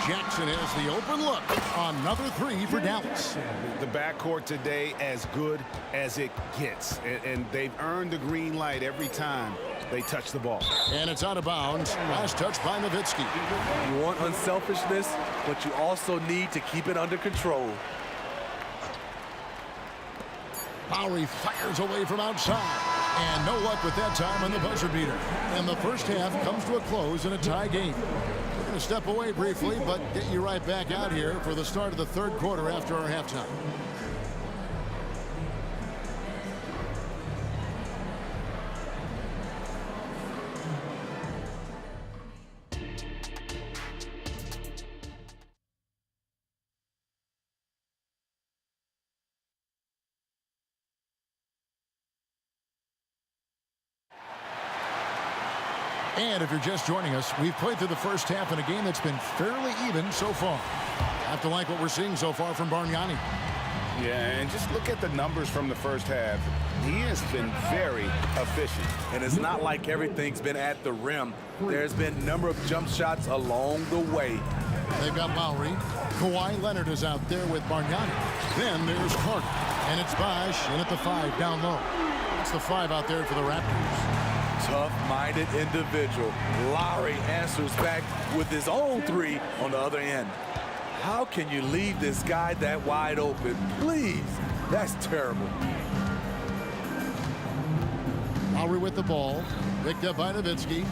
Jackson has the open look. Another 3 for Dallas. The backcourt today as good as it gets. And they've earned the green light every time they touch the ball. And it's out of bounds. Last touch by Nowitzki. You want unselfishness, but you also need to keep it under control. Lowry fires away from outside. And no luck with that time on the buzzer beater. And the first half comes to a close in a tie game. We're going to step away briefly, but get you right back out here for the start of the third quarter after our halftime. And if you're just joining us, we've played through the first half in a game that's been fairly even so far. Have to like what we're seeing so far from Bargnani. Yeah, and just look at the numbers from the first half. He has been very efficient. And it's not like everything's been at the rim. There's been a number of jump shots along the way. They've got Lowry. Kawhi Leonard is out there with Bargnani. Then there's Carter. And it's Bosh in at the 5 down low. It's the 5 out there for the Raptors. Tough-minded individual. Lowry answers back with his own 3 on the other end. How can you leave this guy that wide open? Please, that's terrible. Lowry with the ball. Picked up by Nowitzki.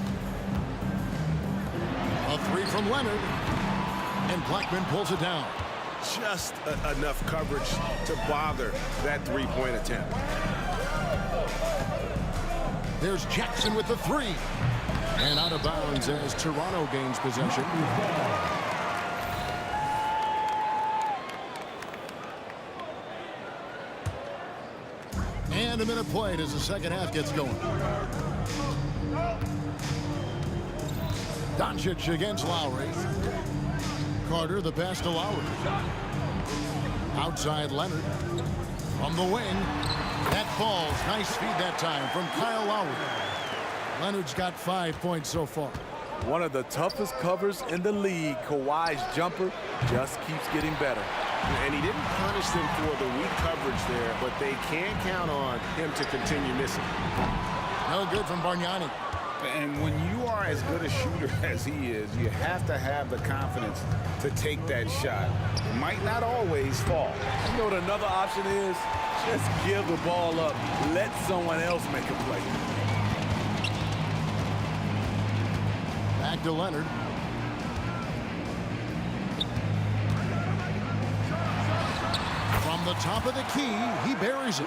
A 3 from Leonard. And Blackman pulls it down. Just enough coverage to bother that three-point attempt. There's Jackson with the 3. And out of bounds as Toronto gains possession. And a minute played as the second half gets going. Doncic against Lowry. Carter the pass to Lowry. Outside Leonard. From the wing. That falls. Nice feed that time from Kyle Lowry. Leonard's got 5 points so far. One of the toughest covers in the league. Kawhi's jumper just keeps getting better. And he didn't punish them for the weak coverage there, but they can count on him to continue missing. No good from Bargnani. And when you are as good a shooter as he is, you have to have the confidence to take that shot. It might not always fall. You know what another option is? Just give the ball up. Let someone else make a play. Back to Leonard. From the top of the key, he buries it.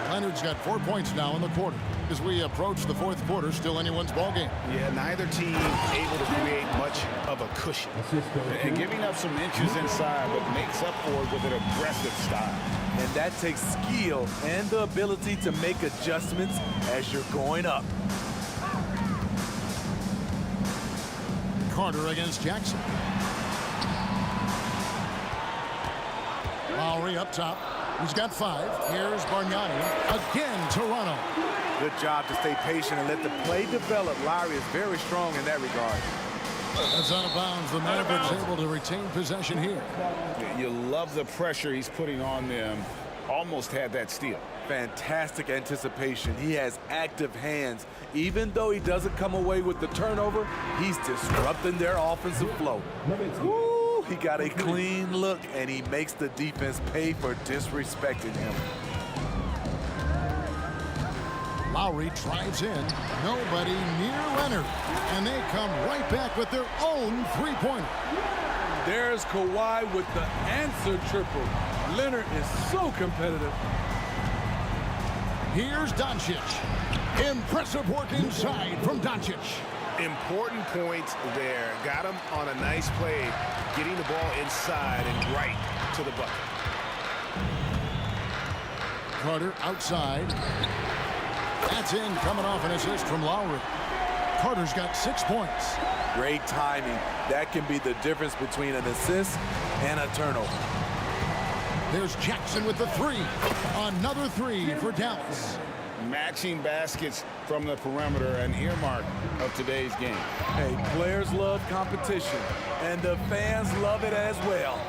Leonard's got 4 points now in the quarter. As we approach the fourth quarter, still anyone's ball game. Yeah, neither team able to create much of a cushion. And giving up some inches inside, but makes up for it with an aggressive style. And that takes skill and the ability to make adjustments as you're going up. Carter against Jackson. Lowry up top. He's got 5. Here's Bargnani. Again, Toronto. Good job to stay patient and let the play develop. Lowry is very strong in that regard. That's out of bounds. The Mavericks able to retain possession here. You love the pressure he's putting on them. Almost had that steal. Fantastic anticipation. He has active hands. Even though he doesn't come away with the turnover, he's disrupting their offensive flow. Woo, he got a clean look, and he makes the defense pay for disrespecting him. Lowry drives in. Nobody near Leonard. And they come right back with their own three-pointer. There's Kawhi with the answer triple. Leonard is so competitive. Here's Doncic. Impressive work inside from Doncic. Important points there. Got him on a nice play, getting the ball inside and right to the bucket. Carter outside. That's in, coming off an assist from Lowry. Carter's got 6 points. Great timing. That can be the difference between an assist and a turnover. There's Jackson with the 3. Another 3 for Dallas. Matching baskets from the perimeter, an earmark of today's game. Hey, players love competition, and the fans love it as well.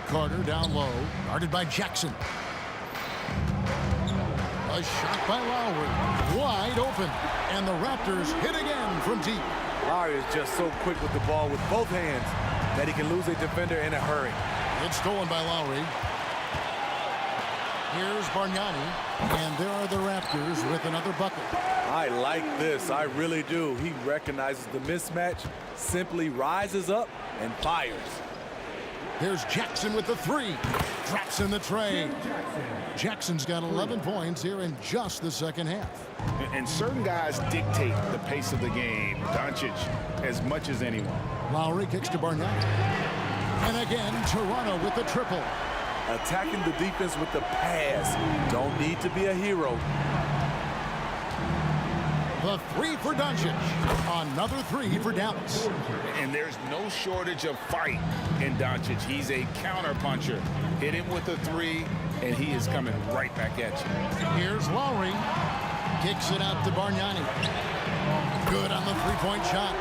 Carter down low, guarded by Jackson. A shot by Lowry, wide open, and the Raptors hit again from deep. Lowry is just so quick with the ball with both hands that he can lose a defender in a hurry. It's stolen by Lowry. Here's Bargnani, and there are the Raptors with another bucket. I like this, I really do. He recognizes the mismatch, simply rises up and fires. There's Jackson with the 3. Drops in the tray. Jackson's got 11 points here in just the second half. And certain guys dictate the pace of the game. Doncic as much as anyone. Lowry kicks to Bargnani. And again, Toronto with the triple. Attacking the defense with the pass. Don't need to be a hero. The three for Doncic. Another three for Dallas. And there's no shortage of fight in Doncic. He's a counter puncher. Hit him with a three, and he is coming right back at you. Here's Lowry. Kicks it out to Bargnani. Good on the three-point shot.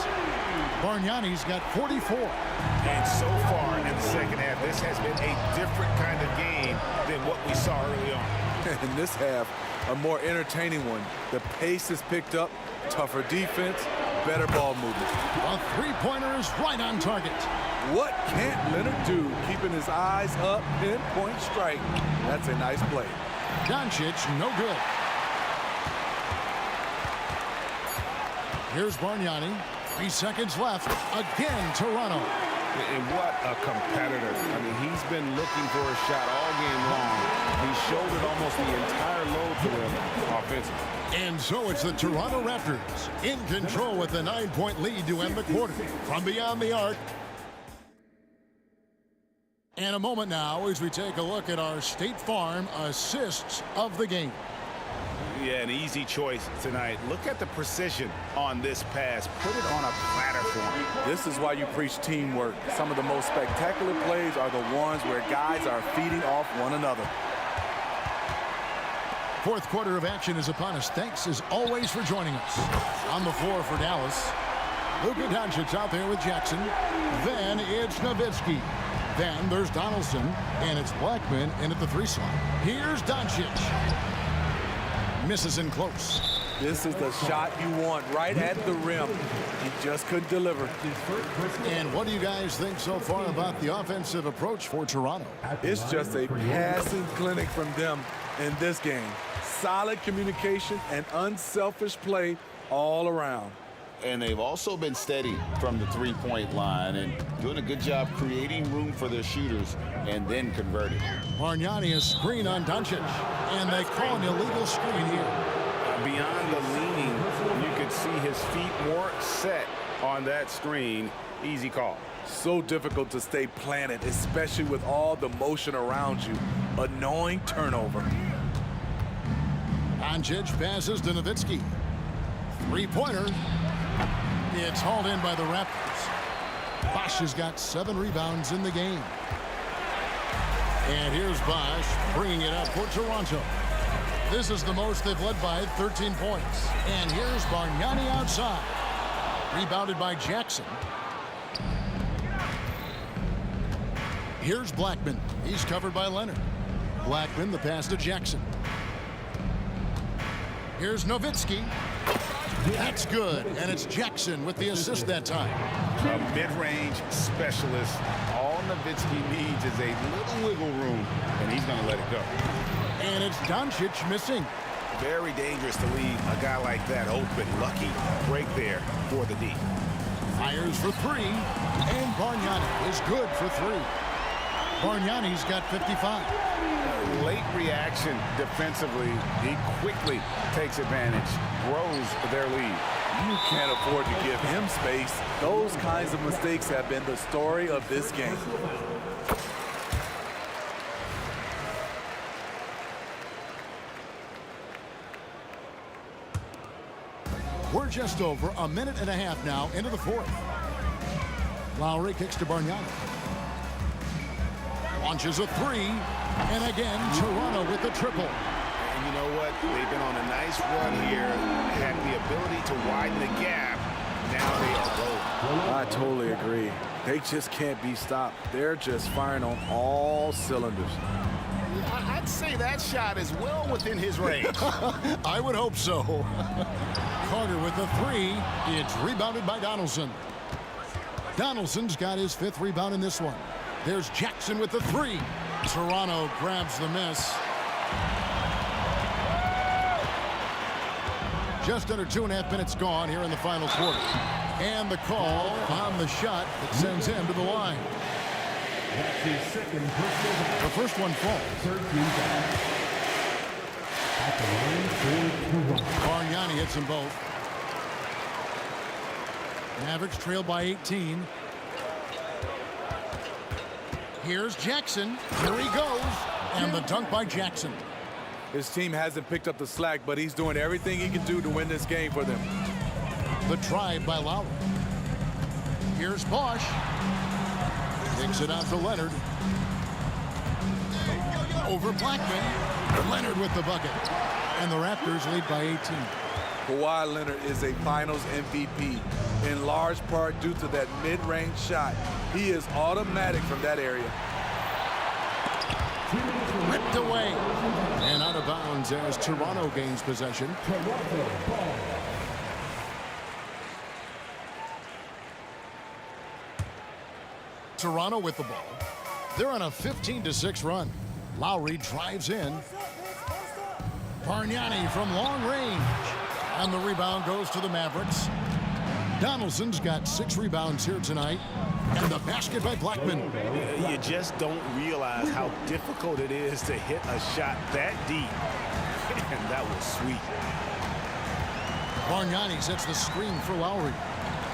Bargnani's got 44. And so far in the second half, this has been a different kind of game than what we saw early on. In this half, a more entertaining one. The pace is picked up, tougher defense, better ball movement. A three-pointer is right on target. What can't Leonard do? Keeping his eyes up, pinpoint strike. That's a nice play. Doncic, no good. Here's Bargnani. 3 seconds left. Again, Toronto. And what a competitor. I mean, he's been looking for a shot all game long. He shouldered almost the entire load for them offensively. And so it's the Toronto Raptors in control with a 9-point lead to end the quarter. From beyond the arc. And a moment now as we take a look at our State Farm assists of the game. Yeah, an easy choice tonight. Look at the precision on this pass. Put it on a platter for him. This is why you preach teamwork. Some of the most spectacular plays are the ones where guys are feeding off one another. Fourth quarter of action is upon us. Thanks as always for joining us. On the floor for Dallas, Luka Doncic out there with Jackson. Then it's Nowitzki. Then there's Donaldson, and it's Blackman in at the 3 slot. Here's Doncic. Misses in close. This is the shot you want right at the rim. He just couldn't deliver. And what do you guys think so far about the offensive approach for Toronto? It's just a passing clinic from them in this game. Solid communication and unselfish play all around. And they've also been steady from the three-point line and doing a good job creating room for their shooters and then converting. Bargnani, a screen on Doncic, and they call an illegal screen here. Beyond the leaning, you could see his feet more set on that screen. Easy call. So difficult to stay planted, especially with all the motion around you. Annoying turnover. Doncic passes to Nowitzki. Three-pointer. It's hauled in by the Raptors. Bosch has got 7 rebounds in the game. And here's Bosch bringing it up for Toronto. This is the most they've led by 13 points. And here's Bargnani outside. Rebounded by Jackson. Here's Blackman. He's covered by Leonard. Blackman, the pass to Jackson. Here's Nowitzki. That's good, and it's Jackson with the assist that time. A mid-range specialist. All Nowitzki needs is a little wiggle room, and he's going to let it go. And it's Doncic missing. Very dangerous to leave a guy like that open. Lucky break there for the D. Fires for 3, and Bargnani is good for 3. Bargnani's got 55. Late reaction defensively. He quickly takes advantage, grows their lead. You can't afford to give him space. Those kinds of mistakes have been the story of this game. We're just over a minute and a half now into the fourth. Lowry kicks to Bargnani. Launches a 3, and again, Toronto with the triple. And you know what? They've been on a nice run here, had the ability to widen the gap. Now they are rolling. I totally agree. They just can't be stopped. They're just firing on all cylinders. I'd say that shot is well within his range. I would hope so. Carter with the 3. It's rebounded by Donaldson. Donaldson's got his 5th rebound in this one. There's Jackson with the 3. Toronto grabs the miss. Just under 2.5 minutes gone here in the final quarter. And the call on the shot that sends him to the line. That's his second personal. The first one falls. At the line for Toronto. Bargnani hits them both. Mavericks trail by 18. Here's Jackson. Here he goes. And the dunk by Jackson. His team hasn't picked up the slack, but he's doing everything he can do to win this game for them. The drive by Lowry. Here's Bosch. Kicks it out to Leonard. Over Blackman. Leonard with the bucket. And the Raptors lead by 18. Kawhi Leonard is a Finals MVP, in large part due to that mid-range shot. He is automatic from that area. Ripped away. And out of bounds as Toronto gains possession. Toronto with the ball. They're on a 15-6 run. Lowry drives in. Bargnani from long range. And the rebound goes to the Mavericks. Donaldson's got 6 rebounds here tonight. And the basket by Blackman. You just don't realize how difficult it is to hit a shot that deep. And that was sweet. Bargnani sets the screen for Lowry.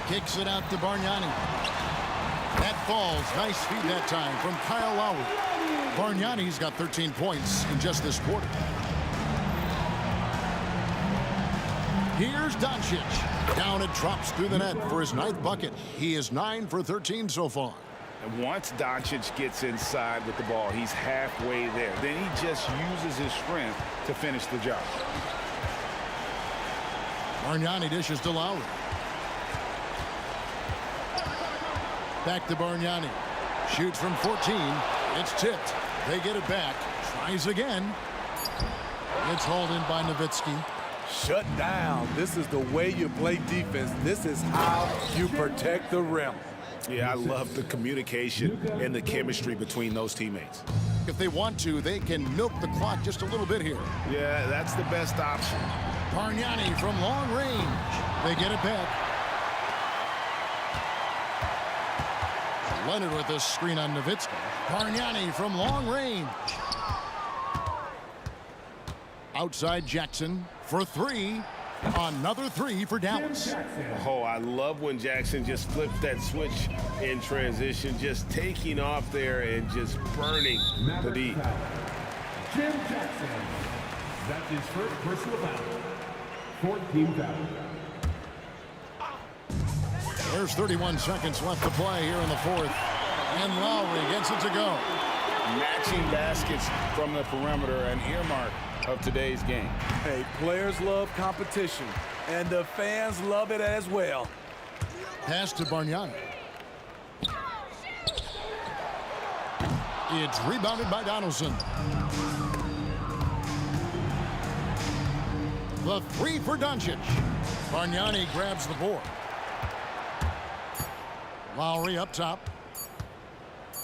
Kicks it out to Bargnani. That falls. Nice feed that time from Kyle Lowry. Bargnani's got 13 points in just this quarter. Here's Doncic. Down it drops through the net for his 9th bucket. He is 9 for 13 so far. And once Doncic gets inside with the ball, he's halfway there. Then he just uses his strength to finish the job. Bargnani dishes to Lowry. Back to Bargnani. Shoots from 14. It's tipped. They get it back. Tries again. It's hauled in by Nowitzki. Shut down. This is the way you play defense. This is how you protect the rim. Yeah, I love the communication and the chemistry between those teammates. If they want to, they can milk the clock just a little bit here. Yeah, that's the best option. Bargnani from long range. They get it back. Leonard with the screen on Nowitzki. Bargnani from long range. Outside Jackson for 3. Another 3 for Dallas. Oh, I love when Jackson just flips that switch in transition, just taking off there and just burning the deep. Jim Jackson. That's his first personal foul. 14 foul. There's 31 seconds left to play here in the 4th. And Lowry gets it to go. Matching baskets from the perimeter, an earmark of today's game. Hey, players love competition, and the fans love it as well. Pass to Bargnani. It's rebounded by Donaldson. The 3 for Doncic. Bargnani grabs the board. Lowry up top.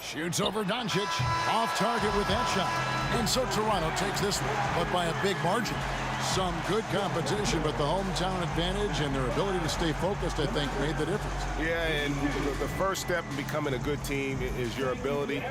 Shoots over Doncic. Off target with that shot. And so Toronto takes this one, but by a big margin. Some good competition, but the hometown advantage and their ability to stay focused, I think, made the difference. Yeah, and the first step in becoming a good team is your ability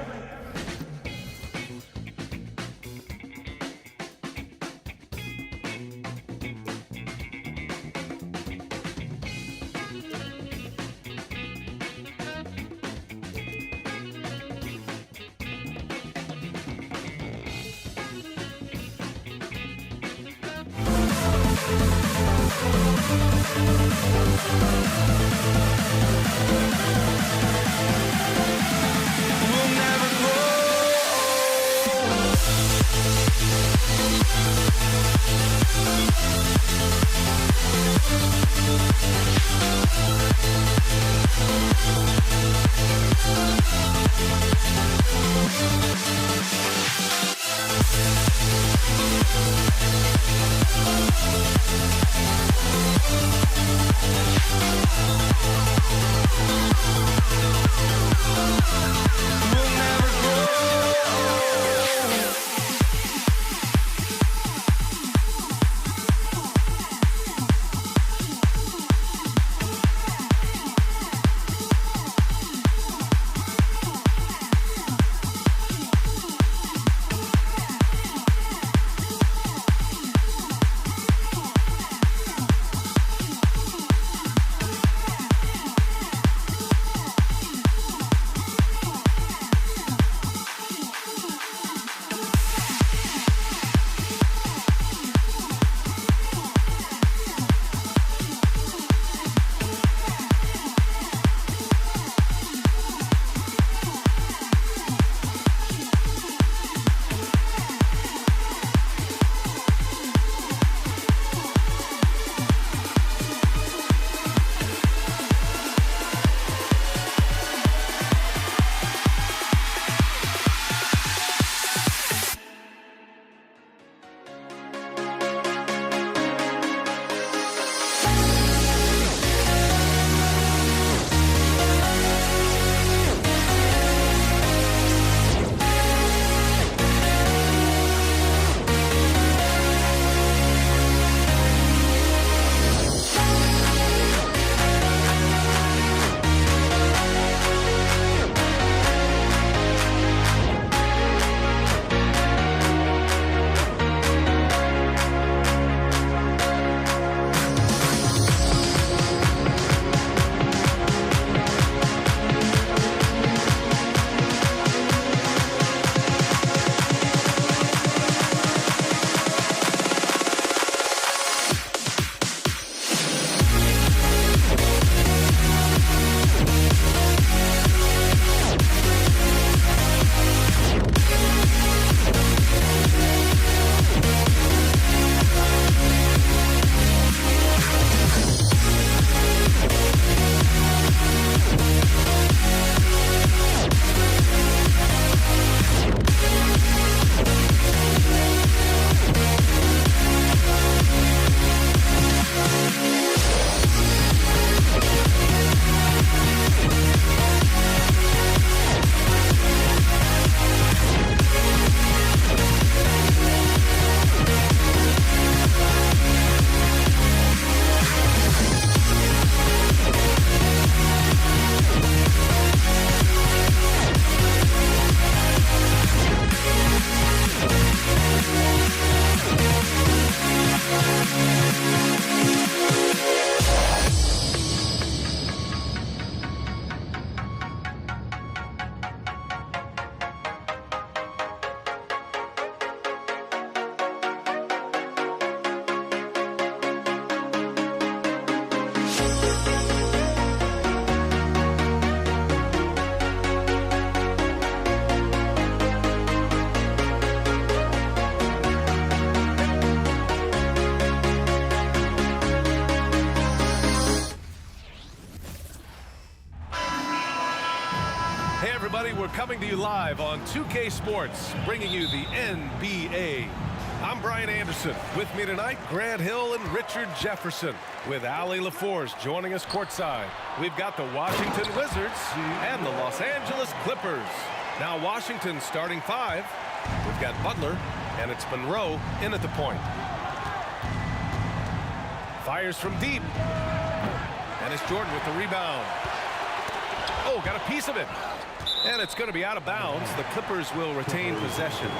to you live on 2K Sports, bringing you the NBA. I'm Brian Anderson. With me tonight, Grant Hill and Richard Jefferson, with Allie LaForce joining us courtside. We've got the Washington Wizards and the Los Angeles Clippers. Now Washington starting 5. We've got Butler, and it's Monroe in at the point. Fires from deep. And it's Jordan with the rebound. Oh, got a piece of it. And it's going to be out of bounds. The Clippers will retain possession.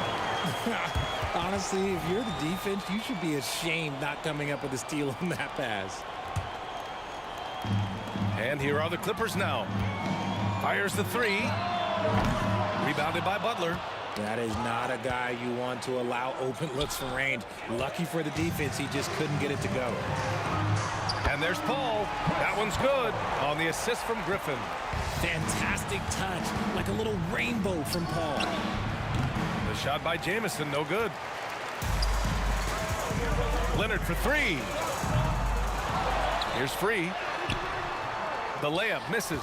Honestly, if you're the defense, you should be ashamed not coming up with a steal on that pass. And here are the Clippers now. Fires the 3. Rebounded by Butler. That is not a guy you want to allow open looks from range. Lucky for the defense, he just couldn't get it to go. And there's Paul. That one's good on the assist from Griffin. Fantastic touch, like a little rainbow from Paul. The shot by Jamison, no good. Leonard for 3. Here's Free. The layup misses.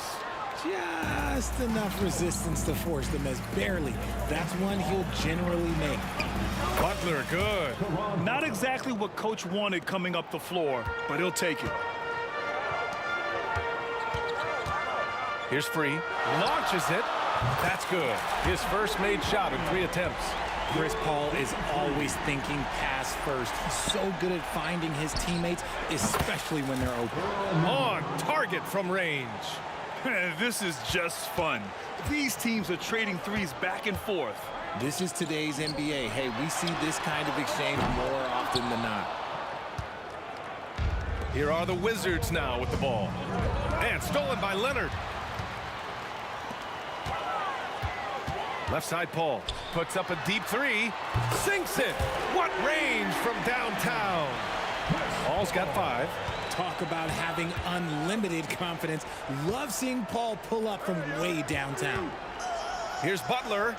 Just enough resistance to force the miss, barely. That's one he'll generally make. Butler, good. Not exactly what coach wanted coming up the floor, but he'll take it. Here's Free. Launches it. That's good. His first made shot in 3 attempts. Chris Paul is always thinking pass first. He's so good at finding his teammates, especially when they're open. On target from range. This is just fun. These teams are trading threes back and forth. This is today's NBA. Hey, we see this kind of exchange more often than not. Here are the Wizards now with the ball. And stolen by Leonard. Left side Paul puts up a deep 3. Sinks it. What range from downtown. Paul's got 5. Talk about having unlimited confidence. Love seeing Paul pull up from way downtown. Here's Butler.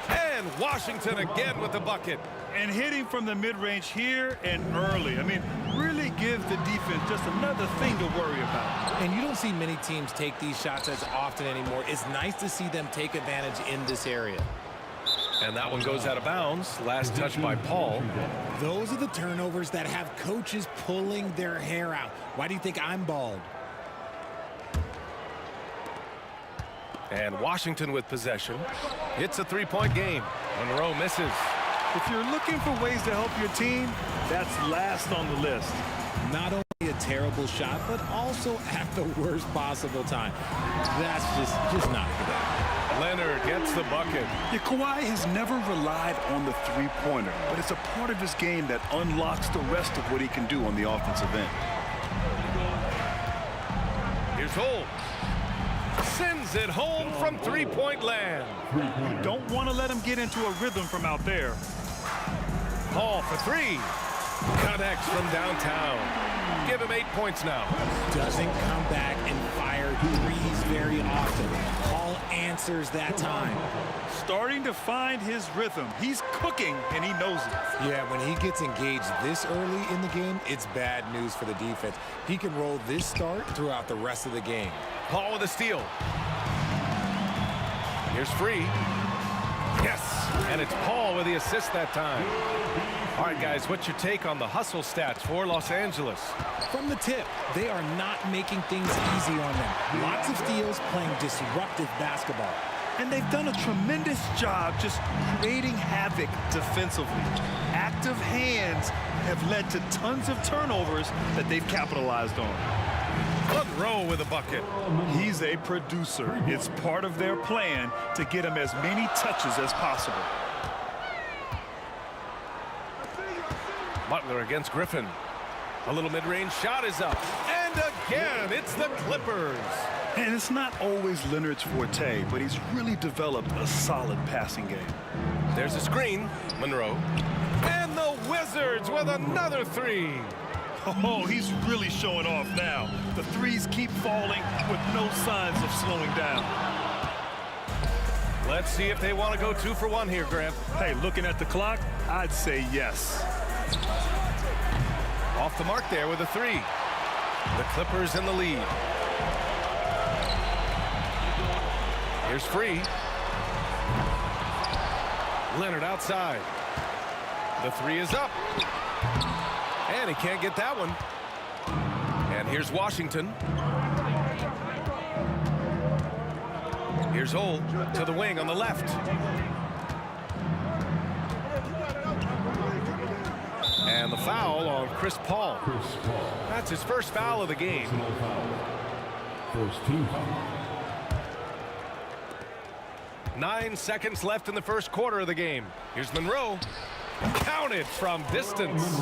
And Washington again with the bucket. And hitting from the mid-range here and early. I mean, really give the defense just another thing to worry about. And you don't see many teams take these shots as often anymore. It's nice to see them take advantage in this area. And that one goes out of bounds. Last touch by Paul. Those are the turnovers that have coaches pulling their hair out. Why do you think I'm bald? And Washington with possession. It's a 3-point game. Monroe misses. If you're looking for ways to help your team, that's last on the list. Not only a terrible shot, but also at the worst possible time. That's just not good. Leonard gets the bucket. Yeah, Kawhi has never relied on the three-pointer, but it's a part of his game that unlocks the rest of what he can do on the offensive end. Here's Holt. Sends it home from 3-point land. You don't want to let him get into a rhythm from out there. Paul for 3. Connects from downtown. Give him 8 points now. Doesn't come back and fire threes very often. Paul answers that time. Starting to find his rhythm. He's cooking, and he knows it. Yeah, when he gets engaged this early in the game, it's bad news for the defense. He can roll this start throughout the rest of the game. Paul with a steal. Here's Free. Yes, and it's Paul with the assist that time. All right, guys, what's your take on the hustle stats for Los Angeles? From the tip, they are not making things easy on them. Lots of steals, playing disruptive basketball. And they've done a tremendous job just creating havoc defensively. Active hands have led to tons of turnovers that they've capitalized on. Monroe with a bucket. He's a producer. It's part of their plan to get him as many touches as possible. Butler against Griffin. A little mid-range shot is up. And again, it's the Clippers. And it's not always Leonard's forte, but he's really developed a solid passing game. There's a screen. Monroe. And the Wizards with another 3. Oh, he's really showing off now. The threes keep falling with no signs of slowing down. Let's see if they want to go 2 for 1 here, Grant. Hey, looking at the clock, I'd say yes. Off the mark there with a 3. The Clippers in the lead. Here's Free. Leonard outside. The three is up. And he can't get that one. And here's Washington. Here's Hull to the wing on the left. And the foul on Chris Paul. That's his first foul of the game. First team foul. 9 seconds left in the first quarter of the game. Here's Monroe. Counted from distance.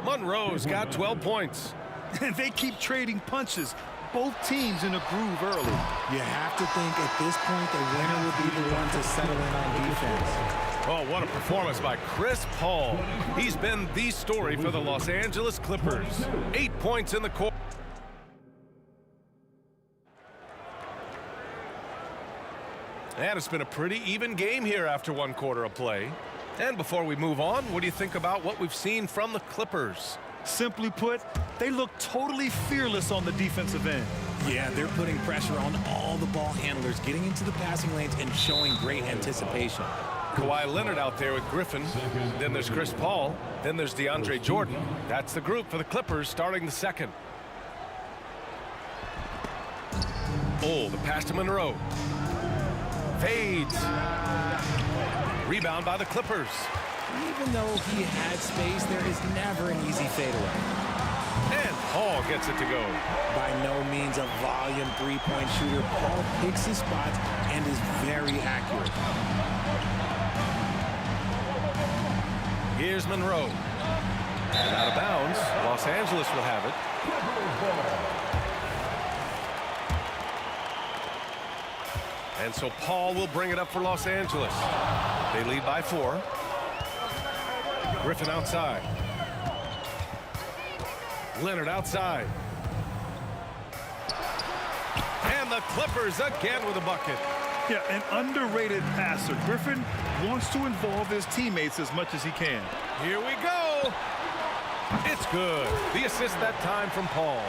Monroe's got 12 points. And they keep trading punches. Both teams in a groove early. You have to think at this point the winner will be the one to settle in on defense. Oh, what a performance by Chris Paul. He's been the story for the Los Angeles Clippers. 8 points in the quarter. And it's been a pretty even game here after one quarter of play. And before we move on, what do you think about what we've seen from the Clippers? Simply put, they look totally fearless on the defensive end. Yeah, they're putting pressure on all the ball handlers, getting into the passing lanes and showing great anticipation. Kawhi Leonard out there with Griffin. Then there's Chris Paul. Then there's DeAndre Jordan. That's the group for the Clippers starting the second. Oh, the pass to Monroe. Fades. Rebound by the Clippers. Even though he had space, there is never an easy fadeaway. And Paul gets it to go. By no means a volume three-point shooter, Paul picks his spots and is very accurate. Here's Monroe. And out of bounds. Los Angeles will have it. And so Paul will bring it up for Los Angeles. They lead by 4. Griffin outside. Leonard outside. And the Clippers again with a bucket. Yeah, an underrated passer. Griffin wants to involve his teammates as much as he can. Here we go. It's good. The assist that time from Paul.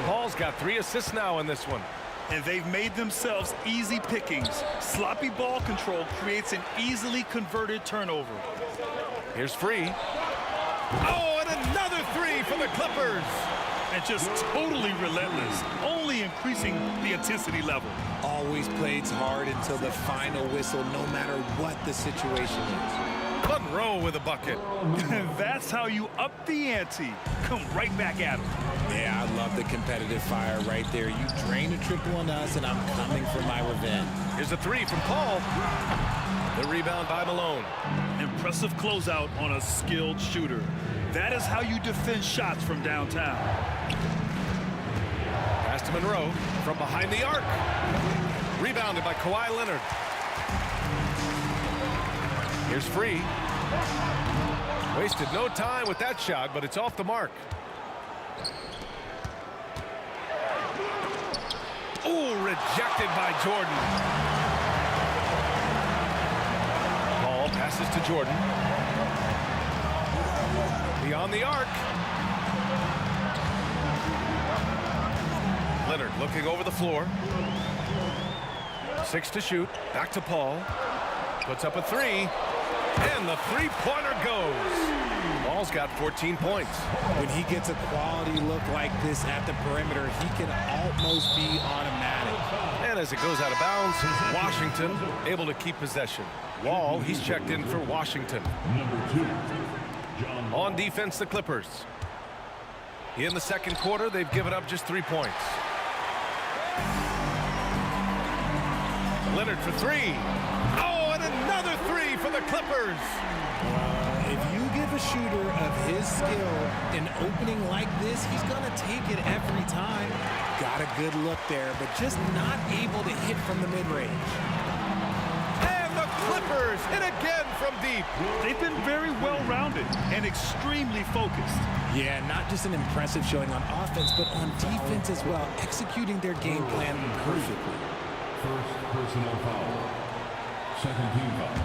Paul's got 3 assists now in this one. And they've made themselves easy pickings. Sloppy ball control creates an easily converted turnover. Here's Free. Oh, and another 3 for the Clippers. And just totally relentless, only increasing the intensity level. Always plays hard until the final whistle, no matter what the situation is. Monroe with a bucket. That's how you up the ante. Come right back at him. Yeah, I love the competitive fire right there. You drain a triple on us, and I'm coming for my revenge. Here's a 3 from Paul. The rebound by Malone. Impressive closeout on a skilled shooter. That is how you defend shots from downtown. Pass to Monroe from behind the arc. Rebounded by Kawhi Leonard. Here's Free. Wasted no time with that shot, but it's off the mark. Ooh, rejected by Jordan. Ball passes to Jordan. Beyond the arc. Leonard looking over the floor. 6 to shoot. Back to Paul. Puts up a 3. And the three-pointer goes. Paul's got 14 points. When he gets a quality look like this at the perimeter, he can almost be automatic. And as it goes out of bounds, Washington able to keep possession. Wall, he's checked in for Washington. On defense, the Clippers. In the second quarter, they've given up just 3 points. Leonard for 3. Oh, and another 3 for the Clippers. If you give a shooter of his skill an opening like this, he's going to take it every time. Got a good look there, but just not able to hit from the mid-range. And the Clippers hit again from deep. They've been very well-rounded and extremely focused. Yeah, not just an impressive showing on offense, but on defense as well, executing their game plan perfectly. First personal foul. Second team foul.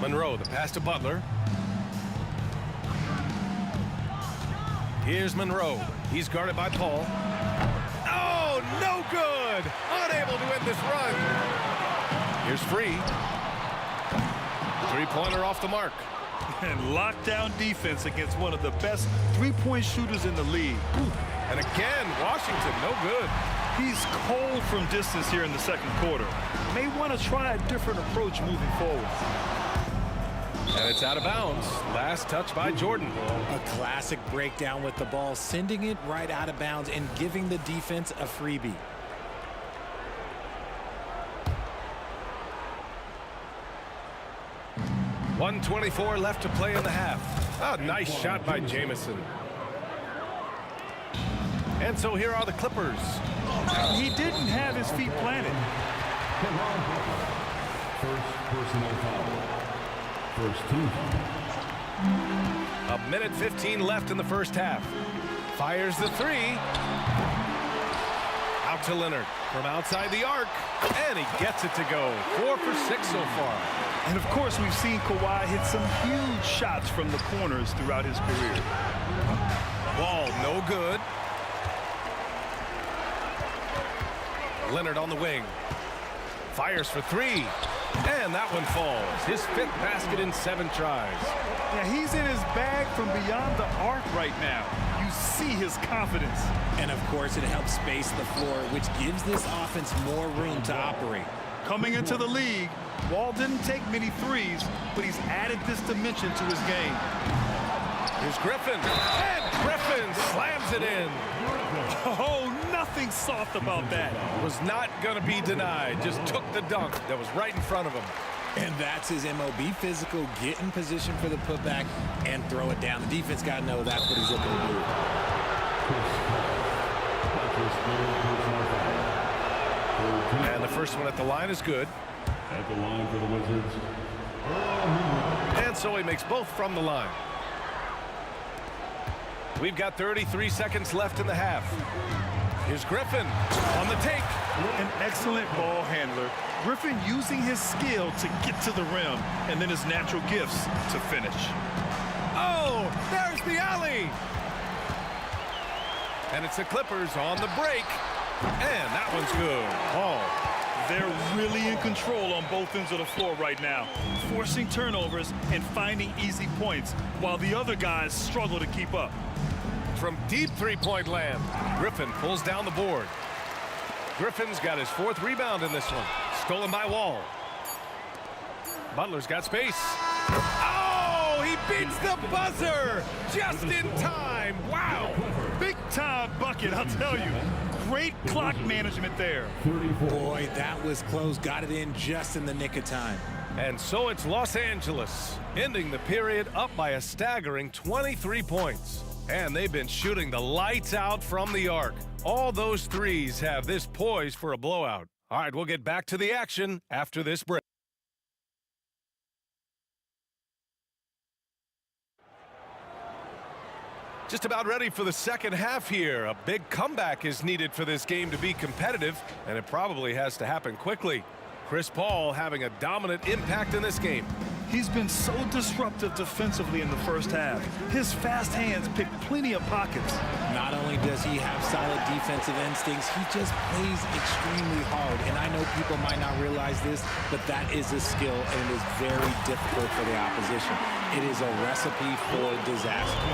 Monroe, the pass to Butler. Here's Monroe. He's guarded by Paul. Oh, no good! Unable to end this run. Here's Free. Three-pointer off the mark. And lockdown defense against one of the best three-point shooters in the league. And again, Washington, no good. He's cold from distance here in the second quarter. May want to try a different approach moving forward. And it's out of bounds. Last touch by Jordan. A classic breakdown with the ball, sending it right out of bounds and giving the defense a freebie. .124 left to play in the half. A nice shot by Jamison. And so here are the Clippers. He didn't have his feet planted. First personal foul. First team foul. A minute 15 left in the first half. Fires the three. Out to Leonard from outside the arc. And he gets it to go. 4 for 6 so far. And of course, we've seen Kawhi hit some huge shots from the corners throughout his career. Ball no good. Leonard on the wing. Fires for three. And that one falls. His 5th basket in 7 tries. Yeah, he's in his bag from beyond the arc right now. You see his confidence. And of course, it helps space the floor, which gives this offense more room to operate. Coming into the league, Wall didn't take many threes, but he's added this dimension to his game. Here's Griffin. And Griffin slams it in. Oh, nothing soft about that. Was not going to be denied. Just took the dunk that was right in front of him. And that's his MOB physical, get in position for the putback and throw it down. The defense got to know that's what he's looking to do. And the first one at the line is good. At the line for the Wizards. And so he makes both from the line. We've got 33 seconds left in the half. Here's Griffin on the take. An excellent ball handler. Griffin using his skill to get to the rim and then his natural gifts to finish. Oh, there's the alley. And it's the Clippers on the break. And that one's good. Paul. They're really in control on both ends of the floor right now, forcing turnovers and finding easy points while the other guys struggle to keep up. From deep three-point land, Griffin pulls down the board. Griffin's got his 4th rebound in this one. Stolen by Wall. Butler's got space. Oh, he beats the buzzer just in time. Wow. Big time bucket, I'll tell you. Great clock management there. Boy, that was close. Got it in just in the nick of time. And so it's Los Angeles, ending the period up by a staggering 23 points. And they've been shooting the lights out from the arc. All those threes have this poised for a blowout. All right, we'll get back to the action after this break. Just about ready for the second half here. A big comeback is needed for this game to be competitive, and it probably has to happen quickly. Chris Paul having a dominant impact in this game. He's been so disruptive defensively in the first half. His fast hands pick plenty of pockets. Not only does he have solid defensive instincts, he just plays extremely hard. And I know people might not realize this, but that is a skill, and it is very difficult for the opposition. It is a recipe for disaster.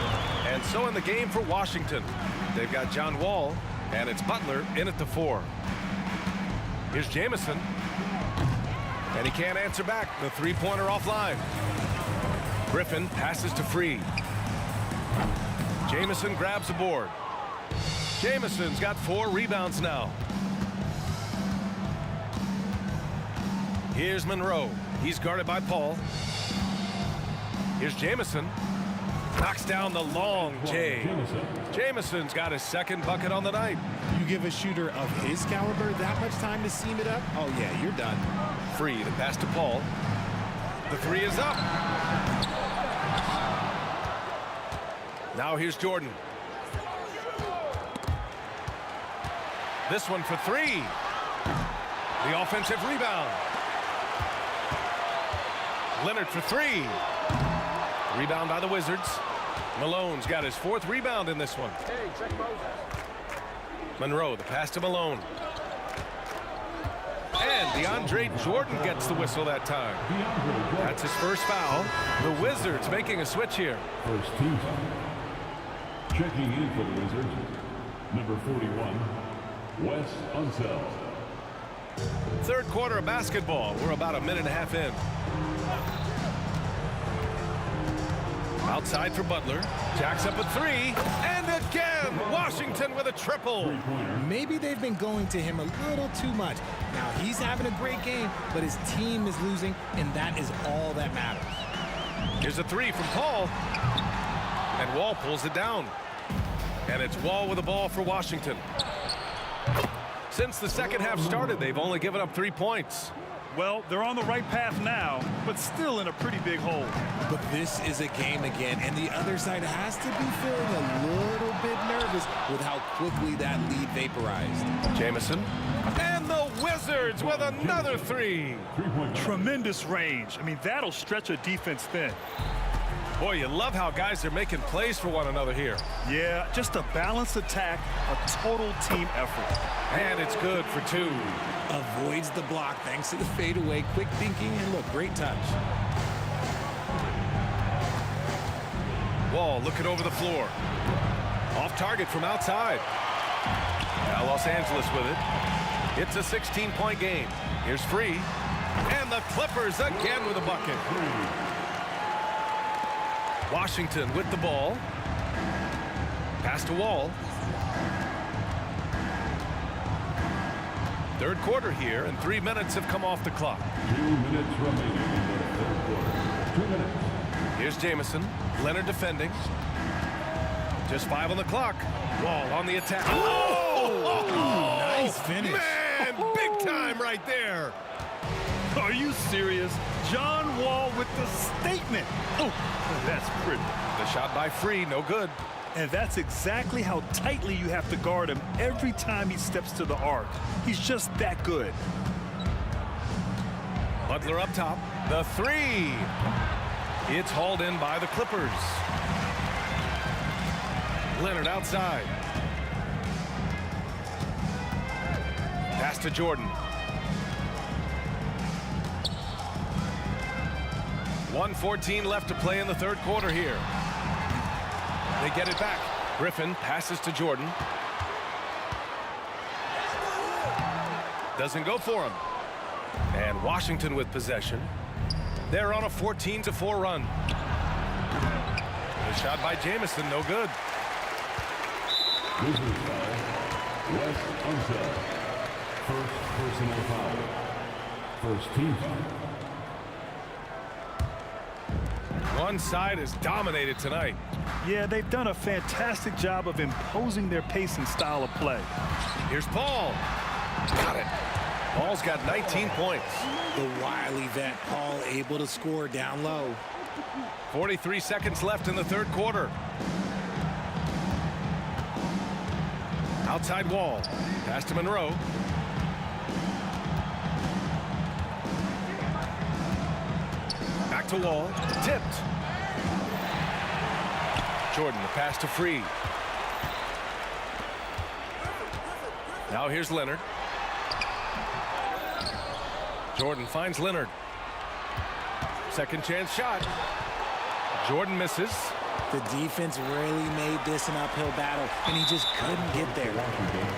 And so in the game for Washington, they've got John Wall, and it's Butler in at the 4. Here's Jamison. And he can't answer back. The three-pointer offline. Griffin passes to Free. Jamison grabs the board. Jamison's got 4 rebounds now. Here's Monroe. He's guarded by Paul. Here's Jamison. Knocks down the long J. Jamison's got his 2nd bucket on the night. You give a shooter of his caliber that much time to seam it up? Oh, yeah, you're done. Free, the pass to Paul. The 3 is up. Now here's Jordan. This one for 3. The offensive rebound. Leonard for 3. Rebound by the Wizards. Malone's got his 4th rebound in this one. Hey, check Moses. Monroe, the pass to Malone. And And DeAndre Jordan gets the whistle that time. That's his first foul. The Wizards making a switch here. First team foul. Checking in for the Wizards, number 41, Wes Unseld. Third quarter of basketball. We're about a minute and a half in. Outside for Butler. Jacks up a three. And again, Washington with a triple. Maybe they've been going to him a little too much. Now, he's having a great game, but his team is losing, and that is all that matters. Here's a three from Paul. And Wall pulls it down. And it's Wall with the ball for Washington. Since the second half started, they've only given up 3 points. Well, they're on the right path now, but still in a pretty big hole. But this is a game again, and the other side has to be feeling a little bit nervous with how quickly that lead vaporized. Jamison. And the Wizards with another three. Tremendous range. I mean, that'll stretch a defense thin. Boy, you love how guys are making plays for one another here. Yeah, just a balanced attack, a total team effort. And it's good for two. Avoids the block thanks to the fadeaway, quick thinking, and look, great touch. Wall looking over the floor. Off target from outside. Now Los Angeles with it. It's a 16-point game. Here's Free. And the Clippers again with a bucket. Washington with the ball. Pass to Wall. Third quarter here, and 3 minutes have come off the clock. 2 minutes remaining in the third quarter. 2 minutes. Here's Jamison. Leonard defending. Just 5 on the clock. Wall on the attack. Oh! Nice finish. Man, big time right there. Are you serious? John Wall with the statement. Oh, that's pretty. The shot by Free, no good. And that's exactly how tightly you have to guard him every time he steps to the arc. He's just that good. Butler up top. The three. It's hauled in by the Clippers. Leonard outside. Pass to Jordan. 1:14 left to play in the third quarter here. They get it back. Griffin passes to Jordan. Doesn't go for him. And Washington with possession. They're on a 14-4 run. The shot by Jamison, no good. Wizards foul. Wes Unseld. First personal foul. First team foul. One side is dominated tonight. Yeah, they've done a fantastic job of imposing their pace and style of play. Here's Paul. Got it. Paul's got 19 points. The wily vet Paul able to score down low. 43 seconds left in the third quarter. Outside Wall. Pass to Monroe. Back to Wall. Tipped. Jordan, the pass to Free. Now here's Leonard. Jordan finds Leonard. Second chance shot. Jordan misses. The defense really made this an uphill battle, and he just couldn't get there.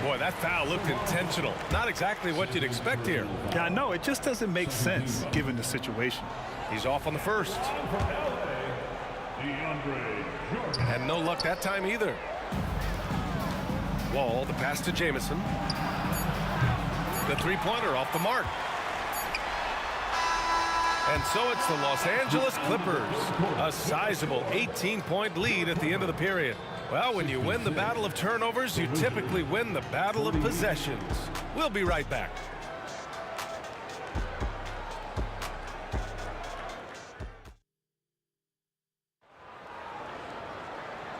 Boy, that foul looked intentional. Not exactly what you'd expect here. Yeah, I know. It just doesn't make sense given the situation. He's off on the first. And no luck that time either. Wall, the pass to Jamison. The three-pointer off the mark. And so it's the Los Angeles Clippers. A sizable 18-point lead at the end of the period. Well, when you win the battle of turnovers, you typically win the battle of possessions. We'll be right back.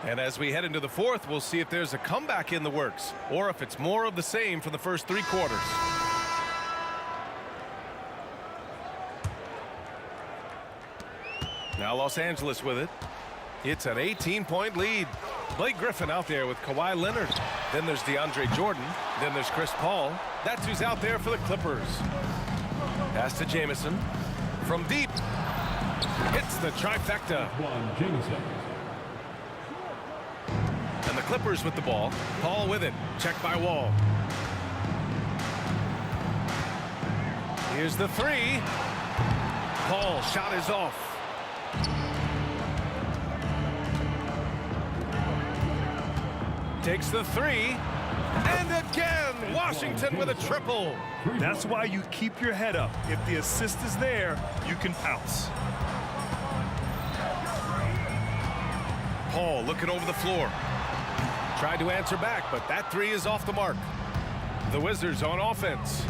And as we head into the fourth, we'll see if there's a comeback in the works or if it's more of the same from the first three quarters. Now Los Angeles with it. It's an 18-point lead. Blake Griffin out there with Kawhi Leonard. Then there's DeAndre Jordan. Then there's Chris Paul. That's who's out there for the Clippers. Pass to Jamison. From deep. Hits the trifecta. And the Clippers with the ball. Paul with it. Checked by Wall. Here's the three. Paul shot is off. Takes the three. And again, Washington with a triple. That's why you keep your head up. If the assist is there, you can pounce. Paul looking over the floor. Tried to answer back, but that three is off the mark. The Wizards on offense.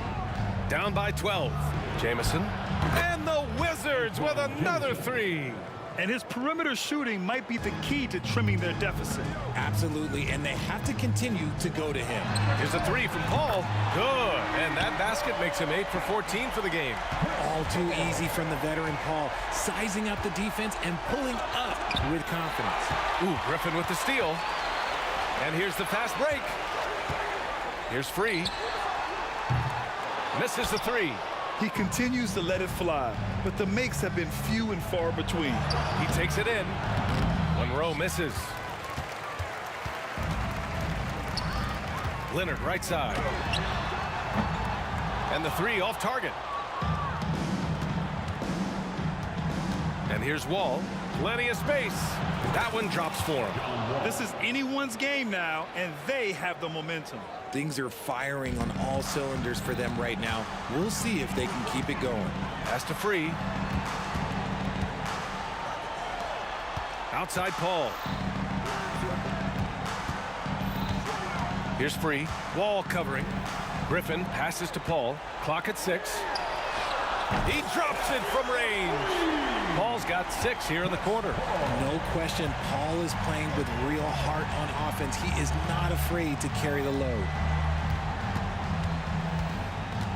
Down by 12. Jamison. And the Wizards with another three. And his perimeter shooting might be the key to trimming their deficit. Absolutely, and they have to continue to go to him. Here's a three from Paul. Good. And that basket makes him 8 for 14 for the game. All too easy from the veteran Paul, sizing up the defense and pulling up with confidence. Ooh, Griffin with the steal. And here's the fast break. Here's Free. Misses the three. He continues to let it fly, but the makes have been few and far between. He takes it in. Monroe misses. Leonard right side. And the three off target. And here's Wall. Plenty of space. That one drops for him. This is anyone's game now, and they have the momentum. Things are firing on all cylinders for them right now. We'll see if they can keep it going. Pass to Free. Outside Paul. Here's Free. Wall covering. Griffin passes to Paul. Clock at 6. He drops it from range. Paul's got 6 here in the quarter. No question, Paul is playing with real heart on offense. He is not afraid to carry the load.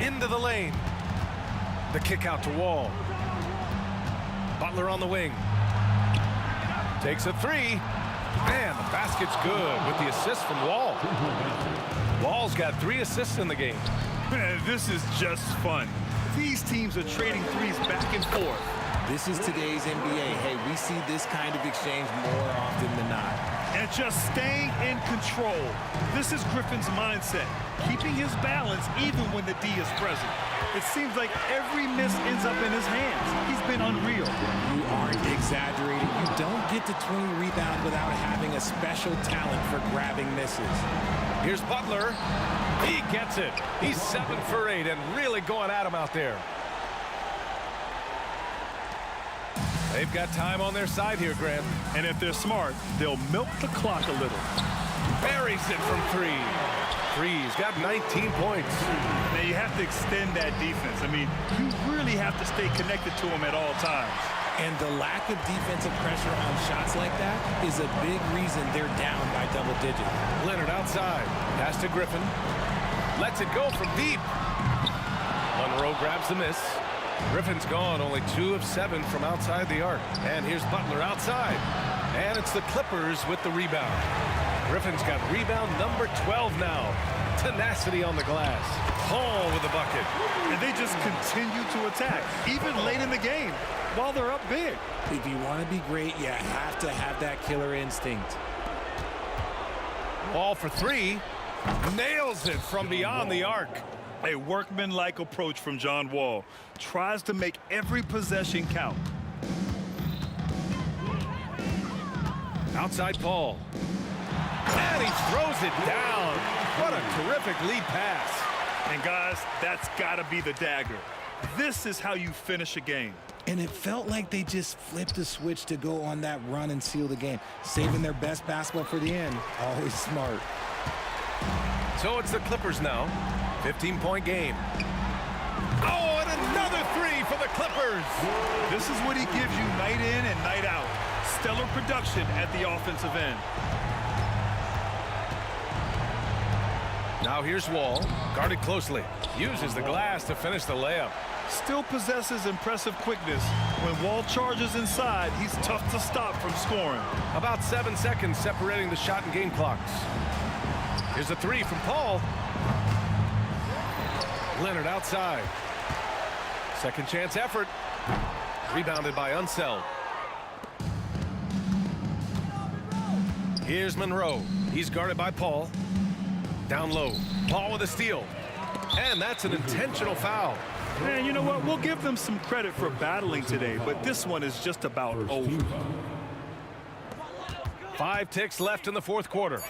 Into the lane. The kick out to Wall. Butler on the wing. Takes a three. And the basket's good with the assist from Wall. Wall's got 3 assists in the game. Man, this is just fun. These teams are trading threes back and forth. This is today's NBA. Hey, we see this kind of exchange more often than not. And just staying in control. This is Griffin's mindset, keeping his balance even when the D is present. It seems like every miss ends up in his hands. He's been unreal. You aren't exaggerating. You don't get to 20 rebounds without having a special talent for grabbing misses. Here's Butler. He gets it. He's 7 for 8 and really going at him out there. They've got time on their side here, Grant. And if they're smart, they'll milk the clock a little. Buries it from 3. Free's got 19 points. Now you have to extend that defense. I mean, you really have to stay connected to him at all times. And the lack of defensive pressure on shots like that is a big reason they're down by double digits. Leonard outside. Pass to Griffin. Lets it go from deep. Monroe grabs the miss. Griffin's gone, only 2 of 7 from outside the arc. And here's Butler outside. And it's the Clippers with the rebound. Griffin's got rebound number 12 now. Tenacity on the glass. Paul with the bucket. And they just continue to attack, even late in the game, while they're up big. If you want to be great, you have to have that killer instinct. Ball for 3. Nails it from beyond the arc. A workmanlike approach from John Wall. Tries to make every possession count. Outside Paul. And he throws it down. What a terrific lead pass. And guys, that's got to be the dagger. This is how you finish a game. And it felt like they just flipped a switch to go on that run and seal the game. Saving their best basketball for the end. Always smart. So it's the Clippers now. 15-point game. Oh, and another 3 for the Clippers. This is what he gives you night in and night out. Stellar production at the offensive end. Now here's Wall, guarded closely. Uses the glass to finish the layup. Still possesses impressive quickness. When Wall charges inside, he's tough to stop from scoring. About 7 seconds separating the shot and game clocks. Here's a 3 from Paul. Leonard outside. Second chance effort. Rebounded by Unseld. Here's Monroe. He's guarded by Paul. Down low. Paul with a steal. And that's an intentional foul. Man, you know what? We'll give them some credit for battling today, but this one is just about over. 5 ticks left in the fourth quarter.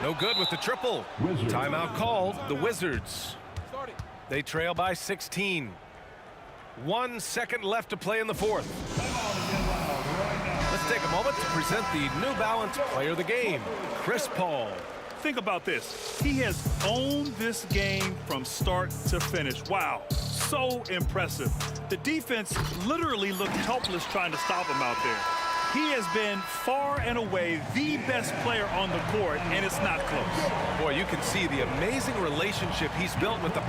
No good with the triple. Timeout called. The Wizards. They trail by 16. 1 second left to play in the fourth. Let's take a moment to present the New Balance Player of the Game, Chris Paul. Think about this. He has owned this game from start to finish. Wow, so impressive. The defense literally looked helpless trying to stop him out there. He has been far and away the best player on the court, and it's not close. Boy, you can see the amazing relationship he's built with the...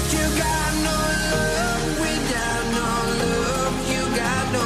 You got no love without no love. You got no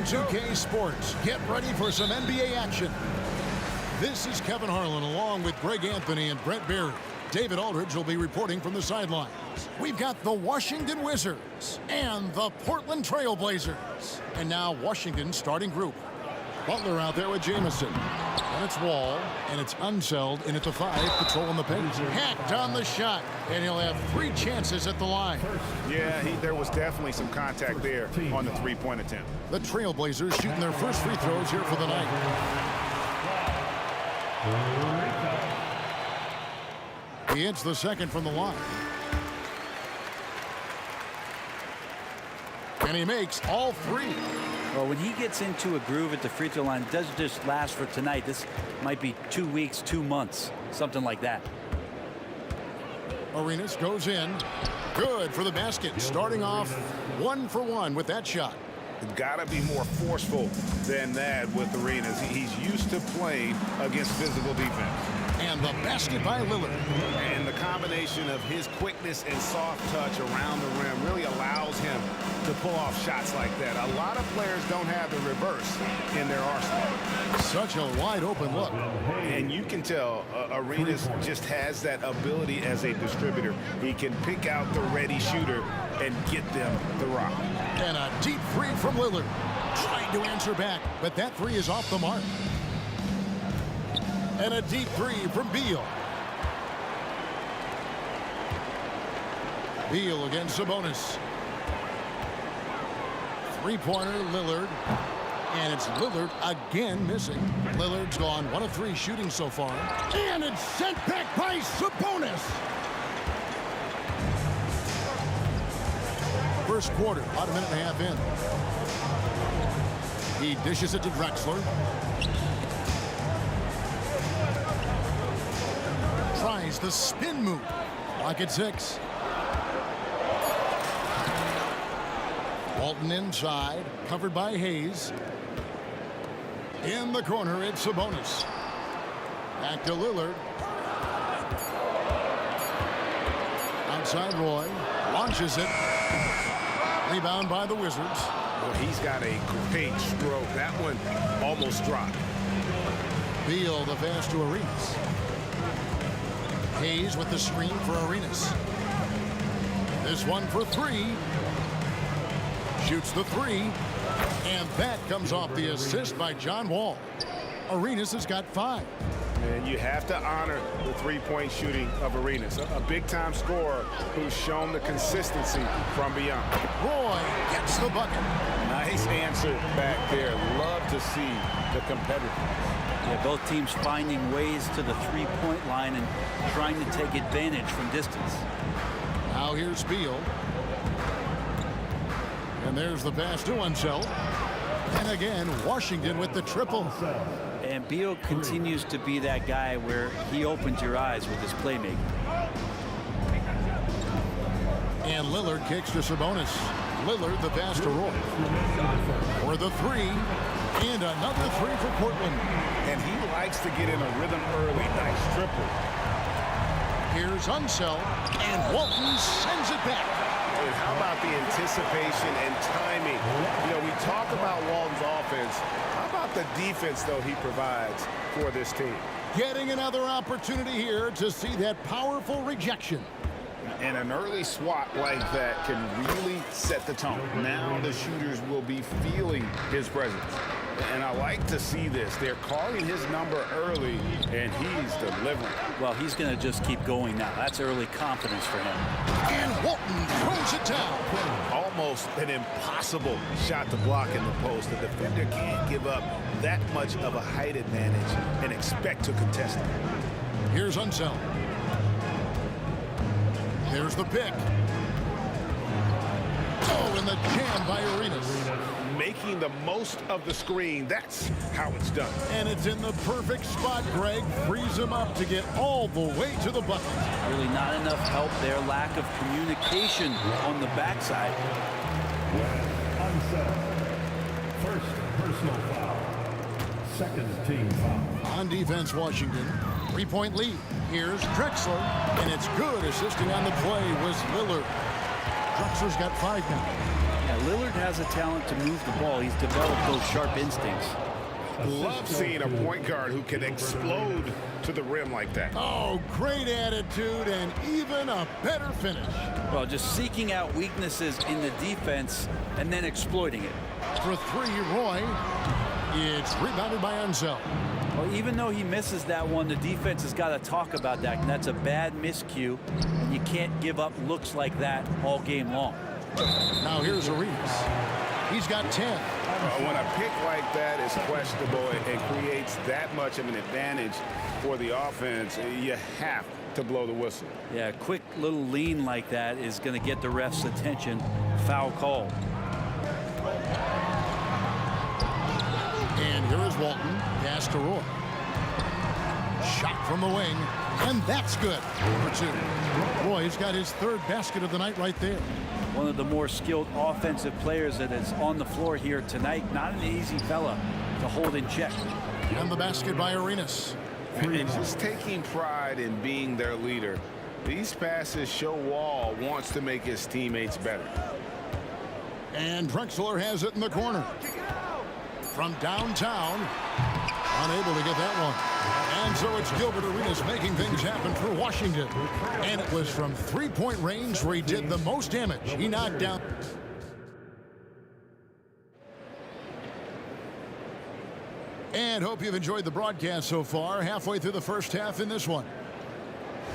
2K Sports. Get ready for some NBA action. This is Kevin Harlan along with Greg Anthony and Brent Berry. David Aldridge will be reporting from the sidelines. We've got the Washington Wizards and the Portland Trail Blazers. And now Washington's starting group. Butler out there with Jamison. And it's Wall, and it's Unseld in at the 5, patrolling the paint. Hacked on the shot, and he'll have 3 chances at the line. Yeah, there was definitely some contact there on the three-point attempt. The Trailblazers shooting their first free throws here for the night. He hits the second from the line. And he makes all 3. Well, when he gets into a groove at the free throw line, it doesn't just last for tonight. This might be 2 weeks, 2 months, something like that. Arenas goes in. Good for the basket. Starting off 1 for 1 with that shot. You've got to be more forceful than that with Arenas. He's used to playing against physical defense. And the basket by Lillard. And the combination of his quickness and soft touch around the rim really allows him to pull off shots like that. A lot of players don't have the reverse in their arsenal. Such a wide open look. And you can tell Arenas just has that ability as a distributor. He can pick out the ready shooter and get them the rock. And a deep 3 from Lillard. Trying to answer back, but that 3 is off the mark. And a deep 3 from Beal. Beal against Sabonis. 3-pointer Lillard. And it's Lillard again missing. Lillard's gone 1 of 3 shooting so far. And it's sent back by Sabonis. First quarter, about a minute and a half in. He dishes it to Drexler. Tries the spin move. Lock at 6. Walton inside, covered by Hayes. In the corner, it's Sabonis. Back to Lillard. Outside Roy. Launches it. Rebound by the Wizards. Well, he's got a great stroke. That one almost dropped. Beal the pass to Arenas. Hayes with the screen for Arenas. This one for 3. Shoots the 3. And that comes off the assist by John Wall. Arenas has got 5. And you have to honor the three-point shooting of Arenas. A big-time scorer who's shown the consistency from beyond. Roy gets the bucket. Nice answer back there. Love to see the competitiveness. Yeah, both teams finding ways to the three-point line and trying to take advantage from distance. Now here's Beal. And there's the pass to Unseld. And again, Washington with the triple. And Beal continues to be that guy where he opens your eyes with his playmaking. And Lillard kicks to Sabonis. Lillard the pass to Roy. For the 3. And another 3 for Portland. And he likes to get in a rhythm early. Nice triple. Here's Unseld. And Walton sends it back. And how about the anticipation and timing? You know, we talk about Walton's offense. How about the defense, though, he provides for this team? Getting another opportunity here to see that powerful rejection. And an early swat like that can really set the tone. Now the shooters will be feeling his presence. And I like to see this. They're calling his number early, and he's delivering. Well, he's going to just keep going now. That's early confidence for him. And Walton throws it down. Almost an impossible shot to block in the post. The defender can't give up that much of a height advantage and expect to contest it. Here's Unseld. There's the pick. Oh, and the jam by Arenas. Making the most of the screen. That's how it's done. And it's in the perfect spot, Greg. Frees him up to get all the way to the bucket. Really not enough help there. Lack of communication on the backside. Unseld. First personal foul. Second team foul. On defense, Washington. 3-point lead. Here's Drexler. And it's good. Assisting on the play was Lillard. Drexler's got 5 now. Yeah, Lillard has a talent to move the ball. He's developed those sharp instincts. Love seeing a point guard who can explode to the rim like that. Oh, great attitude and even a better finish. Well, just seeking out weaknesses in the defense and then exploiting it. For three, Roy. It's rebounded by Unseld. Well, even though he misses that one, the defense has got to talk about that, and that's a bad miscue, and you can't give up looks like that all game long. Now here's Arenas. He's got 10. When a pick like that is questionable and creates that much of an advantage for the offense, you have to blow the whistle. Yeah, a quick little lean like that is going to get the ref's attention. Foul call. And here is Walton. Pass to Roy. Shot from the wing. And that's good. For two. Roy's got his third basket of the night right there. One of the more skilled offensive players that is on the floor here tonight. Not an easy fella to hold in check. And the basket by Arenas. And just taking pride in being their leader. These passes show Wall wants to make his teammates better. And Drexler has it in the corner. From downtown. Unable to get that one. And so it's Gilbert Arenas making things happen for Washington. And it was from three-point range where he did the most damage. He knocked down. And hope you've enjoyed the broadcast so far. Halfway through the first half in this one.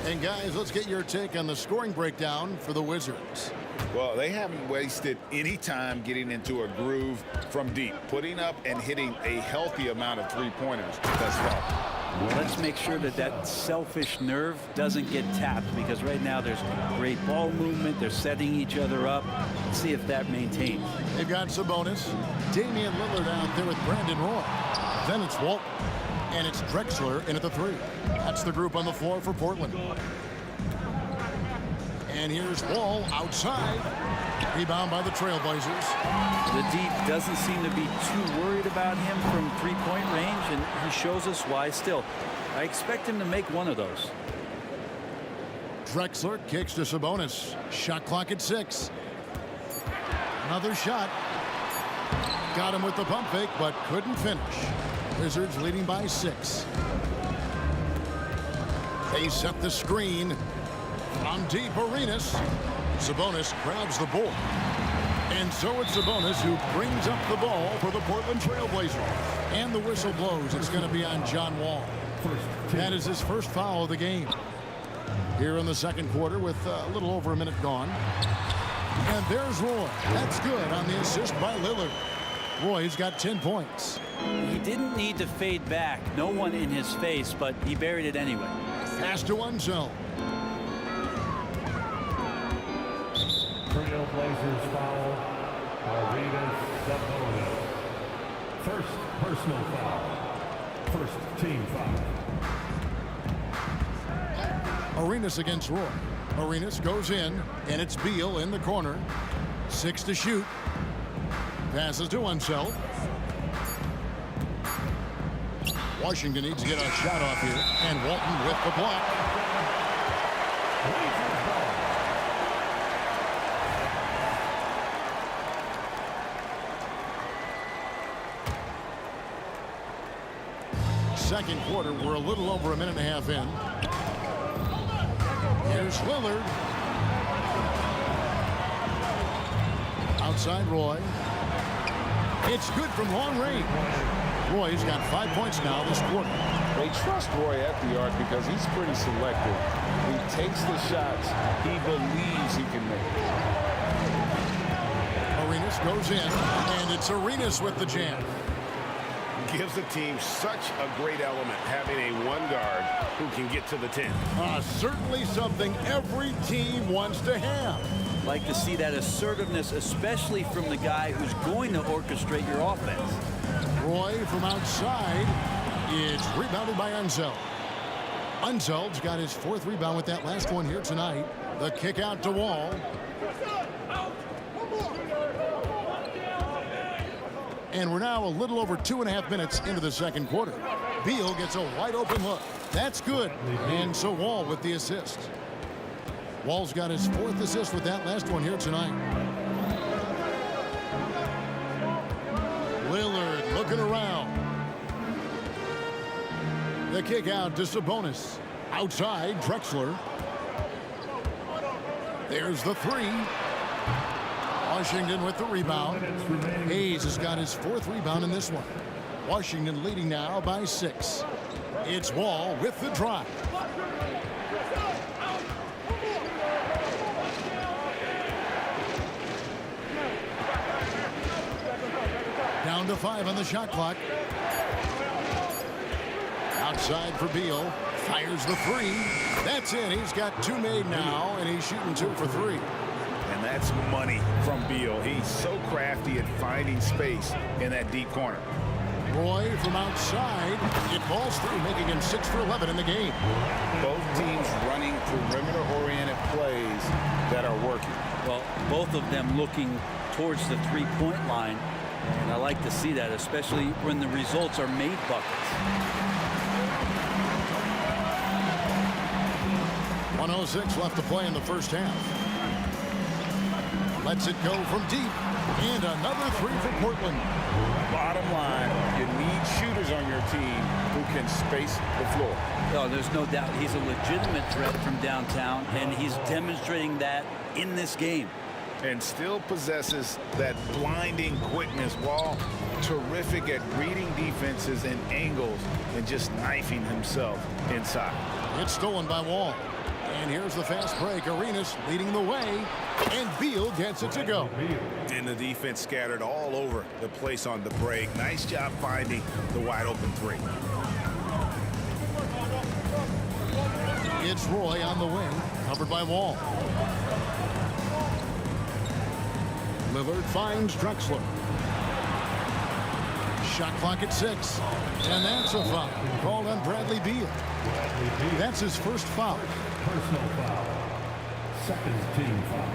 And guys, let's get your take on the scoring breakdown for the Wizards. Well, they haven't wasted any time getting into a groove from deep, putting up and hitting a healthy amount of three-pointers thus far. Well, let's make sure that that selfish nerve doesn't get tapped, because right now there's great ball movement. They're setting each other up. Let's see if that maintains. They've got Sabonis, Damian Lillard out there with Brandon Roy. Then it's Walton, and it's Drexler in at the three. That's the group on the floor for Portland. And here's Wall outside. Rebound by the Trailblazers. The deep doesn't seem to be too worried about him from three-point range, and he shows us why still. I expect him to make one of those. Drexler kicks to Sabonis. Shot clock at 6. Another shot. Got him with the pump fake, but couldn't finish. Wizards leading by 6. They set the screen. From deep, Arenas. Sabonis grabs the board. And so it's Sabonis who brings up the ball for the Portland Trailblazers. And the whistle blows. It's going to be on John Wall. That is his first foul of the game. Here in the second quarter with a little over a minute gone. And there's Roy. That's good on the assist by Lillard. Roy's got 10 points. He didn't need to fade back. No one in his face, but he buried it anyway. Pass to Unseld. Trailblazers foul. Arenas Sabonis. First personal foul. First team foul. Arenas against Roy. Arenas goes in, and it's Beal in the corner. 6 to shoot. Passes to Unseld. Washington needs to get a shot off here, and Walton with the block. Second quarter, we're a little over a minute and a half in. Here's Lillard. Outside Roy. It's good from long range. Roy's got 5 points now this quarter. They trust Roy at the arc because he's pretty selective. He takes the shots he believes he can make. Arenas goes in, and it's Arenas with the jam. Gives the team such a great element having a one guard who can get to the 10. Certainly something every team wants to have. Like to see that assertiveness, especially from the guy who's going to orchestrate your offense. Roy from outside. It's rebounded by Unseld. Unseld's got his 4th rebound with that last one here tonight. The kick out to Wall. And we're now a little over 2.5 minutes into the second quarter. Beal gets a wide open look. That's good. And so Wall with the assist. Wall's got his 4th assist with that last one here tonight. looking around. The kick out to Sabonis. Outside, Drexler. There's the three. Washington with the rebound. Hayes has got his 4th rebound in this one. Washington leading now by 6. It's Wall with the drive. Down to 5 on the shot clock. Outside for Beal. Fires the 3. That's in. He's got 2 made now, and he's shooting 2 for 3. And that's money from Beal. He's so crafty at finding space in that deep corner. Roy from outside. It falls through, making him 6 for 11 in the game. Both teams running perimeter-oriented plays that are working. Well, both of them looking towards the three-point line. And I like to see that, especially when the results are made buckets. 1:06 left to play in the first half. Lets it go from deep. And another 3 for Portland. Bottom line, you need shooters on your team who can space the floor. Oh, there's no doubt he's a legitimate threat from downtown, and he's demonstrating that in this game. And still possesses that blinding quickness. Wall, terrific at reading defenses and angles and just knifing himself inside. It's stolen by Wall. And here's the fast break. Arenas leading the way. And Beal gets it to go. And the defense scattered all over the place on the break. Nice job finding the wide open 3. It's Roy on the wing. Covered by Wall. Lillard finds Drexler. Shot clock at 6. And that's a foul called on Bradley Beal. That's his first foul. Personal foul. Second team foul.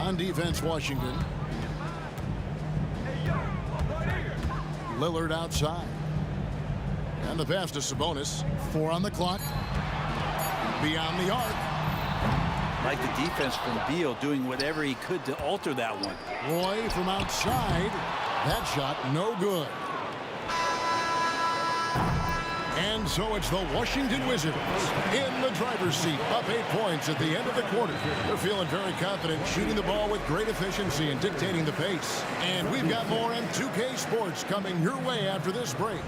On defense, Washington. Lillard outside. And the pass to Sabonis. 4 on the clock. Beyond the arc. Like the defense from Beal, doing whatever he could to alter that one. Roy from outside. That shot no good. And so it's the Washington Wizards in the driver's seat, up 8 points at the end of the quarter. They're feeling very confident, shooting the ball with great efficiency and dictating the pace. And we've got more on 2K Sports coming your way after this break.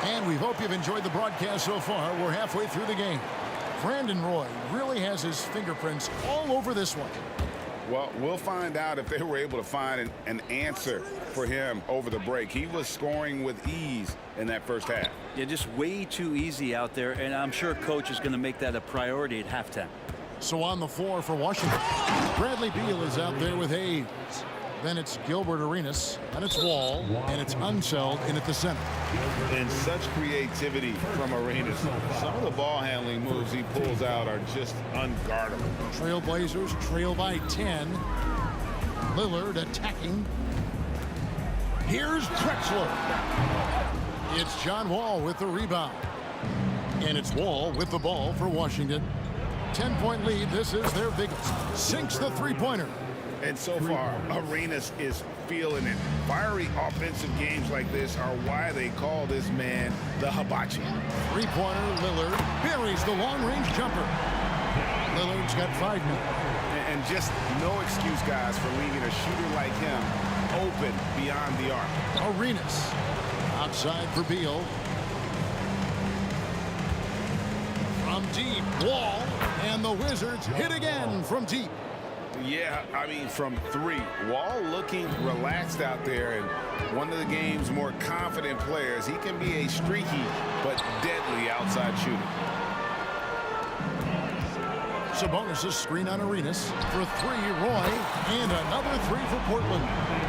And we hope you've enjoyed the broadcast so far. We're halfway through the game. Brandon Roy really has his fingerprints all over this one. Well, we'll find out if they were able to find an answer for him over the break. He was scoring with ease in that first half. Yeah, just way too easy out there, and I'm sure coach is going to make that a priority at halftime. So on the floor for Washington, Bradley Beal is out there with Hayes. Then it's Gilbert Arenas, and it's Wall, and it's Unseld in at the center. And such creativity from Arenas. Some of the ball handling moves he pulls out are just unguardable. Trailblazers trail by 10. Lillard attacking. Here's Drexler. It's John Wall with the rebound. And it's Wall with the ball for Washington. 10-point lead. This is their biggest. Sinks the three-pointer. And so far, Arenas is feeling it. Fiery offensive games like this are why they call this man the hibachi. Three-pointer, Lillard buries the long-range jumper. Lillard's got 5 minutes. And just no excuse, guys, for leaving a shooter like him open beyond the arc. Arenas outside for Beal. From deep, Wall, and the Wizards hit again from deep. Yeah, I mean, from 3. Wall looking relaxed out there, and one of the game's more confident players. He can be a streaky but deadly outside shooter. Sabonis' screen on Arenas for 3, Roy, and another 3 for Portland.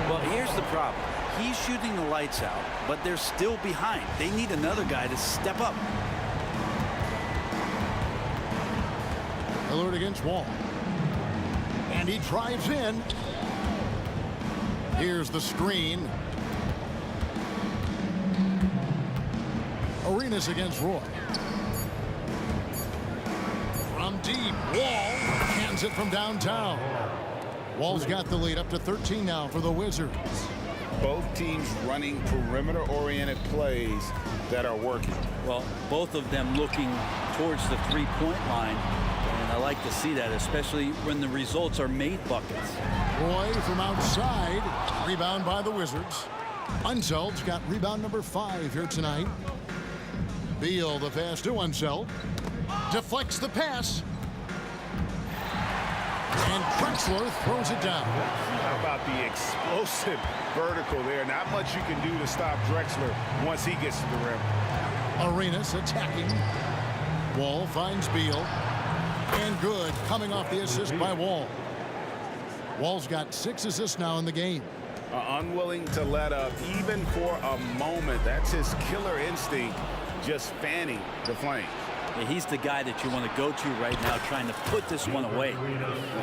Well, here's the problem. He's shooting the lights out, but they're still behind. They need another guy to step up. Lillard against Wall. And he drives in. Here's the screen. Arenas against Roy. From deep, Wall hands it from downtown. Wall's got the lead up to 13 now for the Wizards. Both teams running perimeter-oriented plays that are working. Well, both of them looking towards the three-point line, and I like to see that, especially when the results are made buckets. Roy from outside, rebound by the Wizards. Unseld's got rebound number 5 here tonight. Beal the pass to Unseld. Deflects the pass. And Drexler throws it down. How about the explosive vertical there? Not much you can do to stop Drexler once he gets to the rim. Arenas attacking. Wall finds Beal. And good, coming off the assist by Wall. Wall's got 6 assists now in the game. Unwilling to let up even for a moment. That's his killer instinct, just fanning the flame. Yeah, he's the guy that you want to go to right now, trying to put this one away.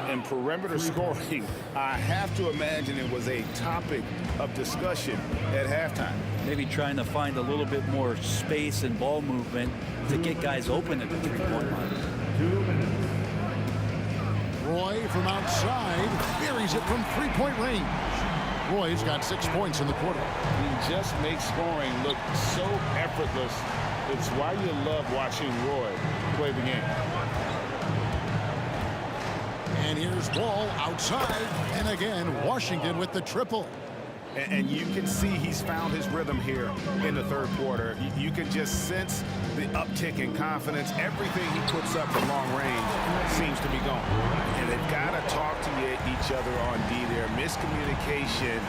And perimeter scoring, I have to imagine it was a topic of discussion at halftime. Maybe trying to find a little bit more space and ball movement to get guys open at the three-point line. Roy from outside buries it from three-point range. Roy's got 6 points in the quarter. He just makes scoring look so effortless. It's why you love watching Roy play the game. And here's Wall outside. And again, Washington with the triple. And you can see he's found his rhythm here in the third quarter. You can just sense the uptick in confidence. Everything he puts up from long range seems to be gone. And they've got to talk to each other on D there. Miscommunication,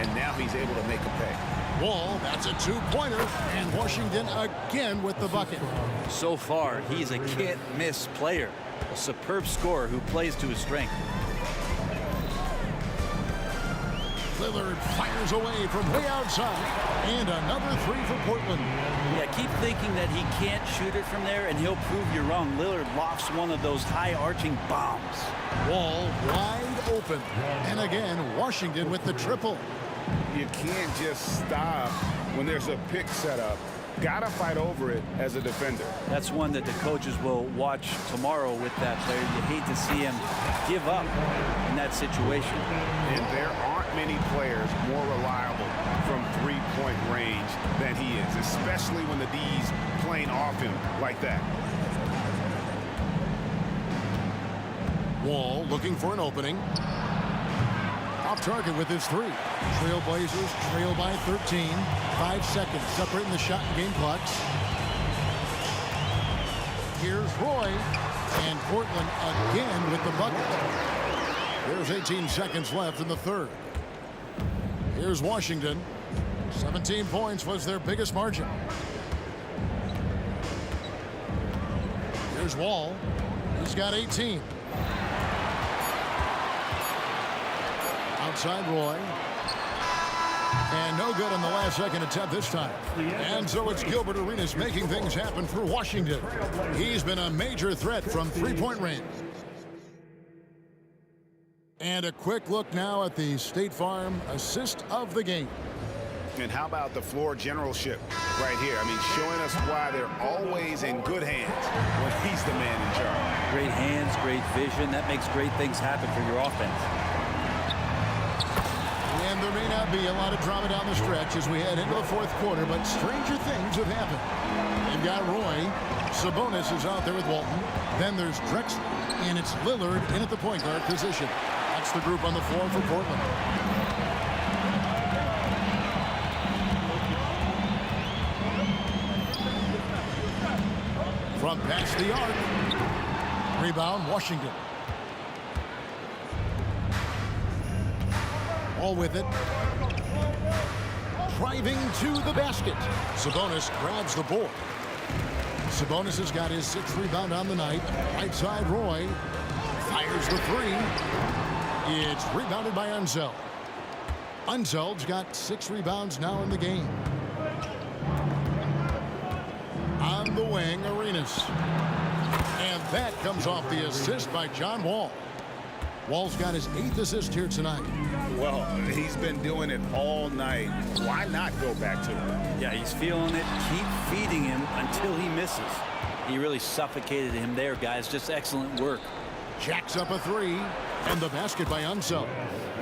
and now he's able to make a pay. Wall, that's a two-pointer, and Washington again with the bucket. So far, he's a can't-miss player, a superb scorer who plays to his strength. Lillard fires away from way outside, and another 3 for Portland. Yeah, keep thinking that he can't shoot it from there, and he'll prove you wrong. Lillard lofts one of those high-arching bombs. Wall wide open, and again, Washington with the triple. You can't just stop when there's a pick set up. Got to fight over it as a defender. That's one that the coaches will watch tomorrow with that player. You hate to see him give up in that situation. And there aren't many players more reliable from three-point range than he is, especially when the D's playing off him like that. Wall looking for an opening. Off target with his 3. Trailblazers trail by 13. 5 seconds separating the shot and game clocks. Here's Roy, and Portland again with the bucket. There's 18 seconds left in the third. Here's Washington. 17 points was their biggest margin. Here's Wall. He's got 18. Outside Roy. And no good on the last second attempt this time. And so it's Gilbert Arenas making things happen for Washington. He's been a major threat from three-point range. And a quick look now at the State Farm assist of the game. And how about the floor generalship right here? I mean, showing us why they're always in good hands when he's the man in charge. Great hands, great vision. That makes great things happen for your offense. And there may not be a lot of drama down the stretch as we head into the fourth quarter, but stranger things have happened. They've got Roy. Sabonis is out there with Walton. Then there's Drexler, and it's Lillard in at the point guard position. That's the group on the floor for Portland. From past the arc. Rebound, Washington. All with it. Driving to the basket. Sabonis grabs the board. Sabonis has got his 6th rebound on the night. Right side, Roy fires the 3. It's rebounded by Unseld. Unseld's got 6 rebounds now in the game. On the wing, Arenas. And that comes off the assist by John Wall. Wall's got his 8th assist here tonight. Well, he's been doing it all night. Why not go back to it? Yeah, he's feeling it. Keep feeding him until he misses. He really suffocated him there, guys. Just excellent work. Jacks up a three, and the basket by Unseld.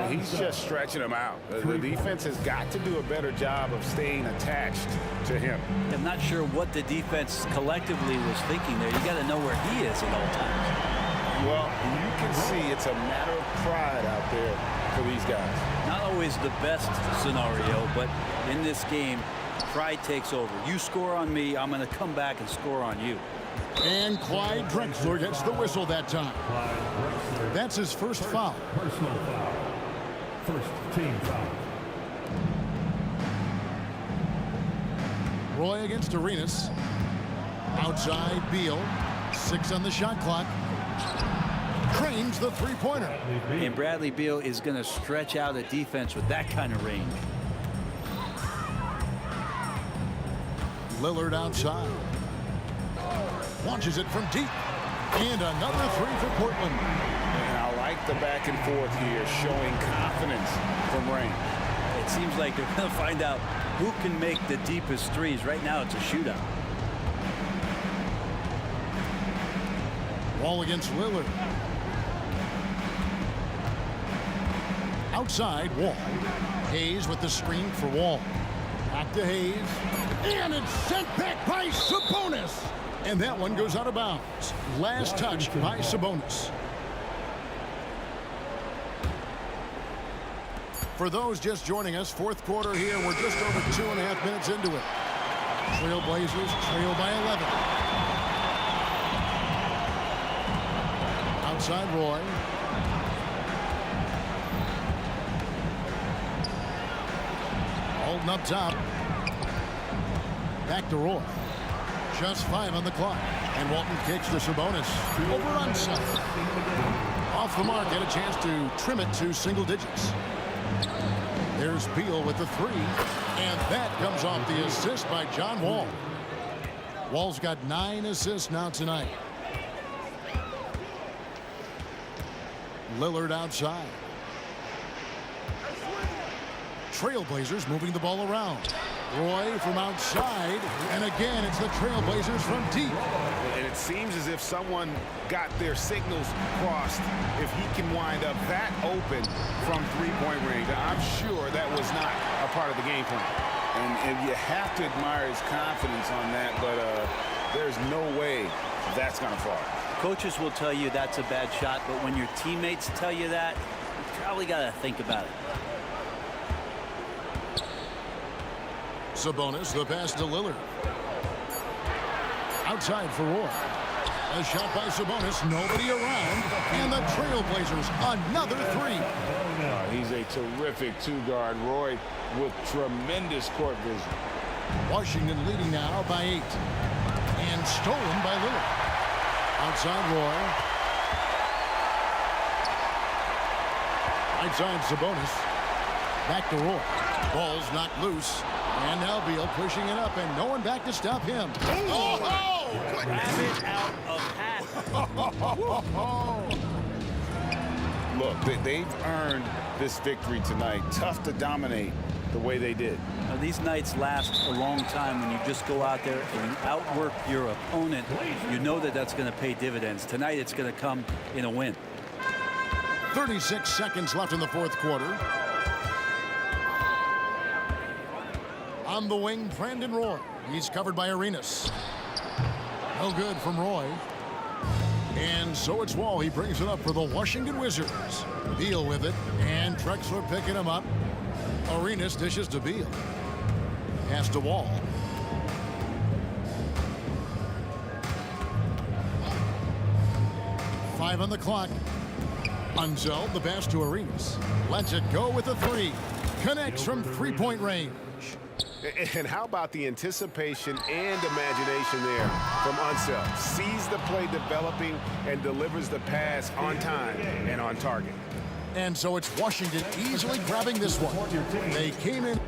He's just stretching him out. The defense has got to do a better job of staying attached to him. I'm not sure what the defense collectively was thinking there. You got to know where he is at all times. Well, you can see it's a matter of pride out there for these guys. Not always the best scenario, but in this game, pride takes over. You score on me, I'm going to come back and score on you. And Clyde Drexler gets the whistle that time. That's his first foul. Personal foul. First team foul. Roy against Arenas. Outside Beal. 6 on the shot clock. Cranes the three-pointer. And Bradley Beal is going to stretch out a defense with that kind of range. Lillard outside. Launches it from deep. And another three for Portland. And I like the back and forth here, showing confidence from Rain. It seems like they're going to find out who can make the deepest threes. Right now, it's a shootout. Wall against Lillard. Outside, Wall. Hayes with the screen for Wall. Back to Hayes. And it's sent back by Sabonis. And that one goes out of bounds. Last touch by Sabonis. For those just joining us, fourth quarter here. We're just over 2.5 minutes into it. Trailblazers trail by 11. Outside Roy. Holding up top. Back to Roy. Just 5 on the clock. And Walton kicks to Sabonis. Over on set. Off the mark. Had a chance to trim it to single digits. There's Beal with the three. And that comes off the assist by John Wall. Wall's got 9 assists now tonight. Lillard outside. Trailblazers moving the ball around. Roy from outside, and again it's the Trailblazers from deep. And it seems as if someone got their signals crossed. If he can wind up that open from three-point range, I'm sure that was not a part of the game plan. And you have to admire his confidence on that, but there's no way that's going to fall. Coaches will tell you that's a bad shot, but when your teammates tell you that, you probably got to think about it. Sabonis, the pass to Lillard. Outside for Roy. A shot by Sabonis, nobody around, and the Trailblazers, another three. He's a terrific two-guard. Roy with tremendous court vision. Washington leading now by 8. And stolen by Lillard. Outside Roy. Outside Sabonis. Back to Roy. Ball's knocked loose. And now Beal pushing it up, and no one back to stop him. Oh! Grab it out of half. Look, they've earned this victory tonight. Tough to dominate the way they did. Now, these nights last a long time when you just go out there and you outwork your opponent. You know that that's going to pay dividends. Tonight it's going to come in a win. 36 seconds left in the fourth quarter. On the wing, Brandon Roy. He's covered by Arenas. No good from Roy. And so it's Wall. He brings it up for the Washington Wizards. Beal with it, and Drexler picking him up. Arenas dishes to Beal. Pass to Wall. Five on the clock. Unseld, the pass to Arenas. Lets it go with a three. Connects from three-point range. And how about the anticipation and imagination there from Unseld? Sees the play developing and delivers the pass on time and on target. And so it's Washington easily grabbing this one. They came in.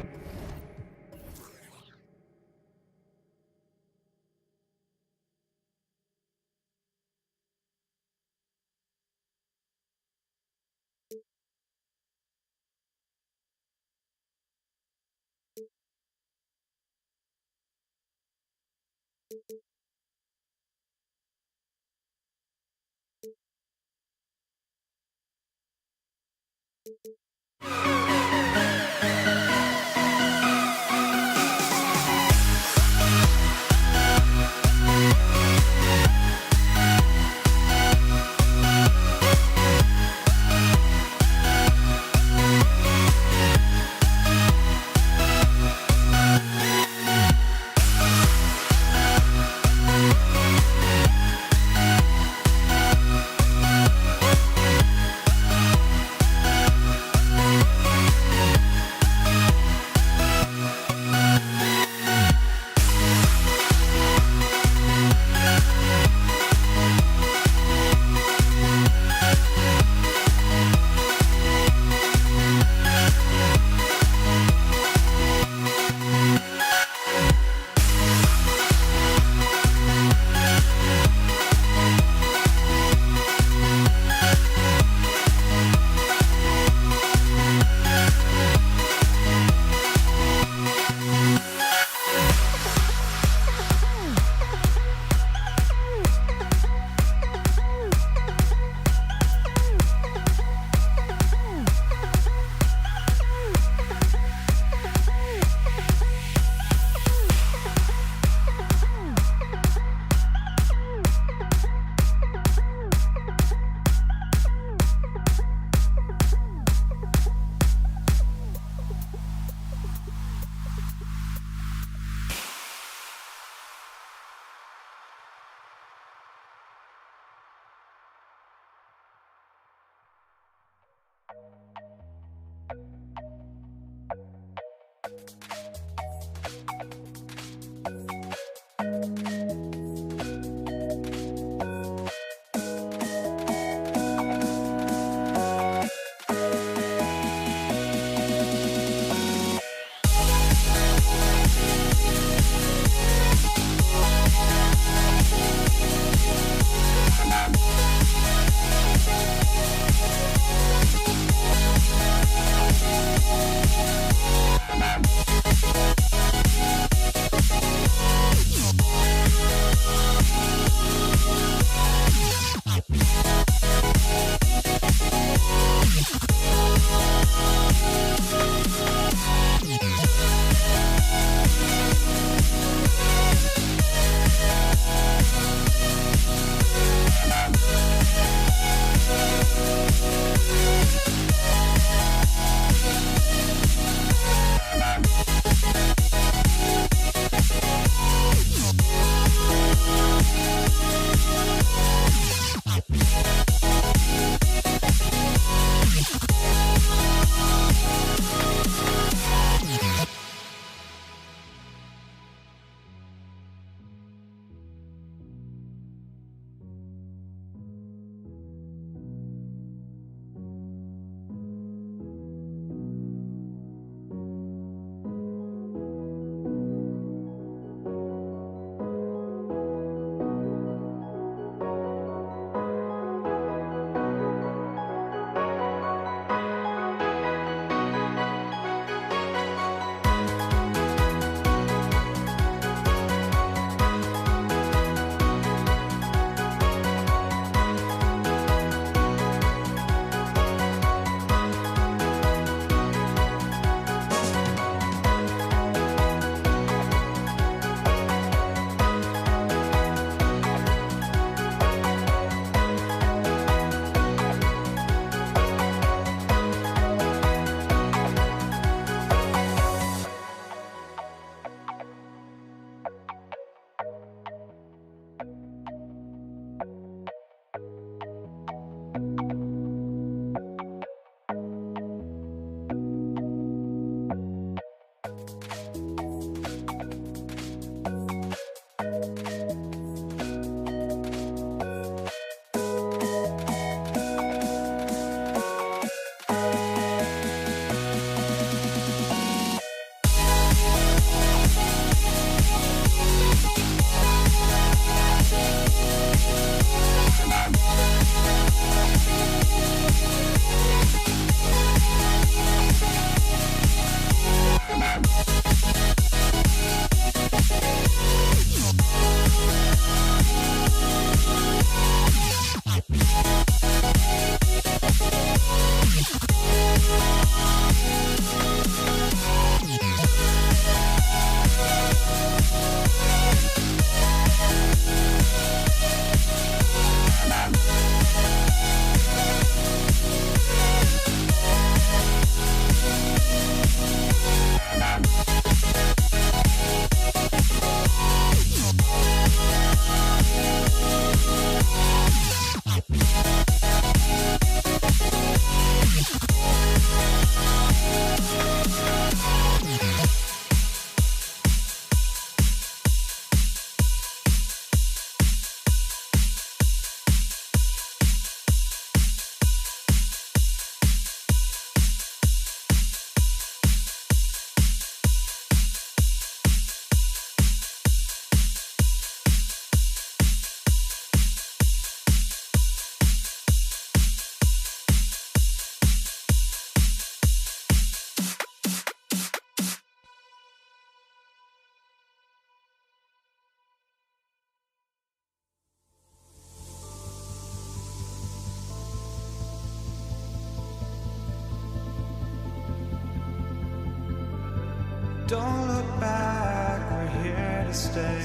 Don't look back, we're here to stay.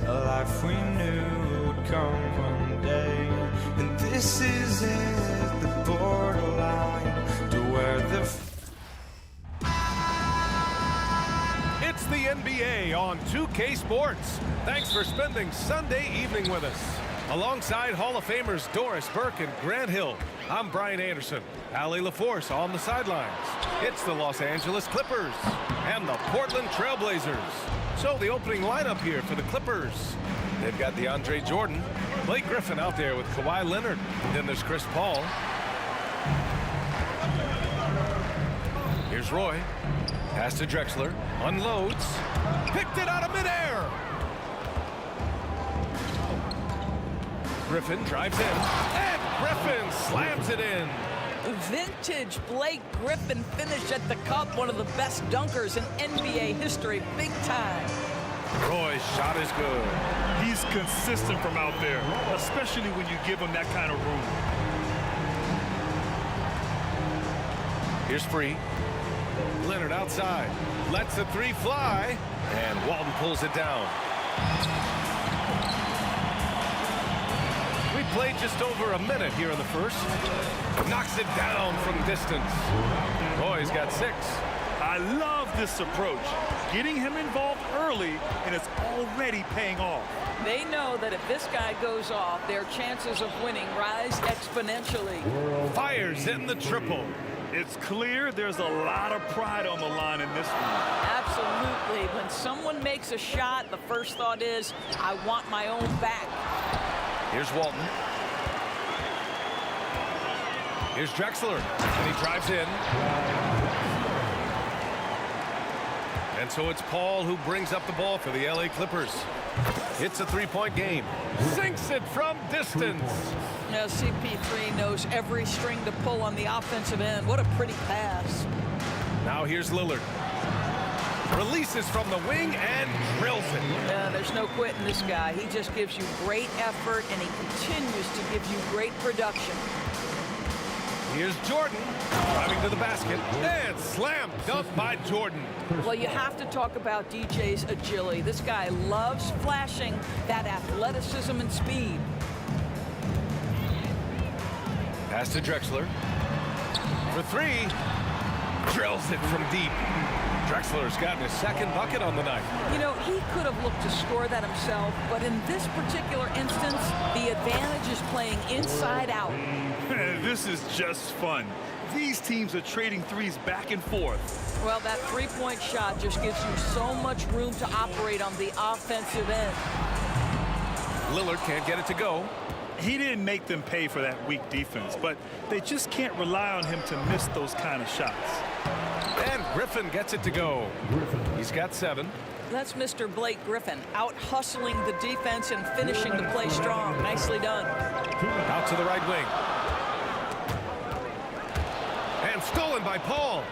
A life we knew would come one day. And this is it, the borderline to where the It's the NBA on 2K Sports. Thanks for spending Sunday evening with us. Alongside Hall of Famers Doris Burke and Grant Hill, I'm Brian Anderson. Allie LaForce on the sidelines. It's the Los Angeles Clippers and the Portland Trailblazers. So the opening lineup here for the Clippers. They've got DeAndre Jordan, Blake Griffin out there with Kawhi Leonard. Then there's Chris Paul. Here's Roy. Pass to Drexler. Unloads. Picked it out of midair. Griffin drives in. And Griffin slams it in. Vintage Blake Griffin finish at the cup. One of the best dunkers in NBA history. Big time. Roy's shot is good. He's consistent from out there, especially when you give him that kind of room. Here's Free. Leonard outside. Lets the three fly. And Walton pulls it down. We played just over a minute here in the first. Knocks it down from distance. Roy's got 6. I love this approach. Getting him involved early, and it's already paying off. They know that if this guy goes off, their chances of winning rise exponentially. Fires in the triple. It's clear there's a lot of pride on the line in this one. Absolutely. When someone makes a shot, the first thought is, I want my own back. Here's Walton. Here's Drexler. And he drives in. And so it's Paul who brings up the ball for the LA Clippers. It's a three-point game. Sinks it from distance. Now CP3 knows every string to pull on the offensive end. What a pretty pass. Now here's Lillard. Releases from the wing and drills it. There's no quitting this guy. He just gives you great effort, and he continues to give you great production. Here's Jordan driving to the basket and slam dunk by Jordan. Well, you have to talk about DJ's agility. This guy loves flashing that athleticism and speed. Pass to Drexler. For 3. Drills it from deep. Drexler's gotten his second bucket on the night. You know, he could have looked to score that himself, but in this particular instance, the advantage is playing inside out. This is just fun. These teams are trading threes back and forth. Well, that three-point shot just gives you so much room to operate on the offensive end. Lillard can't get it to go. He didn't make them pay for that weak defense, but they just can't rely on him to miss those kind of shots. And Griffin gets it to go. He's got 7. That's Mr. Blake Griffin, out hustling the defense and finishing the play strong. Nicely done. Out to the right wing. And stolen by Paul.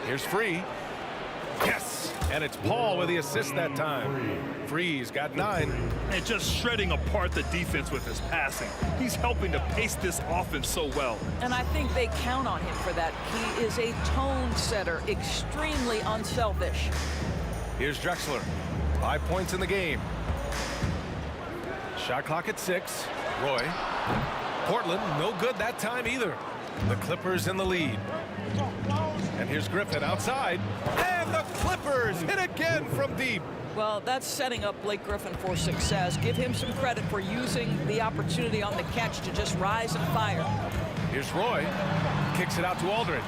Here's Free. Yes, and it's Paul with the assist that time. Free's got 9. And just shredding apart the defense with his passing. He's helping to pace this offense so well. And I think they count on him for that. He is a tone setter, extremely unselfish. Here's Drexler. 5 points in the game. Shot clock at 6. Roy. Portland, no good that time either. The Clippers in the lead. And here's Griffin outside. And the Clippers hit again from deep. Well, that's setting up Blake Griffin for success. Give him some credit for using the opportunity on the catch to just rise and fire. Here's Roy. Kicks it out to Aldridge.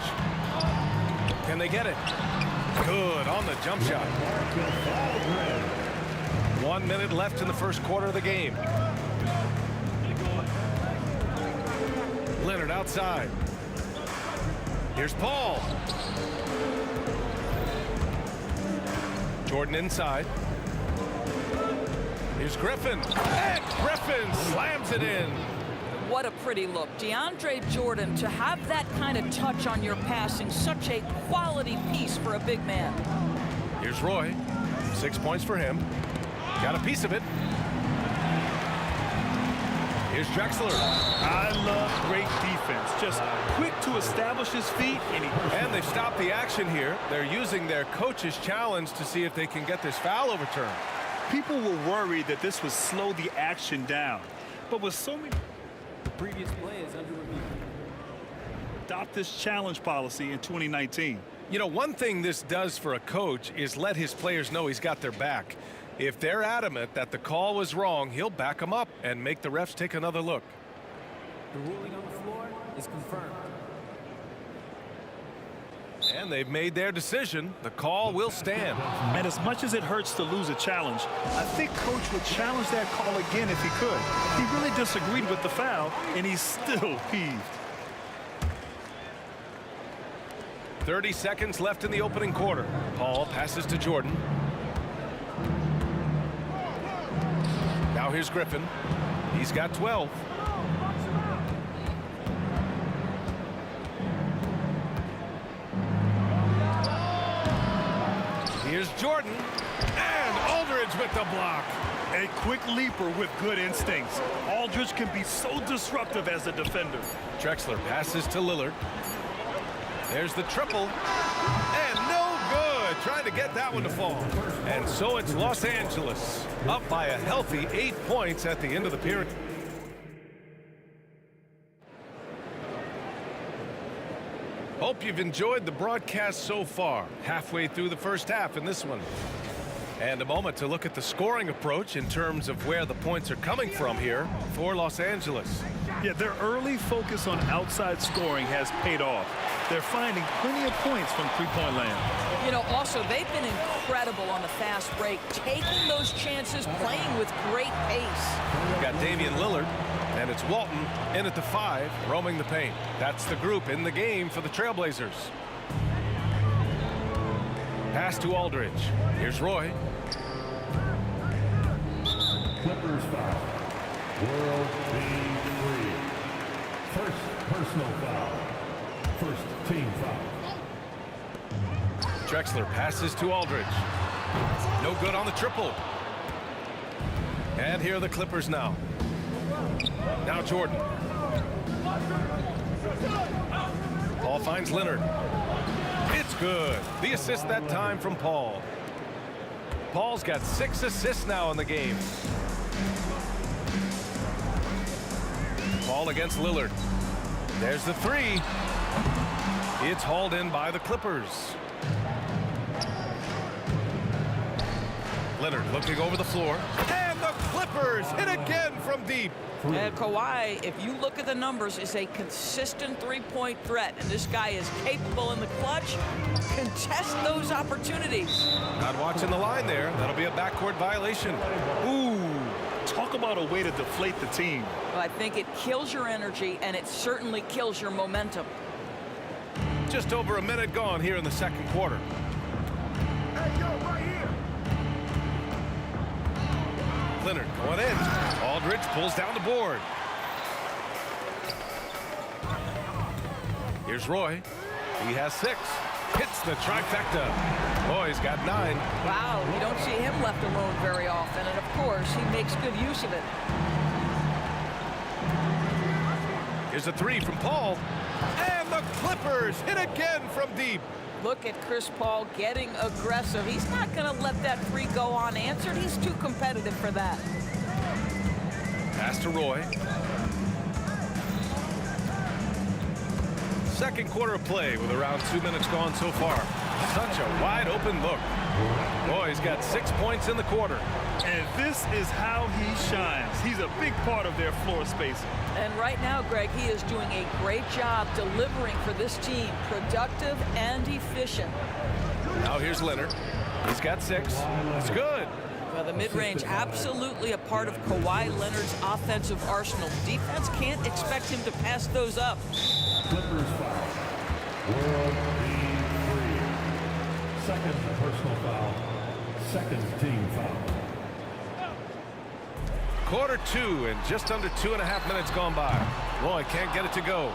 Can they get it? Good on the jump shot. 1 minute left in the first quarter of the game. Leonard outside. Here's Paul. Jordan inside. Here's Griffin. And Griffin slams it in. What a pretty look. DeAndre Jordan, to have that kind of touch on your passing, such a quality piece for a big man. Here's Roy. 6 points for him. Got a piece of it. Here's Drexler. I love great defense. Just quick to establish his feet. And they've stopped the action here. They're using their coach's challenge to see if they can get this foul overturned. People were worried that this would slow the action down. But with so many... The previous play is under review. Adopt this challenge policy in 2019. You know, one thing this does for a coach is let his players know he's got their back. If they're adamant that the call was wrong, he'll back them up and make the refs take another look. The ruling on the floor is confirmed. And they've made their decision. The call will stand. And as much as it hurts to lose a challenge, I think Coach would challenge that call again if he could. He really disagreed with the foul, and he's still peeved. 30 seconds left in the opening quarter. Paul passes to Jordan. Now here's Griffin. He's got 12. Here's Jordan. And Aldridge with the block. A quick leaper with good instincts. Aldridge can be so disruptive as a defender. Drexler passes to Lillard. There's the triple. And no good. Trying to get that one to fall. And so it's Los Angeles up by a healthy 8 points at the end of the period. Hope you've enjoyed the broadcast so far. Halfway through the first half in this one. And a moment to look at the scoring approach in terms of where the points are coming from here for Los Angeles. Yeah, their early focus on outside scoring has paid off. They're finding plenty of points from three-point land. You know, also, they've been incredible on the fast break, taking those chances, playing with great pace. We've got Damian Lillard, and it's Walton in at the 5, roaming the paint. That's the group in the game for the Trailblazers. Pass to Aldridge. Here's Roy. Clippers foul. World being free. First personal foul. First team foul. Drexler passes to Aldridge. No good on the triple. And here are the Clippers now. Now Jordan. Paul finds Leonard. It's good. The assist that time from Paul. Paul's got 6 assists now in the game. Paul against Lillard. There's the 3. It's hauled in by the Clippers. Leonard looking over the floor. And the Clippers hit again from deep. And Kawhi, if you look at the numbers, is a consistent three-point threat. And this guy is capable in the clutch. Contest those opportunities. Not watching the line there. That'll be a backcourt violation. Ooh. Talk about a way to deflate the team. Well, I think it kills your energy, and it certainly kills your momentum. Just over a minute gone here in the second quarter. Hey, yo, right here. Leonard going in. Aldridge pulls down the board. Here's Roy. He has 6. Hits the trifecta. Roy's got 9. Wow, you don't see him left alone very often, and of course, he makes good use of it. Here's a 3 from Paul. And the Clippers hit again from deep. Look at Chris Paul getting aggressive. He's not going to let that 3 go unanswered. He's too competitive for that. Pass to Roy. Second quarter of play with around 2 minutes gone so far. Such a wide open look. Roy's got 6 points in the quarter. And this is how he shines. He's a big part of their floor spacing. And right now, Greg, he is doing a great job delivering for this team. Productive and efficient. Now here's Leonard. He's got 6. It's good. Well, the mid-range absolutely a part of Kawhi Leonard's offensive arsenal. Defense can't expect him to pass those up. Clippers foul. World being free. Second personal foul. Second team foul. Quarter 2 and just under 2.5 minutes gone by. Roy can't get it to go.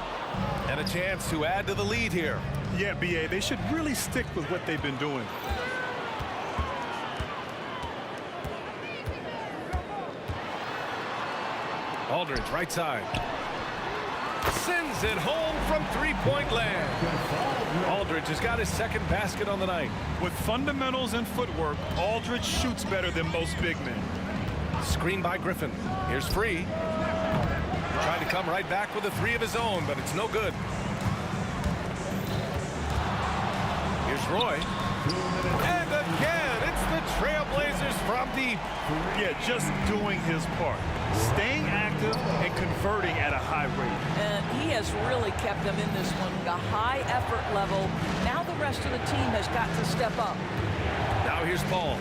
And a chance to add to the lead here. Yeah, B.A., they should really stick with what they've been doing. Aldridge, right side. Sends it home from three-point land. Aldridge has got his second basket on the night. With fundamentals and footwork, Aldridge shoots better than most big men. Screen by Griffin. Here's Free. Trying to come right back with a three of his own, but it's no good. Here's Roy. And again, it's the Trailblazers from deep. Yeah, just doing his part. Staying active and converting at a high rate. And he has really kept them in this one. A high effort level. Now the rest of the team has got to step up. Now here's Paul.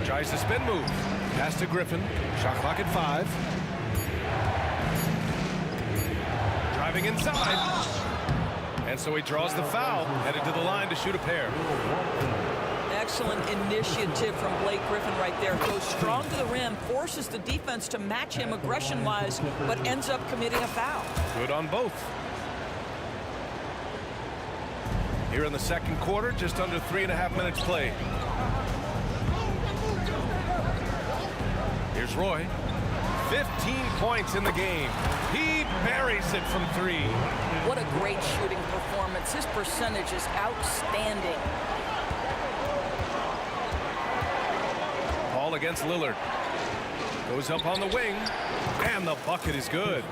Tries the spin move. Pass to Griffin. Shot clock at 5. Driving inside. And so he draws the foul. Headed to the line to shoot a pair. Excellent initiative from Blake Griffin right there. Goes strong to the rim, forces the defense to match him aggression-wise, but ends up committing a foul. Good on both. Here in the second quarter, just under 3.5 minutes played. Here's Roy. 15 points in the game. He buries it from 3. What a great shooting performance. His percentage is outstanding. Paul against Lillard. Goes up on the wing, and the bucket is good.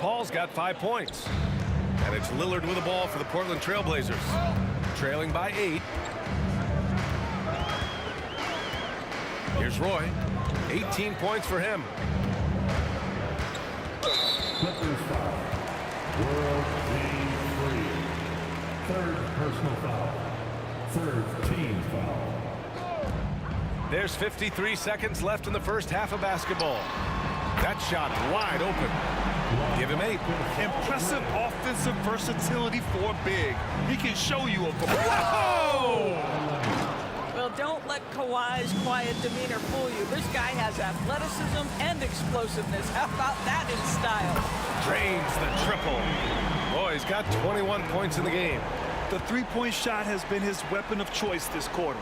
Paul's got 5 points. And it's Lillard with the ball for the Portland Trailblazers. Trailing by 8. Here's Roy. 18 points for him. Clippers foul. World team free. Third personal foul. Third team foul. There's 53 seconds left in the first half of basketball. That shot wide open. Give him 8. Impressive offensive versatility for big. He can show you a... Whoa! Well, don't let Kawhi's quiet demeanor fool you. This guy has athleticism and explosiveness. How about that in style? Drains the triple. Roy's got 21 points in the game. The three-point shot has been his weapon of choice this quarter.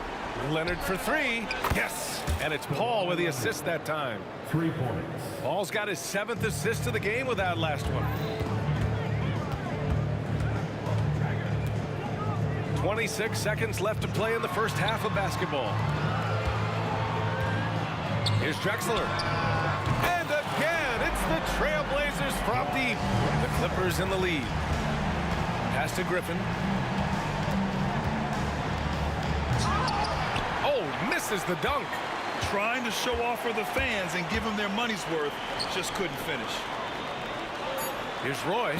Leonard for 3. Yes! And it's Paul with the assist that time. 3 points. Paul's got his 7th assist of the game with that last one. 26 seconds left to play in the first half of basketball. Here's Drexler. And again, it's the Trailblazers from deep. The Clippers in the lead. Pass to Griffin. Oh, misses the dunk. Trying to show off for the fans and give them their money's worth. Just couldn't finish. Here's Roy.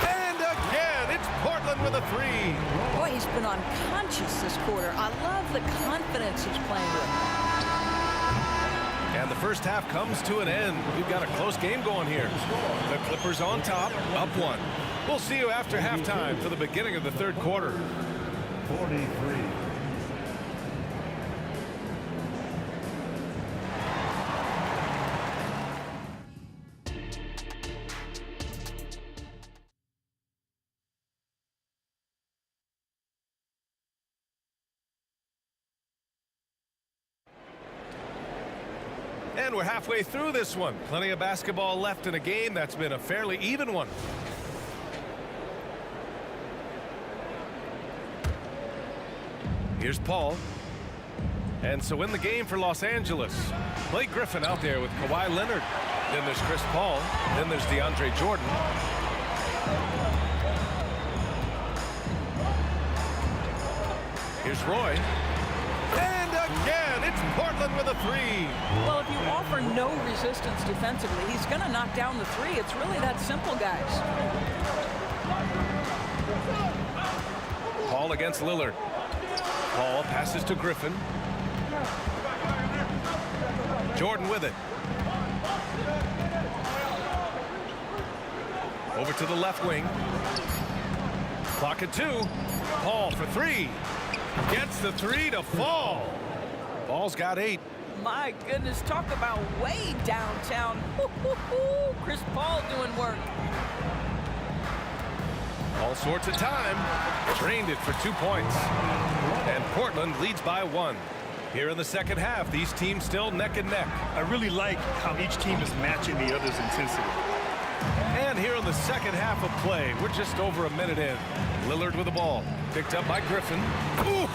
And again, it's Portland with a 3. Boy, he's been unconscious this quarter. I love the confidence he's playing with. And the first half comes to an end. We've got a close game going here. The Clippers on top, up 1. We'll see you after halftime for the beginning of the third quarter. 43. And we're halfway through this one. Plenty of basketball left in a game that's been a fairly even one. Here's Paul. And so in the game for Los Angeles, Blake Griffin out there with Kawhi Leonard. Then there's Chris Paul. Then there's DeAndre Jordan. Here's Roy. And again, it's Portland with a 3. Well, if you offer no resistance defensively, he's going to knock down the 3. It's really that simple, guys. Paul against Lillard. Paul passes to Griffin. Jordan with it. Over to the left wing. Clock at 2. Paul for 3. Gets the 3 to fall. Paul's got 8. My goodness, talk about way downtown. Chris Paul doing work. All sorts of time. Drained it for 2 points. And Portland leads by 1. Here in the second half, these teams still neck and neck. I really like how each team is matching the other's intensity. And here in the second half of play, we're just over a minute in. Lillard with the ball. Picked up by Griffin. Ooh,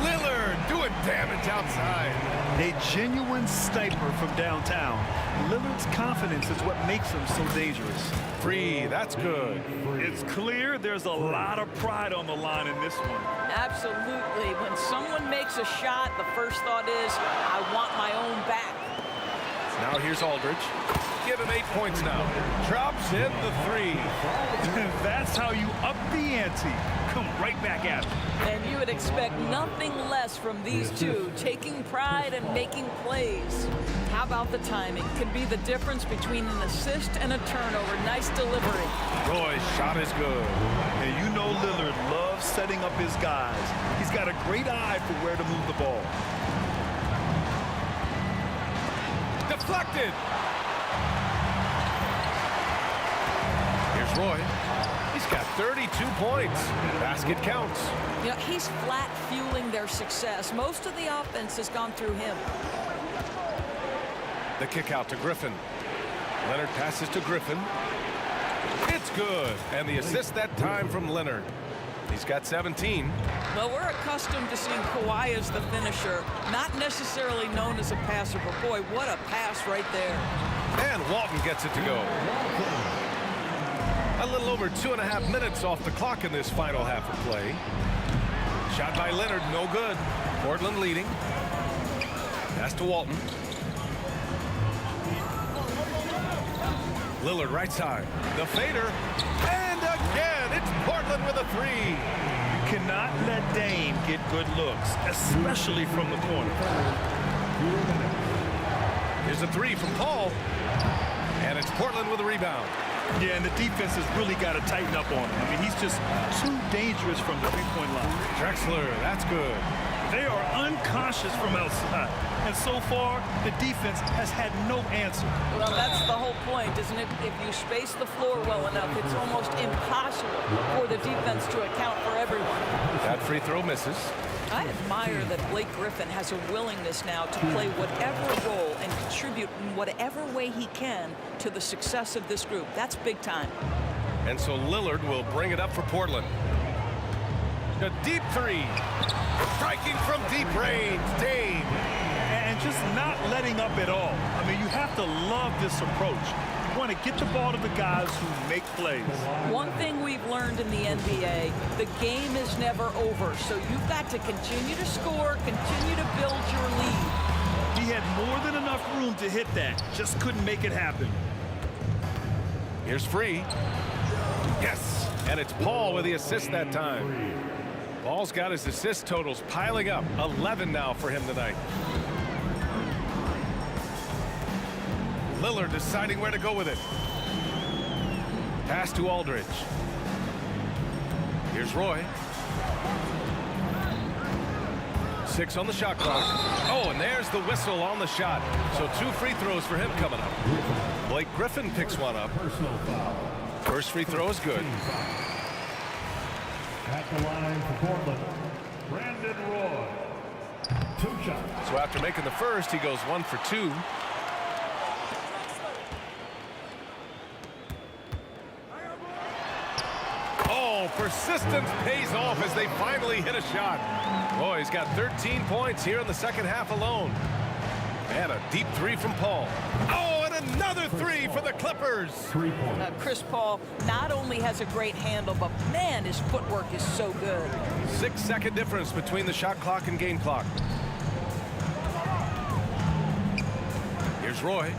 Lillard doing damage outside. A genuine sniper from downtown. Lillard's confidence is what makes him so dangerous. Free, that's good. It's clear there's a lot of pride on the line in this one. Absolutely. When someone makes a shot, the first thought is, I want my own back. Now here's Aldridge. Give him 8 points now. Drops in the 3. That's how you up the ante. Come right back at him. And you would expect nothing less from these two, taking pride and making plays. How about the timing? Can be the difference between an assist and a turnover. Nice delivery. Roy's shot is good. And you know Lillard loves setting up his guys. He's got a great eye for where to move the ball. Deflected. Here's Roy. He's got 32 points. Basket counts. You know, he's flat fueling their success. Most of the offense has gone through him. The kick out to Griffin. Leonard passes to Griffin. It's good. And the assist that time from Leonard. He's got 17. Well, we're accustomed to seeing Kawhi as the finisher, not necessarily known as a passer, but boy, what a pass right there. And Walton gets it to go. A little over 2.5 minutes off the clock in this final half of play. Shot by Leonard, no good. Portland leading. Pass to Walton. Lillard right side. The fader. And again, it's Portland with a 3. You cannot let Dame get good looks, especially from the corner. Here's a 3 from Paul. And it's Portland with a rebound. Yeah, and the defense has really got to tighten up on him. I mean, he's just too dangerous from the three-point line. Drexler, that's good. They are unconscious from outside. And so far, the defense has had no answer. Well, that's the whole point, isn't it? If you space the floor well enough, it's almost impossible for the defense to account for everyone. That free throw misses. I admire that Blake Griffin has a willingness now to play whatever role and contribute in whatever way he can to the success of this group. That's big time. And so Lillard will bring it up for Portland. A deep 3. Striking from deep range. Dame. And just not letting up at all. I mean, you have to love this approach. You want to get the ball to the guys who make plays. One thing we've learned in the NBA, the game is never over. So you've got to continue to score, continue to build your lead. He had more than enough room to hit that. Just couldn't make it happen. Here's Free. Yes. And it's Paul with the assist that time. Paul's got his assist totals piling up. 11 now for him tonight. Lillard deciding where to go with it. Pass to Aldridge. Here's Roy. 6 on the shot clock. Oh, and there's the whistle on the shot. So 2 free throws for him coming up. Blake Griffin picks one up. First free throw is good. At the line for Portland, Brandon Roy. 2 shots. So after making the first, he goes 1 for 2. Oh, persistence pays off as they finally hit a shot. Boy, he's got 13 points here in the second half alone. And a deep 3 from Paul. Oh, and another 3 for the Clippers. 3 points. Chris Paul not only has a great handle, but man, his footwork is so good. 6-second difference between the shot clock and game clock. Here's Roy.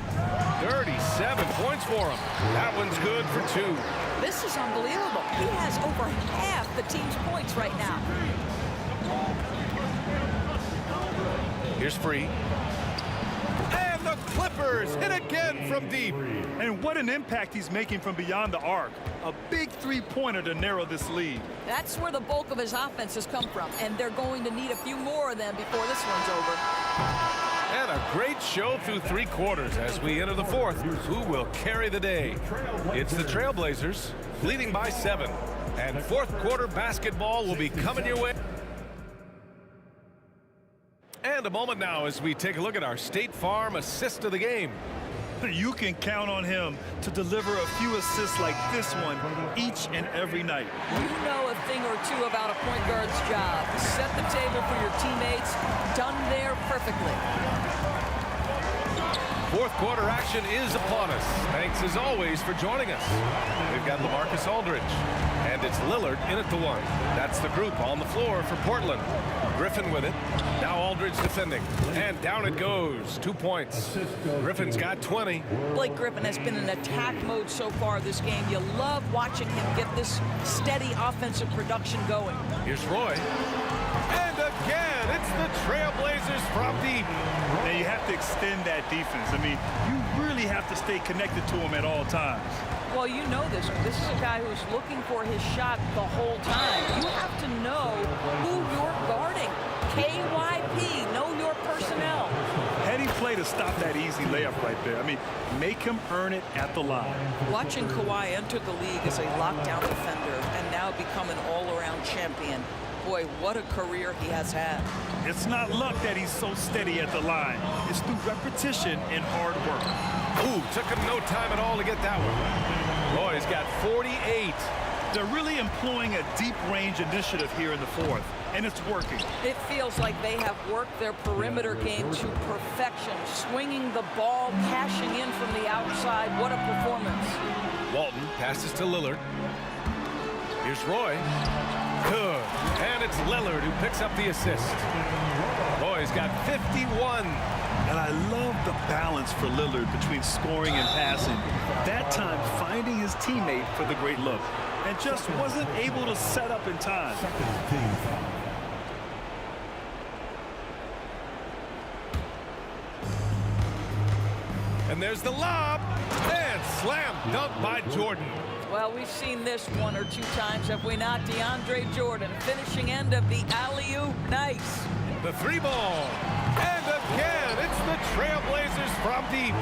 37 points for him. That one's good for 2. This is unbelievable. He has over half the team's points right now. Here's Free. And the Clippers hit again from deep. And what an impact he's making from beyond the arc. A big three-pointer to narrow this lead. That's where the bulk of his offense has come from, and they're going to need a few more of them before this one's over. And a great show through 3 quarters as we enter the 4th. Who will carry the day? It's the Trailblazers, leading by 7. And 4th quarter basketball will be coming your way. And And a moment now as we take a look at our State Farm assist of the game. You can count on him to deliver a few assists like this one each and every night. You know a thing or two about a point guard's job. Set the table for your teammates. Done there perfectly. Fourth quarter action is upon us. Thanks as always for joining us. We've got LaMarcus Aldridge, and it's Lillard in at the one. That's the group on the floor for Portland. Griffin with it. Now Aldridge defending, and down it goes. 2 points. Griffin's got 20. Blake Griffin has been in attack mode so far this game. You love watching him get this steady offensive production going. Here's Roy. And again, it's the Trailblazers from deep. And you have to extend that defense. I mean, you really have to stay connected to him at all times. Well, you know this. This is a guy who's looking for his shot the whole time. You have to know who you're guarding. KYP, know your personnel. Heady play to stop that easy layup right there. I mean, make him earn it at the line. Watching Kawhi enter the league as a lockdown defender and now become an all-around champion. Boy, what a career he has had. It's not luck that he's so steady at the line. It's through repetition and hard work. Ooh, took him no time at all to get that one. Roy's got 48. They're really employing a deep range initiative here in the fourth, and it's working. It feels like they have worked their perimeter game to perfection, swinging the ball, cashing in from the outside. What a performance. Walton passes to Lillard. Here's Roy. Good. And it's Lillard who picks up the assist. Roy's got 51. And I love the balance for Lillard between scoring and passing. That time finding his teammate for the great look. And just wasn't able to set up in time. And there's the lob. And slam dunk by Jordan. Well, we've seen this one or two times, have we not? DeAndre Jordan, finishing end of the alley-oop. Nice. The three ball. And again, it's the Trailblazers from deep.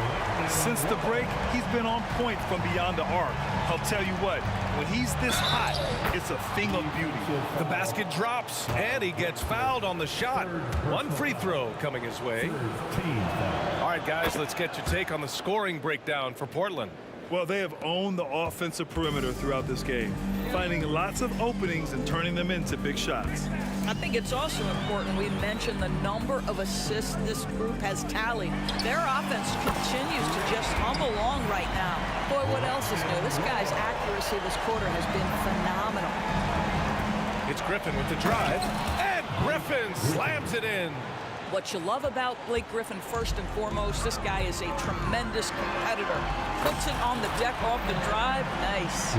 Since the break, he's been on point from beyond the arc. I'll tell you what, when he's this hot, it's a thing of beauty. The basket drops, and he gets fouled on the shot. One free throw coming his way. All right, guys, let's get your take on the scoring breakdown for Portland. Well, they have owned the offensive perimeter throughout this game, finding lots of openings and turning them into big shots. I think it's also important we mention the number of assists this group has tallied. Their offense continues to just hum along right now. Boy, what else is new? This guy's accuracy this quarter has been phenomenal. It's Griffin with the drive, and Griffin slams it in. What you love about Blake Griffin, first and foremost, this guy is a tremendous competitor. Puts it on the deck off the drive. Nice.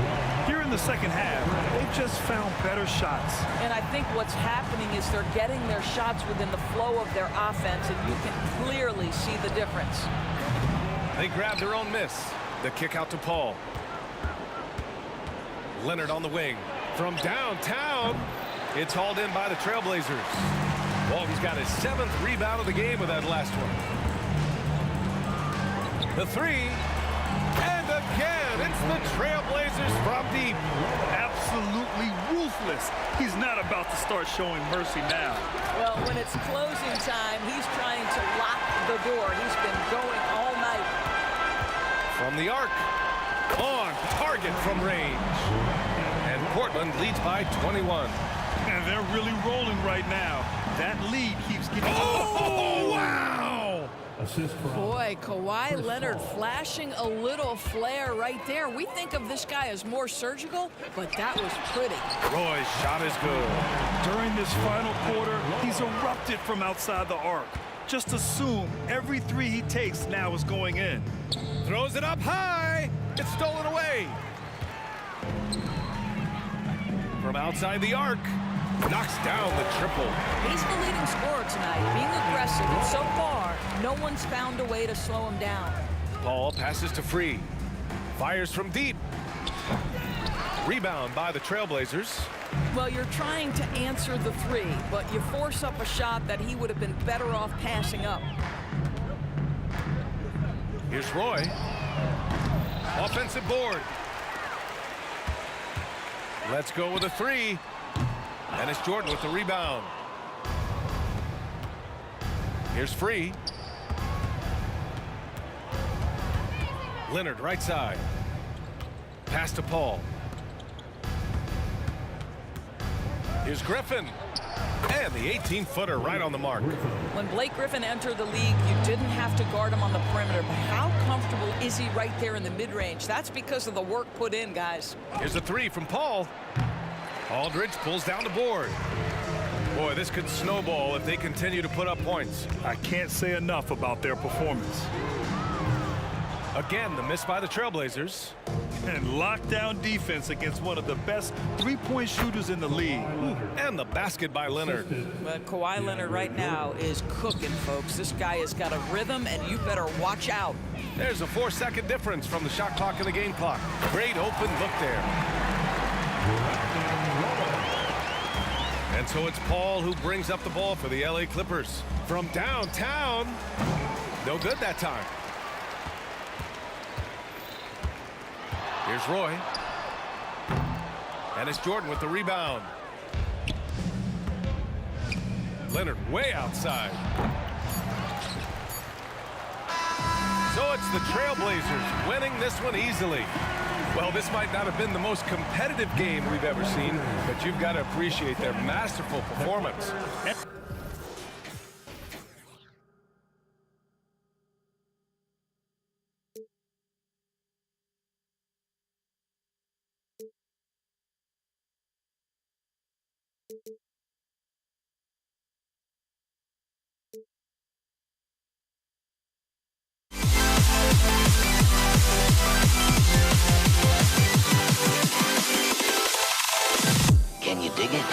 Here in the second half, they've just found better shots. And I think what's happening is they're getting their shots within the flow of their offense, and you can clearly see the difference. They grab their own miss. The kick out to Paul. Leonard on the wing. From downtown, it's hauled in by the Trailblazers. Walton's got his 7th rebound of the game with that last one. The three, and again, it's the Trailblazers from deep. Absolutely ruthless. He's not about to start showing mercy now. Well, when it's closing time, he's trying to lock the door. He's been going all night. From the arc, on target from range. And Portland leads by 21. And they're really rolling right now. That lead keeps getting... Oh, wow! Boy, Kawhi Leonard flashing a little flare right there. We think of this guy as more surgical, but that was pretty. Roy's shot is good. During this final quarter, he's erupted from outside the arc. Just assume every three he takes now is going in. Throws it up high. It's stolen away. From outside the arc. Knocks down the triple. He's the leading scorer tonight, being aggressive, and so far, no one's found a way to slow him down. Paul passes to Free. Fires from deep. Rebound by the Trailblazers. Well, you're trying to answer the three, but you force up a shot that he would have been better off passing up. Here's Roy. Offensive board. Let's go with a three. And it's Jordan with the rebound. Here's Free. Leonard right side. Pass to Paul. Here's Griffin. And the 18-footer right on the mark. When Blake Griffin entered the league, you didn't have to guard him on the perimeter. But how comfortable is he right there in the mid-range? That's because of the work put in, guys. Here's a three from Paul. Aldridge pulls down the board. Boy, this could snowball if they continue to put up points. I can't say enough about their performance. Again, the miss by the Trailblazers. And lockdown defense against one of the best three-point shooters in the league. And the basket by Leonard. But Kawhi Leonard right now is cooking, folks. This guy has got a rhythm, and you better watch out. There's a 4-second difference from the shot clock and the game clock. Great open look there. And so it's Paul who brings up the ball for the LA Clippers. From downtown. No good that time. Here's Roy. And it's Jordan with the rebound. Leonard way outside. So it's the Trailblazers winning this one easily. Well, this might not have been the most competitive game we've ever seen, but you've got to appreciate their masterful performance. Can you dig it?